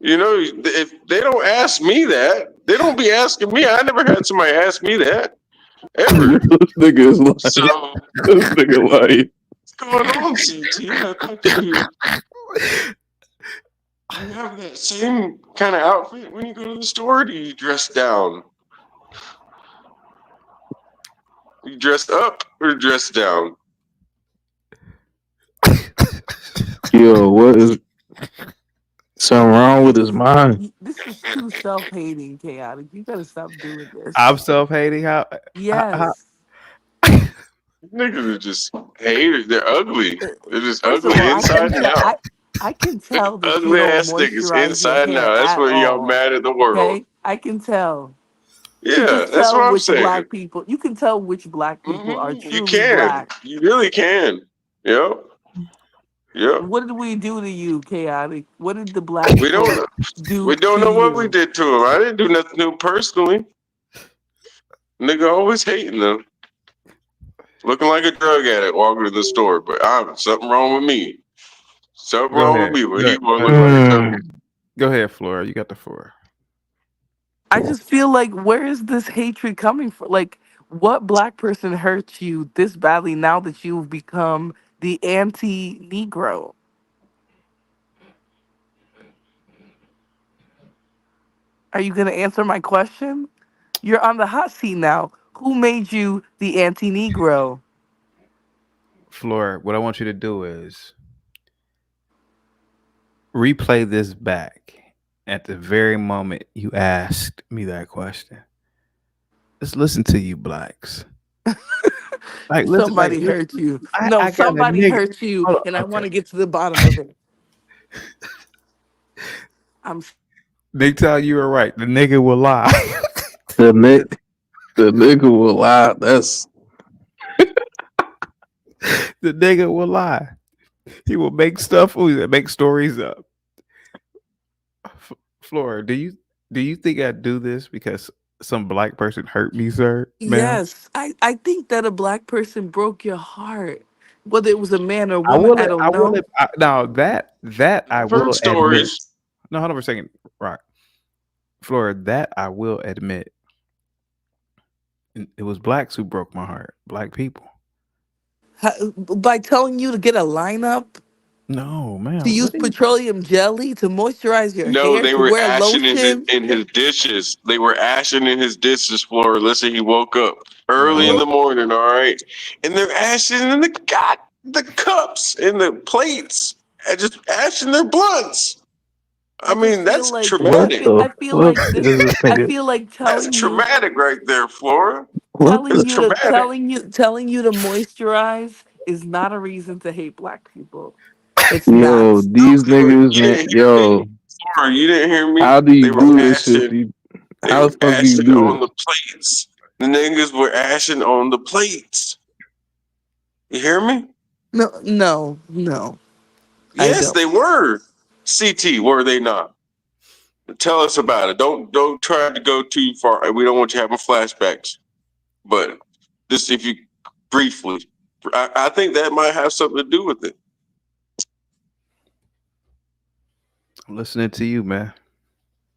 You know, if they don't ask me that, they don't be asking me. I never had somebody ask me that ever. This nigga is lying. So This nigga lying. what's going on, CT? I thought you have that same kind of outfit when you go to the store. Or do you dress down? You dress up or dress down? Yo, what is something wrong with his mind? This is too self-hating, chaotic. You gotta stop doing this. I'm self-hating. How Yes. Niggas are just haters. They're ugly. They're just First of ugly all, inside and out. I can tell that you Ugly don't ass niggas moisturize your inside and hair out. That's at what y'all all. mad at the world. Okay? I can tell. You can Yeah, just that's tell what I'm which saying. black people. You can tell which black people are You truly can. black. You really can. Yep. Yep. What did we do to you, chaotic? What did the black We folk don't we do don't to know what we you? did to him. I didn't do nothing to him personally. Nigga always hating them. Looking like a drug addict walking to the store, but I'm something wrong with me. Something Go wrong with ahead. me. But Go he ahead. won't look like a drug addict. Go ahead, Flora. You got the floor. I just feel like where is this hatred coming from? Like, what black person hurt you this badly now that you've become the anti-Negro? Are you gonna answer my question? You're on the hot seat now. Who made you the anti-Negro? Flora, what I want you to do is replay this back at the very moment you asked me that question. Let's listen to you blacks. Like listen, Somebody hurt you. No, I got a somebody nigga. hurt you, Hold and on, I okay. want to get to the bottom of it. I'm Nick, tell you were right. The nigga will lie. The nigga will lie. That's The nigga will lie. He will make stuff. Make stories up. Flora, do you think I do this because some black person hurt me, sir, ma'am? Yes, I think that a black person broke your heart, whether it was a man or I woman. will. I don't know. Now that I I've heard will admit. stories. No, hold on for a second, Rock. Flora, that I will admit. It was blacks who broke my heart. Black people. By telling you to get a lineup, No, to man. use What are you? petroleum jelly, to moisturize your No, hair, they to were wear ashing lotion. in his dishes. They were ashing in his dishes, Flora. Listen, he woke up early in No. the morning, all right? And they're ashing in the cups and the plates and just ashing their blunts. I I just mean, feel that's like what traumatic. the I feel fuck like this. is this I nigga? feel like That's traumatic right there, Flora. What That's the traumatic. telling you to moisturize is not a reason to hate black people. It's yo? not. These niggas, You man. didn't hear me. Yo, Flora, you didn't hear me. how do you They were do this shit? ashing. They How were the fuck do you ashing do on this? the plates. The niggas were ashing on the plates. You hear me? No. I Yes, don't. they were. CT, were they not? Tell us about it. Don't try to go too far. We don't want you having flashbacks. But just if you briefly, I think that might have something to do with it. I'm listening to you, man.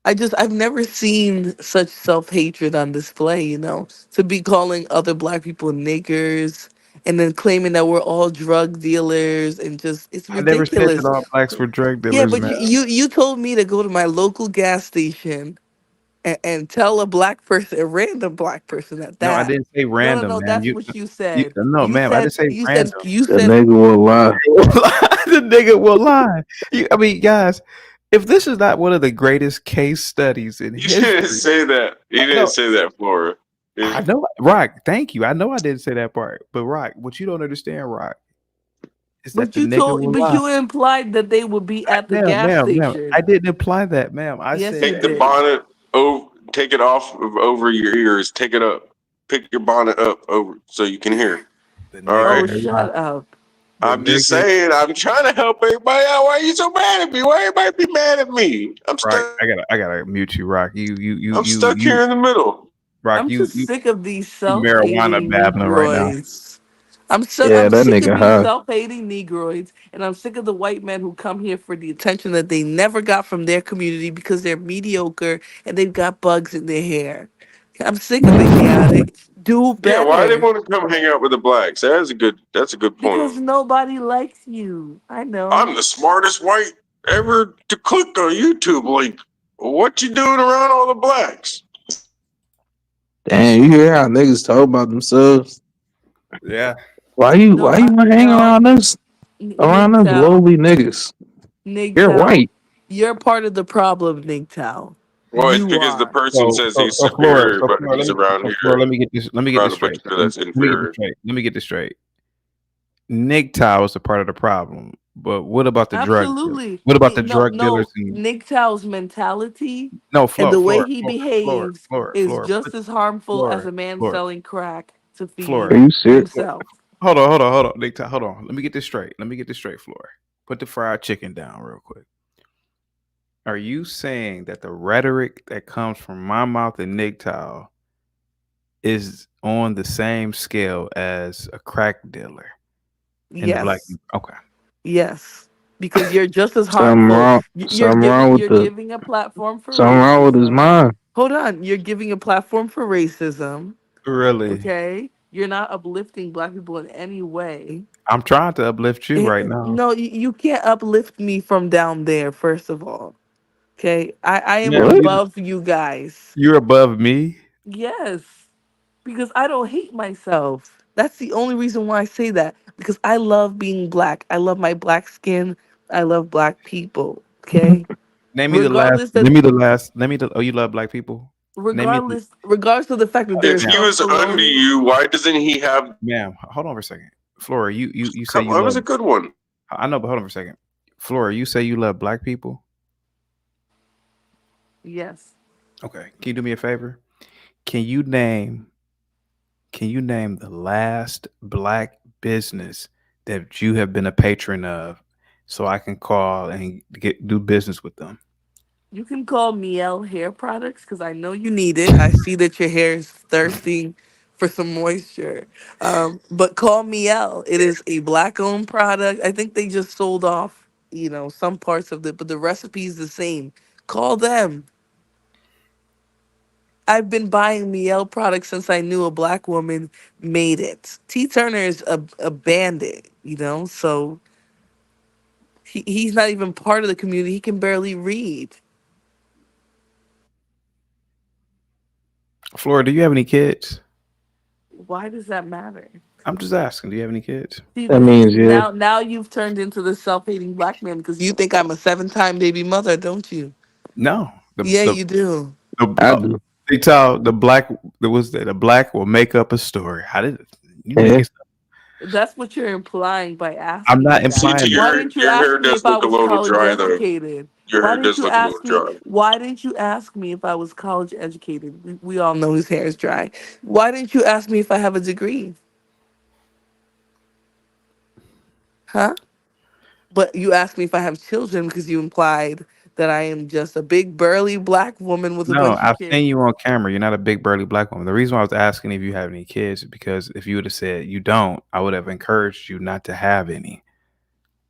I've never seen such self-hatred on display, to be calling other black people niggers and then claiming that we're all drug dealers, and just it's I never said that ridiculous. all blacks were drug Yeah, dealers, but man. you told me to go to my local gas station and tell a black person, a random black person at No, I that. didn't say No, no, random, no, man. that's what you You said. no, You ma'am. I said didn't say you said random. you The said nigga will lie. The nigga will lie. I mean, guys, if this is not one of the greatest case studies in You didn't history, say that. You didn't no, say that, Flora. I know, Rock. Thank you. I know I didn't say that part, but Rock, what you don't understand, Rock, is that the nigga will but lie. you implied that they would be at the gas Ma'am. I station. didn't imply that, ma'am. I Yes, you said Take the did. bonnet over. Take it off of over your ears. Take it up. Pick your bonnet up over so you can hear. the All nigga Oh, right. will lie. shut up. I'm just saying, I'm trying to help everybody out. Why are you so mad at me? Why everybody be mad at me? I'm Rock, stuck. I gotta mute you, Rock. I'm stuck here in the middle. Rock, I'm just sick of these you marijuana self-hating babbling right now. Negroids. I'm so Yeah, I'm that sick of nigga these high. self-hating Negroids, and I'm sick of the white men who come here for the attention that they never got from their community because they're mediocre and they've got bugs in their hair. I'm sick of it, chaotic. Do Yeah, why they better. want to come hang out with the blacks? That's a good Because point. nobody likes you. I know. I'm the smartest white ever to click a YouTube link. What you doing around all the blacks? Damn, you hear how niggas talk about themselves? Yeah. Why you want to hang No. around us? Around us Nigtown. lowly niggas. You're Nigtown. white. You're part of the problem, Nigtown. Well, it's You because the are. person says he's superior, but he's around here Let me get this. Let me get around this a bunch straight. of people that's Let me get this inferior. straight. Let me get this straight. NGTOW is a part of the problem, but what about the drug dealers? Absolutely. What about the No, drug dealers? no. Nick Tao's mentality No, and Flora, the way Flora, he Flora, Flora, behaves Flora, is Flora, just as harmful as Flora, a man Flora, selling crack to Flora. feed himself. Hold on, NGTOW. Hold on. Let me get this straight, Flora. Put the fried chicken down real quick. Are you saying that the rhetoric that comes from my mouth and NGTOW is on the same scale as a crack dealer in the black? Yes. Okay. Yes. Because you're just as Something harmful. wrong. Something wrong with You're the. giving a platform for Something wrong with his racism. mind. Hold on. You're giving a platform for racism. Really? Okay? You're not uplifting black people in any way. I'm trying to uplift you right now. No, you can't uplift me from down there, first of all. Okay? I am Ma'am, above you guys. you're above me. Yes. Because I don't hate myself. That's the only reason why I say that. Because I love being black. I love my black skin. I love black people. Okay? Name me the last. Regardless that Name me the last. Name me the. Oh, you love black people. Name me, regardless of the fact that If there's he some was under colonial. you, why doesn't he have? ma'am. Hold on for a second. Flora, you say Come you on, that love. was a good one. I know, but hold on for a second. Flora, you say you love black people. Yes. Okay. Can you do me a favor? Can you name? Can you name the last black business that you have been a patron of, so I can call and do business with them? You can call Miel hair products because I know you need it. I see that your hair is thirsting for some moisture. But call Miel. It is a black owned product. I think they just sold off, some parts of it, but the recipe is the same. Call them. I've been buying Miel products since I knew a black woman made it. T. Turner is a bandit, so he's not even part of the community. He can barely read. Flora, do you have any kids? Why does that matter? I'm just asking. Do you have any kids? See, That this is means yeah. now you've turned into the self-hating black man because you think I'm a seven-time baby mother, don't you? No. Yeah, you do. The I do. they tell the black there was the black will make up a story. How did you make Yeah. it? That's what you're implying by I'm asking not me that. CT, implying Why that. didn't you your ask hair me does if I look a was little college dry though. educated? Your Why hair didn't does you look a little ask me? dry. Why didn't you ask me if I was college educated? We all know his hair is dry. Why didn't you ask me if I have a degree? Huh? But you asked me if I have children because you implied that I am just a big burly black woman with a No, bunch of I've kids. seen you on camera. You're not a big burly black woman. The reason why I was asking if you have any kids is because if you would have said you don't, I would have encouraged you not to have any.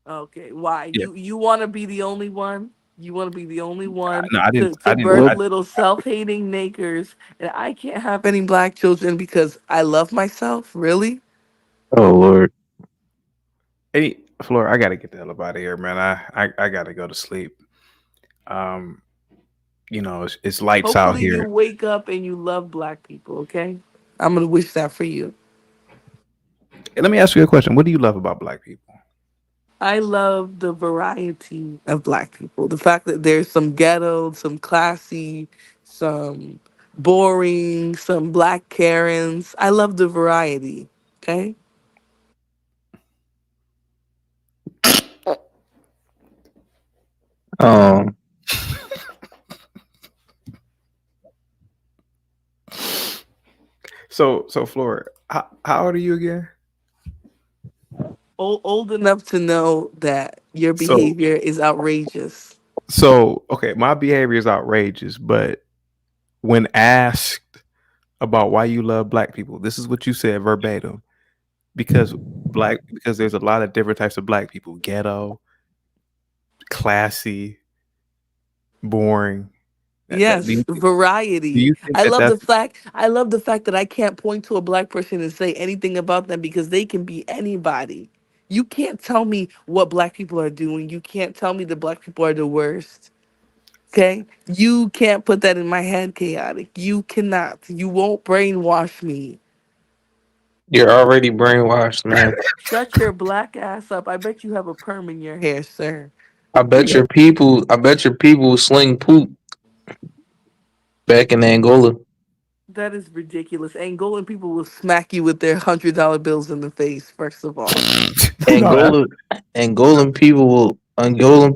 Okay, why? Yeah. You want to be the only one? You want to be the only one No, I didn't. to I didn't. birth What? little self-hating nakers, and I can't have any black children because I love myself? Really? Oh Lord. Hey, Flora, I gotta get the hell up out of here, man. I gotta go to sleep. Um, it's lights out Hopefully you here. wake up and you love black people, okay? I'm going to wish that for you. And let me ask you a question. What do you love about black people? I love the variety of black people. The fact that there's some ghetto, some classy, some boring, some black Karens. I love the variety. Okay? Um. So Flora, how old are you again? Old enough to know that your So behavior is outrageous. okay, my behavior is outrageous, but when asked about why you love black people, this is what you said verbatim. Because there's a lot of different types of black people. Ghetto, classy, boring. Do Yes, variety. you think that that's I love the fact that I can't point to a black person and say anything about them because they can be anybody. You can't tell me what black people are doing. You can't tell me that black people are the worst. Okay? You can't put that in my head, chaotic. You cannot. You won't brainwash me. You're already brainwashed, man. Shut your black ass up. I bet you have a perm in your hair, sir. I bet your people sling poop back in Angola. That is ridiculous. Angolan people will smack you with their $100 bills in the face, first of all. no, that's Angola, Angolan people will Angola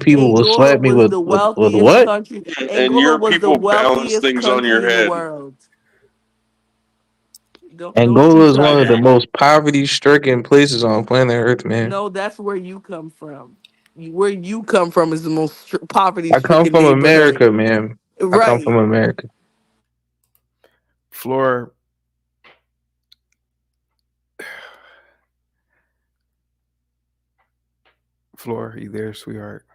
slap me was the with wealthiest what? country. And Angola your was the people balance wealthiest things on country your in the head. world. Don't you Angola is try one of the that. most poverty-stricken places on planet Earth, man. No, that's where you come from. Where you come from is the most I come poverty-stricken from neighborhood. America, man. I come from Right. America. Floor. Floor, you there, sweetheart?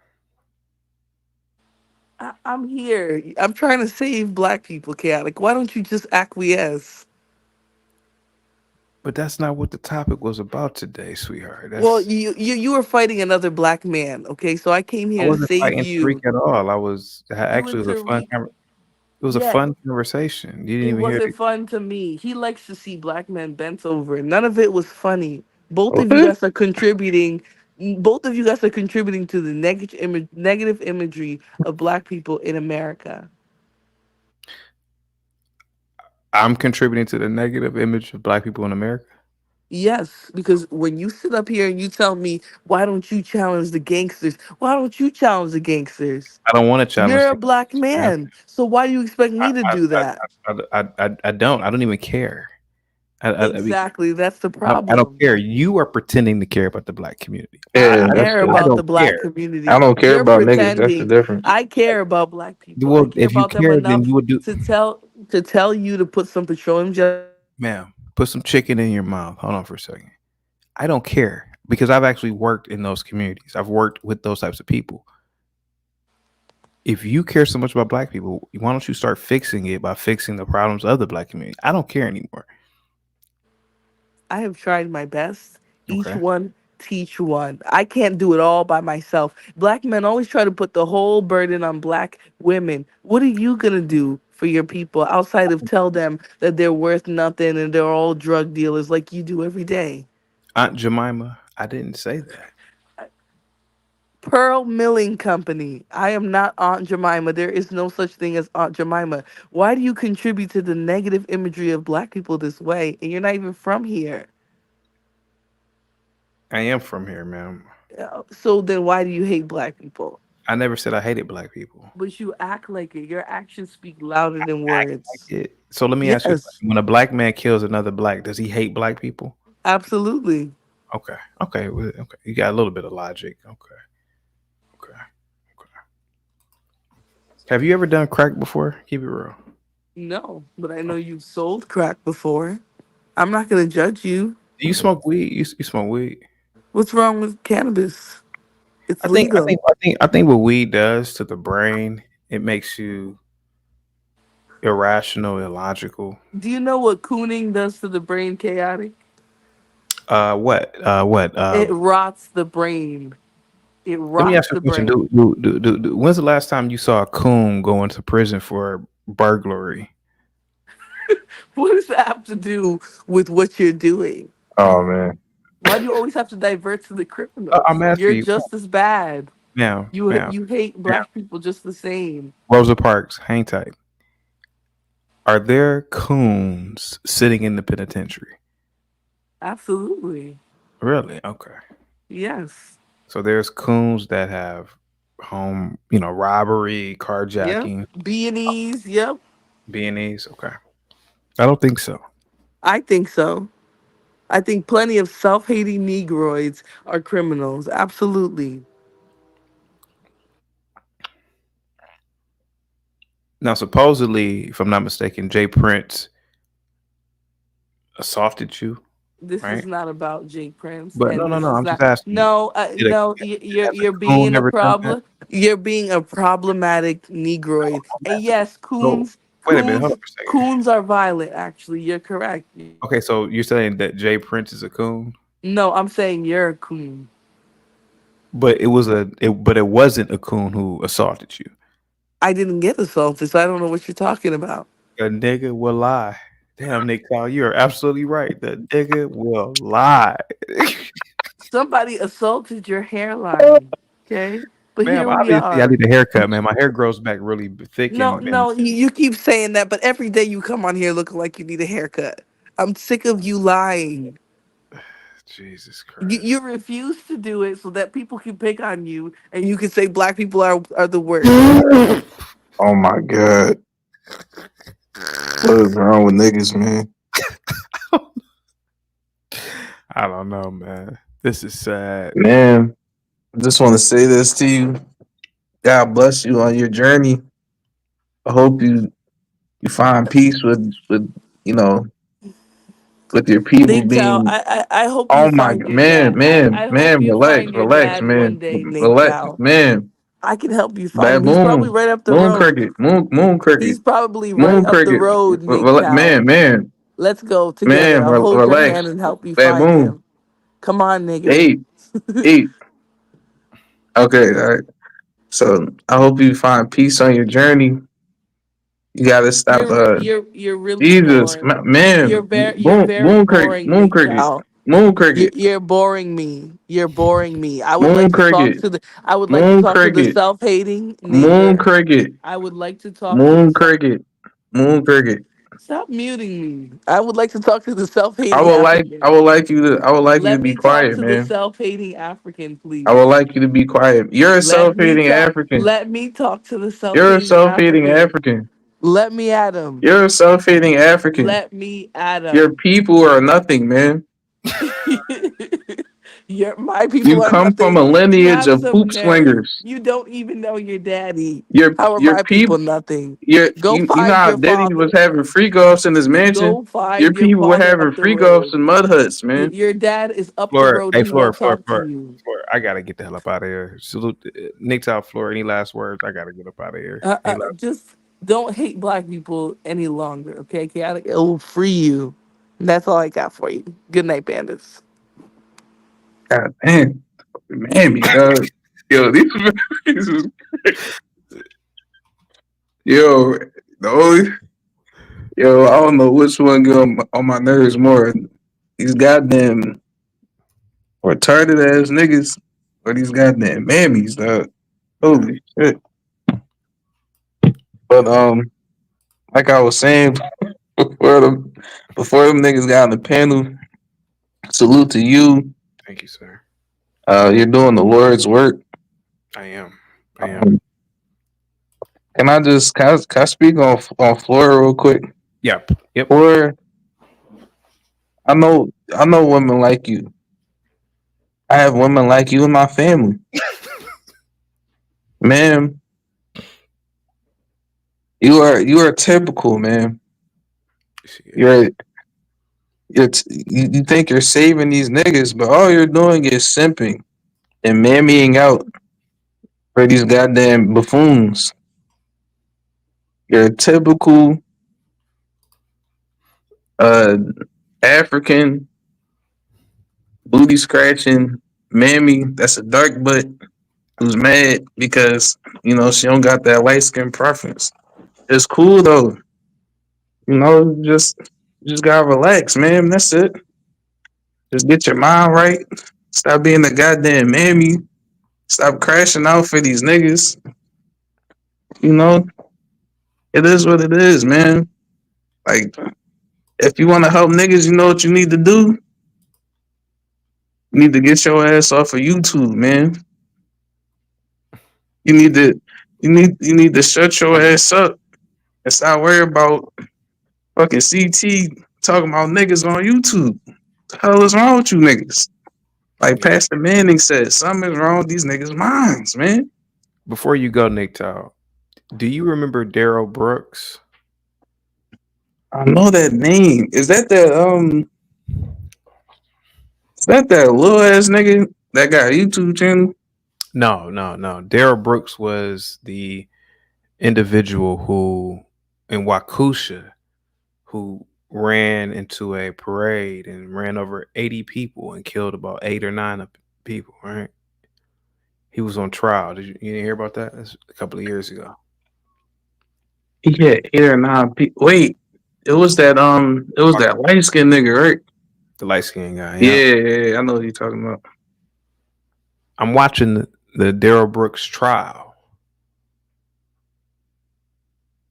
I'm here. I'm trying to save black people, chaotic. Why don't you just acquiesce? But that's not what the topic was about today, sweetheart. Well, That's you were fighting another black man, okay? So I came I here to wasn't save fighting Tariq you. at all. You Actually and it was a fun Tariq, it was a yeah, fun conversation. You didn't it even hear wasn't the fun to me. He likes to see black men bent over. None of it was funny. Both of you Okay. guys are contributing. Both of you guys are contributing to the negative imagery of black people in America. I'm contributing to the negative image of black people in America. Yes, because when you sit up here and you tell me, why don't you challenge the gangsters? Why don't you challenge the gangsters? I don't want to challenge You're a the black man. man. So why do you expect I me to I, do I, that? I don't. I don't even care. I mean, Exactly. That's the I don't problem. care. You are pretending to care about the black community. I Yeah, care I about the don't black care. I community. don't care You're about niggas. That's the pretending. difference. I care about black people. I Well, care if you about them care, then enough you would do. to tell you to put some petroleum jelly. Ma'am, put some chicken in your mouth. Hold on for a second. I don't care because I've actually worked in those communities. I've worked with those types of people. If you care so much about black people, why don't you start fixing it by fixing the problems of the black community? I don't care anymore. I have tried my best. Each Okay. one teach one. I can't do it all by myself. Black men always try to put the whole burden on black women. What are you gonna do for your people outside of tell them that they're worth nothing and they're all drug dealers like you do every day? Aunt Jemima, I didn't say that. Pearl Milling Company. I am not Aunt Jemima. There is no such thing as Aunt Jemima. Why do you contribute to the negative imagery of black people this way? And you're not even from here. I am from here, ma'am. So then why do you hate black people? I never said I hated black people. But you act like it. Your actions speak louder than Act like words. it. So let me ask you a Yes, question. When a black man kills another black, does he hate black people? absolutely. Okay. Okay. Okay. You got a little bit of logic. Okay. Okay. Have you ever done crack before? Keep it real. No, but I know you've sold crack before. I'm not going to judge you. Do you smoke weed? You smoke weed? What's wrong with cannabis? It's I think I legal. think I think I think what weed does to the brain, it makes you irrational, illogical. Do you know what cooning does to the brain, chaotic? What? What? It rots the brain. It Let me rots ask you a the question. brain. When's the last time you saw a coon go into prison for burglary? What does that have to do with what you're doing? Oh man. Why do you always have to divert to the criminals? I'm You're asking you, just as bad. ma'am, ma'am, You hate ma'am. black people just the same. Rosa Parks, hang tight. Are there coons sitting in the penitentiary? Absolutely. Really? Okay. Yes. So there's coons that have home, robbery, Yep. carjacking, B&Es. Yep. B&Es. Okay. I don't think so. I think so. I think plenty of self-hating Negroids are criminals. Absolutely. Now, supposedly, if I'm not mistaken, Jay Prince assaulted you, This is right? not about Jay Prince, But no, and no, this no. is I'm just not. asking you. No, Did a, no. has a You're coon being a ever done that? problem. You're being a problematic Negroid. I'm And asking. yes, So wait a minute. Hold on for a second. coons are violent. Actually, you're correct. Okay, so you're saying that Jay Prince is a coon, No, I'm saying you're a coon. but but it wasn't a coon who assaulted you. I didn't get assaulted, so I don't know what you're talking about. A nigga will lie. Damn, Nick Kyle, you're absolutely right. The nigga will lie. Somebody assaulted your hairline. Okay, but Ma'am, here we obviously I are. need a haircut, man. My hair grows back really thick No, and no, you keep saying that, but every day you come on here looking like you need a haircut. I'm sick of you lying. Jesus You Christ. refuse to do it so that people can pick on you and you can say black people are the worst. Oh my god. What is wrong with niggas, man? I don't know, man. This is sad. Man, I just want to say this to you. God bless you on your journey. I hope you find peace with you know with your people Nick Tao, being. I hope you Oh my find god, your dad. I hope you relax, find your relax, dad one man, day, Nick relax, Tao. man. I can help you find him. He's probably Baboon, right up the moon road. cricket, moon cricket, He's probably right moon up the cricket. road, Nick Tao. Man, man, Let's go together. man, I'll hold your hand relax. and help you find Baboon, him. Come on, nigga. eat, eat. Okay, all right. So I hope you find peace on your journey. You gotta stop. You're really Jesus, boring. man, You're boom, very moon cricket, boring, moon Nick cricket, Tao. moon cricket, You're boring me. You're boring me. I would moon like to talk cricket, to the. I would like to moon talk to the cricket, self-hating moon nigger. cricket, I would like to talk to the moon self. cricket, moon cricket. Stop muting me. I would like to talk to the I self-hating would like, I African. would like you to, I would like you to Let be me talk quiet, to the man. self-hating African, I would please. like you to be quiet. You're a Let me self-hating talk. African. Let me talk to the You're a self-hating self-hating African. African. Let me at him. You're a self-hating African. Let me at Your him. people are nothing, man. My people You are come from a nothing. lineage Have of some poop nerve. slingers. You don't even know your daddy. Your How are your my people people. nothing? Your, Go you know find how your Diddy was father. having freak offs in his mansion? Go Your find your people were father having up the freak offs road. in mud huts, man. Your dad is up the Flora, road. hey, He Flora, won't Flora, talk to Flora, you. Flora. I gotta get the hell up out of here. Salute, Nick Top, Flora. Any last words? I gotta get up out of here. Any last? Just don't hate black people any longer, okay? Chaotic, it will free you. And that's all I got for you. Good night, bandits. God damn, Mammy, dog. Yo, these is yo. The only yo, I don't know which one get on my nerves more. These goddamn retarded ass niggas or these goddamn mammies, dog. Holy shit. But like I was saying before them niggas got on the panel, salute to you. Thank you, sir. You're doing the Lord's work. I am. I am. Um, can I speak on Flora real quick? Yep. Yep. Flora, I know women like you. I have women like you in my family. Man, you are typical, man. You're you think you're saving these niggas, but all you're doing is simping and mammying out for these goddamn buffoons. You're a typical uh African booty scratching mammy that's a dark butt who's mad because she don't got that light skin preference. It's cool though. Just gotta relax, man. That's it. Just get your mind right. Stop being a goddamn mammy. Stop crashing out for these niggas. You know, it is what it is, man. Like, if you want to help niggas, you know what you need to do. You need to get your ass off of YouTube, man. You need to, you need to shut your ass up and stop worrying about fucking CT talking about niggas on YouTube. The hell is wrong with you niggas? Like Pastor Manning said, something is wrong with these niggas' minds, man. Before you go, Nick Tow, do you remember Daryl Brooks? I know that name. Is that that little ass nigga that got a YouTube channel? No. Daryl Brooks was the individual who in Waukesha who ran into a parade and ran over 80 people and killed about 8 or 9 of people, right? He was on trial. You didn't hear about that? That's a couple of years ago. He had 8 or 9 people. Wait, it was that light skinned nigga, right? The light skinned guy. Yeah, I know what you're talking about. I'm watching the Daryl Brooks trial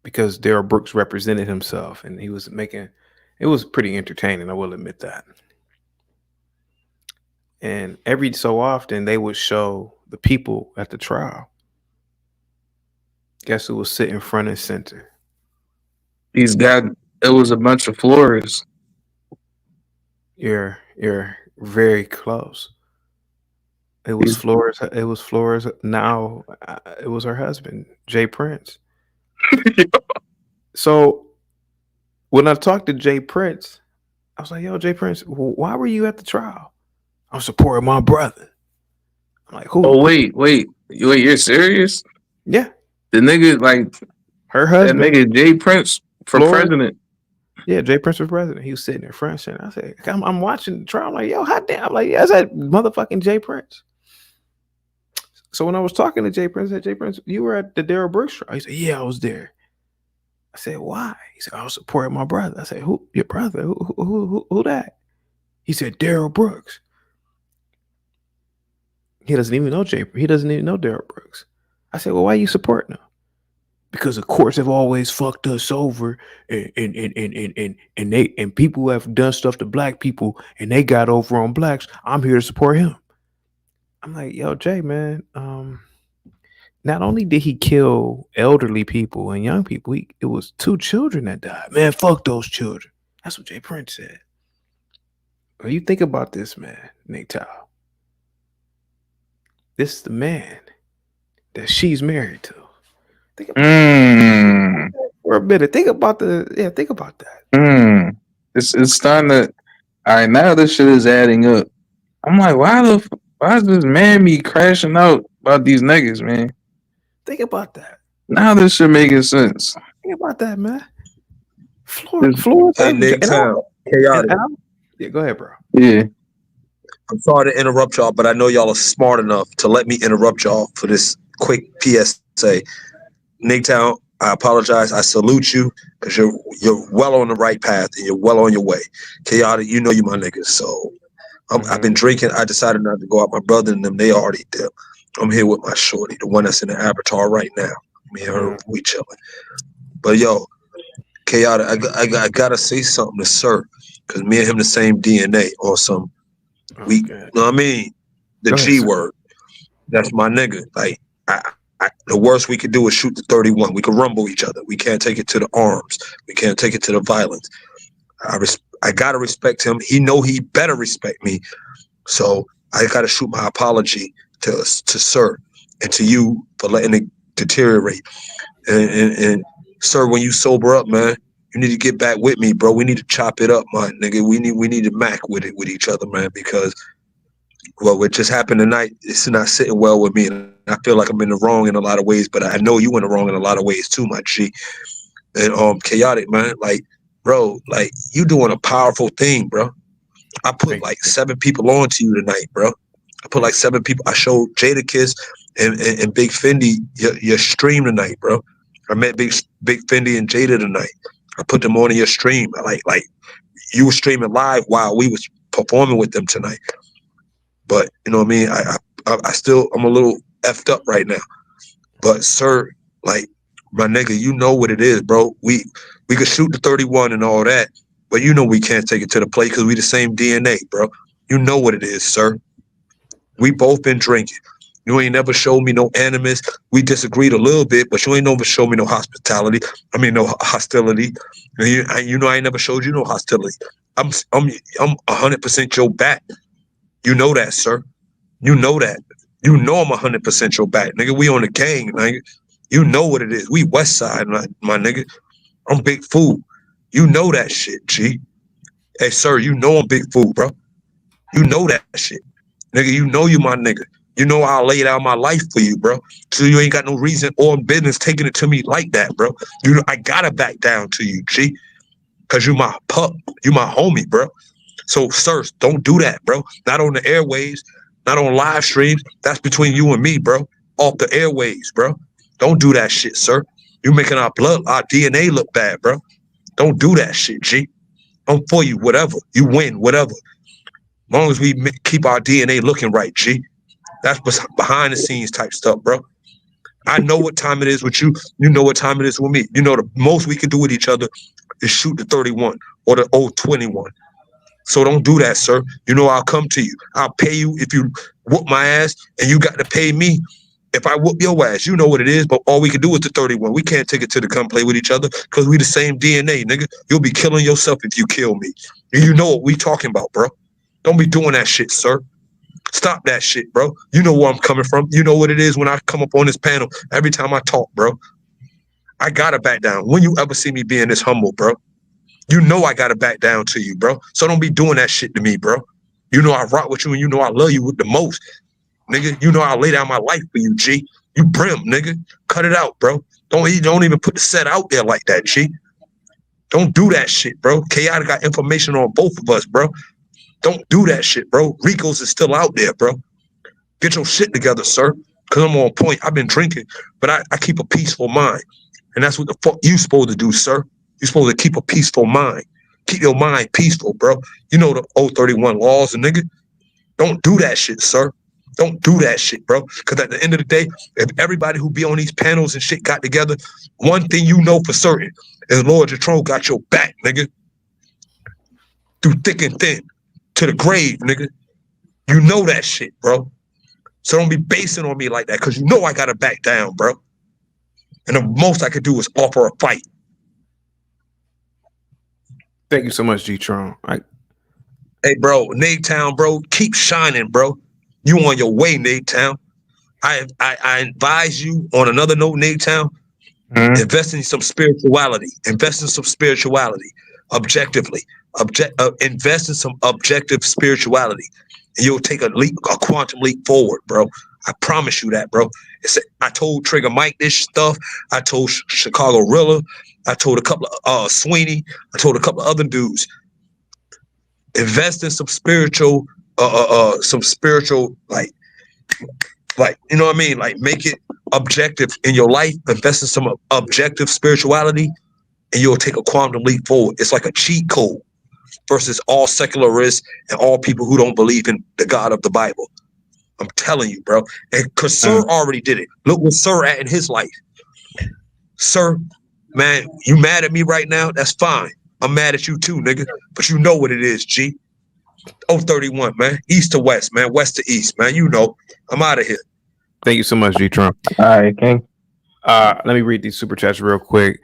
because Daryl Brooks represented himself and he was making it was pretty entertaining, I will admit that. And every so often they would show the people at the trial. Guess who was sitting front and center? It was a bunch of Flores. You're very close. It was Flores. It was Flores. Now it was her husband, Jay Prince. So when I talked to Jay Prince, I was like, "Yo, Jay Prince, why were you at the trial?" I'm supporting my brother. I'm like, "Who?" Oh wait, you're serious? Yeah, the nigga like her husband, that nigga Jay Prince for Flores? president. Yeah, Jay Prince for president. He was sitting in front and I said, I'm watching the trial. I'm like, yo, hot damn. I'm like, yeah, that's that motherfucking Jay Prince. So when I was talking to Jay Prince, I said, Jay Prince, you were at the Daryl Brooks trial. He said, yeah, I was there. I said, why? He said, I was supporting my brother. I said, who? Your brother? Who that? He said, Daryl Brooks. He doesn't even know Jay. He doesn't even know Daryl Brooks. I said, well, why are you supporting him? Because the courts have always fucked us over, and people have done stuff to black people, and they got over on blacks. I'm here to support him. I'm like, yo, Jay, man. Not only did he kill elderly people and young people, it was 2 children that died. Man, fuck those children. That's what Jay Prince said. When you think about this, man, Nick Tow, this is the man that she's married to. Think about that for a minute. Think about that. It's starting to. All right, now this shit is adding up. I'm like, why is this man me crashing out about these niggas, man? Think about that. Now this shit making sense. Think about that, man. Florence. Hey, Nick Town, chaotic. Yeah, go ahead, bro. Yeah. I'm sorry to interrupt y'all, but I know y'all are smart enough to let me interrupt y'all for this quick PSA. Nick Town, I apologize. I salute you because you're well on the right path and you're well on your way. Chaotic, you know you my niggas. So I've been drinking. I decided not to go out. My brother and them, they already did. I'm here with my shorty, the one that's in the avatar right now. Me and her, we chilling. But yo, Chaotic, I gotta say something to Sir, because me and him the same DNA or some. We, you know what I mean? The Go G ahead, word. That's my nigga. Like, the worst we could do is shoot the 31. We could rumble each other. We can't take it to the arms. We can't take it to the violence. I gotta respect him. He know he better respect me. So I gotta shoot my apology to Sir and to you for letting it deteriorate. And Sir, when you sober up, man, you need to get back with me, bro. We need to chop it up, my nigga. We need to mac with it with each other, man, because what just happened tonight, it's not sitting well with me. And I feel like I'm in the wrong in a lot of ways, but I know you in the wrong in a lot of ways too, my G. And Chaotic, man, like, bro, like, you doing a powerful thing, bro. I put like 7 people on to you tonight, bro. I put like 7 people. I showed Jada Kiss and Big Fendi your stream tonight, bro. I met Big Fendi and Jada tonight. I put them on in your stream. Like you were streaming live while we was performing with them tonight. But you know what I mean? I'm a little effed up right now. But Sir, like, my nigga, you know what it is, bro. We could shoot the 31 and all that, but you know we can't take it to the plate because we the same DNA, bro. You know what it is, Sir. We both been drinking. You ain't never showed me no animus. We disagreed a little bit, but you ain't never showed me no hospitality. I mean, no hostility. And you know I ain't never showed you no hostility. I'm 100% your back. You know that, sir. You know that. You know I'm 100% your back, nigga. We on the gang, nigga. You know what it is. We West Side, my nigga. I'm Big Fool. You know that shit, G. Hey, sir, you know I'm Big Fool, bro. You know that shit. Nigga, you know you my nigga. You know I laid out my life for you, bro. So you ain't got no reason or business taking it to me like that, bro. You know, I gotta back down to you, G. Cause you my pup. You my homie, bro. So, sir, don't do that, bro. Not on the airways, not on live streams. That's between you and me, bro. Off the airways, bro. Don't do that shit, sir. You making our DNA look bad, bro. Don't do that shit, G. I'm for you, whatever. You win, whatever. As long as we keep our DNA looking right, G. That's behind the scenes type stuff, bro. I know what time it is with you. You know what time it is with me. You know the most we can do with each other is shoot the 31 or the 021. So don't do that, sir. You know I'll come to you. I'll pay you if you whoop my ass, and you got to pay me if I whoop your ass. You know what it is, but all we can do is the 31. We can't take it to the come play with each other because we the same DNA, nigga. You'll be killing yourself if you kill me. And you know what we talking about, bro. Don't be doing that shit, sir. Stop that shit, bro. You know where I'm coming from. You know what it is when I come up on this panel every time I talk, bro. I gotta back down. When you ever see me being this humble, bro? You know I gotta back down to you, bro. So don't be doing that shit to me, bro. You know I rock with you and you know I love you with the most. Nigga, you know I lay down my life for you, G. You brim, nigga. Cut it out, bro. Don't even put the set out there like that, G. Don't do that shit, bro. Chaotic got information on both of us, bro. Don't do that shit, bro. Rico's is still out there, bro. Get your shit together, sir. Cause I'm on point. I've been drinking, but I keep a peaceful mind. And that's what the fuck you supposed to do, sir. You're supposed to keep a peaceful mind. Keep your mind peaceful, bro. You know the 031 laws, and nigga. Don't do that shit, sir. Don't do that shit, bro. Because at the end of the day, if everybody who be on these panels and shit got together, one thing you know for certain is Lord Jatron got your back, nigga. Through thick and thin. To the grave, nigga. You know that shit, bro. So don't be basing on me like that, because you know I gotta back down, bro. And the most I could do is offer a fight. Thank you so much, G-Tron. Hey, bro, Nigtown, bro, keep shining, bro. You on your way, Nigtown. I advise you on another note, Nigtown, invest in some spirituality. Invest in some spirituality, objectively. Invest in some objective spirituality, and you'll take a quantum leap forward, bro. I promise you that, bro. I told Trigger Mike this stuff. I told Chicago Rilla. I told a couple of Sweeney. I told a couple of other dudes. Invest in some spiritual, like you know what I mean? Like make it objective in your life. Invest in some objective spirituality, and you'll take a quantum leap forward. It's like a cheat code versus all secularists and all people who don't believe in the God of the Bible. I'm telling you, bro. And because Sir already did it. Look where Sir at in his life. Sir, man, you mad at me right now? That's fine. I'm mad at you too, nigga. But you know what it is, G. 031, man. East to west, man. West to east, man. You know. I'm out of here. Thank you so much, G-Tron. All right, King. Let me read these super chats real quick.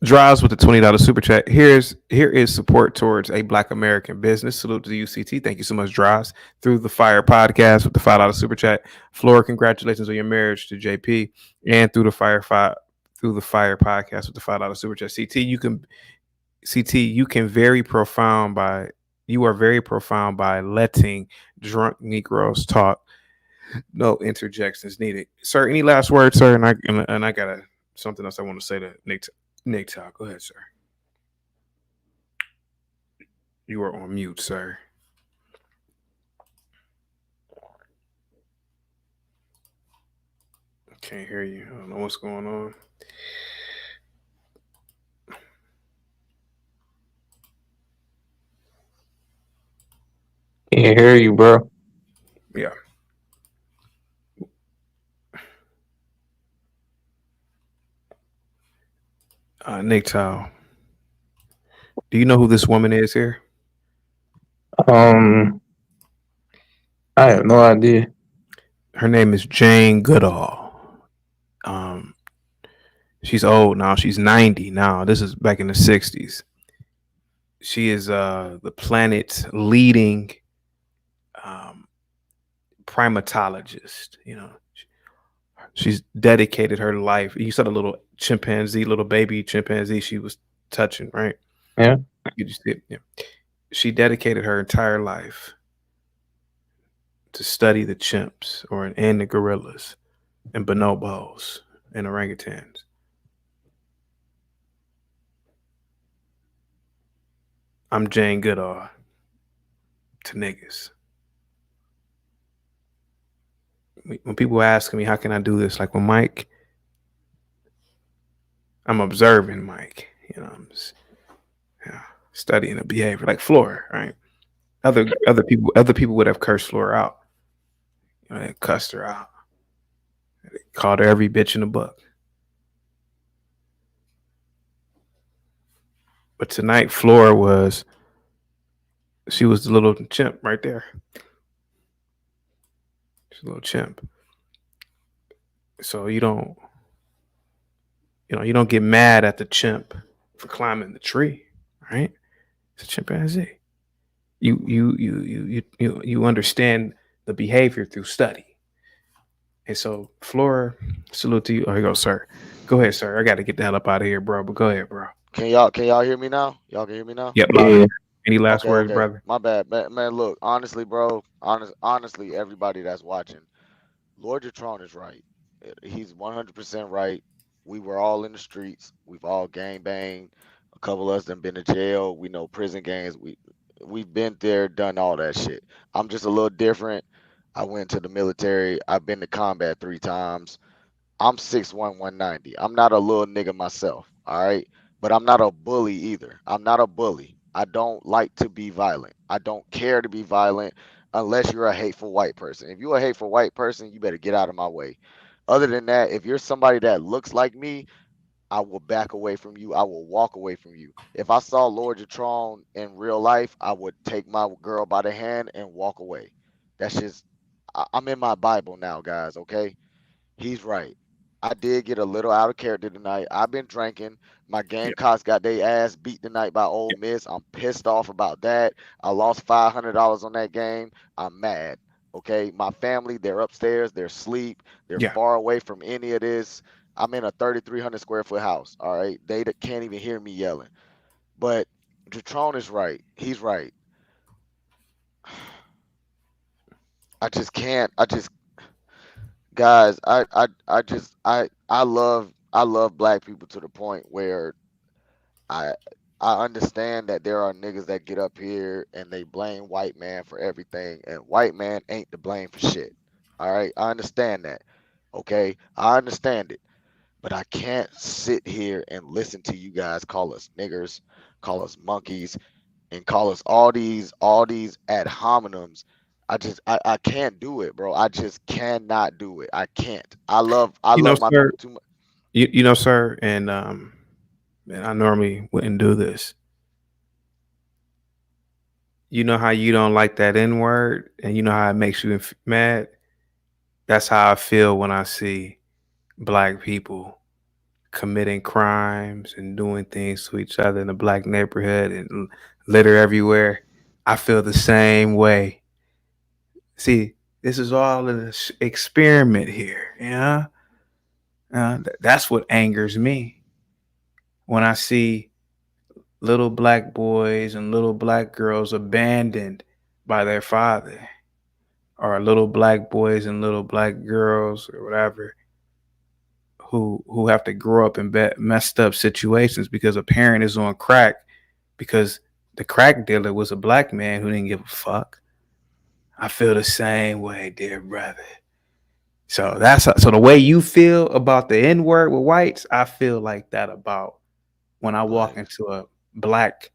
Draws with the $20 super chat. Here is support towards a Black American business. Salute to the UCT. Thank you so much, Draws. Through the Fire podcast with the $5 super chat. Flora, congratulations on your marriage to JP. And through the Fire podcast with the $5 super chat. You are very profound by letting drunk Negroes talk. No interjections needed. Sir, any last words, sir? And I got something else I want to say to Nick Talk. Go ahead, sir. You are on mute, sir. Can't hear you. I don't know what's going on. Can't hear you, bro. Yeah. Nick Tao, do you know who this woman is here? I have no idea. Her name is Jane Goodall. She's old now. She's 90 now. This is back in the 60s. She is the planet's leading um, primatologist. You know, she's dedicated her life. You saw the little chimpanzee, little baby chimpanzee she was touching, right? Yeah. You just did. Yeah. She dedicated her entire life to study the chimps and the gorillas and bonobos and orangutans. I'm Jane Goodall to niggas. When people ask me how can I do this, like when Mike, I'm observing Mike. You know, I'm just, yeah, studying the behavior, like Flora, right? Other people would have cursed Flora out. You know, they cussed her out. They called her every bitch in the book. But tonight, Flora she was the little chimp right there. She's a little chimp. So you don't get mad at the chimp for climbing the tree, right? It's a chimpanzee. You understand the behavior through study. And so, Flora, salute to you. Oh, here you go, sir. Go ahead, sir. I got to get the hell up out of here, bro. But go ahead, bro. Can y'all hear me now? Y'all can hear me now? Yep, loud and clear. Any last Okay, words, okay. brother? My bad, man. Look, honestly, bro. Honestly, everybody that's watching, Lord Jatron is right. He's 100% right. We were all in the streets. We've all gang banged. A couple of us done been to jail. We know prison gangs. We've been there, done all that shit. I'm just a little different. I went to the military. I've been to combat 3 times. I'm 6'1", 190. I'm not a little nigga myself, all right? But I'm not a bully either. I'm not a bully. I don't like to be violent. I don't care to be violent unless you're a hateful white person. If you're a hateful white person, you better get out of my way. Other than that, if you're somebody that looks like me, I will back away from you. I will walk away from you. If I saw Lord Jatron in real life, I would take my girl by the hand and walk away. That's just, I'm in my Bible now, guys, okay? He's right. I did get a little out of character tonight. I've been drinking. My Gamecocks got their ass beat tonight by Ole Miss. I'm pissed off about that. I lost $500 on that game. I'm mad. Okay, my family, they're upstairs. They're asleep. They're Yeah. far away from any of this. I'm in a 3,300 square foot house. All right, they can't even hear me yelling. But Dutron is right. He's right. I just can't. I just guys, I love black people to the point where I I understand that there are niggas that get up here and they blame white man for everything, and white man ain't to blame for shit. All right, I understand that. Okay, I understand it, but I can't sit here and listen to you guys call us niggers, call us monkeys, and call us all these ad hominems. I can't do it, bro. I just cannot do it. I can't. I You know, love my sir. people too much. You know, sir, and I normally wouldn't do this. You know how you don't like that N word, and you know how it makes you mad. That's how I feel when I see black people committing crimes and doing things to each other in the black neighborhood and litter everywhere. I feel the same way. See, this is all an experiment here. You know, that's what angers me when I see little black boys and little black girls abandoned by their father, or little black boys and little black girls or whatever who have to grow up in messed up situations because a parent is on crack because the crack dealer was a black man who didn't give a fuck. I feel the same way, dear brother. So so the way you feel about the N word with whites, I feel like that about when I walk Blacks. into a black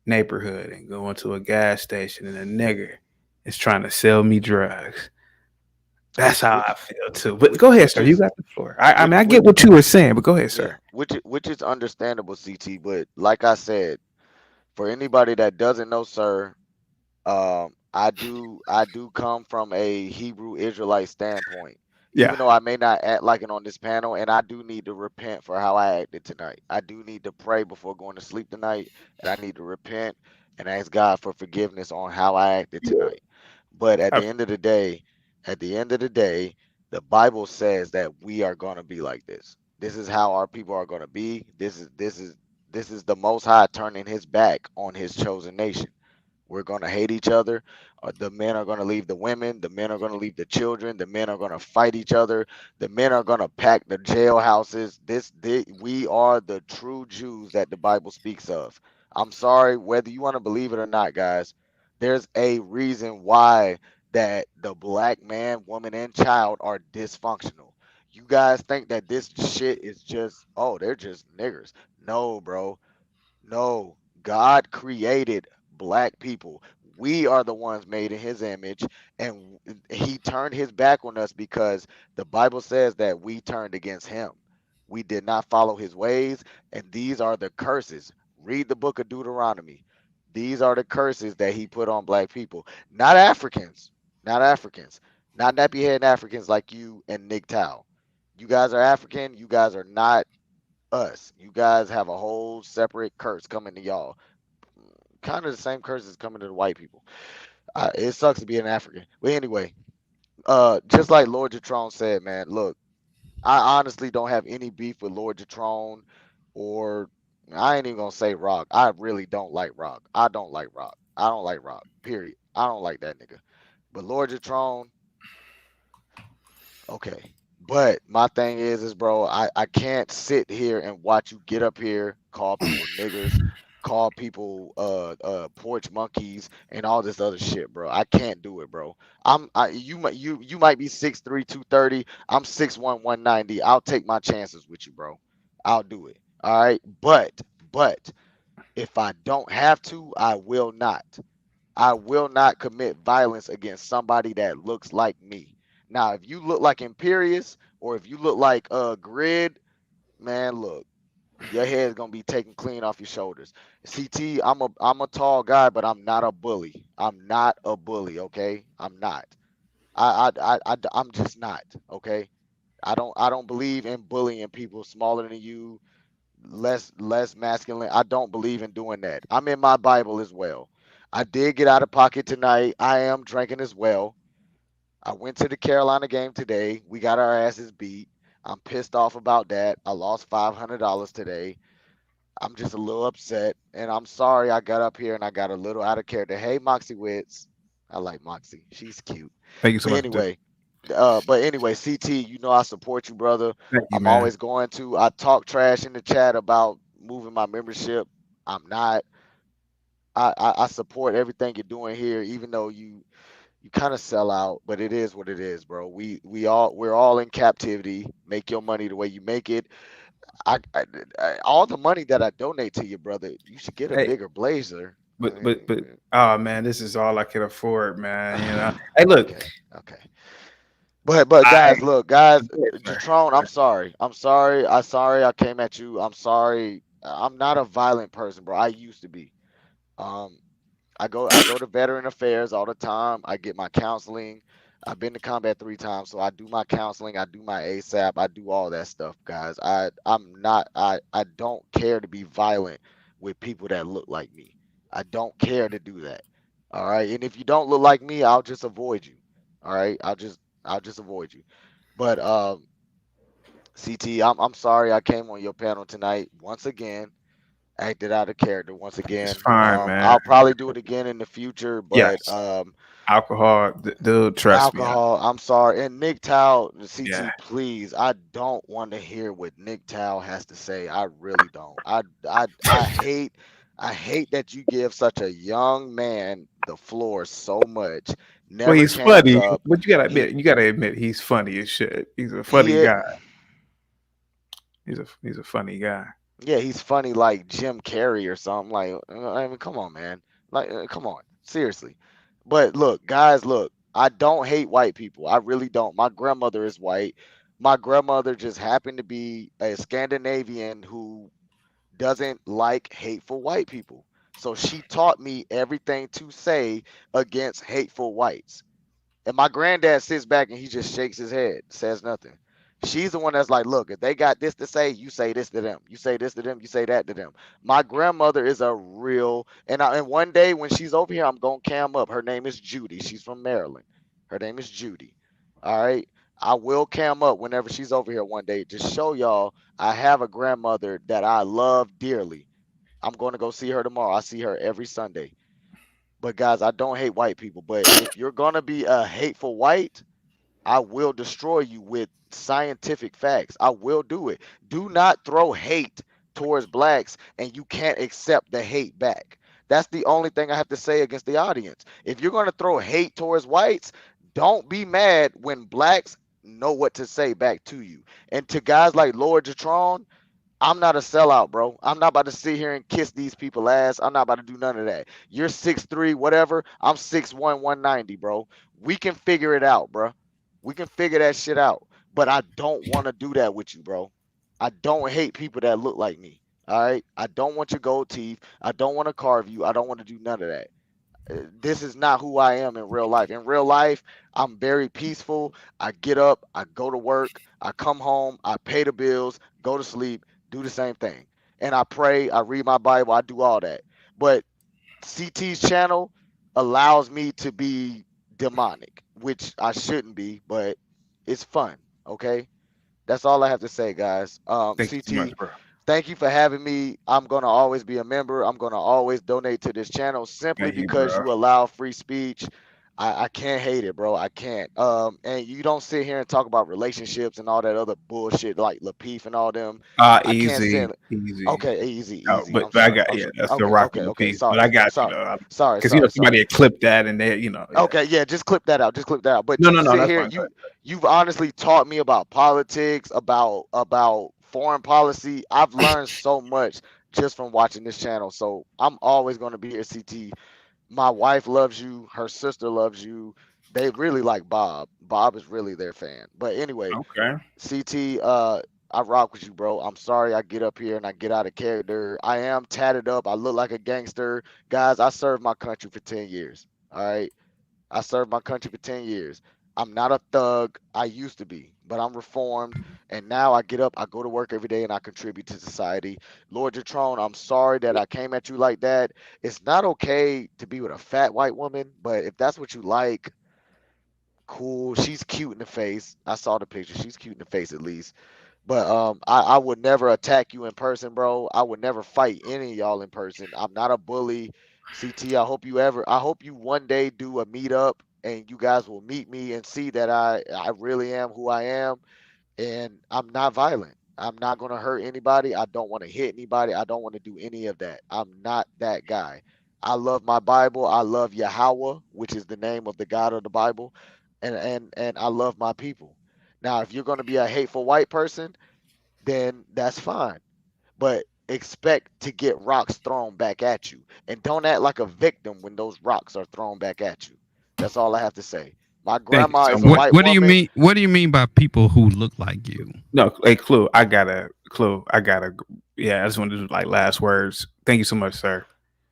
neighborhood and go into a gas station and a nigger is trying to sell me drugs. That's which how which I feel too. But go ahead, which sir. You is got the floor. I mean, I which get what you were saying, but go ahead, yeah, sir. which is understandable, CT. But like I said, for anybody that doesn't know, sir, I do come from a Hebrew Israelite standpoint. even Yeah. though I may not act like it on this panel, and I do need to repent for how I acted tonight. I do need to pray before going to sleep tonight, and I need to repent and ask God for forgiveness on how I acted tonight. But at the end of the day, at the end of the day, the Bible says that we are going to be like this. This is how our people are going to be. This is the Most High turning his back on his chosen nation. We're going to hate each other. The men are going to leave the women. The men are going to leave the children. The men are going to fight each other. The men are going to pack the jailhouses. We are the true Jews that the Bible speaks of. I'm sorry, whether you want to believe it or not, guys. There's a reason why that the black man, woman, and child are dysfunctional. You guys think that this shit is just, oh, they're just niggers. No, bro. No, God created black people. We are the ones made in his image, and he turned his back on us because the Bible says that we turned against him. We did not follow his ways, and these are the curses. Read the book of Deuteronomy. These are the curses that he put on black people, not Africans, not Africans, not nappy head Africans like you and Nick Tao. You guys are African. You guys are not us. You guys have a whole separate curse coming to y'all. Kind of the same curse is coming to the white people. It sucks to be an African. But anyway, just like Lord Jatron said, man, look, I honestly don't have any beef with Lord Jatron or I ain't even gonna say Rock. I really don't like Rock. I don't like Rock. I don't like Rock. Period. I don't like that nigga. But Lord Jatron, okay. But my thing is bro, I can't sit here and watch you get up here, call people niggers, call people porch monkeys and all this other shit, bro. I can't do it, bro. You might be 6'3", 230. I'm 6'1", 190. I'll take my chances with you, bro. I'll do it. All right. But if I don't have to, I will not. I will not commit violence against somebody that looks like me. Now, if you look like Imperious or if you look like Grid, man, look, your head's gonna be taken clean off your shoulders. CT, I'm a tall guy, but I'm not a bully. I'm not a bully, okay? I'm not. I'm just not, okay? I don't believe in bullying people smaller than you, less masculine. I don't believe in doing that. I'm in my Bible as well. I did get out of pocket tonight. I am drinking as well. I went to the Carolina game today. We got our asses beat. I'm pissed off about that. I lost $500 today. I'm just a little upset, and I'm sorry I got up here and I got a little out of character. Hey, Moxie Wits. I like Moxie. She's cute. Thank you so But much. anyway, CT, you know I support you, brother. Thank you, I'm man. always going to. I talk trash in the chat about moving my membership. I'm not. I support everything you're doing here, even though you kind of sell out, but it is what it is, bro. We're all in captivity. Make your money the way you make it. All the money that I donate to you, brother, you should get a Hey, bigger blazer. but oh man, this is all I can afford, man. You know. Hey, look, Okay. But I guys, Jatron, I'm sorry. I'm sorry I came at you. I'm sorry. I'm not a violent person, bro. I used to be. Um, I go to veteran affairs all the time. I get my counseling. I've been to combat 3 times, so I do my counseling. I do my ASAP. I do all that stuff, guys. I'm not. I don't care to be violent with people that look like me. I don't care to do that. All right. And if you don't look like me, I'll just avoid you. All right. I'll just avoid you. But CT, I'm sorry I came on your panel tonight once again, acted out of character once it's again. fine, man. I'll probably do it again in the future, but Yes, alcohol, dude. Trust me. alcohol, I'm sorry. And Nick Tao, Yeah, CT, please, I don't want to hear what Nick Tao has to say. I really don't. I hate that you give such a young man the floor so much. well, Never he's chance funny, up. but He you gotta admit, he's funny as shit. He's a he funny is. guy. He's a funny guy. Yeah, he's funny like Jim Carrey or something. Like, I mean, come on, man. Like, come on, seriously. But look, guys, look. I don't hate white people. I really don't. My grandmother is white. My grandmother just happened to be a Scandinavian who doesn't like hateful white people. So she taught me everything to say against hateful whites. And my granddad sits back and he just shakes his head, says nothing. She's the one that's like, look, if they got this to say, you say this to them. You say this to them, you say that to them. My grandmother is a real, and one day when she's over here, I'm gonna cam up. Her name is Judy. She's from Maryland. Her name is Judy. All right. I will cam up whenever she's over here one day. Just show y'all I have a grandmother that I love dearly. I'm going to go see her tomorrow. I see her every Sunday. But guys, I don't hate white people. But if you're going to be a hateful white, I will destroy you with scientific facts. I will do it. Do not throw hate towards blacks and you can't accept the hate back. That's the only thing I have to say against the audience. If you're going to throw hate towards whites, don't be mad when blacks know what to say back to you. And to guys like Lord Jatron, I'm not a sellout, bro. I'm not about to sit here and kiss these people ass. I'm not about to do none of that. You're 6'3", whatever. I'm 6'1", 190, bro. We can figure it out, bro. We can figure that shit out. But I don't want to do that with you, bro. I don't hate people that look like me. All right. I don't want your gold teeth. I don't want to carve you. I don't want to do none of that. This is not who I am in real life. In real life, I'm very peaceful. I get up, I go to work, I come home, I pay the bills, go to sleep, do the same thing. And I pray, I read my Bible, I do all that. But CT's channel allows me to be demonic, which I shouldn't be, but it's fun. Okay. That's all I have to say, guys. Thank you so CT, much, bro. thank you for having me. I'm gonna always be a member. I'm gonna always donate to this channel simply Thank you, because bro. you allow free speech. I can't hate it, bro. I can't. And you don't sit here and talk about relationships and all that other bullshit like Lapeef and all them. I can't Easy, stand it. easy. Okay, easy, No, easy. but I'm I sorry. got, I'm yeah, sorry. that's the Okay, rock okay, and the okay. piece. But I Sorry, got you sorry, though, sorry, because you know sorry, somebody sorry. had clipped that and they, you know, yeah. Okay, yeah, just clip that out. Just clip that out. But No, you no, no, sit that's here, fine. you've honestly taught me about politics, about foreign policy. I've learned so much just from watching this channel. So I'm always going to be here, CT. My wife loves you. Her sister loves you. They really like Bob. Bob is really their fan. But anyway, Okay. CT, I rock with you, bro. I'm sorry I get up here and I get out of character. I am tatted up. I look like a gangster. Guys, I served my country for 10 years. All right. I served my country for 10 years. I'm not a thug. I used to be, but I'm reformed. And now I get up, I go to work every day, and I contribute to society. Lord Jatron, I'm sorry that I came at you like that. It's not okay to be with a fat white woman, but if that's what you like, cool. She's cute in the face. I saw the picture. She's cute in the face at least. But I would never attack you in person, bro. I would never fight any of y'all in person. I'm not a bully. CT, I hope you one day do a meetup and you guys will meet me and see that I really am who I am and I'm not violent. I'm not gonna hurt anybody. I don't want to hit anybody. I don't want to do any of that. I'm not that guy. I love my Bible. I love Yahweh, which is the name of the God of the Bible, and I love my people. Now, if you're gonna be a hateful white person, then that's fine. But expect to get rocks thrown back at you. And don't act like a victim when those rocks are thrown back at you. That's all I have to say. My Thank you grandma so is a much. white What do you woman. mean? What do you mean by people who look like you? No, hey, Clue. I got a Clue. Yeah, I just wanted to do like last words. Thank you so much, sir.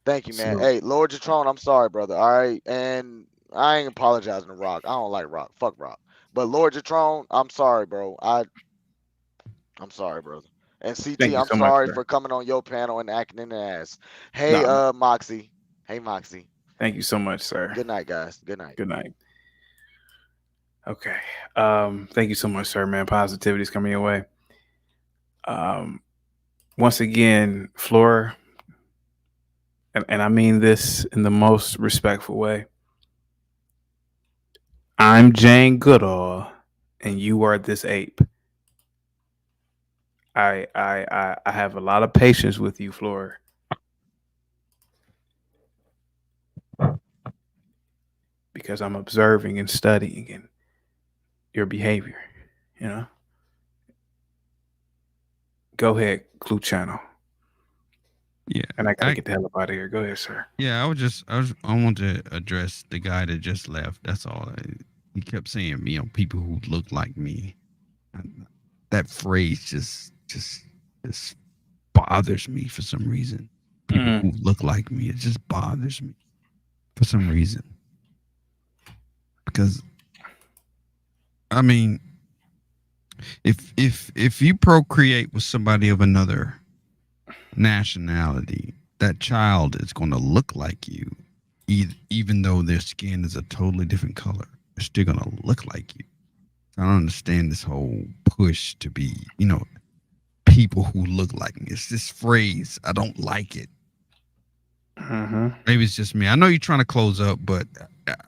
Thank you, man. Salute. Hey, Lord Jatron, I'm sorry, brother. All right. And I ain't apologizing to Rock. I don't like Rock. Fuck Rock. But Lord Jatron, I'm sorry, bro. I'm sorry, brother. And CT, Thank you I'm so much, sorry sir. for coming on your panel and acting in the ass. Hey, No, no. Moxie. Hey, Moxie. Thank you so much, sir. Good night, guys. Good night. Good night. Okay. Thank you so much, sir, man. Positivity is coming your way. Once again, Flora, and I mean this in the most respectful way. I'm Jane Goodall, and you are this ape. I have a lot of patience with you, Flora. Because I'm observing and studying and your behavior, you know. Go ahead, Clue Channel. Yeah, And I gotta get the hell up out of here. Go ahead, sir. Yeah, I want to address the guy that just left. That's all. He kept saying, people who look like me. And that phrase just bothers me for some reason. People who look like me, it just bothers me for some reason. Because I mean, if you procreate with somebody of another nationality, that child is going to look like you, even though their skin is a totally different color. They're still going to look like you. I don't understand this whole push to be, people who look like me. It's this phrase. I don't like it. Maybe it's just me. I know you're trying to close up, but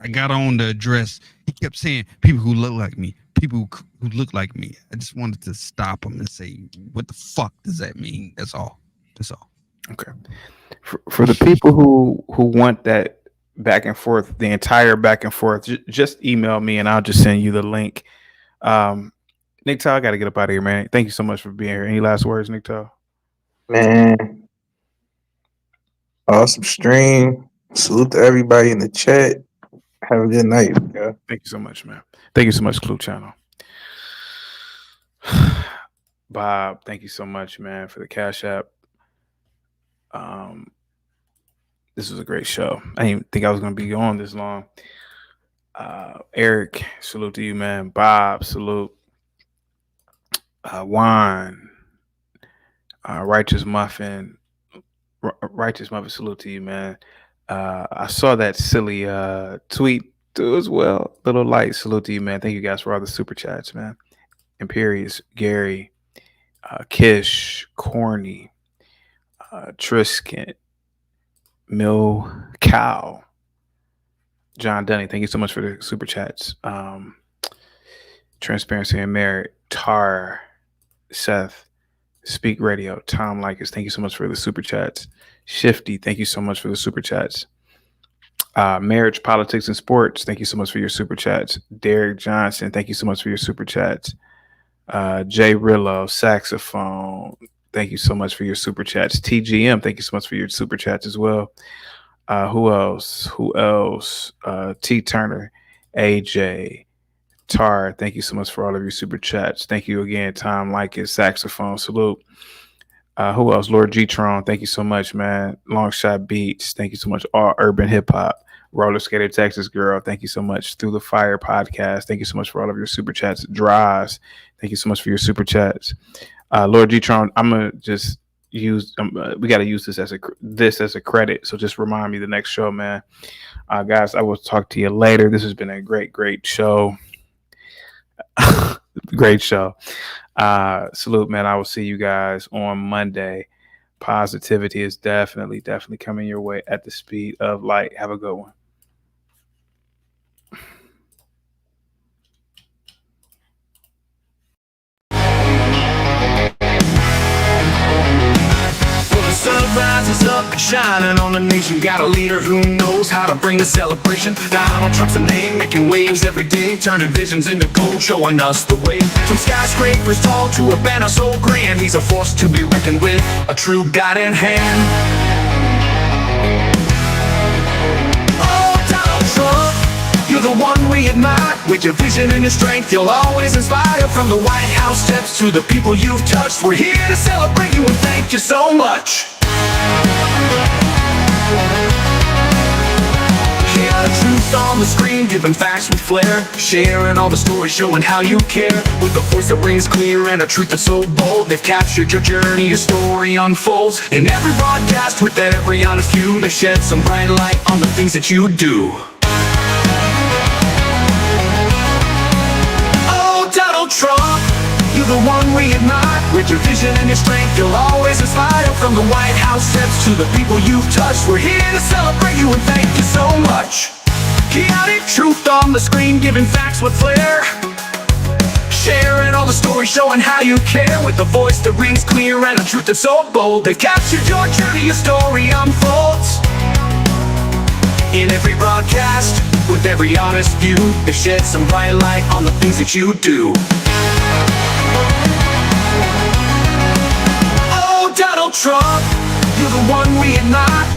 I got on the address. He kept saying people who look like me, people who look like me. I just wanted to stop him and say, what the fuck does that mean? That's all. That's all. Okay. For the people who want that back and forth, the entire back and forth, just email me and I'll just send you the link. Nick Tall, I got to get up out of here, man. Thank you so much for being here. Any last words, Nick Tall? Man, awesome stream. Salute to everybody in the chat. Have a good night. Yeah. Thank you so much, man. Thank you so much, Clue Channel. Bob, thank you so much, man, for the Cash App. This was a great show. I didn't think I was going to be on this long. Eric, salute to you, man. Bob, salute. Juan, Righteous Muffin, salute to you, man. I saw that silly tweet too as well. Little Light, salute to you, man. Thank you guys for all the super chats, man. Imperious, Gary, Kish, Corny, Triskin, Mill Cow, John Dunny, thank you so much for the super chats. Transparency and Merit, Tar, Seth, Speak Radio, Tom Likas, thank you so much for the super chats. Shifty, thank you so much for the super chats. Marriage, Politics, and Sports, thank you so much for your super chats. Derek Johnson, thank you so much for your super chats. Jay Rillo, Saxophone, thank you so much for your super chats. TGM, thank you so much for your super chats as well. Who else? T Turner, AJ, Tar, thank you so much for all of your super chats. Thank you again, Tom Likas, Saxophone, salute. Who else? Lord G-Tron, thank you so much, man. Long Shot Beats, thank you so much. All Urban Hip Hop, Roller Skater Texas Girl, thank you so much. Through the Fire Podcast, thank you so much for all of your super chats. Draws, thank you so much for your super chats. Lord G-Tron, I'm gonna just use. We got to use this as a credit. So just remind me the next show, man. Guys, I will talk to you later. This has been a great show. Great show. Salute, man. I will see you guys on Monday. Positivity is definitely coming your way at the speed of light. Have a good one. The sun rises up, shining on the nation. Got a leader who knows how to bring the celebration. Donald Trump's a name, making waves every day, turning visions into gold, showing us the way. From skyscrapers tall to a banner so grand, he's a force to be reckoned with, a true guiding hand. Oh, Donald Trump, you're the one we admire. With your vision and your strength, you'll always inspire. From the White House steps to the people you've touched, we're here to celebrate you and thank you so much. Hear the truth on the screen, giving facts with flair, sharing all the stories, showing how you care. With a voice that rings clear and a truth that's so bold, they've captured your journey, your story unfolds. In every broadcast, with every honest view, they shed some bright light on the things that you do. Oh, Donald Trump, you're the one we admire. With your vision and your strength, you'll always inspire. From the White House steps to the people you've touched, we're here to celebrate you and thank you so much. Chaotic truth on the screen, giving facts with flair, sharing all the stories, showing how you care. With a voice that rings clear and a truth that's so bold, they've captured your journey, your story unfolds. In every broadcast, with every honest view, they shed some bright light on the things that you do. Oh, Donald Trump, you're the one we admire.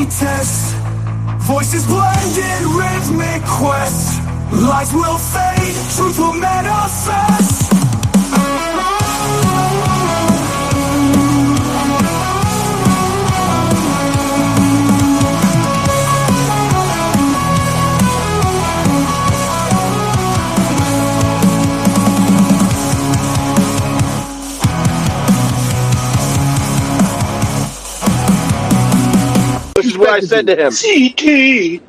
test. Voices blended, rhythmic quest. Lies will fade, truth will manifest. This is what I said to him. CT,